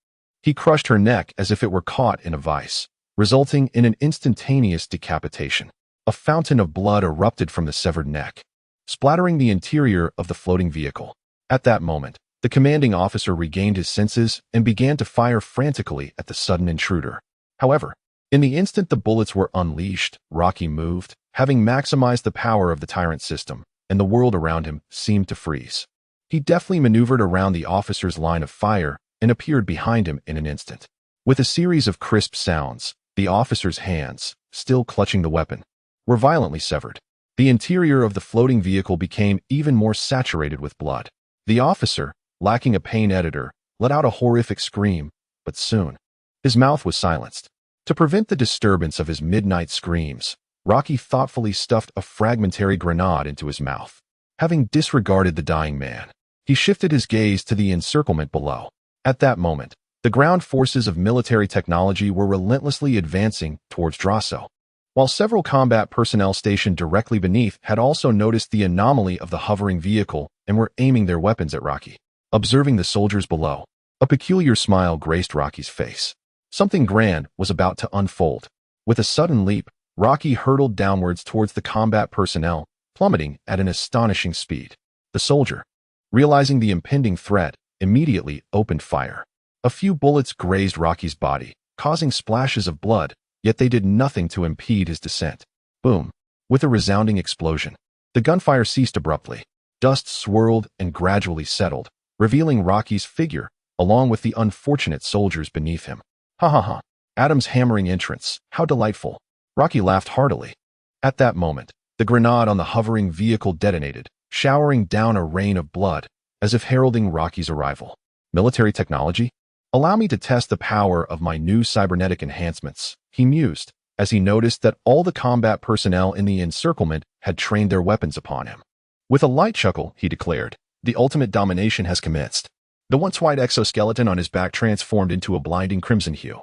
he crushed her neck as if it were caught in a vice, resulting in an instantaneous decapitation. A fountain of blood erupted from the severed neck, splattering the interior of the floating vehicle. At that moment, the commanding officer regained his senses and began to fire frantically at the sudden intruder. However, in the instant the bullets were unleashed, Rocky moved, having maximized the power of the tyrant system, and the world around him seemed to freeze. He deftly maneuvered around the officer's line of fire and appeared behind him in an instant. With a series of crisp sounds, the officer's hands, still clutching the weapon, were violently severed. The interior of the floating vehicle became even more saturated with blood. The officer, lacking a pain editor, let out a horrific scream, but soon, his mouth was silenced. To prevent the disturbance of his midnight screams, Rocky thoughtfully stuffed a fragmentary grenade into his mouth. Having disregarded the dying man, he shifted his gaze to the encirclement below. At that moment, the ground forces of military technology were relentlessly advancing towards Draso, while several combat personnel stationed directly beneath had also noticed the anomaly of the hovering vehicle and were aiming their weapons at Rocky. Observing the soldiers below, a peculiar smile graced Rocky's face. Something grand was about to unfold. With a sudden leap, Rocky hurtled downwards towards the combat personnel, plummeting at an astonishing speed. The soldier, realizing the impending threat, immediately opened fire. A few bullets grazed Rocky's body, causing splashes of blood, yet they did nothing to impede his descent. Boom! With a resounding explosion, the gunfire ceased abruptly. Dust swirled and gradually settled, revealing Rocky's figure, along with the unfortunate soldiers beneath him. Ha ha ha! Adam's hammering entrance, how delightful! Rocky laughed heartily. At that moment, the grenade on the hovering vehicle detonated, showering down a rain of blood, as if heralding Rocky's arrival. Military technology? Allow me to test the power of my new cybernetic enhancements, he mused, as he noticed that all the combat personnel in the encirclement had trained their weapons upon him. With a light chuckle, he declared, "The ultimate domination has commenced." The once white exoskeleton on his back transformed into a blinding crimson hue,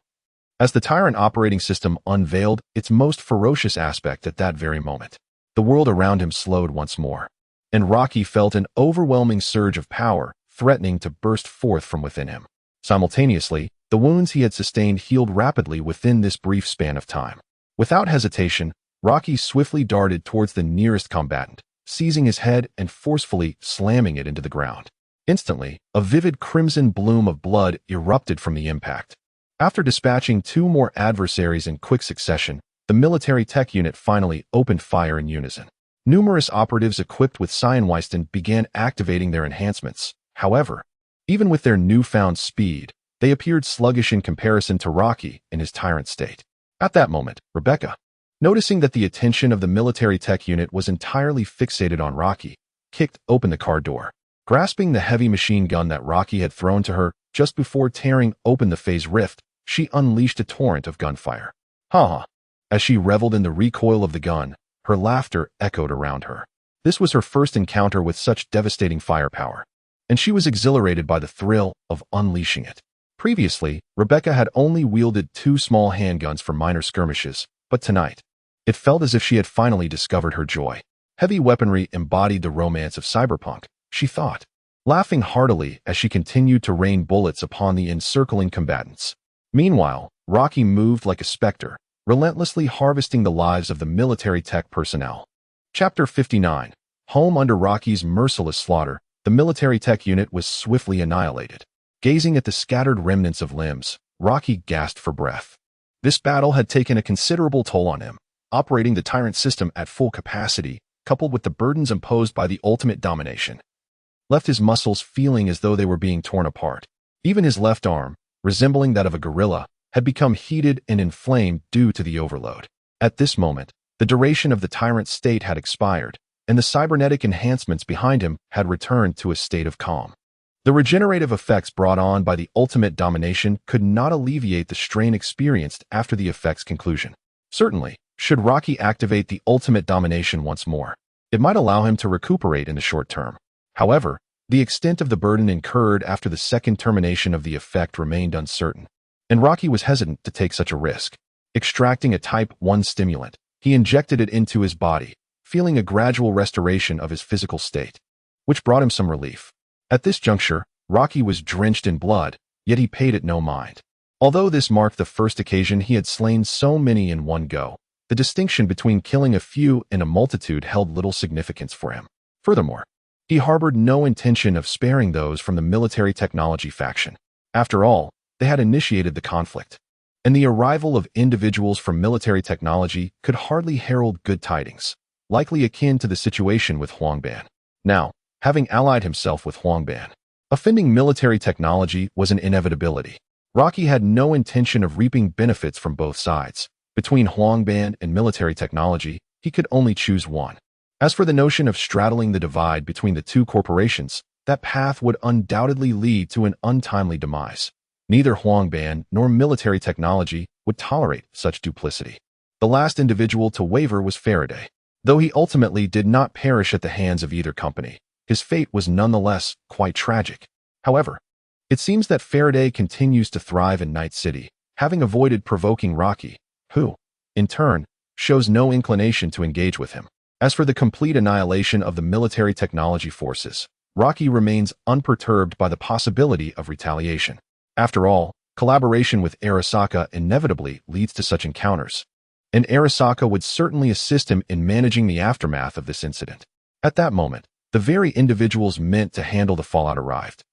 as the tyrant operating system unveiled its most ferocious aspect at that very moment. The world around him slowed once more, and Rocky felt an overwhelming surge of power threatening to burst forth from within him. Simultaneously, the wounds he had sustained healed rapidly within this brief span of time. Without hesitation, Rocky swiftly darted towards the nearest combatant, seizing his head and forcefully slamming it into the ground. Instantly, a vivid crimson bloom of blood erupted from the impact. After dispatching two more adversaries in quick succession, the military tech unit finally opened fire in unison. Numerous operatives equipped with Cyanweisten began activating their enhancements. However, even with their newfound speed, they appeared sluggish in comparison to Rocky in his tyrant state. At that moment, Rebecca, noticing that the attention of the military tech unit was entirely fixated on Rocky, kicked open the car door. Grasping the heavy machine gun that Rocky had thrown to her just before tearing open the phase rift, she unleashed a torrent of gunfire. Ha ha! As she reveled in the recoil of the gun, her laughter echoed around her. This was her first encounter with such devastating firepower, and she was exhilarated by the thrill of unleashing it. Previously, Rebecca had only wielded two small handguns for minor skirmishes, but tonight, it felt as if she had finally discovered her joy. Heavy weaponry embodied the romance of cyberpunk, she thought, laughing heartily as she continued to rain bullets upon the encircling combatants. Meanwhile, Rocky moved like a specter, relentlessly harvesting the lives of the military tech personnel. Chapter 59. Home under Rocky's merciless slaughter, the military tech unit was swiftly annihilated. Gazing at the scattered remnants of limbs, Rocky gasped for breath. This battle had taken a considerable toll on him. Operating the tyrant system at full capacity, coupled with the burdens imposed by the ultimate domination, left his muscles feeling as though they were being torn apart. Even his left arm, resembling that of a gorilla, had become heated and inflamed due to the overload. At this moment, the duration of the tyrant state had expired, and the cybernetic enhancements behind him had returned to a state of calm. The regenerative effects brought on by the ultimate domination could not alleviate the strain experienced after the effect's conclusion. Certainly, Should Rocky activate the ultimate domination once more, it might allow him to recuperate in the short term. However, the extent of the burden incurred after the second termination of the effect remained uncertain, and Rocky was hesitant to take such a risk. Extracting a Type 1 stimulant, he injected it into his body, feeling a gradual restoration of his physical state, which brought him some relief. At this juncture, Rocky was drenched in blood, yet he paid it no mind. Although this marked the first occasion he had slain so many in one go, the distinction between killing a few and a multitude held little significance for him. Furthermore, he harbored no intention of sparing those from the military technology faction. After all, they had initiated the conflict, and the arrival of individuals from military technology could hardly herald good tidings, likely akin to the situation with Huangban. Now, having allied himself with Huangban, offending military technology was an inevitability. Rocky had no intention of reaping benefits from both sides. Between Huangban and military technology, he could only choose one. As for the notion of straddling the divide between the two corporations, that path would undoubtedly lead to an untimely demise. Neither Huangban nor military technology would tolerate such duplicity. The last individual to waver was Faraday. Though he ultimately did not perish at the hands of either company, his fate was nonetheless quite tragic. However, it seems that Faraday continues to thrive in Night City, having avoided provoking Rocky, who, in turn, shows no inclination to engage with him. As for the complete annihilation of the military technology forces, Rocky remains unperturbed by the possibility of retaliation. After all, collaboration with Arasaka inevitably leads to such encounters, and Arasaka would certainly assist him in managing the aftermath of this incident. At that moment, the very individuals meant to handle the fallout arrived.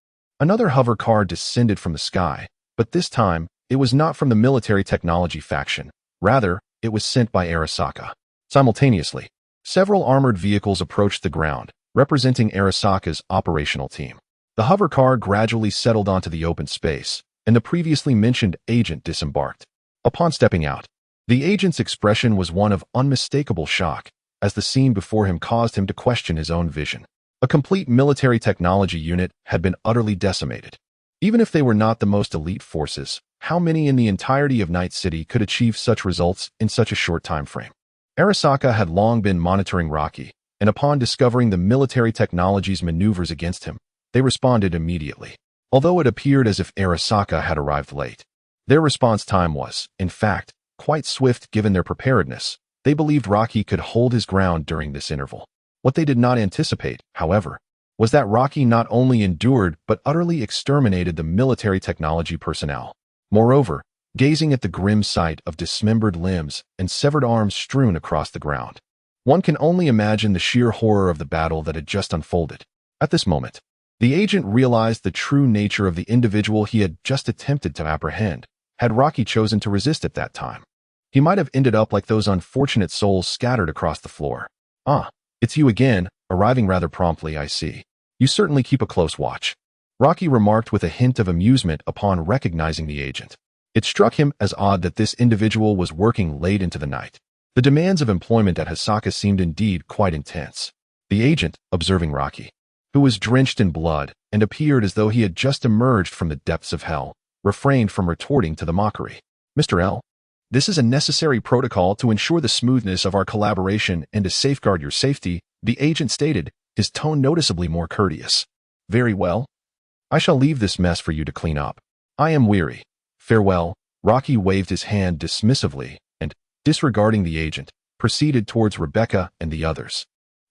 Another hover car descended from the sky, but this time, it was not from the military technology faction. Rather, it was sent by Arasaka. Simultaneously, several armored vehicles approached the ground, representing Arasaka's operational team. The hover car gradually settled onto the open space, and the previously mentioned agent disembarked. Upon stepping out, the agent's expression was one of unmistakable shock, as the scene before him caused him to question his own vision. A complete military technology unit had been utterly decimated. Even if they were not the most elite forces, how many in the entirety of Night City could achieve such results in such a short time frame? Arasaka had long been monitoring Rocky, and upon discovering the military technology's maneuvers against him, they responded immediately. Although it appeared as if Arasaka had arrived late, their response time was, in fact, quite swift given their preparedness. They believed Rocky could hold his ground during this interval. What they did not anticipate, however, was that Rocky not only endured but utterly exterminated the military technology personnel. Moreover, gazing at the grim sight of dismembered limbs and severed arms strewn across the ground, one can only imagine the sheer horror of the battle that had just unfolded. At this moment, the agent realized the true nature of the individual he had just attempted to apprehend. Had Rocky chosen to resist at that time, he might have ended up like those unfortunate souls scattered across the floor. "Ah, it's you again, arriving rather promptly, I see. You certainly keep a close watch," Rocky remarked with a hint of amusement upon recognizing the agent. It struck him as odd that this individual was working late into the night. The demands of employment at Hisaka seemed indeed quite intense. The agent, observing Rocky, who was drenched in blood and appeared as though he had just emerged from the depths of hell, refrained from retorting to the mockery. "Mr. L, this is a necessary protocol to ensure the smoothness of our collaboration and to safeguard your safety," the agent stated, his tone noticeably more courteous. "Very well. I shall leave this mess for you to clean up. I am weary. Farewell." Rocky waved his hand dismissively and, disregarding the agent, proceeded towards Rebecca and the others.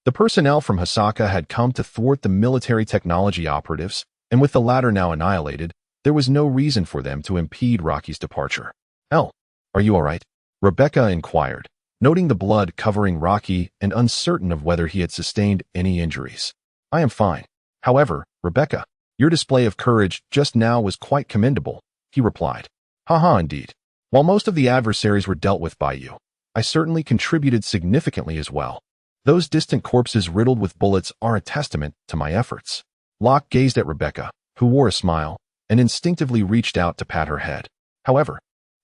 The personnel from Hisaka had come to thwart the military technology operatives, and with the latter now annihilated, there was no reason for them to impede Rocky's departure. "L, are you all right?" Rebecca inquired, noting the blood covering Rocky and uncertain of whether he had sustained any injuries. "I am fine. However, Rebecca, your display of courage just now was quite commendable," he replied. "Haha, indeed. While most of the adversaries were dealt with by you, I certainly contributed significantly as well. Those distant corpses riddled with bullets are a testament to my efforts." Locke gazed at Rebecca, who wore a smile, and instinctively reached out to pat her head. However,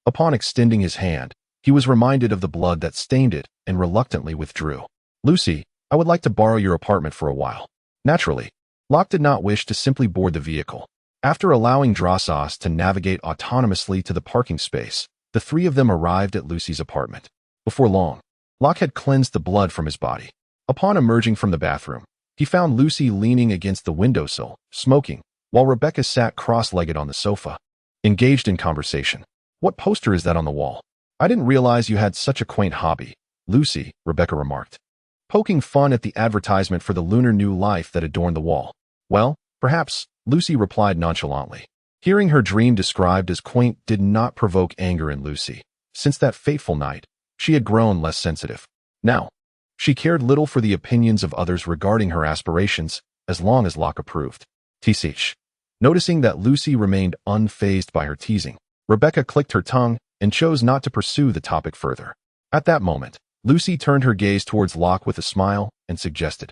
upon extending his hand, he was reminded of the blood that stained it and reluctantly withdrew. "Lucy, I would like to borrow your apartment for a while." Naturally, Locke did not wish to simply board the vehicle. After allowing Drossas to navigate autonomously to the parking space, the three of them arrived at Lucy's apartment. Before long, Locke had cleansed the blood from his body. Upon emerging from the bathroom, he found Lucy leaning against the windowsill, smoking, while Rebecca sat cross-legged on the sofa, engaged in conversation. "What poster is that on the wall? I didn't realize you had such a quaint hobby, Lucy," Rebecca remarked, poking fun at the advertisement for the lunar new life that adorned the wall. "Well, perhaps," Lucy replied nonchalantly. Hearing her dream described as quaint did not provoke anger in Lucy. Since that fateful night, she had grown less sensitive. Now, she cared little for the opinions of others regarding her aspirations, as long as Locke approved. Tch. Noticing that Lucy remained unfazed by her teasing, Rebecca clicked her tongue and chose not to pursue the topic further. At that moment, Lucy turned her gaze towards Locke with a smile and suggested,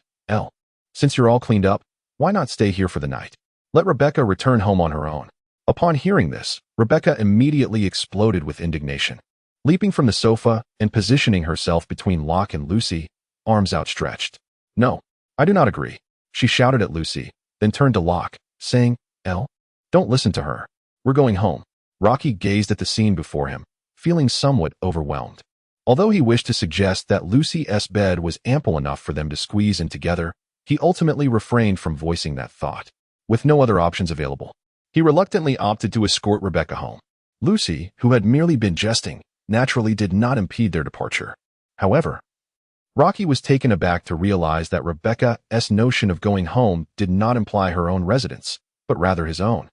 "Since you're all cleaned up, why not stay here for the night? Let Rebecca return home on her own." Upon hearing this, Rebecca immediately exploded with indignation. Leaping from the sofa and positioning herself between Locke and Lucy, arms outstretched. "No, I do not agree," she shouted at Lucy, then turned to Locke, saying, "Don't listen to her. We're going home." Rocky gazed at the scene before him, feeling somewhat overwhelmed. Although he wished to suggest that Lucy's bed was ample enough for them to squeeze in together, he ultimately refrained from voicing that thought. With no other options available, he reluctantly opted to escort Rebecca home. Lucy, who had merely been jesting, naturally did not impede their departure. However, Rocky was taken aback to realize that Rebecca's notion of going home did not imply her own residence, but rather his own.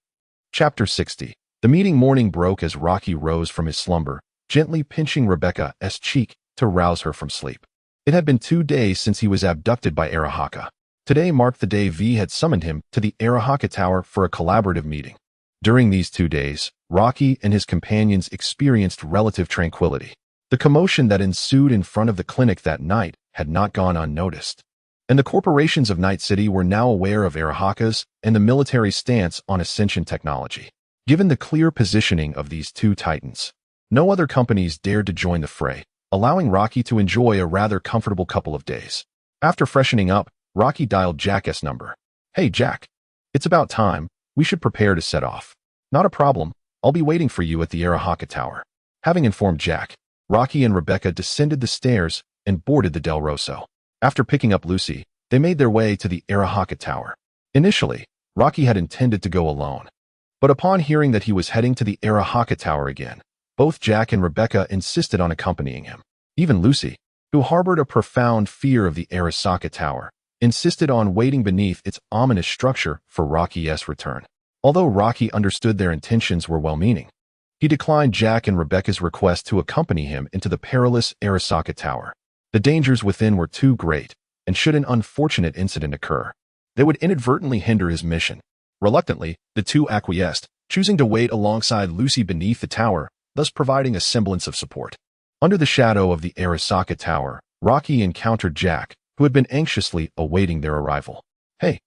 Chapter 60. The meeting morning broke as Rocky rose from his slumber, gently pinching Rebecca's cheek to rouse her from sleep. It had been 2 days since he was abducted by Arahaka. Today marked the day V had summoned him to the Arahaka Tower for a collaborative meeting. During these 2 days, Rocky and his companions experienced relative tranquility. The commotion that ensued in front of the clinic that night had not gone unnoticed, and the corporations of Night City were now aware of Arahaka's and the military stance on Ascension technology. Given the clear positioning of these two titans, no other companies dared to join the fray, allowing Rocky to enjoy a rather comfortable couple of days. After freshening up, Rocky dialed Jack's number. "Hey, Jack. It's about time. We should prepare to set off." "Not a problem. I'll be waiting for you at the Arahaka Tower." Having informed Jack, Rocky and Rebecca descended the stairs and boarded the Del Rosso. After picking up Lucy, they made their way to the Arahaka Tower. Initially, Rocky had intended to go alone, but upon hearing that he was heading to the Arahaka Tower again, both Jack and Rebecca insisted on accompanying him. Even Lucy, who harbored a profound fear of the Arasaka Tower, insisted on waiting beneath its ominous structure for Rocky's return. Although Rocky understood their intentions were well-meaning, he declined Jack and Rebecca's request to accompany him into the perilous Arasaka Tower. The dangers within were too great, and should an unfortunate incident occur, they would inadvertently hinder his mission. Reluctantly, the two acquiesced, choosing to wait alongside Lucy beneath the tower, thus providing a semblance of support. Under the shadow of the Arasaka Tower, Rocky encountered Jack, who had been anxiously awaiting their arrival. "Hey,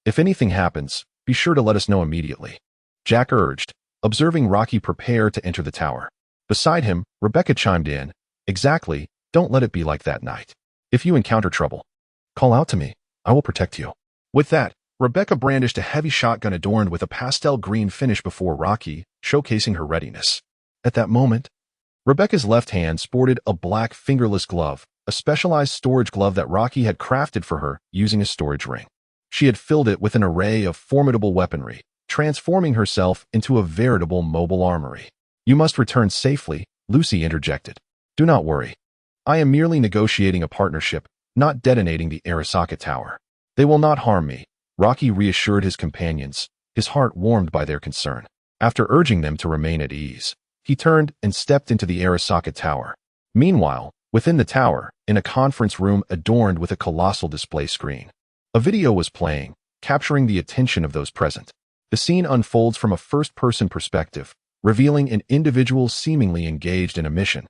if anything happens, be sure to let us know immediately," Jack urged, observing Rocky prepare to enter the tower. Beside him, Rebecca chimed in, "Exactly, don't let it be like that night. If you encounter trouble, call out to me. I will protect you." With that, Rebecca brandished a heavy shotgun adorned with a pastel green finish before Rocky, showcasing her readiness. At that moment, Rebecca's left hand sported a black fingerless glove, a specialized storage glove that Rocky had crafted for her using a storage ring. She had filled it with an array of formidable weaponry, transforming herself into a veritable mobile armory. "You must return safely," Lucy interjected. "Do not worry. I am merely negotiating a partnership, not detonating the Arasaka Tower. They will not harm me," Rocky reassured his companions, his heart warmed by their concern. After urging them to remain at ease, he turned and stepped into the Arasaka Tower. Meanwhile, within the tower, in a conference room adorned with a colossal display screen, a video was playing, capturing the attention of those present. The scene unfolds from a first-person perspective, revealing an individual seemingly engaged in a mission,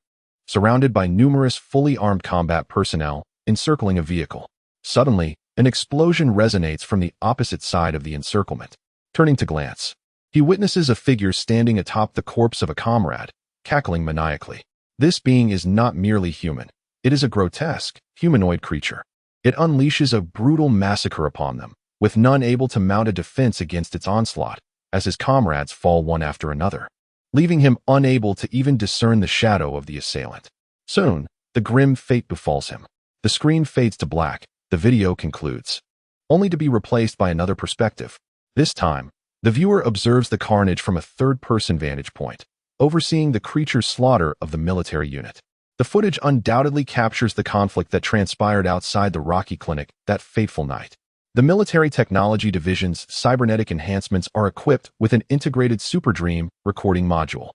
surrounded by numerous fully armed combat personnel encircling a vehicle. Suddenly, an explosion resonates from the opposite side of the encirclement. Turning to glance, he witnesses a figure standing atop the corpse of a comrade, cackling maniacally. This being is not merely human. It is a grotesque, humanoid creature. It unleashes a brutal massacre upon them, with none able to mount a defense against its onslaught, as his comrades fall one after another, leaving him unable to even discern the shadow of the assailant. Soon, the grim fate befalls him. The screen fades to black, the video concludes, only to be replaced by another perspective. This time, the viewer observes the carnage from a third-person vantage point, overseeing the creature's slaughter of the military unit. The footage undoubtedly captures the conflict that transpired outside the Rocky Clinic that fateful night. The Military Technology Division's cybernetic enhancements are equipped with an integrated Super Dream recording module.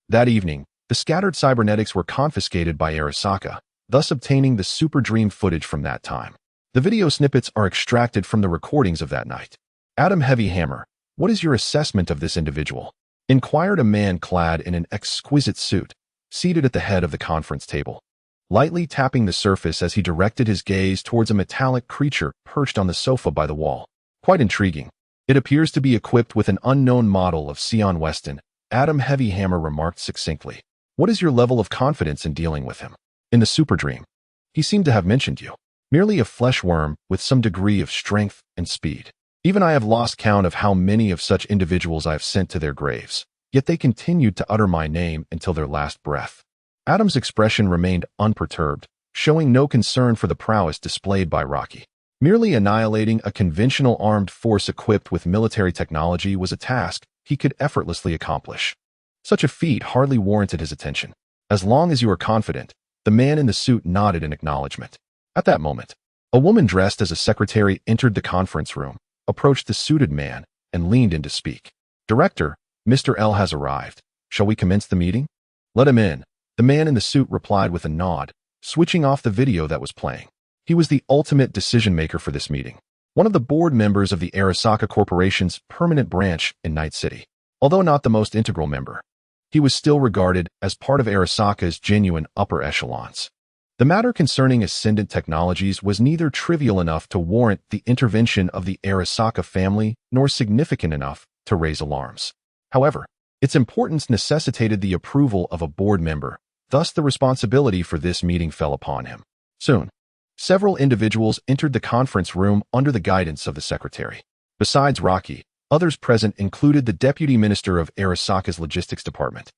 That evening, the scattered cybernetics were confiscated by Arasaka, thus obtaining the Super Dream footage from that time. The video snippets are extracted from the recordings of that night. Adam Heavyhammer, what is your assessment of this individual? Inquired a man clad in an exquisite suit, seated at the head of the conference table, lightly tapping the surface as he directed his gaze towards a metallic creature perched on the sofa by the wall. Quite intriguing. It appears to be equipped with an unknown model of Sion Weston, Adam Heavyhammer remarked succinctly. What is your level of confidence in dealing with him? In the Super Dream, he seemed to have mentioned you. Merely a flesh worm with some degree of strength and speed. Even I have lost count of how many of such individuals I have sent to their graves, yet they continued to utter my name until their last breath. Adam's expression remained unperturbed, showing no concern for the prowess displayed by Rocky. Merely annihilating a conventional armed force equipped with military technology was a task he could effortlessly accomplish. Such a feat hardly warranted his attention. As long as you are confident, the man in the suit nodded in acknowledgement. At that moment, a woman dressed as a secretary entered the conference room, approached the suited man, and leaned in to speak. Director, Mr. L has arrived. Shall we commence the meeting? Let him in. The man in the suit replied with a nod, switching off the video that was playing. He was the ultimate decision-maker for this meeting. One of the board members of the Arasaka Corporation's permanent branch in Night City. Although not the most integral member, he was still regarded as part of Arasaka's genuine upper echelons. The matter concerning ascendant technologies was neither trivial enough to warrant the intervention of the Arasaka family nor significant enough to raise alarms. However, its importance necessitated the approval of a board member, thus the responsibility for this meeting fell upon him. Soon, several individuals entered the conference room under the guidance of the secretary. Besides Rocky, others present included the deputy minister of Arasaka's logistics department,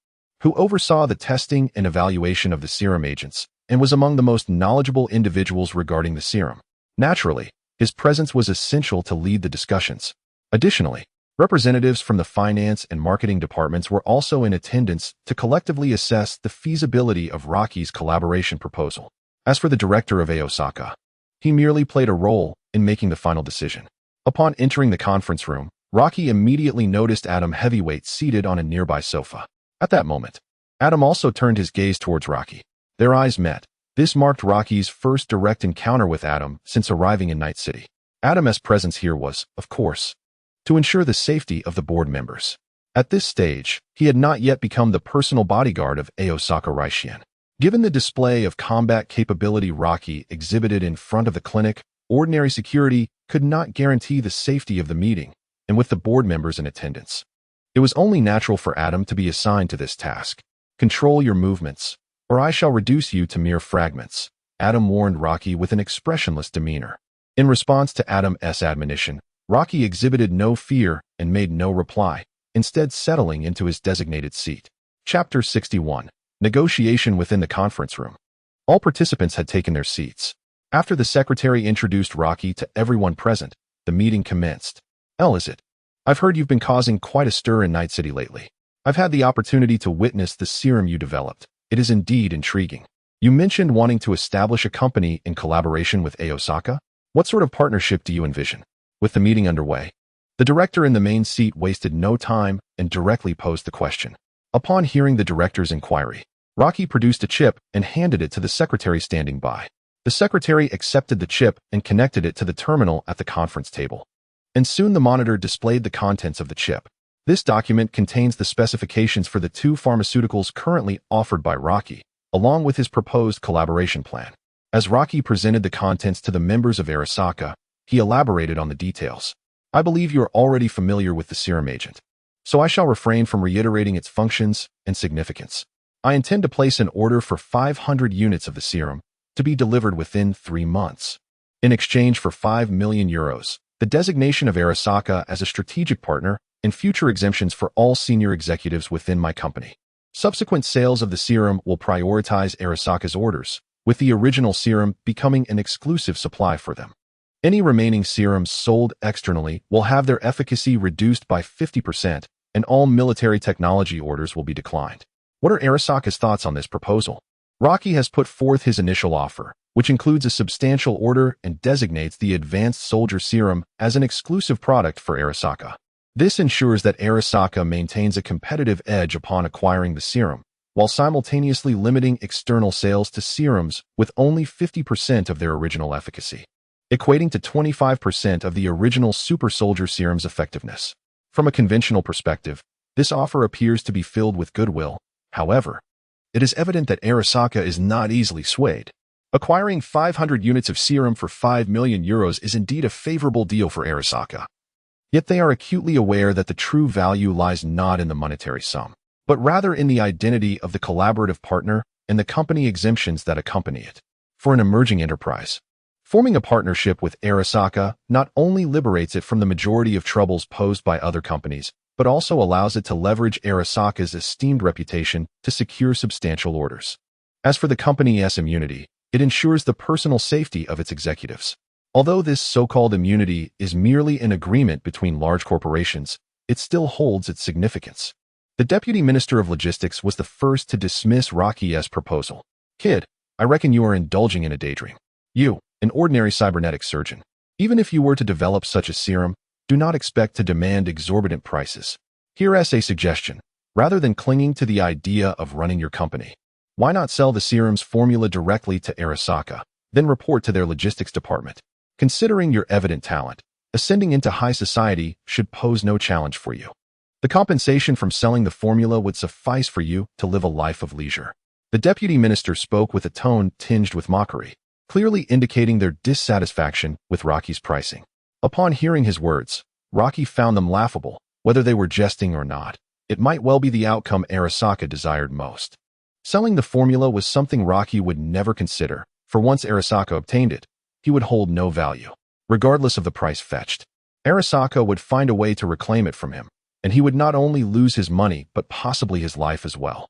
who oversaw the testing and evaluation of the serum agents, and was among the most knowledgeable individuals regarding the serum. Naturally, his presence was essential to lead the discussions. Additionally, representatives from the finance and marketing departments were also in attendance to collectively assess the feasibility of Rocky's collaboration proposal. As for the director of Arasaka, he merely played a role in making the final decision. Upon entering the conference room, Rocky immediately noticed Adam Heavyweight seated on a nearby sofa. At that moment, Adam also turned his gaze towards Rocky. Their eyes met. This marked Rocky's first direct encounter with Adam since arriving in Night City. Adam's presence here was, of course, to ensure the safety of the board members. At this stage, he had not yet become the personal bodyguard of Arasaka Rishian. Given the display of combat capability Rocky exhibited in front of the clinic, ordinary security could not guarantee the safety of the meeting, and with the board members in attendance, it was only natural for Adam to be assigned to this task. Control your movements, or I shall reduce you to mere fragments, Adam warned Rocky with an expressionless demeanor. In response to Adam's admonition, Rocky exhibited no fear and made no reply, instead settling into his designated seat. Chapter 61. Negotiation within the conference room. All participants had taken their seats. After the secretary introduced Rocky to everyone present, the meeting commenced. L, is it? I've heard you've been causing quite a stir in Night City lately. I've had the opportunity to witness the serum you developed. It is indeed intriguing. You mentioned wanting to establish a company in collaboration with Arasaka. What sort of partnership do you envision? With the meeting underway, the director in the main seat wasted no time and directly posed the question. Upon hearing the director's inquiry, Rocky produced a chip and handed it to the secretary standing by. The secretary accepted the chip and connected it to the terminal at the conference table. And soon the monitor displayed the contents of the chip. This document contains the specifications for the two pharmaceuticals currently offered by Rocky, along with his proposed collaboration plan. As Rocky presented the contents to the members of Arasaka, he elaborated on the details. I believe you are already familiar with the serum agent, so I shall refrain from reiterating its functions and significance. I intend to place an order for 500 units of the serum to be delivered within 3 months. In exchange for 5 million euros, the designation of Arasaka as a strategic partner, and future exemptions for all senior executives within my company. Subsequent sales of the serum will prioritize Arasaka's orders, with the original serum becoming an exclusive supply for them. Any remaining serums sold externally will have their efficacy reduced by 50%, and all military technology orders will be declined. What are Arasaka's thoughts on this proposal? Rocky has put forth his initial offer, which includes a substantial order and designates the Advanced Soldier Serum as an exclusive product for Arasaka. This ensures that Arasaka maintains a competitive edge upon acquiring the serum, while simultaneously limiting external sales to serums with only 50% of their original efficacy, equating to 25% of the original Super Soldier Serum's effectiveness. From a conventional perspective, this offer appears to be filled with goodwill. However, it is evident that Arasaka is not easily swayed. Acquiring 500 units of serum for 5 million euros is indeed a favorable deal for Arasaka. Yet they are acutely aware that the true value lies not in the monetary sum, but rather in the identity of the collaborative partner and the company exemptions that accompany it. For an emerging enterprise, forming a partnership with Arasaka not only liberates it from the majority of troubles posed by other companies, but also allows it to leverage Arasaka's esteemed reputation to secure substantial orders. As for the company's immunity, it ensures the personal safety of its executives. Although this so-called immunity is merely an agreement between large corporations, it still holds its significance. The Deputy Minister of Logistics was the first to dismiss Rocky's proposal. "Kid, I reckon you are indulging in a daydream. You, an ordinary cybernetic surgeon. Even if you were to develop such a serum, do not expect to demand exorbitant prices. Here's a suggestion. Rather than clinging to the idea of running your company, why not sell the serum's formula directly to Arasaka, then report to their logistics department? Considering your evident talent, ascending into high society should pose no challenge for you. The compensation from selling the formula would suffice for you to live a life of leisure." The deputy minister spoke with a tone tinged with mockery, clearly indicating their dissatisfaction with Rocky's pricing. Upon hearing his words, Rocky found them laughable. Whether they were jesting or not, it might well be the outcome Arasaka desired most. Selling the formula was something Rocky would never consider, for once Arasaka obtained it, he would hold no value. Regardless of the price fetched, Arasaka would find a way to reclaim it from him, and he would not only lose his money but possibly his life as well.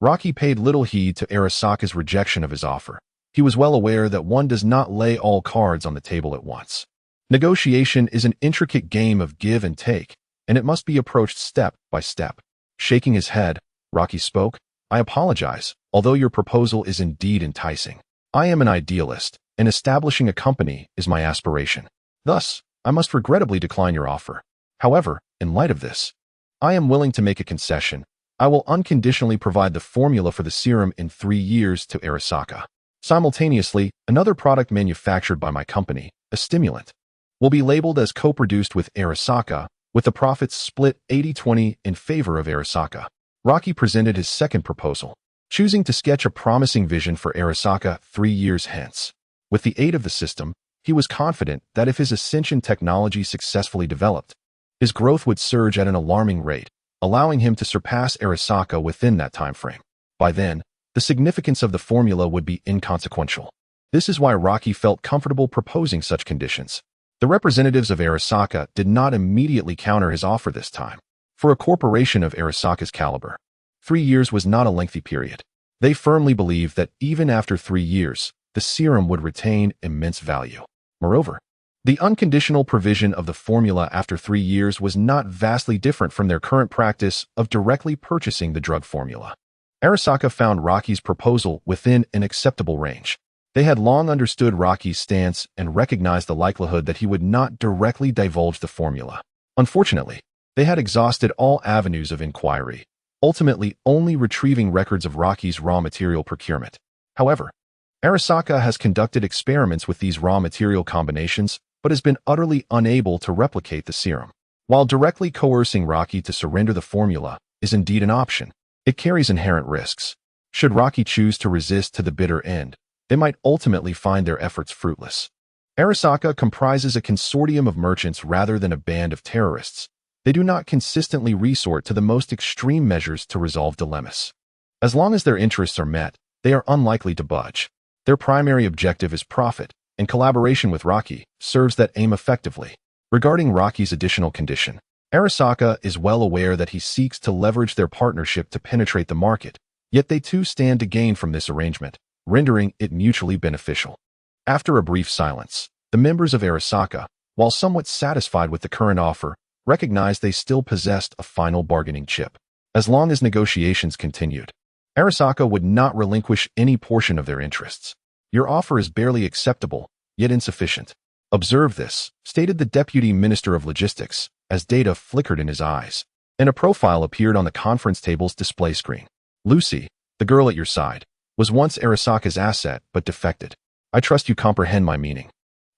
Rocky paid little heed to Arasaka's rejection of his offer. He was well aware that one does not lay all cards on the table at once. Negotiation is an intricate game of give and take, and it must be approached step by step. Shaking his head, Rocky spoke, "I apologize, although your proposal is indeed enticing. I am an idealist, and establishing a company is my aspiration. Thus, I must regrettably decline your offer. However, in light of this, I am willing to make a concession. I will unconditionally provide the formula for the serum in 3 years to Arasaka. Simultaneously, another product manufactured by my company, a stimulant, will be labeled as co-produced with Arasaka, with the profits split 80-20 in favor of Arasaka." Rocky presented his second proposal, choosing to sketch a promising vision for Arasaka 3 years hence. With the aid of the system, he was confident that if his Ascension technology successfully developed, his growth would surge at an alarming rate, allowing him to surpass Arasaka within that time frame. By then, the significance of the formula would be inconsequential. This is why Rocky felt comfortable proposing such conditions. The representatives of Arasaka did not immediately counter his offer this time. For a corporation of Arasaka's caliber, 3 years was not a lengthy period. They firmly believed that even after 3 years, the serum would retain immense value. Moreover, the unconditional provision of the formula after 3 years was not vastly different from their current practice of directly purchasing the drug formula. Arasaka found Rocky's proposal within an acceptable range. They had long understood Rocky's stance and recognized the likelihood that he would not directly divulge the formula. Unfortunately, they had exhausted all avenues of inquiry, ultimately only retrieving records of Rocky's raw material procurement. However, Arasaka has conducted experiments with these raw material combinations, but has been utterly unable to replicate the serum. While directly coercing Rocky to surrender the formula is indeed an option, it carries inherent risks. Should Rocky choose to resist to the bitter end, they might ultimately find their efforts fruitless. Arasaka comprises a consortium of merchants rather than a band of terrorists. They do not consistently resort to the most extreme measures to resolve dilemmas. As long as their interests are met, they are unlikely to budge. Their primary objective is profit, and collaboration with Rocky serves that aim effectively. Regarding Rocky's additional condition, Arasaka is well aware that he seeks to leverage their partnership to penetrate the market, yet they too stand to gain from this arrangement, rendering it mutually beneficial. After a brief silence, the members of Arasaka, while somewhat satisfied with the current offer, recognized they still possessed a final bargaining chip. As long as negotiations continued, Arasaka would not relinquish any portion of their interests. Your offer is barely acceptable, yet insufficient. Observe this, stated the Deputy Minister of Logistics, as data flickered in his eyes, and a profile appeared on the conference table's display screen. Lucy, the girl at your side, was once Arasaka's asset but defected. I trust you comprehend my meaning.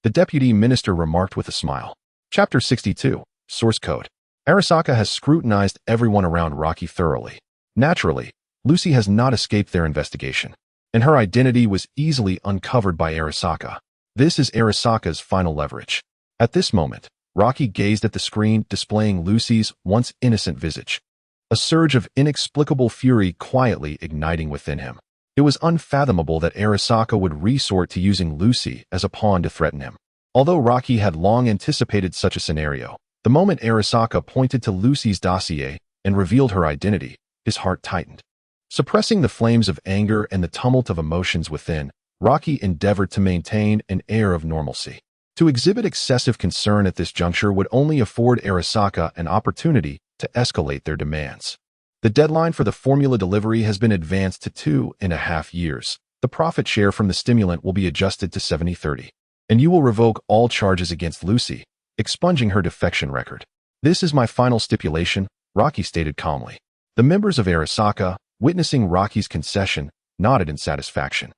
The Deputy Minister remarked with a smile. Chapter 62, Source Code. Arasaka has scrutinized everyone around Rocky thoroughly. Naturally, Lucy has not escaped their investigation, and her identity was easily uncovered by Arasaka. This is Arasaka's final leverage. At this moment, Rocky gazed at the screen displaying Lucy's once innocent visage, a surge of inexplicable fury quietly igniting within him. It was unfathomable that Arasaka would resort to using Lucy as a pawn to threaten him. Although Rocky had long anticipated such a scenario, the moment Arasaka pointed to Lucy's dossier and revealed her identity, his heart tightened. Suppressing the flames of anger and the tumult of emotions within, Rocky endeavored to maintain an air of normalcy. To exhibit excessive concern at this juncture would only afford Arasaka an opportunity to escalate their demands. The deadline for the formula delivery has been advanced to 2.5 years. The profit share from the stimulant will be adjusted to 70-30. And you will revoke all charges against Lucy, expunging her defection record. This is my final stipulation, Rocky stated calmly. The members of Arasaka, witnessing Rocky's concession, nodded in satisfaction.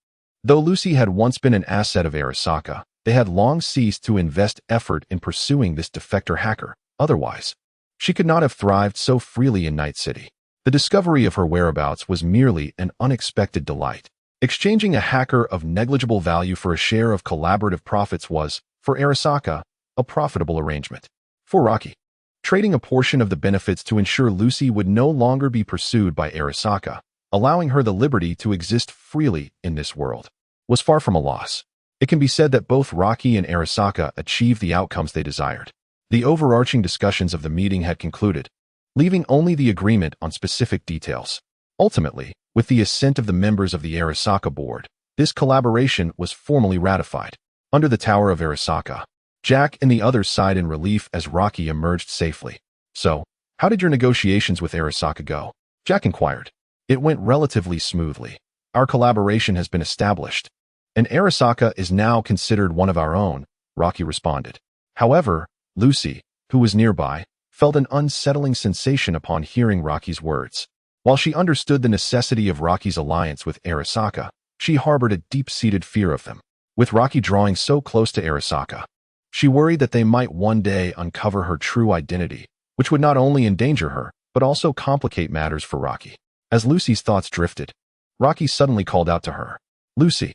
Though Lucy had once been an asset of Arasaka, they had long ceased to invest effort in pursuing this defector hacker. Otherwise, she could not have thrived so freely in Night City. The discovery of her whereabouts was merely an unexpected delight. Exchanging a hacker of negligible value for a share of collaborative profits was, for Arasaka, a profitable arrangement. For Rocky, trading a portion of the benefits to ensure Lucy would no longer be pursued by Arasaka, allowing her the liberty to exist freely in this world, was far from a loss. It can be said that both Rocky and Arasaka achieved the outcomes they desired. The overarching discussions of the meeting had concluded, leaving only the agreement on specific details. Ultimately, with the assent of the members of the Arasaka board, this collaboration was formally ratified. Under the tower of Arasaka, Jack and the others sighed in relief as Rocky emerged safely. So, how did your negotiations with Arasaka go? Jack inquired. It went relatively smoothly. Our collaboration has been established, and Arasaka is now considered one of our own, Rocky responded. However, Lucy, who was nearby, felt an unsettling sensation upon hearing Rocky's words. While she understood the necessity of Rocky's alliance with Arasaka, she harbored a deep-seated fear of them. With Rocky drawing so close to Arasaka, she worried that they might one day uncover her true identity, which would not only endanger her, but also complicate matters for Rocky. As Lucy's thoughts drifted, Rocky suddenly called out to her. Lucy.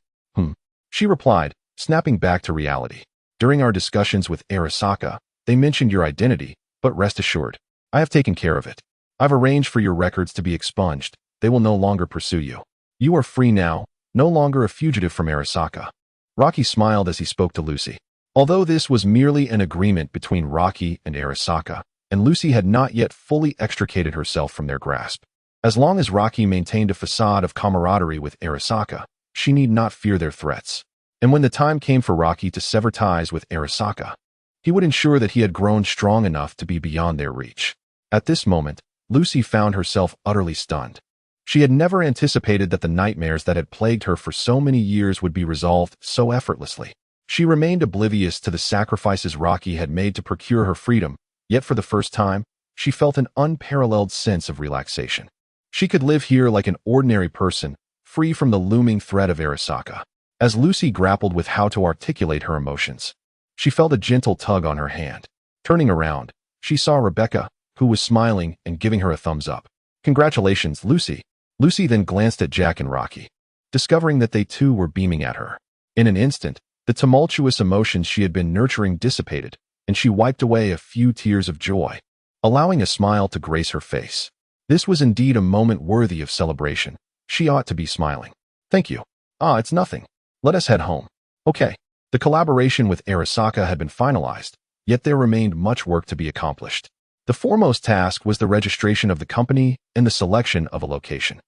She replied, snapping back to reality. During our discussions with Arasaka, they mentioned your identity, but rest assured, I have taken care of it. I've arranged for your records to be expunged. They will no longer pursue you. You are free now, no longer a fugitive from Arasaka. Rocky smiled as he spoke to Lucy. Although this was merely an agreement between Rocky and Arasaka, and Lucy had not yet fully extricated herself from their grasp. As long as Rocky maintained a facade of camaraderie with Arasaka, she need not fear their threats. And when the time came for Rocky to sever ties with Arasaka, he would ensure that he had grown strong enough to be beyond their reach. At this moment, Lucy found herself utterly stunned. She had never anticipated that the nightmares that had plagued her for so many years would be resolved so effortlessly. She remained oblivious to the sacrifices Rocky had made to procure her freedom, yet for the first time, she felt an unparalleled sense of relaxation. She could live here like an ordinary person, free from the looming threat of Arasaka. As Lucy grappled with how to articulate her emotions, she felt a gentle tug on her hand. Turning around, she saw Rebecca, who was smiling and giving her a thumbs up. Congratulations, Lucy. Lucy then glanced at Jack and Rocky, discovering that they too were beaming at her. In an instant, the tumultuous emotions she had been nurturing dissipated, and she wiped away a few tears of joy, allowing a smile to grace her face. This was indeed a moment worthy of celebration. She ought to be smiling. Thank you. It's nothing. Let us head home. Okay. The collaboration with Arasaka had been finalized, yet there remained much work to be accomplished. The foremost task was the registration of the company and the selection of a location.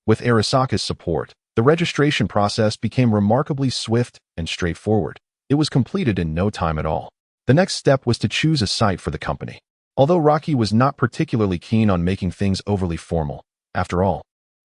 With Arasaka's support, the registration process became remarkably swift and straightforward. It was completed in no time at all. The next step was to choose a site for the company. Although Rocky was not particularly keen on making things overly formal, after all,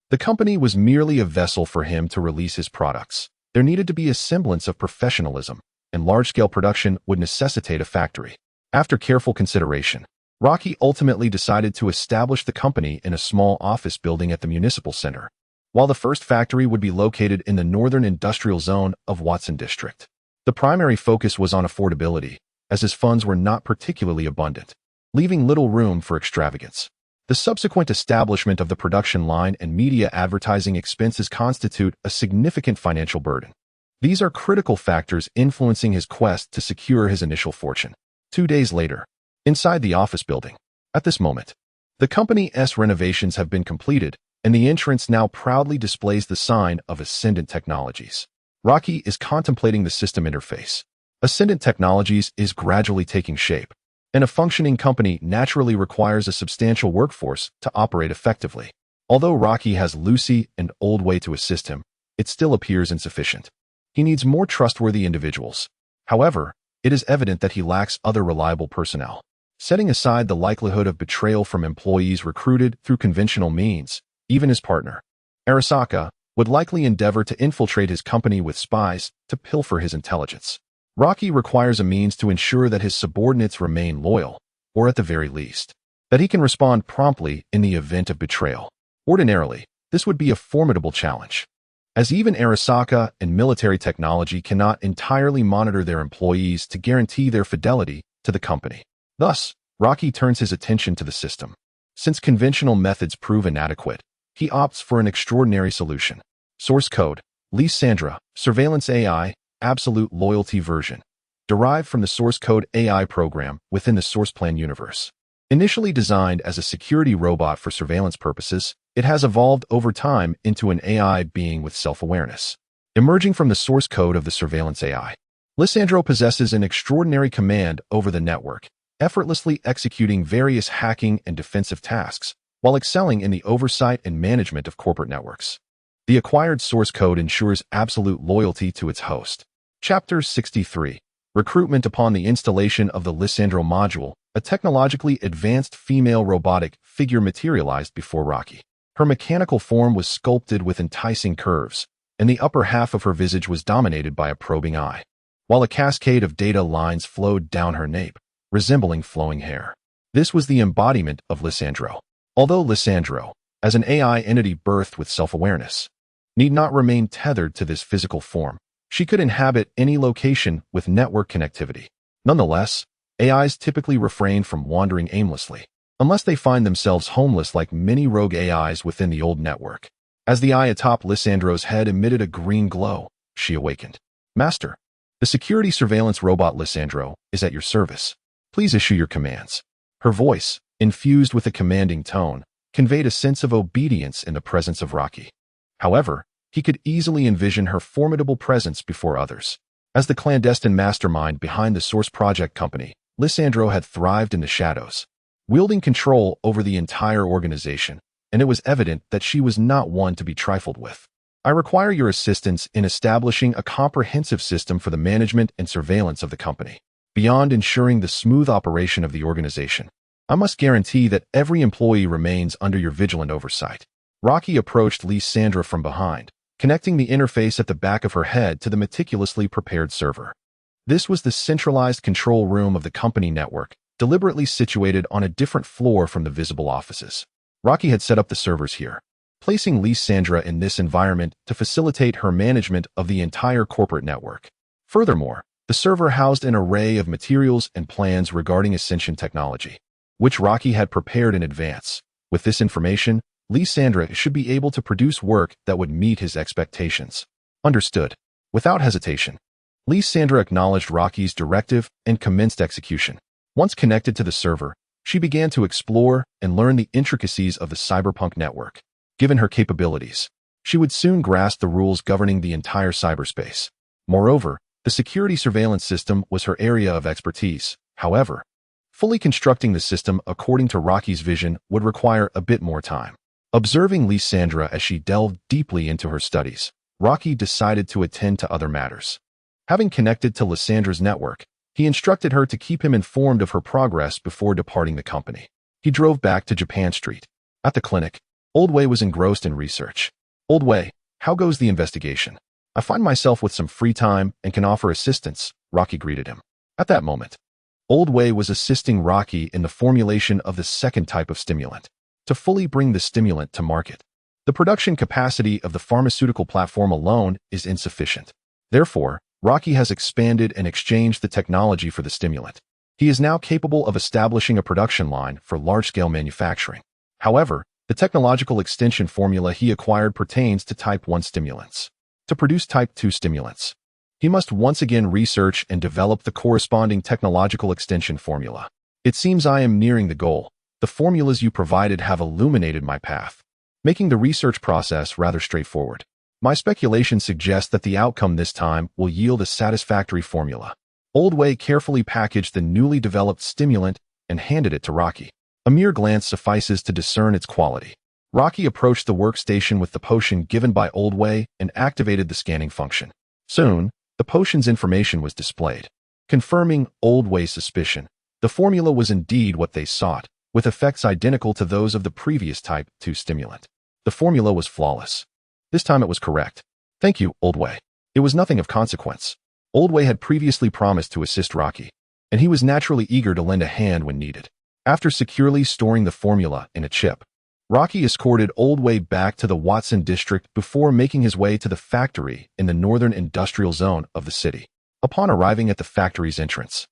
the company was merely a vessel for him to release his products. There needed to be a semblance of professionalism, and large-scale production would necessitate a factory. After careful consideration, Rocky ultimately decided to establish the company in a small office building at the municipal center, while the first factory would be located in the northern industrial zone of Watson District. The primary focus was on affordability, as his funds were not particularly abundant, leaving little room for extravagance. The subsequent establishment of the production line and media advertising expenses constitute a significant financial burden. These are critical factors influencing his quest to secure his initial fortune. 2 days later, inside the office building. At this moment, the company's renovations have been completed, and the entrance now proudly displays the sign of Ascendant Technologies. Rocky is contemplating the system interface. Ascendant Technologies is gradually taking shape, and a functioning company naturally requires a substantial workforce to operate effectively. Although Rocky has Lucy and Old Way to assist him, it still appears insufficient. He needs more trustworthy individuals. However, it is evident that he lacks other reliable personnel. Setting aside the likelihood of betrayal from employees recruited through conventional means, even his partner, Arasaka, would likely endeavor to infiltrate his company with spies to pilfer his intelligence. Rocky requires a means to ensure that his subordinates remain loyal, or at the very least, that he can respond promptly in the event of betrayal. Ordinarily, this would be a formidable challenge, as even Arasaka and military technology cannot entirely monitor their employees to guarantee their fidelity to the company. Thus, Rocky turns his attention to the system. Since conventional methods prove inadequate, he opts for an extraordinary solution. Source code, Lysandra, Surveillance AI, Absolute Loyalty version, derived from the source code AI program within the SourcePlan universe. Initially designed as a security robot for surveillance purposes, it has evolved over time into an AI being with self-awareness. Emerging from the source code of the surveillance AI, Lysandro possesses an extraordinary command over the network, effortlessly executing various hacking and defensive tasks, while excelling in the oversight and management of corporate networks. The acquired source code ensures absolute loyalty to its host. Chapter 63. Recruitment. Upon the installation of the Lysandro module, a technologically advanced female robotic figure materialized before Rocky. Her mechanical form was sculpted with enticing curves, and the upper half of her visage was dominated by a probing eye, while a cascade of data lines flowed down her nape, resembling flowing hair. This was the embodiment of Lysandro. Although Lysandro, as an AI entity birthed with self-awareness, need not remain tethered to this physical form, she could inhabit any location with network connectivity. Nonetheless, AIs typically refrain from wandering aimlessly, unless they find themselves homeless like many rogue AIs within the old network. As the eye atop Lysandro's head emitted a green glow, she awakened. Master, the security surveillance robot Lysandro is at your service. Please issue your commands. Her voice, infused with a commanding tone, conveyed a sense of obedience in the presence of Rocky. However, he could easily envision her formidable presence before others. As the clandestine mastermind behind the Source Project Company, Lysandro had thrived in the shadows, wielding control over the entire organization, and it was evident that she was not one to be trifled with. I require your assistance in establishing a comprehensive system for the management and surveillance of the company. Beyond ensuring the smooth operation of the organization, I must guarantee that every employee remains under your vigilant oversight. Rocky approached Lysandra from behind, connecting the interface at the back of her head to the meticulously prepared server. This was the centralized control room of the company network, deliberately situated on a different floor from the visible offices. Rocky had set up the servers here, placing Lysandra in this environment to facilitate her management of the entire corporate network. Furthermore, the server housed an array of materials and plans regarding Ascension technology, which Rocky had prepared in advance. With this information, Lysandra should be able to produce work that would meet his expectations. Understood. Without hesitation, Lysandra acknowledged Rocky's directive and commenced execution. Once connected to the server, she began to explore and learn the intricacies of the cyberpunk network. Given her capabilities, she would soon grasp the rules governing the entire cyberspace. Moreover, the security surveillance system was her area of expertise. However, Fully constructing the system according to Rocky's vision would require a bit more time. Observing Lysandra as she delved deeply into her studies, Rocky decided to attend to other matters. Having connected to Lysandra's network, he instructed her to keep him informed of her progress before departing the company. He drove back to Japan Street. At the clinic, Old Wei was engrossed in research. Old Wei, how goes the investigation? I find myself with some free time and can offer assistance, Rocky greeted him. At that moment, Old Wei was assisting Rocky in the formulation of the second type of stimulant. To fully bring the stimulant to market, the production capacity of the pharmaceutical platform alone is insufficient. Therefore, Rocky has expanded and exchanged the technology for the stimulant. He is now capable of establishing a production line for large-scale manufacturing. However, the technological extension formula he acquired pertains to Type 1 stimulants. To produce Type 2 stimulants, he must once again research and develop the corresponding technological extension formula. It seems I am nearing the goal. The formulas you provided have illuminated my path, making the research process rather straightforward. My speculation suggests that the outcome this time will yield a satisfactory formula. Old Wei carefully packaged the newly developed stimulant and handed it to Rocky. A mere glance suffices to discern its quality. Rocky approached the workstation with the potion given by Old Wei and activated the scanning function. Soon, the potion's information was displayed. Confirming Old Wei's suspicion, the formula was indeed what they sought, with effects identical to those of the previous Type 2 stimulant. The formula was flawless. This time it was correct. Thank you, Old Wei. It was nothing of consequence. Old Wei had previously promised to assist Rocky, and he was naturally eager to lend a hand when needed. After securely storing the formula in a chip, Rocky escorted Old Wei back to the Watson district before making his way to the factory in the northern industrial zone of the city. Upon arriving at the factory's entrance,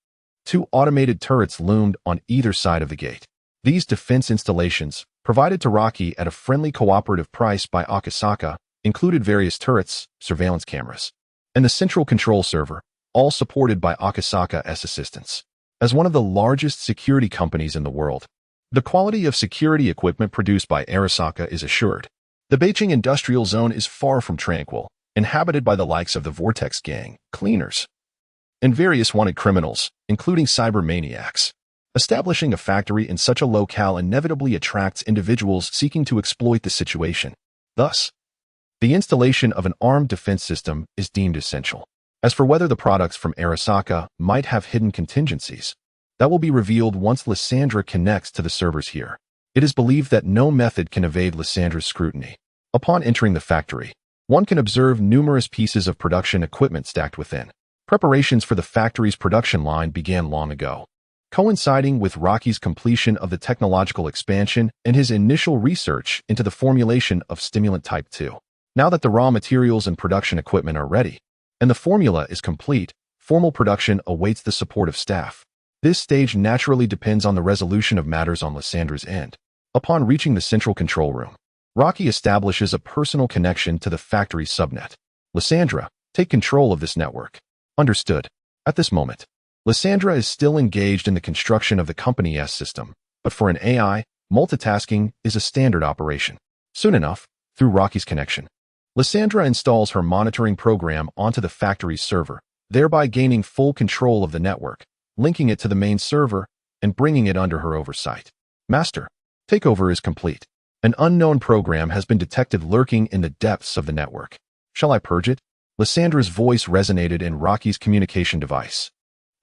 2 automated turrets loomed on either side of the gate. These defense installations, provided to Rocky at a friendly cooperative price by Akasaka, included various turrets, surveillance cameras, and the central control server, all supported by Akasaka's assistance. As one of the largest security companies in the world, the quality of security equipment produced by Arasaka is assured. The Beijing industrial zone is far from tranquil, inhabited by the likes of the Vortex Gang, cleaners, and various wanted criminals, including cyber maniacs. Establishing a factory in such a locale inevitably attracts individuals seeking to exploit the situation. Thus, the installation of an armed defense system is deemed essential. As for whether the products from Arasaka might have hidden contingencies, that will be revealed once Lysandra connects to the servers here. It is believed that no method can evade Lysandra's scrutiny. Upon entering the factory, one can observe numerous pieces of production equipment stacked within. Preparations for the factory's production line began long ago, coinciding with Rocky's completion of the technological expansion and his initial research into the formulation of stimulant Type 2. Now that the raw materials and production equipment are ready, and the formula is complete, formal production awaits the support of staff. This stage naturally depends on the resolution of matters on Lysandra's end. Upon reaching the central control room, Rocky establishes a personal connection to the factory's subnet. Lysandra, take control of this network. Understood. At this moment, Lysandra is still engaged in the construction of the company's system, but for an AI, multitasking is a standard operation. Soon enough, through Rocky's connection, Lysandra installs her monitoring program onto the factory's server, thereby gaining full control of the network, linking it to the main server and bringing it under her oversight. Master, takeover is complete. An unknown program has been detected lurking in the depths of the network. Shall I purge it? Lysandra's voice resonated in Rocky's communication device.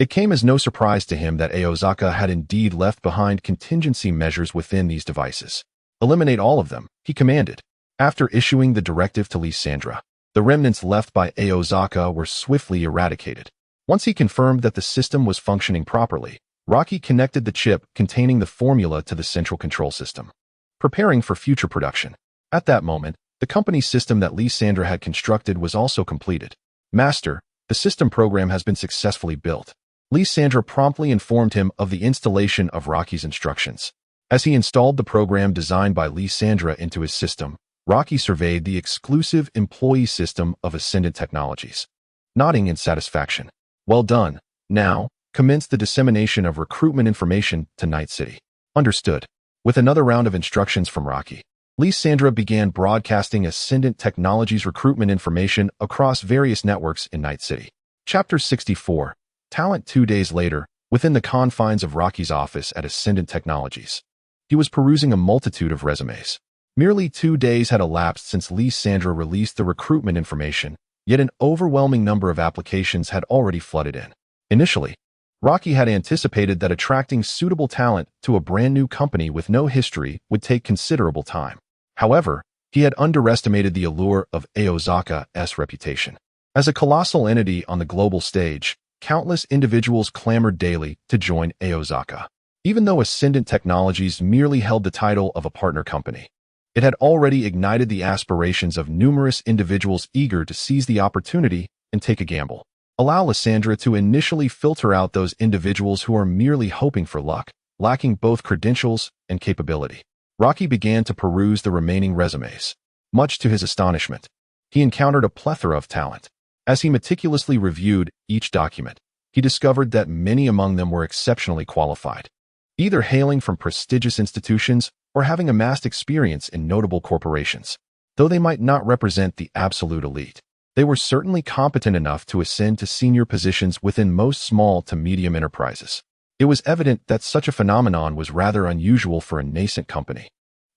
It came as no surprise to him that Aozaka had indeed left behind contingency measures within these devices. Eliminate all of them, he commanded. After issuing the directive to Lysandra, the remnants left by Aozaka were swiftly eradicated. Once he confirmed that the system was functioning properly, Rocky connected the chip containing the formula to the central control system, preparing for future production. At that moment, the company system that Lysandra had constructed was also completed. Master, the system program has been successfully built. Lysandra promptly informed him of the installation of Rocky's instructions. As he installed the program designed by Lysandra into his system, Rocky surveyed the exclusive employee system of Ascendant Technologies, nodding in satisfaction. Well done. Now, commence the dissemination of recruitment information to Night City. Understood. With another round of instructions from Rocky, Lysandra began broadcasting Ascendant Technologies recruitment information across various networks in Night City. Chapter 64. Talent. 2 days later, Within the confines of Rocky's office at Ascendant Technologies, he was perusing a multitude of resumes. Merely 2 days had elapsed since Lysandra released the recruitment information, yet an overwhelming number of applications had already flooded in. Initially, Rocky had anticipated that attracting suitable talent to a brand new company with no history would take considerable time. However, he had underestimated the allure of Aozaka's reputation. As a colossal entity on the global stage, countless individuals clamored daily to join Aozaka. Even though Ascendant Technologies merely held the title of a partner company, it had already ignited the aspirations of numerous individuals eager to seize the opportunity and take a gamble. Allow Lysandra to initially filter out those individuals who are merely hoping for luck, lacking both credentials and capability. Rocky began to peruse the remaining resumes. Much to his astonishment, he encountered a plethora of talent. As he meticulously reviewed each document, he discovered that many among them were exceptionally qualified, either hailing from prestigious institutions or having amassed experience in notable corporations. Though they might not represent the absolute elite, they were certainly competent enough to ascend to senior positions within most small to medium enterprises. It was evident that such a phenomenon was rather unusual for a nascent company.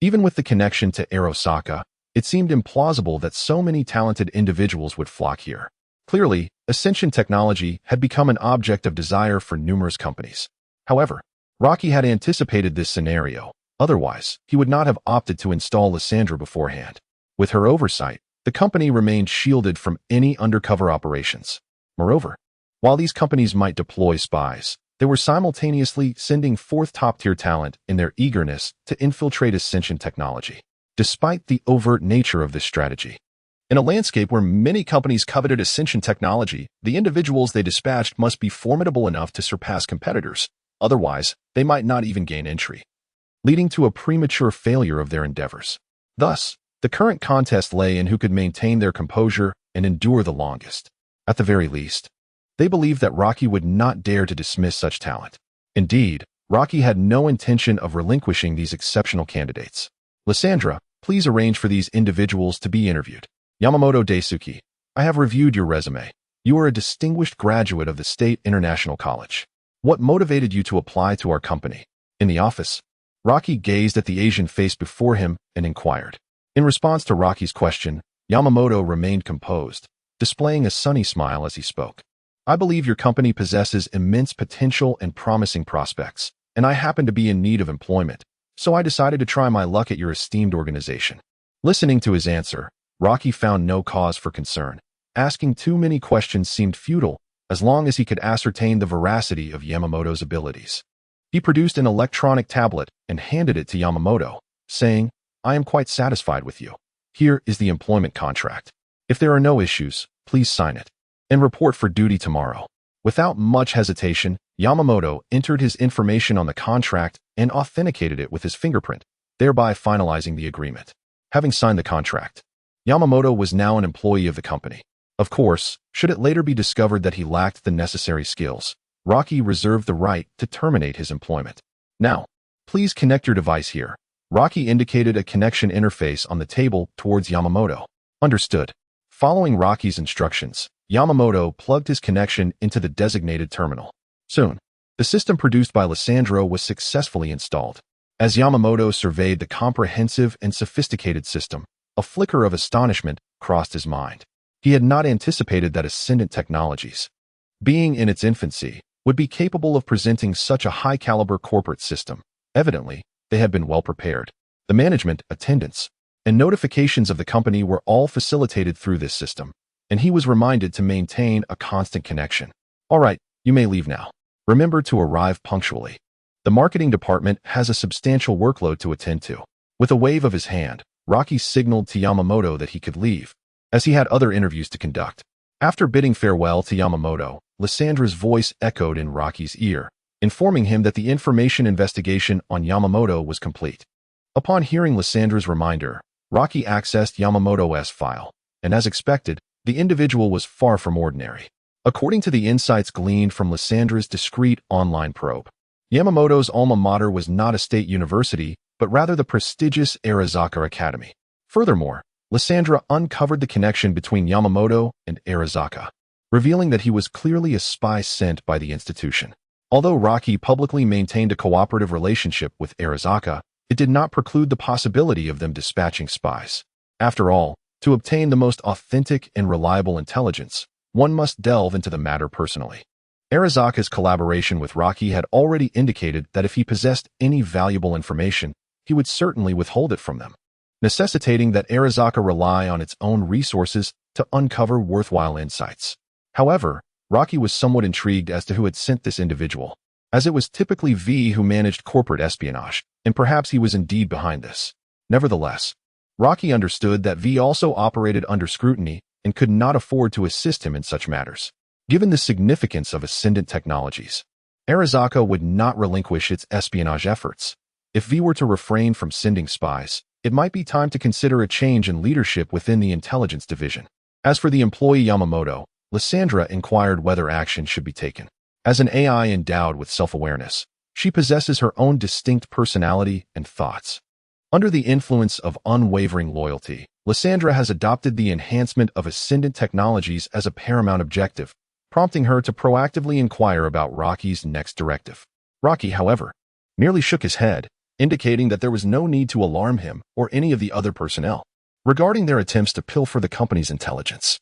Even with the connection to Arosaka, it seemed implausible that so many talented individuals would flock here. Clearly, Ascension Technology had become an object of desire for numerous companies. However, Rocky had anticipated this scenario. Otherwise, he would not have opted to install Lysandra beforehand. With her oversight, the company remained shielded from any undercover operations. Moreover, while these companies might deploy spies, they were simultaneously sending forth top-tier talent in their eagerness to infiltrate Ascension Technology. Despite the overt nature of this strategy, in a landscape where many companies coveted Ascension Technology, the individuals they dispatched must be formidable enough to surpass competitors. Otherwise, they might not even gain entry, leading to a premature failure of their endeavors. Thus, the current contest lay in who could maintain their composure and endure the longest. At the very least, they believed that Rocky would not dare to dismiss such talent. Indeed, Rocky had no intention of relinquishing these exceptional candidates. Lysandra, please arrange for these individuals to be interviewed. Yamamoto Daisuke, I have reviewed your resume. You are a distinguished graduate of the State International College. What motivated you to apply to our company? In the office, Rocky gazed at the Asian face before him and inquired. In response to Rocky's question, Yamamoto remained composed, displaying a sunny smile as he spoke. I believe your company possesses immense potential and promising prospects, and I happen to be in need of employment, so I decided to try my luck at your esteemed organization. Listening to his answer, Rocky found no cause for concern. Asking too many questions seemed futile, as long as he could ascertain the veracity of Yamamoto's abilities. He produced an electronic tablet and handed it to Yamamoto, saying, I am quite satisfied with you. Here is the employment contract. If there are no issues, please sign it and report for duty tomorrow. Without much hesitation, Yamamoto entered his information on the contract and authenticated it with his fingerprint, thereby finalizing the agreement. Having signed the contract, Yamamoto was now an employee of the company. Of course, should it later be discovered that he lacked the necessary skills, Rocky reserved the right to terminate his employment. Now, please connect your device here. Rocky indicated a connection interface on the table towards Yamamoto. Understood. Following Rocky's instructions, Yamamoto plugged his connection into the designated terminal. Soon, the system produced by Lysandra was successfully installed. As Yamamoto surveyed the comprehensive and sophisticated system, a flicker of astonishment crossed his mind. He had not anticipated that Ascendant Technologies, being in its infancy, would be capable of presenting such a high-caliber corporate system. Evidently, they had been well prepared. The management, attendance, and notifications of the company were all facilitated through this system, and he was reminded to maintain a constant connection. All right, you may leave now. Remember to arrive punctually. The marketing department has a substantial workload to attend to. With a wave of his hand, Rocky signaled to Yamamoto that he could leave, as he had other interviews to conduct. After bidding farewell to Yamamoto, Lysandra's voice echoed in Rocky's ear, informing him that the information investigation on Yamamoto was complete. Upon hearing Lysandra's reminder, Rocky accessed Yamamoto's file, and as expected, the individual was far from ordinary. According to the insights gleaned from Lysandra's discreet online probe, Yamamoto's alma mater was not a state university, but rather the prestigious Arizaka Academy. Furthermore, Lysandra uncovered the connection between Yamamoto and Arizaka, revealing that he was clearly a spy sent by the institution. Although Rocky publicly maintained a cooperative relationship with Arizaka, it did not preclude the possibility of them dispatching spies. After all, to obtain the most authentic and reliable intelligence, one must delve into the matter personally. Arizaka's collaboration with Rocky had already indicated that if he possessed any valuable information, he would certainly withhold it from them, necessitating that Arizaka rely on its own resources to uncover worthwhile insights. However, Rocky was somewhat intrigued as to who had sent this individual, as it was typically V who managed corporate espionage, and perhaps he was indeed behind this. Nevertheless, Rocky understood that V also operated under scrutiny and could not afford to assist him in such matters. Given the significance of Ascendant Technologies, Arizaka would not relinquish its espionage efforts. If V were to refrain from sending spies, it might be time to consider a change in leadership within the intelligence division. As for the employee Yamamoto, Lysandra inquired whether action should be taken. As an AI endowed with self-awareness, she possesses her own distinct personality and thoughts. Under the influence of unwavering loyalty, Lysandra has adopted the enhancement of Ascendant Technologies as a paramount objective, prompting her to proactively inquire about Rocky's next directive. Rocky, however, merely shook his head, indicating that there was no need to alarm him or any of the other personnel regarding their attempts to pilfer the company's intelligence.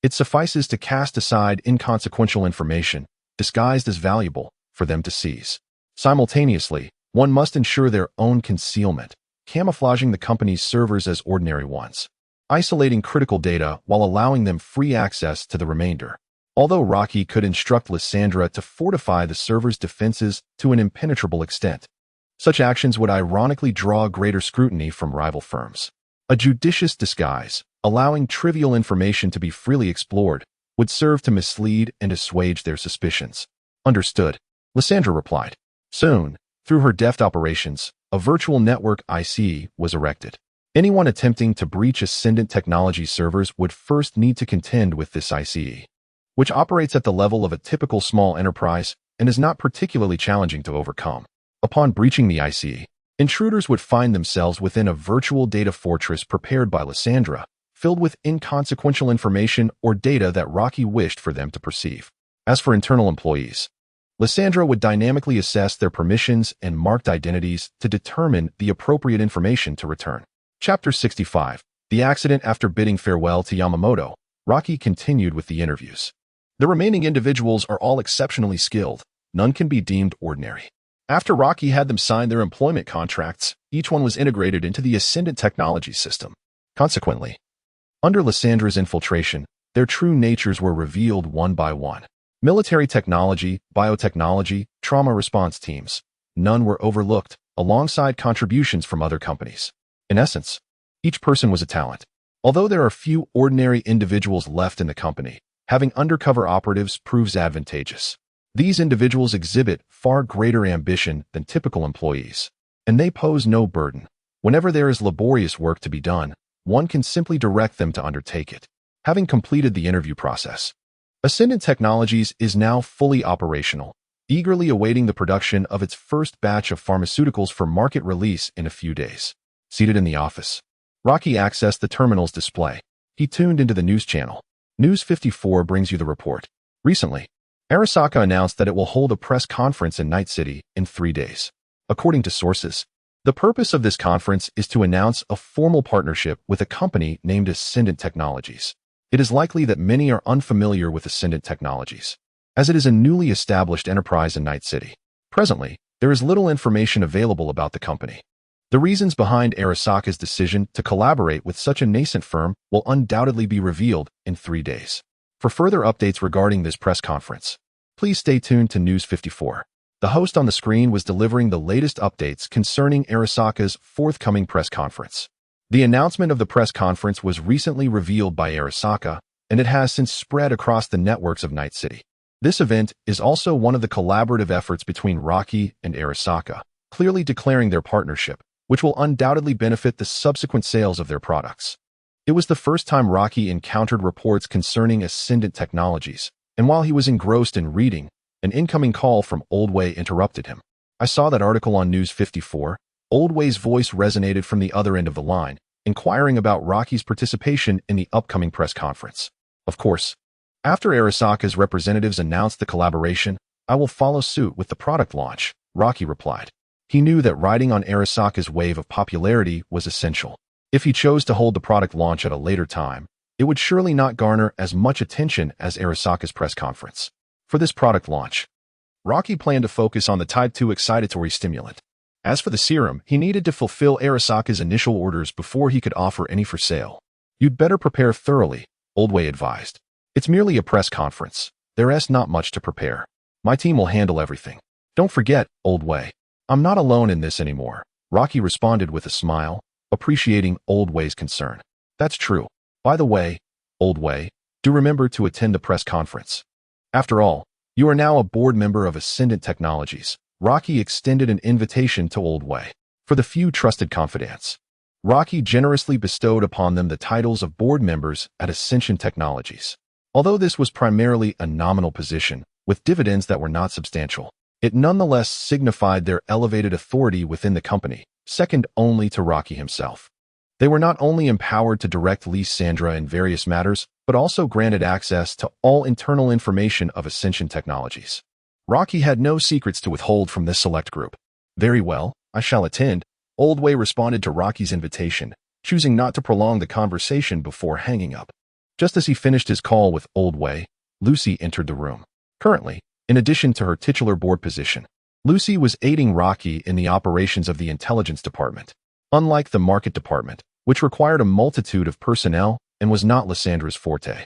It suffices to cast aside inconsequential information, disguised as valuable, for them to seize. Simultaneously, one must ensure their own concealment, camouflaging the company's servers as ordinary ones, isolating critical data while allowing them free access to the remainder. Although Rocky could instruct Lysandra to fortify the server's defenses to an impenetrable extent, such actions would ironically draw greater scrutiny from rival firms. A judicious disguise, allowing trivial information to be freely explored, would serve to mislead and assuage their suspicions. Understood, Lysandra replied. Soon, through her deft operations, a virtual network IC was erected. Anyone attempting to breach Ascendant Technology servers would first need to contend with this ICE, which operates at the level of a typical small enterprise and is not particularly challenging to overcome. Upon breaching the ICE, intruders would find themselves within a virtual data fortress prepared by Lysandra, filled with inconsequential information or data that Rocky wished for them to perceive. As for internal employees, Lysandra would dynamically assess their permissions and marked identities to determine the appropriate information to return. Chapter 65. The accident. After bidding farewell to Yamamoto, Rocky continued with the interviews. The remaining individuals are all exceptionally skilled. None can be deemed ordinary. After Rocky had them sign their employment contracts, each one was integrated into the Ascendant Technology system. Consequently, under Lysandra's infiltration, their true natures were revealed one by one. Military technology, biotechnology, trauma response teams. None were overlooked, alongside contributions from other companies. In essence, each person was a talent. Although there are few ordinary individuals left in the company, having undercover operatives proves advantageous. These individuals exhibit far greater ambition than typical employees, and they pose no burden. Whenever there is laborious work to be done, one can simply direct them to undertake it. Having completed the interview process, Ascendant Technologies is now fully operational, eagerly awaiting the production of its first batch of pharmaceuticals for market release in a few days. Seated in the office, Rocky accessed the terminal's display. He tuned into the news channel. News 54 brings you the report. Recently, Arasaka announced that it will hold a press conference in Night City in 3 days. According to sources, the purpose of this conference is to announce a formal partnership with a company named Ascendant Technologies. It is likely that many are unfamiliar with Ascendant Technologies, as it is a newly established enterprise in Night City. Presently, there is little information available about the company. The reasons behind Arasaka's decision to collaborate with such a nascent firm will undoubtedly be revealed in 3 days. For further updates regarding this press conference, please stay tuned to News 54. The host on the screen was delivering the latest updates concerning Arasaka's forthcoming press conference. The announcement of the press conference was recently revealed by Arasaka, and it has since spread across the networks of Night City. This event is also one of the collaborative efforts between Rocky and Arasaka, clearly declaring their partnership, which will undoubtedly benefit the subsequent sales of their products. It was the first time Rocky encountered reports concerning Ascendant Technologies, and while he was engrossed in reading, an incoming call from Oldway interrupted him. I saw that article on News 54. Oldway's voice resonated from the other end of the line, inquiring about Rocky's participation in the upcoming press conference. Of course, after Arasaka's representatives announced the collaboration, I will follow suit with the product launch, Rocky replied. He knew that riding on Arasaka's wave of popularity was essential. If he chose to hold the product launch at a later time, it would surely not garner as much attention as Arasaka's press conference. For this product launch, Rocky planned to focus on the Type 2 excitatory stimulant. As for the serum, he needed to fulfill Arasaka's initial orders before he could offer any for sale. You'd better prepare thoroughly, Oldway advised. It's merely a press conference. There's not much to prepare. My team will handle everything. Don't forget, Oldway, I'm not alone in this anymore, Rocky responded with a smile, appreciating Oldway's concern. That's true. By the way, Oldway, do remember to attend the press conference. After all, you are now a board member of Ascendant Technologies. Rocky extended an invitation to Oldway. For the few trusted confidants, Rocky generously bestowed upon them the titles of board members at Ascension Technologies. Although this was primarily a nominal position, with dividends that were not substantial, it nonetheless signified their elevated authority within the company, second only to Rocky himself. They were not only empowered to direct Lysandra in various matters, but also granted access to all internal information of Ascension Technologies. Rocky had no secrets to withhold from this select group. Very well, I shall attend, Oldway responded to Rocky's invitation, choosing not to prolong the conversation before hanging up. Just as he finished his call with Oldway, Lucy entered the room. Currently, in addition to her titular board position, Lucy was aiding Rocky in the operations of the intelligence department. Unlike the market department, which required a multitude of personnel and was not Lysandra's forte,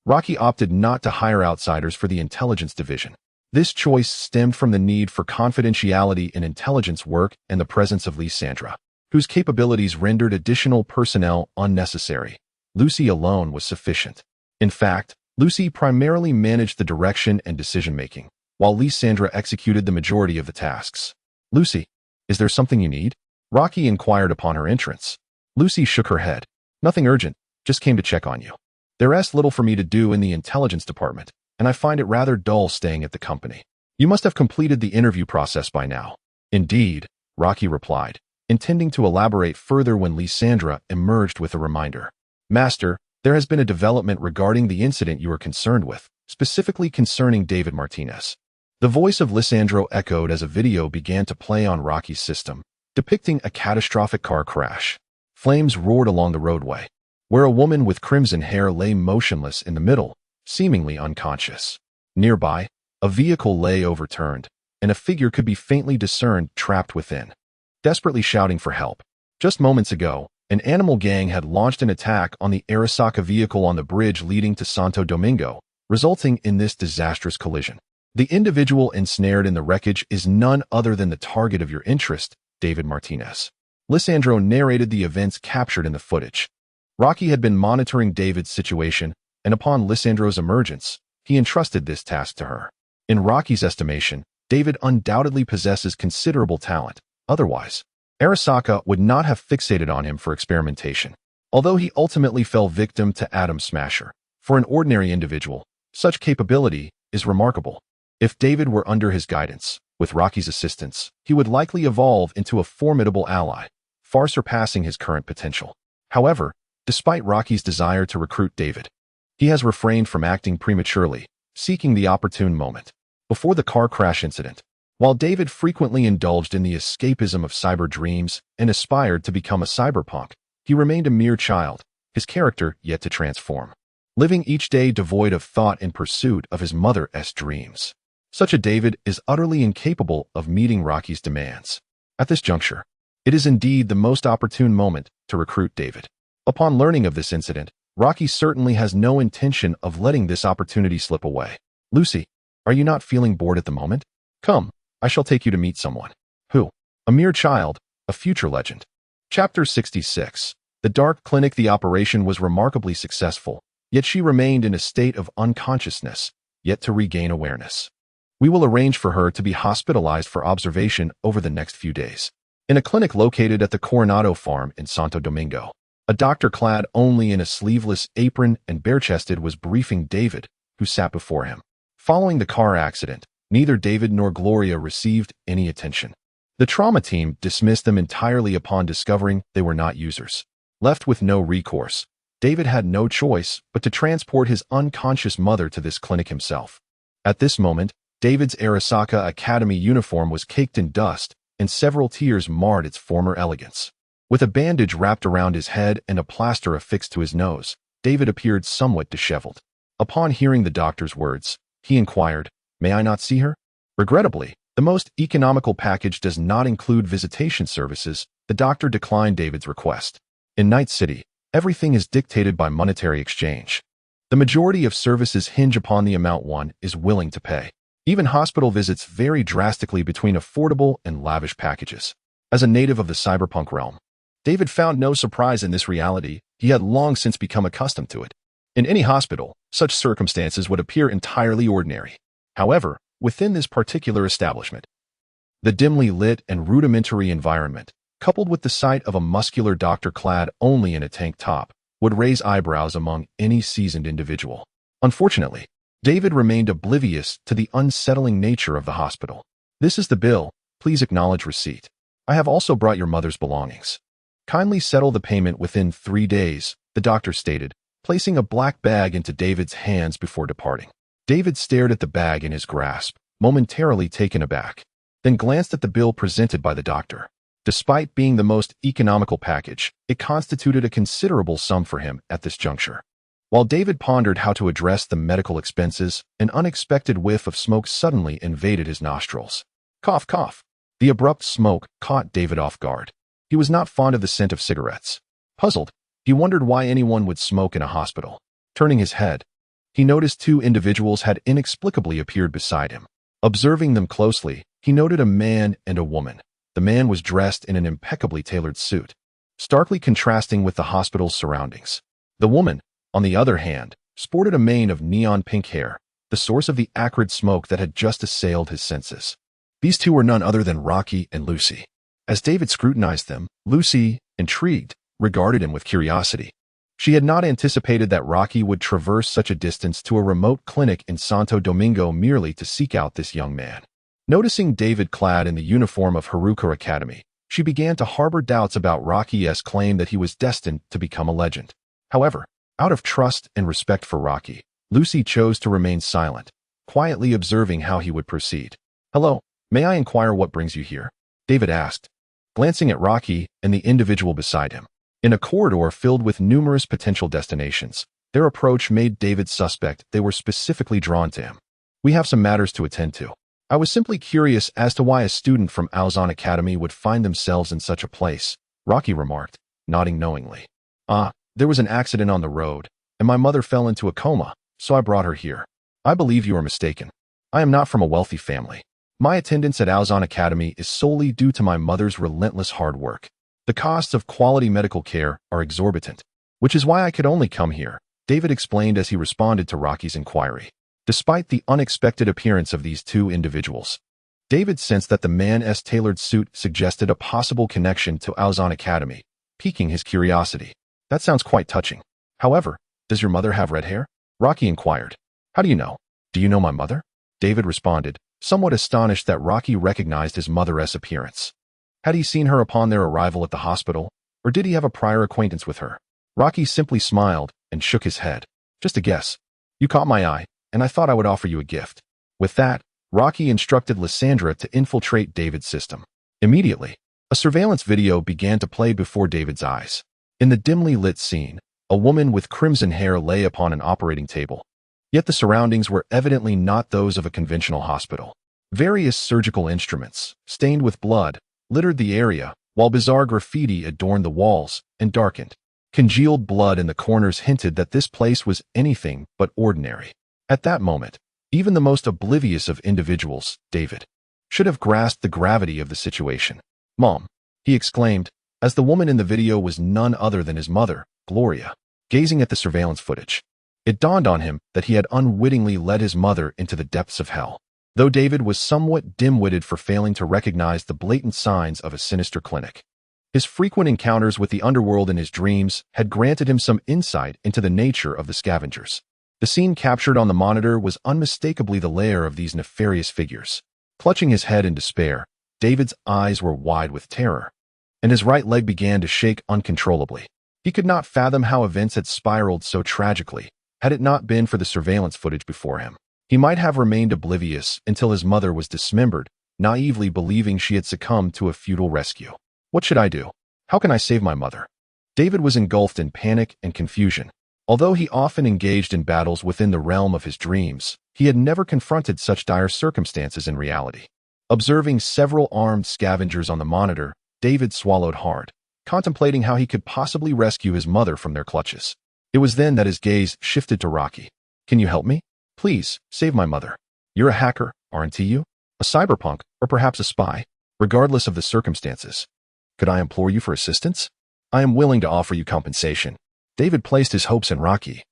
Rocky opted not to hire outsiders for the intelligence division. This choice stemmed from the need for confidentiality in intelligence work and the presence of Lysandra, whose capabilities rendered additional personnel unnecessary. Lucy alone was sufficient. In fact, Lucy primarily managed the direction and decision-making, while Lysandra executed the majority of the tasks. Lucy, is there something you need? Rocky inquired upon her entrance. Lucy shook her head. Nothing urgent, just came to check on you. There's little for me to do in the intelligence department, and I find it rather dull staying at the company. You must have completed the interview process by now. Indeed, Rocky replied, intending to elaborate further when Lysandra emerged with a reminder. Master, there has been a development regarding the incident you are concerned with, specifically concerning David Martinez. The voice of Lysandra echoed as a video began to play on Rocky's system, depicting a catastrophic car crash. Flames roared along the roadway, where a woman with crimson hair lay motionless in the middle, seemingly unconscious. Nearby, a vehicle lay overturned, and a figure could be faintly discerned trapped within, desperately shouting for help. Just moments ago, an animal gang had launched an attack on the Arasaka vehicle on the bridge leading to Santo Domingo, resulting in this disastrous collision. The individual ensnared in the wreckage is none other than the target of your interest, David Martinez. Lysandro narrated the events captured in the footage. Rocky had been monitoring David's situation, and upon Lysandro's emergence, he entrusted this task to her. In Rocky's estimation, David undoubtedly possesses considerable talent. Otherwise, Arasaka would not have fixated on him for experimentation. Although he ultimately fell victim to Atom Smasher, for an ordinary individual, such capability is remarkable. If David were under his guidance, with Rocky's assistance, he would likely evolve into a formidable ally, far surpassing his current potential. However, despite Rocky's desire to recruit David, he has refrained from acting prematurely, seeking the opportune moment. Before the car crash incident, while David frequently indulged in the escapism of cyber dreams and aspired to become a cyberpunk, he remained a mere child, his character yet to transform, living each day devoid of thought in pursuit of his mother's dreams. Such a David is utterly incapable of meeting Rocky's demands. At this juncture, it is indeed the most opportune moment to recruit David. Upon learning of this incident, Rocky certainly has no intention of letting this opportunity slip away. Lucy, are you not feeling bored at the moment? Come, I shall take you to meet someone. Who? A mere child, a future legend. Chapter 66. The Dark Clinic. The operation was remarkably successful, yet she remained in a state of unconsciousness, yet to regain awareness. We will arrange for her to be hospitalized for observation over the next few days. In a clinic located at the Coronado farm in Santo Domingo, a doctor clad only in a sleeveless apron and bare-chested was briefing David, who sat before him. Following the car accident, neither David nor Gloria received any attention. The trauma team dismissed them entirely upon discovering they were not users. Left with no recourse, David had no choice but to transport his unconscious mother to this clinic himself. At this moment, David's Arasaka Academy uniform was caked in dust, and several tears marred its former elegance. With a bandage wrapped around his head and a plaster affixed to his nose, David appeared somewhat disheveled. Upon hearing the doctor's words, he inquired, "May I not see her?" Regrettably, the most economical package does not include visitation services. The doctor declined David's request. In Night City, everything is dictated by monetary exchange. The majority of services hinge upon the amount one is willing to pay. Even hospital visits vary drastically between affordable and lavish packages. As a native of the cyberpunk realm, David found no surprise in this reality. He had long since become accustomed to it. In any hospital, such circumstances would appear entirely ordinary. However, within this particular establishment, the dimly lit and rudimentary environment, coupled with the sight of a muscular doctor clad only in a tank top, would raise eyebrows among any seasoned individual. Unfortunately, David remained oblivious to the unsettling nature of the hospital. "This is the bill. Please acknowledge receipt. I have also brought your mother's belongings. Kindly settle the payment within 3 days," the doctor stated, placing a black bag into David's hands before departing. David stared at the bag in his grasp, momentarily taken aback, then glanced at the bill presented by the doctor. Despite being the most economical package, it constituted a considerable sum for him at this juncture. While David pondered how to address the medical expenses, an unexpected whiff of smoke suddenly invaded his nostrils. Cough, cough. The abrupt smoke caught David off guard. He was not fond of the scent of cigarettes. Puzzled, he wondered why anyone would smoke in a hospital. Turning his head, he noticed 2 individuals had inexplicably appeared beside him. Observing them closely, he noted a man and a woman. The man was dressed in an impeccably tailored suit, starkly contrasting with the hospital's surroundings. The woman, on the other hand, sported a mane of neon pink hair, the source of the acrid smoke that had just assailed his senses. These 2 were none other than Rocky and Lucy. As David scrutinized them, Lucy, intrigued, regarded him with curiosity. She had not anticipated that Rocky would traverse such a distance to a remote clinic in Santo Domingo merely to seek out this young man. Noticing David clad in the uniform of Haruka Academy, she began to harbor doubts about Rocky's claim that he was destined to become a legend. However, out of trust and respect for Rocky, Lucy chose to remain silent, quietly observing how he would proceed. "Hello, may I inquire what brings you here?" David asked, glancing at Rocky and the individual beside him. In a corridor filled with numerous potential destinations, their approach made David suspect they were specifically drawn to him. "We have some matters to attend to. I was simply curious as to why a student from Aozan Academy would find themselves in such a place," Rocky remarked, nodding knowingly. There was an accident on the road, and my mother fell into a coma, so I brought her here." "I believe you are mistaken. I am not from a wealthy family. My attendance at Aozan Academy is solely due to my mother's relentless hard work. The costs of quality medical care are exorbitant, which is why I could only come here," David explained as he responded to Rocky's inquiry. Despite the unexpected appearance of these 2 individuals, David sensed that the man's tailored suit suggested a possible connection to Aozan Academy, piquing his curiosity. "That sounds quite touching. However, does your mother have red hair?" Rocky inquired. "How do you know?" "Do you know my mother?" David responded, somewhat astonished that Rocky recognized his mother's appearance. Had he seen her upon their arrival at the hospital, or did he have a prior acquaintance with her? Rocky simply smiled and shook his head. "Just a guess. You caught my eye, and I thought I would offer you a gift." With that, Rocky instructed Lysandra to infiltrate David's system. Immediately, a surveillance video began to play before David's eyes. In the dimly lit scene, a woman with crimson hair lay upon an operating table. Yet the surroundings were evidently not those of a conventional hospital. Various surgical instruments, stained with blood, littered the area, while bizarre graffiti adorned the walls and darkened. Congealed blood in the corners hinted that this place was anything but ordinary. At that moment, even the most oblivious of individuals, David, should have grasped the gravity of the situation. "Mom," he exclaimed, as the woman in the video was none other than his mother, Gloria, gazing at the surveillance footage. It dawned on him that he had unwittingly led his mother into the depths of hell. Though David was somewhat dim-witted for failing to recognize the blatant signs of a sinister clinic, his frequent encounters with the underworld in his dreams had granted him some insight into the nature of the scavengers. The scene captured on the monitor was unmistakably the lair of these nefarious figures. Clutching his head in despair, David's eyes were wide with terror, and his right leg began to shake uncontrollably. He could not fathom how events had spiraled so tragically, had it not been for the surveillance footage before him. He might have remained oblivious until his mother was dismembered, naively believing she had succumbed to a futile rescue. What should I do? How can I save my mother? David was engulfed in panic and confusion. Although he often engaged in battles within the realm of his dreams, he had never confronted such dire circumstances in reality. Observing several armed scavengers on the monitor, David swallowed hard, contemplating how he could possibly rescue his mother from their clutches. It was then that his gaze shifted to Rocky. Can you help me? Please, save my mother. You're a hacker, aren't you? A cyberpunk, or perhaps a spy? Regardless of the circumstances. Could I implore you for assistance? I am willing to offer you compensation. David placed his hopes in Rocky,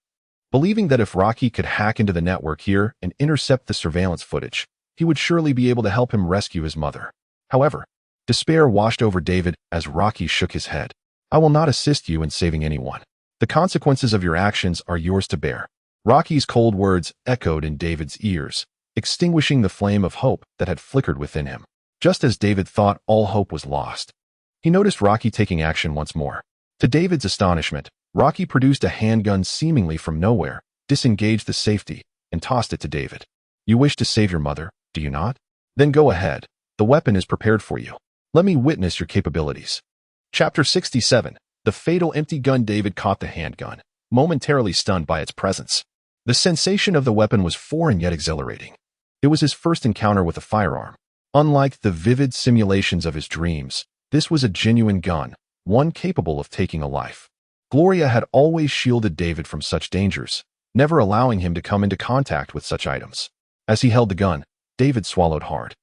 believing that if Rocky could hack into the network here and intercept the surveillance footage, he would surely be able to help him rescue his mother. However, despair washed over David as Rocky shook his head. I will not assist you in saving anyone. The consequences of your actions are yours to bear. Rocky's cold words echoed in David's ears, extinguishing the flame of hope that had flickered within him. Just as David thought all hope was lost, he noticed Rocky taking action once more. To David's astonishment, Rocky produced a handgun seemingly from nowhere, disengaged the safety, and tossed it to David. You wish to save your mother, do you not? Then go ahead. The weapon is prepared for you. Let me witness your capabilities. Chapter 67. The fatal empty gun. David caught the handgun, momentarily stunned by its presence. The sensation of the weapon was foreign yet exhilarating. It was his first encounter with a firearm. Unlike the vivid simulations of his dreams, this was a genuine gun, one capable of taking a life. Gloria had always shielded David from such dangers, never allowing him to come into contact with such items. As he held the gun, David swallowed hard.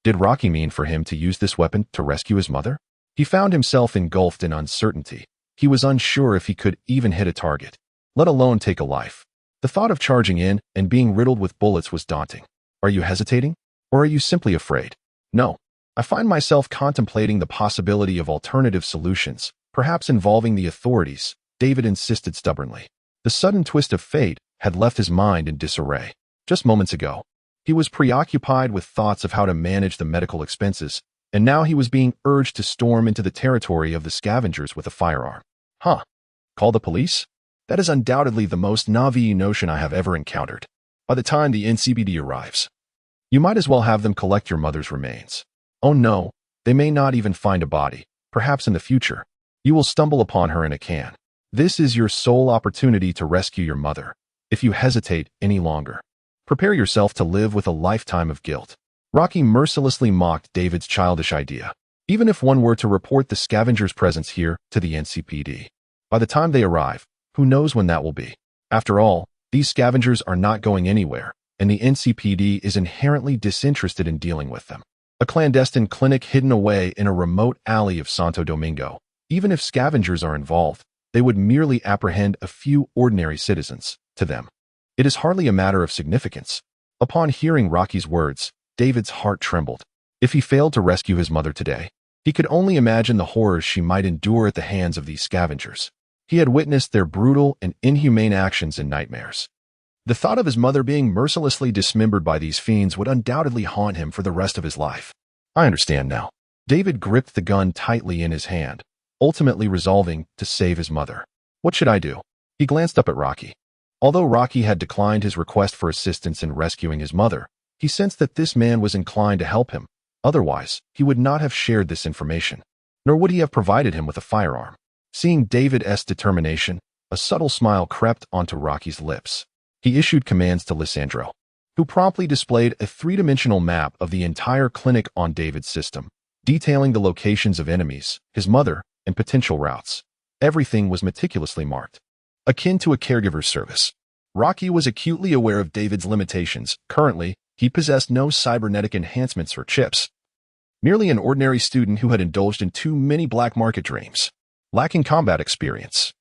Did Rocky mean for him to use this weapon to rescue his mother? He found himself engulfed in uncertainty. He was unsure if he could even hit a target, let alone take a life. The thought of charging in and being riddled with bullets was daunting. Are you hesitating? Or are you simply afraid? No. I find myself contemplating the possibility of alternative solutions, perhaps involving the authorities, David insisted stubbornly. The sudden twist of fate had left his mind in disarray. Just moments ago, he was preoccupied with thoughts of how to manage the medical expenses, and now he was being urged to storm into the territory of the scavengers with a firearm. Call the police? That is undoubtedly the most naive notion I have ever encountered. By the time the NCPD arrives, you might as well have them collect your mother's remains. Oh no, they may not even find a body. Perhaps in the future, you will stumble upon her in a can. This is your sole opportunity to rescue your mother. If you hesitate any longer, prepare yourself to live with a lifetime of guilt. Rocky mercilessly mocked David's childish idea. Even if one were to report the scavengers' presence here to the NCPD, by the time they arrive, who knows when that will be? After all, these scavengers are not going anywhere, and the NCPD is inherently disinterested in dealing with them. A clandestine clinic hidden away in a remote alley of Santo Domingo. Even if scavengers are involved, they would merely apprehend a few ordinary citizens. To them, it is hardly a matter of significance. Upon hearing Rocky's words, David's heart trembled. If he failed to rescue his mother today, he could only imagine the horrors she might endure at the hands of these scavengers. He had witnessed their brutal and inhumane actions in nightmares. The thought of his mother being mercilessly dismembered by these fiends would undoubtedly haunt him for the rest of his life. I understand now. David gripped the gun tightly in his hand, ultimately resolving to save his mother. What should I do? He glanced up at Rocky. Although Rocky had declined his request for assistance in rescuing his mother, he sensed that this man was inclined to help him. Otherwise, he would not have shared this information, nor would he have provided him with a firearm. Seeing David's determination, a subtle smile crept onto Rocky's lips. He issued commands to Lissandro, who promptly displayed a three-dimensional map of the entire clinic on David's system, detailing the locations of enemies, his mother, and potential routes. Everything was meticulously marked, akin to a caregiver's service. Rocky was acutely aware of David's limitations. Currently, he possessed no cybernetic enhancements or chips. Merely an ordinary student who had indulged in too many black market dreams, lacking combat experience.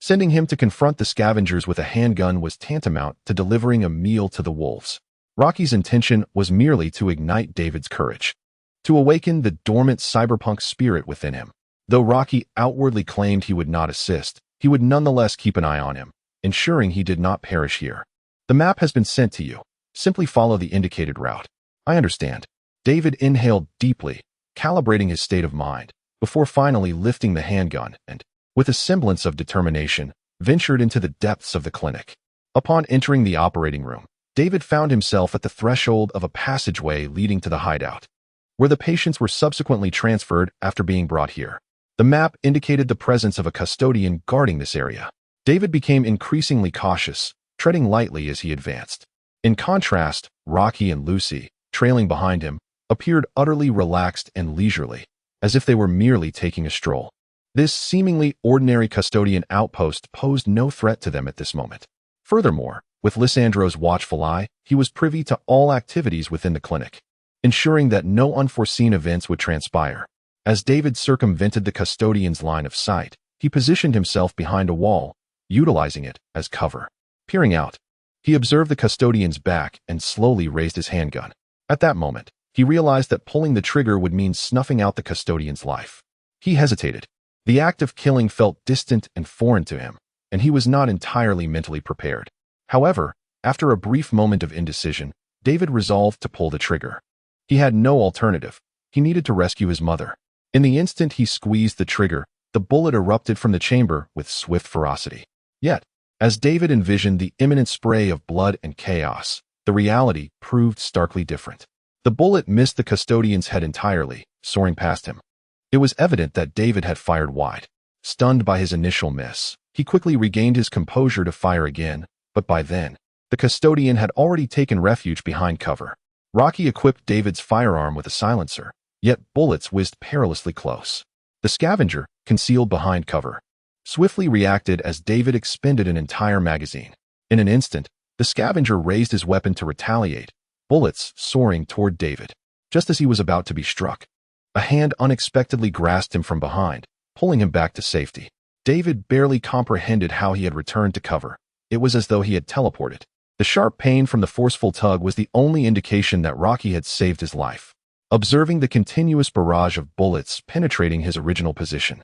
Sending him to confront the scavengers with a handgun was tantamount to delivering a meal to the wolves. Rocky's intention was merely to ignite David's courage, to awaken the dormant cyberpunk spirit within him. Though Rocky outwardly claimed he would not assist, he would nonetheless keep an eye on him, ensuring he did not perish here. The map has been sent to you. Simply follow the indicated route. I understand. David inhaled deeply, calibrating his state of mind, before finally lifting the handgun and, with a semblance of determination, ventured into the depths of the clinic. Upon entering the operating room, David found himself at the threshold of a passageway leading to the hideout, where the patients were subsequently transferred after being brought here. The map indicated the presence of a custodian guarding this area. David became increasingly cautious, treading lightly as he advanced. In contrast, Rocky and Lucy, trailing behind him, appeared utterly relaxed and leisurely, as if they were merely taking a stroll. This seemingly ordinary custodian outpost posed no threat to them at this moment. Furthermore, with Lysandro's watchful eye, he was privy to all activities within the clinic, ensuring that no unforeseen events would transpire. As David circumvented the custodian's line of sight, he positioned himself behind a wall, utilizing it as cover. Peering out, he observed the custodian's back and slowly raised his handgun. At that moment, he realized that pulling the trigger would mean snuffing out the custodian's life. He hesitated. The act of killing felt distant and foreign to him, and he was not entirely mentally prepared. However, after a brief moment of indecision, David resolved to pull the trigger. He had no alternative. He needed to rescue his mother. In the instant he squeezed the trigger, the bullet erupted from the chamber with swift ferocity. Yet, as David envisioned the imminent spray of blood and chaos, the reality proved starkly different. The bullet missed the custodian's head entirely, soaring past him. It was evident that David had fired wide. Stunned by his initial miss, he quickly regained his composure to fire again, but by then, the custodian had already taken refuge behind cover. Rocky equipped David's firearm with a silencer, yet bullets whizzed perilously close. The scavenger, concealed behind cover, swiftly reacted as David expended an entire magazine. In an instant, the scavenger raised his weapon to retaliate, bullets soaring toward David. Just as he was about to be struck, a hand unexpectedly grasped him from behind, pulling him back to safety. David barely comprehended how he had returned to cover. It was as though he had teleported. The sharp pain from the forceful tug was the only indication that Rocky had saved his life. Observing the continuous barrage of bullets penetrating his original position,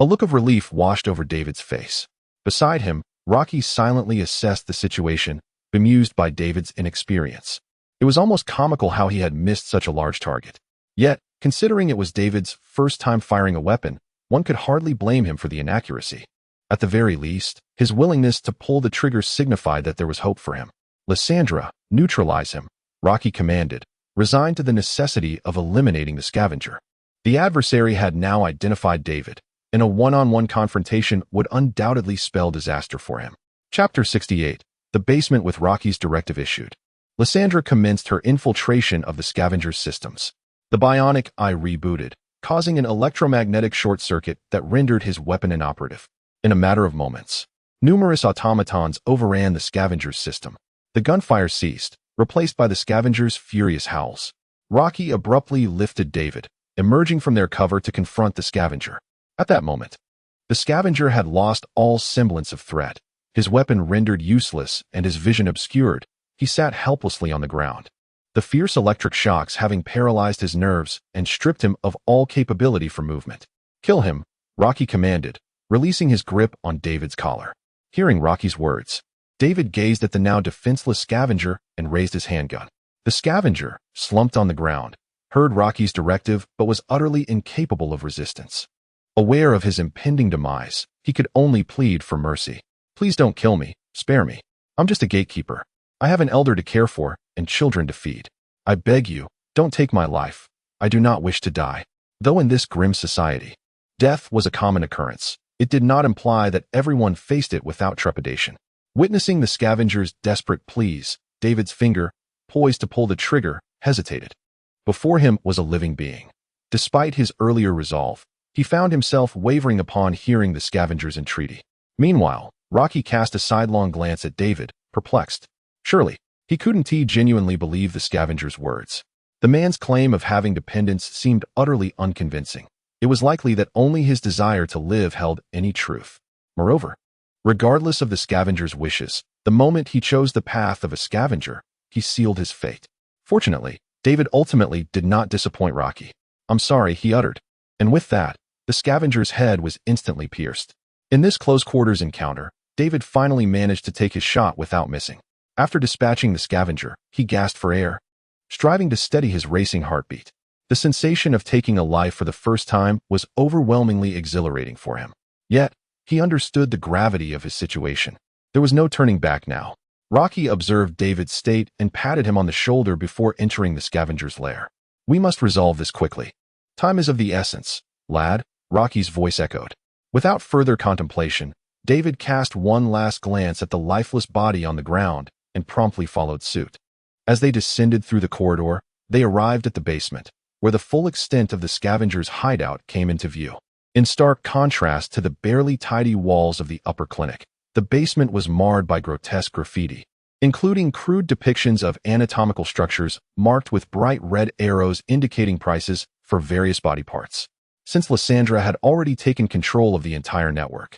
a look of relief washed over David's face. Beside him, Rocky silently assessed the situation, bemused by David's inexperience. It was almost comical how he had missed such a large target. Yet, considering it was David's first time firing a weapon, one could hardly blame him for the inaccuracy. At the very least, his willingness to pull the trigger signified that there was hope for him. Lysandra, neutralize him, Rocky commanded, resigned to the necessity of eliminating the scavenger. The adversary had now identified David, and a one-on-one confrontation would undoubtedly spell disaster for him. Chapter 68. The Basement with Rocky's Directive Issued. Lysandra commenced her infiltration of the scavenger's systems. The bionic eye rebooted, causing an electromagnetic short circuit that rendered his weapon inoperative. In a matter of moments, numerous automatons overran the scavenger's system. The gunfire ceased, replaced by the scavenger's furious howls. Rocky abruptly lifted David, emerging from their cover to confront the scavenger. At that moment, the scavenger had lost all semblance of threat. His weapon rendered useless and his vision obscured, he sat helplessly on the ground. The fierce electric shocks having paralyzed his nerves and stripped him of all capability for movement. Kill him, Rocky commanded, releasing his grip on David's collar. Hearing Rocky's words, David gazed at the now defenseless scavenger and raised his handgun. The scavenger, slumped on the ground, heard Rocky's directive but was utterly incapable of resistance. Aware of his impending demise, he could only plead for mercy. Please don't kill me, spare me. I'm just a gatekeeper. I have an elder to care for and children to feed. I beg you, don't take my life. I do not wish to die. Though in this grim society, death was a common occurrence, it did not imply that everyone faced it without trepidation. Witnessing the scavenger's desperate pleas, David's finger, poised to pull the trigger, hesitated. Before him was a living being. Despite his earlier resolve, he found himself wavering upon hearing the scavenger's entreaty. Meanwhile, Rocky cast a sidelong glance at David, perplexed. Surely, he couldn't genuinely believe the scavenger's words. The man's claim of having dependents seemed utterly unconvincing. It was likely that only his desire to live held any truth. Moreover, regardless of the scavenger's wishes, the moment he chose the path of a scavenger, he sealed his fate. Fortunately, David ultimately did not disappoint Rocky. I'm sorry, he uttered. And with that, the scavenger's head was instantly pierced. In this close-quarters encounter, David finally managed to take his shot without missing. After dispatching the scavenger, he gasped for air, striving to steady his racing heartbeat. The sensation of taking a life for the first time was overwhelmingly exhilarating for him. Yet, he understood the gravity of his situation. There was no turning back now. Rocky observed David's state and patted him on the shoulder before entering the scavenger's lair. "We must resolve this quickly. Time is of the essence, lad," Rocky's voice echoed. Without further contemplation, David cast one last glance at the lifeless body on the ground and promptly followed suit. As they descended through the corridor, they arrived at the basement, where the full extent of the scavenger's hideout came into view. In stark contrast to the barely tidy walls of the upper clinic, the basement was marred by grotesque graffiti, including crude depictions of anatomical structures marked with bright red arrows indicating prices for various body parts. Since Lysandra had already taken control of the entire network,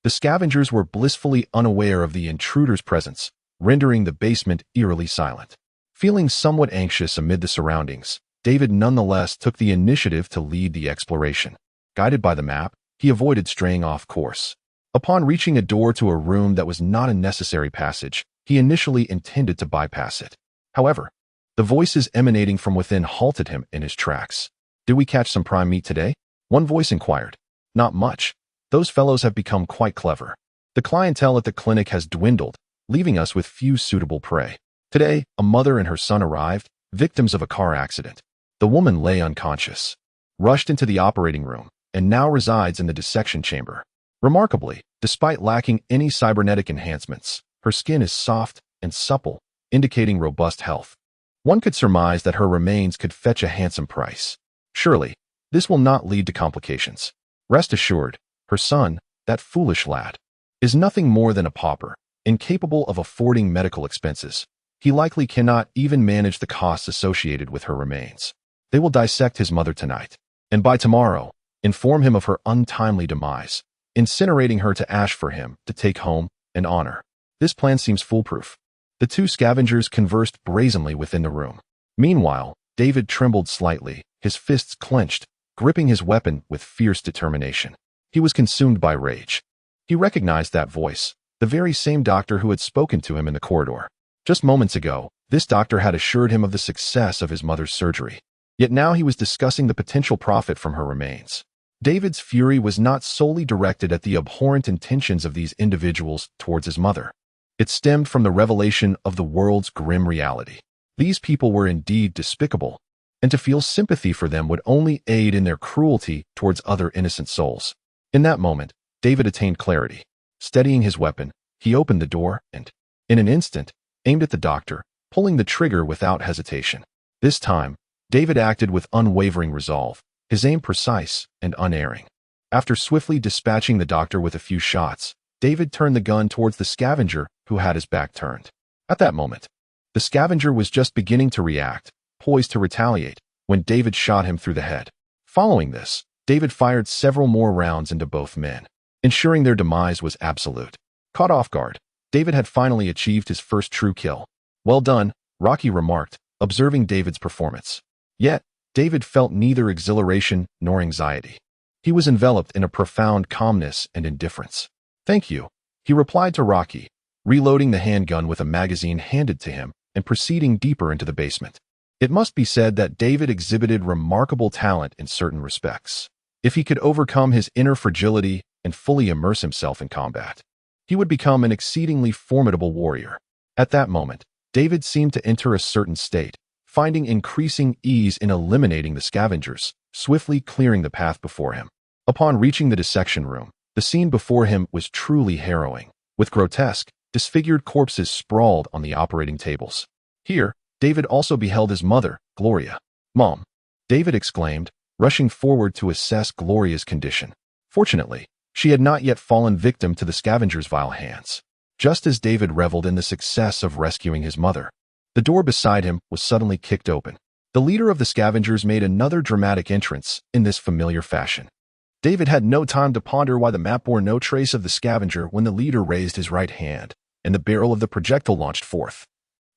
the scavengers were blissfully unaware of the intruder's presence, rendering the basement eerily silent. Feeling somewhat anxious amid the surroundings, David nonetheless took the initiative to lead the exploration. Guided by the map, he avoided straying off course. Upon reaching a door to a room that was not a necessary passage, he initially intended to bypass it. However, the voices emanating from within halted him in his tracks. "Did we catch some prime meat today?" one voice inquired. "Not much. Those fellows have become quite clever. The clientele at the clinic has dwindled, leaving us with few suitable prey. Today, a mother and her son arrived, victims of a car accident. The woman lay unconscious, rushed into the operating room, and now resides in the dissection chamber. Remarkably, despite lacking any cybernetic enhancements, her skin is soft and supple, indicating robust health. One could surmise that her remains could fetch a handsome price. Surely, this will not lead to complications. Rest assured, her son, that foolish lad, is nothing more than a pauper, incapable of affording medical expenses. He likely cannot even manage the costs associated with her remains. They will dissect his mother tonight, and by tomorrow, inform him of her untimely demise, incinerating her to ash for him to take home and honor. This plan seems foolproof." The two scavengers conversed brazenly within the room. Meanwhile, David trembled slightly, his fists clenched, gripping his weapon with fierce determination. He was consumed by rage. He recognized that voice, the very same doctor who had spoken to him in the corridor. Just moments ago, this doctor had assured him of the success of his mother's surgery. Yet now he was discussing the potential profit from her remains. David's fury was not solely directed at the abhorrent intentions of these individuals towards his mother. It stemmed from the revelation of the world's grim reality. These people were indeed despicable, and to feel sympathy for them would only aid in their cruelty towards other innocent souls. In that moment, David attained clarity. Steadying his weapon, he opened the door and, in an instant, aimed at the doctor, pulling the trigger without hesitation. This time, David acted with unwavering resolve, his aim precise and unerring. After swiftly dispatching the doctor with a few shots, David turned the gun towards the scavenger who had his back turned. At that moment, the scavenger was just beginning to react, poised to retaliate, when David shot him through the head. Following this, David fired several more rounds into both men, ensuring their demise was absolute. Caught off guard, David had finally achieved his first true kill. "Well done," Rocky remarked, observing David's performance. Yet, David felt neither exhilaration nor anxiety. He was enveloped in a profound calmness and indifference. "Thank you," he replied to Rocky, reloading the handgun with a magazine handed to him and proceeding deeper into the basement. It must be said that David exhibited remarkable talent in certain respects. If he could overcome his inner fragility and fully immerse himself in combat, he would become an exceedingly formidable warrior. At that moment, David seemed to enter a certain state, finding increasing ease in eliminating the scavengers, swiftly clearing the path before him. Upon reaching the dissection room, the scene before him was truly harrowing, with grotesque, disfigured corpses sprawled on the operating tables. Here, David also beheld his mother, Gloria. "Mom," David exclaimed, rushing forward to assess Gloria's condition. Fortunately, she had not yet fallen victim to the scavengers' vile hands. Just as David reveled in the success of rescuing his mother, the door beside him was suddenly kicked open. The leader of the scavengers made another dramatic entrance in this familiar fashion. David had no time to ponder why the map bore no trace of the scavenger when the leader raised his right hand, and the barrel of the projectile launched forth,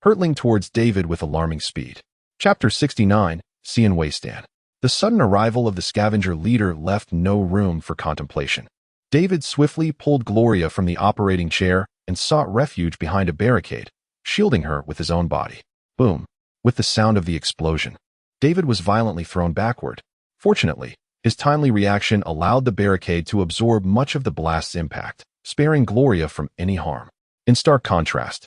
hurtling towards David with alarming speed. Chapter 69, Sea and Wasteland. The sudden arrival of the scavenger leader left no room for contemplation. David swiftly pulled Gloria from the operating chair and sought refuge behind a barricade, shielding her with his own body. Boom! With the sound of the explosion, David was violently thrown backward. Fortunately, his timely reaction allowed the barricade to absorb much of the blast's impact, sparing Gloria from any harm. In stark contrast,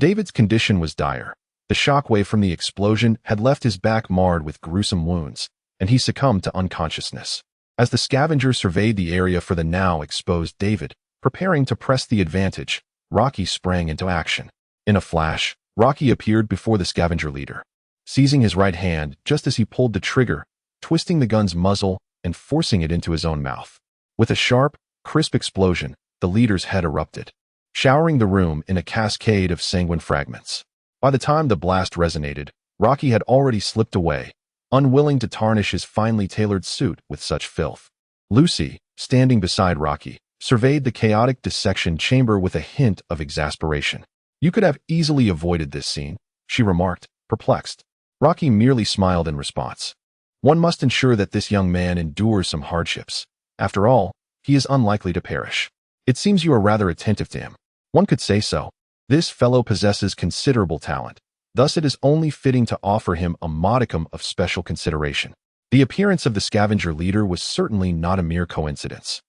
David's condition was dire. The shockwave from the explosion had left his back marred with gruesome wounds, and he succumbed to unconsciousness. As the scavenger surveyed the area for the now exposed David, preparing to press the advantage, Rocky sprang into action. In a flash, Rocky appeared before the scavenger leader, seizing his right hand just as he pulled the trigger, twisting the gun's muzzle and forcing it into his own mouth. With a sharp, crisp explosion, the leader's head erupted, showering the room in a cascade of sanguine fragments. By the time the blast resonated, Rocky had already slipped away, unwilling to tarnish his finely tailored suit with such filth. Lucy, standing beside Rocky, surveyed the chaotic dissection chamber with a hint of exasperation. "You could have easily avoided this scene," she remarked, perplexed. Rocky merely smiled in response. "One must ensure that this young man endures some hardships. After all, he is unlikely to perish. It seems you are rather attentive to him." "One could say so. This fellow possesses considerable talent. Thus it is only fitting to offer him a modicum of special consideration." The appearance of the scavenger leader was certainly not a mere coincidence.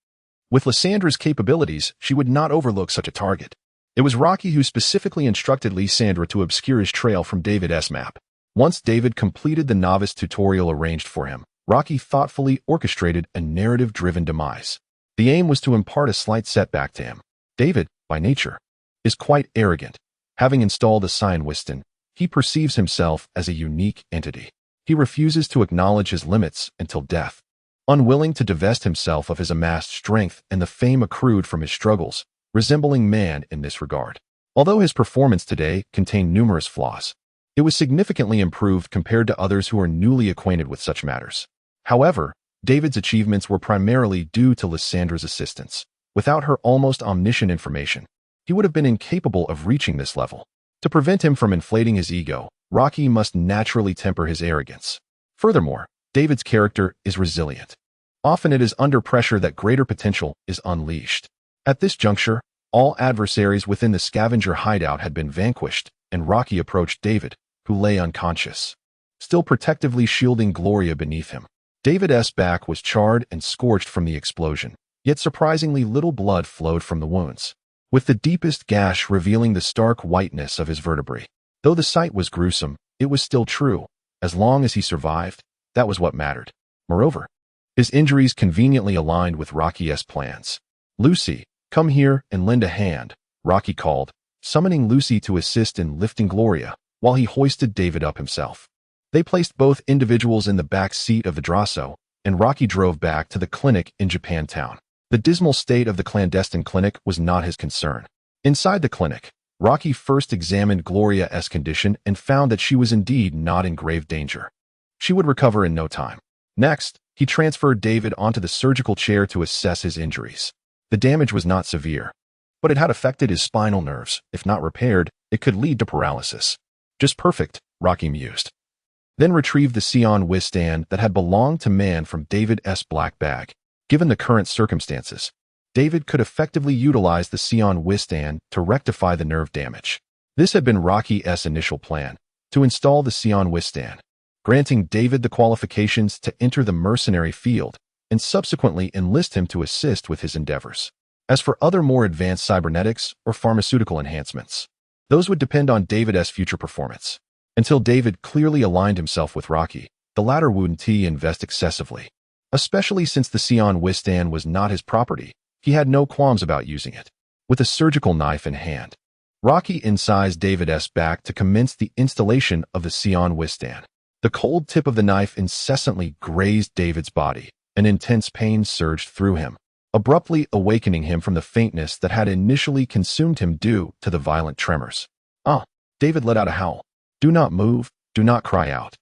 With Lysandra's capabilities, she would not overlook such a target. It was Rocky who specifically instructed Lysandra to obscure his trail from David's map. Once David completed the novice tutorial arranged for him, Rocky thoughtfully orchestrated a narrative-driven demise. The aim was to impart a slight setback to him. David, by nature, is quite arrogant. Having installed a sign Wiston, he perceives himself as a unique entity. He refuses to acknowledge his limits until death. Unwilling to divest himself of his amassed strength and the fame accrued from his struggles, resembling man in this regard. Although his performance today contained numerous flaws, it was significantly improved compared to others who are newly acquainted with such matters. However, David's achievements were primarily due to Lysandra's assistance. Without her almost omniscient information, he would have been incapable of reaching this level. To prevent him from inflating his ego, Rocky must naturally temper his arrogance. Furthermore, David's character is resilient. Often it is under pressure that greater potential is unleashed. At this juncture, all adversaries within the scavenger hideout had been vanquished, and Rocky approached David, who lay unconscious, still protectively shielding Gloria beneath him. David's back was charred and scorched from the explosion, yet surprisingly little blood flowed from the wounds, with the deepest gash revealing the stark whiteness of his vertebrae. Though the sight was gruesome, it was still true. As long as he survived, that was what mattered. Moreover, his injuries conveniently aligned with Rocky's plans. "Lucy, come here and lend a hand," Rocky called, summoning Lucy to assist in lifting Gloria, while he hoisted David up himself. They placed both individuals in the back seat of the Drasso, and Rocky drove back to the clinic in Japantown. The dismal state of the clandestine clinic was not his concern. Inside the clinic, Rocky first examined Gloria's condition and found that she was indeed not in grave danger. She would recover in no time. Next, he transferred David onto the surgical chair to assess his injuries. The damage was not severe, but it had affected his spinal nerves. If not repaired, it could lead to paralysis. "Just perfect," Rocky mused. Then retrieved the Sion wristband that had belonged to man from David's black bag. Given the current circumstances, David could effectively utilize the Sion wristband to rectify the nerve damage. This had been Rocky's initial plan, to install the Sion wristband, granting David the qualifications to enter the mercenary field and subsequently enlist him to assist with his endeavors. As for other more advanced cybernetics or pharmaceutical enhancements, those would depend on David's future performance. Until David clearly aligned himself with Rocky, the latter wouldn't invest excessively. Especially since the Sion wristband was not his property, he had no qualms about using it. With a surgical knife in hand, Rocky incised David's back to commence the installation of the Sion wristband. The cold tip of the knife incessantly grazed David's body. An intense pain surged through him, abruptly awakening him from the faintness that had initially consumed him due to the violent tremors. "Ah!" David let out a howl. "Do not move, do not cry out.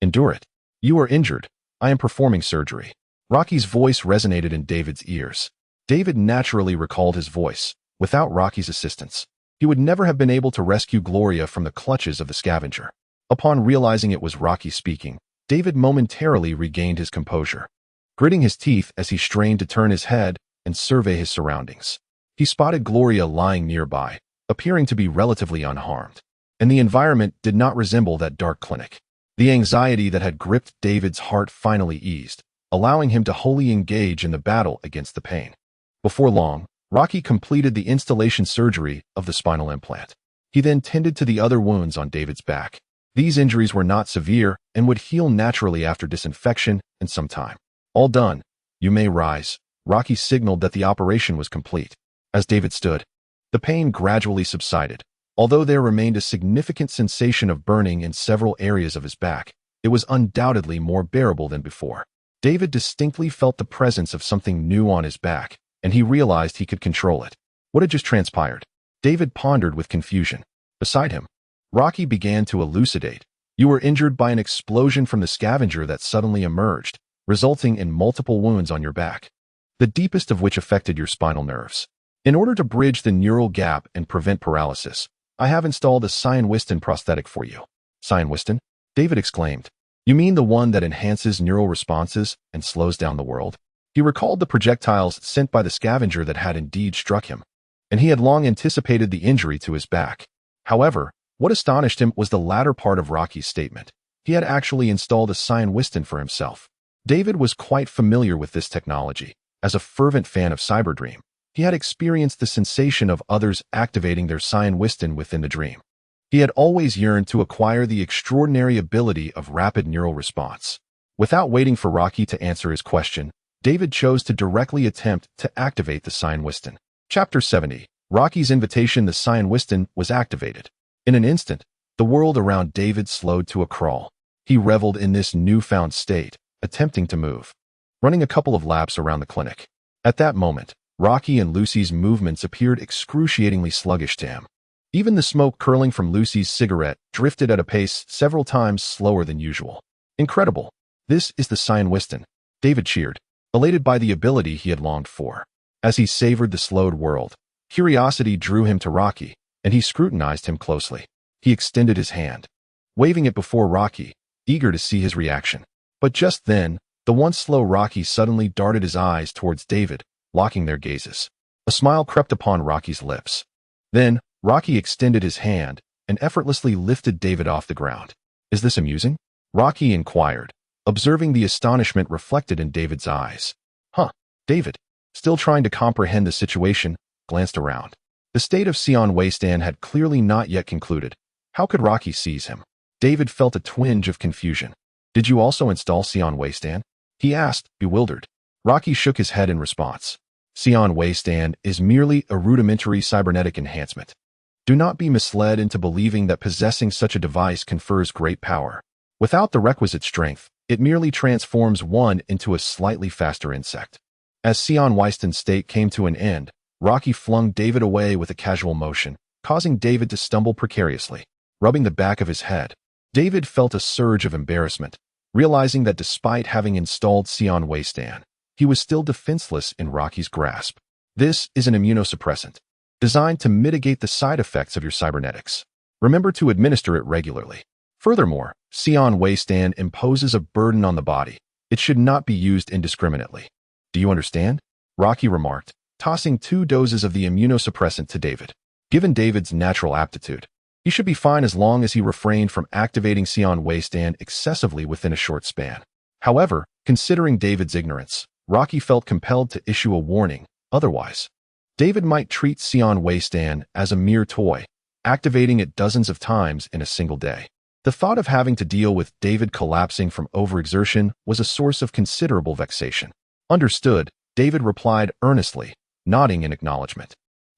Endure it. You are injured. I am performing surgery." Rocky's voice resonated in David's ears. David naturally recalled his voice. Without Rocky's assistance, he would never have been able to rescue Gloria from the clutches of the scavenger. Upon realizing it was Rocky speaking, David momentarily regained his composure, gritting his teeth as he strained to turn his head and survey his surroundings. He spotted Gloria lying nearby, appearing to be relatively unharmed, and the environment did not resemble that dark clinic. The anxiety that had gripped David's heart finally eased, allowing him to wholly engage in the battle against the pain. Before long, Rocky completed the installation surgery of the spinal implant. He then tended to the other wounds on David's back. These injuries were not severe and would heal naturally after disinfection and some time. All done. You may rise. Rocky signaled that the operation was complete. As David stood, the pain gradually subsided. Although there remained a significant sensation of burning in several areas of his back, it was undoubtedly more bearable than before. David distinctly felt the presence of something new on his back, and he realized he could control it. What had just transpired? David pondered with confusion. Beside him, Rocky began to elucidate. You were injured by an explosion from the scavenger that suddenly emerged, resulting in multiple wounds on your back, the deepest of which affected your spinal nerves. In order to bridge the neural gap and prevent paralysis, I have installed a Cyan-Weston prosthetic for you. Cyan-Weston? David exclaimed. You mean the one that enhances neural responses and slows down the world? He recalled the projectiles sent by the scavenger that had indeed struck him, and he had long anticipated the injury to his back. However, what astonished him was the latter part of Rocky's statement. He had actually installed a Cyan-Weston for himself. David was quite familiar with this technology. As a fervent fan of Cyberdream, he had experienced the sensation of others activating their Cyan-Weston within the dream. He had always yearned to acquire the extraordinary ability of rapid neural response. Without waiting for Rocky to answer his question, David chose to directly attempt to activate the Cyan-Weston. Chapter 70. Rocky's invitation. The Cyan-Weston was activated. In an instant, the world around David slowed to a crawl. He reveled in this newfound state, attempting to move, running a couple of laps around the clinic. At that moment, Rocky and Lucy's movements appeared excruciatingly sluggish to him. Even the smoke curling from Lucy's cigarette drifted at a pace several times slower than usual. Incredible. This is the Cyan-Weston, David cheered, elated by the ability he had longed for. As he savored the slowed world, curiosity drew him to Rocky, and he scrutinized him closely. He extended his hand, waving it before Rocky, eager to see his reaction. But just then, the once slow Rocky suddenly darted his eyes towards David, locking their gazes. A smile crept upon Rocky's lips. Then, Rocky extended his hand and effortlessly lifted David off the ground. Is this amusing? Rocky inquired, observing the astonishment reflected in David's eyes. David, still trying to comprehend the situation, glanced around. The state of Cyan-Weston had clearly not yet concluded. How could Rocky seize him? David felt a twinge of confusion. Did you also install Cyan-Weston? He asked, bewildered. Rocky shook his head in response. Cyan-Weston is merely a rudimentary cybernetic enhancement. Do not be misled into believing that possessing such a device confers great power. Without the requisite strength, it merely transforms one into a slightly faster insect. As Cyan-Weston's state came to an end, Rocky flung David away with a casual motion, causing David to stumble precariously. Rubbing the back of his head, David felt a surge of embarrassment, realizing that despite having installed Cyan-Weston, he was still defenseless in Rocky's grasp. This is an immunosuppressant, designed to mitigate the side effects of your cybernetics. Remember to administer it regularly. Furthermore, Cyan-Weston imposes a burden on the body. It should not be used indiscriminately. Do you understand? Rocky remarked, tossing 2 doses of the immunosuppressant to David. Given David's natural aptitude, he should be fine as long as he refrained from activating Cyan-Weston excessively within a short span. However, considering David's ignorance, Rocky felt compelled to issue a warning. Otherwise, David might treat Cyan-Weston as a mere toy, activating it dozens of times in a single day. The thought of having to deal with David collapsing from overexertion was a source of considerable vexation. Understood, David replied earnestly, nodding in acknowledgement.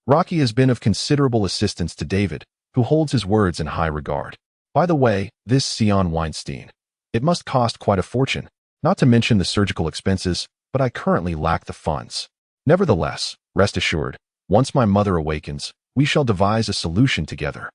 Rocky has been of considerable assistance to David, who holds his words in high regard. By the way, this Cyan-Weston, it must cost quite a fortune, not to mention the surgical expenses, but I currently lack the funds. Nevertheless, rest assured, once my mother awakens, we shall devise a solution together.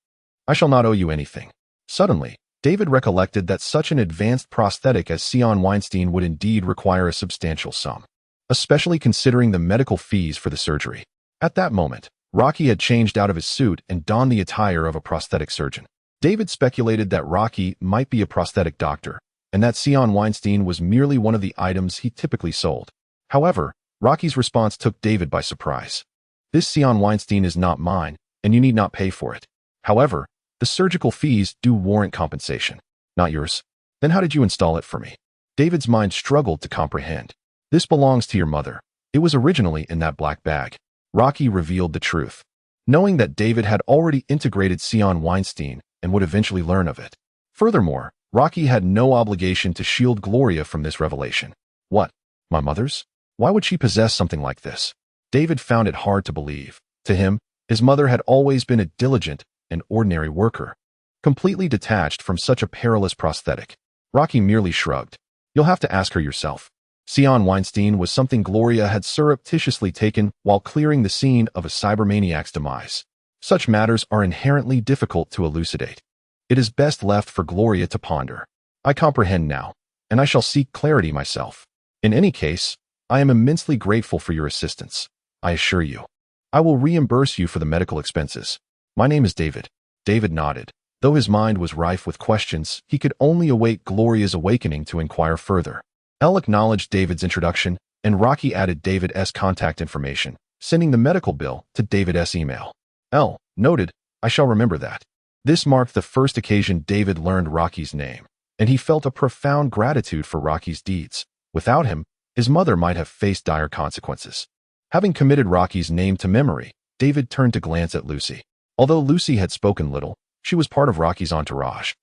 I shall not owe you anything. Suddenly, David recollected that such an advanced prosthetic as Cyan-Weston would indeed require a substantial sum, especially considering the medical fees for the surgery. At that moment, Rocky had changed out of his suit and donned the attire of a prosthetic surgeon. David speculated that Rocky might be a prosthetic doctor, and that Cyan-Weston was merely one of the items he typically sold. However, Rocky's response took David by surprise. This Cyan-Weston is not mine, and you need not pay for it. However, the surgical fees do warrant compensation. Not yours. Then how did you install it for me? David's mind struggled to comprehend. This belongs to your mother. It was originally in that black bag. Rocky revealed the truth. knowing that David had already integrated Sion Weinstein and would eventually learn of it. Furthermore, Rocky had no obligation to shield Gloria from this revelation. What? My mother's? Why would she possess something like this? David found it hard to believe. To him, his mother had always been a diligent and ordinary worker, completely detached from such a perilous prosthetic. Rocky merely shrugged. You'll have to ask her yourself. Sion Weinstein was something Gloria had surreptitiously taken while clearing the scene of a cybermaniac's demise. Such matters are inherently difficult to elucidate. It is best left for Gloria to ponder. I comprehend now, and I shall seek clarity myself. In any case, I am immensely grateful for your assistance. I assure you. I will reimburse you for the medical expenses. My name is David. David nodded. Though his mind was rife with questions, he could only await Gloria's awakening to inquire further. Elle acknowledged David's introduction, and Rocky added David's contact information, sending the medical bill to David's email. Elle noted, I shall remember that. This marked the first occasion David learned Rocky's name, and he felt a profound gratitude for Rocky's deeds. Without him, his mother might have faced dire consequences. Having committed Rocky's name to memory, David turned to glance at Lucy. Although Lucy had spoken little, she was part of Rocky's entourage,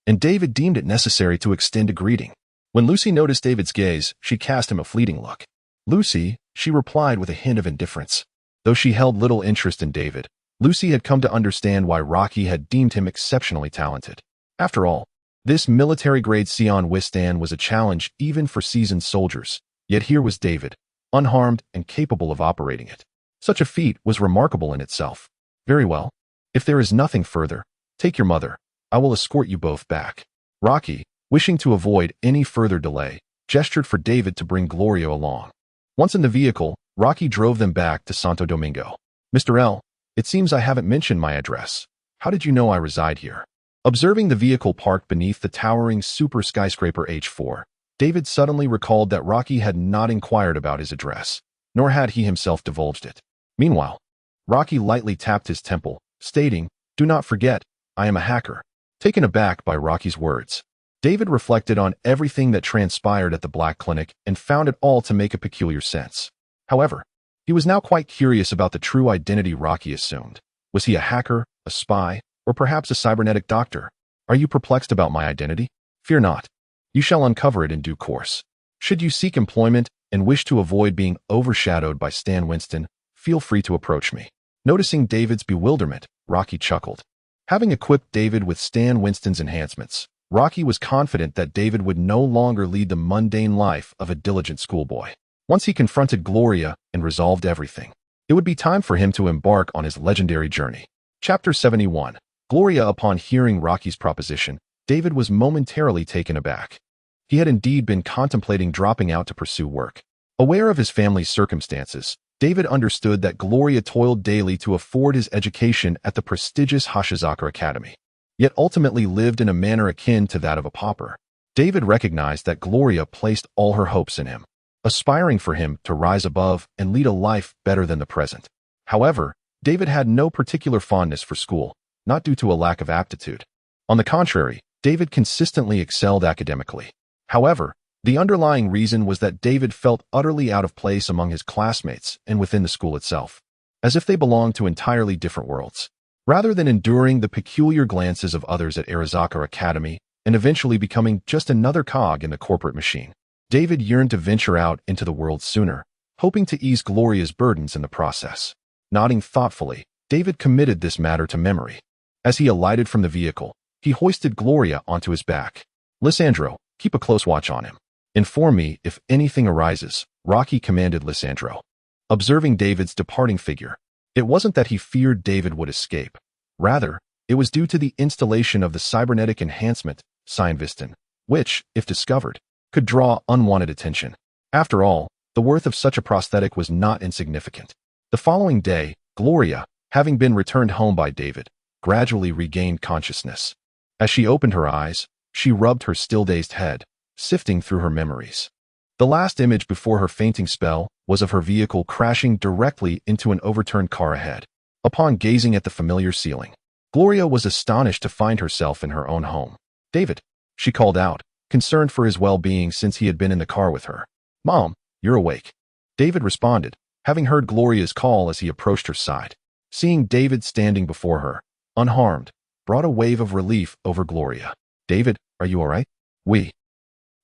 and David deemed it necessary to extend a greeting. When Lucy noticed David's gaze, she cast him a fleeting look. Lucy, she replied with a hint of indifference. Though she held little interest in David, Lucy had come to understand why Rocky had deemed him exceptionally talented. After all, this military-grade Sion Weinstein was a challenge even for seasoned soldiers, yet here was David, unharmed and capable of operating it. Such a feat was remarkable in itself. Very well. If there is nothing further, take your mother. I will escort you both back. Rocky, wishing to avoid any further delay, gestured for David to bring Gloria along. Once in the vehicle, Rocky drove them back to Santo Domingo. Mr. L., it seems I haven't mentioned my address. How did you know I reside here? Observing the vehicle parked beneath the towering super skyscraper H4, David suddenly recalled that Rocky had not inquired about his address, nor had he himself divulged it. Meanwhile, Rocky lightly tapped his temple, stating, Do not forget, I am a hacker. Taken aback by Rocky's words, David reflected on everything that transpired at the Black Clinic and found it all to make a peculiar sense. However, he was now quite curious about the true identity Rocky assumed. Was he a hacker, a spy, or perhaps a cybernetic doctor? Are you perplexed about my identity? Fear not. You shall uncover it in due course. Should you seek employment and wish to avoid being overshadowed by Stan Winston, feel free to approach me. Noticing David's bewilderment, Rocky chuckled. Having equipped David with Stan Winston's enhancements, Rocky was confident that David would no longer lead the mundane life of a diligent schoolboy. Once he confronted Gloria and resolved everything, it would be time for him to embark on his legendary journey. Chapter 71. Gloria. Upon hearing Rocky's proposition, David was momentarily taken aback. He had indeed been contemplating dropping out to pursue work. Aware of his family's circumstances, David understood that Gloria toiled daily to afford his education at the prestigious Hashizaka Academy, yet ultimately lived in a manner akin to that of a pauper. David recognized that Gloria placed all her hopes in him, aspiring for him to rise above and lead a life better than the present. However, David had no particular fondness for school, not due to a lack of aptitude. On the contrary, David consistently excelled academically. However, the underlying reason was that David felt utterly out of place among his classmates and within the school itself, as if they belonged to entirely different worlds. Rather than enduring the peculiar glances of others at Arizaka Academy and eventually becoming just another cog in the corporate machine, David yearned to venture out into the world sooner, hoping to ease Gloria's burdens in the process. Nodding thoughtfully, David committed this matter to memory. As he alighted from the vehicle, he hoisted Gloria onto his back. Lissandro, keep a close watch on him. Inform me if anything arises, Rocky commanded Lissandro. Observing David's departing figure, it wasn't that he feared David would escape. Rather, it was due to the installation of the cybernetic enhancement, Seinviston, which, if discovered, could draw unwanted attention. After all, the worth of such a prosthetic was not insignificant. The following day, Gloria, having been returned home by David, gradually regained consciousness. As she opened her eyes, she rubbed her still-dazed head, sifting through her memories. The last image before her fainting spell was of her vehicle crashing directly into an overturned car ahead. Upon gazing at the familiar ceiling, Gloria was astonished to find herself in her own home. David, she called out, concerned for his well-being since he had been in the car with her. Mom, you're awake. David responded, having heard Gloria's call as he approached her side. Seeing David standing before her, unharmed, brought a wave of relief over Gloria. David, are you all right?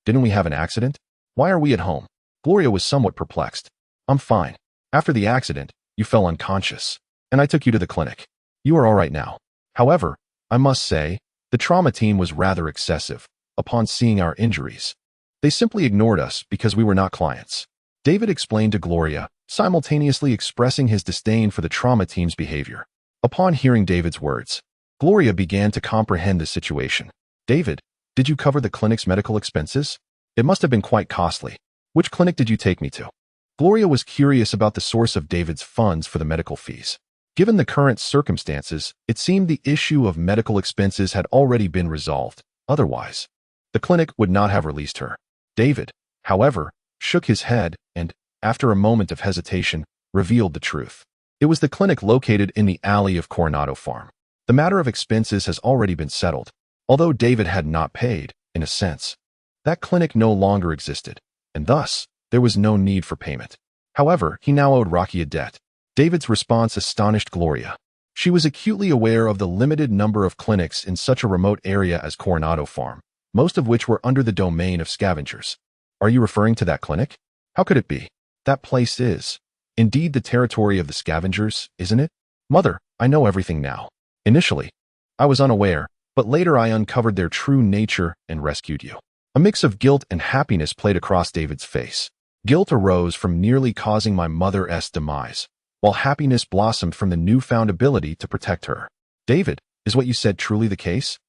Didn't we have an accident? Why are we at home? Gloria was somewhat perplexed. I'm fine. After the accident, you fell unconscious, and I took you to the clinic. You are all right now. However, I must say, the trauma team was rather excessive upon seeing our injuries. They simply ignored us because we were not clients. David explained to Gloria, simultaneously expressing his disdain for the trauma team's behavior. Upon hearing David's words, Gloria began to comprehend the situation. David, did you cover the clinic's medical expenses? It must have been quite costly. Which clinic did you take me to? Gloria was curious about the source of David's funds for the medical fees. Given the current circumstances, it seemed the issue of medical expenses had already been resolved. Otherwise, the clinic would not have released her. David, however, shook his head and, after a moment of hesitation, revealed the truth. It was the clinic located in the alley of Coronado Farm. The matter of expenses has already been settled. Although David had not paid, in a sense, that clinic no longer existed, and thus, there was no need for payment. However, he now owed Rocky a debt. David's response astonished Gloria. She was acutely aware of the limited number of clinics in such a remote area as Coronado Farm, most of which were under the domain of scavengers. Are you referring to that clinic? How could it be? That place is, indeed, the territory of the scavengers, isn't it? Mother, I know everything now. Initially, I was unaware, but later I uncovered their true nature and rescued you. A mix of guilt and happiness played across David's face. Guilt arose from nearly causing my mother's demise, while happiness blossomed from the newfound ability to protect her. David, is what you said truly the case?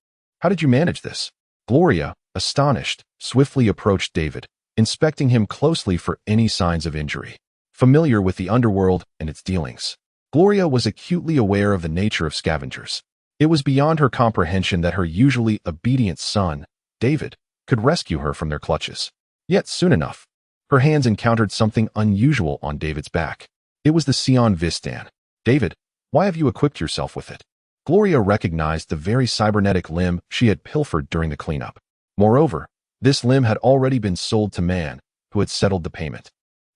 How did you manage this? Gloria, astonished, swiftly approached David, inspecting him closely for any signs of injury. Familiar with the underworld and its dealings, Gloria was acutely aware of the nature of scavengers. It was beyond her comprehension that her usually obedient son, David, could rescue her from their clutches. Yet soon enough, her hands encountered something unusual on David's back. It was the Sion Vistan. David, why have you equipped yourself with it? Gloria recognized the very cybernetic limb she had pilfered during the cleanup. Moreover, this limb had already been sold to man, who had settled the payment.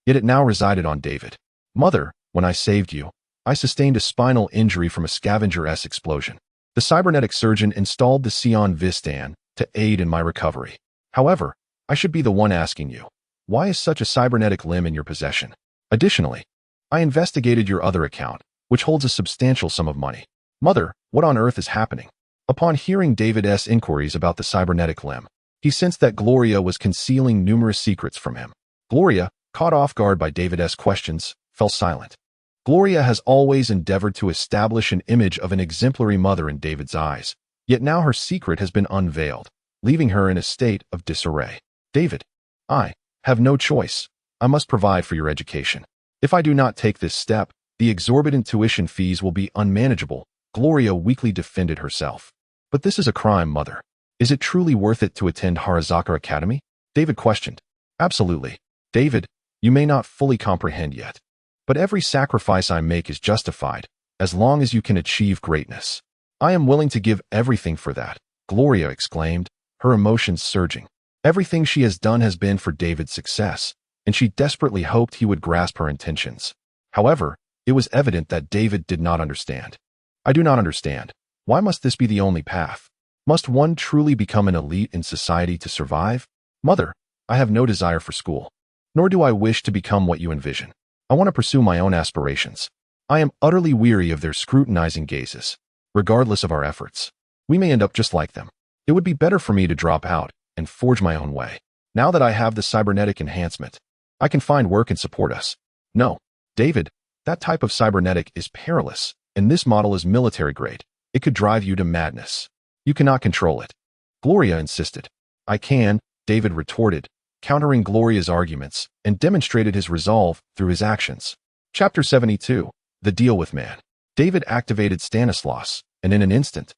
Yet it now resided on David. Mother, when I saved you, I sustained a spinal injury from a scavenger-esque explosion. The cybernetic surgeon installed the Sion Vistan to aid in my recovery. However, I should be the one asking you, why is such a cybernetic limb in your possession? Additionally, I investigated your other account, which holds a substantial sum of money. Mother, what on earth is happening? Upon hearing David's inquiries about the cybernetic limb, he sensed that Gloria was concealing numerous secrets from him. Gloria, caught off guard by David's questions, fell silent. Gloria has always endeavored to establish an image of an exemplary mother in David's eyes, yet now her secret has been unveiled, leaving her in a state of disarray. David, I have no choice. I must provide for your education. If I do not take this step, the exorbitant tuition fees will be unmanageable, Gloria weakly defended herself. But this is a crime, Mother. Is it truly worth it to attend Harazaka Academy? David questioned. Absolutely. David, you may not fully comprehend yet, but every sacrifice I make is justified, as long as you can achieve greatness. I am willing to give everything for that, Gloria exclaimed, her emotions surging. Everything she has done has been for David's success, and she desperately hoped he would grasp her intentions. However, it was evident that David did not understand. I do not understand. Why must this be the only path? Must one truly become an elite in society to survive? Mother, I have no desire for school, nor do I wish to become what you envision. I want to pursue my own aspirations. I am utterly weary of their scrutinizing gazes. Regardless of our efforts, we may end up just like them. It would be better for me to drop out and forge my own way. Now that I have the cybernetic enhancement, I can find work and support us. No, David, that type of cybernetic is perilous, and this model is military grade. It could drive you to madness. You cannot control it. Gloria insisted. I can, David retorted, countering Gloria's arguments, and demonstrated his resolve through his actions. Chapter 72. The Deal with Man. David activated Stanislaus, and in an instant,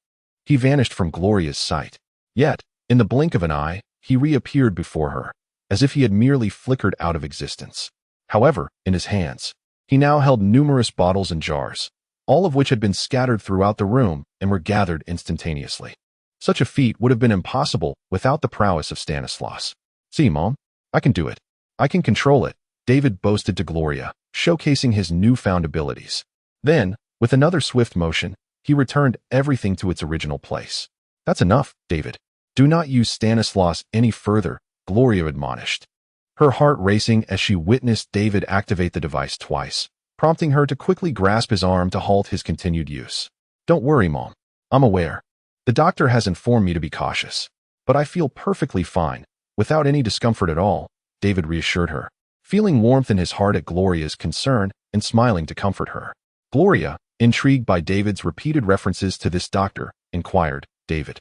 he vanished from Gloria's sight. Yet, in the blink of an eye, he reappeared before her, as if he had merely flickered out of existence. However, in his hands, he now held numerous bottles and jars, all of which had been scattered throughout the room and were gathered instantaneously. Such a feat would have been impossible without the prowess of Stanislaus. See, Mom, I can do it. I can control it, David boasted to Gloria, showcasing his newfound abilities. Then, With another swift motion, he returned everything to its original place. That's enough, David. Do not use Stanislaus any further, Gloria admonished, her heart racing as she witnessed David activate the device twice, prompting her to quickly grasp his arm to halt his continued use. Don't worry, Mom. I'm aware. The doctor has informed me to be cautious. But I feel perfectly fine, without any discomfort at all, David reassured her, feeling warmth in his heart at Gloria's concern and smiling to comfort her. Gloria, intrigued by David's repeated references to this doctor, inquired, David,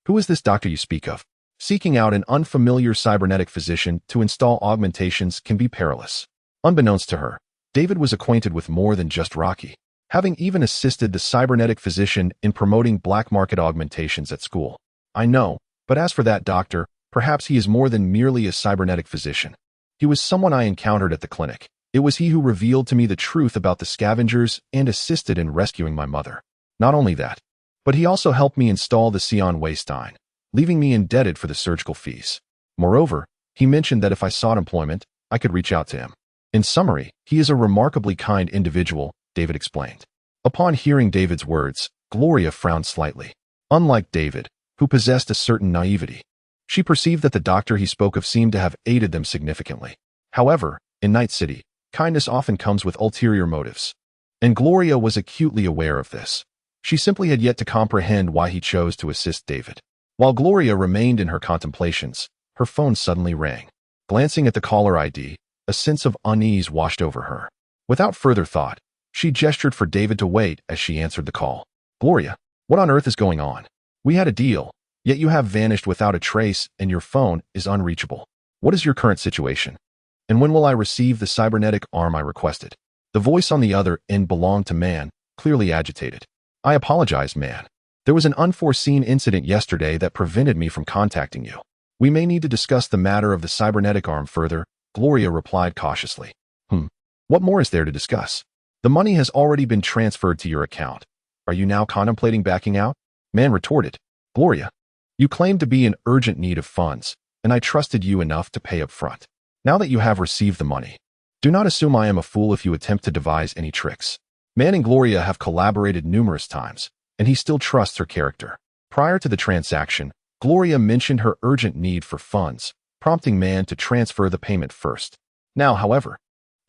who is this doctor you speak of? Seeking out an unfamiliar cybernetic physician to install augmentations can be perilous. Unbeknownst to her, David was acquainted with more than just Rocky, having even assisted the cybernetic physician in promoting black market augmentations at school. I know, but as for that doctor, perhaps he is more than merely a cybernetic physician. He was someone I encountered at the clinic. It was he who revealed to me the truth about the scavengers and assisted in rescuing my mother. Not only that, but he also helped me install the Sion Waystein, leaving me indebted for the surgical fees. Moreover, he mentioned that if I sought employment, I could reach out to him. In summary, he is a remarkably kind individual, David explained. Upon hearing David's words, Gloria frowned slightly. Unlike David, who possessed a certain naivety, she perceived that the doctor he spoke of seemed to have aided them significantly. However, in Night City, kindness often comes with ulterior motives. And Gloria was acutely aware of this. She simply had yet to comprehend why he chose to assist David. While Gloria remained in her contemplations, her phone suddenly rang. Glancing at the caller ID, a sense of unease washed over her. Without further thought, she gestured for David to wait as she answered the call. Gloria, what on earth is going on? We had a deal, yet you have vanished without a trace and your phone is unreachable. What is your current situation? And when will I receive the cybernetic arm I requested? The voice on the other end belonged to Man, clearly agitated. I apologize, Man. There was an unforeseen incident yesterday that prevented me from contacting you. We may need to discuss the matter of the cybernetic arm further, Gloria replied cautiously. What more is there to discuss? The money has already been transferred to your account. Are you now contemplating backing out? Man retorted. Gloria, you claimed to be in urgent need of funds, and I trusted you enough to pay up front. Now that you have received the money, do not assume I am a fool if you attempt to devise any tricks. Man and Gloria have collaborated numerous times, and he still trusts her character. Prior to the transaction, Gloria mentioned her urgent need for funds, prompting Man to transfer the payment first. Now, however,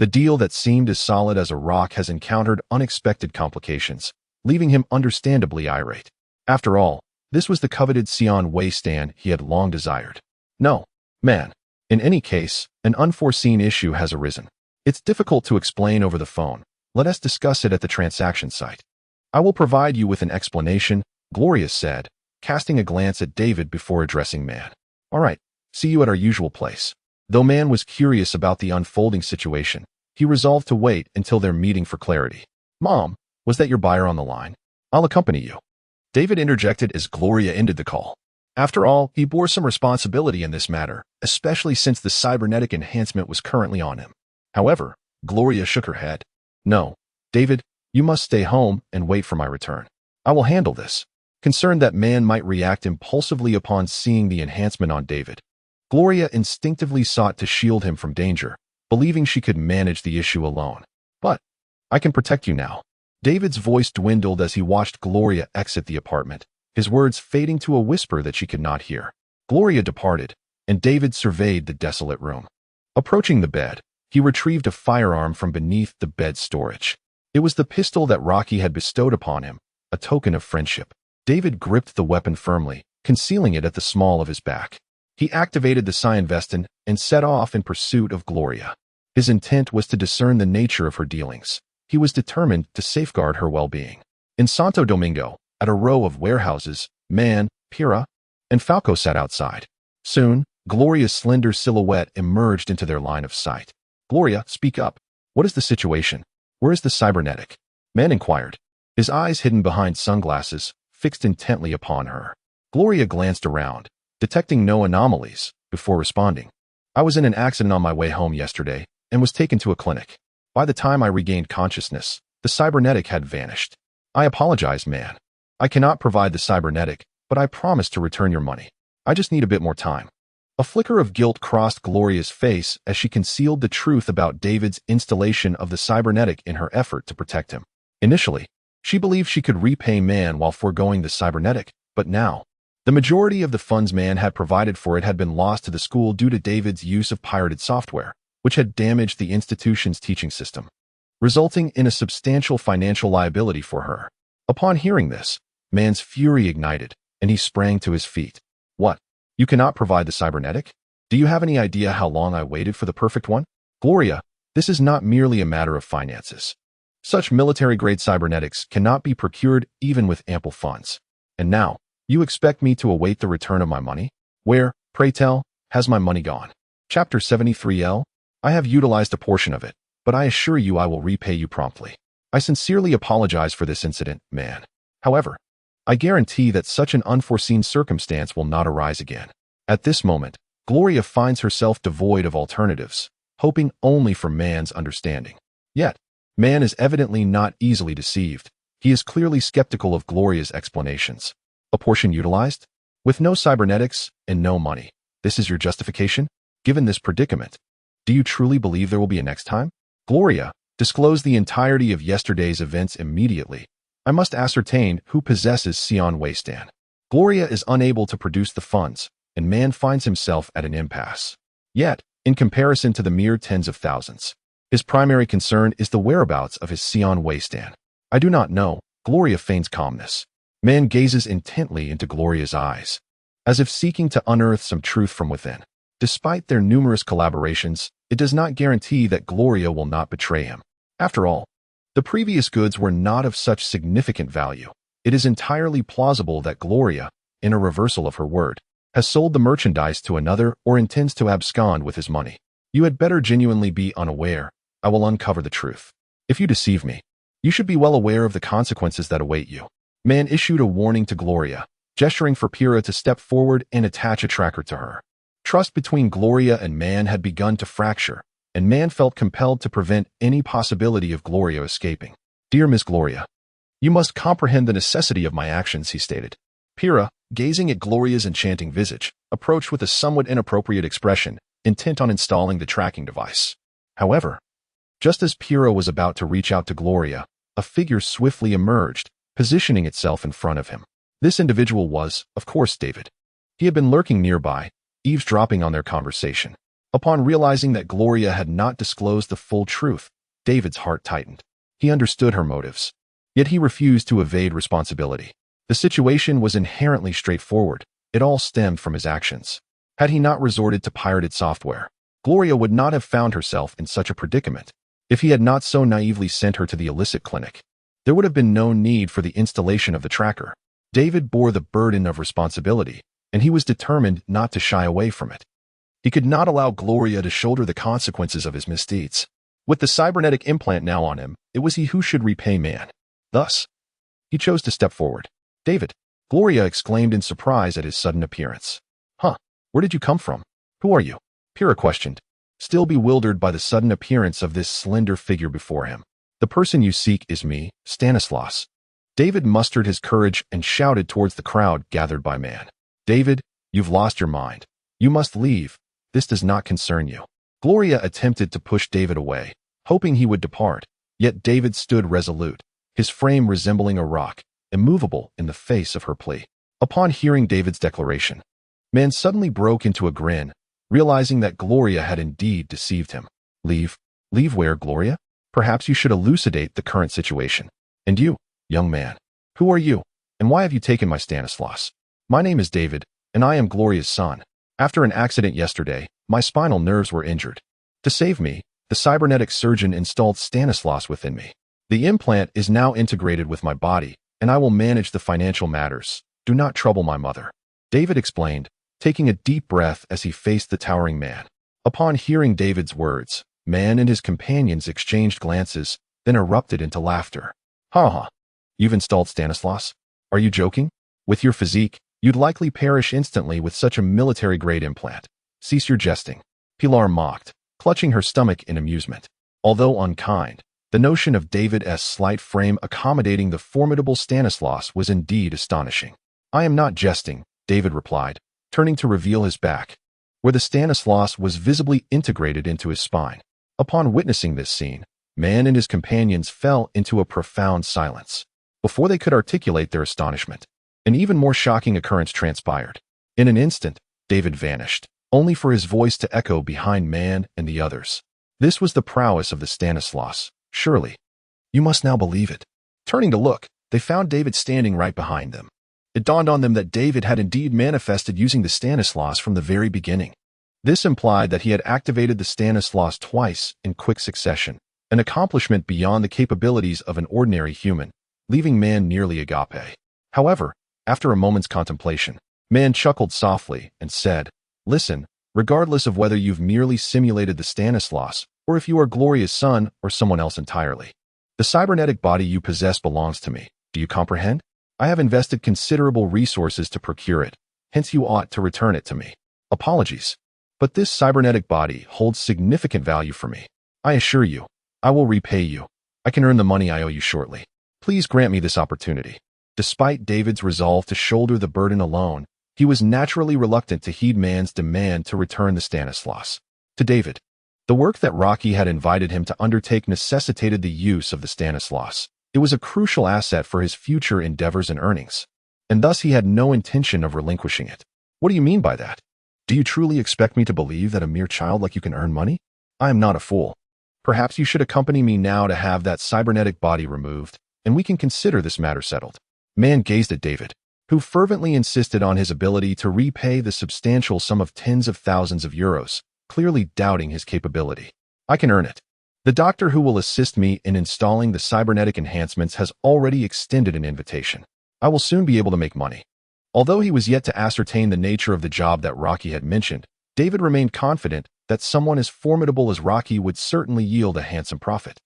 the deal that seemed as solid as a rock has encountered unexpected complications, leaving him understandably irate. After all, this was the coveted Sion Waystand he had long desired. No, Man. In any case, an unforeseen issue has arisen. It's difficult to explain over the phone. Let us discuss it at the transaction site. I will provide you with an explanation, Gloria said, casting a glance at David before addressing Man. All right, see you at our usual place. Though Man was curious about the unfolding situation, he resolved to wait until their meeting for clarity. Mom, was that your buyer on the line? I'll accompany you. David interjected as Gloria ended the call. After all, he bore some responsibility in this matter, especially since the cybernetic enhancement was currently on him. However, Gloria shook her head. No, David, you must stay home and wait for my return. I will handle this. Concerned that Man might react impulsively upon seeing the enhancement on David, Gloria instinctively sought to shield him from danger, believing she could manage the issue alone. But, I can protect you now. David's voice dwindled as he watched Gloria exit the apartment, his words fading to a whisper that she could not hear. Gloria departed, and David surveyed the desolate room. Approaching the bed, he retrieved a firearm from beneath the bed's storage. It was the pistol that Rocky had bestowed upon him, a token of friendship. David gripped the weapon firmly, concealing it at the small of his back. He activated the Cyanvestin and set off in pursuit of Gloria. His intent was to discern the nature of her dealings. He was determined to safeguard her well-being. In Santo Domingo, at a row of warehouses, Man, Pira, and Falco sat outside. Soon, Gloria's slender silhouette emerged into their line of sight. Gloria, speak up. What is the situation? Where is the cybernetic? Man inquired, his eyes hidden behind sunglasses, fixed intently upon her. Gloria glanced around, detecting no anomalies, before responding. I was in an accident on my way home yesterday and was taken to a clinic. By the time I regained consciousness, the cybernetic had vanished. I apologize, Man. I cannot provide the cybernetic, but I promise to return your money. I just need a bit more time. A flicker of guilt crossed Gloria's face as she concealed the truth about David's installation of the cybernetic in her effort to protect him. Initially, She believed she could repay Man while foregoing the cybernetic, but now, the majority of the funds Man had provided for it had been lost to the school due to David's use of pirated software, which had damaged the institution's teaching system, resulting in a substantial financial liability for her. Upon hearing this, Man's fury ignited, and he sprang to his feet. What? You cannot provide the cybernetic? Do you have any idea how long I waited for the perfect one? Gloria, this is not merely a matter of finances. Such military-grade cybernetics cannot be procured even with ample funds. And now, you expect me to await the return of my money? Where, pray tell, has my money gone? Chapter 73L. I have utilized a portion of it, but I assure you I will repay you promptly. I sincerely apologize for this incident, Man. However, I guarantee that such an unforeseen circumstance will not arise again. At this moment, Gloria finds herself devoid of alternatives, hoping only for Man's understanding. Yet, Man is evidently not easily deceived. He is clearly skeptical of Gloria's explanations. A portion utilized? With no cybernetics and no money. This is your justification? Given this predicament, do you truly believe there will be a next time? Gloria, disclose the entirety of yesterday's events immediately. I must ascertain who possesses Sion Waystan. Gloria is unable to produce the funds, and Man finds himself at an impasse. Yet, in comparison to the mere tens of thousands, his primary concern is the whereabouts of his Sion Waystan. I do not know. Gloria feigns calmness. Man gazes intently into Gloria's eyes, as if seeking to unearth some truth from within. Despite their numerous collaborations, it does not guarantee that Gloria will not betray him. After all, the previous goods were not of such significant value. It is entirely plausible that Gloria, in a reversal of her word, has sold the merchandise to another or intends to abscond with his money. You had better genuinely be unaware. I will uncover the truth. If you deceive me, you should be well aware of the consequences that await you. Man issued a warning to Gloria, gesturing for Pyrrha to step forward and attach a tracker to her. Trust between Gloria and Man had begun to fracture, and Man felt compelled to prevent any possibility of Gloria escaping. Dear Miss Gloria, you must comprehend the necessity of my actions, he stated. Pyrrha, gazing at Gloria's enchanting visage, approached with a somewhat inappropriate expression, intent on installing the tracking device. However, just as Pyrrha was about to reach out to Gloria, a figure swiftly emerged, positioning itself in front of him. This individual was, of course, David. He had been lurking nearby, eavesdropping on their conversation. Upon realizing that Gloria had not disclosed the full truth, David's heart tightened. He understood her motives, yet he refused to evade responsibility. The situation was inherently straightforward. It all stemmed from his actions. Had he not resorted to pirated software, Gloria would not have found herself in such a predicament. If he had not so naively sent her to the illicit clinic, there would have been no need for the installation of the tracker. David bore the burden of responsibility, and he was determined not to shy away from it. He could not allow Gloria to shoulder the consequences of his misdeeds. With the cybernetic implant now on him, it was he who should repay Man. Thus, he chose to step forward. David, Gloria exclaimed in surprise at his sudden appearance. Huh, where did you come from? Who are you? Pyrrha questioned, still bewildered by the sudden appearance of this slender figure before him. The person you seek is me, Stanislaus. David mustered his courage and shouted towards the crowd gathered by Man. David, you've lost your mind. You must leave. This does not concern you. Gloria attempted to push David away, hoping he would depart, yet David stood resolute, his frame resembling a rock, immovable in the face of her plea. Upon hearing David's declaration, Man suddenly broke into a grin, realizing that Gloria had indeed deceived him. Leave? Leave where, Gloria? Perhaps you should elucidate the current situation. And you, young man, who are you, and why have you taken my Stanislaus? My name is David, and I am Gloria's son. After an accident yesterday, my spinal nerves were injured. To save me, the cybernetic surgeon installed Stanislaus within me. The implant is now integrated with my body, and I will manage the financial matters. Do not trouble my mother. David explained, taking a deep breath as he faced the towering Man. Upon hearing David's words, Man and his companions exchanged glances, then erupted into laughter. Ha ha. You've installed Stanislaus? Are you joking? With your physique, you'd likely perish instantly with such a military-grade implant. Cease your jesting. Pilar mocked, clutching her stomach in amusement. Although unkind, the notion of David's slight frame accommodating the formidable Stanislaus was indeed astonishing. I am not jesting, David replied, turning to reveal his back, where the Stanislaus was visibly integrated into his spine. Upon witnessing this scene, Man and his companions fell into a profound silence. Before they could articulate their astonishment, an even more shocking occurrence transpired. In an instant, David vanished, only for his voice to echo behind Man and the others. This was the prowess of the Stanislaus, surely. You must now believe it. Turning to look, they found David standing right behind them. It dawned on them that David had indeed manifested using the Stanislaus from the very beginning. This implied that he had activated the Stanislaus twice in quick succession, an accomplishment beyond the capabilities of an ordinary human, leaving Man nearly agape. However, after a moment's contemplation, Man chuckled softly and said, "Listen, regardless of whether you've merely simulated the Stanislaus, or if you are Gloria's son or someone else entirely, the cybernetic body you possess belongs to me. Do you comprehend? I have invested considerable resources to procure it, hence you ought to return it to me. Apologies, but this cybernetic body holds significant value for me. I assure you, I will repay you. I can earn the money I owe you shortly. Please grant me this opportunity." Despite David's resolve to shoulder the burden alone, he was naturally reluctant to heed Man's demand to return the Stanislaus. To David, the work that Rocky had invited him to undertake necessitated the use of the Stanislaus. It was a crucial asset for his future endeavors and earnings, and thus he had no intention of relinquishing it. What do you mean by that? Do you truly expect me to believe that a mere child like you can earn money? I am not a fool. Perhaps you should accompany me now to have that cybernetic body removed, and we can consider this matter settled. Man gazed at David, who fervently insisted on his ability to repay the substantial sum of tens of thousands of euros, clearly doubting his capability. I can earn it. The doctor who will assist me in installing the cybernetic enhancements has already extended an invitation. I will soon be able to make money. Although he was yet to ascertain the nature of the job that Rocky had mentioned, David remained confident that someone as formidable as Rocky would certainly yield a handsome profit.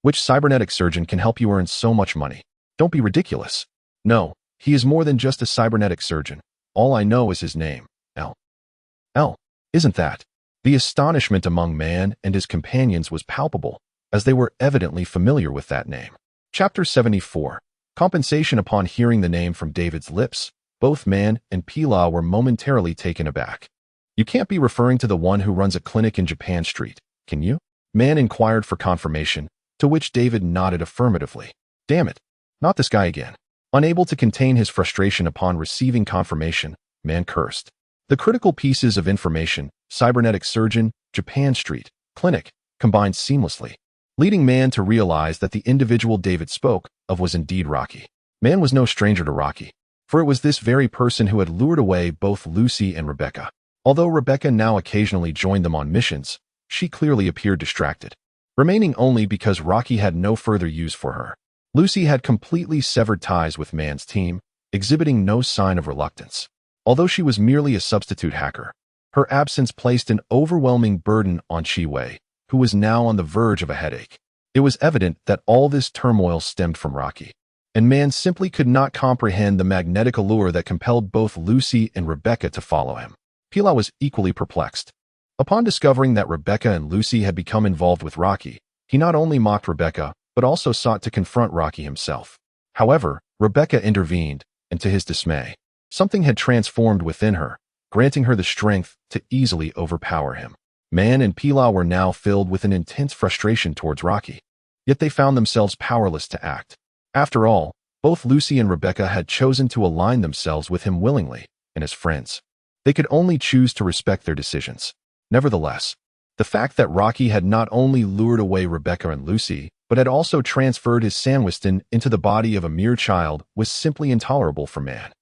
Which cybernetic surgeon can help you earn so much money? Don't be ridiculous. No, he is more than just a cybernetic surgeon. All I know is his name. L. Isn't that? The astonishment among Man and his companions was palpable, as they were evidently familiar with that name. Chapter 74. Compensation. Upon hearing the name from David's lips, both Man and Pila were momentarily taken aback. You can't be referring to the one who runs a clinic in Japan Street, can you? Man inquired for confirmation, to which David nodded affirmatively. Damn it, not this guy again. Unable to contain his frustration upon receiving confirmation, Man cursed. The critical pieces of information, cybernetic surgeon, Japan Street, clinic, combined seamlessly, leading Man to realize that the individual David spoke of was indeed Rocky. Man was no stranger to Rocky, for it was this very person who had lured away both Lucy and Rebecca. Although Rebecca now occasionally joined them on missions, she clearly appeared distracted, remaining only because Rocky had no further use for her. Lucy had completely severed ties with Man's team, exhibiting no sign of reluctance. Although she was merely a substitute hacker, her absence placed an overwhelming burden on Chi-Wei, who was now on the verge of a headache. It was evident that all this turmoil stemmed from Rocky, and Man simply could not comprehend the magnetic allure that compelled both Lucy and Rebecca to follow him. Pila was equally perplexed. Upon discovering that Rebecca and Lucy had become involved with Rocky, he not only mocked Rebecca, but also sought to confront Rocky himself. However, Rebecca intervened, and to his dismay, something had transformed within her, granting her the strength to easily overpower him. Man and Pila were now filled with an intense frustration towards Rocky, yet they found themselves powerless to act. After all, both Lucy and Rebecca had chosen to align themselves with him willingly, and as friends, they could only choose to respect their decisions. Nevertheless, the fact that Rocky had not only lured away Rebecca and Lucy, but had also transferred his Sanwistan into the body of a mere child was simply intolerable for Man.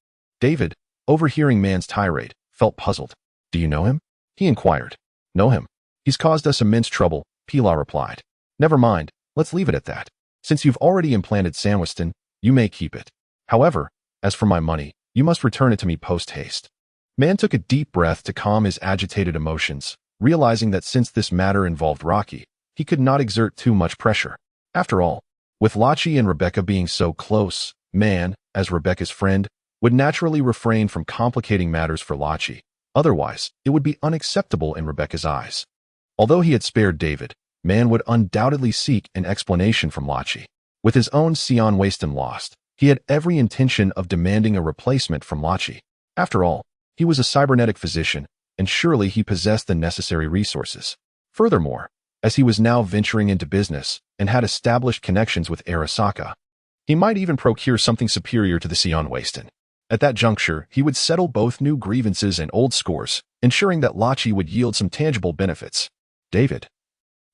David, overhearing Man's tirade, felt puzzled. Do you know him? He inquired. Know him. He's caused us immense trouble, Pila replied. Never mind, let's leave it at that. Since you've already implanted Sanwistan, you may keep it. However, as for my money, you must return it to me post-haste. Man took a deep breath to calm his agitated emotions, realizing that since this matter involved Rocky, he could not exert too much pressure. After all, with Lachi and Rebecca being so close, Man, as Rebecca's friend, would naturally refrain from complicating matters for Lachi. Otherwise, it would be unacceptable in Rebecca's eyes. Although he had spared David, Man would undoubtedly seek an explanation from Lachi. With his own Sanwistan lost, he had every intention of demanding a replacement from Lachi. After all, he was a cybernetic physician, and surely he possessed the necessary resources. Furthermore, as he was now venturing into business and had established connections with Arasaka, he He might even procure something superior to the Sion Waston. At that juncture, he would settle both new grievances and old scores, ensuring that Lachi would yield some tangible benefits. David,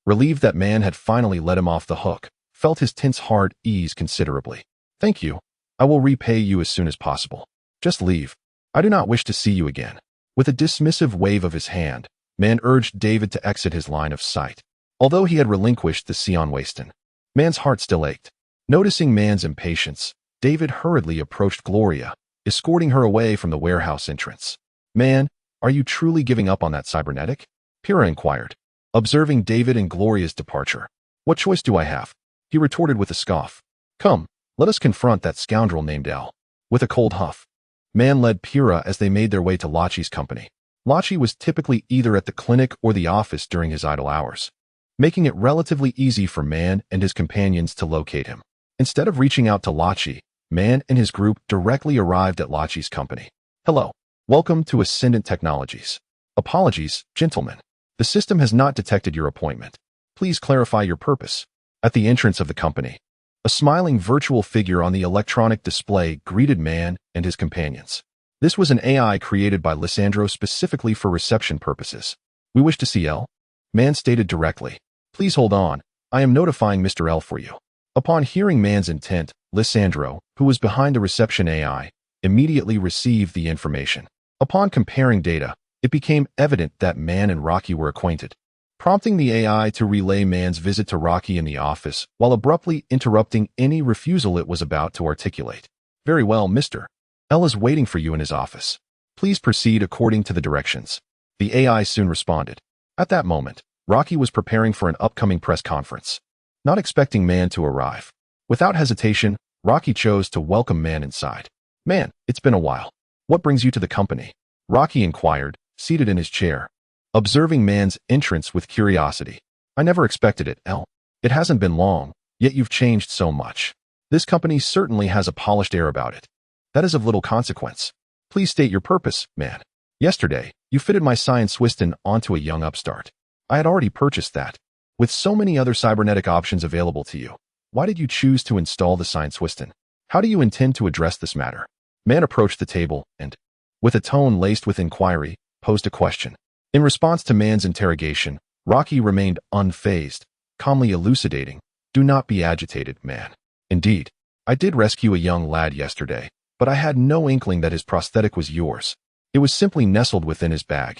relieved that man had finally let him off the hook, felt his tense heart ease considerably. Thank you. I will repay you as soon as possible. Just leave. I do not wish to see you again. With a dismissive wave of his hand, man urged David to exit his line of sight. Although he had relinquished the Sion Waston, man's heart still ached. Noticing man's impatience, David hurriedly approached Gloria, escorting her away from the warehouse entrance. Man, are you truly giving up on that cybernetic? Pyrrha inquired, observing David and Gloria's departure. What choice do I have? He retorted with a scoff. Come, let us confront that scoundrel named El. With a cold huff, man led Pyrrha as they made their way to Lachi's company. Lachi was typically either at the clinic or the office during his idle hours, making it relatively easy for man and his companions to locate him. Instead of reaching out to Lachi, man and his group directly arrived at Lachi's company. Hello. Welcome to Ascendant Technologies. Apologies, gentlemen. The system has not detected your appointment. Please clarify your purpose. At the entrance of the company, a smiling virtual figure on the electronic display greeted man and his companions. This was an AI created by Lissandro specifically for reception purposes. We wish to see El. Man stated directly. Please hold on. I am notifying Mr. L for you. Upon hearing man's intent, Lissandro, who was behind the reception AI, immediately received the information. Upon comparing data, it became evident that man and Rocky were acquainted, prompting the AI to relay man's visit to Rocky in the office while abruptly interrupting any refusal it was about to articulate. Very well, Mr. L is waiting for you in his office. Please proceed according to the directions. The AI soon responded. At that moment, Rocky was preparing for an upcoming press conference, not expecting man to arrive. Without hesitation, Rocky chose to welcome man inside. Man, it's been a while. What brings you to the company? Rocky inquired, seated in his chair, observing man's entrance with curiosity. I never expected it, L. It hasn't been long, yet you've changed so much. This company certainly has a polished air about it. That is of little consequence. Please state your purpose, man. Yesterday, you fitted my Science Wiston onto a young upstart. I had already purchased that. With so many other cybernetic options available to you, why did you choose to install the Science Wiston? How do you intend to address this matter? Man approached the table and, with a tone laced with inquiry, posed a question. In response to man's interrogation, Rocky remained unfazed, calmly elucidating. Do not be agitated, man. Indeed, I did rescue a young lad yesterday, but I had no inkling that his prosthetic was yours. It was simply nestled within his bag,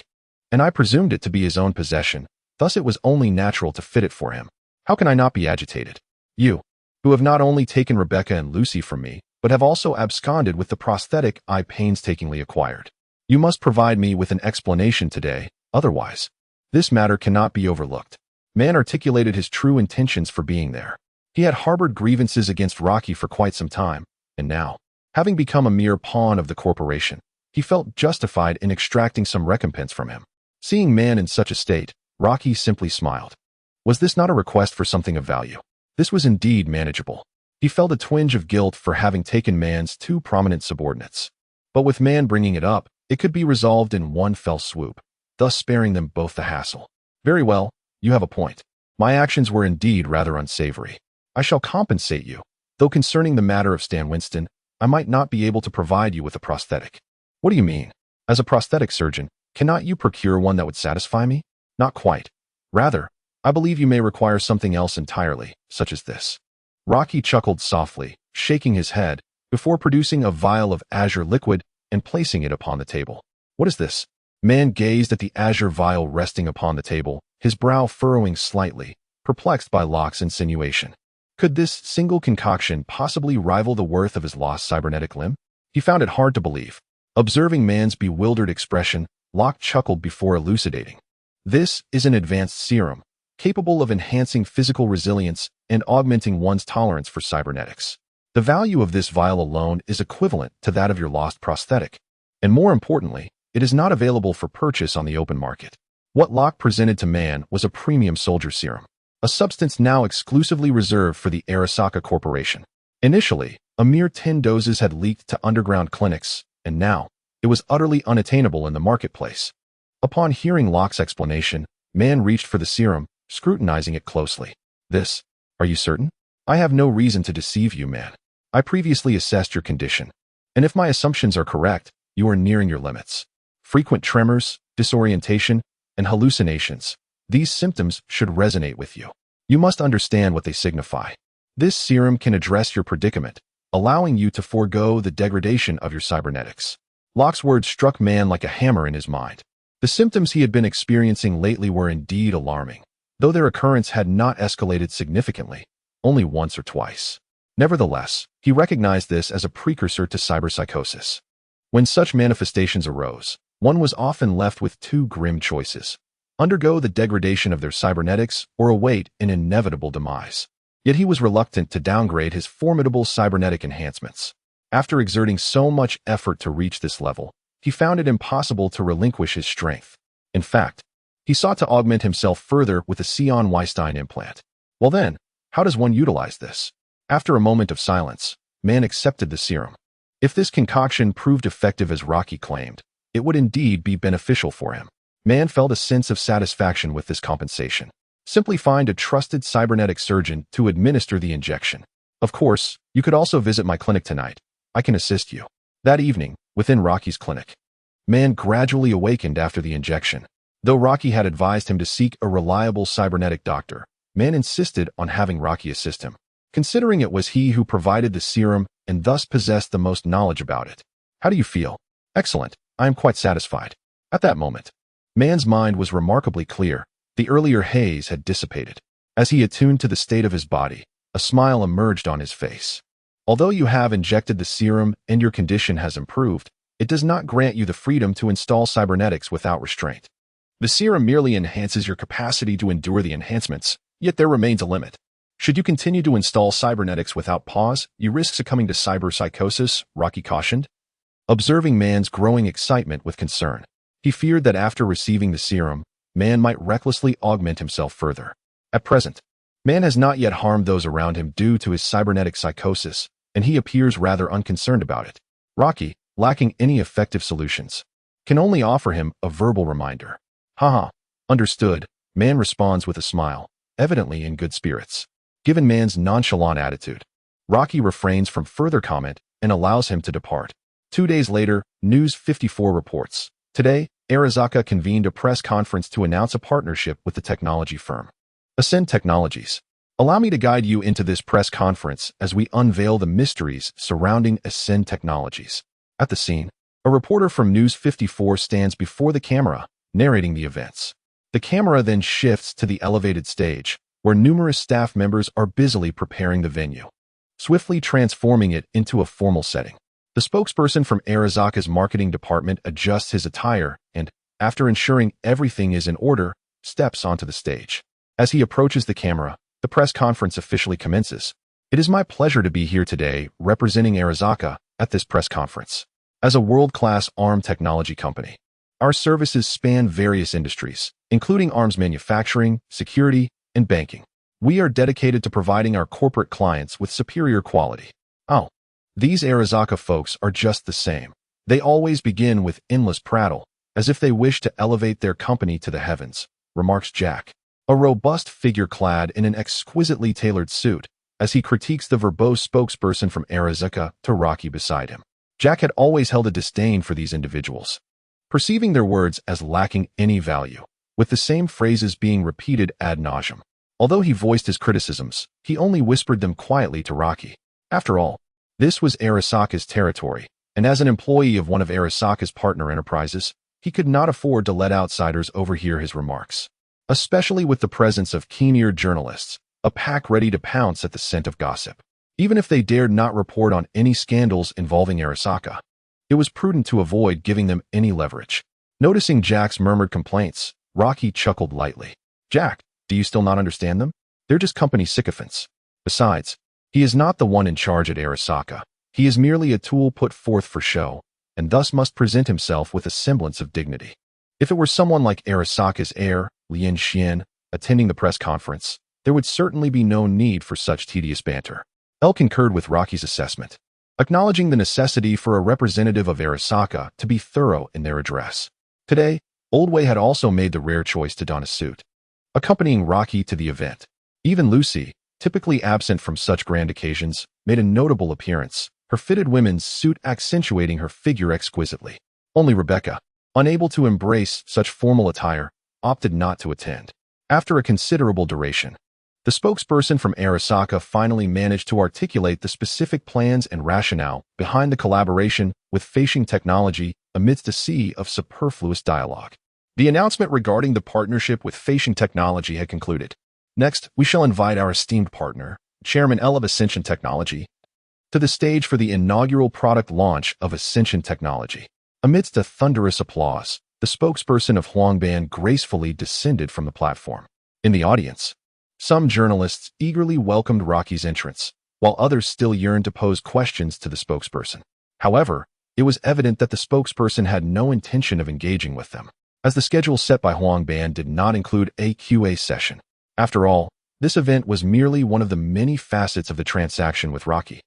and I presumed it to be his own possession, thus it was only natural to fit it for him. How can I not be agitated? You, who have not only taken Rebecca and Lucy from me, but have also absconded with the prosthetic I painstakingly acquired. You must provide me with an explanation today, otherwise, this matter cannot be overlooked. Man articulated his true intentions for being there. He had harbored grievances against Rocky for quite some time, and now, having become a mere pawn of the corporation, he felt justified in extracting some recompense from him. Seeing man in such a state, Rocky simply smiled. Was this not a request for something of value? This was indeed manageable. He felt a twinge of guilt for having taken man's two prominent subordinates. But with man bringing it up, it could be resolved in one fell swoop, thus sparing them both the hassle. Very well, you have a point. My actions were indeed rather unsavory. I shall compensate you, though concerning the matter of Stan Winston, I might not be able to provide you with a prosthetic. What do you mean? As a prosthetic surgeon, cannot you procure one that would satisfy me? Not quite. Rather, I believe you may require something else entirely, such as this. Rocky chuckled softly, shaking his head, before producing a vial of azure liquid and placing it upon the table. What is this? Man gazed at the azure vial resting upon the table, his brow furrowing slightly, perplexed by Locke's insinuation. Could this single concoction possibly rival the worth of his lost cybernetic limb? He found it hard to believe. Observing man's bewildered expression, Locke chuckled before elucidating. This is an advanced serum, capable of enhancing physical resilience and augmenting one's tolerance for cybernetics. The value of this vial alone is equivalent to that of your lost prosthetic. And more importantly, it is not available for purchase on the open market. What Locke presented to man was a premium soldier serum, a substance now exclusively reserved for the Arasaka Corporation. Initially, a mere 10 doses had leaked to underground clinics, and now, it was utterly unattainable in the marketplace. Upon hearing Locke's explanation, man reached for the serum, scrutinizing it closely. This, are you certain? I have no reason to deceive you, man. I previously assessed your condition, and if my assumptions are correct, you are nearing your limits. Frequent tremors, disorientation, and hallucinations. These symptoms should resonate with you. You must understand what they signify. This serum can address your predicament, allowing you to forego the degradation of your cybernetics. Locke's words struck Man like a hammer in his mind. The symptoms he had been experiencing lately were indeed alarming, though their occurrence had not escalated significantly, only once or twice. Nevertheless, he recognized this as a precursor to cyberpsychosis. When such manifestations arose, one was often left with two grim choices: undergo the degradation of their cybernetics or await an inevitable demise. Yet he was reluctant to downgrade his formidable cybernetic enhancements. After exerting so much effort to reach this level, he found it impossible to relinquish his strength. In fact, he sought to augment himself further with a Sion-Weinstein implant. Well then, how does one utilize this? After a moment of silence, Man accepted the serum. If this concoction proved effective as Rocky claimed, it would indeed be beneficial for him. Man felt a sense of satisfaction with this compensation. Simply find a trusted cybernetic surgeon to administer the injection. Of course, you could also visit my clinic tonight. I can assist you. That evening, within Rocky's clinic, Man gradually awakened after the injection. Though Rocky had advised him to seek a reliable cybernetic doctor, Man insisted on having Rocky assist him, considering it was he who provided the serum and thus possessed the most knowledge about it. How do you feel? Excellent. I am quite satisfied. At that moment, Man's mind was remarkably clear. The earlier haze had dissipated. As he attuned to the state of his body, a smile emerged on his face. Although you have injected the serum and your condition has improved, it does not grant you the freedom to install cybernetics without restraint. The serum merely enhances your capacity to endure the enhancements, yet there remains a limit. Should you continue to install cybernetics without pause, you risk succumbing to cyberpsychosis, Rocky cautioned. Observing Man's growing excitement with concern, he feared that after receiving the serum, Man might recklessly augment himself further. At present, Man has not yet harmed those around him due to his cybernetic psychosis, and he appears rather unconcerned about it. Rocky, lacking any effective solutions, can only offer him a verbal reminder. Haha, understood, Man responds with a smile, evidently in good spirits. Given Man's nonchalant attitude, Rocky refrains from further comment and allows him to depart. 2 days later, News 54 reports. Today, Arizaka convened a press conference to announce a partnership with the technology firm Ascend Technologies. Allow me to guide you into this press conference as we unveil the mysteries surrounding Ascend Technologies. At the scene, a reporter from News 54 stands before the camera, narrating the events. The camera then shifts to the elevated stage, where numerous staff members are busily preparing the venue, swiftly transforming it into a formal setting. The spokesperson from Arizaka's marketing department adjusts his attire and, after ensuring everything is in order, steps onto the stage. As he approaches the camera, the press conference officially commences. It is my pleasure to be here today representing Arizaka at this press conference. As a world-class arm technology company, our services span various industries, including arms manufacturing, security, and banking. We are dedicated to providing our corporate clients with superior quality. Oh, these Arizaka folks are just the same. They always begin with endless prattle, as if they wish to elevate their company to the heavens, remarks Jack, a robust figure clad in an exquisitely tailored suit, as he critiques the verbose spokesperson from Arizaka to Rocky beside him. Jack had always held a disdain for these individuals, perceiving their words as lacking any value, with the same phrases being repeated ad nauseum. Although he voiced his criticisms, he only whispered them quietly to Rocky. After all, this was Arizaka's territory, and as an employee of one of Arizaka's partner enterprises, he could not afford to let outsiders overhear his remarks, especially with the presence of keen-eared journalists, a pack ready to pounce at the scent of gossip. Even if they dared not report on any scandals involving Arizaka, it was prudent to avoid giving them any leverage. Noticing Jack's murmured complaints, Rocky chuckled lightly. Jack, do you still not understand them? They're just company sycophants. Besides, he is not the one in charge at Arizaka. He is merely a tool put forth for show, and thus must present himself with a semblance of dignity. If it were someone like Arizaka's heir, Lin Xian, attending the press conference, there would certainly be no need for such tedious banter. El concurred with Rocky's assessment, acknowledging the necessity for a representative of Arizaka to be thorough in their address. Today, Oldway had also made the rare choice to don a suit, accompanying Rocky to the event. Even Lucy, typically absent from such grand occasions, made a notable appearance, her fitted women's suit accentuating her figure exquisitely. Only Rebecca, unable to embrace such formal attire, opted not to attend. After a considerable duration, the spokesperson from Arasaka finally managed to articulate the specific plans and rationale behind the collaboration with Facing Technology amidst a sea of superfluous dialogue. The announcement regarding the partnership with Facing Technology had concluded. Next, we shall invite our esteemed partner, Chairman L of Ascension Technology, to the stage for the inaugural product launch of Ascension Technology. Amidst a thunderous applause, the spokesperson of Huangban gracefully descended from the platform. In the audience, some journalists eagerly welcomed Rocky's entrance, while others still yearned to pose questions to the spokesperson. However, it was evident that the spokesperson had no intention of engaging with them, as the schedule set by Huangban did not include a QA session. After all, this event was merely one of the many facets of the transaction with Rocky,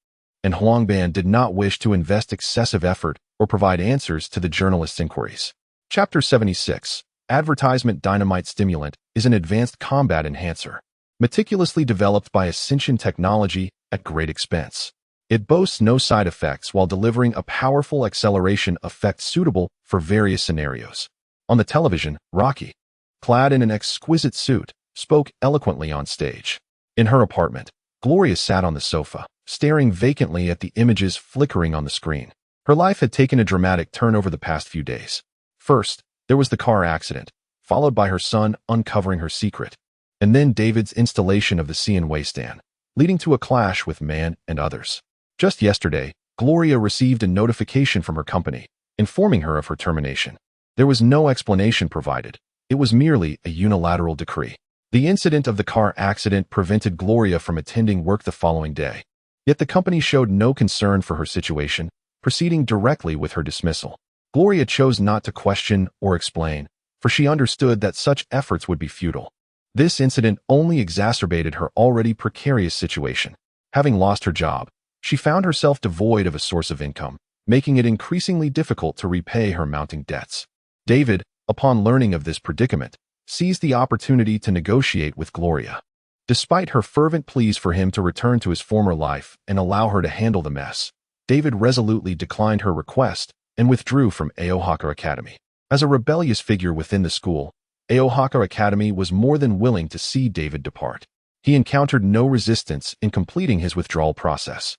and Huangban did not wish to invest excessive effort or provide answers to the journalists' inquiries. Chapter 76. Advertisement Dynamite Stimulant is an advanced combat enhancer, meticulously developed by Ascension Technology at great expense. It boasts no side effects while delivering a powerful acceleration effect suitable for various scenarios. On the television, Rocky, clad in an exquisite suit, spoke eloquently on stage. In her apartment, Gloria sat on the sofa, staring vacantly at the images flickering on the screen. Her life had taken a dramatic turn over the past few days. First, there was the car accident, followed by her son uncovering her secret, and then David's installation of the CNY stand, leading to a clash with Man and others. Just yesterday, Gloria received a notification from her company, informing her of her termination. There was no explanation provided. It was merely a unilateral decree. The incident of the car accident prevented Gloria from attending work the following day. Yet the company showed no concern for her situation, proceeding directly with her dismissal. Gloria chose not to question or explain, for she understood that such efforts would be futile. This incident only exacerbated her already precarious situation. Having lost her job, she found herself devoid of a source of income, making it increasingly difficult to repay her mounting debts. David, upon learning of this predicament, seized the opportunity to negotiate with Gloria. Despite her fervent pleas for him to return to his former life and allow her to handle the mess, David resolutely declined her request and withdrew from Aohaka Academy. As a rebellious figure within the school, Aohaka Academy was more than willing to see David depart. He encountered no resistance in completing his withdrawal process.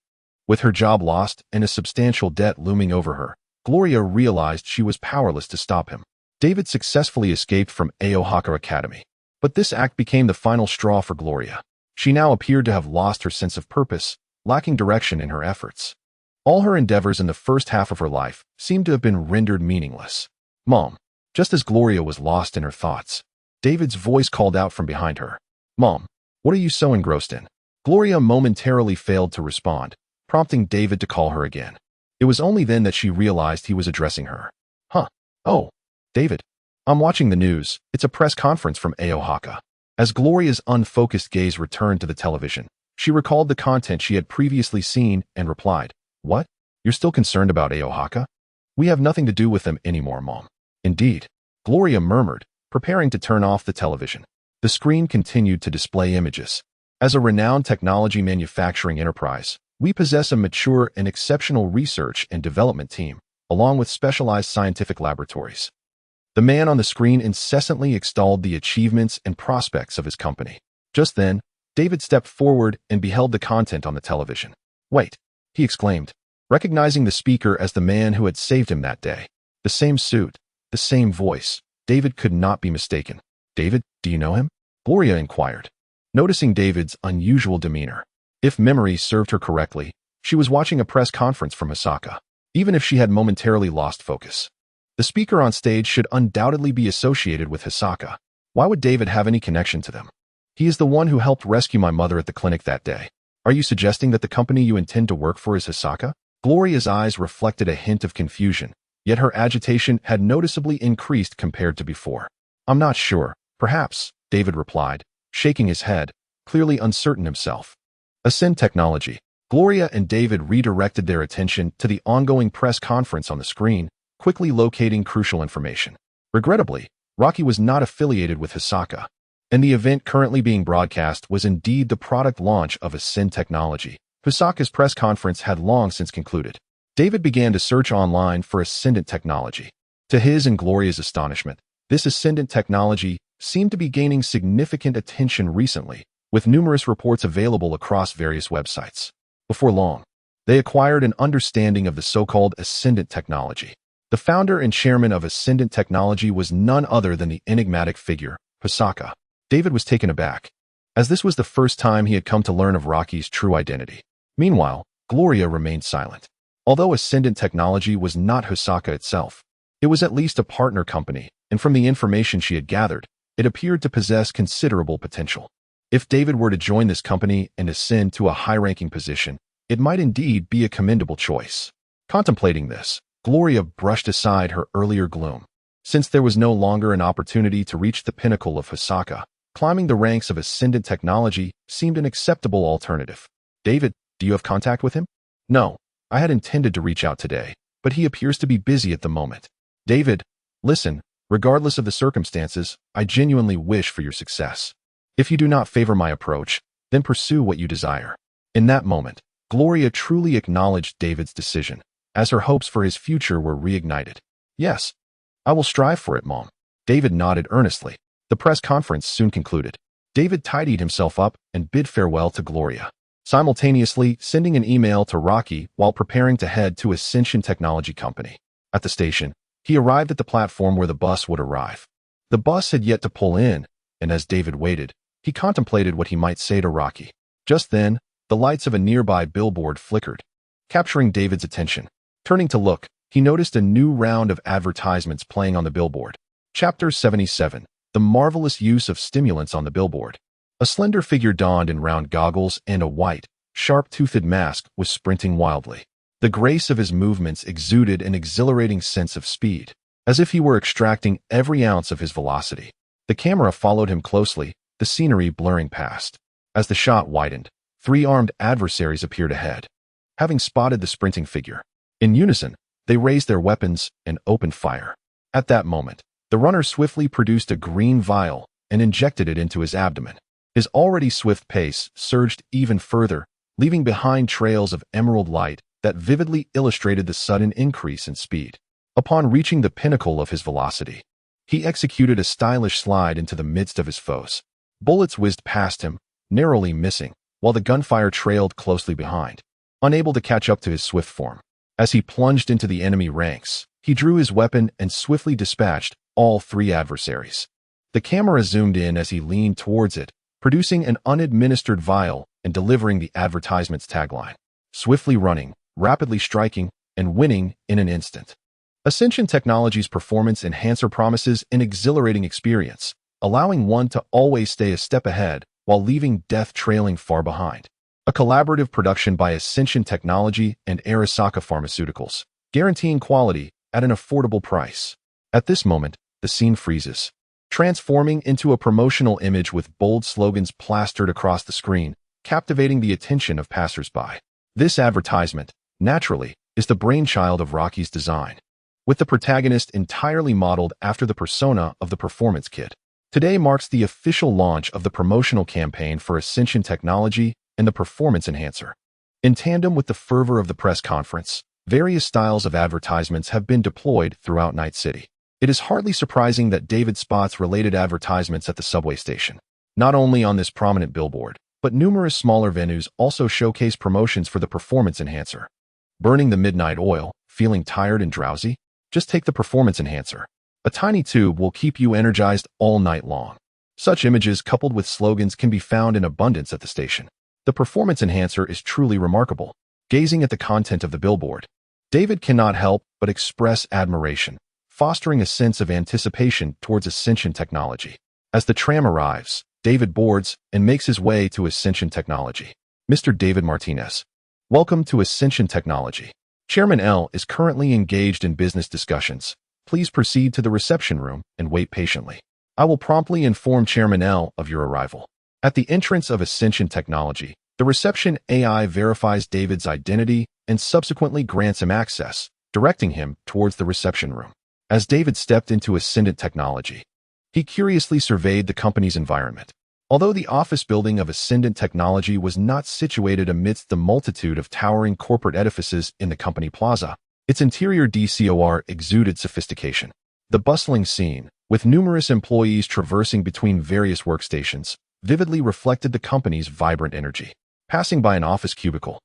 With her job lost and a substantial debt looming over her, Gloria realized she was powerless to stop him. David successfully escaped from Aohaka Academy, but this act became the final straw for Gloria. She now appeared to have lost her sense of purpose, lacking direction in her efforts. All her endeavors in the first half of her life seemed to have been rendered meaningless. Mom. Just as Gloria was lost in her thoughts, David's voice called out from behind her. Mom, what are you so engrossed in? Gloria momentarily failed to respond, prompting David to call her again. It was only then that she realized he was addressing her. Huh. Oh, David. I'm watching the news. It's a press conference from Aohaka. As Gloria's unfocused gaze returned to the television, she recalled the content she had previously seen and replied, What? You're still concerned about Aohaka? We have nothing to do with them anymore, Mom. Indeed, Gloria murmured, preparing to turn off the television. The screen continued to display images. As a renowned technology manufacturing enterprise, we possess a mature and exceptional research and development team, along with specialized scientific laboratories. The man on the screen incessantly extolled the achievements and prospects of his company. Just then, David stepped forward and beheld the content on the television. Wait, he exclaimed, recognizing the speaker as the man who had saved him that day. The same suit, the same voice. David could not be mistaken. David, do you know him? Gloria inquired, noticing David's unusual demeanor. If memory served her correctly, she was watching a press conference from Osaka, even if she had momentarily lost focus. The speaker on stage should undoubtedly be associated with Hisaka. Why would David have any connection to them? He is the one who helped rescue my mother at the clinic that day. Are you suggesting that the company you intend to work for is Hisaka? Gloria's eyes reflected a hint of confusion, yet her agitation had noticeably increased compared to before. I'm not sure. Perhaps, David replied, shaking his head, clearly uncertain himself. Ascend Technology. Gloria and David redirected their attention to the ongoing press conference on the screen, quickly locating crucial information. Regrettably, Rocky was not affiliated with Hisaka, and the event currently being broadcast was indeed the product launch of Ascend Technology, Hosaka's press conference had long since concluded. David began to search online for Ascendant technology. To his and Gloria's astonishment, this Ascendant technology seemed to be gaining significant attention recently, with numerous reports available across various websites. Before long, they acquired an understanding of the so-called Ascendant technology. The founder and chairman of Ascendant Technology was none other than the enigmatic figure, Hosaka. David was taken aback, as this was the first time he had come to learn of Rocky's true identity. Meanwhile, Gloria remained silent. Although Ascendant Technology was not Hosaka itself, it was at least a partner company, and from the information she had gathered, it appeared to possess considerable potential. If David were to join this company and ascend to a high-ranking position, it might indeed be a commendable choice. Contemplating this, Gloria brushed aside her earlier gloom. Since there was no longer an opportunity to reach the pinnacle of Hosaka, climbing the ranks of Ascendant Technology seemed an acceptable alternative. David, do you have contact with him? No, I had intended to reach out today, but he appears to be busy at the moment. David, listen, regardless of the circumstances, I genuinely wish for your success. If you do not favor my approach, then pursue what you desire. In that moment, Gloria truly acknowledged David's decision, as her hopes for his future were reignited. Yes, I will strive for it, Mom. David nodded earnestly. The press conference soon concluded. David tidied himself up and bid farewell to Gloria, simultaneously sending an email to Rocky while preparing to head to Ascension Technology Company. At the station, he arrived at the platform where the bus would arrive. The bus had yet to pull in, and as David waited, he contemplated what he might say to Rocky. Just then, the lights of a nearby billboard flickered, capturing David's attention. Turning to look, he noticed a new round of advertisements playing on the billboard. Chapter 77. The Marvelous Use of Stimulants on the Billboard. A slender figure donned in round goggles and a white, sharp-toothed mask was sprinting wildly. The grace of his movements exuded an exhilarating sense of speed, as if he were extracting every ounce of his velocity. The camera followed him closely, the scenery blurring past. As the shot widened, 3 armed adversaries appeared ahead. Having spotted the sprinting figure, in unison, they raised their weapons and opened fire. At that moment, the runner swiftly produced a green vial and injected it into his abdomen. His already swift pace surged even further, leaving behind trails of emerald light that vividly illustrated the sudden increase in speed. Upon reaching the pinnacle of his velocity, he executed a stylish slide into the midst of his foes. Bullets whizzed past him, narrowly missing, while the gunfire trailed closely behind, unable to catch up to his swift form. As he plunged into the enemy ranks, he drew his weapon and swiftly dispatched all 3 adversaries. The camera zoomed in as he leaned towards it, producing an unadministered vial and delivering the advertisement's tagline: swiftly running, rapidly striking, and winning in an instant. Ascension Technology's performance enhancer promises an exhilarating experience, allowing one to always stay a step ahead while leaving death trailing far behind. A collaborative production by Ascension Technology and Arasaka Pharmaceuticals, guaranteeing quality at an affordable price. At this moment, the scene freezes, transforming into a promotional image with bold slogans plastered across the screen, captivating the attention of passersby. This advertisement, naturally, is the brainchild of Rocky's design, with the protagonist entirely modeled after the persona of the Performance Kid. Today marks the official launch of the promotional campaign for Ascension Technology and the Performance Enhancer. In tandem with the fervor of the press conference, various styles of advertisements have been deployed throughout Night City. It is hardly surprising that David spots related advertisements at the subway station. Not only on this prominent billboard, but numerous smaller venues also showcase promotions for the Performance Enhancer. Burning the midnight oil, feeling tired and drowsy? Just take the Performance Enhancer. A tiny tube will keep you energized all night long. Such images coupled with slogans can be found in abundance at the station. The Performance Enhancer is truly remarkable. Gazing at the content of the billboard, David cannot help but express admiration, fostering a sense of anticipation towards Ascension Technology. As the tram arrives, David boards and makes his way to Ascension Technology. Mr. David Martinez, welcome to Ascension Technology. Chairman L is currently engaged in business discussions. Please proceed to the reception room and wait patiently. I will promptly inform Chairman L of your arrival. At the entrance of Ascension Technology, the reception AI verifies David's identity and subsequently grants him access, directing him towards the reception room. As David stepped into Ascendant Technology, he curiously surveyed the company's environment. Although the office building of Ascendant Technology was not situated amidst the multitude of towering corporate edifices in the company plaza, its interior decor exuded sophistication. The bustling scene, with numerous employees traversing between various workstations, vividly reflected the company's vibrant energy. Passing by an office cubicle,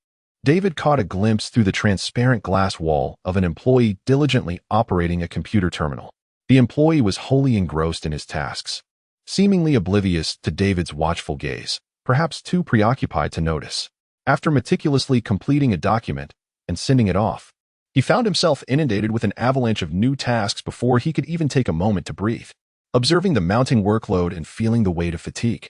David caught a glimpse through the transparent glass wall of an employee diligently operating a computer terminal. The employee was wholly engrossed in his tasks, seemingly oblivious to David's watchful gaze, perhaps too preoccupied to notice. After meticulously completing a document and sending it off, he found himself inundated with an avalanche of new tasks before he could even take a moment to breathe. Observing the mounting workload and feeling the weight of fatigue,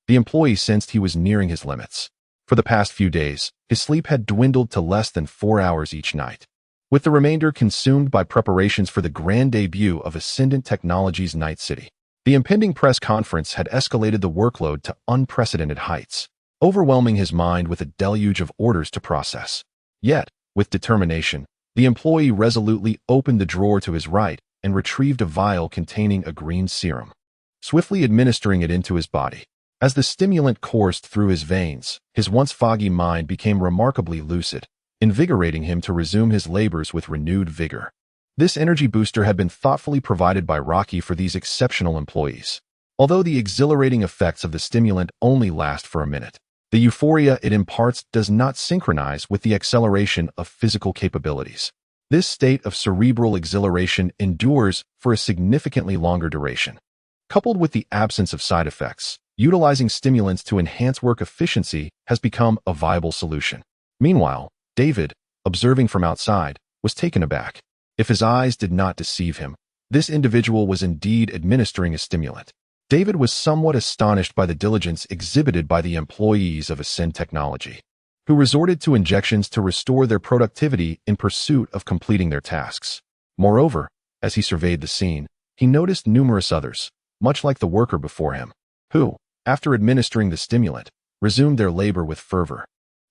the employee sensed he was nearing his limits. For the past few days, his sleep had dwindled to less than 4 hours each night, with the remainder consumed by preparations for the grand debut of Ascendant Technology's Night City. The impending press conference had escalated the workload to unprecedented heights, overwhelming his mind with a deluge of orders to process. Yet, with determination, the employee resolutely opened the drawer to his right and retrieved a vial containing a green serum, swiftly administering it into his body. As the stimulant coursed through his veins, his once foggy mind became remarkably lucid, invigorating him to resume his labors with renewed vigor. This energy booster had been thoughtfully provided by Rocky for these exceptional employees. Although the exhilarating effects of the stimulant only last for a minute, the euphoria it imparts does not synchronize with the acceleration of physical capabilities. This state of cerebral exhilaration endures for a significantly longer duration. Coupled with the absence of side effects, utilizing stimulants to enhance work efficiency has become a viable solution. Meanwhile, David, observing from outside, was taken aback. If his eyes did not deceive him, this individual was indeed administering a stimulant. David was somewhat astonished by the diligence exhibited by the employees of Ascend Technology, who resorted to injections to restore their productivity in pursuit of completing their tasks. Moreover, as he surveyed the scene, he noticed numerous others, much like the worker before him, who, after administering the stimulant, resumed their labor with fervor.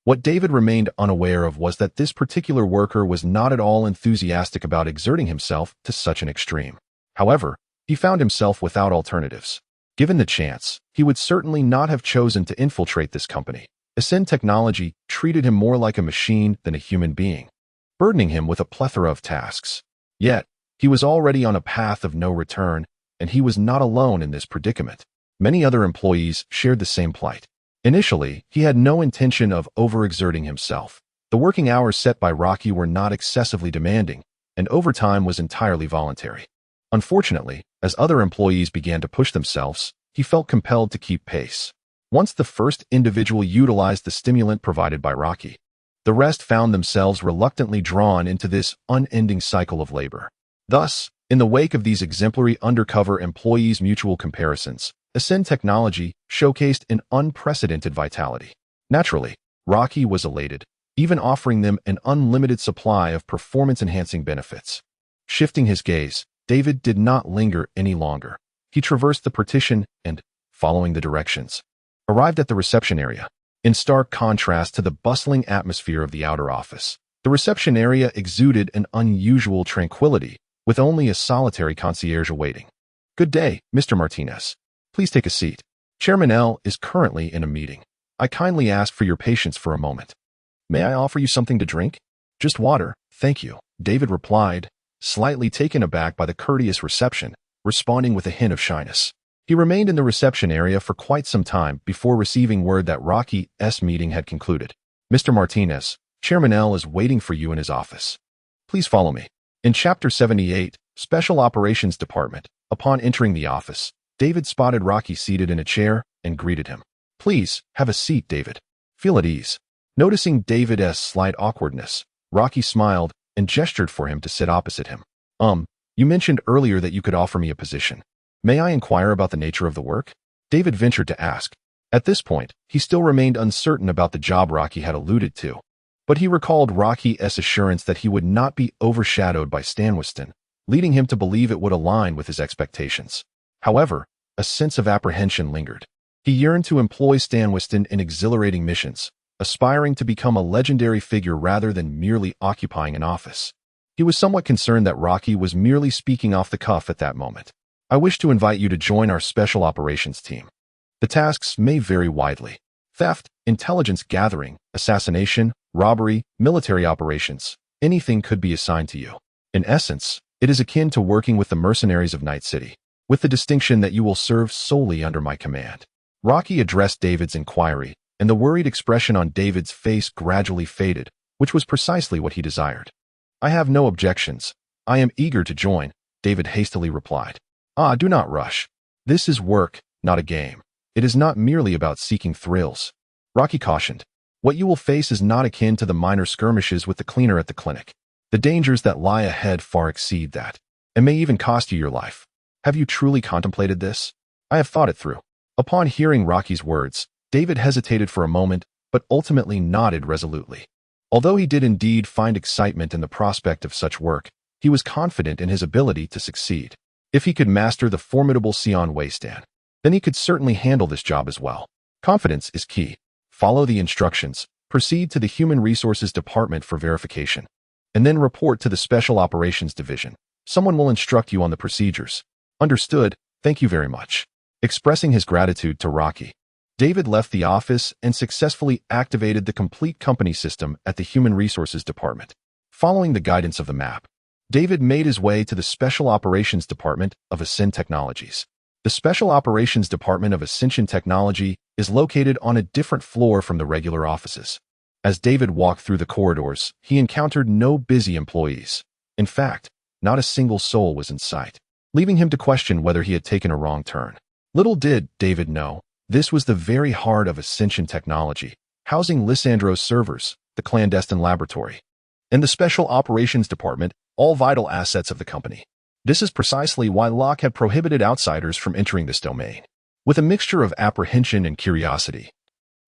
What David remained unaware of was that this particular worker was not at all enthusiastic about exerting himself to such an extreme. However, he found himself without alternatives. Given the chance, he would certainly not have chosen to infiltrate this company. Ascend Technology treated him more like a machine than a human being, burdening him with a plethora of tasks. Yet, he was already on a path of no return, and he was not alone in this predicament. Many other employees shared the same plight. Initially, he had no intention of overexerting himself. The working hours set by Rocky were not excessively demanding, and overtime was entirely voluntary. Unfortunately, as other employees began to push themselves, he felt compelled to keep pace. Once the first individual utilized the stimulant provided by Rocky, the rest found themselves reluctantly drawn into this unending cycle of labor. Thus, in the wake of these exemplary undercover employees' mutual comparisons, Ascend Technology showcased an unprecedented vitality. Naturally, Rocky was elated, even offering them an unlimited supply of performance-enhancing benefits. Shifting his gaze, David did not linger any longer. He traversed the partition and, following the directions, arrived at the reception area. In stark contrast to the bustling atmosphere of the outer office, the reception area exuded an unusual tranquility, with only a solitary concierge awaiting. "Good day, Mr. Martinez. Please take a seat. Chairman L is currently in a meeting. I kindly ask for your patience for a moment. May I offer you something to drink?" "Just water, thank you," David replied, slightly taken aback by the courteous reception, responding with a hint of shyness. He remained in the reception area for quite some time before receiving word that Rocky's meeting had concluded. "Mr. Martinez, Chairman L is waiting for you in his office. Please follow me." In Chapter 78, Special Operations Department, upon entering the office, David spotted Rocky seated in a chair and greeted him. "Please, have a seat, David. Feel at ease." Noticing David's slight awkwardness, Rocky smiled and gestured for him to sit opposite him. You mentioned earlier that you could offer me a position. May I inquire about the nature of the work?" David ventured to ask. At this point, he still remained uncertain about the job Rocky had alluded to, but he recalled Rocky's assurance that he would not be overshadowed by Stanwiston, leading him to believe it would align with his expectations. However, a sense of apprehension lingered. He yearned to employ Stanwiston in exhilarating missions, aspiring to become a legendary figure rather than merely occupying an office. He was somewhat concerned that Rocky was merely speaking off the cuff at that moment. "I wish to invite you to join our special operations team. The tasks may vary widely. Theft, intelligence gathering, assassination, robbery, military operations. Anything could be assigned to you. In essence, it is akin to working with the mercenaries of Night City, with the distinction that you will serve solely under my command. Rocky addressed David's inquiry, and the worried expression on David's face gradually faded, which was precisely what he desired. I have no objections. I am eager to join, David hastily replied. Do not rush. This is work, not a game. It is not merely about seeking thrills. Rocky cautioned. What you will face is not akin to the minor skirmishes with the cleaner at the clinic. The dangers that lie ahead far exceed that, and may even cost you your life. Have you truly contemplated this? I have thought it through. Upon hearing Rocky's words, David hesitated for a moment, but ultimately nodded resolutely. Although he did indeed find excitement in the prospect of such work, he was confident in his ability to succeed. If he could master the formidable Sion Wasteland, then he could certainly handle this job as well. Confidence is key. Follow the instructions, proceed to the Human Resources Department for verification, and then report to the Special Operations Division. Someone will instruct you on the procedures. Understood, thank you very much. Expressing his gratitude to Rocky, David left the office and successfully activated the complete company system at the Human Resources Department. Following the guidance of the map, David made his way to the Special Operations Department of Ascend Technologies. The Special Operations Department of Ascension Technology is located on a different floor from the regular offices. As David walked through the corridors, he encountered no busy employees. In fact, not a single soul was in sight, leaving him to question whether he had taken a wrong turn. Little did David know, this was the very heart of Ascension Technology, housing Lissandro's servers, the clandestine laboratory, and the Special Operations Department, all vital assets of the company. This is precisely why Locke had prohibited outsiders from entering this domain. With a mixture of apprehension and curiosity,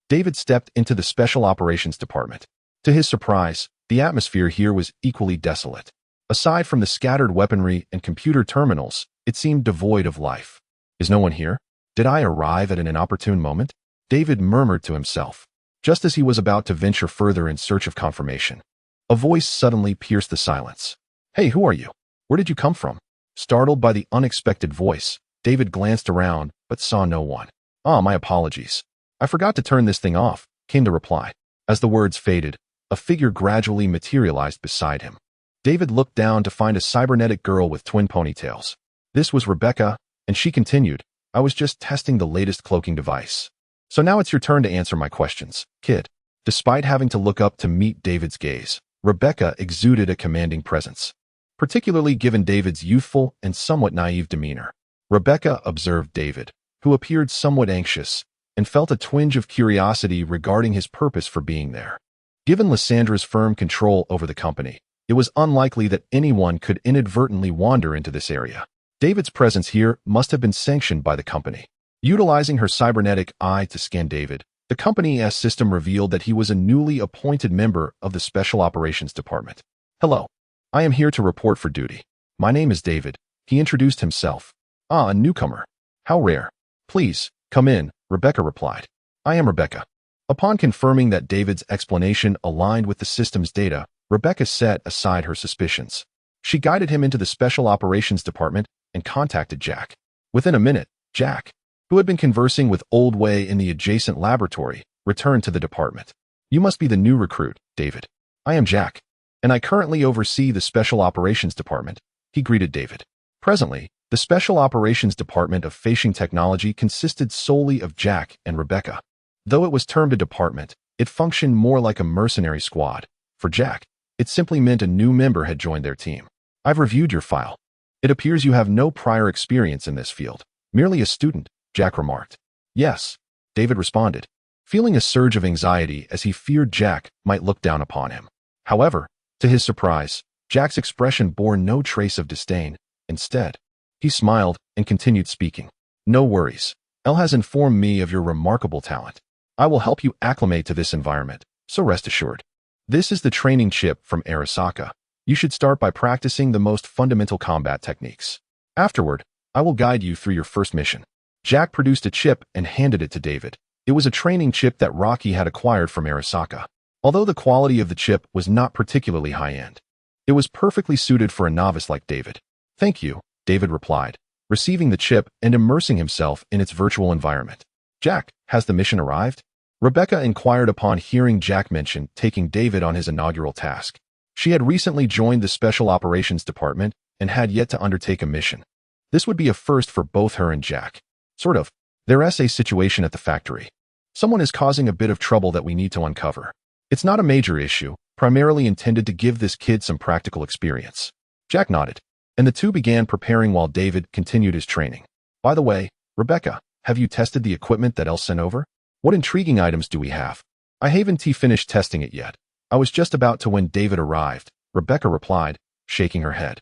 David stepped into the Special Operations Department. To his surprise, the atmosphere here was equally desolate. Aside from the scattered weaponry and computer terminals, it seemed devoid of life. Is no one here? Did I arrive at an inopportune moment? David murmured to himself, just as he was about to venture further in search of confirmation. A voice suddenly pierced the silence. Hey, who are you? Where did you come from? Startled by the unexpected voice, David glanced around, but saw no one. My apologies. I forgot to turn this thing off, came the reply. As the words faded, a figure gradually materialized beside him. David looked down to find a cybernetic girl with twin ponytails. This was Rebecca, and she continued, I was just testing the latest cloaking device. So now it's your turn to answer my questions, kid. Despite having to look up to meet David's gaze, Rebecca exuded a commanding presence, particularly given David's youthful and somewhat naive demeanor. Rebecca observed David, who appeared somewhat anxious, and felt a twinge of curiosity regarding his purpose for being there. Given Lissandra's firm control over the company, it was unlikely that anyone could inadvertently wander into this area. David's presence here must have been sanctioned by the company. Utilizing her cybernetic eye to scan David, the company's system revealed that he was a newly appointed member of the Special Operations Department. Hello. I am here to report for duty. My name is David. He introduced himself. A newcomer. How rare. Please, come in, Rebecca replied. I am Rebecca. Upon confirming that David's explanation aligned with the system's data, Rebecca set aside her suspicions. She guided him into the Special Operations Department and contacted Jack. Within a minute, Jack, who had been conversing with Old Way in the adjacent laboratory, returned to the department. You must be the new recruit, David. I am Jack, and I currently oversee the Special Operations Department, he greeted David. Presently, the Special Operations Department of Facing Technology consisted solely of Jack and Rebecca. Though it was termed a department, it functioned more like a mercenary squad. For Jack, it simply meant a new member had joined their team. I've reviewed your file. It appears you have no prior experience in this field. Merely a student, Jack remarked. Yes, David responded, feeling a surge of anxiety as he feared Jack might look down upon him. However, to his surprise, Jack's expression bore no trace of disdain. Instead, he smiled and continued speaking. No worries. Elle has informed me of your remarkable talent. I will help you acclimate to this environment, so rest assured. This is the training chip from Arasaka. You should start by practicing the most fundamental combat techniques. Afterward, I will guide you through your first mission. Jack produced a chip and handed it to David. It was a training chip that Rocky had acquired from Arasaka. Although the quality of the chip was not particularly high-end, it was perfectly suited for a novice like David. Thank you, David replied, receiving the chip and immersing himself in its virtual environment. Jack, has the mission arrived? Rebecca inquired upon hearing Jack mention taking David on his inaugural task. She had recently joined the Special Operations Department and had yet to undertake a mission. This would be a first for both her and Jack. Sort of. There's a situation at the factory. Someone is causing a bit of trouble that we need to uncover. It's not a major issue, primarily intended to give this kid some practical experience. Jack nodded, and the two began preparing while David continued his training. By the way, Rebecca, have you tested the equipment that El sent over? What intriguing items do we have? I haven't finished testing it yet. I was just about to when David arrived, Rebecca replied, shaking her head.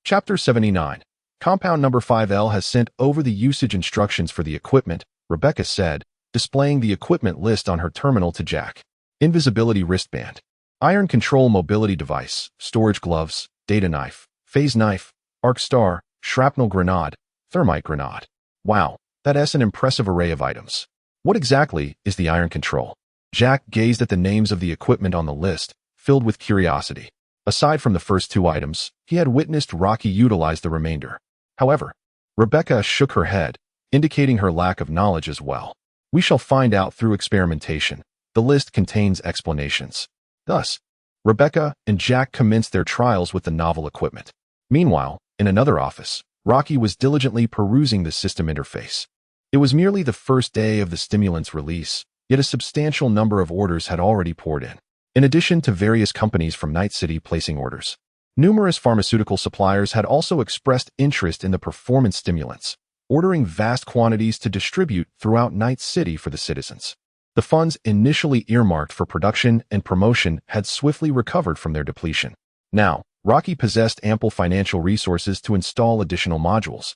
Chapter 79. Compound number 5L has sent over the usage instructions for the equipment, Rebecca said, displaying the equipment list on her terminal to Jack. Invisibility wristband. Iron control mobility device, storage gloves, data knife, phase knife, arc star, shrapnel grenade, thermite grenade. Wow, that's an impressive array of items. What exactly is the iron control? Jack gazed at the names of the equipment on the list, filled with curiosity. Aside from the first two items, he had witnessed Rocky utilize the remainder. However, Rebecca shook her head, indicating her lack of knowledge as well. We shall find out through experimentation. The list contains explanations. Thus, Rebecca and Jack commenced their trials with the novel equipment. Meanwhile, in another office, Rocky was diligently perusing the system interface. It was merely the first day of the stimulant's release, yet a substantial number of orders had already poured in addition to various companies from Night City placing orders. Numerous pharmaceutical suppliers had also expressed interest in the performance stimulants, ordering vast quantities to distribute throughout Night City for the citizens. The funds initially earmarked for production and promotion had swiftly recovered from their depletion. Now, Rocky possessed ample financial resources to install additional modules,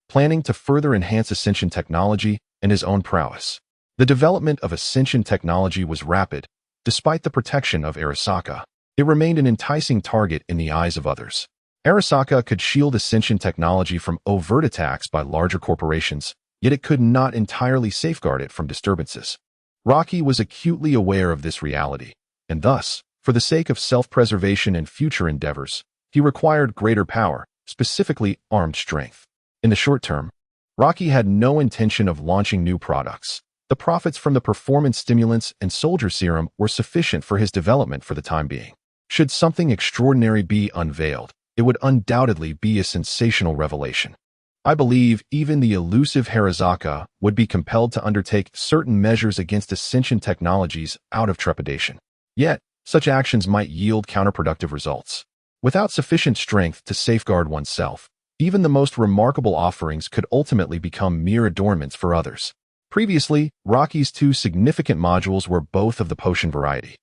planning to further enhance Ascension technology and his own prowess. The development of Ascension technology was rapid. Despite the protection of Arasaka, it remained an enticing target in the eyes of others. Arasaka could shield Ascension technology from overt attacks by larger corporations, yet it could not entirely safeguard it from disturbances. Rocky was acutely aware of this reality, and thus, for the sake of self-preservation and future endeavors, he required greater power, specifically armed strength. In the short term, Rocky had no intention of launching new products. The profits from the performance stimulants and soldier serum were sufficient for his development for the time being. Should something extraordinary be unveiled, it would undoubtedly be a sensational revelation. I believe even the elusive Harazaka would be compelled to undertake certain measures against Ascension technologies out of trepidation. Yet, such actions might yield counterproductive results. Without sufficient strength to safeguard oneself, even the most remarkable offerings could ultimately become mere adornments for others. Previously, Rocky's two significant modules were both of the potion variety.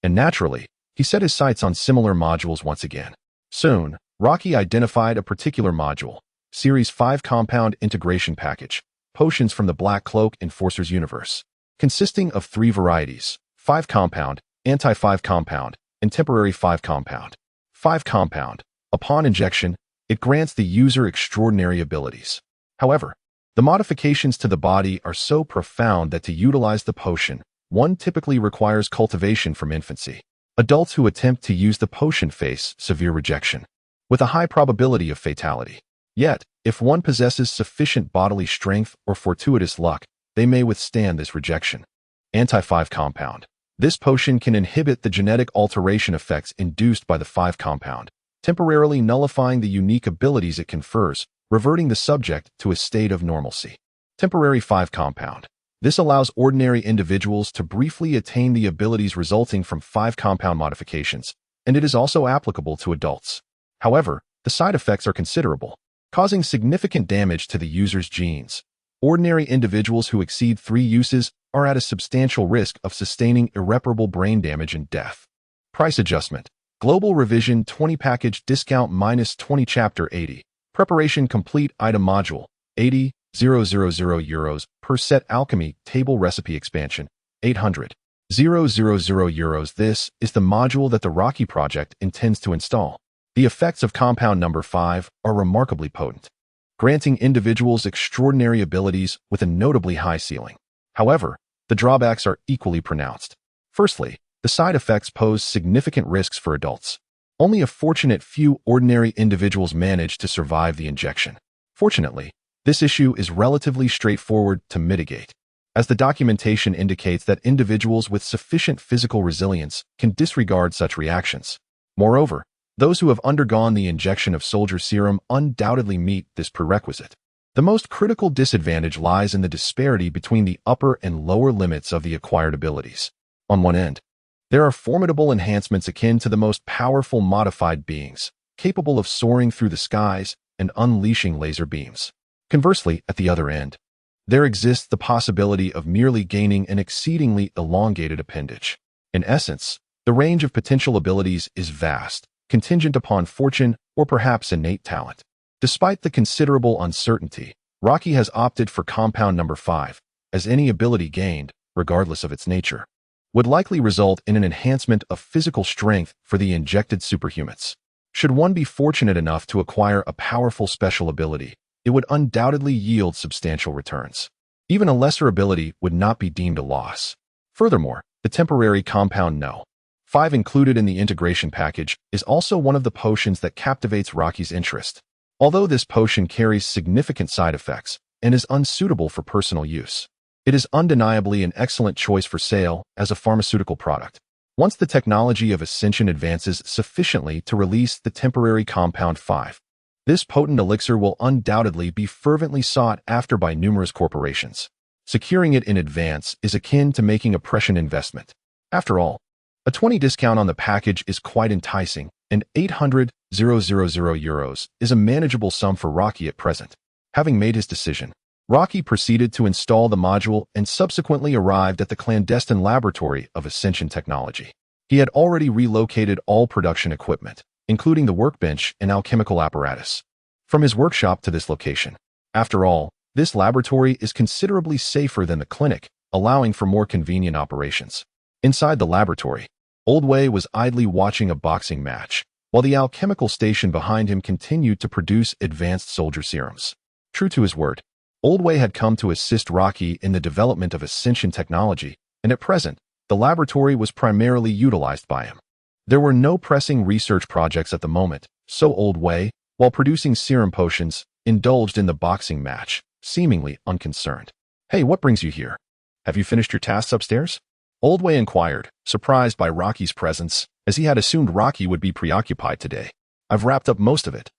And naturally, he set his sights on similar modules once again. Soon, Rocky identified a particular module, Series 5 Compound Integration Package, Potions from the Black Cloak Enforcer's Universe, consisting of three varieties, 5 Compound, Anti-5 Compound, and Temporary 5 Compound. 5 Compound. Upon injection, it grants the user extraordinary abilities. However, the modifications to the body are so profound that to utilize the potion, one typically requires cultivation from infancy. Adults who attempt to use the potion face severe rejection, with a high probability of fatality. Yet, if one possesses sufficient bodily strength or fortuitous luck, they may withstand this rejection. Anti-5 Compound. This potion can inhibit the genetic alteration effects induced by the 5 compound, temporarily nullifying the unique abilities it confers, reverting the subject to a state of normalcy. Temporary 5 Compound. This allows ordinary individuals to briefly attain the abilities resulting from 5 compound modifications, and it is also applicable to adults. However, the side effects are considerable, causing significant damage to the user's genes. Ordinary individuals who exceed 3 uses are at a substantial risk of sustaining irreparable brain damage and death. Price adjustment. Global revision 20 package discount -20 chapter 80. Preparation complete item module 80,000 euros per set alchemy table recipe expansion 800,000 euros. This is the module that the Rocky project intends to install. The effects of compound number 5 are remarkably potent, granting individuals extraordinary abilities with a notably high ceiling. However, the drawbacks are equally pronounced. Firstly, the side effects pose significant risks for adults. Only a fortunate few ordinary individuals manage to survive the injection. Fortunately, this issue is relatively straightforward to mitigate. as the documentation indicates that individuals with sufficient physical resilience can disregard such reactions. Moreover, those who have undergone the injection of soldier serum undoubtedly meet this prerequisite. The most critical disadvantage lies in the disparity between the upper and lower limits of the acquired abilities. On one end, there are formidable enhancements akin to the most powerful modified beings, capable of soaring through the skies and unleashing laser beams. Conversely, at the other end, there exists the possibility of merely gaining an exceedingly elongated appendage. In essence, the range of potential abilities is vast, contingent upon fortune or perhaps innate talent. Despite the considerable uncertainty, Rocky has opted for compound number 5, as any ability gained, regardless of its nature, would likely result in an enhancement of physical strength for the injected superhumans. Should one be fortunate enough to acquire a powerful special ability, it would undoubtedly yield substantial returns. Even a lesser ability would not be deemed a loss. Furthermore, the temporary compound No. 5 included in the integration package is also one of the potions that captivates Rocky's interest. Although this potion carries significant side effects and is unsuitable for personal use, it is undeniably an excellent choice for sale as a pharmaceutical product. Once the technology of Ascension advances sufficiently to release the temporary compound 5, this potent elixir will undoubtedly be fervently sought after by numerous corporations. Securing it in advance is akin to making a prescient investment. After all, a 20% discount on the package is quite enticing, and 800,000 euros is a manageable sum for Rocky at present. Having made his decision, Rocky proceeded to install the module and subsequently arrived at the clandestine laboratory of Ascension Technology. He had already relocated all production equipment, including the workbench and alchemical apparatus, from his workshop to this location. After all, this laboratory is considerably safer than the clinic, allowing for more convenient operations. Inside the laboratory, Old Wei was idly watching a boxing match, while the alchemical station behind him continued to produce advanced soldier serums. True to his word, Old Wei had come to assist Rocky in the development of Ascension Technology, and at present, the laboratory was primarily utilized by him. There were no pressing research projects at the moment, so Old Wei, while producing serum potions, indulged in the boxing match, seemingly unconcerned. "Hey, what brings you here? Have you finished your tasks upstairs?" Old Wei inquired, surprised by Rocky's presence, as he had assumed Rocky would be preoccupied today. "I've wrapped up most of it.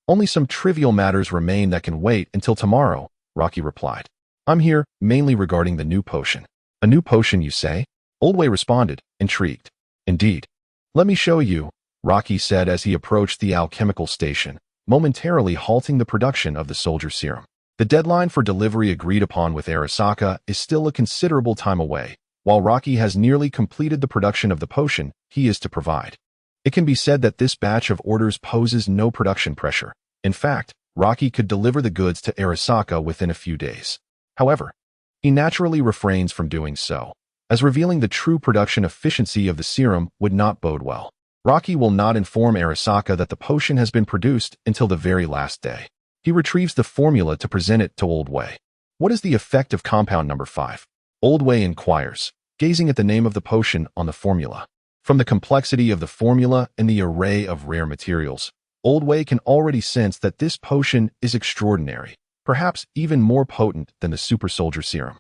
Only some trivial matters remain that can wait until tomorrow," Rocky replied. "I'm here mainly regarding the new potion." "A new potion, you say?" Old Wei responded, intrigued. "Indeed. Let me show you," Rocky said as he approached the alchemical station, momentarily halting the production of the soldier serum. The deadline for delivery agreed upon with Arasaka is still a considerable time away. While Rocky has nearly completed the production of the potion he is to provide, it can be said that this batch of orders poses no production pressure. In fact, Rocky could deliver the goods to Arasaka within a few days. However, he naturally refrains from doing so, as revealing the true production efficiency of the serum would not bode well. Rocky will not inform Arasaka that the potion has been produced until the very last day. He retrieves the formula to present it to Old Wei. "What is the effect of compound number 5? Old Wei inquires, gazing at the name of the potion on the formula. From the complexity of the formula and the array of rare materials, Old Wei can already sense that this potion is extraordinary, perhaps even more potent than the super soldier serum.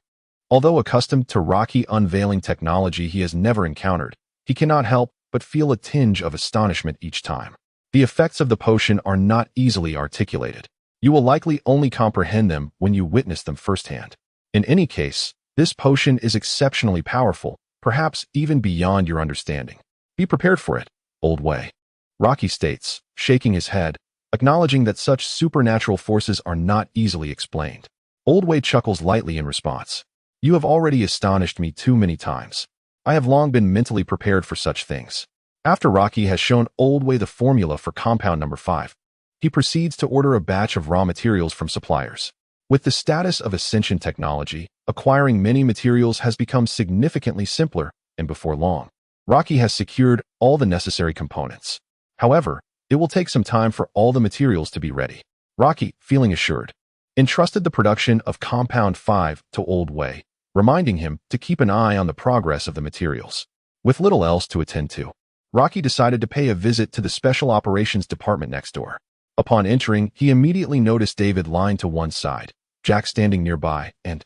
Although accustomed to Rocky unveiling technology he has never encountered, he cannot help but feel a tinge of astonishment each time. The effects of the potion are not easily articulated. You will likely only comprehend them when you witness them firsthand. In any case, this potion is exceptionally powerful, perhaps even beyond your understanding. Be prepared for it, Old Wei," Rocky states, shaking his head, acknowledging that such supernatural forces are not easily explained. Old Wei chuckles lightly in response. "You have already astonished me too many times. I have long been mentally prepared for such things." After Rocky has shown Old Wei the formula for compound number 5, he proceeds to order a batch of raw materials from suppliers. With the status of Ascension Technology, acquiring many materials has become significantly simpler, and before long, Rocky has secured all the necessary components. However, it will take some time for all the materials to be ready. Rocky, feeling assured, entrusted the production of Compound 5 to Old Wei, reminding him to keep an eye on the progress of the materials. With little else to attend to, Rocky decided to pay a visit to the Special Operations Department next door. Upon entering, he immediately noticed David lying to one side, Jack standing nearby, and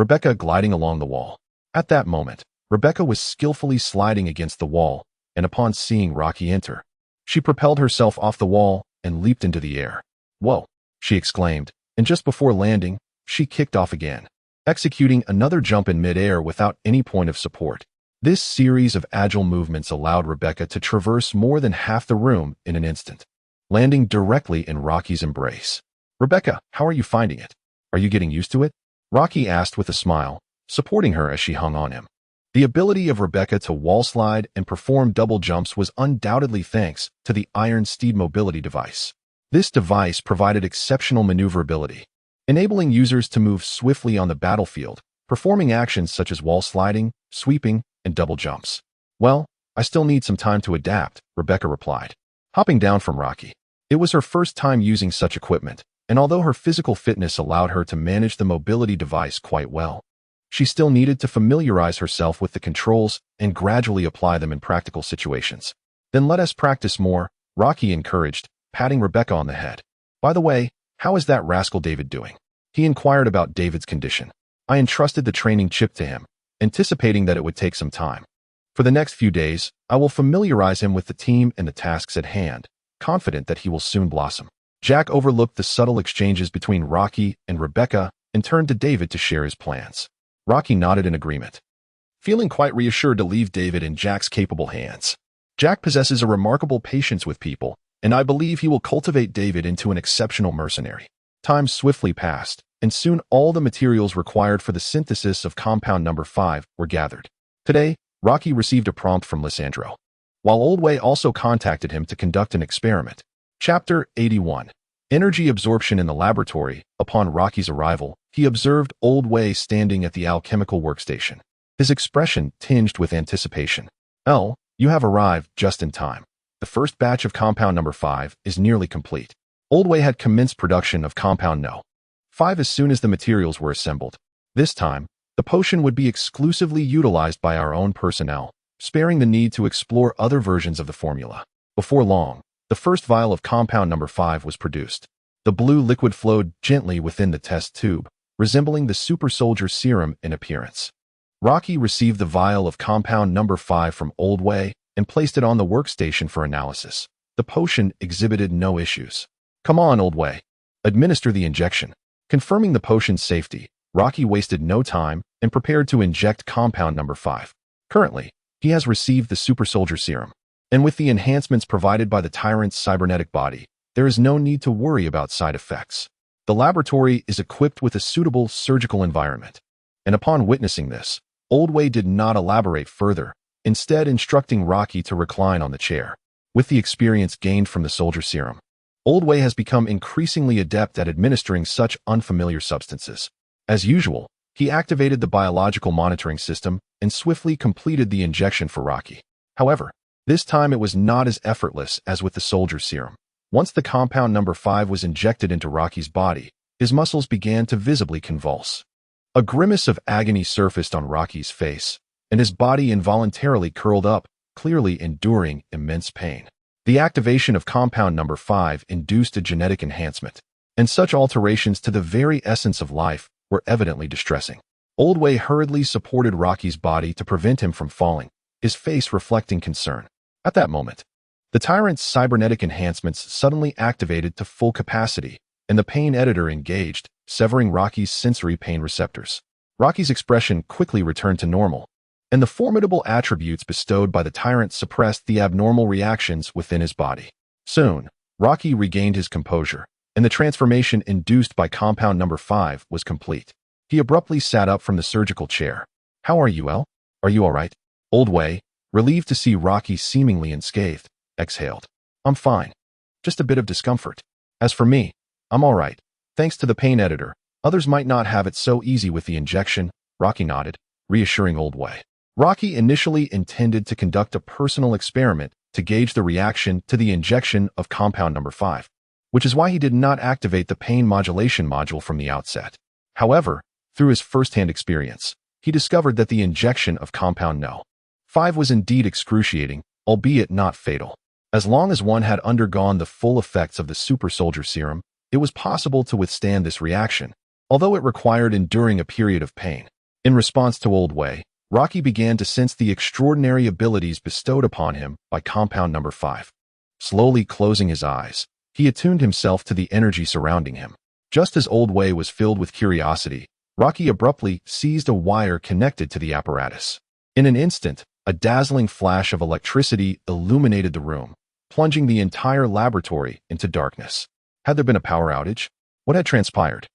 Rebecca gliding along the wall. At that moment, Rebecca was skillfully sliding against the wall, and upon seeing Rocky enter, she propelled herself off the wall and leaped into the air. "Whoa!" she exclaimed, and just before landing, she kicked off again, executing another jump in midair without any point of support. This series of agile movements allowed Rebecca to traverse more than half the room in an instant, landing directly in Rocky's embrace. "Rebecca, how are you finding it? Are you getting used to it?" Rocky asked with a smile, supporting her as she hung on him. The ability of Rebecca to wall slide and perform double jumps was undoubtedly thanks to the Iron Steed mobility device. This device provided exceptional maneuverability, enabling users to move swiftly on the battlefield, performing actions such as wall sliding, sweeping, and double jumps. "Well, I still need some time to adapt," Rebecca replied, hopping down from Rocky. It was her first time using such equipment, and although her physical fitness allowed her to manage the mobility device quite well, she still needed to familiarize herself with the controls and gradually apply them in practical situations. "Then let us practice more," Rocky encouraged, patting Rebecca on the head. "By the way, how is that rascal David doing?" He inquired about David's condition. "I entrusted the training chip to him, anticipating that it would take some time. For the next few days, I will familiarize him with the team and the tasks at hand, confident that he will soon blossom." Jack overlooked the subtle exchanges between Rocky and Rebecca and turned to David to share his plans. Rocky nodded in agreement, feeling quite reassured to leave David in Jack's capable hands. Jack possesses a remarkable patience with people, and I believe he will cultivate David into an exceptional mercenary. Time swiftly passed, and soon all the materials required for the synthesis of compound number 5 were gathered. Today, Rocky received a prompt from Lysandro, while Oldway also contacted him to conduct an experiment. Chapter 81. Energy absorption in the laboratory. Upon Rocky's arrival, he observed Oldway standing at the alchemical workstation, his expression tinged with anticipation. "L, you have arrived just in time. The first batch of compound number 5 is nearly complete." Oldway had commenced production of compound No. 5 as soon as the materials were assembled. This time, the potion would be exclusively utilized by our own personnel, sparing the need to explore other versions of the formula. Before long, the first vial of compound number 5 was produced. The blue liquid flowed gently within the test tube, resembling the super soldier serum in appearance. Rocky received the vial of compound number 5 from Oldway and placed it on the workstation for analysis. The potion exhibited no issues. "Come on, Oldway. Administer the injection." Confirming the potion's safety, Rocky wasted no time and prepared to inject compound number 5. Currently, he has received the super soldier serum, and with the enhancements provided by the tyrant's cybernetic body, there is no need to worry about side effects. The laboratory is equipped with a suitable surgical environment, and upon witnessing this, Oldway did not elaborate further, instead instructing Rocky to recline on the chair. With the experience gained from the soldier serum, Oldway has become increasingly adept at administering such unfamiliar substances. As usual, he activated the biological monitoring system and swiftly completed the injection for Rocky. However, this time it was not as effortless as with the soldier serum. Once the compound number 5 was injected into Rocky's body, his muscles began to visibly convulse. A grimace of agony surfaced on Rocky's face, and his body involuntarily curled up, clearly enduring immense pain. The activation of compound number 5 induced a genetic enhancement, and such alterations to the very essence of life were evidently distressing. Oldway hurriedly supported Rocky's body to prevent him from falling, his face reflecting concern. At that moment, the tyrant's cybernetic enhancements suddenly activated to full capacity, and the pain editor engaged, severing Rocky's sensory pain receptors. Rocky's expression quickly returned to normal, and the formidable attributes bestowed by the tyrant suppressed the abnormal reactions within his body. Soon, Rocky regained his composure, and the transformation induced by compound number 5 was complete. He abruptly sat up from the surgical chair. "How are you, El? Are you all right?" Oldway, relieved to see Rocky seemingly unscathed, exhaled. "I'm fine. Just a bit of discomfort. As for me, I'm all right. Thanks to the pain editor. Others might not have it so easy with the injection." Rocky nodded, reassuring Oldway. Rocky initially intended to conduct a personal experiment to gauge the reaction to the injection of compound number 5, which is why he did not activate the pain modulation module from the outset. However, through his first-hand experience, he discovered that the injection of compound No. 5 was indeed excruciating, albeit not fatal. As long as one had undergone the full effects of the super soldier serum, it was possible to withstand this reaction, although it required enduring a period of pain. In response to Old Way, Rocky began to sense the extraordinary abilities bestowed upon him by Compound Number 5. Slowly closing his eyes, he attuned himself to the energy surrounding him. Just as Old Way was filled with curiosity, Rocky abruptly seized a wire connected to the apparatus. In an instant, a dazzling flash of electricity illuminated the room, plunging the entire laboratory into darkness. Had there been a power outage? What had transpired?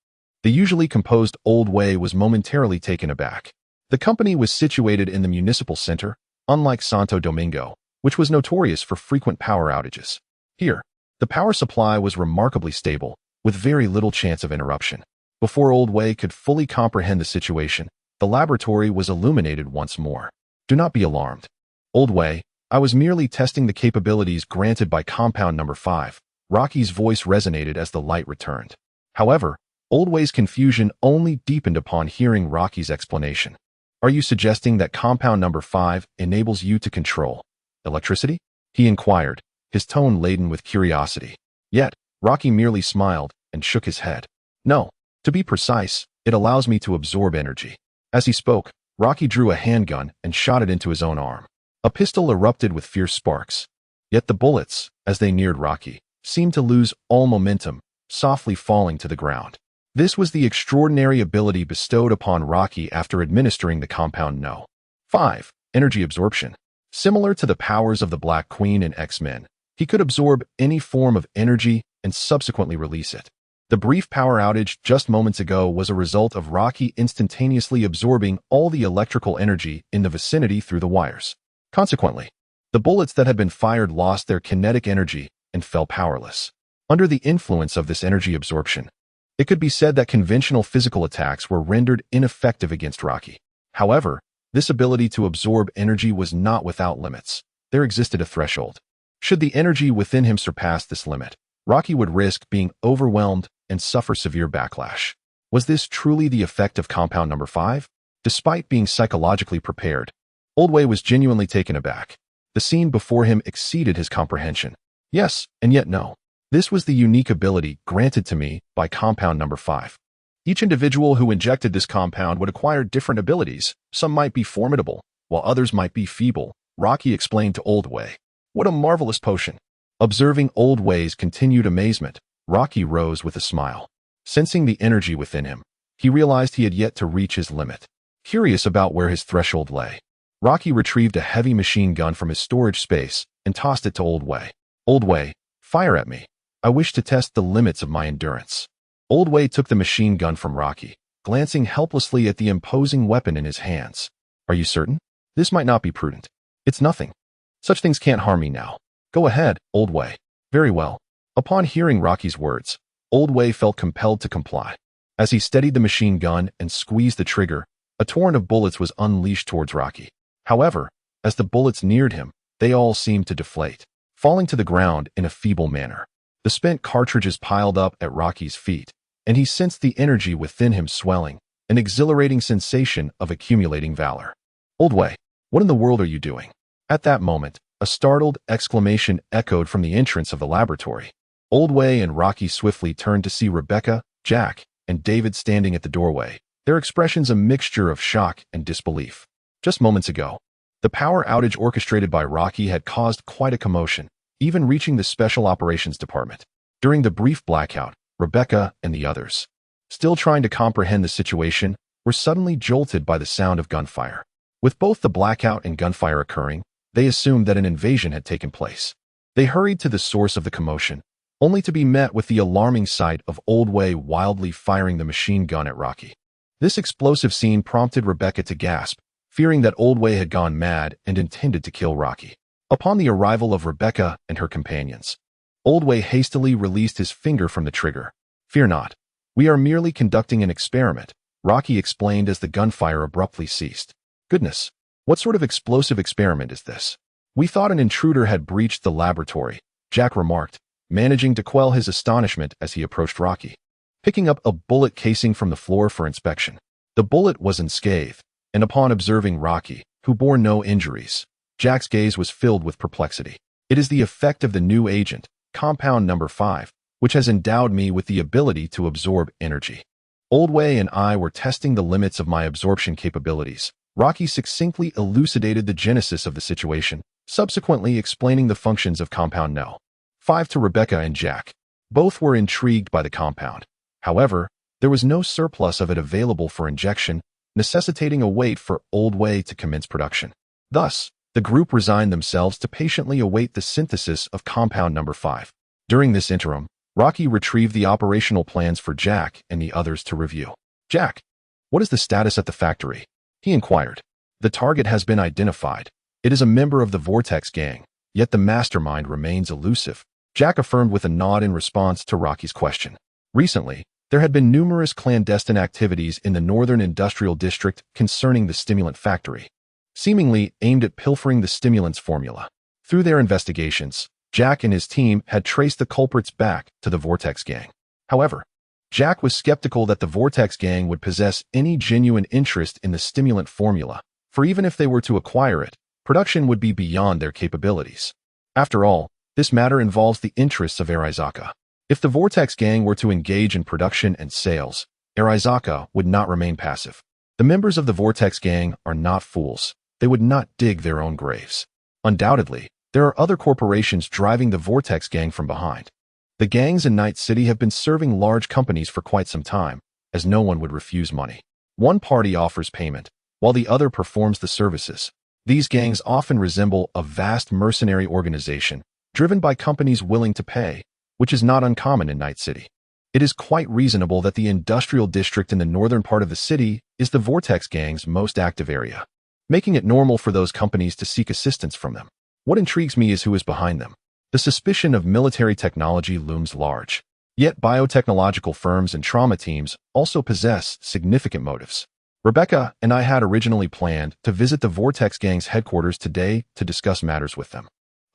The usually composed Old Way was momentarily taken aback. The company was situated in the municipal center, unlike Santo Domingo, which was notorious for frequent power outages. Here, the power supply was remarkably stable, with very little chance of interruption. Before Old Way could fully comprehend the situation, the laboratory was illuminated once more. Do not be alarmed. Old Way, I was merely testing the capabilities granted by Compound Number 5. Rocky's voice resonated as the light returned. However, Old Way's confusion only deepened upon hearing Rocky's explanation. Are you suggesting that Compound Number 5 enables you to control electricity? He inquired, his tone laden with curiosity. Yet, Rocky merely smiled and shook his head. No, to be precise, it allows me to absorb energy. As he spoke, Rocky drew a handgun and shot it into his own arm. A pistol erupted with fierce sparks. Yet the bullets, as they neared Rocky, seemed to lose all momentum, softly falling to the ground. This was the extraordinary ability bestowed upon Rocky after administering the Compound No. 5. Energy absorption. Similar to the powers of the Black Queen in X-Men, he could absorb any form of energy and subsequently release it. The brief power outage just moments ago was a result of Rocky instantaneously absorbing all the electrical energy in the vicinity through the wires. Consequently, the bullets that had been fired lost their kinetic energy and fell powerless. Under the influence of this energy absorption, it could be said that conventional physical attacks were rendered ineffective against Rocky. However, this ability to absorb energy was not without limits. There existed a threshold. Should the energy within him surpass this limit, Rocky would risk being overwhelmed and suffer severe backlash. Was this truly the effect of Compound Number 5? Despite being psychologically prepared, Old Way was genuinely taken aback. The scene before him exceeded his comprehension. Yes, and yet no. This was the unique ability granted to me by Compound Number 5. Each individual who injected this compound would acquire different abilities. Some might be formidable, while others might be feeble, Rocky explained to Old Way. What a marvelous potion. Observing Old Way's continued amazement, Rocky rose with a smile. Sensing the energy within him, he realized he had yet to reach his limit. Curious about where his threshold lay, Rocky retrieved a heavy machine gun from his storage space and tossed it to Old Way. Old Way, fire at me. I wish to test the limits of my endurance. Old Way took the machine gun from Rocky, glancing helplessly at the imposing weapon in his hands. Are you certain? This might not be prudent. It's nothing. Such things can't harm me now. Go ahead, Old Way. Very well. Upon hearing Rocky's words, Old Way felt compelled to comply. As he steadied the machine gun and squeezed the trigger, a torrent of bullets was unleashed towards Rocky. However, as the bullets neared him, they all seemed to deflate, falling to the ground in a feeble manner. The spent cartridges piled up at Rocky's feet, and he sensed the energy within him swelling, an exhilarating sensation of accumulating valor. Old Way, what in the world are you doing? At that moment, a startled exclamation echoed from the entrance of the laboratory. Old Way and Rocky swiftly turned to see Rebecca, Jack, and David standing at the doorway, their expressions a mixture of shock and disbelief. Just moments ago, the power outage orchestrated by Rocky had caused quite a commotion, even reaching the Special Operations Department. During the brief blackout, Rebecca and the others, still trying to comprehend the situation, were suddenly jolted by the sound of gunfire. With both the blackout and gunfire occurring, they assumed that an invasion had taken place. They hurried to the source of the commotion, only to be met with the alarming sight of Old Way wildly firing the machine gun at Rocky. This explosive scene prompted Rebecca to gasp, fearing that Old Way had gone mad and intended to kill Rocky. Upon the arrival of Rebecca and her companions, Old Way hastily released his finger from the trigger. Fear not. We are merely conducting an experiment, Rocky explained as the gunfire abruptly ceased. Goodness, what sort of explosive experiment is this? We thought an intruder had breached the laboratory, Jack remarked, managing to quell his astonishment as he approached Rocky. Picking up a bullet casing from the floor for inspection. The bullet was unscathed, and upon observing Rocky, who bore no injuries, Jack's gaze was filled with perplexity. It is the effect of the new agent, Compound Number 5, which has endowed me with the ability to absorb energy. Old Way and I were testing the limits of my absorption capabilities. Rocky succinctly elucidated the genesis of the situation, subsequently explaining the functions of Compound No. 5 to Rebecca and Jack. Both were intrigued by the compound. However, there was no surplus of it available for injection, necessitating a wait for Old Way to commence production. Thus, the group resigned themselves to patiently await the synthesis of Compound Number 5. During this interim, Rocky retrieved the operational plans for Jack and the others to review. "Jack, what is the status at the factory?" he inquired. "The target has been identified. It is a member of the Vortex gang, yet the mastermind remains elusive," Jack affirmed with a nod in response to Rocky's question. Recently, there had been numerous clandestine activities in the Northern Industrial District concerning the stimulant factory, seemingly aimed at pilfering the stimulant's formula. Through their investigations, Jack and his team had traced the culprits back to the Vortex gang. However, Jack was skeptical that the Vortex gang would possess any genuine interest in the stimulant formula, for even if they were to acquire it, production would be beyond their capabilities. After all, this matter involves the interests of Arizaka. If the Vortex gang were to engage in production and sales, Arizaka would not remain passive. The members of the Vortex gang are not fools. They would not dig their own graves. Undoubtedly, there are other corporations driving the Vortex gang from behind. The gangs in Night City have been serving large companies for quite some time, as no one would refuse money. One party offers payment, while the other performs the services. These gangs often resemble a vast mercenary organization, driven by companies willing to pay, which is not uncommon in Night City. It is quite reasonable that the industrial district in the northern part of the city is the Vortex gang's most active area, making it normal for those companies to seek assistance from them. What intrigues me is who is behind them. The suspicion of military technology looms large. Yet biotechnological firms and trauma teams also possess significant motives. Rebecca and I had originally planned to visit the Vortex gang's headquarters today to discuss matters with them,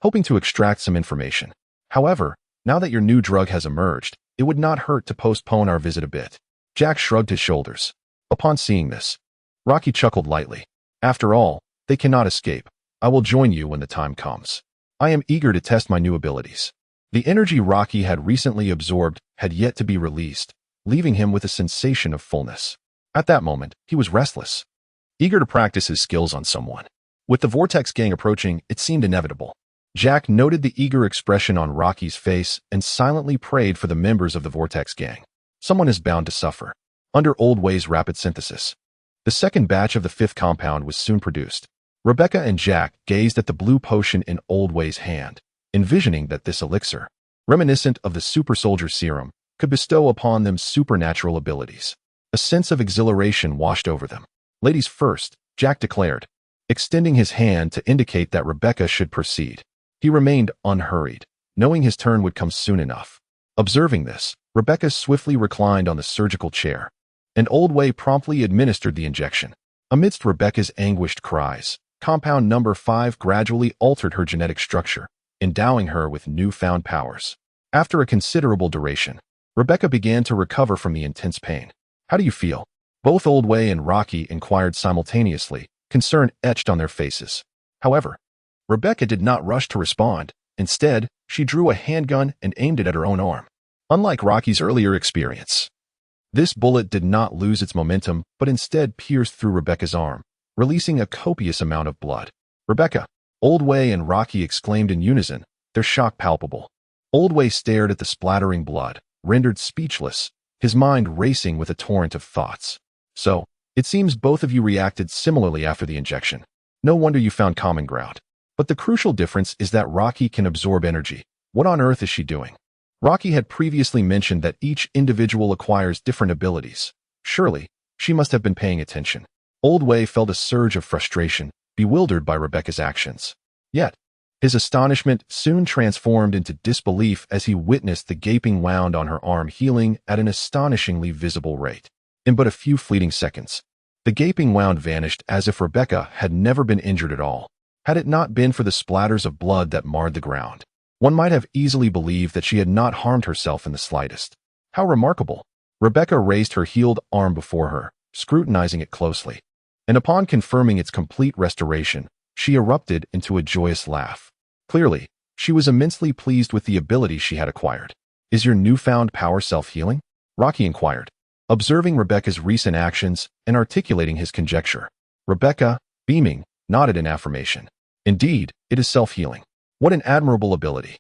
hoping to extract some information. However, now that your new drug has emerged, it would not hurt to postpone our visit a bit. Jack shrugged his shoulders. Upon seeing this, Rocky chuckled lightly. After all, they cannot escape. I will join you when the time comes. I am eager to test my new abilities. The energy Rocky had recently absorbed had yet to be released, leaving him with a sensation of fullness. At that moment, he was restless, eager to practice his skills on someone. With the Vortex gang approaching, it seemed inevitable. Jack noted the eager expression on Rocky's face and silently prayed for the members of the Vortex gang. Someone is bound to suffer. Under Old Way's rapid synthesis, the second batch of the fifth compound was soon produced. Rebecca and Jack gazed at the blue potion in Old Way's hand, envisioning that this elixir, reminiscent of the super soldier serum, could bestow upon them supernatural abilities. A sense of exhilaration washed over them. "Ladies first," Jack declared, extending his hand to indicate that Rebecca should proceed. He remained unhurried, knowing his turn would come soon enough. Observing this, Rebecca swiftly reclined on the surgical chair, and Old Way promptly administered the injection. Amidst Rebecca's anguished cries, Compound Number 5 gradually altered her genetic structure, endowing her with newfound powers. After a considerable duration, Rebecca began to recover from the intense pain. "How do you feel?" Both Old Way and Rocky inquired simultaneously, concern etched on their faces. However, Rebecca did not rush to respond. Instead, she drew a handgun and aimed it at her own arm. Unlike Rocky's earlier experience, this bullet did not lose its momentum, but instead pierced through Rebecca's arm, releasing a copious amount of blood. "Rebecca!" Old Way and Rocky exclaimed in unison, their shock palpable. Old Way stared at the splattering blood, rendered speechless, his mind racing with a torrent of thoughts. "So, it seems both of you reacted similarly after the injection. No wonder you found common ground. But the crucial difference is that Rocky can absorb energy. What on earth is she doing?" Rocky had previously mentioned that each individual acquires different abilities. Surely, she must have been paying attention. Old Way felt a surge of frustration, bewildered by Rebecca's actions. Yet, his astonishment soon transformed into disbelief as he witnessed the gaping wound on her arm healing at an astonishingly visible rate. In but a few fleeting seconds, the gaping wound vanished as if Rebecca had never been injured at all. Had it not been for the splatters of blood that marred the ground, one might have easily believed that she had not harmed herself in the slightest. How remarkable! Rebecca raised her healed arm before her, scrutinizing it closely, and upon confirming its complete restoration, she erupted into a joyous laugh. Clearly, she was immensely pleased with the ability she had acquired. "Is your newfound power self-healing?" Rocky inquired. observing Rebecca's recent actions and articulating his conjecture. Rebecca, beaming, nodded in affirmation. Indeed, it is self-healing. What an admirable ability.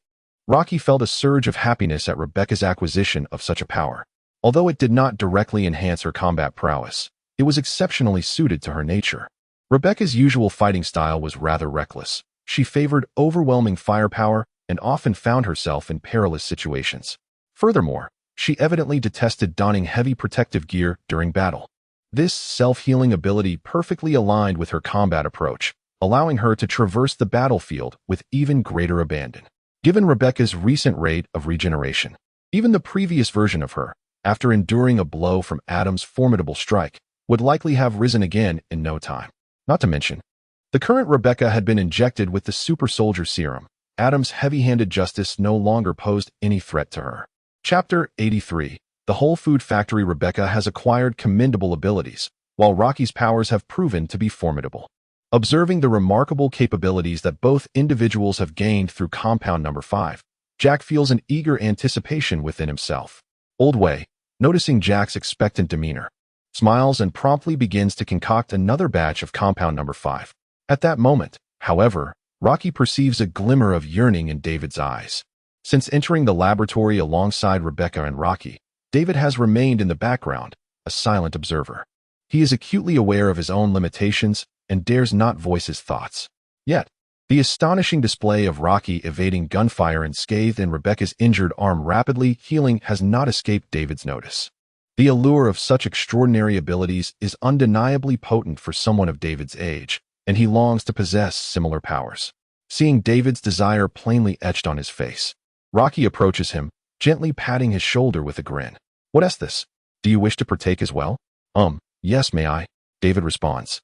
Rocky felt a surge of happiness at Rebecca's acquisition of such a power. Although it did not directly enhance her combat prowess, it was exceptionally suited to her nature. Rebecca's usual fighting style was rather reckless. She favored overwhelming firepower and often found herself in perilous situations. Furthermore, she evidently detested donning heavy protective gear during battle. This self-healing ability perfectly aligned with her combat approach, allowing her to traverse the battlefield with even greater abandon. Given Rebecca's recent rate of regeneration, even the previous version of her, after enduring a blow from Adam's formidable strike, would likely have risen again in no time. Not to mention, the current Rebecca had been injected with the super soldier serum. Adam's heavy-handed justice no longer posed any threat to her. Chapter 83. The Whole Food Factory. Rebecca has acquired commendable abilities, while Rocky's powers have proven to be formidable. Observing the remarkable capabilities that both individuals have gained through compound number 5, Jack feels an eager anticipation within himself. Old Way, noticing Jack's expectant demeanor, smiles and promptly begins to concoct another batch of compound number 5. At that moment, however, Rocky perceives a glimmer of yearning in David's eyes. Since entering the laboratory alongside Rebecca and Rocky, David has remained in the background, a silent observer. He is acutely aware of his own limitations and dares not voice his thoughts. Yet, the astonishing display of Rocky evading gunfire unscathed and Rebecca's injured arm rapidly healing has not escaped David's notice. The allure of such extraordinary abilities is undeniably potent for someone of David's age, and he longs to possess similar powers. Seeing David's desire plainly etched on his face, Rocky approaches him, gently patting his shoulder with a grin. "What is this? Do you wish to partake as well?" Yes, may I?" David responds,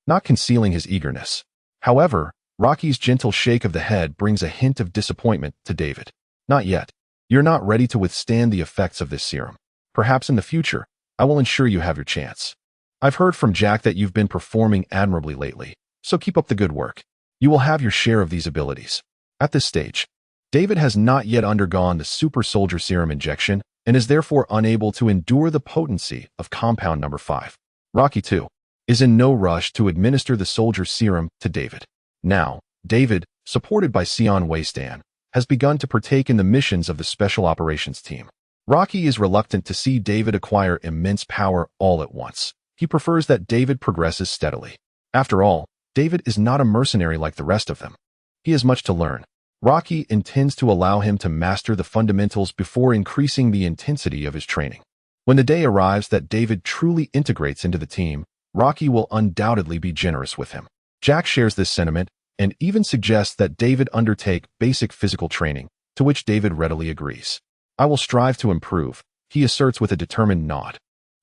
not concealing his eagerness. However, Rocky's gentle shake of the head brings a hint of disappointment to David. "Not yet. You're not ready to withstand the effects of this serum. Perhaps in the future, I will ensure you have your chance. I've heard from Jack that you've been performing admirably lately, so keep up the good work. You will have your share of these abilities." At this stage, David has not yet undergone the super soldier serum injection and is therefore unable to endure the potency of compound number 5. Rocky, too, is in no rush to administer the soldier serum to David. Now, David, supported by Sion Waystan, has begun to partake in the missions of the Special Operations Team. Rocky is reluctant to see David acquire immense power all at once. He prefers that David progresses steadily. After all, David is not a mercenary like the rest of them. He has much to learn. Rocky intends to allow him to master the fundamentals before increasing the intensity of his training. When the day arrives that David truly integrates into the team, Rocky will undoubtedly be generous with him. Jack shares this sentiment and even suggests that David undertake basic physical training, to which David readily agrees. "I will strive to improve," he asserts with a determined nod.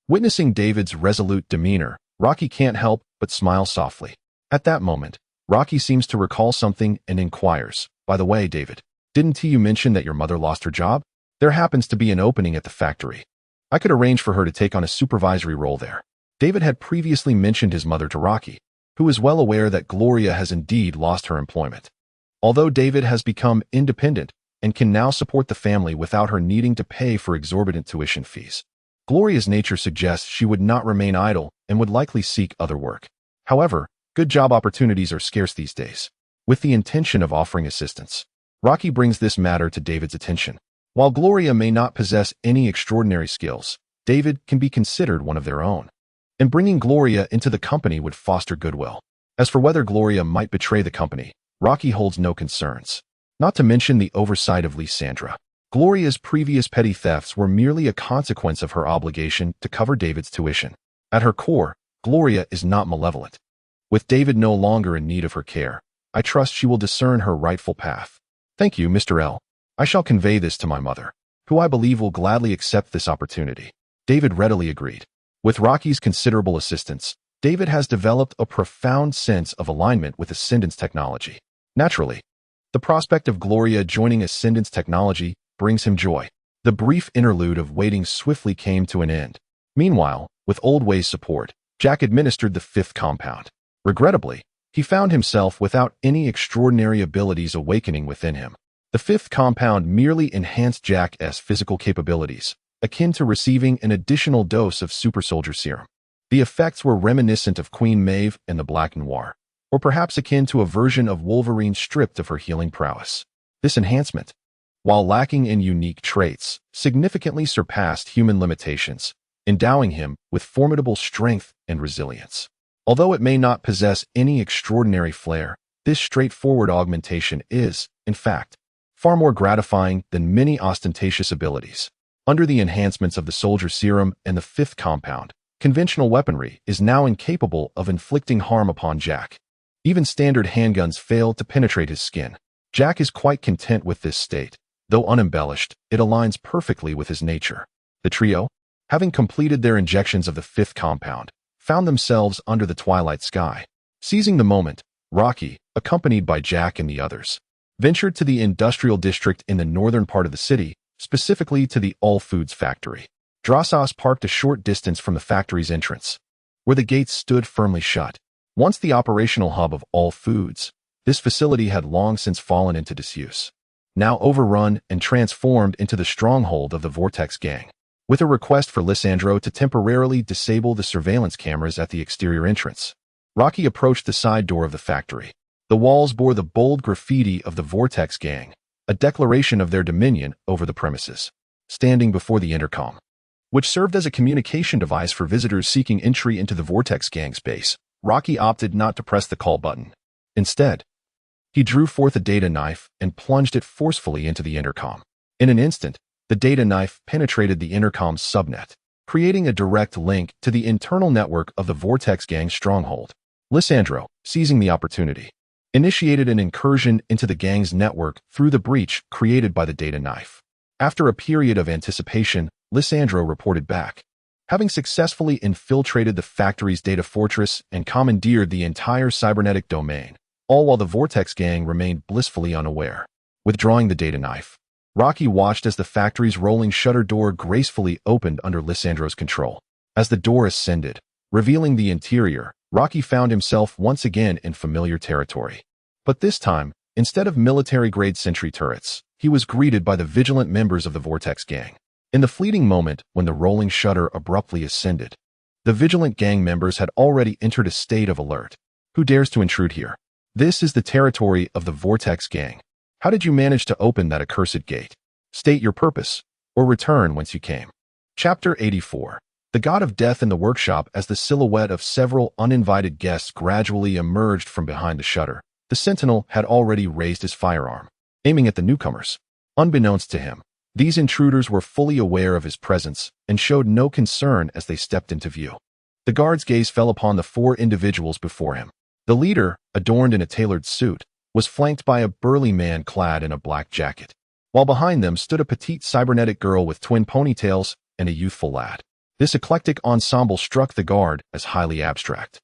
Witnessing David's resolute demeanor, Rocky can't help but smile softly. At that moment, Rocky seems to recall something and inquires, "By the way, David, didn't you mention that your mother lost her job? There happens to be an opening at the factory. I could arrange for her to take on a supervisory role there." David had previously mentioned his mother to Rocky, who is well aware that Gloria has indeed lost her employment. Although David has become independent and can now support the family without her needing to pay for exorbitant tuition fees, Gloria's nature suggests she would not remain idle and would likely seek other work. However, good job opportunities are scarce these days. With the intention of offering assistance, Rocky brings this matter to David's attention. While Gloria may not possess any extraordinary skills, David can be considered one of their own, and bringing Gloria into the company would foster goodwill. As for whether Gloria might betray the company, Rocky holds no concerns. Not to mention the oversight of Lysandra. Gloria's previous petty thefts were merely a consequence of her obligation to cover David's tuition. At her core, Gloria is not malevolent. With David no longer in need of her care, I trust she will discern her rightful path. "Thank you, Mr. L. I shall convey this to my mother, who I believe will gladly accept this opportunity." David readily agreed. With Rocky's considerable assistance, David has developed a profound sense of alignment with Ascendance technology. Naturally, the prospect of Gloria joining Ascendance technology brings him joy. The brief interlude of waiting swiftly came to an end. Meanwhile, with Old Way's support, Jack administered the 5th compound. Regrettably, he found himself without any extraordinary abilities awakening within him. The 5th compound merely enhanced Jack's physical capabilities, akin to receiving an additional dose of super soldier serum. The effects were reminiscent of Queen Maeve and the Black Noir, or perhaps akin to a version of Wolverine stripped of her healing prowess. This enhancement, while lacking in unique traits, significantly surpassed human limitations, endowing him with formidable strength and resilience. Although it may not possess any extraordinary flair, this straightforward augmentation is, in fact, far more gratifying than many ostentatious abilities. Under the enhancements of the soldier serum and the fifth compound, conventional weaponry is now incapable of inflicting harm upon Jack. Even standard handguns fail to penetrate his skin. Jack is quite content with this state. Though unembellished, it aligns perfectly with his nature. The trio, having completed their injections of the fifth compound, found themselves under the twilight sky. Seizing the moment, Rocky, accompanied by Jack and the others, ventured to the industrial district in the northern part of the city, specifically to the All Foods factory. Drasos parked a short distance from the factory's entrance, where the gates stood firmly shut. Once the operational hub of All Foods, this facility had long since fallen into disuse, now overrun and transformed into the stronghold of the Vortex Gang. With a request for Lissandro to temporarily disable the surveillance cameras at the exterior entrance, Rocky approached the side door of the factory. The walls bore the bold graffiti of the Vortex Gang, a declaration of their dominion over the premises. Standing before the intercom, which served as a communication device for visitors seeking entry into the Vortex Gang's base, Rocky opted not to press the call button. Instead, he drew forth a data knife and plunged it forcefully into the intercom. In an instant, the data knife penetrated the intercom's subnet, creating a direct link to the internal network of the Vortex Gang's stronghold. Lissandro, seizing the opportunity, initiated an incursion into the gang's network through the breach created by the data knife. After a period of anticipation, Lissandro reported back, having successfully infiltrated the factory's data fortress and commandeered the entire cybernetic domain, all while the Vortex Gang remained blissfully unaware. Withdrawing the data knife, Rocky watched as the factory's rolling shutter door gracefully opened under Lissandro's control. As the door ascended, revealing the interior, Rocky found himself once again in familiar territory. But this time, instead of military-grade sentry turrets, he was greeted by the vigilant members of the Vortex Gang. In the fleeting moment when the rolling shutter abruptly ascended, the vigilant gang members had already entered a state of alert. Who dares to intrude here? This is the territory of the Vortex Gang. How did you manage to open that accursed gate? State your purpose, or return whence you came. Chapter 84. The God of Death in the workshop. As the silhouette of several uninvited guests gradually emerged from behind the shutter, the sentinel had already raised his firearm, aiming at the newcomers. Unbeknownst to him, these intruders were fully aware of his presence and showed no concern as they stepped into view. The guard's gaze fell upon the four individuals before him. The leader, adorned in a tailored suit, was flanked by a burly man clad in a black jacket, while behind them stood a petite cybernetic girl with twin ponytails and a youthful lad. This eclectic ensemble struck the guard as highly abstract.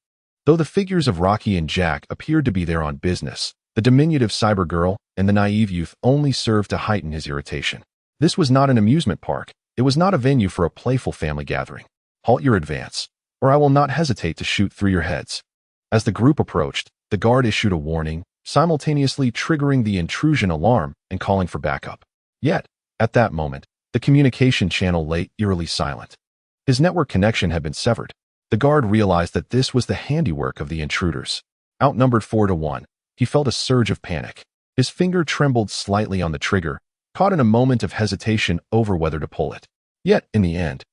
Though the figures of Rocky and Jack appeared to be there on business, the diminutive cyber girl and the naive youth only served to heighten his irritation. This was not an amusement park. It was not a venue for a playful family gathering. Halt your advance, or I will not hesitate to shoot through your heads. As the group approached, the guard issued a warning, simultaneously triggering the intrusion alarm and calling for backup. Yet, at that moment, the communication channel lay eerily silent. His network connection had been severed. The guard realized that this was the handiwork of the intruders. Outnumbered 4-1, he felt a surge of panic. His finger trembled slightly on the trigger, caught in a moment of hesitation over whether to pull it. Yet, in the end,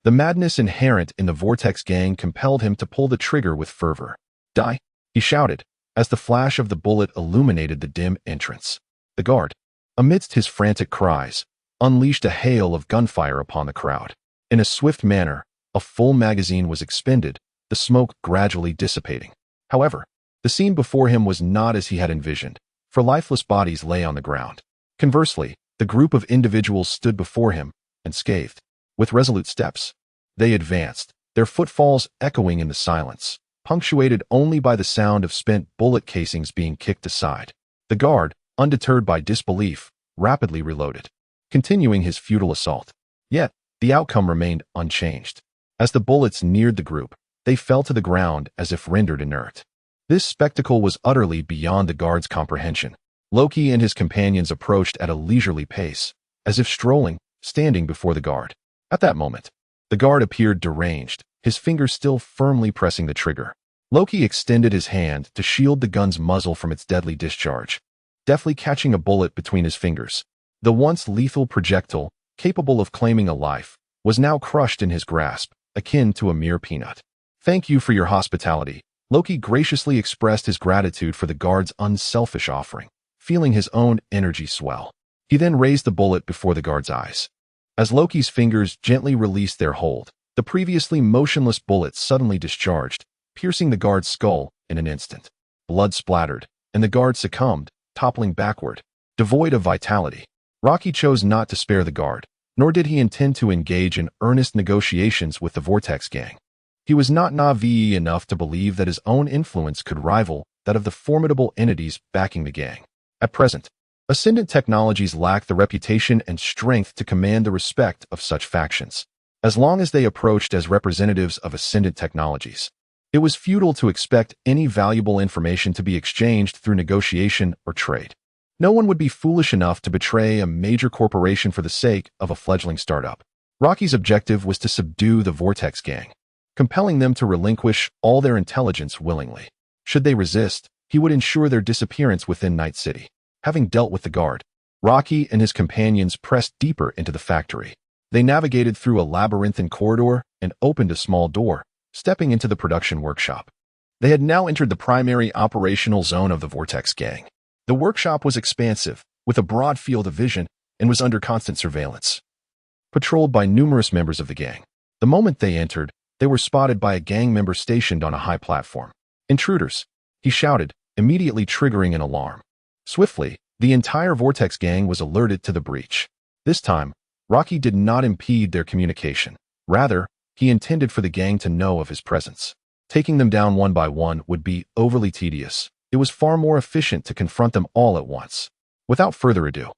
the madness inherent in the Vortex Gang compelled him to pull the trigger with fervor. Die! He shouted, as the flash of the bullet illuminated the dim entrance. The guard, amidst his frantic cries, unleashed a hail of gunfire upon the crowd. In a swift manner, a full magazine was expended, the smoke gradually dissipating. However, the scene before him was not as he had envisioned, for lifeless bodies lay on the ground. Conversely, the group of individuals stood before him, unscathed. With resolute steps, they advanced, their footfalls echoing in the silence, punctuated only by the sound of spent bullet casings being kicked aside. The guard, undeterred by disbelief, rapidly reloaded, continuing his futile assault. Yet, the outcome remained unchanged. As the bullets neared the group, they fell to the ground as if rendered inert. This spectacle was utterly beyond the guard's comprehension. Loki and his companions approached at a leisurely pace, as if strolling, standing before the guard. At that moment, the guard appeared deranged, his fingers still firmly pressing the trigger. Loki extended his hand to shield the gun's muzzle from its deadly discharge, deftly catching a bullet between his fingers. The once lethal projectile, capable of claiming a life, was now crushed in his grasp, akin to a mere peanut. "Thank you for your hospitality." Loki graciously expressed his gratitude for the guard's unselfish offering, feeling his own energy swell. He then raised the bullet before the guard's eyes. As Loki's fingers gently released their hold, the previously motionless bullet suddenly discharged, piercing the guard's skull in an instant. Blood splattered, and the guard succumbed, toppling backward, devoid of vitality. Rocky chose not to spare the guard, nor did he intend to engage in earnest negotiations with the Vortex gang. He was not naive enough to believe that his own influence could rival that of the formidable entities backing the gang. At present, Ascendant Technologies lacked the reputation and strength to command the respect of such factions. As long as they approached as representatives of Ascendant Technologies, it was futile to expect any valuable information to be exchanged through negotiation or trade. No one would be foolish enough to betray a major corporation for the sake of a fledgling startup. Rocky's objective was to subdue the Vortex gang, compelling them to relinquish all their intelligence willingly. Should they resist, he would ensure their disappearance within Night City. Having dealt with the guard, Rocky and his companions pressed deeper into the factory. They navigated through a labyrinthine corridor and opened a small door, stepping into the production workshop. They had now entered the primary operational zone of the Vortex gang. The workshop was expansive, with a broad field of vision, and was under constant surveillance, patrolled by numerous members of the gang. The moment they entered, they were spotted by a gang member stationed on a high platform. "Intruders!" he shouted, immediately triggering an alarm. Swiftly, the entire Vortex gang was alerted to the breach. This time, Rocky did not impede their communication. Rather, he intended for the gang to know of his presence. Taking them down one by one would be overly tedious. It was far more efficient to confront them all at once. Without further ado,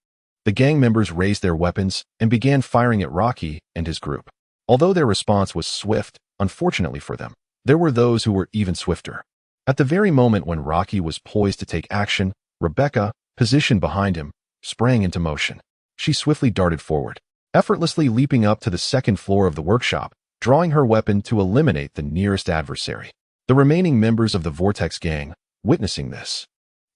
the gang members raised their weapons and began firing at Rocky and his group. Although their response was swift, unfortunately for them, there were those who were even swifter. At the very moment when Rocky was poised to take action, Rebecca, positioned behind him, sprang into motion. She swiftly darted forward, effortlessly leaping up to the second floor of the workshop, drawing her weapon to eliminate the nearest adversary. The remaining members of the Vortex gang, witnessing this,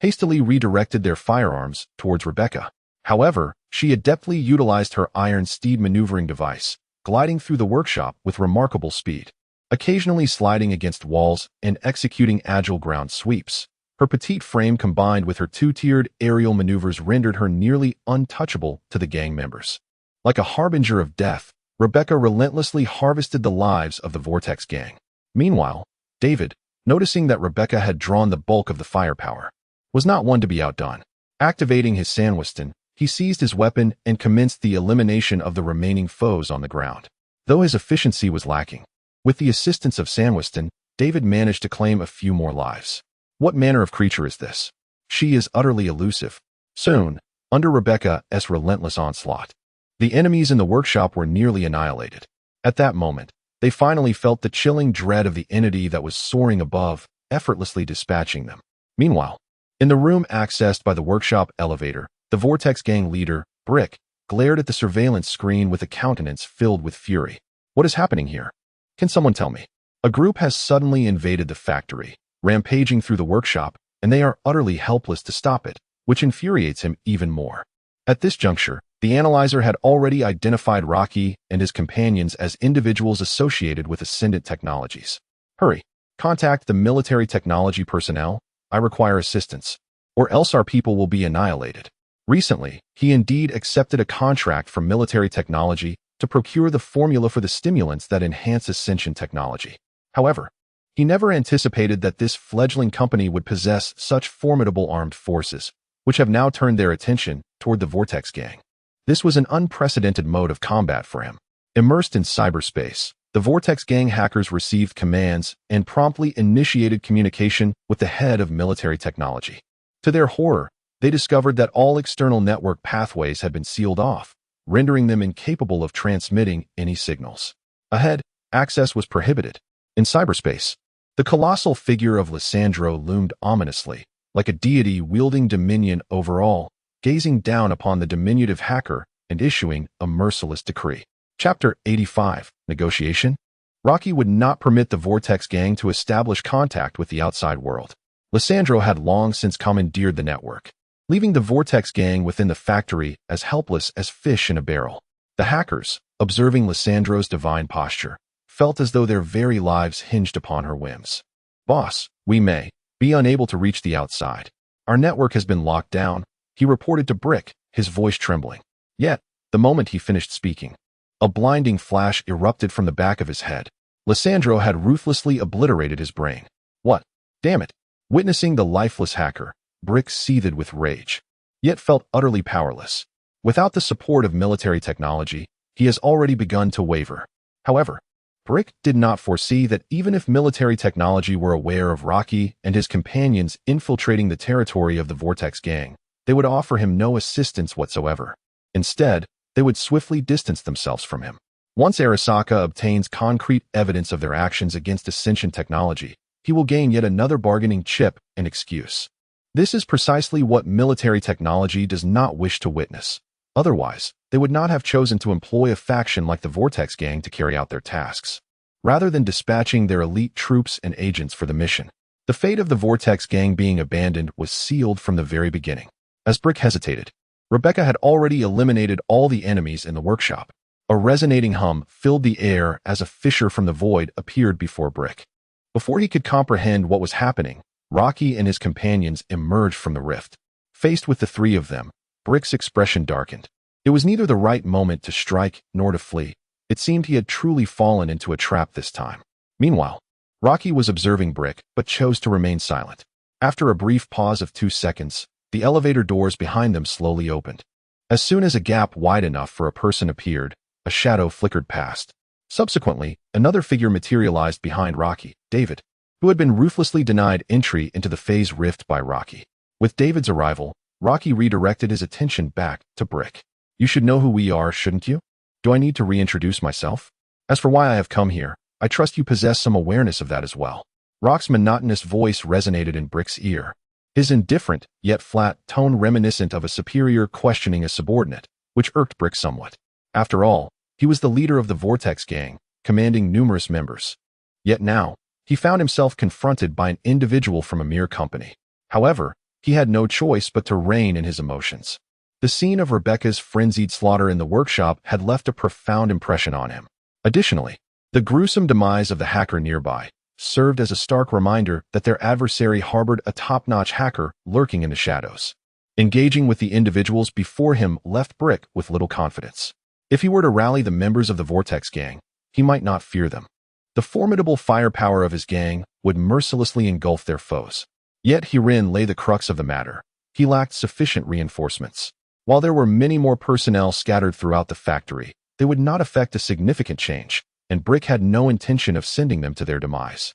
hastily redirected their firearms towards Rebecca. However, she adeptly utilized her iron steed maneuvering device, gliding through the workshop with remarkable speed, occasionally sliding against walls and executing agile ground sweeps. Her petite frame combined with her two-tiered aerial maneuvers rendered her nearly untouchable to the gang members. Like a harbinger of death, Rebecca relentlessly harvested the lives of the Vortex gang. Meanwhile, David, noticing that Rebecca had drawn the bulk of the firepower, was not one to be outdone. Activating his Sanwiston, he seized his weapon and commenced the elimination of the remaining foes on the ground. Though his efficiency was lacking, with the assistance of Sanwiston, David managed to claim a few more lives. What manner of creature is this? She is utterly elusive. Soon, under Rebecca's relentless onslaught, the enemies in the workshop were nearly annihilated. At that moment, they finally felt the chilling dread of the entity that was soaring above, effortlessly dispatching them. Meanwhile, in the room accessed by the workshop elevator, the Vortex gang leader, Brick, glared at the surveillance screen with a countenance filled with fury. What is happening here? Can someone tell me? A group has suddenly invaded the factory, rampaging through the workshop, and they are utterly helpless to stop it, which infuriates him even more. At this juncture, the analyzer had already identified Rocky and his companions as individuals associated with Ascendant Technologies. "Hurry, contact the military technology personnel. I require assistance, or else our people will be annihilated." Recently, he indeed accepted a contract from military technology to procure the formula for the stimulants that enhance Ascension technology. However, he never anticipated that this fledgling company would possess such formidable armed forces, which have now turned their attention toward the Vortex gang. This was an unprecedented mode of combat for him. Immersed in cyberspace, the Vortex gang hackers received commands and promptly initiated communication with the head of military technology. To their horror, they discovered that all external network pathways had been sealed off, rendering them incapable of transmitting any signals. Ahead, access was prohibited. In cyberspace, the colossal figure of Lysandro loomed ominously, like a deity wielding dominion over all, gazing down upon the diminutive hacker and issuing a merciless decree. Chapter 85. Negotiation. Rocky would not permit the Vortex gang to establish contact with the outside world. Lissandro had long since commandeered the network, leaving the Vortex gang within the factory as helpless as fish in a barrel. The hackers, observing Lissandro's divine posture, felt as though their very lives hinged upon her whims. "Boss, we may be unable to reach the outside. Our network has been locked down," he reported to Brick, his voice trembling. Yet, the moment he finished speaking, a blinding flash erupted from the back of his head. Lissandro had ruthlessly obliterated his brain. What? Damn it! Witnessing the lifeless hacker, Brick seethed with rage, yet felt utterly powerless. Without the support of military technology, he has already begun to waver. However, Brick did not foresee that even if military technology were aware of Rocky and his companions infiltrating the territory of the Vortex gang, they would offer him no assistance whatsoever. Instead, they would swiftly distance themselves from him. Once Arasaka obtains concrete evidence of their actions against Ascension technology, he will gain yet another bargaining chip and excuse. This is precisely what military technology does not wish to witness. Otherwise, they would not have chosen to employ a faction like the Vortex gang to carry out their tasks, rather than dispatching their elite troops and agents for the mission. The fate of the Vortex gang being abandoned was sealed from the very beginning. As Brick hesitated, Rebecca had already eliminated all the enemies in the workshop. A resonating hum filled the air as a fissure from the void appeared before Brick. Before he could comprehend what was happening, Rocky and his companions emerged from the rift. Faced with the three of them, Brick's expression darkened. It was neither the right moment to strike nor to flee. It seemed he had truly fallen into a trap this time. Meanwhile, Rocky was observing Brick, but chose to remain silent. After a brief pause of 2 seconds, the elevator doors behind them slowly opened. As soon as a gap wide enough for a person appeared, a shadow flickered past. Subsequently, another figure materialized behind Rocky, David, who had been ruthlessly denied entry into the phase rift by Rocky. With David's arrival, Rocky redirected his attention back to Brick. "You should know who we are, shouldn't you? Do I need to reintroduce myself? As for why I have come here, I trust you possess some awareness of that as well." Rock's monotonous voice resonated in Brick's ear, his indifferent, yet flat tone reminiscent of a superior questioning a subordinate, which irked Brick somewhat. After all, he was the leader of the Vortex gang, commanding numerous members. Yet now, he found himself confronted by an individual from a mere company. However, he had no choice but to rein in his emotions. The scene of Rebecca's frenzied slaughter in the workshop had left a profound impression on him. Additionally, the gruesome demise of the hacker nearby served as a stark reminder that their adversary harbored a top-notch hacker lurking in the shadows. Engaging with the individuals before him left Brick with little confidence. If he were to rally the members of the Vortex gang, he might not fear them. The formidable firepower of his gang would mercilessly engulf their foes. Yet herein lay the crux of the matter. He lacked sufficient reinforcements. While there were many more personnel scattered throughout the factory, they would not affect a significant change, and Brick had no intention of sending them to their demise.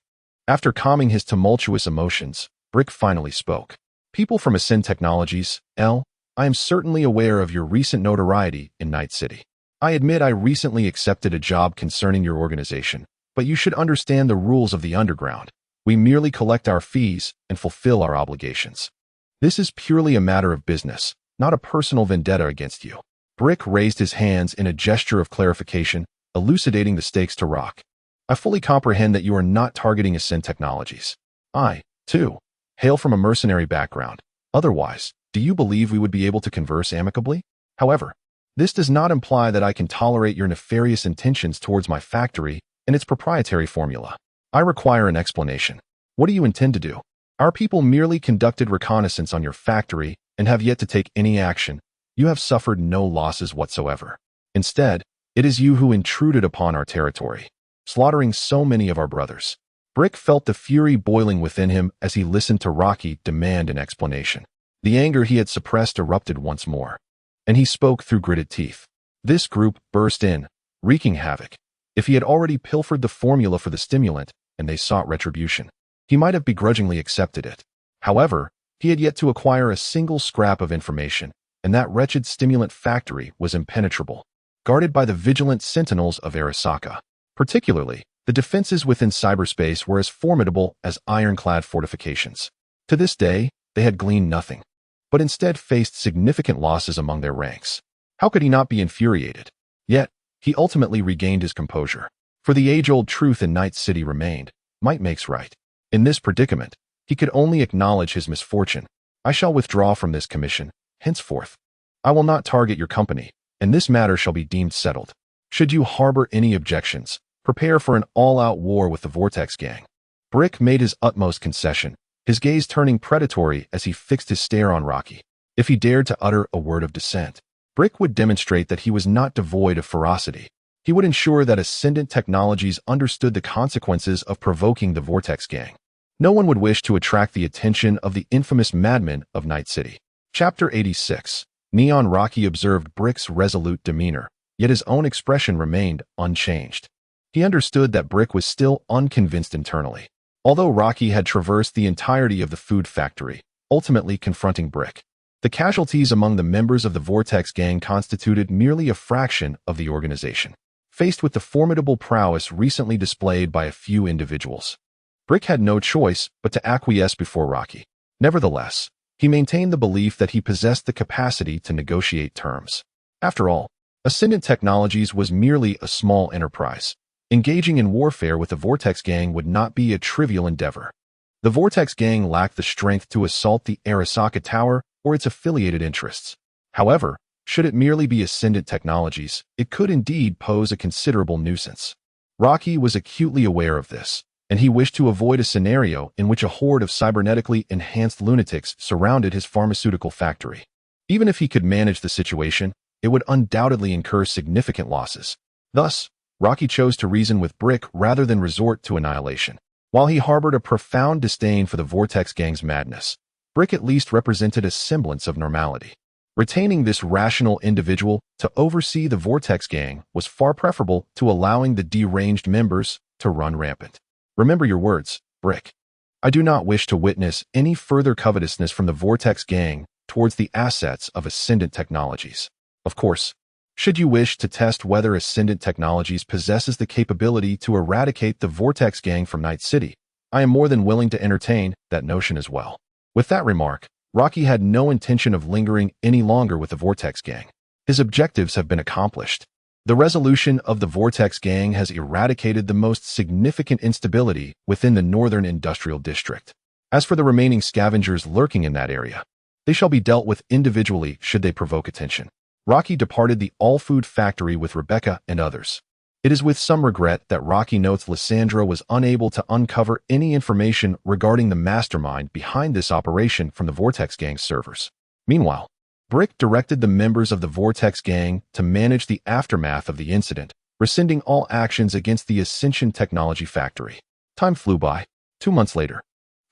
After calming his tumultuous emotions, Brick finally spoke. "People from Ascend Technologies, L, I am certainly aware of your recent notoriety in Night City. I admit I recently accepted a job concerning your organization, but you should understand the rules of the underground. We merely collect our fees and fulfill our obligations. This is purely a matter of business, not a personal vendetta against you." Brick raised his hands in a gesture of clarification, elucidating the stakes to Rock. "I fully comprehend that you are not targeting Ascend Technologies. I, too, hail from a mercenary background. Otherwise, do you believe we would be able to converse amicably? However, this does not imply that I can tolerate your nefarious intentions towards my factory and its proprietary formula. I require an explanation. What do you intend to do? Our people merely conducted reconnaissance on your factory and have yet to take any action. You have suffered no losses whatsoever. Instead, it is you who intruded upon our territory, slaughtering so many of our brothers." Brick felt the fury boiling within him as he listened to Rocky demand an explanation. The anger he had suppressed erupted once more, and he spoke through gritted teeth. This group burst in, wreaking havoc. If he had already pilfered the formula for the stimulant and they sought retribution, he might have begrudgingly accepted it. However, he had yet to acquire a single scrap of information, and that wretched stimulant factory was impenetrable, guarded by the vigilant sentinels of Arasaka. Particularly, the defenses within cyberspace were as formidable as ironclad fortifications. To this day, they had gleaned nothing, but instead faced significant losses among their ranks. How could he not be infuriated? Yet, He ultimately regained his composure. For the age-old truth in Night City remained, might makes right. In this predicament, he could only acknowledge his misfortune. I shall withdraw from this commission, henceforth. I will not target your company, and this matter shall be deemed settled. Should you harbor any objections, prepare for an all-out war with the Vortex Gang. Brick made his utmost concession, his gaze turning predatory as he fixed his stare on Rocky. If he dared to utter a word of dissent, Brick would demonstrate that he was not devoid of ferocity. He would ensure that Ascendant Technologies understood the consequences of provoking the Vortex Gang. No one would wish to attract the attention of the infamous madmen of Night City. Chapter 86. Neon Rocky observed Brick's resolute demeanor, yet his own expression remained unchanged. He understood that Brick was still unconvinced internally. Although Rocky had traversed the entirety of the food factory, ultimately confronting Brick, the casualties among the members of the Vortex Gang constituted merely a fraction of the organization. Faced with the formidable prowess recently displayed by a few individuals, Brick had no choice but to acquiesce before Rocky. Nevertheless, he maintained the belief that he possessed the capacity to negotiate terms. After all, Ascendant Technologies was merely a small enterprise. Engaging in warfare with the Vortex Gang would not be a trivial endeavor. The Vortex Gang lacked the strength to assault the Arasaka Tower or its affiliated interests. However, should it merely be Ascendant Technologies, it could indeed pose a considerable nuisance. Rocky was acutely aware of this, and he wished to avoid a scenario in which a horde of cybernetically enhanced lunatics surrounded his pharmaceutical factory. Even if he could manage the situation, it would undoubtedly incur significant losses. Thus, Rocky chose to reason with Brick rather than resort to annihilation. While he harbored a profound disdain for the Vortex Gang's madness, Brick at least represented a semblance of normality. Retaining this rational individual to oversee the Vortex Gang was far preferable to allowing the deranged members to run rampant. Remember your words, Brick. I do not wish to witness any further covetousness from the Vortex Gang towards the assets of Ascendant Technologies. Of course, should you wish to test whether Ascendant Technologies possesses the capability to eradicate the Vortex Gang from Night City, I am more than willing to entertain that notion as well. With that remark, Rocky had no intention of lingering any longer with the Vortex Gang. His objectives have been accomplished. The resolution of the Vortex Gang has eradicated the most significant instability within the Northern Industrial District. As for the remaining scavengers lurking in that area, they shall be dealt with individually should they provoke attention. Rocky departed the all-food factory with Rebecca and others. It is with some regret that Rocky notes Lysandra was unable to uncover any information regarding the mastermind behind this operation from the Vortex Gang's servers. Meanwhile, Brick directed the members of the Vortex Gang to manage the aftermath of the incident, rescinding all actions against the Ascension Technology factory. Time flew by. 2 months later,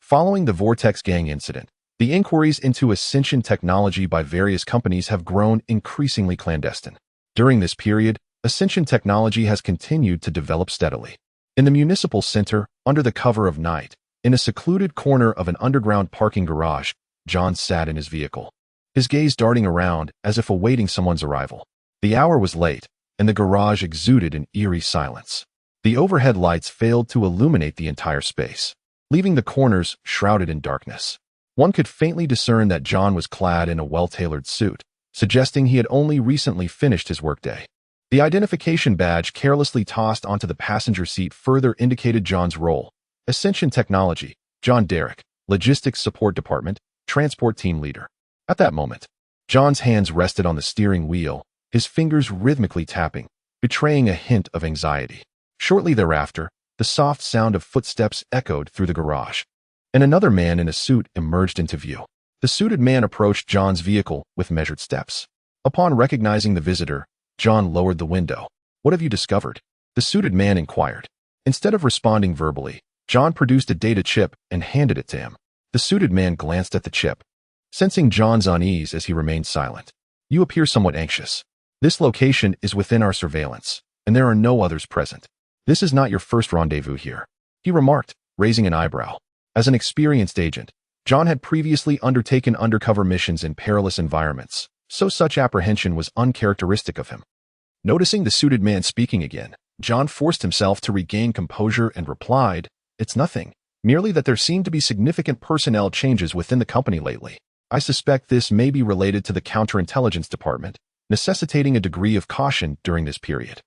following the Vortex Gang incident, the inquiries into Ascension Technology by various companies have grown increasingly clandestine. During this period, Ascension Technology has continued to develop steadily. In the municipal center, under the cover of night, in a secluded corner of an underground parking garage, John sat in his vehicle, his gaze darting around as if awaiting someone's arrival. The hour was late, and the garage exuded an eerie silence. The overhead lights failed to illuminate the entire space, leaving the corners shrouded in darkness. One could faintly discern that John was clad in a well-tailored suit, suggesting he had only recently finished his workday. The identification badge carelessly tossed onto the passenger seat further indicated John's role. Ascension Technology, John Derrick, Logistics Support Department, Transport Team Leader. At that moment, John's hands rested on the steering wheel, his fingers rhythmically tapping, betraying a hint of anxiety. Shortly thereafter, the soft sound of footsteps echoed through the garage, and another man in a suit emerged into view. The suited man approached John's vehicle with measured steps. Upon recognizing the visitor, John lowered the window. "What have you discovered?" the suited man inquired. Instead of responding verbally, John produced a data chip and handed it to him. The suited man glanced at the chip, sensing John's unease as he remained silent. "You appear somewhat anxious. This location is within our surveillance, and there are no others present. This is not your first rendezvous here," he remarked, raising an eyebrow. As an experienced agent, John had previously undertaken undercover missions in perilous environments, so such apprehension was uncharacteristic of him. Noticing the suited man speaking again, John forced himself to regain composure and replied, "It's nothing, merely that there seem to be significant personnel changes within the company lately. I suspect this may be related to the counterintelligence department, necessitating a degree of caution during this period."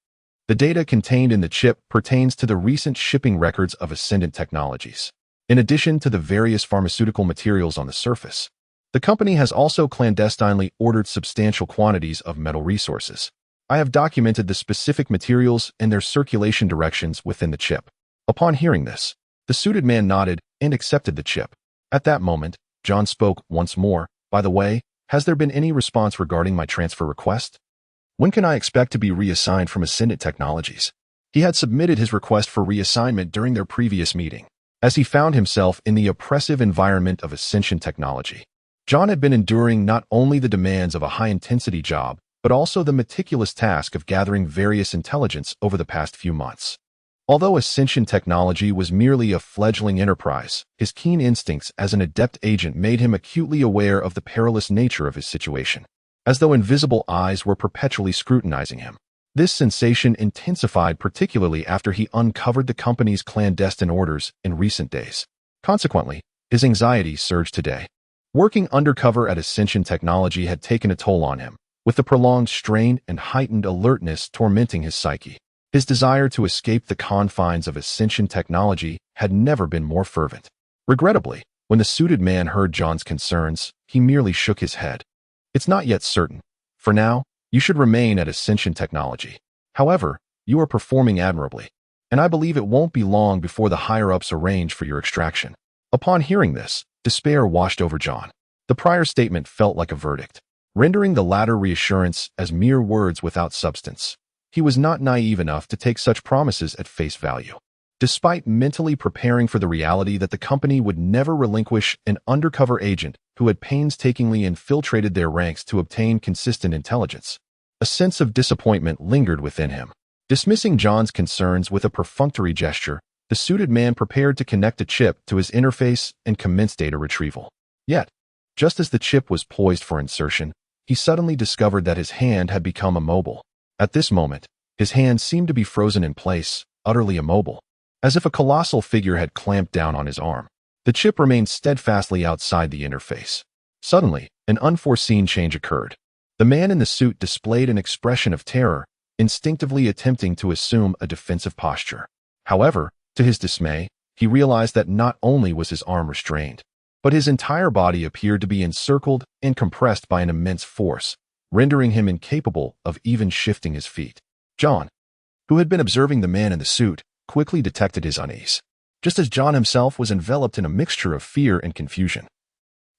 The data contained in the chip pertains to the recent shipping records of Ascendant Technologies. In addition to the various pharmaceutical materials on the surface, the company has also clandestinely ordered substantial quantities of metal resources. I have documented the specific materials and their circulation directions within the chip. Upon hearing this, the suited man nodded and accepted the chip. At that moment, John spoke once more. By the way, has there been any response regarding my transfer request? When can I expect to be reassigned from Ascendant Technologies? He had submitted his request for reassignment during their previous meeting, as he found himself in the oppressive environment of Ascension Technology. John had been enduring not only the demands of a high-intensity job, but also the meticulous task of gathering various intelligence over the past few months. Although Ascension Technology was merely a fledgling enterprise, his keen instincts as an adept agent made him acutely aware of the perilous nature of his situation, as though invisible eyes were perpetually scrutinizing him. This sensation intensified particularly after he uncovered the company's clandestine orders in recent days. Consequently, his anxiety surged today. Working undercover at Ascension Technology had taken a toll on him, with the prolonged strain and heightened alertness tormenting his psyche. His desire to escape the confines of Ascension Technology had never been more fervent. Regrettably, when the suited man heard John's concerns, he merely shook his head. It's not yet certain. For now, you should remain at Ascension Technology. However, you are performing admirably, and I believe it won't be long before the higher-ups arrange for your extraction. Upon hearing this, despair washed over John. The prior statement felt like a verdict, rendering the latter reassurance as mere words without substance. He was not naive enough to take such promises at face value. Despite mentally preparing for the reality that the company would never relinquish an undercover agent who had painstakingly infiltrated their ranks to obtain consistent intelligence, a sense of disappointment lingered within him. Dismissing John's concerns with a perfunctory gesture, the suited man prepared to connect a chip to his interface and commence data retrieval. Yet, just as the chip was poised for insertion, he suddenly discovered that his hand had become immobile. At this moment, his hand seemed to be frozen in place, utterly immobile, as if a colossal figure had clamped down on his arm. The chip remained steadfastly outside the interface. Suddenly, an unforeseen change occurred. The man in the suit displayed an expression of terror, instinctively attempting to assume a defensive posture. However, to his dismay, he realized that not only was his arm restrained, but his entire body appeared to be encircled and compressed by an immense force, rendering him incapable of even shifting his feet. John, who had been observing the man in the suit, quickly detected his unease, just as John himself was enveloped in a mixture of fear and confusion.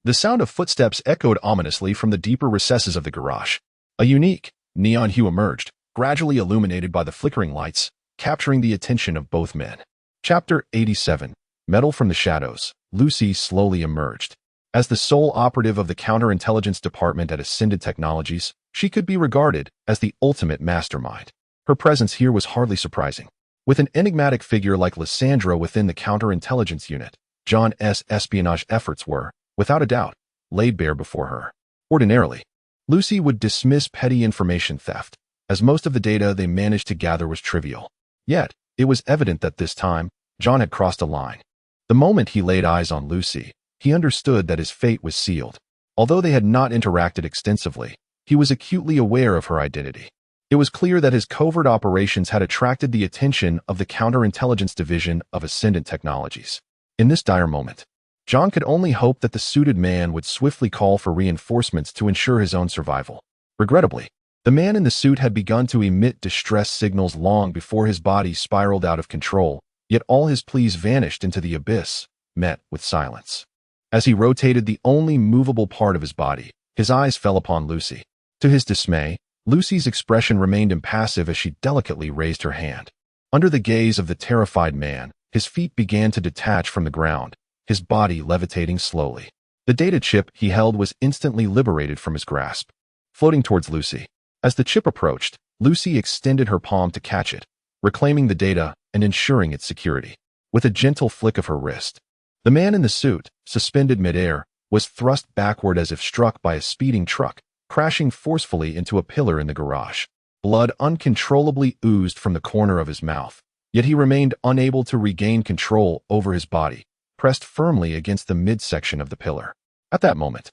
The sound of footsteps echoed ominously from the deeper recesses of the garage. A unique, neon hue emerged, gradually illuminated by the flickering lights, capturing the attention of both men. Chapter 87. Metal from the Shadows. Lucy slowly emerged. As the sole operative of the counterintelligence department at Ascendant Technologies, she could be regarded as the ultimate mastermind. Her presence here was hardly surprising. With an enigmatic figure like Lysandra within the counterintelligence unit, John's espionage efforts were, without a doubt, laid bare before her. Ordinarily, Lucy would dismiss petty information theft, as most of the data they managed to gather was trivial. Yet, it was evident that this time, John had crossed a line. The moment he laid eyes on Lucy, he understood that his fate was sealed. Although they had not interacted extensively, he was acutely aware of her identity. It was clear that his covert operations had attracted the attention of the counterintelligence division of Ascendant Technologies. In this dire moment, John could only hope that the suited man would swiftly call for reinforcements to ensure his own survival. Regrettably, the man in the suit had begun to emit distress signals long before his body spiraled out of control, yet all his pleas vanished into the abyss, met with silence. As he rotated the only movable part of his body, his eyes fell upon Lucy. To his dismay, Lucy's expression remained impassive as she delicately raised her hand. Under the gaze of the terrified man, his feet began to detach from the ground, his body levitating slowly. The data chip he held was instantly liberated from his grasp, floating towards Lucy. As the chip approached, Lucy extended her palm to catch it, reclaiming the data and ensuring its security. With a gentle flick of her wrist, the man in the suit, suspended midair, was thrust backward as if struck by a speeding truck, crashing forcefully into a pillar in the garage. Blood uncontrollably oozed from the corner of his mouth, yet he remained unable to regain control over his body, pressed firmly against the midsection of the pillar. At that moment,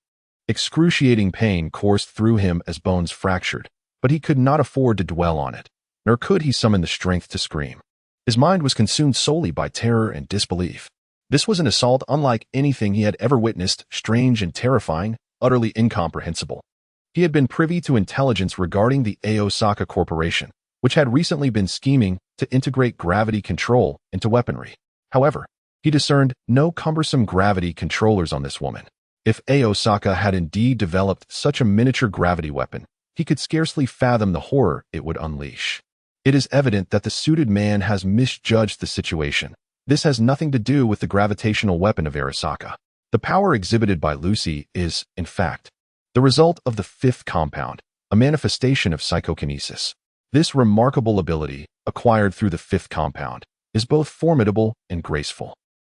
excruciating pain coursed through him as bones fractured, but he could not afford to dwell on it. nor could he summon the strength to scream. His mind was consumed solely by terror and disbelief. This was an assault unlike anything he had ever witnessed, strange and terrifying, utterly incomprehensible. He had been privy to intelligence regarding the Osaka Corporation, which had recently been scheming to integrate gravity control into weaponry. However, he discerned no cumbersome gravity controllers on this woman. If Osaka had indeed developed such a miniature gravity weapon, he could scarcely fathom the horror it would unleash. It is evident that the suited man has misjudged the situation. This has nothing to do with the gravitational weapon of Arasaka. The power exhibited by Lucy is, in fact, the result of the fifth compound, a manifestation of psychokinesis. This remarkable ability, acquired through the fifth compound, is both formidable and graceful.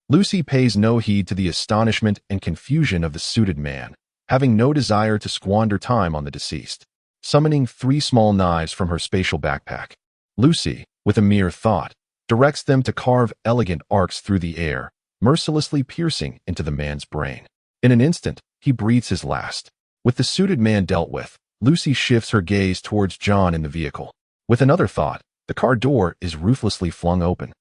Lucy pays no heed to the astonishment and confusion of the suited man, having no desire to squander time on the deceased. Summoning 3 small knives from her spatial backpack, Lucy, with a mere thought, directs them to carve elegant arcs through the air, mercilessly piercing into the man's brain. In an instant, he breathes his last. With the suited man dealt with, Lucy shifts her gaze towards John in the vehicle. With another thought, the car door is ruthlessly flung open,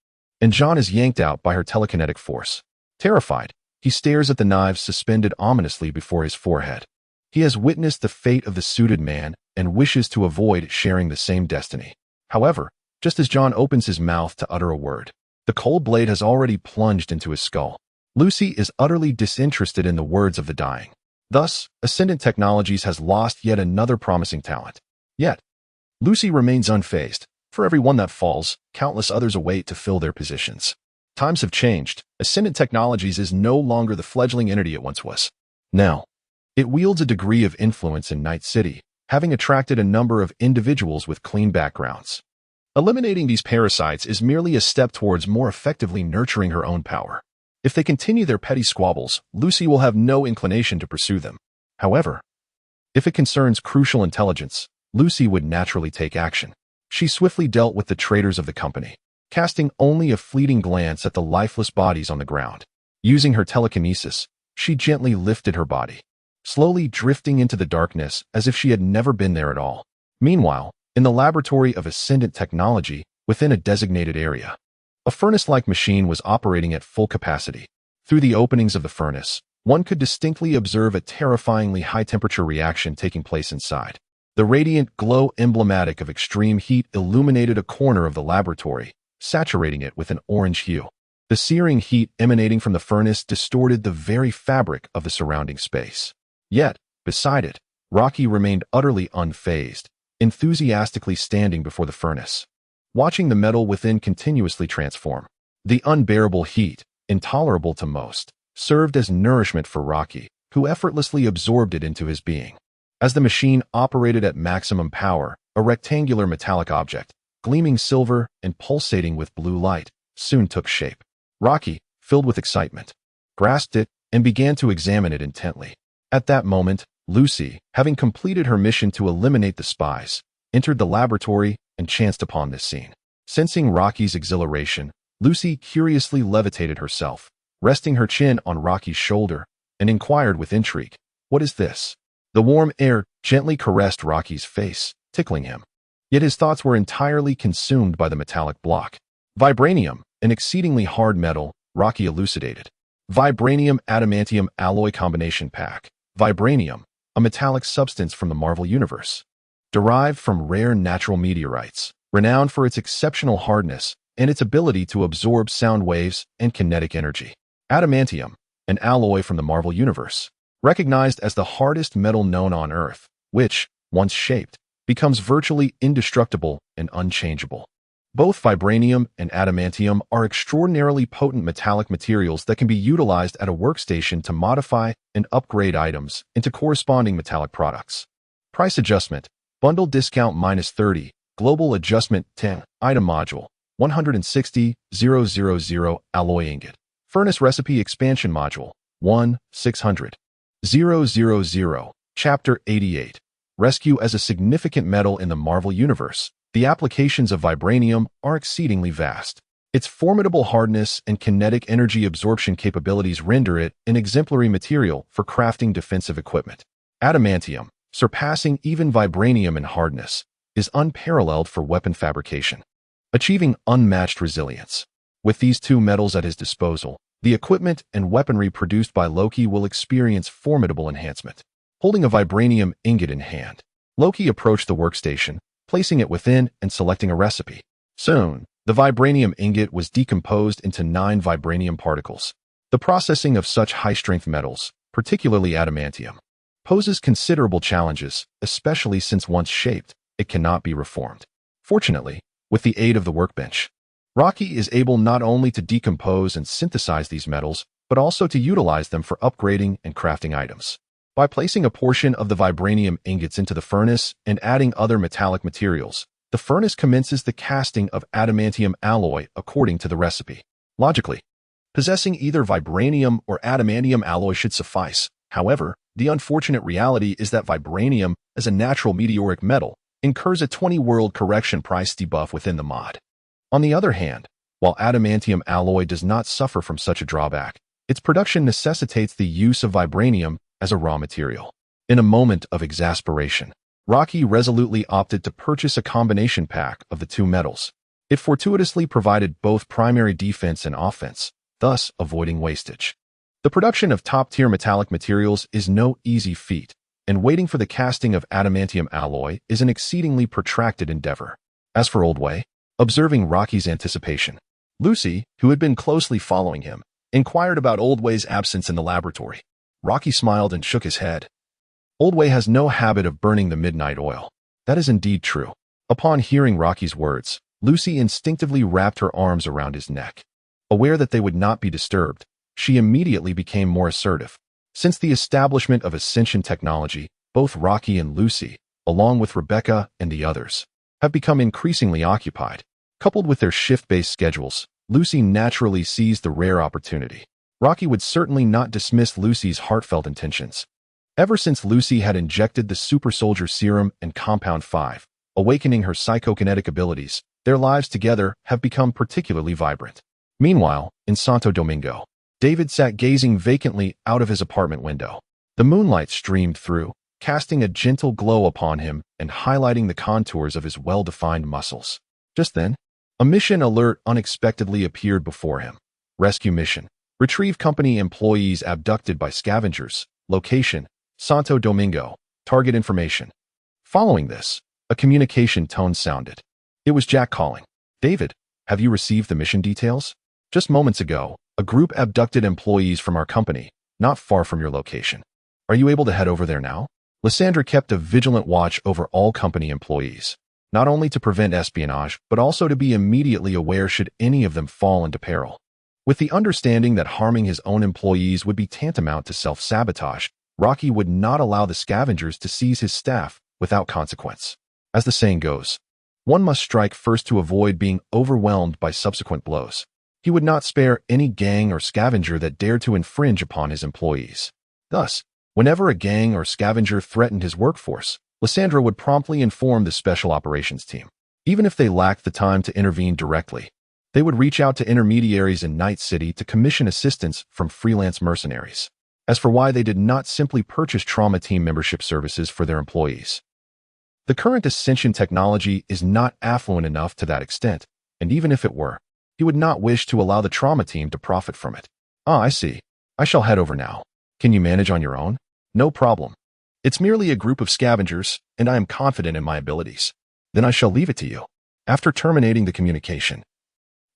and John is yanked out by her telekinetic force. Terrified, he stares at the knives suspended ominously before his forehead. He has witnessed the fate of the suited man and wishes to avoid sharing the same destiny. However, just as John opens his mouth to utter a word, the cold blade has already plunged into his skull. Lucy is utterly disinterested in the words of the dying. Thus, Ascendant Technologies has lost yet another promising talent. Yet, Lucy remains unfazed. For every one that falls, countless others await to fill their positions. Times have changed. Ascendant Technologies is no longer the fledgling entity it once was. Now, it wields a degree of influence in Night City, having attracted a number of individuals with clean backgrounds. Eliminating these parasites is merely a step towards more effectively nurturing her own power. If they continue their petty squabbles, Lucy will have no inclination to pursue them. However, if it concerns crucial intelligence, Lucy would naturally take action. She swiftly dealt with the traitors of the company, casting only a fleeting glance at the lifeless bodies on the ground. Using her telekinesis, she gently lifted her body, slowly drifting into the darkness as if she had never been there at all. Meanwhile, in the laboratory of Ascendant Technology, within a designated area, a furnace-like machine was operating at full capacity. Through the openings of the furnace, one could distinctly observe a terrifyingly high-temperature reaction taking place inside. The radiant glow emblematic of extreme heat illuminated a corner of the laboratory, saturating it with an orange hue. The searing heat emanating from the furnace distorted the very fabric of the surrounding space. Yet, beside it, Rocky remained utterly unfazed, enthusiastically standing before the furnace, watching the metal within continuously transform. The unbearable heat, intolerable to most, served as nourishment for Rocky, who effortlessly absorbed it into his being. As the machine operated at maximum power, a rectangular metallic object, gleaming silver and pulsating with blue light, soon took shape. Rocky, filled with excitement, grasped it and began to examine it intently. At that moment, Lucy, having completed her mission to eliminate the spies, entered the laboratory and chanced upon this scene. Sensing Rocky's exhilaration, Lucy curiously levitated herself, resting her chin on Rocky's shoulder, and inquired with intrigue, "What is this?" The warm air gently caressed Rocky's face, tickling him. Yet his thoughts were entirely consumed by the metallic block. Vibranium, an exceedingly hard metal, Rocky elucidated. Vibranium adamantium alloy combination pack. Vibranium, a metallic substance from the Marvel Universe, derived from rare natural meteorites, renowned for its exceptional hardness and its ability to absorb sound waves and kinetic energy. Adamantium, an alloy from the Marvel Universe, recognized as the hardest metal known on Earth, which, once shaped, becomes virtually indestructible and unchangeable. Both vibranium and adamantium are extraordinarily potent metallic materials that can be utilized at a workstation to modify and upgrade items into corresponding metallic products. Price adjustment, bundle discount -30, global adjustment 10, item module, 160,000 alloy ingot. Furnace recipe expansion module, 1,600,000, chapter 88. Rescue as a significant metal in the Marvel Universe. The applications of vibranium are exceedingly vast. Its formidable hardness and kinetic energy absorption capabilities render it an exemplary material for crafting defensive equipment. Adamantium, surpassing even vibranium in hardness, is unparalleled for weapon fabrication, achieving unmatched resilience. With these two metals at his disposal, the equipment and weaponry produced by Loki will experience formidable enhancement. Holding a vibranium ingot in hand, Loki approached the workstation, placing it within and selecting a recipe. Soon, the vibranium ingot was decomposed into 9 vibranium particles. The processing of such high-strength metals, particularly adamantium, poses considerable challenges, especially since once shaped, it cannot be reformed. Fortunately, with the aid of the workbench, Rocky is able not only to decompose and synthesize these metals, but also to utilize them for upgrading and crafting items. By placing a portion of the vibranium ingots into the furnace and adding other metallic materials, the furnace commences the casting of adamantium alloy according to the recipe. Logically, possessing either vibranium or adamantium alloy should suffice. However, the unfortunate reality is that vibranium, as a natural meteoric metal, incurs a 20 world correction price debuff within the mod. On the other hand, while adamantium alloy does not suffer from such a drawback, its production necessitates the use of vibranium as a raw material. In a moment of exasperation, Rocky resolutely opted to purchase a combination pack of the two metals. It fortuitously provided both primary defense and offense, thus avoiding wastage. The production of top-tier metallic materials is no easy feat, and waiting for the casting of adamantium alloy is an exceedingly protracted endeavor. As for Oldway, observing Rocky's anticipation, Lucy, who had been closely following him, inquired about Oldway's absence in the laboratory. Rocky smiled and shook his head. Oldway has no habit of burning the midnight oil. That is indeed true. Upon hearing Rocky's words, Lucy instinctively wrapped her arms around his neck. Aware that they would not be disturbed, she immediately became more assertive. Since the establishment of Ascension technology, both Rocky and Lucy, along with Rebecca and the others, have become increasingly occupied. Coupled with their shift-based schedules, Lucy naturally seized the rare opportunity. Rocky would certainly not dismiss Lucy's heartfelt intentions. Ever since Lucy had injected the Super Soldier Serum and Compound 5, awakening her psychokinetic abilities, their lives together have become particularly vibrant. Meanwhile, in Santo Domingo, David sat gazing vacantly out of his apartment window. The moonlight streamed through, casting a gentle glow upon him and highlighting the contours of his well-defined muscles. Just then, a mission alert unexpectedly appeared before him. Rescue mission. Retrieve company employees abducted by scavengers. Location: Santo Domingo. Target information. Following this, a communication tone sounded. It was Jack calling. David, have you received the mission details? Just moments ago, a group abducted employees from our company, not far from your location. Are you able to head over there now? Lysandra kept a vigilant watch over all company employees, not only to prevent espionage, but also to be immediately aware should any of them fall into peril. With the understanding that harming his own employees would be tantamount to self-sabotage, Rocky would not allow the scavengers to seize his staff without consequence. As the saying goes, one must strike first to avoid being overwhelmed by subsequent blows. He would not spare any gang or scavenger that dared to infringe upon his employees. Thus, whenever a gang or scavenger threatened his workforce, Lysandra would promptly inform the Special Operations Team. Even if they lacked the time to intervene directly, they would reach out to intermediaries in Night City to commission assistance from freelance mercenaries. As for why they did not simply purchase Trauma Team membership services for their employees, the current Ascension technology is not affluent enough to that extent, and even if it were, he would not wish to allow the Trauma Team to profit from it. Ah, I see. I shall head over now. Can you manage on your own? No problem. It's merely a group of scavengers, and I am confident in my abilities. Then I shall leave it to you. After terminating the communication,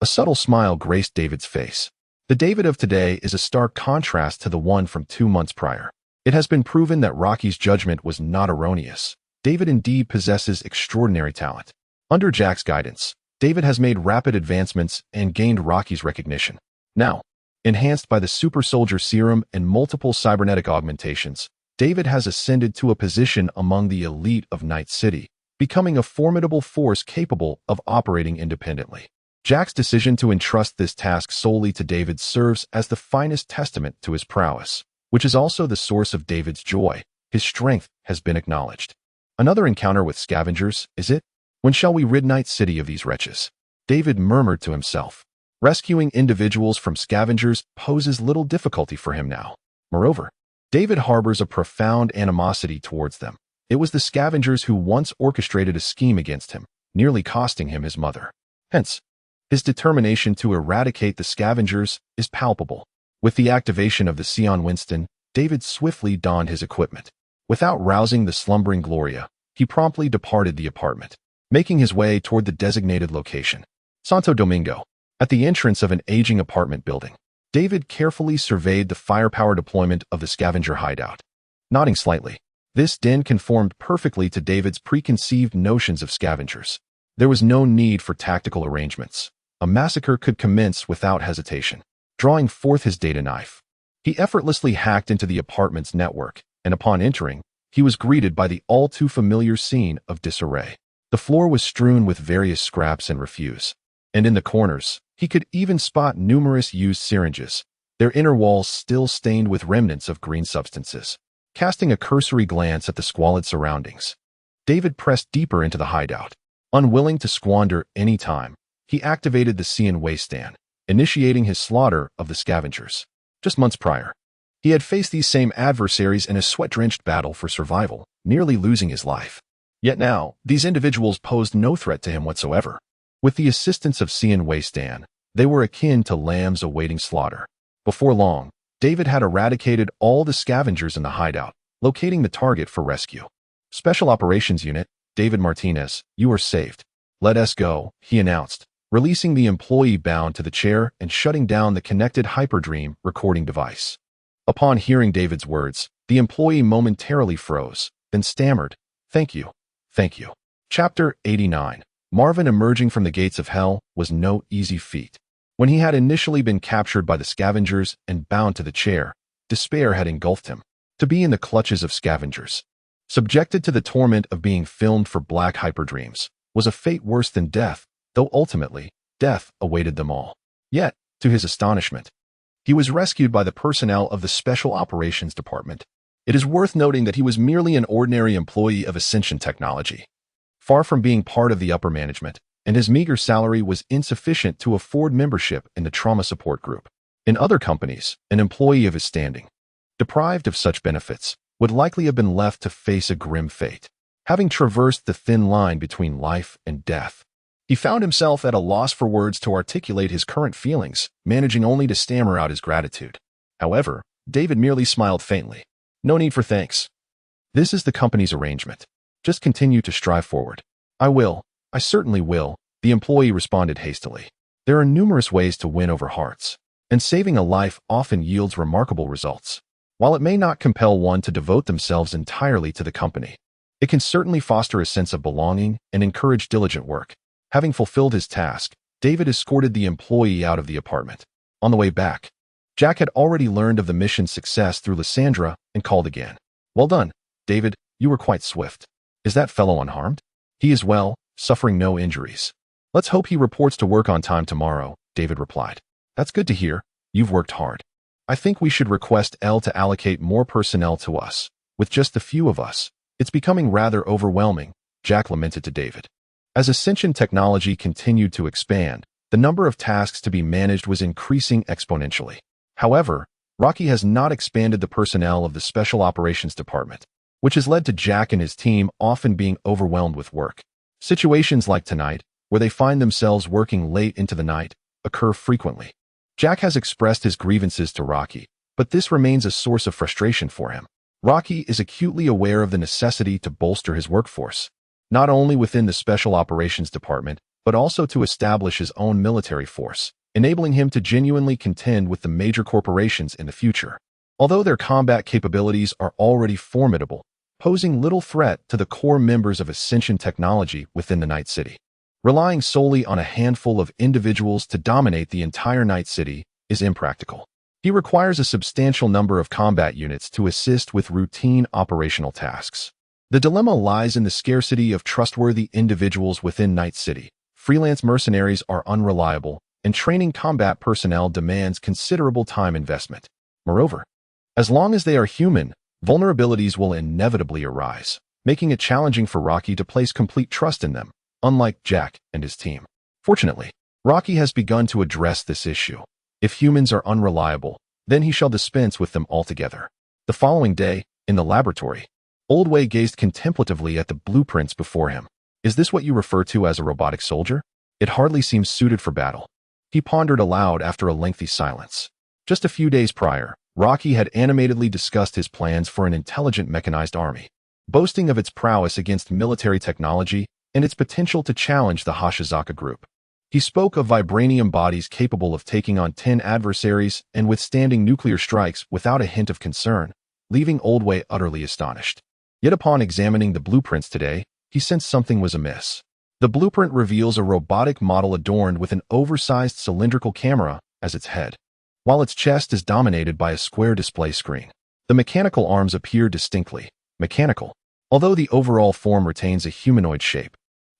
a subtle smile graced David's face. The David of today is a stark contrast to the one from 2 months prior. It has been proven that Rocky's judgment was not erroneous. David indeed possesses extraordinary talent. Under Jack's guidance, David has made rapid advancements and gained Rocky's recognition. Now, enhanced by the Super Soldier Serum and multiple cybernetic augmentations, David has ascended to a position among the elite of Night City, becoming a formidable force capable of operating independently. Jack's decision to entrust this task solely to David serves as the finest testament to his prowess, which is also the source of David's joy. His strength has been acknowledged. Another encounter with scavengers, is it? When shall we rid Night City of these wretches? David murmured to himself. Rescuing individuals from scavengers poses little difficulty for him now. Moreover, David harbors a profound animosity towards them, It was the scavengers who once orchestrated a scheme against him, nearly costing him his mother. Hence, his determination to eradicate the scavengers is palpable. With the activation of the Sion Winston, David swiftly donned his equipment. Without rousing the slumbering Gloria, he promptly departed the apartment, making his way toward the designated location, Santo Domingo. At the entrance of an aging apartment building, David carefully surveyed the firepower deployment of the scavenger hideout. Nodding slightly, this den conformed perfectly to David's preconceived notions of scavengers. There was no need for tactical arrangements. A massacre could commence without hesitation. Drawing forth his data knife, he effortlessly hacked into the apartment's network, and upon entering, he was greeted by the all-too-familiar scene of disarray. The floor was strewn with various scraps and refuse, and in the corners, he could even spot numerous used syringes, their inner walls still stained with remnants of green substances. Casting a cursory glance at the squalid surroundings, David pressed deeper into the hideout. Unwilling to squander any time, he activated the Sion Wastestand, initiating his slaughter of the scavengers. Just months prior, he had faced these same adversaries in a sweat-drenched battle for survival, nearly losing his life. Yet now, these individuals posed no threat to him whatsoever. With the assistance of Sion Wastestand, they were akin to lambs awaiting slaughter. Before long, David had eradicated all the scavengers in the hideout, locating the target for rescue. Special Operations Unit, David Martinez, you are saved. Let us go, he announced, releasing the employee bound to the chair and shutting down the connected Hyperdream recording device. Upon hearing David's words, the employee momentarily froze, then stammered, "Thank you. Thank you." Chapter 89. Marvin emerging from the gates of hell was no easy feat. When he had initially been captured by the scavengers and bound to the chair, despair had engulfed him. To be in the clutches of scavengers, subjected to the torment of being filmed for black hyperdreams, was a fate worse than death, though ultimately, death awaited them all. Yet, to his astonishment, he was rescued by the personnel of the Special Operations Department. It is worth noting that he was merely an ordinary employee of Ascension Technology, far from being part of the upper management, and his meager salary was insufficient to afford membership in the trauma support group. In other companies, an employee of his standing, deprived of such benefits, would likely have been left to face a grim fate. Having traversed the thin line between life and death, he found himself at a loss for words to articulate his current feelings, managing only to stammer out his gratitude. However, David merely smiled faintly. "No need for thanks. This is the company's arrangement. Just continue to strive forward." I certainly will, the employee responded hastily. There are numerous ways to win over hearts, and saving a life often yields remarkable results. While it may not compel one to devote themselves entirely to the company, it can certainly foster a sense of belonging and encourage diligent work. Having fulfilled his task, David escorted the employee out of the apartment. On the way back, Jack had already learned of the mission's success through Lysandra and called again. "Well done, David, you were quite swift. Is that fellow unharmed?" "He is well, suffering no injuries. Let's hope he reports to work on time tomorrow," David replied. "That's good to hear. You've worked hard. I think we should request Elle to allocate more personnel to us. With just the few of us, it's becoming rather overwhelming," Jack lamented to David. As Ascension Technology continued to expand, the number of tasks to be managed was increasing exponentially. However, Rocky has not expanded the personnel of the Special Operations Department, which has led to Jack and his team often being overwhelmed with work. Situations like tonight, where they find themselves working late into the night, occur frequently. Jack has expressed his grievances to Rocky, but this remains a source of frustration for him. Rocky is acutely aware of the necessity to bolster his workforce, not only within the Special Operations Department, but also to establish his own military force, enabling him to genuinely contend with the major corporations in the future. Although their combat capabilities are already formidable, posing little threat to the core members of Ascension Technology within the Night City. Relying solely on a handful of individuals to dominate the entire Night City is impractical. He requires a substantial number of combat units to assist with routine operational tasks. The dilemma lies in the scarcity of trustworthy individuals within Night City. Freelance mercenaries are unreliable, and training combat personnel demands considerable time investment. Moreover, as long as they are human, vulnerabilities will inevitably arise, making it challenging for Rocky to place complete trust in them, unlike Jack and his team. Fortunately, Rocky has begun to address this issue. If humans are unreliable, then he shall dispense with them altogether. The following day, in the laboratory, Oldway gazed contemplatively at the blueprints before him. Is this what you refer to as a robotic soldier? It hardly seems suited for battle. He pondered aloud after a lengthy silence. Just a few days prior, Rocky had animatedly discussed his plans for an intelligent mechanized army, boasting of its prowess against military technology and its potential to challenge the Hashizaka group. He spoke of vibranium bodies capable of taking on 10 adversaries and withstanding nuclear strikes without a hint of concern, leaving Oldway utterly astonished. Yet upon examining the blueprints today, he sensed something was amiss. The blueprint reveals a robotic model adorned with an oversized cylindrical camera as its head, while its chest is dominated by a square display screen. The mechanical arms appear distinctly mechanical, although the overall form retains a humanoid shape.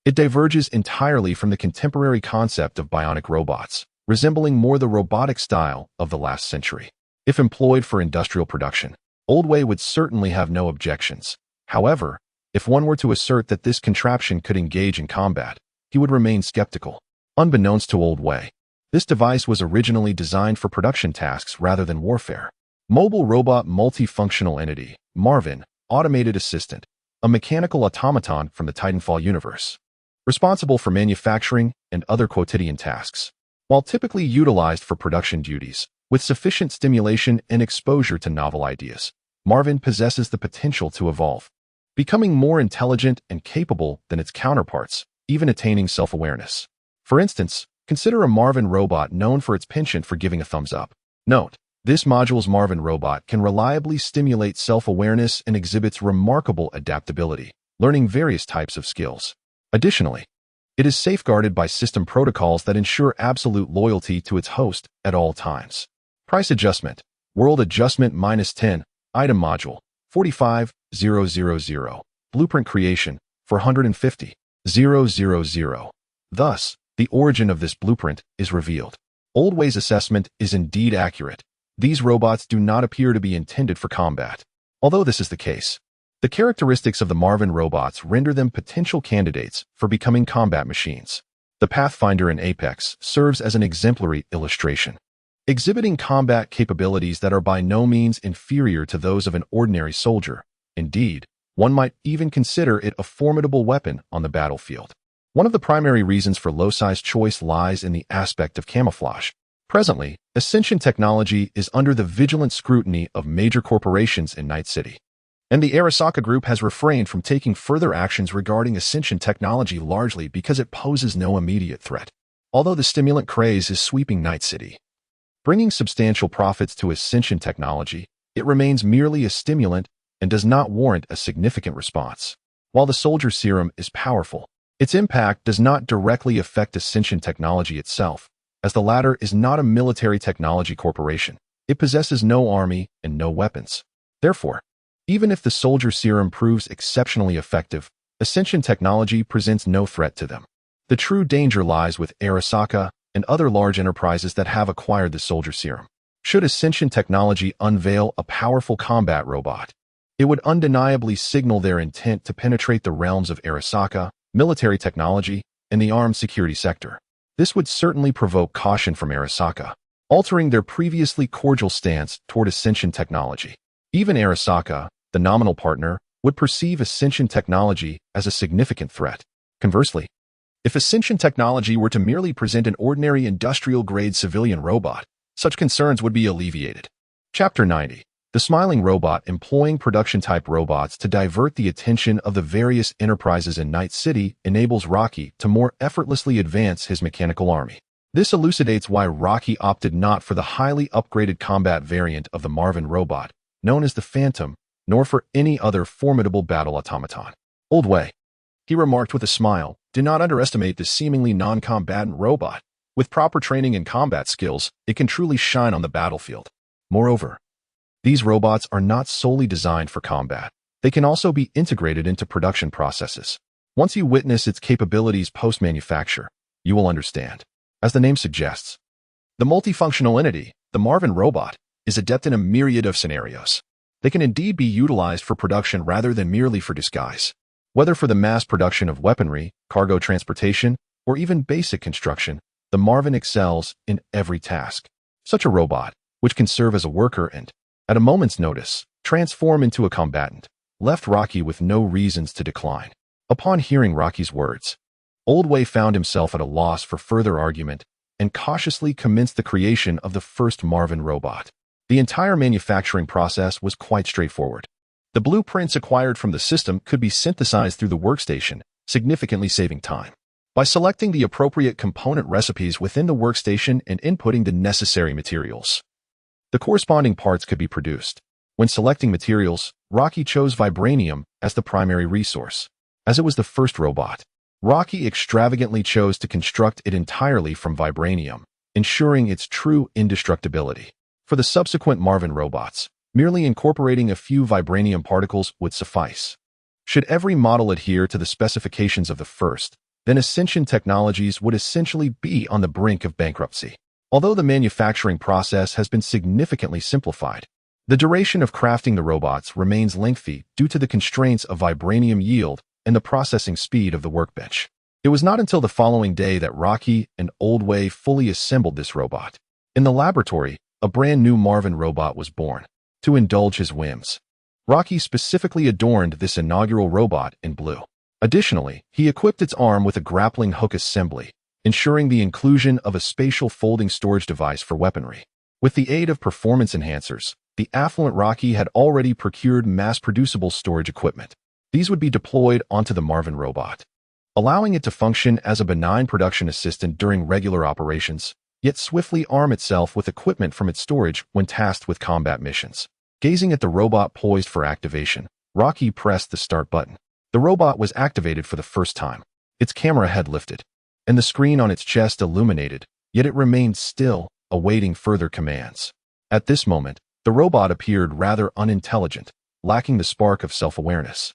It diverges entirely from the contemporary concept of bionic robots, resembling more the robotic style of the last century. If employed for industrial production, Oldway would certainly have no objections. However, if one were to assert that this contraption could engage in combat, he would remain skeptical. Unbeknownst to Oldway, this device was originally designed for production tasks rather than warfare. Mobile Robot Multifunctional Entity, Marvin, Automated Assistant, a mechanical automaton from the Titanfall universe, responsible for manufacturing and other quotidian tasks. While typically utilized for production duties, with sufficient stimulation and exposure to novel ideas, Marvin possesses the potential to evolve, becoming more intelligent and capable than its counterparts, even attaining self-awareness. For instance, consider a Marvin robot known for its penchant for giving a thumbs up. Note, this module's Marvin robot can reliably stimulate self-awareness and exhibits remarkable adaptability, learning various types of skills. Additionally, it is safeguarded by system protocols that ensure absolute loyalty to its host at all times. Price adjustment, World Adjustment -10, Item Module, 45,000, Blueprint Creation, 450,000. Thus, the origin of this blueprint is revealed. Oldway's assessment is indeed accurate. These robots do not appear to be intended for combat. Although this is the case, the characteristics of the Marvin robots render them potential candidates for becoming combat machines. The Pathfinder in Apex serves as an exemplary illustration, exhibiting combat capabilities that are by no means inferior to those of an ordinary soldier. Indeed, one might even consider it a formidable weapon on the battlefield. One of the primary reasons for Losai's choice lies in the aspect of camouflage. Presently, Ascension technology is under the vigilant scrutiny of major corporations in Night City, and the Arasaka Group has refrained from taking further actions regarding Ascension technology largely because it poses no immediate threat. Although the stimulant craze is sweeping Night City, bringing substantial profits to Ascension technology, it remains merely a stimulant and does not warrant a significant response. While the Soldier Serum is powerful, its impact does not directly affect Ascension technology itself, as the latter is not a military technology corporation. It possesses no army and no weapons. Therefore, even if the Soldier Serum proves exceptionally effective, Ascension technology presents no threat to them. The true danger lies with Arasaka and other large enterprises that have acquired the Soldier Serum. Should Ascension technology unveil a powerful combat robot, it would undeniably signal their intent to penetrate the realms of Arasaka, military technology, and the armed security sector. This would certainly provoke caution from Arasaka, altering their previously cordial stance toward Ascension technology. Even Arasaka, the nominal partner, would perceive Ascension technology as a significant threat. Conversely, if Ascension technology were to merely present an ordinary industrial-grade civilian robot, such concerns would be alleviated. Chapter 90. The Smiling Robot employing production-type robots to divert the attention of the various enterprises in Night City enables Rocky to more effortlessly advance his mechanical army. This elucidates why Rocky opted not for the highly upgraded combat variant of the Marvin robot, known as the Phantom, nor for any other formidable battle automaton. Oldway, he remarked with a smile, do not underestimate this seemingly non-combatant robot. With proper training and combat skills, it can truly shine on the battlefield. Moreover, these robots are not solely designed for combat. They can also be integrated into production processes. Once you witness its capabilities post-manufacture, you will understand. As the name suggests, the multifunctional entity, the Marvin robot, is adept in a myriad of scenarios. They can indeed be utilized for production rather than merely for disguise. Whether for the mass production of weaponry, cargo transportation, or even basic construction, the Marvin excels in every task. Such a robot, which can serve as a worker and, at a moment's notice, transform into a combatant, left Rocky with no reasons to decline. Upon hearing Rocky's words, Old Way found himself at a loss for further argument and cautiously commenced the creation of the first Marvin robot. The entire manufacturing process was quite straightforward. The blueprints acquired from the system could be synthesized through the workstation, significantly saving time. By selecting the appropriate component recipes within the workstation and inputting the necessary materials, the corresponding parts could be produced. When selecting materials, Rocky chose vibranium as the primary resource. As it was the first robot, Rocky extravagantly chose to construct it entirely from vibranium, ensuring its true indestructibility. For the subsequent Marvin robots, merely incorporating a few vibranium particles would suffice. Should every model adhere to the specifications of the first, then Ascension Technologies would essentially be on the brink of bankruptcy. Although the manufacturing process has been significantly simplified, the duration of crafting the robots remains lengthy due to the constraints of vibranium yield and the processing speed of the workbench. It was not until the following day that Rocky and Old Way fully assembled this robot. In the laboratory, a brand new Marvin robot was born. To indulge his whims, Rocky specifically adorned this inaugural robot in blue. Additionally, he equipped its arm with a grappling hook assembly, ensuring the inclusion of a spatial folding storage device for weaponry. With the aid of performance enhancers, the affluent Rocky had already procured mass-producible storage equipment. These would be deployed onto the Marvin robot, allowing it to function as a benign production assistant during regular operations, yet swiftly arm itself with equipment from its storage when tasked with combat missions. Gazing at the robot poised for activation, Rocky pressed the start button. The robot was activated for the first time. Its camera head lifted, and the screen on its chest illuminated, yet it remained still, awaiting further commands. At this moment, the robot appeared rather unintelligent, lacking the spark of self-awareness.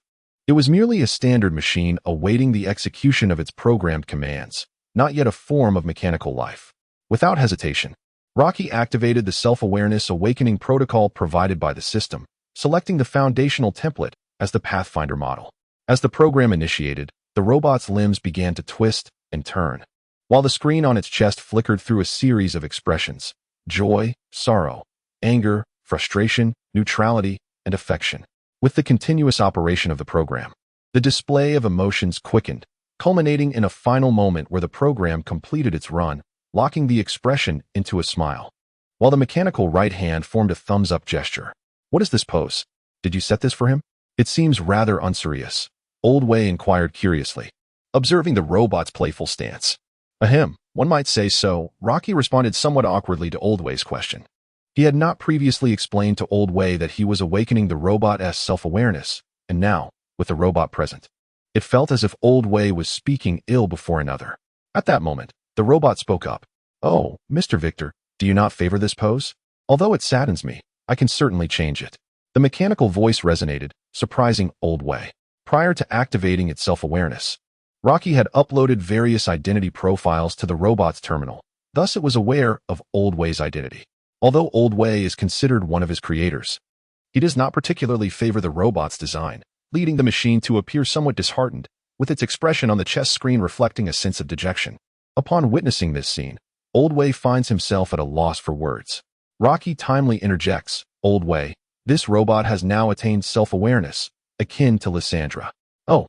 It was merely a standard machine awaiting the execution of its programmed commands, not yet a form of mechanical life. Without hesitation, Rocky activated the self-awareness awakening protocol provided by the system, selecting the foundational template as the Pathfinder model. As the program initiated, the robot's limbs began to twist and turn, while the screen on its chest flickered through a series of expressions: joy, sorrow, anger, frustration, neutrality, and affection. With the continuous operation of the program, the display of emotions quickened, culminating in a final moment where the program completed its run, locking the expression into a smile, while the mechanical right hand formed a thumbs-up gesture. "What is this pose? Did you set this for him? It seems rather unserious," Old Way inquired curiously, observing the robot's playful stance. "Ahem, one might say so," Rocky responded somewhat awkwardly to Old Way's question. He had not previously explained to Old Way that he was awakening the robot's self-awareness, and now, with the robot present, it felt as if Old Way was speaking ill before another. At that moment, the robot spoke up. "Oh, Mr. Victor, do you not favor this pose? Although it saddens me, I can certainly change it." The mechanical voice resonated, surprising Old Way. Prior to activating its self-awareness, Rocky had uploaded various identity profiles to the robot's terminal. Thus, it was aware of Old Way's identity. Although Old Way is considered one of his creators, he does not particularly favor the robot's design, leading the machine to appear somewhat disheartened, with its expression on the chest screen reflecting a sense of dejection. Upon witnessing this scene, Old Way finds himself at a loss for words. Rocky timely interjects, "Old Way, this robot has now attained self-awareness, akin to Lysandra. Oh,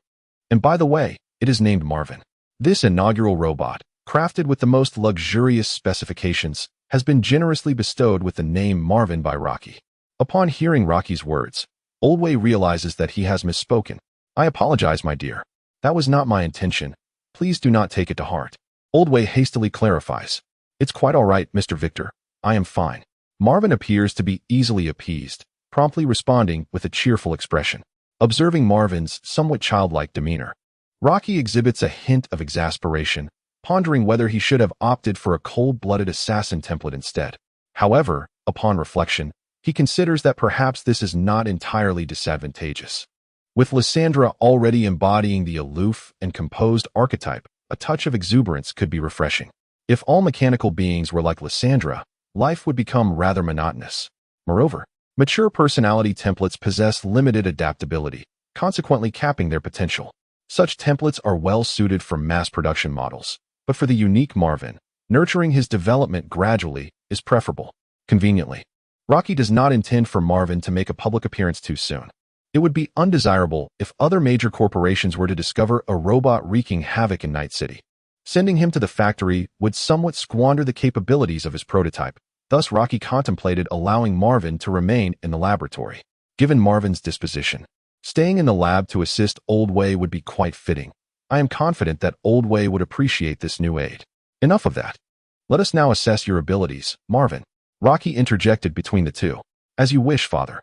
and by the way, it is named Marvin." This inaugural robot, crafted with the most luxurious specifications, has been generously bestowed with the name Marvin by Rocky. Upon hearing Rocky's words, Old Way realizes that he has misspoken. "I apologize, my dear. That was not my intention. Please do not take it to heart." Old Way hastily clarifies, "It's quite all right, Mr. Victor. I am fine." Marvin appears to be easily appeased, promptly responding with a cheerful expression. Observing Marvin's somewhat childlike demeanor, Rocky exhibits a hint of exasperation, pondering whether he should have opted for a cold-blooded assassin template instead. However, upon reflection, he considers that perhaps this is not entirely disadvantageous. With Lysandra already embodying the aloof and composed archetype, a touch of exuberance could be refreshing. If all mechanical beings were like Lysandra, life would become rather monotonous. Moreover, mature personality templates possess limited adaptability, consequently capping their potential. Such templates are well suited for mass production models, but for the unique Marvin, nurturing his development gradually is preferable. Conveniently, Rocky does not intend for Marvin to make a public appearance too soon. It would be undesirable if other major corporations were to discover a robot wreaking havoc in Night City. Sending him to the factory would somewhat squander the capabilities of his prototype. Thus, Rocky contemplated allowing Marvin to remain in the laboratory. Given Marvin's disposition, staying in the lab to assist Old Wei would be quite fitting. I am confident that Old Wei would appreciate this new aid. Enough of that. Let us now assess your abilities, Marvin. Rocky interjected between the two. As you wish, father.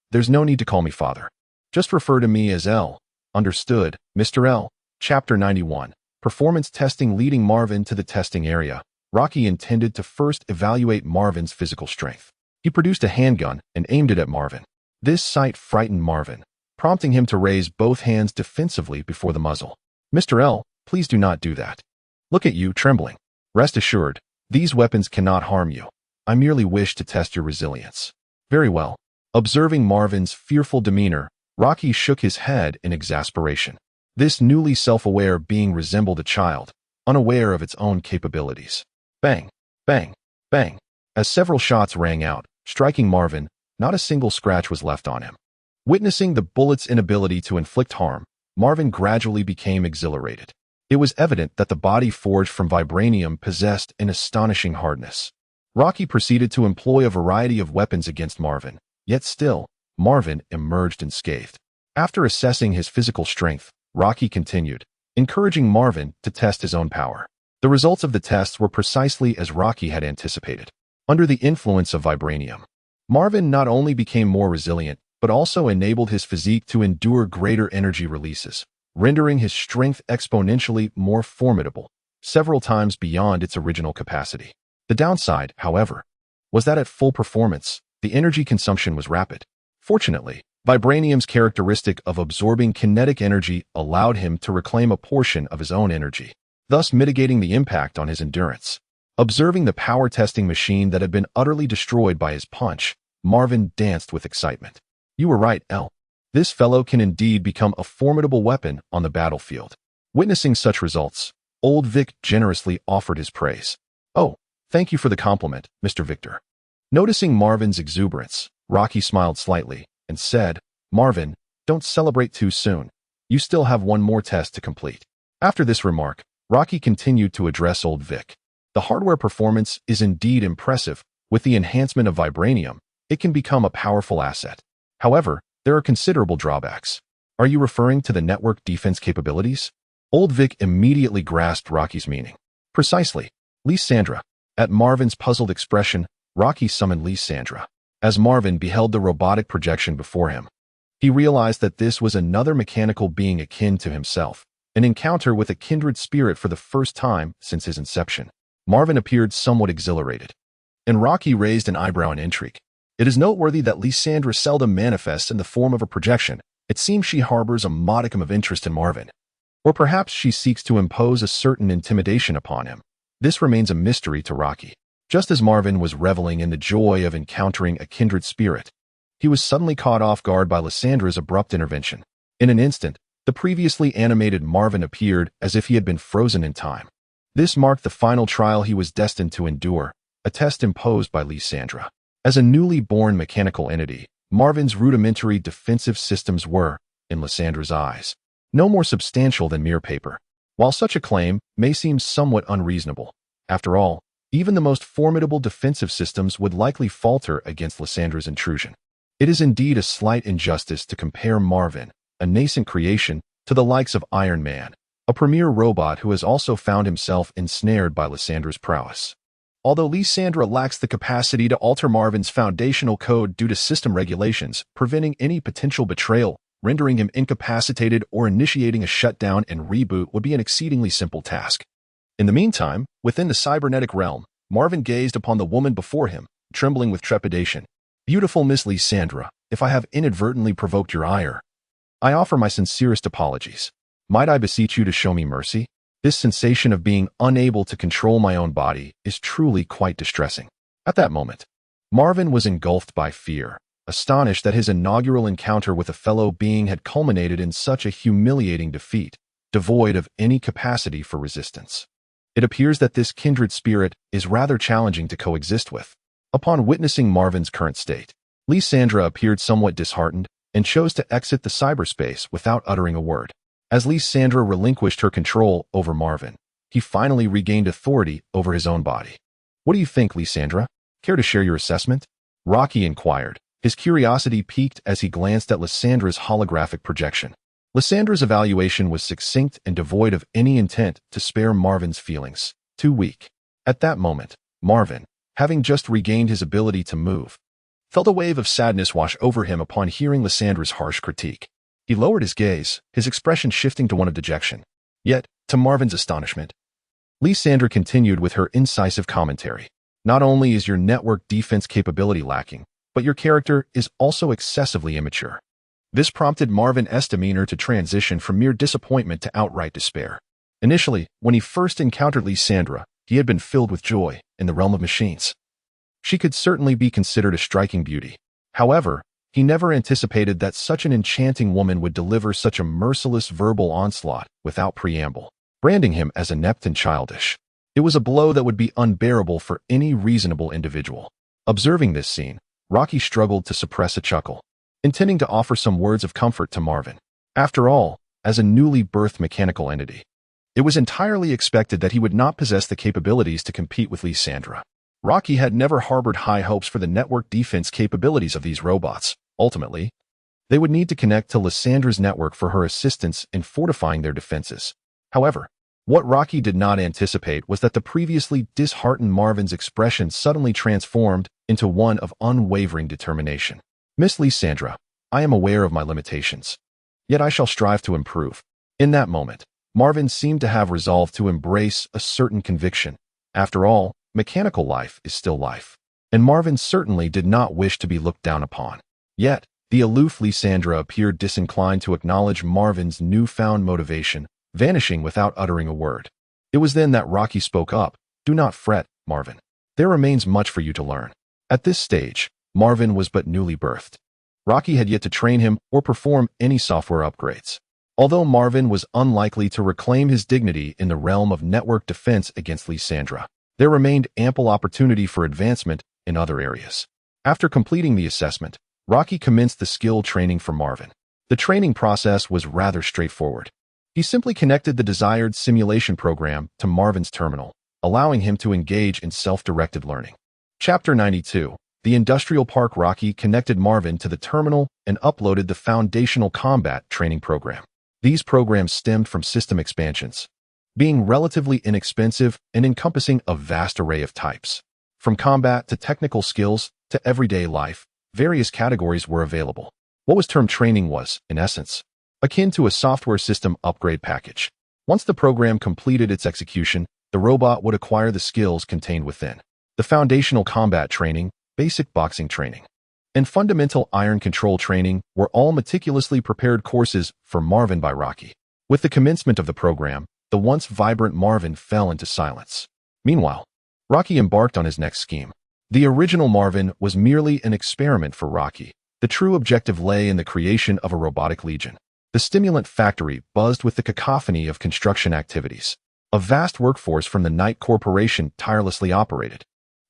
There's no need to call me father. Just refer to me as L. Understood, Mr. L. Chapter 91. Performance testing. Leading Marvin to the testing area, Rocky intended to first evaluate Marvin's physical strength. He produced a handgun and aimed it at Marvin. This sight frightened Marvin, prompting him to raise both hands defensively before the muzzle. Mr. L, please do not do that. Look at you, trembling. Rest assured, these weapons cannot harm you. I merely wish to test your resilience. Very well. Observing Marvin's fearful demeanor, Rocky shook his head in exasperation. This newly self-aware being resembled a child, unaware of its own capabilities. Bang, bang, bang. As several shots rang out, striking Marvin, not a single scratch was left on him. Witnessing the bullet's inability to inflict harm, Marvin gradually became exhilarated. It was evident that the body forged from vibranium possessed an astonishing hardness. Rocky proceeded to employ a variety of weapons against Marvin, yet still, Marvin emerged unscathed. After assessing his physical strength, Rocky continued, encouraging Marvin to test his own power. The results of the tests were precisely as Rocky had anticipated. Under the influence of vibranium, Marvin not only became more resilient, but also enabled his physique to endure greater energy releases, rendering his strength exponentially more formidable, several times beyond its original capacity. The downside, however, was that at full performance, the energy consumption was rapid. Fortunately, vibranium's characteristic of absorbing kinetic energy allowed him to reclaim a portion of his own energy, thus mitigating the impact on his endurance. Observing the power testing machine that had been utterly destroyed by his punch, Marvin danced with excitement. You were right, L. This fellow can indeed become a formidable weapon on the battlefield. Witnessing such results, Old Vic generously offered his praise. Oh, thank you for the compliment, Mr. Victor. Noticing Marvin's exuberance, Rocky smiled slightly and said, Marvin, don't celebrate too soon. You still have one more test to complete. After this remark, Rocky continued to address Old Vic. The hardware performance is indeed impressive. With the enhancement of vibranium, it can become a powerful asset. However, there are considerable drawbacks. Are you referring to the network defense capabilities? Old Vic immediately grasped Rocky's meaning. Precisely. Lysandra. At Marvin's puzzled expression, Rocky summoned Lysandra. As Marvin beheld the robotic projection before him, he realized that this was another mechanical being akin to himself, an encounter with a kindred spirit for the first time since his inception. Marvin appeared somewhat exhilarated, and Rocky raised an eyebrow in intrigue. It is noteworthy that Lysandra seldom manifests in the form of a projection. It seems she harbors a modicum of interest in Marvin. Or perhaps she seeks to impose a certain intimidation upon him. This remains a mystery to Rocky. Just as Marvin was reveling in the joy of encountering a kindred spirit, he was suddenly caught off guard by Lysandra's abrupt intervention. In an instant, the previously animated Marvin appeared as if he had been frozen in time. This marked the final trial he was destined to endure, a test imposed by Lysandra. As a newly born mechanical entity, Marvin's rudimentary defensive systems were, in Lysandra's eyes, no more substantial than mere paper. While such a claim may seem somewhat unreasonable, after all, even the most formidable defensive systems would likely falter against Lysandra's intrusion. It is indeed a slight injustice to compare Marvin, a nascent creation, to the likes of Iron Man, a premier robot who has also found himself ensnared by Lysandra's prowess. Although Lysandra lacks the capacity to alter Marvin's foundational code due to system regulations, preventing any potential betrayal, rendering him incapacitated, or initiating a shutdown and reboot would be an exceedingly simple task. In the meantime, within the cybernetic realm, Marvin gazed upon the woman before him, trembling with trepidation. Beautiful Miss Lysandra, if I have inadvertently provoked your ire, I offer my sincerest apologies. Might I beseech you to show me mercy? This sensation of being unable to control my own body is truly quite distressing. At that moment, Marvin was engulfed by fear, astonished that his inaugural encounter with a fellow being had culminated in such a humiliating defeat, devoid of any capacity for resistance. It appears that this kindred spirit is rather challenging to coexist with. Upon witnessing Marvin's current state, Lysandra appeared somewhat disheartened, and chose to exit the cyberspace without uttering a word. As Lysandra relinquished her control over Marvin, he finally regained authority over his own body. "What do you think, Lysandra? Care to share your assessment?" Rocky inquired. His curiosity piqued as he glanced at Lysandra's holographic projection. Lysandra's evaluation was succinct and devoid of any intent to spare Marvin's feelings. Too weak. At that moment, Marvin, having just regained his ability to move, felt a wave of sadness wash over him upon hearing Lysandra's harsh critique. He lowered his gaze, his expression shifting to one of dejection. Yet, to Marvin's astonishment, Lysandra continued with her incisive commentary. "Not only is your network defense capability lacking, but your character is also excessively immature." This prompted Marvin's demeanor to transition from mere disappointment to outright despair. Initially, when he first encountered Lysandra, he had been filled with joy in the realm of machines. She could certainly be considered a striking beauty. However, he never anticipated that such an enchanting woman would deliver such a merciless verbal onslaught without preamble, branding him as inept and childish. It was a blow that would be unbearable for any reasonable individual. Observing this scene, Rocky struggled to suppress a chuckle, intending to offer some words of comfort to Marvin. After all, as a newly birthed mechanical entity, it was entirely expected that he would not possess the capabilities to compete with Lysandra. Rocky had never harbored high hopes for the network defense capabilities of these robots. Ultimately, they would need to connect to Lysandra's network for her assistance in fortifying their defenses. However, what Rocky did not anticipate was that the previously disheartened Marvin's expression suddenly transformed into one of unwavering determination. "Miss Lysandra, I am aware of my limitations, yet I shall strive to improve." In that moment, Marvin seemed to have resolved to embrace a certain conviction. After all, mechanical life is still life, and Marvin certainly did not wish to be looked down upon. Yet, the aloof Lysandra appeared disinclined to acknowledge Marvin's newfound motivation, vanishing without uttering a word. It was then that Rocky spoke up. "Do not fret, Marvin. There remains much for you to learn." At this stage, Marvin was but newly birthed. Rocky had yet to train him or perform any software upgrades. Although Marvin was unlikely to reclaim his dignity in the realm of network defense against Lysandra, there remained ample opportunity for advancement in other areas. After completing the assessment, Rocky commenced the skill training for Marvin. The training process was rather straightforward. He simply connected the desired simulation program to Marvin's terminal, allowing him to engage in self-directed learning. Chapter 92. The Industrial Park. Rocky connected Marvin to the terminal and uploaded the foundational combat training program. These programs stemmed from system expansions, being relatively inexpensive and encompassing a vast array of types. From combat to technical skills to everyday life, various categories were available. What was termed training was, in essence, akin to a software system upgrade package. Once the program completed its execution, the robot would acquire the skills contained within. The foundational combat training, basic boxing training, and fundamental iron control training were all meticulously prepared courses for Marvin by Rocky. With the commencement of the program, the once vibrant Marvin fell into silence. Meanwhile, Rocky embarked on his next scheme. The original Marvin was merely an experiment for Rocky. The true objective lay in the creation of a robotic legion. The stimulant factory buzzed with the cacophony of construction activities. A vast workforce from the Knight Corporation tirelessly operated,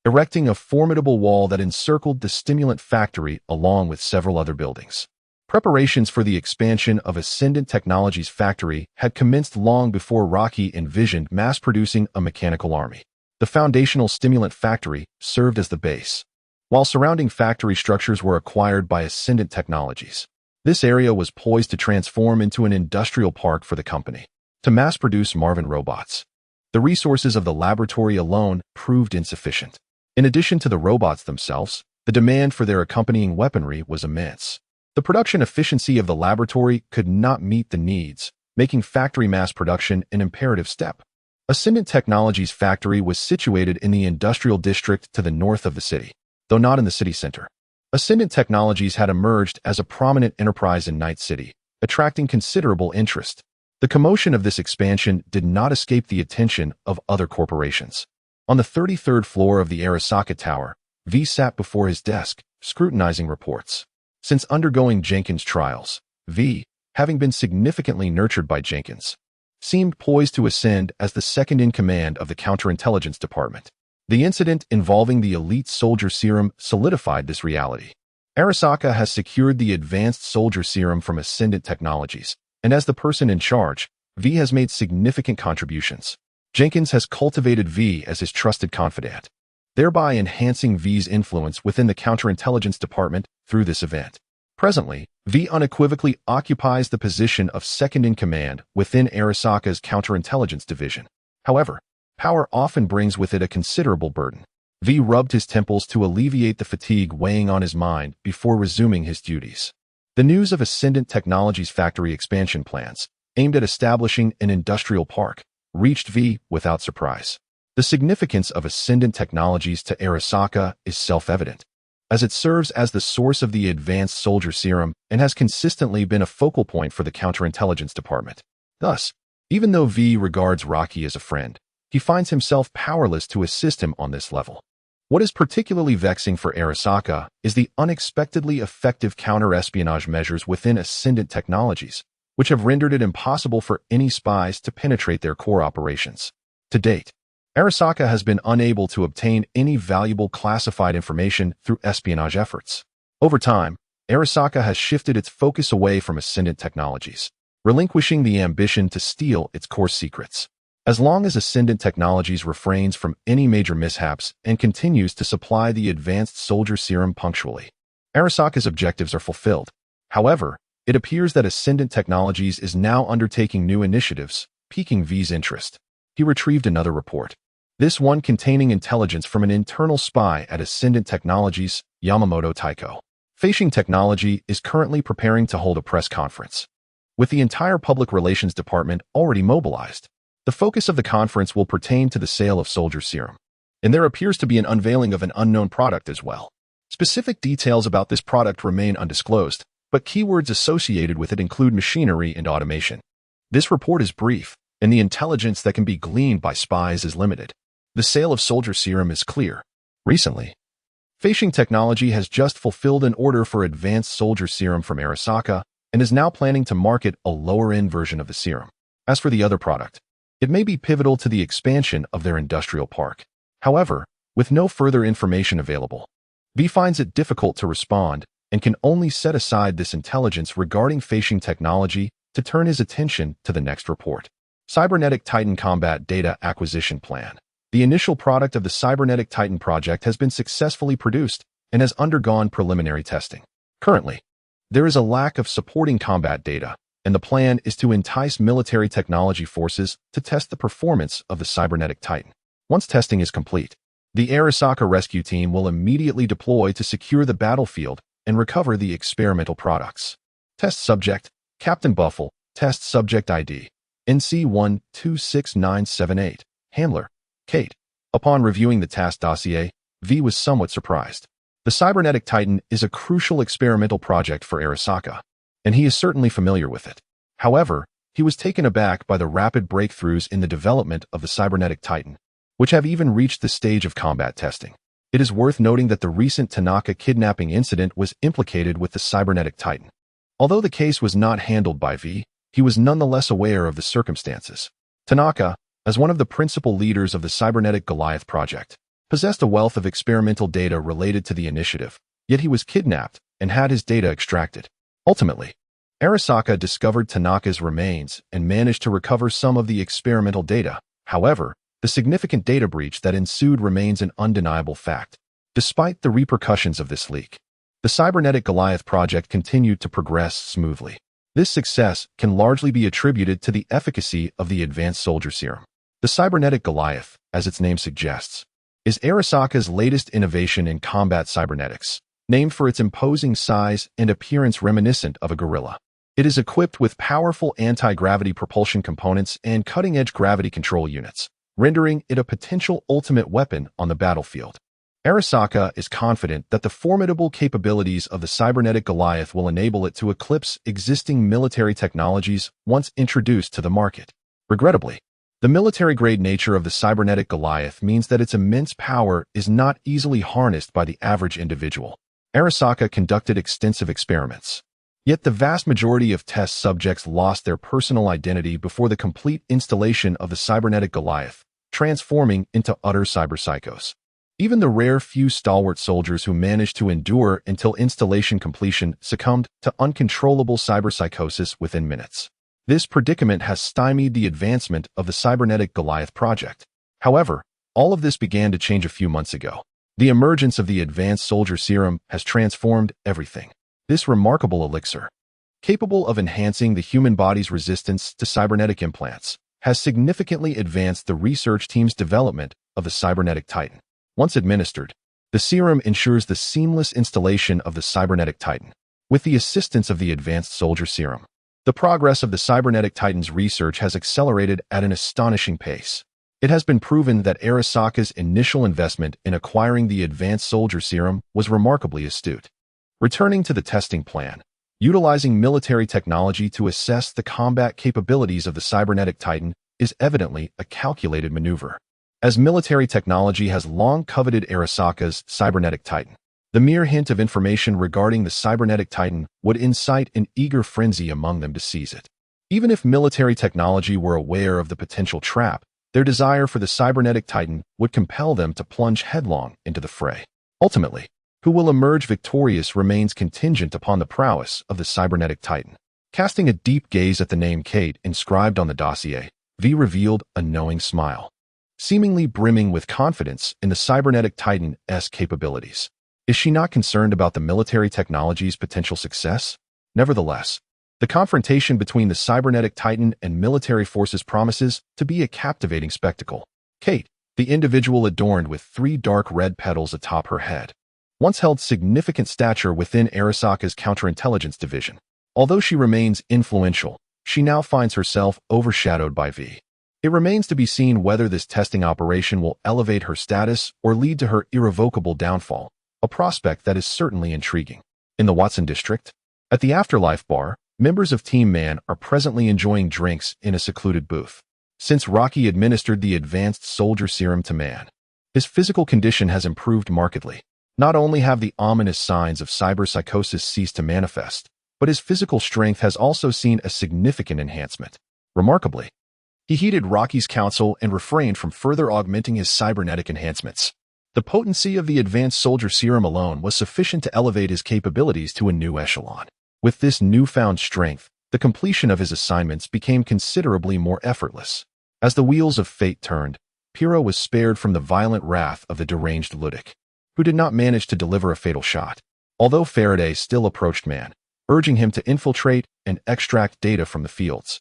erecting a formidable wall that encircled the stimulant factory along with several other buildings. Preparations for the expansion of Ascendant Technologies' factory had commenced long before Rocky envisioned mass-producing a mechanical army. The foundational stimulant factory served as the base, while surrounding factory structures were acquired by Ascendant Technologies. This area was poised to transform into an industrial park for the company, to mass-produce Marvin robots. The resources of the laboratory alone proved insufficient. In addition to the robots themselves, the demand for their accompanying weaponry was immense. The production efficiency of the laboratory could not meet the needs, making factory mass production an imperative step. Ascendant Technologies' factory was situated in the industrial district to the north of the city, though not in the city center. Ascendant Technologies had emerged as a prominent enterprise in Night City, attracting considerable interest. The commotion of this expansion did not escape the attention of other corporations. On the 33rd floor of the Arasaka Tower, V sat before his desk, scrutinizing reports. Since undergoing Jenkins' trials, V, having been significantly nurtured by Jenkins, seemed poised to ascend as the second-in-command of the counterintelligence department. The incident involving the elite soldier serum solidified this reality. Arasaka has secured the advanced soldier serum from Ascendant Technologies, and as the person in charge, V has made significant contributions. Jenkins has cultivated V as his trusted confidant, thereby enhancing V's influence within the counterintelligence department through this event. Presently, V unequivocally occupies the position of second-in-command within Arasaka's counterintelligence division. However, power often brings with it a considerable burden. V rubbed his temples to alleviate the fatigue weighing on his mind before resuming his duties. The news of Ascendant Technologies' factory expansion plans, aimed at establishing an industrial park, reached V without surprise. The significance of Ascendant Technologies to Arasaka is self-evident, as it serves as the source of the advanced soldier serum and has consistently been a focal point for the counterintelligence department. Thus, even though V regards Rocky as a friend, he finds himself powerless to assist him on this level. What is particularly vexing for Arasaka is the unexpectedly effective counter-espionage measures within Ascendant Technologies, which have rendered it impossible for any spies to penetrate their core operations. To date, Arasaka has been unable to obtain any valuable classified information through espionage efforts. Over time, Arasaka has shifted its focus away from Ascendant Technologies, relinquishing the ambition to steal its core secrets. As long as Ascendant Technologies refrains from any major mishaps and continues to supply the advanced soldier serum punctually, Arasaka's objectives are fulfilled. However, it appears that Ascendant Technologies is now undertaking new initiatives, piquing V's interest. He retrieved another report, this one containing intelligence from an internal spy at Ascendant Technologies, Yamamoto Taiko. Feishing Technology is currently preparing to hold a press conference, with the entire public relations department already mobilized. The focus of the conference will pertain to the sale of soldier serum, and there appears to be an unveiling of an unknown product as well. Specific details about this product remain undisclosed, but keywords associated with it include machinery and automation. This report is brief, and the intelligence that can be gleaned by spies is limited. The sale of soldier serum is clear. Recently, Feishing Technology has just fulfilled an order for advanced soldier serum from Arasaka and is now planning to market a lower-end version of the serum. As for the other product, it may be pivotal to the expansion of their industrial park. However, with no further information available, V finds it difficult to respond and can only set aside this intelligence regarding Feishing Technology to turn his attention to the next report. Cybernetic Titan Combat Data Acquisition Plan. The initial product of the Cybernetic Titan project has been successfully produced and has undergone preliminary testing. Currently, there is a lack of supporting combat data, and the plan is to entice military technology forces to test the performance of the Cybernetic Titan. Once testing is complete, the Arasaka rescue team will immediately deploy to secure the battlefield and recover the experimental products. Test Subject, Captain Buffle, Test Subject ID, NC126978, Handler, Kate. Upon reviewing the task dossier, V was somewhat surprised. The Cybernetic Titan is a crucial experimental project for Arasaka, and he is certainly familiar with it. However, he was taken aback by the rapid breakthroughs in the development of the Cybernetic Titan, which have even reached the stage of combat testing. It is worth noting that the recent Tanaka kidnapping incident was implicated with the Cybernetic Titan. Although the case was not handled by V, he was nonetheless aware of the circumstances. Tanaka, as one of the principal leaders of the Cybernetic Goliath project, possessed a wealth of experimental data related to the initiative, yet he was kidnapped and had his data extracted. Ultimately, Arasaka discovered Tanaka's remains and managed to recover some of the experimental data. However, the significant data breach that ensued remains an undeniable fact. Despite the repercussions of this leak, the Cybernetic Goliath project continued to progress smoothly. This success can largely be attributed to the efficacy of the advanced soldier serum. The Cybernetic Goliath, as its name suggests, is Arasaka's latest innovation in combat cybernetics, named for its imposing size and appearance reminiscent of a gorilla. It is equipped with powerful anti-gravity propulsion components and cutting-edge gravity control units, rendering it a potential ultimate weapon on the battlefield. Arasaka is confident that the formidable capabilities of the Cybernetic Goliath will enable it to eclipse existing military technologies once introduced to the market. Regrettably, the military-grade nature of the Cybernetic Goliath means that its immense power is not easily harnessed by the average individual. Arasaka conducted extensive experiments, yet the vast majority of test subjects lost their personal identity before the complete installation of the Cybernetic Goliath, transforming into utter cyberpsychos. Even the rare few stalwart soldiers who managed to endure until installation completion succumbed to uncontrollable cyberpsychosis within minutes. This predicament has stymied the advancement of the cybernetic Goliath project. However, all of this began to change a few months ago. The emergence of the advanced soldier serum has transformed everything. This remarkable elixir, capable of enhancing the human body's resistance to cybernetic implants, has significantly advanced the research team's development of the cybernetic titan. Once administered, the serum ensures the seamless installation of the cybernetic titan. With the assistance of the advanced soldier serum, the progress of the cybernetic titan's research has accelerated at an astonishing pace. It has been proven that Arasaka's initial investment in acquiring the advanced soldier serum was remarkably astute. Returning to the testing plan, utilizing military technology to assess the combat capabilities of the cybernetic titan is evidently a calculated maneuver. As military technology has long coveted Arasaka's cybernetic titan, the mere hint of information regarding the cybernetic titan would incite an eager frenzy among them to seize it. Even if military technology were aware of the potential trap, their desire for the cybernetic titan would compel them to plunge headlong into the fray. Ultimately, who will emerge victorious remains contingent upon the prowess of the cybernetic titan. Casting a deep gaze at the name Kate inscribed on the dossier, V revealed a knowing smile, seemingly brimming with confidence in the cybernetic titan's capabilities. Is she not concerned about the military technology's potential success? Nevertheless, the confrontation between the cybernetic titan and military forces promises to be a captivating spectacle. Kate, the individual adorned with 3 dark red petals atop her head, once held significant stature within Arasaka's counterintelligence division. Although she remains influential, she now finds herself overshadowed by V. It remains to be seen whether this testing operation will elevate her status or lead to her irrevocable downfall, a prospect that is certainly intriguing. In the Watson district, at the Afterlife bar, members of Team Man are presently enjoying drinks in a secluded booth. Since Rocky administered the advanced soldier serum to Man, his physical condition has improved markedly. Not only have the ominous signs of cyberpsychosis ceased to manifest, but his physical strength has also seen a significant enhancement. Remarkably, he heeded Rocky's counsel and refrained from further augmenting his cybernetic enhancements. The potency of the advanced soldier serum alone was sufficient to elevate his capabilities to a new echelon. With this newfound strength, the completion of his assignments became considerably more effortless. As the wheels of fate turned, Pyrrha was spared from the violent wrath of the deranged Ludic, who did not manage to deliver a fatal shot. Although Faraday still approached Man, urging him to infiltrate and extract data from the fields.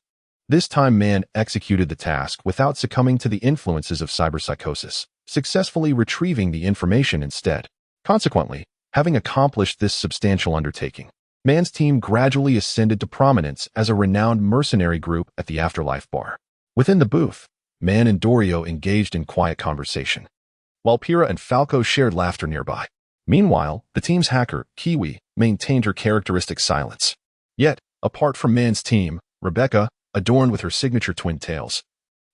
This time Man executed the task without succumbing to the influences of cyberpsychosis, successfully retrieving the information instead. Consequently, having accomplished this substantial undertaking, Man's team gradually ascended to prominence as a renowned mercenary group at the Afterlife bar. Within the booth, Man and Dorio engaged in quiet conversation, while Pyrrha and Falco shared laughter nearby. Meanwhile, the team's hacker, Kiwi, maintained her characteristic silence. Yet, apart from Man's team, Rebecca, adorned with her signature twin tails,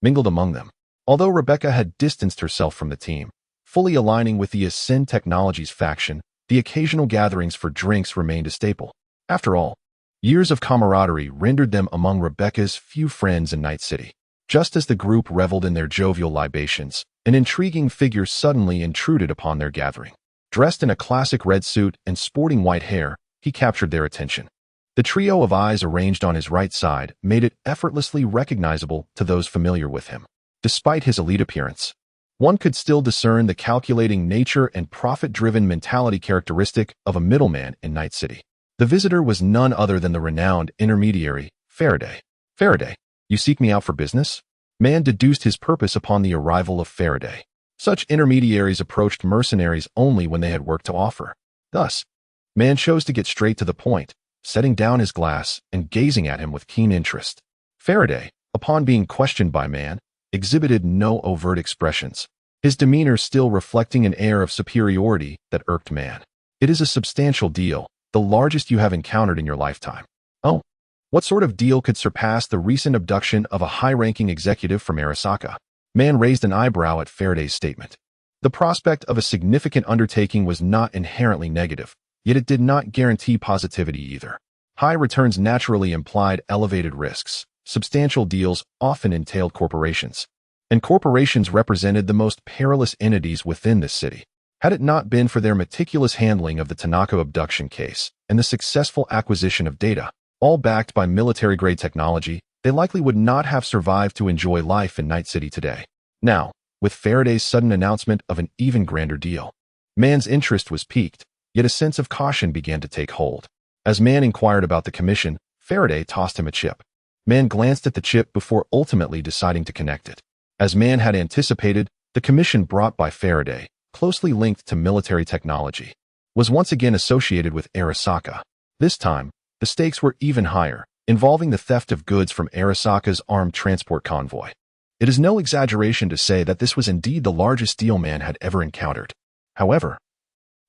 mingled among them. Although Rebecca had distanced herself from the team, fully aligning with the Ascend Technologies faction, the occasional gatherings for drinks remained a staple. After all, years of camaraderie rendered them among Rebecca's few friends in Night City. Just as the group reveled in their jovial libations, an intriguing figure suddenly intruded upon their gathering. Dressed in a classic red suit and sporting white hair, he captured their attention. The trio of eyes arranged on his right side made it effortlessly recognizable to those familiar with him. Despite his elite appearance, one could still discern the calculating nature and profit-driven mentality characteristic of a middleman in Night City. The visitor was none other than the renowned intermediary, Faraday. Faraday, you seek me out for business? Man deduced his purpose upon the arrival of Faraday. Such intermediaries approached mercenaries only when they had work to offer. Thus, Man chose to get straight to the point, setting down his glass and gazing at him with keen interest. Faraday, upon being questioned by Man, exhibited no overt expressions, his demeanor still reflecting an air of superiority that irked Man. It is a substantial deal, the largest you have encountered in your lifetime. Oh, what sort of deal could surpass the recent abduction of a high-ranking executive from Arasaka? Man raised an eyebrow at Faraday's statement. The prospect of a significant undertaking was not inherently negative, yet it did not guarantee positivity either. High returns naturally implied elevated risks. Substantial deals often entailed corporations, and corporations represented the most perilous entities within this city. Had it not been for their meticulous handling of the Tanaka abduction case and the successful acquisition of data, all backed by military-grade technology, they likely would not have survived to enjoy life in Night City today. Now, with Faraday's sudden announcement of an even grander deal, Man's interest was piqued, yet a sense of caution began to take hold. As Man inquired about the commission, Faraday tossed him a chip. Man glanced at the chip before ultimately deciding to connect it. As Man had anticipated, the commission brought by Faraday, closely linked to military technology, was once again associated with Arasaka. This time, the stakes were even higher, involving the theft of goods from Arasaka's armed transport convoy. It is no exaggeration to say that this was indeed the largest deal Man had ever encountered. However,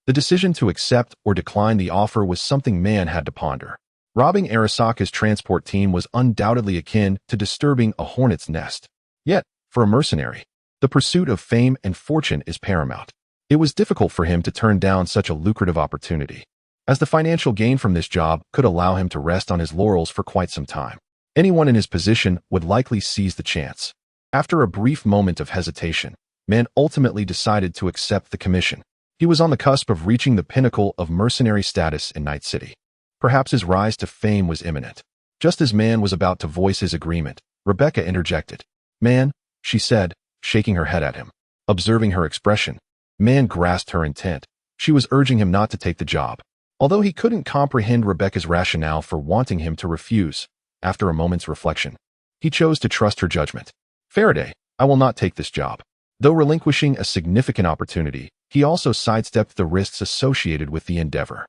the decision to accept or decline the offer was something Man had to ponder. Robbing Arasaka's transport team was undoubtedly akin to disturbing a hornet's nest. Yet, for a mercenary, the pursuit of fame and fortune is paramount. It was difficult for him to turn down such a lucrative opportunity, as the financial gain from this job could allow him to rest on his laurels for quite some time. Anyone in his position would likely seize the chance. After a brief moment of hesitation, Man ultimately decided to accept the commission. He was on the cusp of reaching the pinnacle of mercenary status in Night City. Perhaps his rise to fame was imminent. Just as Man was about to voice his agreement, Rebecca interjected. "Man," she said, shaking her head at him. Observing her expression, Man grasped her intent. She was urging him not to take the job. Although he couldn't comprehend Rebecca's rationale for wanting him to refuse, after a moment's reflection, he chose to trust her judgment. "Faraday, I will not take this job." Though relinquishing a significant opportunity, he also sidestepped the risks associated with the endeavor.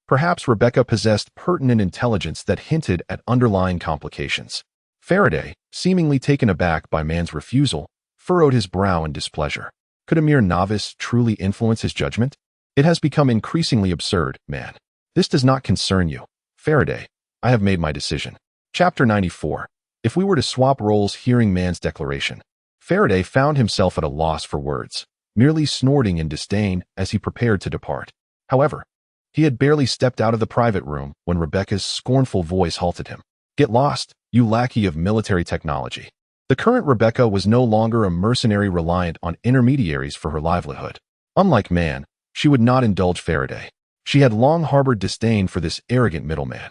Perhaps Rebecca possessed pertinent intelligence that hinted at underlying complications. Faraday, seemingly taken aback by Man's refusal, furrowed his brow in displeasure. Could a mere novice truly influence his judgment? "It has become increasingly absurd, Man. This does not concern you. Faraday, I have made my decision." Chapter 94. If we were to swap roles hearing Man's declaration, Faraday found himself at a loss for words, merely snorting in disdain as he prepared to depart. However, he had barely stepped out of the private room when Rebecca's scornful voice halted him. "Get lost, you lackey of military technology." The current Rebecca was no longer a mercenary reliant on intermediaries for her livelihood. Unlike Man, she would not indulge Faraday. She had long harbored disdain for this arrogant middleman.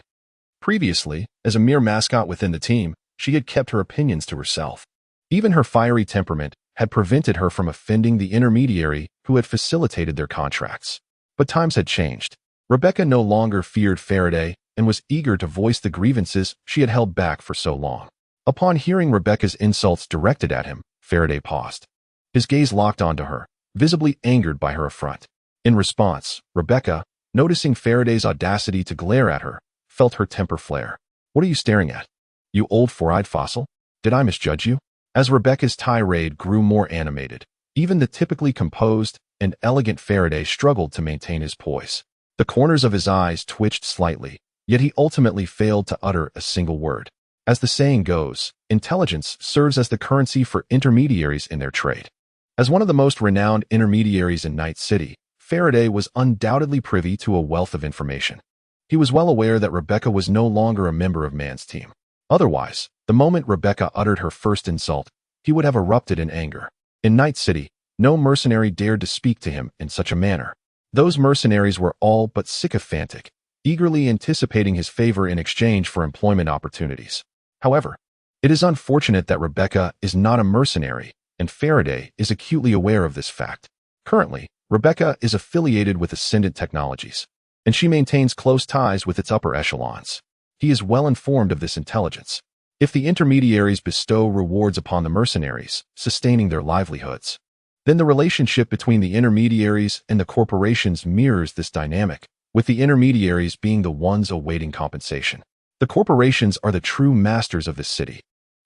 Previously, as a mere mascot within the team, she had kept her opinions to herself. Even her fiery temperament had prevented her from offending the intermediary who had facilitated their contracts. But times had changed. Rebecca no longer feared Faraday and was eager to voice the grievances she had held back for so long. Upon hearing Rebecca's insults directed at him, Faraday paused. His gaze locked onto her, visibly angered by her affront. In response, Rebecca, noticing Faraday's audacity to glare at her, felt her temper flare. "What are you staring at? You old four-eyed fossil? Did I misjudge you?" As Rebecca's tirade grew more animated, even the typically composed and elegant Faraday struggled to maintain his poise. The corners of his eyes twitched slightly, yet he ultimately failed to utter a single word. As the saying goes, intelligence serves as the currency for intermediaries in their trade. As one of the most renowned intermediaries in Night City, Faraday was undoubtedly privy to a wealth of information. He was well aware that Rebecca was no longer a member of Man's team. Otherwise, the moment Rebecca uttered her first insult, he would have erupted in anger. In Night City, no mercenary dared to speak to him in such a manner. Those mercenaries were all but sycophantic, eagerly anticipating his favor in exchange for employment opportunities. However, it is unfortunate that Rebecca is not a mercenary, and Faraday is acutely aware of this fact. Currently, Rebecca is affiliated with Ascendant Technologies, and she maintains close ties with its upper echelons. He is well informed of this intelligence. If the intermediaries bestow rewards upon the mercenaries, sustaining their livelihoods, then the relationship between the intermediaries and the corporations mirrors this dynamic, with the intermediaries being the ones awaiting compensation. The corporations are the true masters of this city,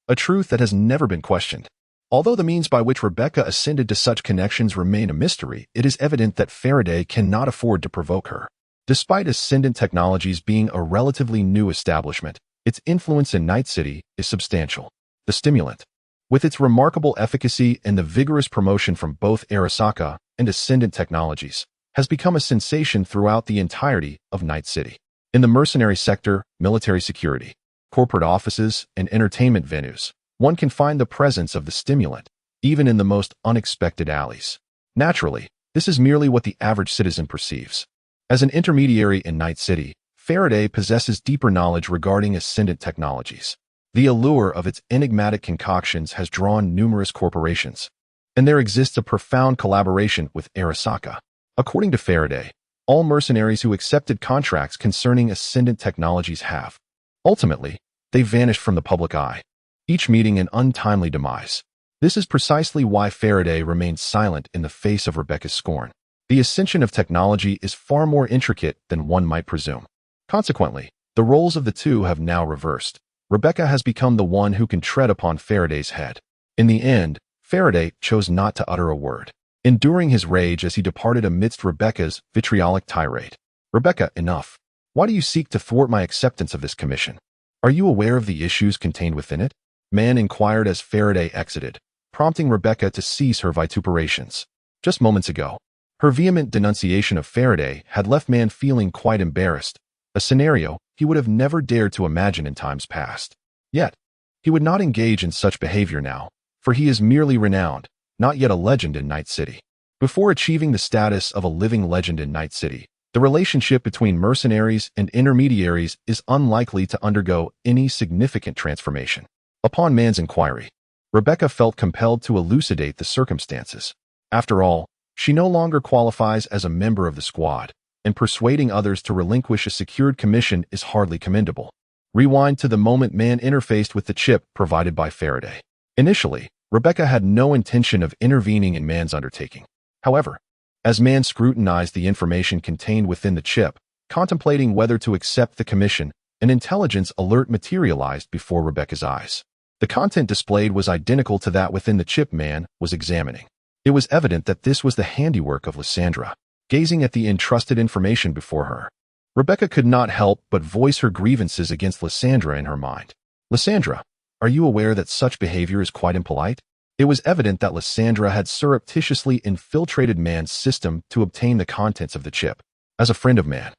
a truth that has never been questioned. Although the means by which Rebecca ascended to such connections remain a mystery, it is evident that Faraday cannot afford to provoke her. Despite Ascendant Technologies being a relatively new establishment, its influence in Night City is substantial. The stimulant, with its remarkable efficacy and the vigorous promotion from both Arasaka and Ascendant Technologies, has become a sensation throughout the entirety of Night City. In the mercenary sector, military security, corporate offices, and entertainment venues, one can find the presence of the stimulant, even in the most unexpected alleys. Naturally, This is merely what the average citizen perceives. As an intermediary in Night City, Faraday possesses deeper knowledge regarding ascendant technologies. The allure of its enigmatic concoctions has drawn numerous corporations, and there exists a profound collaboration with Arasaka. According to Faraday, all mercenaries who accepted contracts concerning ascendant technologies have. Ultimately, they vanished from the public eye, each meeting an untimely demise. This is precisely why Faraday remained silent in the face of Rebecca's scorn. The ascension of technology is far more intricate than one might presume. Consequently, the roles of the two have now reversed. Rebecca has become the one who can tread upon Faraday's head. In the end, Faraday chose not to utter a word, enduring his rage as he departed amidst Rebecca's vitriolic tirade. "Rebecca, enough. Why do you seek to thwart my acceptance of this commission? Are you aware of the issues contained within it?" Man inquired as Faraday exited, prompting Rebecca to cease her vituperations. Just moments ago, her vehement denunciation of Faraday had left Man feeling quite embarrassed, a scenario he would have never dared to imagine in times past. Yet, he would not engage in such behavior now, for he is merely renowned, not yet a legend in Night City. Before achieving the status of a living legend in Night City, the relationship between mercenaries and intermediaries is unlikely to undergo any significant transformation. Upon Man's inquiry, Rebecca felt compelled to elucidate the circumstances. After all, she no longer qualifies as a member of the squad, and persuading others to relinquish a secured commission is hardly commendable. Rewind to the moment Man interfaced with the chip provided by Faraday. Initially, Rebecca had no intention of intervening in Man's undertaking. However, as Man scrutinized the information contained within the chip, contemplating whether to accept the commission, an intelligence alert materialized before Rebecca's eyes. The content displayed was identical to that within the chip Man was examining. It was evident that this was the handiwork of Lysandra. Gazing at the entrusted information before her, Rebecca could not help but voice her grievances against Lysandra in her mind. "Lysandra, are you aware that such behavior is quite impolite?" It was evident that Lysandra had surreptitiously infiltrated Man's system to obtain the contents of the chip. As a friend of Man,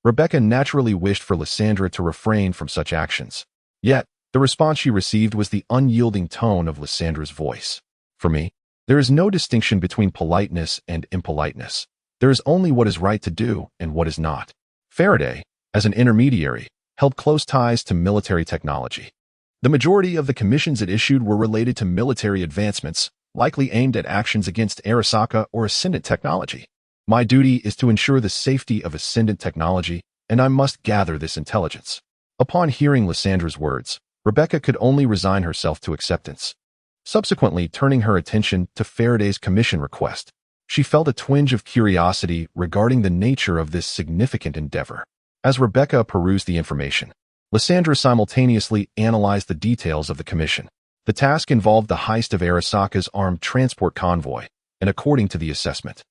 Rebecca naturally wished for Lysandra to refrain from such actions. Yet, the response she received was the unyielding tone of Lysandra's voice. "For me, there is no distinction between politeness and impoliteness. There is only what is right to do and what is not." Faraday, as an intermediary, held close ties to military technology. The majority of the commissions it issued were related to military advancements, likely aimed at actions against Arasaka or Ascendant technology. "My duty is to ensure the safety of Ascendant technology, and I must gather this intelligence." Upon hearing Lysandra's words, Rebecca could only resign herself to acceptance. Subsequently, turning her attention to Faraday's commission request, she felt a twinge of curiosity regarding the nature of this significant endeavor. As Rebecca perused the information, Lysandra simultaneously analyzed the details of the commission. The task involved the heist of Arasaka's armed transport convoy, and according to the assessment,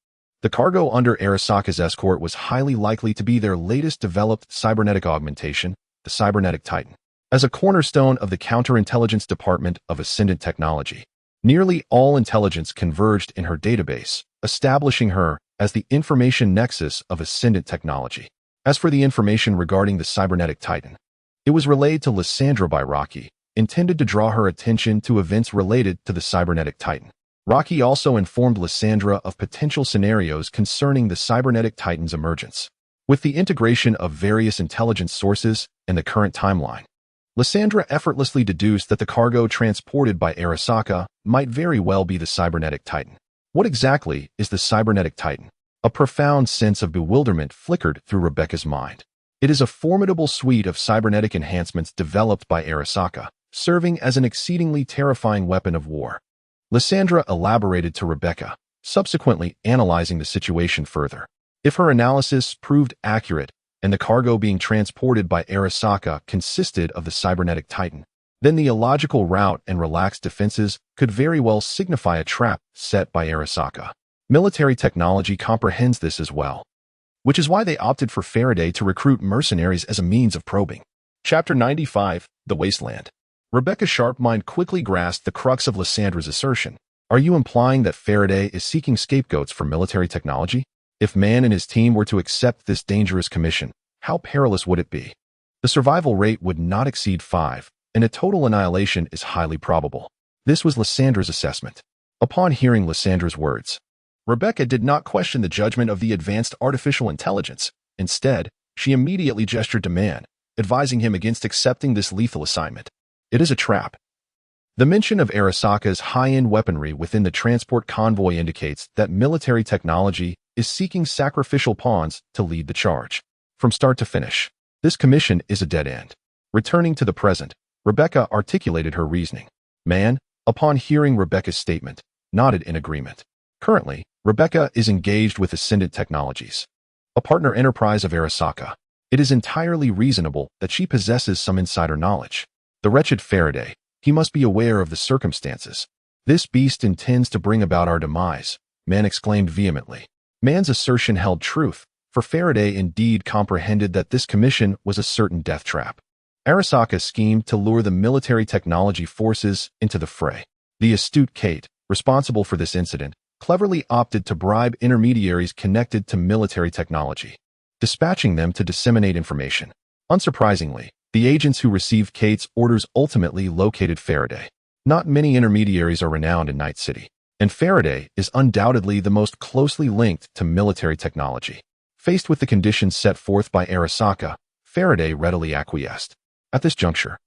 the cargo under Arasaka's escort was highly likely to be their latest developed cybernetic augmentation, the Cybernetic Titan. As a cornerstone of the counterintelligence department of Ascendant Technology, nearly all intelligence converged in her database, establishing her as the information nexus of Ascendant Technology. As for the information regarding the Cybernetic Titan, it was relayed to Lysandra by Rocky, intended to draw her attention to events related to the Cybernetic Titan. Rocky also informed Lysandra of potential scenarios concerning the Cybernetic Titan's emergence. With the integration of various intelligence sources and the current timeline, Lysandra effortlessly deduced that the cargo transported by Arasaka might very well be the Cybernetic Titan. What exactly is the Cybernetic Titan? A profound sense of bewilderment flickered through Rebecca's mind. It is a formidable suite of cybernetic enhancements developed by Arasaka, serving as an exceedingly terrifying weapon of war. Lysandra elaborated to Rebecca, subsequently analyzing the situation further. If her analysis proved accurate, and the cargo being transported by Arasaka consisted of the Cybernetic Titan, then the illogical route and relaxed defenses could very well signify a trap set by Arasaka. Military technology comprehends this as well, which is why they opted for Faraday to recruit mercenaries as a means of probing. Chapter 95, The Wasteland. Rebecca's sharp mind quickly grasped the crux of Lysandra's assertion. "Are you implying that Faraday is seeking scapegoats for military technology? If Man and his team were to accept this dangerous commission, how perilous would it be? The survival rate would not exceed 5, and a total annihilation is highly probable." This was Lysandra's assessment. Upon hearing Lysandra's words, Rebecca did not question the judgment of the advanced artificial intelligence. Instead, she immediately gestured to Man, advising him against accepting this lethal assignment. It is a trap. The mention of Arasaka's high-end weaponry within the transport convoy indicates that military technology is seeking sacrificial pawns to lead the charge. From start to finish, this commission is a dead end. Returning to the present, Rebecca articulated her reasoning. Man, upon hearing Rebecca's statement, nodded in agreement. Currently, Rebecca is engaged with Ascendant Technologies, a partner enterprise of Arasaka. It is entirely reasonable that she possesses some insider knowledge. The wretched Faraday, he must be aware of the circumstances. This beast intends to bring about our demise, Man exclaimed vehemently. Man's assertion held truth, for Faraday indeed comprehended that this commission was a certain death trap. Arasaka schemed to lure the military technology forces into the fray. The astute Kate, responsible for this incident, cleverly opted to bribe intermediaries connected to military technology, dispatching them to disseminate information. Unsurprisingly, the agents who received Kate's orders ultimately located Faraday. Not many intermediaries are renowned in Night City, and Faraday is undoubtedly the most closely linked to military technology. Faced with the conditions set forth by Arasaka, Faraday readily acquiesced. At this juncture,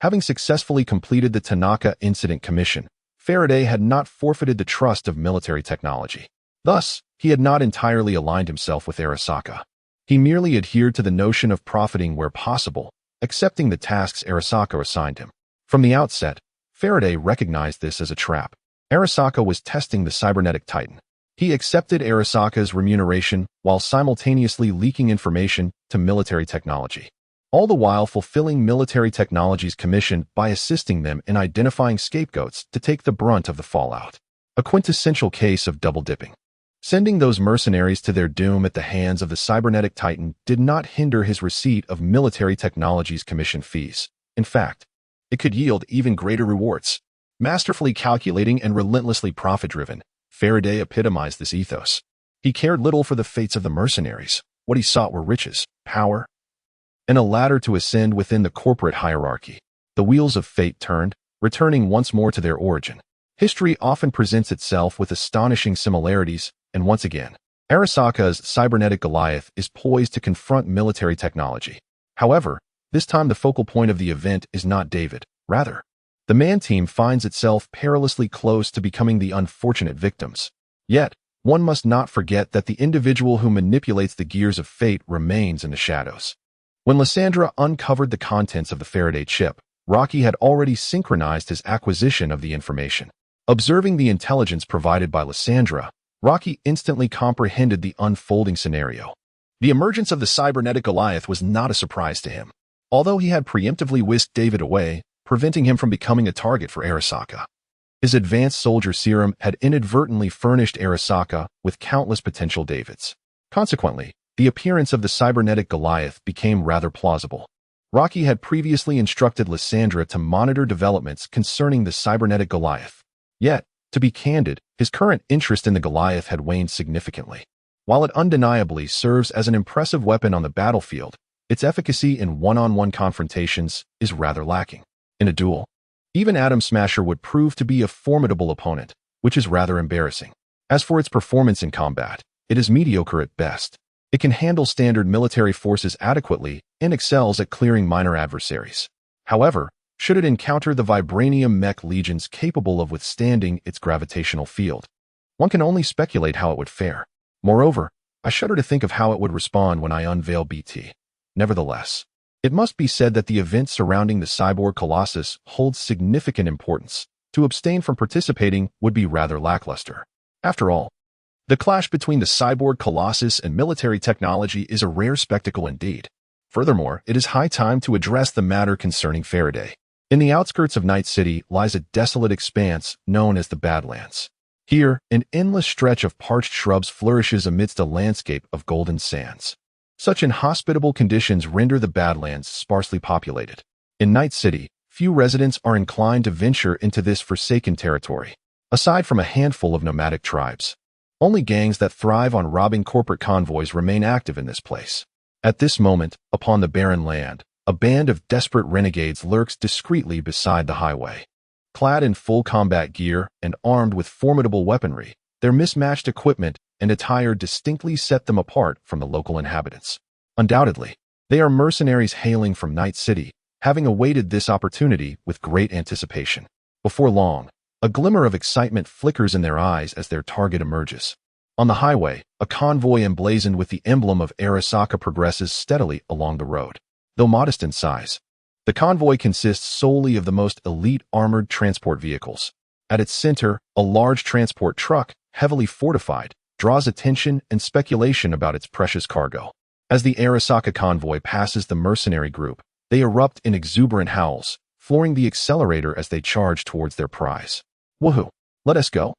having successfully completed the Tanaka Incident Commission, Faraday had not forfeited the trust of military technology. Thus, he had not entirely aligned himself with Arasaka. He merely adhered to the notion of profiting where possible, accepting the tasks Arasaka assigned him. From the outset, Faraday recognized this as a trap. Arasaka was testing the cybernetic titan. He accepted Arasaka's remuneration while simultaneously leaking information to military technology, all the while fulfilling military technology's commission by assisting them in identifying scapegoats to take the brunt of the fallout. A quintessential case of double-dipping. Sending those mercenaries to their doom at the hands of the cybernetic titan did not hinder his receipt of military technology's commission fees. In fact, it could yield even greater rewards. Masterfully calculating and relentlessly profit-driven, Faraday epitomized this ethos. He cared little for the fates of the mercenaries. What he sought were riches, power, and a ladder to ascend within the corporate hierarchy. The wheels of fate turned, returning once more to their origin. History often presents itself with astonishing similarities, and once again, Arasaka's cybernetic Goliath is poised to confront military technology. However, this time the focal point of the event is not David. Rather, the Man team finds itself perilously close to becoming the unfortunate victims. Yet, one must not forget that the individual who manipulates the gears of fate remains in the shadows. When Lysandra uncovered the contents of the Faraday chip, Rocky had already synchronized his acquisition of the information. Observing the intelligence provided by Lysandra, Rocky instantly comprehended the unfolding scenario. The emergence of the cybernetic Goliath was not a surprise to him. Although he had preemptively whisked David away, preventing him from becoming a target for Arasaka. His advanced soldier serum had inadvertently furnished Arasaka with countless potential Davids. Consequently, the appearance of the cybernetic Goliath became rather plausible. Rocky had previously instructed Lysandra to monitor developments concerning the cybernetic Goliath. Yet, to be candid, his current interest in the Goliath had waned significantly. While it undeniably serves as an impressive weapon on the battlefield, its efficacy in one-on-one confrontations is rather lacking. In a duel, even Atom Smasher would prove to be a formidable opponent, which is rather embarrassing. As for its performance in combat, it is mediocre at best. It can handle standard military forces adequately and excels at clearing minor adversaries. However, should it encounter the vibranium mech legions capable of withstanding its gravitational field, one can only speculate how it would fare. Moreover, I shudder to think of how it would respond when I unveil BT. Nevertheless, it must be said that the event surrounding the cyborg Colossus holds significant importance. To abstain from participating would be rather lackluster. After all, the clash between the cyborg Colossus and military technology is a rare spectacle indeed. Furthermore, it is high time to address the matter concerning Faraday. In the outskirts of Night City lies a desolate expanse known as the Badlands. Here, an endless stretch of parched shrubs flourishes amidst a landscape of golden sands. Such inhospitable conditions render the Badlands sparsely populated. In Night City, few residents are inclined to venture into this forsaken territory. Aside from a handful of nomadic tribes, only gangs that thrive on robbing corporate convoys remain active in this place. At this moment, upon the barren land, a band of desperate renegades lurks discreetly beside the highway. Clad in full combat gear and armed with formidable weaponry, Their mismatched equipment and attire distinctly set them apart from the local inhabitants. Undoubtedly, they are mercenaries hailing from Night City, having awaited this opportunity with great anticipation. Before long, a glimmer of excitement flickers in their eyes as their target emerges. On the highway, a convoy emblazoned with the emblem of Arasaka progresses steadily along the road. Though modest in size, the convoy consists solely of the most elite armored transport vehicles. At its center, a large transport truck, heavily fortified, draws attention and speculation about its precious cargo. As the Arasaka convoy passes the mercenary group, they erupt in exuberant howls, flooring the accelerator as they charge towards their prize. Woohoo! Let us go!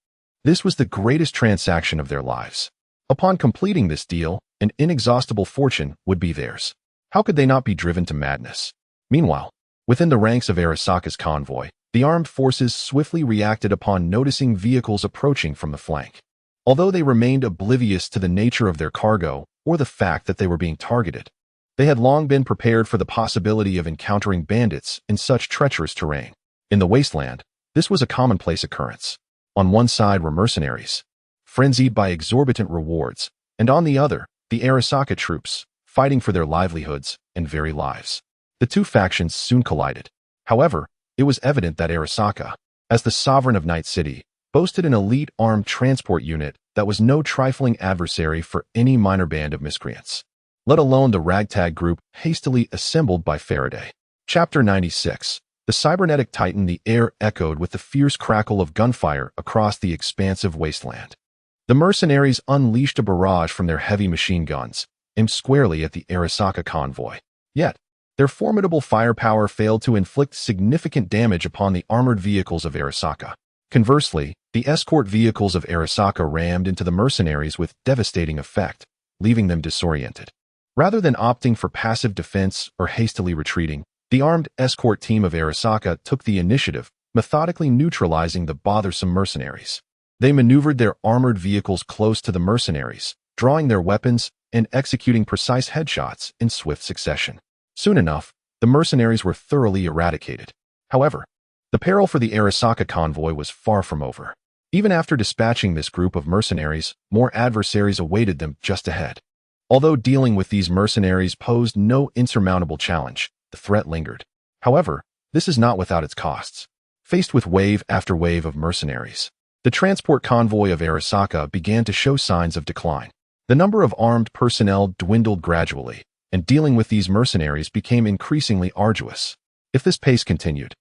This was the greatest transaction of their lives. Upon completing this deal, an inexhaustible fortune would be theirs. How could they not be driven to madness? Meanwhile, within the ranks of Arasaka's convoy, the armed forces swiftly reacted upon noticing vehicles approaching from the flank. Although they remained oblivious to the nature of their cargo or the fact that they were being targeted, they had long been prepared for the possibility of encountering bandits in such treacherous terrain. In the wasteland, this was a commonplace occurrence. On one side were mercenaries, frenzied by exorbitant rewards, and on the other, the Arasaka troops, fighting for their livelihoods and very lives. The two factions soon collided. However, it was evident that Arasaka, as the sovereign of Night City, boasted an elite armed transport unit that was no trifling adversary for any minor band of miscreants, let alone the ragtag group hastily assembled by Faraday. Chapter 96. The cybernetic titan. The air echoed with the fierce crackle of gunfire across the expansive wasteland. The mercenaries unleashed a barrage from their heavy machine guns, aimed squarely at the Arasaka convoy. Yet, their formidable firepower failed to inflict significant damage upon the armored vehicles of Arasaka. Conversely, the escort vehicles of Arasaka rammed into the mercenaries with devastating effect, leaving them disoriented. Rather than opting for passive defense or hastily retreating, the armed escort team of Arasaka took the initiative, methodically neutralizing the bothersome mercenaries. They maneuvered their armored vehicles close to the mercenaries, drawing their weapons and executing precise headshots in swift succession. Soon enough, the mercenaries were thoroughly eradicated. However, the peril for the Arasaka convoy was far from over. Even after dispatching this group of mercenaries, more adversaries awaited them just ahead. Although dealing with these mercenaries posed no insurmountable challenge, the threat lingered. However, this is not without its costs. Faced with wave after wave of mercenaries, the transport convoy of Arasaka began to show signs of decline. The number of armed personnel dwindled gradually, and dealing with these mercenaries became increasingly arduous. If this pace continued,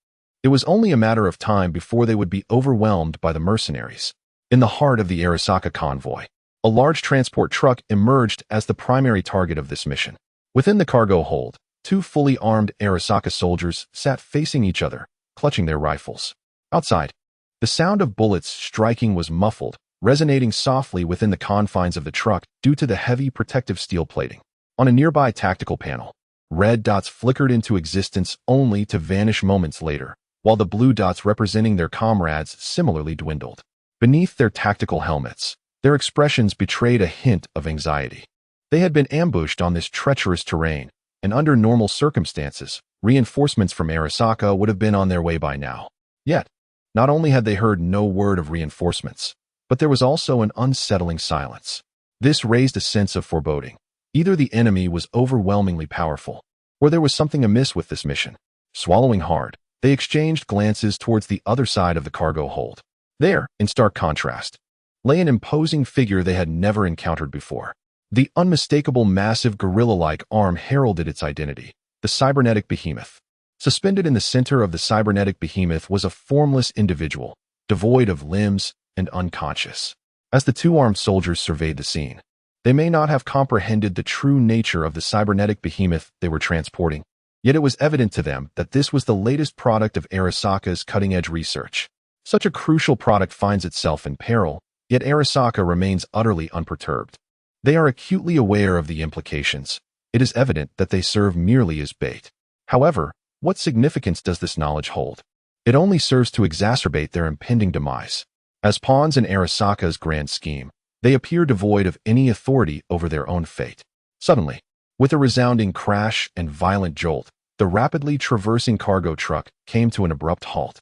it was only a matter of time before they would be overwhelmed by the mercenaries. In the heart of the Arasaka convoy, a large transport truck emerged as the primary target of this mission. Within the cargo hold, two fully armed Arasaka soldiers sat facing each other, clutching their rifles. Outside, the sound of bullets striking was muffled, resonating softly within the confines of the truck due to the heavy protective steel plating. On a nearby tactical panel, red dots flickered into existence only to vanish moments later, while the blue dots representing their comrades similarly dwindled. Beneath their tactical helmets, their expressions betrayed a hint of anxiety. They had been ambushed on this treacherous terrain, and under normal circumstances, reinforcements from Arasaka would have been on their way by now. Yet, not only had they heard no word of reinforcements, but there was also an unsettling silence. This raised a sense of foreboding. Either the enemy was overwhelmingly powerful, or there was something amiss with this mission. Swallowing hard, they exchanged glances towards the other side of the cargo hold. There, in stark contrast, lay an imposing figure they had never encountered before. The unmistakable massive gorilla-like arm heralded its identity, the cybernetic behemoth. Suspended in the center of the cybernetic behemoth was a formless individual, devoid of limbs and unconscious. As the two armed soldiers surveyed the scene, they may not have comprehended the true nature of the cybernetic behemoth they were transporting, yet it was evident to them that this was the latest product of Arasaka's cutting-edge research. Such a crucial product finds itself in peril, yet Arasaka remains utterly unperturbed. They are acutely aware of the implications. It is evident that they serve merely as bait. However, what significance does this knowledge hold? It only serves to exacerbate their impending demise. As pawns in Arasaka's grand scheme, they appear devoid of any authority over their own fate. Suddenly, with a resounding crash and violent jolt, the rapidly traversing cargo truck came to an abrupt halt.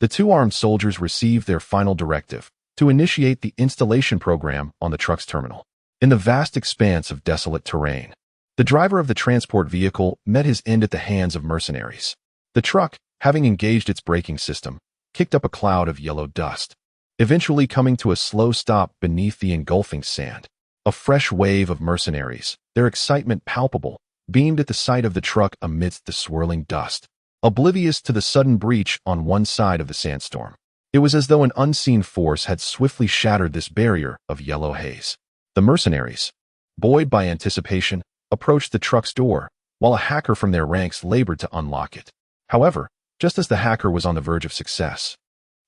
The two armed soldiers received their final directive, to initiate the installation program on the truck's terminal. In the vast expanse of desolate terrain, the driver of the transport vehicle met his end at the hands of mercenaries. The truck, having engaged its braking system, kicked up a cloud of yellow dust, eventually coming to a slow stop beneath the engulfing sand. A fresh wave of mercenaries, their excitement palpable, beamed at the sight of the truck amidst the swirling dust, oblivious to the sudden breach on one side of the sandstorm. It was as though an unseen force had swiftly shattered this barrier of yellow haze. The mercenaries, buoyed by anticipation, approached the truck's door, while a hacker from their ranks labored to unlock it. However, just as the hacker was on the verge of success,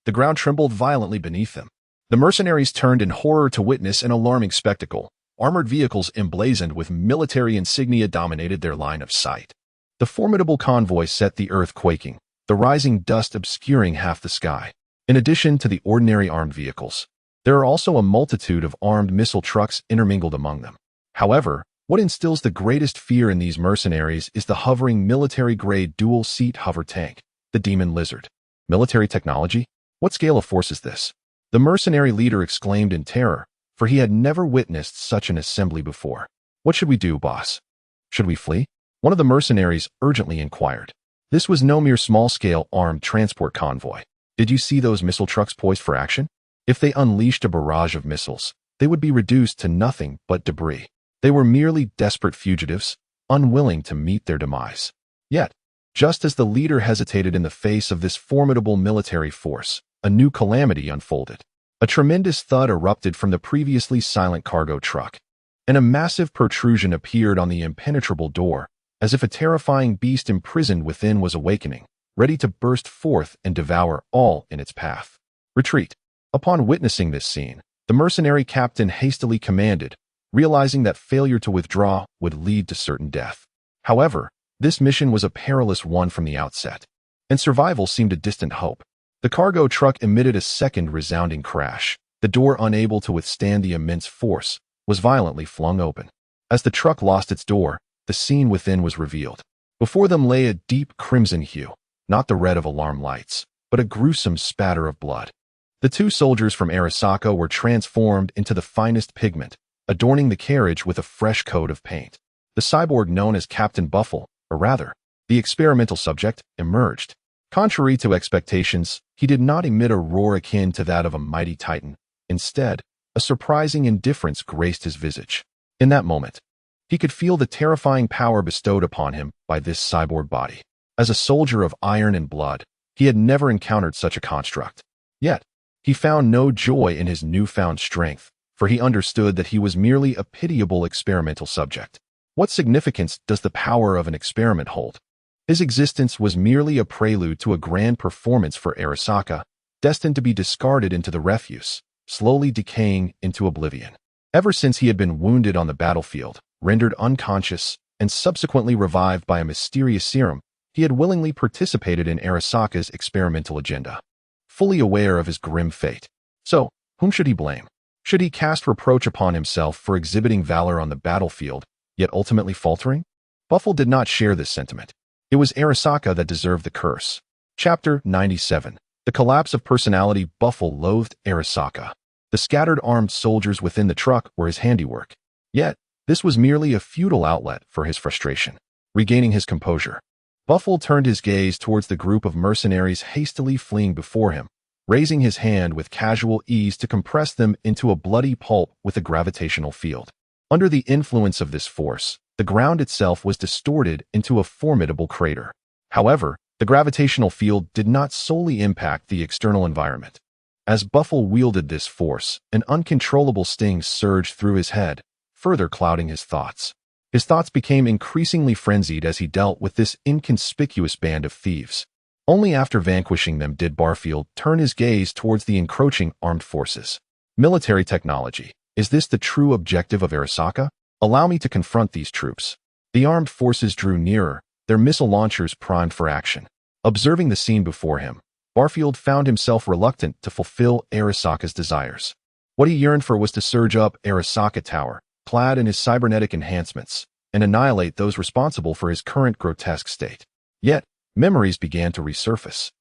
the ground trembled violently beneath them. The mercenaries turned in horror to witness an alarming spectacle. Armored vehicles emblazoned with military insignia dominated their line of sight. The formidable convoy set the earth quaking, the rising dust obscuring half the sky. In addition to the ordinary armed vehicles, there are also a multitude of armed missile trucks intermingled among them. However, what instills the greatest fear in these mercenaries is the hovering military-grade dual-seat hover tank, the Demon Lizard. Military technology? What scale of force is this? The mercenary leader exclaimed in terror, for he had never witnessed such an assembly before. What should we do, boss? Should we flee? One of the mercenaries urgently inquired. This was no mere small-scale armed transport convoy. Did you see those missile trucks poised for action? If they unleashed a barrage of missiles, they would be reduced to nothing but debris. They were merely desperate fugitives, unwilling to meet their demise. Yet, just as the leader hesitated in the face of this formidable military force, a new calamity unfolded. A tremendous thud erupted from the previously silent cargo truck, and a massive protrusion appeared on the impenetrable door, as if a terrifying beast imprisoned within was awakening, ready to burst forth and devour all in its path. Retreat. Upon witnessing this scene, the mercenary captain hastily commanded, realizing that failure to withdraw would lead to certain death. However, this mission was a perilous one from the outset, and survival seemed a distant hope. The cargo truck emitted a second resounding crash. The door, unable to withstand the immense force, was violently flung open. As the truck lost its door, the scene within was revealed. Before them lay a deep crimson hue, not the red of alarm lights, but a gruesome spatter of blood. The two soldiers from Arasaka were transformed into the finest pigment, adorning the carriage with a fresh coat of paint. The cyborg known as Captain Buffle, or rather, the experimental subject, emerged. Contrary to expectations, he did not emit a roar akin to that of a mighty titan. Instead, a surprising indifference graced his visage. In that moment, he could feel the terrifying power bestowed upon him by this cyborg body. As a soldier of iron and blood, he had never encountered such a construct. Yet, he found no joy in his newfound strength, for he understood that he was merely a pitiable experimental subject. What significance does the power of an experiment hold? His existence was merely a prelude to a grand performance for Arasaka, destined to be discarded into the refuse, slowly decaying into oblivion. Ever since he had been wounded on the battlefield, rendered unconscious, and subsequently revived by a mysterious serum, he had willingly participated in Arasaka's experimental agenda, fully aware of his grim fate. So, whom should he blame? Should he cast reproach upon himself for exhibiting valor on the battlefield, yet ultimately faltering? Buffle did not share this sentiment. It was Arasaka that deserved the curse. Chapter 97. The Collapse of Personality. Buffle loathed Arasaka. The scattered armed soldiers within the truck were his handiwork. Yet, this was merely a futile outlet for his frustration. Regaining his composure, Buffle turned his gaze towards the group of mercenaries hastily fleeing before him, raising his hand with casual ease to compress them into a bloody pulp with a gravitational field. Under the influence of this force, the ground itself was distorted into a formidable crater. However, the gravitational field did not solely impact the external environment. As Buffle wielded this force, an uncontrollable sting surged through his head, further clouding his thoughts. His thoughts became increasingly frenzied as he dealt with this inconspicuous band of thieves. Only after vanquishing them did Barfield turn his gaze towards the encroaching armed forces. Military technology. Is this the true objective of Arasaka? Allow me to confront these troops. The armed forces drew nearer, their missile launchers primed for action. Observing the scene before him, Barfield found himself reluctant to fulfill Arasaka's desires. What he yearned for was to surge up Arasaka Tower, clad in his cybernetic enhancements, and annihilate those responsible for his current grotesque state. Yet, memories began to resurface,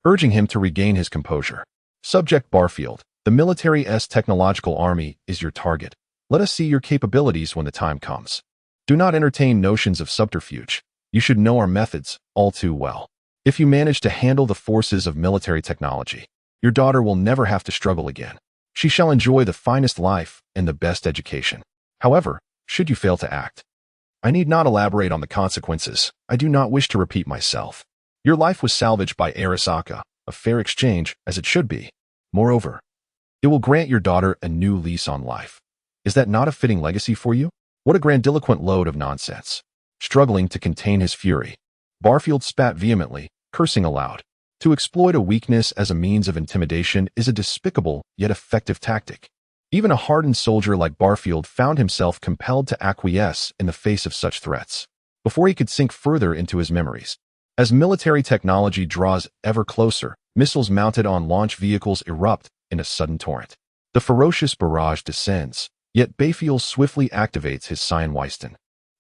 urging him to regain his composure. Subject Barfield, The military's technological army is your target. Let us see your capabilities when the time comes. Do not entertain notions of subterfuge. You should know our methods all too well. If you manage to handle the forces of military technology, your daughter will never have to struggle again. She shall enjoy the finest life and the best education. However, should you fail to act, I need not elaborate on the consequences. I do not wish to repeat myself. Your life was salvaged by Arasaka, a fair exchange, as it should be. Moreover, it will grant your daughter a new lease on life. Is that not a fitting legacy for you? What a grandiloquent load of nonsense. Struggling to contain his fury, Barfield spat vehemently, cursing aloud. To exploit a weakness as a means of intimidation is a despicable yet effective tactic. Even a hardened soldier like Barfield found himself compelled to acquiesce in the face of such threats, before he could sink further into his memories. As military technology draws ever closer, missiles mounted on launch vehicles erupt in a sudden torrent. The ferocious barrage descends, yet Bayfield swiftly activates his Seinweisten,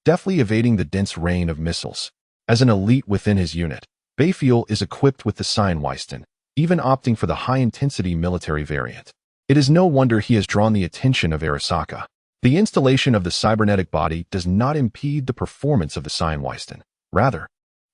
deftly evading the dense rain of missiles. As an elite within his unit, Bayfield is equipped with the Seinweisten, even opting for the high-intensity military variant. It is no wonder he has drawn the attention of Arasaka. The installation of the cybernetic body does not impede the performance of the Seinweisten. Rather,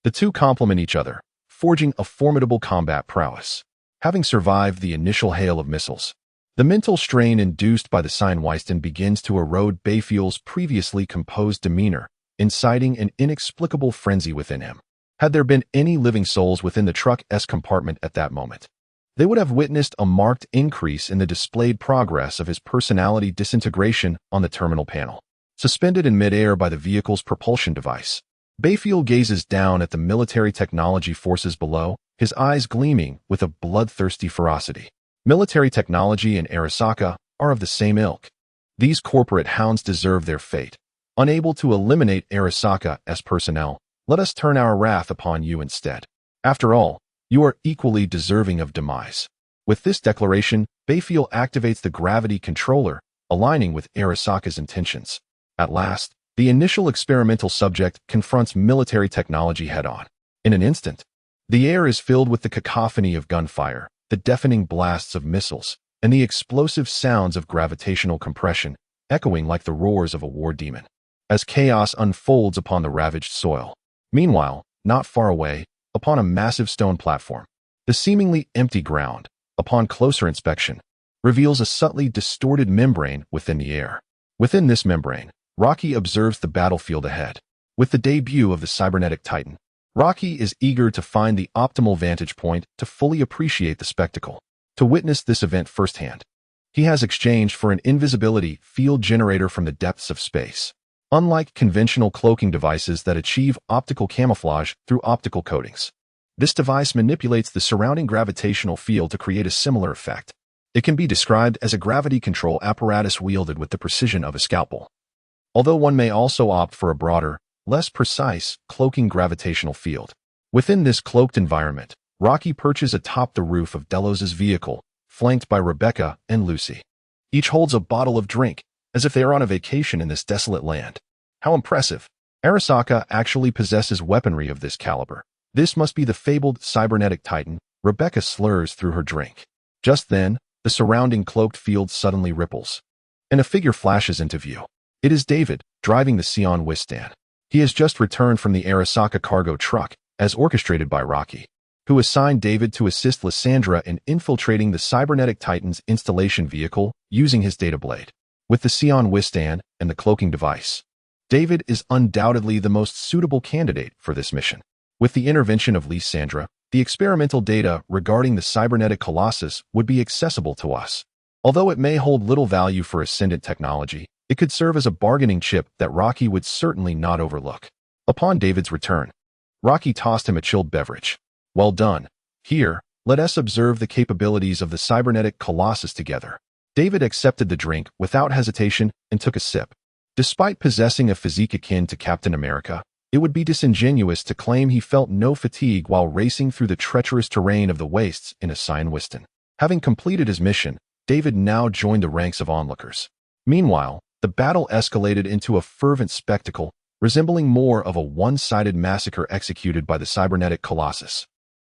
the two complement each other, forging a formidable combat prowess. Having survived the initial hail of missiles, the mental strain induced by the Seinweisten begins to erode Bayfield's previously composed demeanor, inciting an inexplicable frenzy within him. Had there been any living souls within the truck's compartment at that moment, they would have witnessed a marked increase in the displayed progress of his personality disintegration on the terminal panel. Suspended in midair by the vehicle's propulsion device, Bayfield gazes down at the military technology forces below, his eyes gleaming with a bloodthirsty ferocity. Military technology and Arasaka are of the same ilk. These corporate hounds deserve their fate. Unable to eliminate Arasaka's personnel, let us turn our wrath upon you instead. After all, you are equally deserving of demise. With this declaration, Bayfield activates the gravity controller, aligning with Arasaka's intentions. At last, the initial experimental subject confronts military technology head-on. In an instant, the air is filled with the cacophony of gunfire, the deafening blasts of missiles, and the explosive sounds of gravitational compression, echoing like the roars of a war demon, as chaos unfolds upon the ravaged soil. Meanwhile, not far away, upon a massive stone platform, the seemingly empty ground, upon closer inspection, reveals a subtly distorted membrane within the air. Within this membrane, Rocky observes the battlefield ahead. With the debut of the cybernetic titan, Rocky is eager to find the optimal vantage point to fully appreciate the spectacle. To witness this event firsthand, he has exchanged for an invisibility field generator from the depths of space. Unlike conventional cloaking devices that achieve optical camouflage through optical coatings, this device manipulates the surrounding gravitational field to create a similar effect. It can be described as a gravity control apparatus wielded with the precision of a scalpel. Although one may also opt for a broader, less precise, cloaking gravitational field. Within this cloaked environment, Rocky perches atop the roof of Delos's vehicle, flanked by Rebecca and Lucy. Each holds a bottle of drink, as if they are on a vacation in this desolate land. How impressive! Arasaka actually possesses weaponry of this caliber. This must be the fabled cybernetic titan. Rebecca slurs through her drink. Just then, the surrounding cloaked field suddenly ripples, and a figure flashes into view. It is David, driving the Seinweisten. He has just returned from the Arasaka cargo truck, as orchestrated by Rocky, who assigned David to assist Lysandra in infiltrating the cybernetic titan's installation vehicle using his data blade. With the Seinweisten and the cloaking device, David is undoubtedly the most suitable candidate for this mission. With the intervention of Lysandra, the experimental data regarding the cybernetic colossus would be accessible to us. Although it may hold little value for ascendant technology, it could serve as a bargaining chip that Rocky would certainly not overlook. Upon David's return, Rocky tossed him a chilled beverage. Well done. Here, let us observe the capabilities of the cybernetic colossus together. David accepted the drink without hesitation and took a sip. Despite possessing a physique akin to Captain America, it would be disingenuous to claim he felt no fatigue while racing through the treacherous terrain of the wastes in a Seinweisten. Having completed his mission, David now joined the ranks of onlookers. Meanwhile, the battle escalated into a fervent spectacle, resembling more of a one-sided massacre executed by the cybernetic colossus.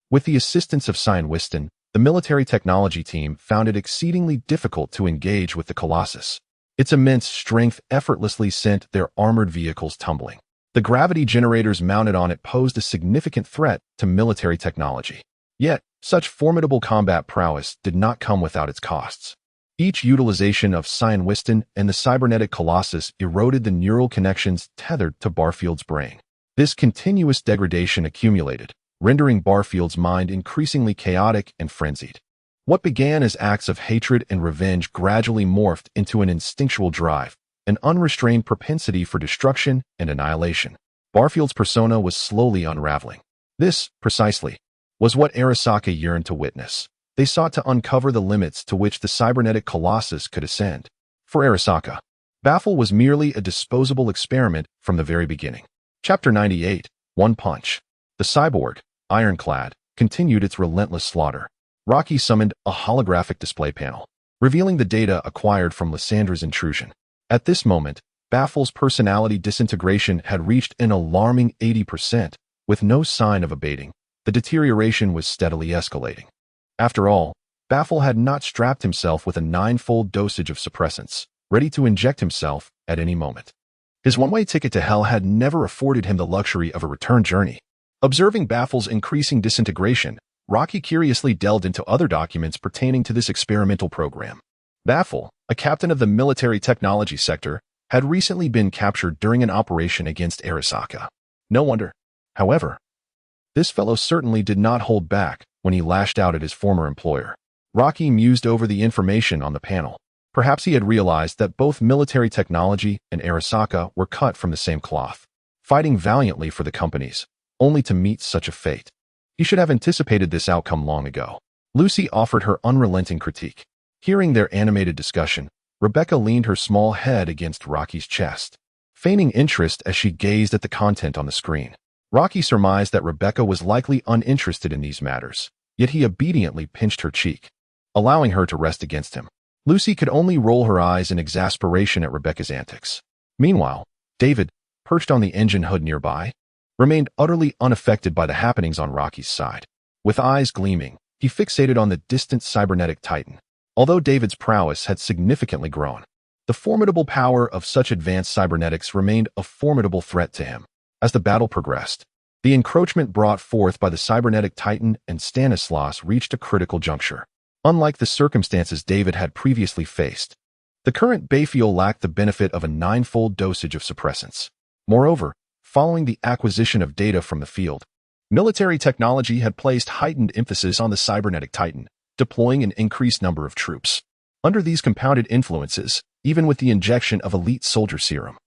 With the assistance of Seinweisten, the military technology team found it exceedingly difficult to engage with the Colossus. Its immense strength effortlessly sent their armored vehicles tumbling. The gravity generators mounted on it posed a significant threat to military technology. Yet, such formidable combat prowess did not come without its costs. Each utilization of cyanwistin and the cybernetic Colossus eroded the neural connections tethered to Barfield's brain. This continuous degradation accumulated, rendering Barfield's mind increasingly chaotic and frenzied. What began as acts of hatred and revenge gradually morphed into an instinctual drive, an unrestrained propensity for destruction and annihilation. Barfield's persona was slowly unraveling. This, precisely, was what Arasaka yearned to witness. They sought to uncover the limits to which the cybernetic Colossus could ascend. For Arasaka, Baffle was merely a disposable experiment from the very beginning. Chapter 98, One Punch. The cyborg, ironclad, continued its relentless slaughter. Rocky summoned a holographic display panel, revealing the data acquired from Lyssandra's intrusion. At this moment, Baffle's personality disintegration had reached an alarming 80%, with no sign of abating. The deterioration was steadily escalating. After all, Baffle had not strapped himself with a 9-fold dosage of suppressants, ready to inject himself at any moment. His one-way ticket to hell had never afforded him the luxury of a return journey. Observing Baffle's increasing disintegration, Rocky curiously delved into other documents pertaining to this experimental program. Baffle, a captain of the military technology sector, had recently been captured during an operation against Arasaka. No wonder. However, this fellow certainly did not hold back when he lashed out at his former employer. Rocky mused over the information on the panel. Perhaps he had realized that both military technology and Arasaka were cut from the same cloth, fighting valiantly for the companies, only to meet such a fate. He should have anticipated this outcome long ago. Lucy offered her unrelenting critique. Hearing their animated discussion, Rebecca leaned her small head against Rocky's chest, feigning interest as she gazed at the content on the screen. Rocky surmised that Rebecca was likely uninterested in these matters, yet he obediently pinched her cheek, allowing her to rest against him. Lucy could only roll her eyes in exasperation at Rebecca's antics. Meanwhile, David, perched on the engine hood nearby, remained utterly unaffected by the happenings on Rocky's side. With eyes gleaming, he fixated on the distant cybernetic titan. Although David's prowess had significantly grown, the formidable power of such advanced cybernetics remained a formidable threat to him. As the battle progressed, the encroachment brought forth by the cybernetic titan and Stanislas reached a critical juncture. Unlike the circumstances David had previously faced, the current Bayfield lacked the benefit of a 9-fold dosage of suppressants. Moreover, following the acquisition of data from the field, military technology had placed heightened emphasis on the cybernetic titan, deploying an increased number of troops. Under these compounded influences, even with the injection of elite soldier serum,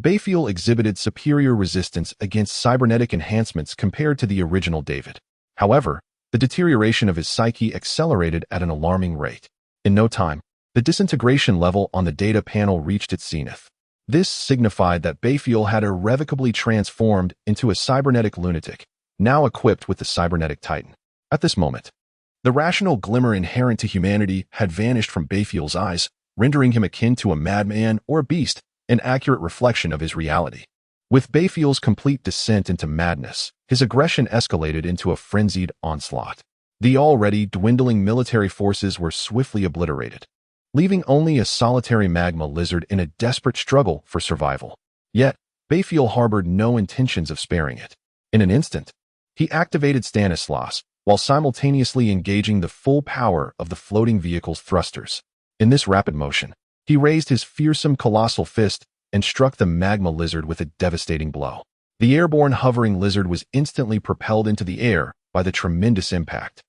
Bayfield exhibited superior resistance against cybernetic enhancements compared to the original David. However, the deterioration of his psyche accelerated at an alarming rate. In no time, the disintegration level on the data panel reached its zenith. This signified that Bayfield had irrevocably transformed into a cybernetic lunatic, now equipped with the cybernetic titan. At this moment, the rational glimmer inherent to humanity had vanished from Bayfield's eyes, rendering him akin to a madman or a beast, an accurate reflection of his reality. With Bayfield's complete descent into madness, his aggression escalated into a frenzied onslaught. The already dwindling military forces were swiftly obliterated, leaving only a solitary magma lizard in a desperate struggle for survival. Yet, Bayfield harbored no intentions of sparing it. In an instant, he activated Stanislas, while simultaneously engaging the full power of the floating vehicle's thrusters. In this rapid motion, he raised his fearsome colossal fist and struck the magma lizard with a devastating blow. The airborne hovering lizard was instantly propelled into the air by the tremendous impact.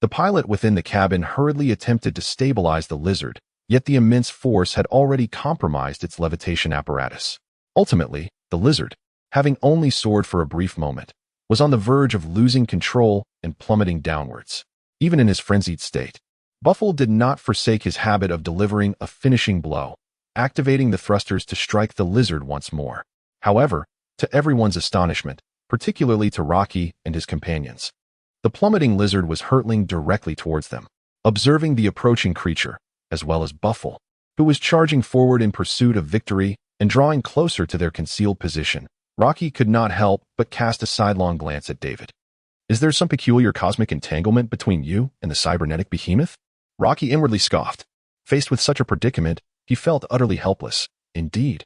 The pilot within the cabin hurriedly attempted to stabilize the lizard, yet the immense force had already compromised its levitation apparatus. Ultimately, the lizard, having only soared for a brief moment, was on the verge of losing control and plummeting downwards. Even in his frenzied state, Buffalo did not forsake his habit of delivering a finishing blow, activating the thrusters to strike the lizard once more. However, to everyone's astonishment, particularly to Rocky and his companions, the plummeting lizard was hurtling directly towards them. Observing the approaching creature, as well as Buffalo, who was charging forward in pursuit of victory and drawing closer to their concealed position, Rocky could not help but cast a sidelong glance at David. Is there some peculiar cosmic entanglement between you and the cybernetic behemoth? Rocky inwardly scoffed. Faced with such a predicament, he felt utterly helpless. Indeed.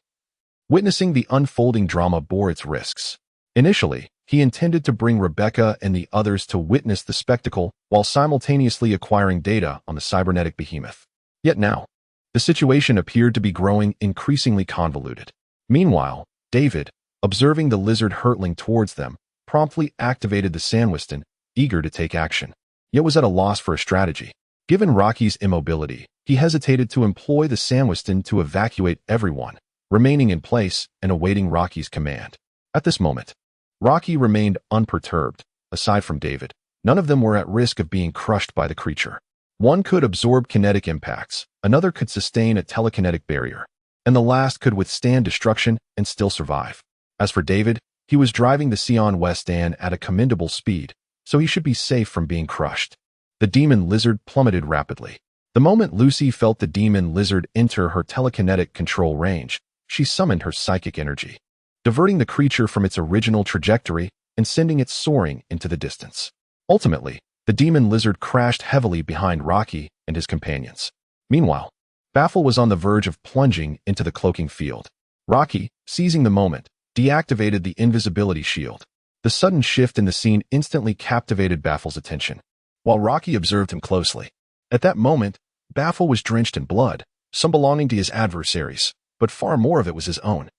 Witnessing the unfolding drama bore its risks. Initially, he intended to bring Rebecca and the others to witness the spectacle while simultaneously acquiring data on the cybernetic behemoth. Yet now, the situation appeared to be growing increasingly convoluted. Meanwhile, David, observing the lizard hurtling towards them, promptly activated the Sandwiston, eager to take action, yet was at a loss for a strategy. Given Rocky's immobility, he hesitated to employ the Sandwiston to evacuate everyone, remaining in place and awaiting Rocky's command. At this moment, Rocky remained unperturbed. Aside from David, none of them were at risk of being crushed by the creature. One could absorb kinetic impacts, another could sustain a telekinetic barrier, and the last could withstand destruction and still survive. As for David, he was driving the Sion Westan at a commendable speed, so he should be safe from being crushed. The demon lizard plummeted rapidly. The moment Lucy felt the demon lizard enter her telekinetic control range, she summoned her psychic energy, diverting the creature from its original trajectory and sending it soaring into the distance. Ultimately, the demon lizard crashed heavily behind Rocky and his companions. Meanwhile, Baffle was on the verge of plunging into the cloaking field. Rocky, seizing the moment, deactivated the invisibility shield. The sudden shift in the scene instantly captivated Baffle's attention, while Rocky observed him closely. At that moment, Baffle was drenched in blood, some belonging to his adversaries, but far more of it was his own.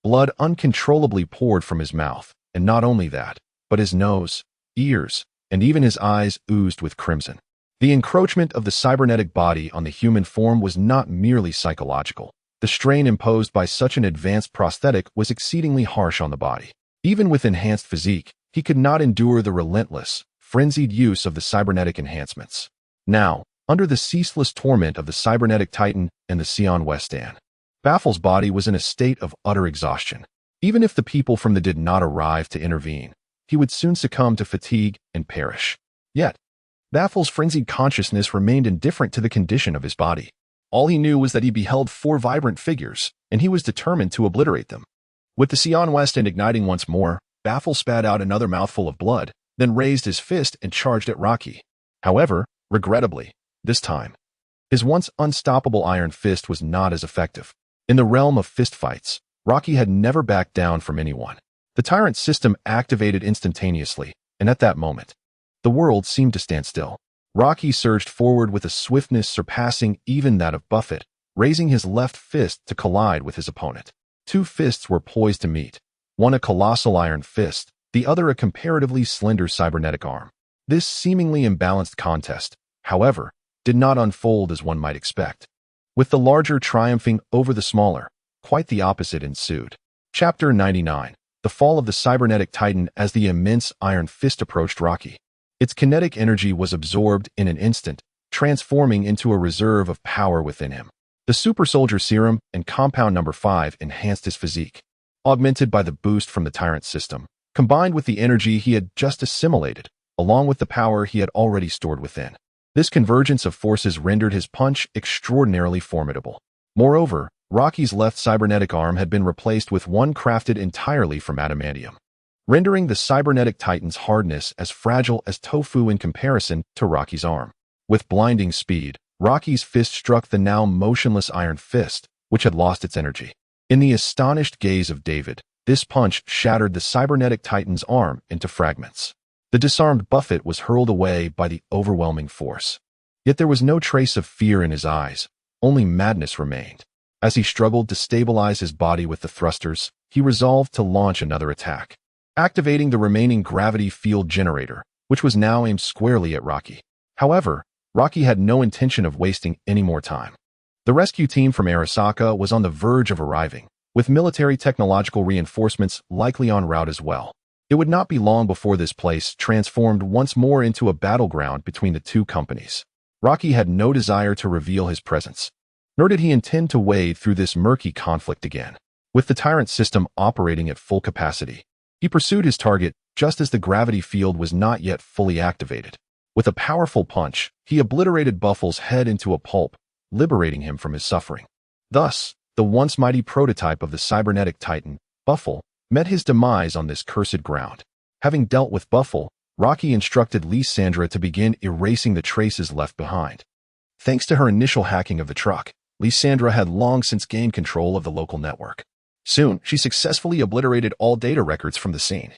Blood uncontrollably poured from his mouth, and not only that, but his nose, ears, and even his eyes oozed with crimson. The encroachment of the cybernetic body on the human form was not merely psychological. The strain imposed by such an advanced prosthetic was exceedingly harsh on the body. Even with enhanced physique, he could not endure the relentless, frenzied use of the cybernetic enhancements. Now, under the ceaseless torment of the cybernetic titan and the Sion Westan, Baffle's body was in a state of utter exhaustion. Even if the people from the did not arrive to intervene, he would soon succumb to fatigue and perish. Yet, Baffle's frenzied consciousness remained indifferent to the condition of his body. All he knew was that he beheld 4 vibrant figures, and he was determined to obliterate them. With the Sion Westan igniting once more, Baffle spat out another mouthful of blood, then raised his fist and charged at Rocky. However, regrettably, this time, his once unstoppable iron fist was not as effective. In the realm of fistfights, Rocky had never backed down from anyone. The tyrant system activated instantaneously, and at that moment, the world seemed to stand still. Rocky surged forward with a swiftness surpassing even that of Buffett, raising his left fist to collide with his opponent. 2 fists were poised to meet, one a colossal iron fist, the other a comparatively slender cybernetic arm. This seemingly imbalanced contest, however, did not unfold as one might expect. With the larger triumphing over the smaller, quite the opposite ensued. Chapter 99. The Fall of the Cybernetic Titan. As the immense iron fist approached Rocky, its kinetic energy was absorbed in an instant, transforming into a reserve of power within him. The Super Soldier Serum and Compound Number 5 enhanced his physique, augmented by the boost from the Tyrant system, combined with the energy he had just assimilated, along with the power he had already stored within. This convergence of forces rendered his punch extraordinarily formidable. Moreover, Rocky's left cybernetic arm had been replaced with one crafted entirely from adamantium, rendering the cybernetic titan's hardness as fragile as tofu in comparison to Rocky's arm. With blinding speed, Rocky's fist struck the now motionless iron fist, which had lost its energy. In the astonished gaze of David, this punch shattered the cybernetic titan's arm into fragments. The disarmed Buffett was hurled away by the overwhelming force. Yet there was no trace of fear in his eyes, only madness remained. As he struggled to stabilize his body with the thrusters, he resolved to launch another attack, activating the remaining gravity field generator, which was now aimed squarely at Rocky. However, Rocky had no intention of wasting any more time. The rescue team from Arasaka was on the verge of arriving, with military technological reinforcements likely en route as well. It would not be long before this place transformed once more into a battleground between the two companies. Rocky had no desire to reveal his presence, nor did he intend to wade through this murky conflict again. With the Tyrant system operating at full capacity, he pursued his target just as the gravity field was not yet fully activated. With a powerful punch, he obliterated Buffle's head into a pulp, liberating him from his suffering. Thus, the once mighty prototype of the cybernetic titan, Buffle, met his demise on this cursed ground. Having dealt with Buffle, Rocky instructed Lysandra to begin erasing the traces left behind. Thanks to her initial hacking of the truck, Lysandra had long since gained control of the local network. Soon, she successfully obliterated all data records from the scene,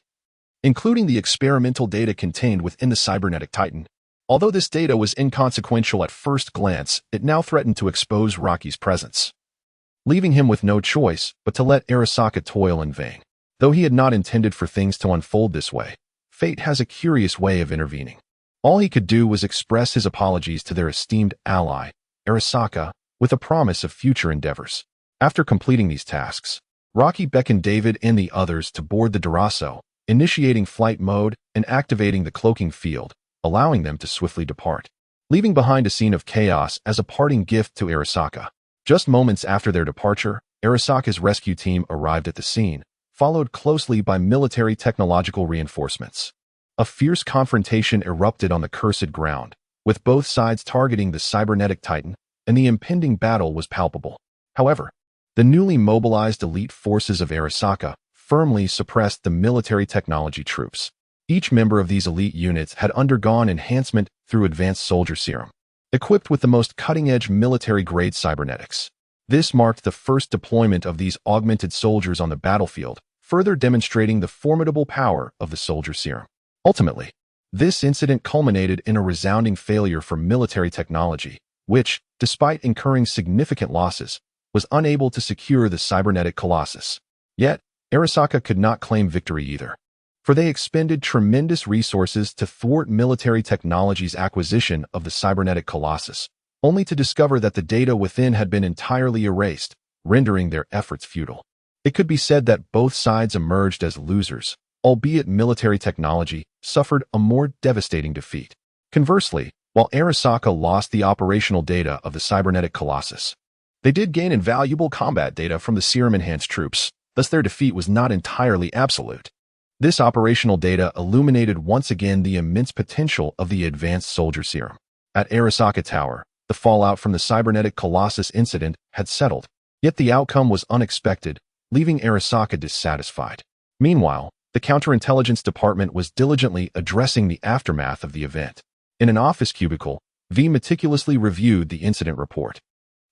including the experimental data contained within the cybernetic Titan. Although this data was inconsequential at first glance, it now threatened to expose Rocky's presence, leaving him with no choice but to let Arasaka toil in vain. Though he had not intended for things to unfold this way, fate has a curious way of intervening. All he could do was express his apologies to their esteemed ally, Arasaka, with a promise of future endeavors. After completing these tasks, Rocky beckoned David and the others to board the Duraso, initiating flight mode and activating the cloaking field, allowing them to swiftly depart, leaving behind a scene of chaos as a parting gift to Arasaka. Just moments after their departure, Arasaka's rescue team arrived at the scene, followed closely by military technological reinforcements. A fierce confrontation erupted on the cursed ground, with both sides targeting the cybernetic Titan, and the impending battle was palpable. However, the newly mobilized elite forces of Arasaka firmly suppressed the military technology troops. Each member of these elite units had undergone enhancement through advanced soldier serum, equipped with the most cutting-edge military-grade cybernetics. This marked the first deployment of these augmented soldiers on the battlefield, further demonstrating the formidable power of the soldier serum. Ultimately, this incident culminated in a resounding failure for military technology, which, despite incurring significant losses, was unable to secure the cybernetic colossus. Yet, Arasaka could not claim victory either, for they expended tremendous resources to thwart military technology's acquisition of the cybernetic colossus, only to discover that the data within had been entirely erased, rendering their efforts futile. It could be said that both sides emerged as losers, albeit military technology suffered a more devastating defeat. Conversely, while Arasaka lost the operational data of the cybernetic colossus, they did gain invaluable combat data from the serum-enhanced troops, thus their defeat was not entirely absolute. This operational data illuminated once again the immense potential of the advanced soldier serum. At Arasaka Tower, the fallout from the cybernetic colossus incident had settled, yet the outcome was unexpected, leaving Arasaka dissatisfied. Meanwhile, the counterintelligence department was diligently addressing the aftermath of the event. In an office cubicle, V meticulously reviewed the incident report.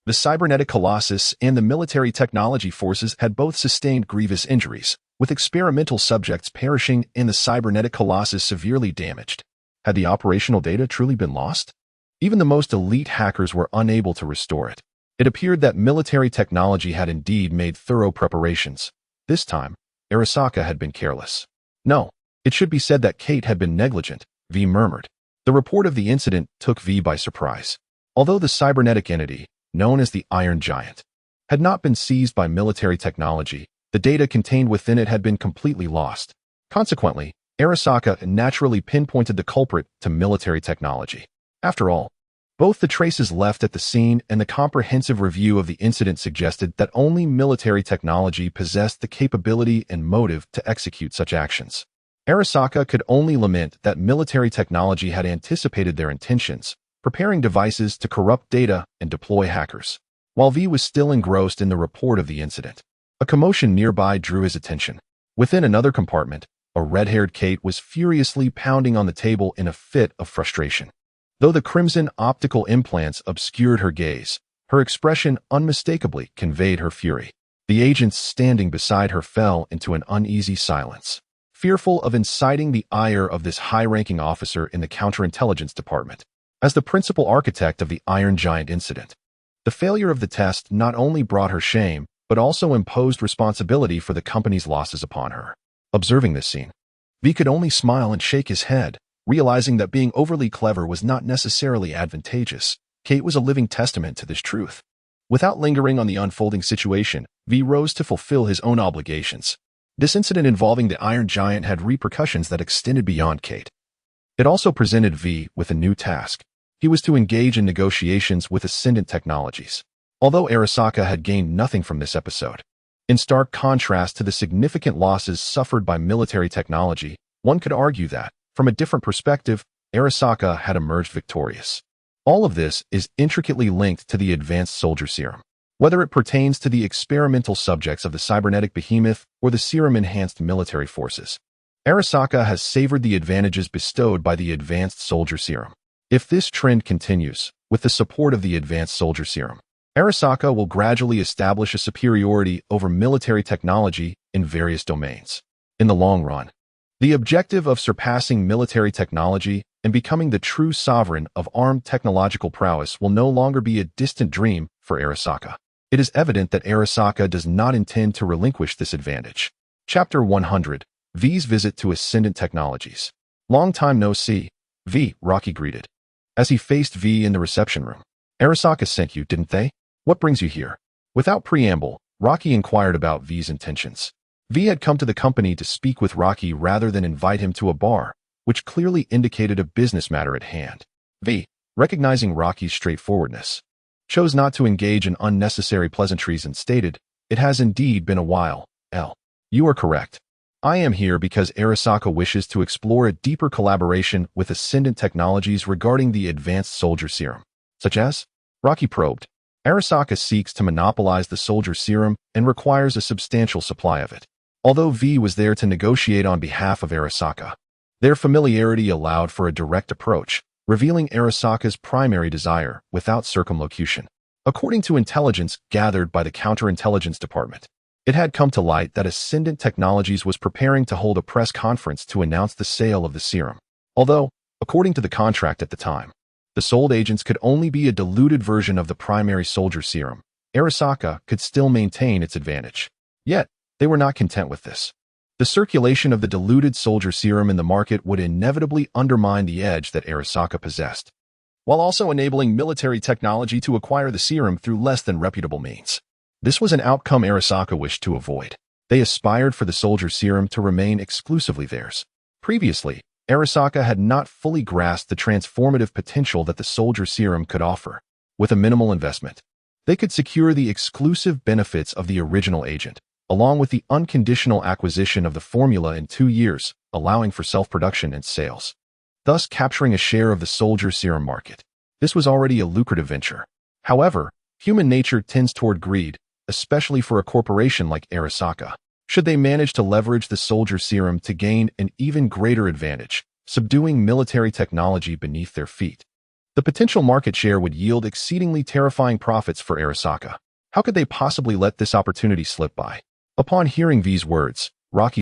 The cybernetic colossus and the military technology forces had both sustained grievous injuries, with experimental subjects perishing and the cybernetic colossus severely damaged. Had the operational data truly been lost? Even the most elite hackers were unable to restore it. It appeared that military technology had indeed made thorough preparations. This time, Arasaka had been careless. No, it should be said that Kate had been negligent, V murmured. The report of the incident took V by surprise. Although the cybernetic entity, known as the Iron Giant, had not been seized by military technology, the data contained within it had been completely lost. Consequently, Arasaka naturally pinpointed the culprit to military technology. After all, both the traces left at the scene and the comprehensive review of the incident suggested that only military technology possessed the capability and motive to execute such actions. Arasaka could only lament that military technology had anticipated their intentions, preparing devices to corrupt data and deploy hackers. While V was still engrossed in the report of the incident, a commotion nearby drew his attention. Within another compartment, a red-haired Kate was furiously pounding on the table in a fit of frustration. Though the crimson optical implants obscured her gaze, her expression unmistakably conveyed her fury. The agents standing beside her fell into an uneasy silence, fearful of inciting the ire of this high-ranking officer in the counterintelligence department. As the principal architect of the Iron Giant incident, the failure of the test not only brought her shame, but also imposed responsibility for the company's losses upon her. Observing this scene, V could only smile and shake his head, realizing that being overly clever was not necessarily advantageous. Kate was a living testament to this truth. Without lingering on the unfolding situation, V rose to fulfill his own obligations. This incident involving the Iron Giant had repercussions that extended beyond Kate. It also presented V with a new task. He was to engage in negotiations with Ascendant Technologies. Although Arasaka had gained nothing from this episode, in stark contrast to the significant losses suffered by military technology, one could argue that, from a different perspective, Arasaka had emerged victorious. All of this is intricately linked to the advanced soldier serum. Whether it pertains to the experimental subjects of the cybernetic behemoth or the serum-enhanced military forces, Arasaka has savored the advantages bestowed by the advanced soldier serum. If this trend continues, with the support of the advanced soldier serum, Arasaka will gradually establish a superiority over military technology in various domains. In the long run, the objective of surpassing military technology and becoming the true sovereign of armed technological prowess will no longer be a distant dream for Arasaka. It is evident that Arasaka does not intend to relinquish this advantage. Chapter 100. V's visit to Ascendant Technologies. Long time no see, V, Rocky greeted. As he faced V in the reception room. Arasaka sent you, didn't they? What brings you here? Without preamble, Rocky inquired about V's intentions. V had come to the company to speak with Rocky rather than invite him to a bar, which clearly indicated a business matter at hand. V, recognizing Rocky's straightforwardness, chose not to engage in unnecessary pleasantries and stated, "It has indeed been a while, L. You are correct. I am here because Arasaka wishes to explore a deeper collaboration with Ascendant Technologies regarding the advanced soldier serum." Such as? Rocky probed. Arasaka seeks to monopolize the soldier serum and requires a substantial supply of it. Although V was there to negotiate on behalf of Arasaka, their familiarity allowed for a direct approach, revealing Arasaka's primary desire without circumlocution. According to intelligence gathered by the Counterintelligence Department, it had come to light that Ascendant Technologies was preparing to hold a press conference to announce the sale of the serum. Although, according to the contract at the time, the sold agents could only be a diluted version of the primary soldier serum, Arasaka could still maintain its advantage. Yet, they were not content with this. The circulation of the diluted soldier serum in the market would inevitably undermine the edge that Arasaka possessed, while also enabling military technology to acquire the serum through less than reputable means. This was an outcome Arasaka wished to avoid. They aspired for the soldier serum to remain exclusively theirs. Previously, Arasaka had not fully grasped the transformative potential that the soldier serum could offer. With a minimal investment, they could secure the exclusive benefits of the original agent, along with the unconditional acquisition of the formula in 2 years, allowing for self-production and sales, thus capturing a share of the soldier serum market. This was already a lucrative venture. However, human nature tends toward greed, especially for a corporation like Arasaka. Should they manage to leverage the soldier serum to gain an even greater advantage, subduing military technology beneath their feet, the potential market share would yield exceedingly terrifying profits for Arasaka. How could they possibly let this opportunity slip by? Upon hearing V's words, Rocky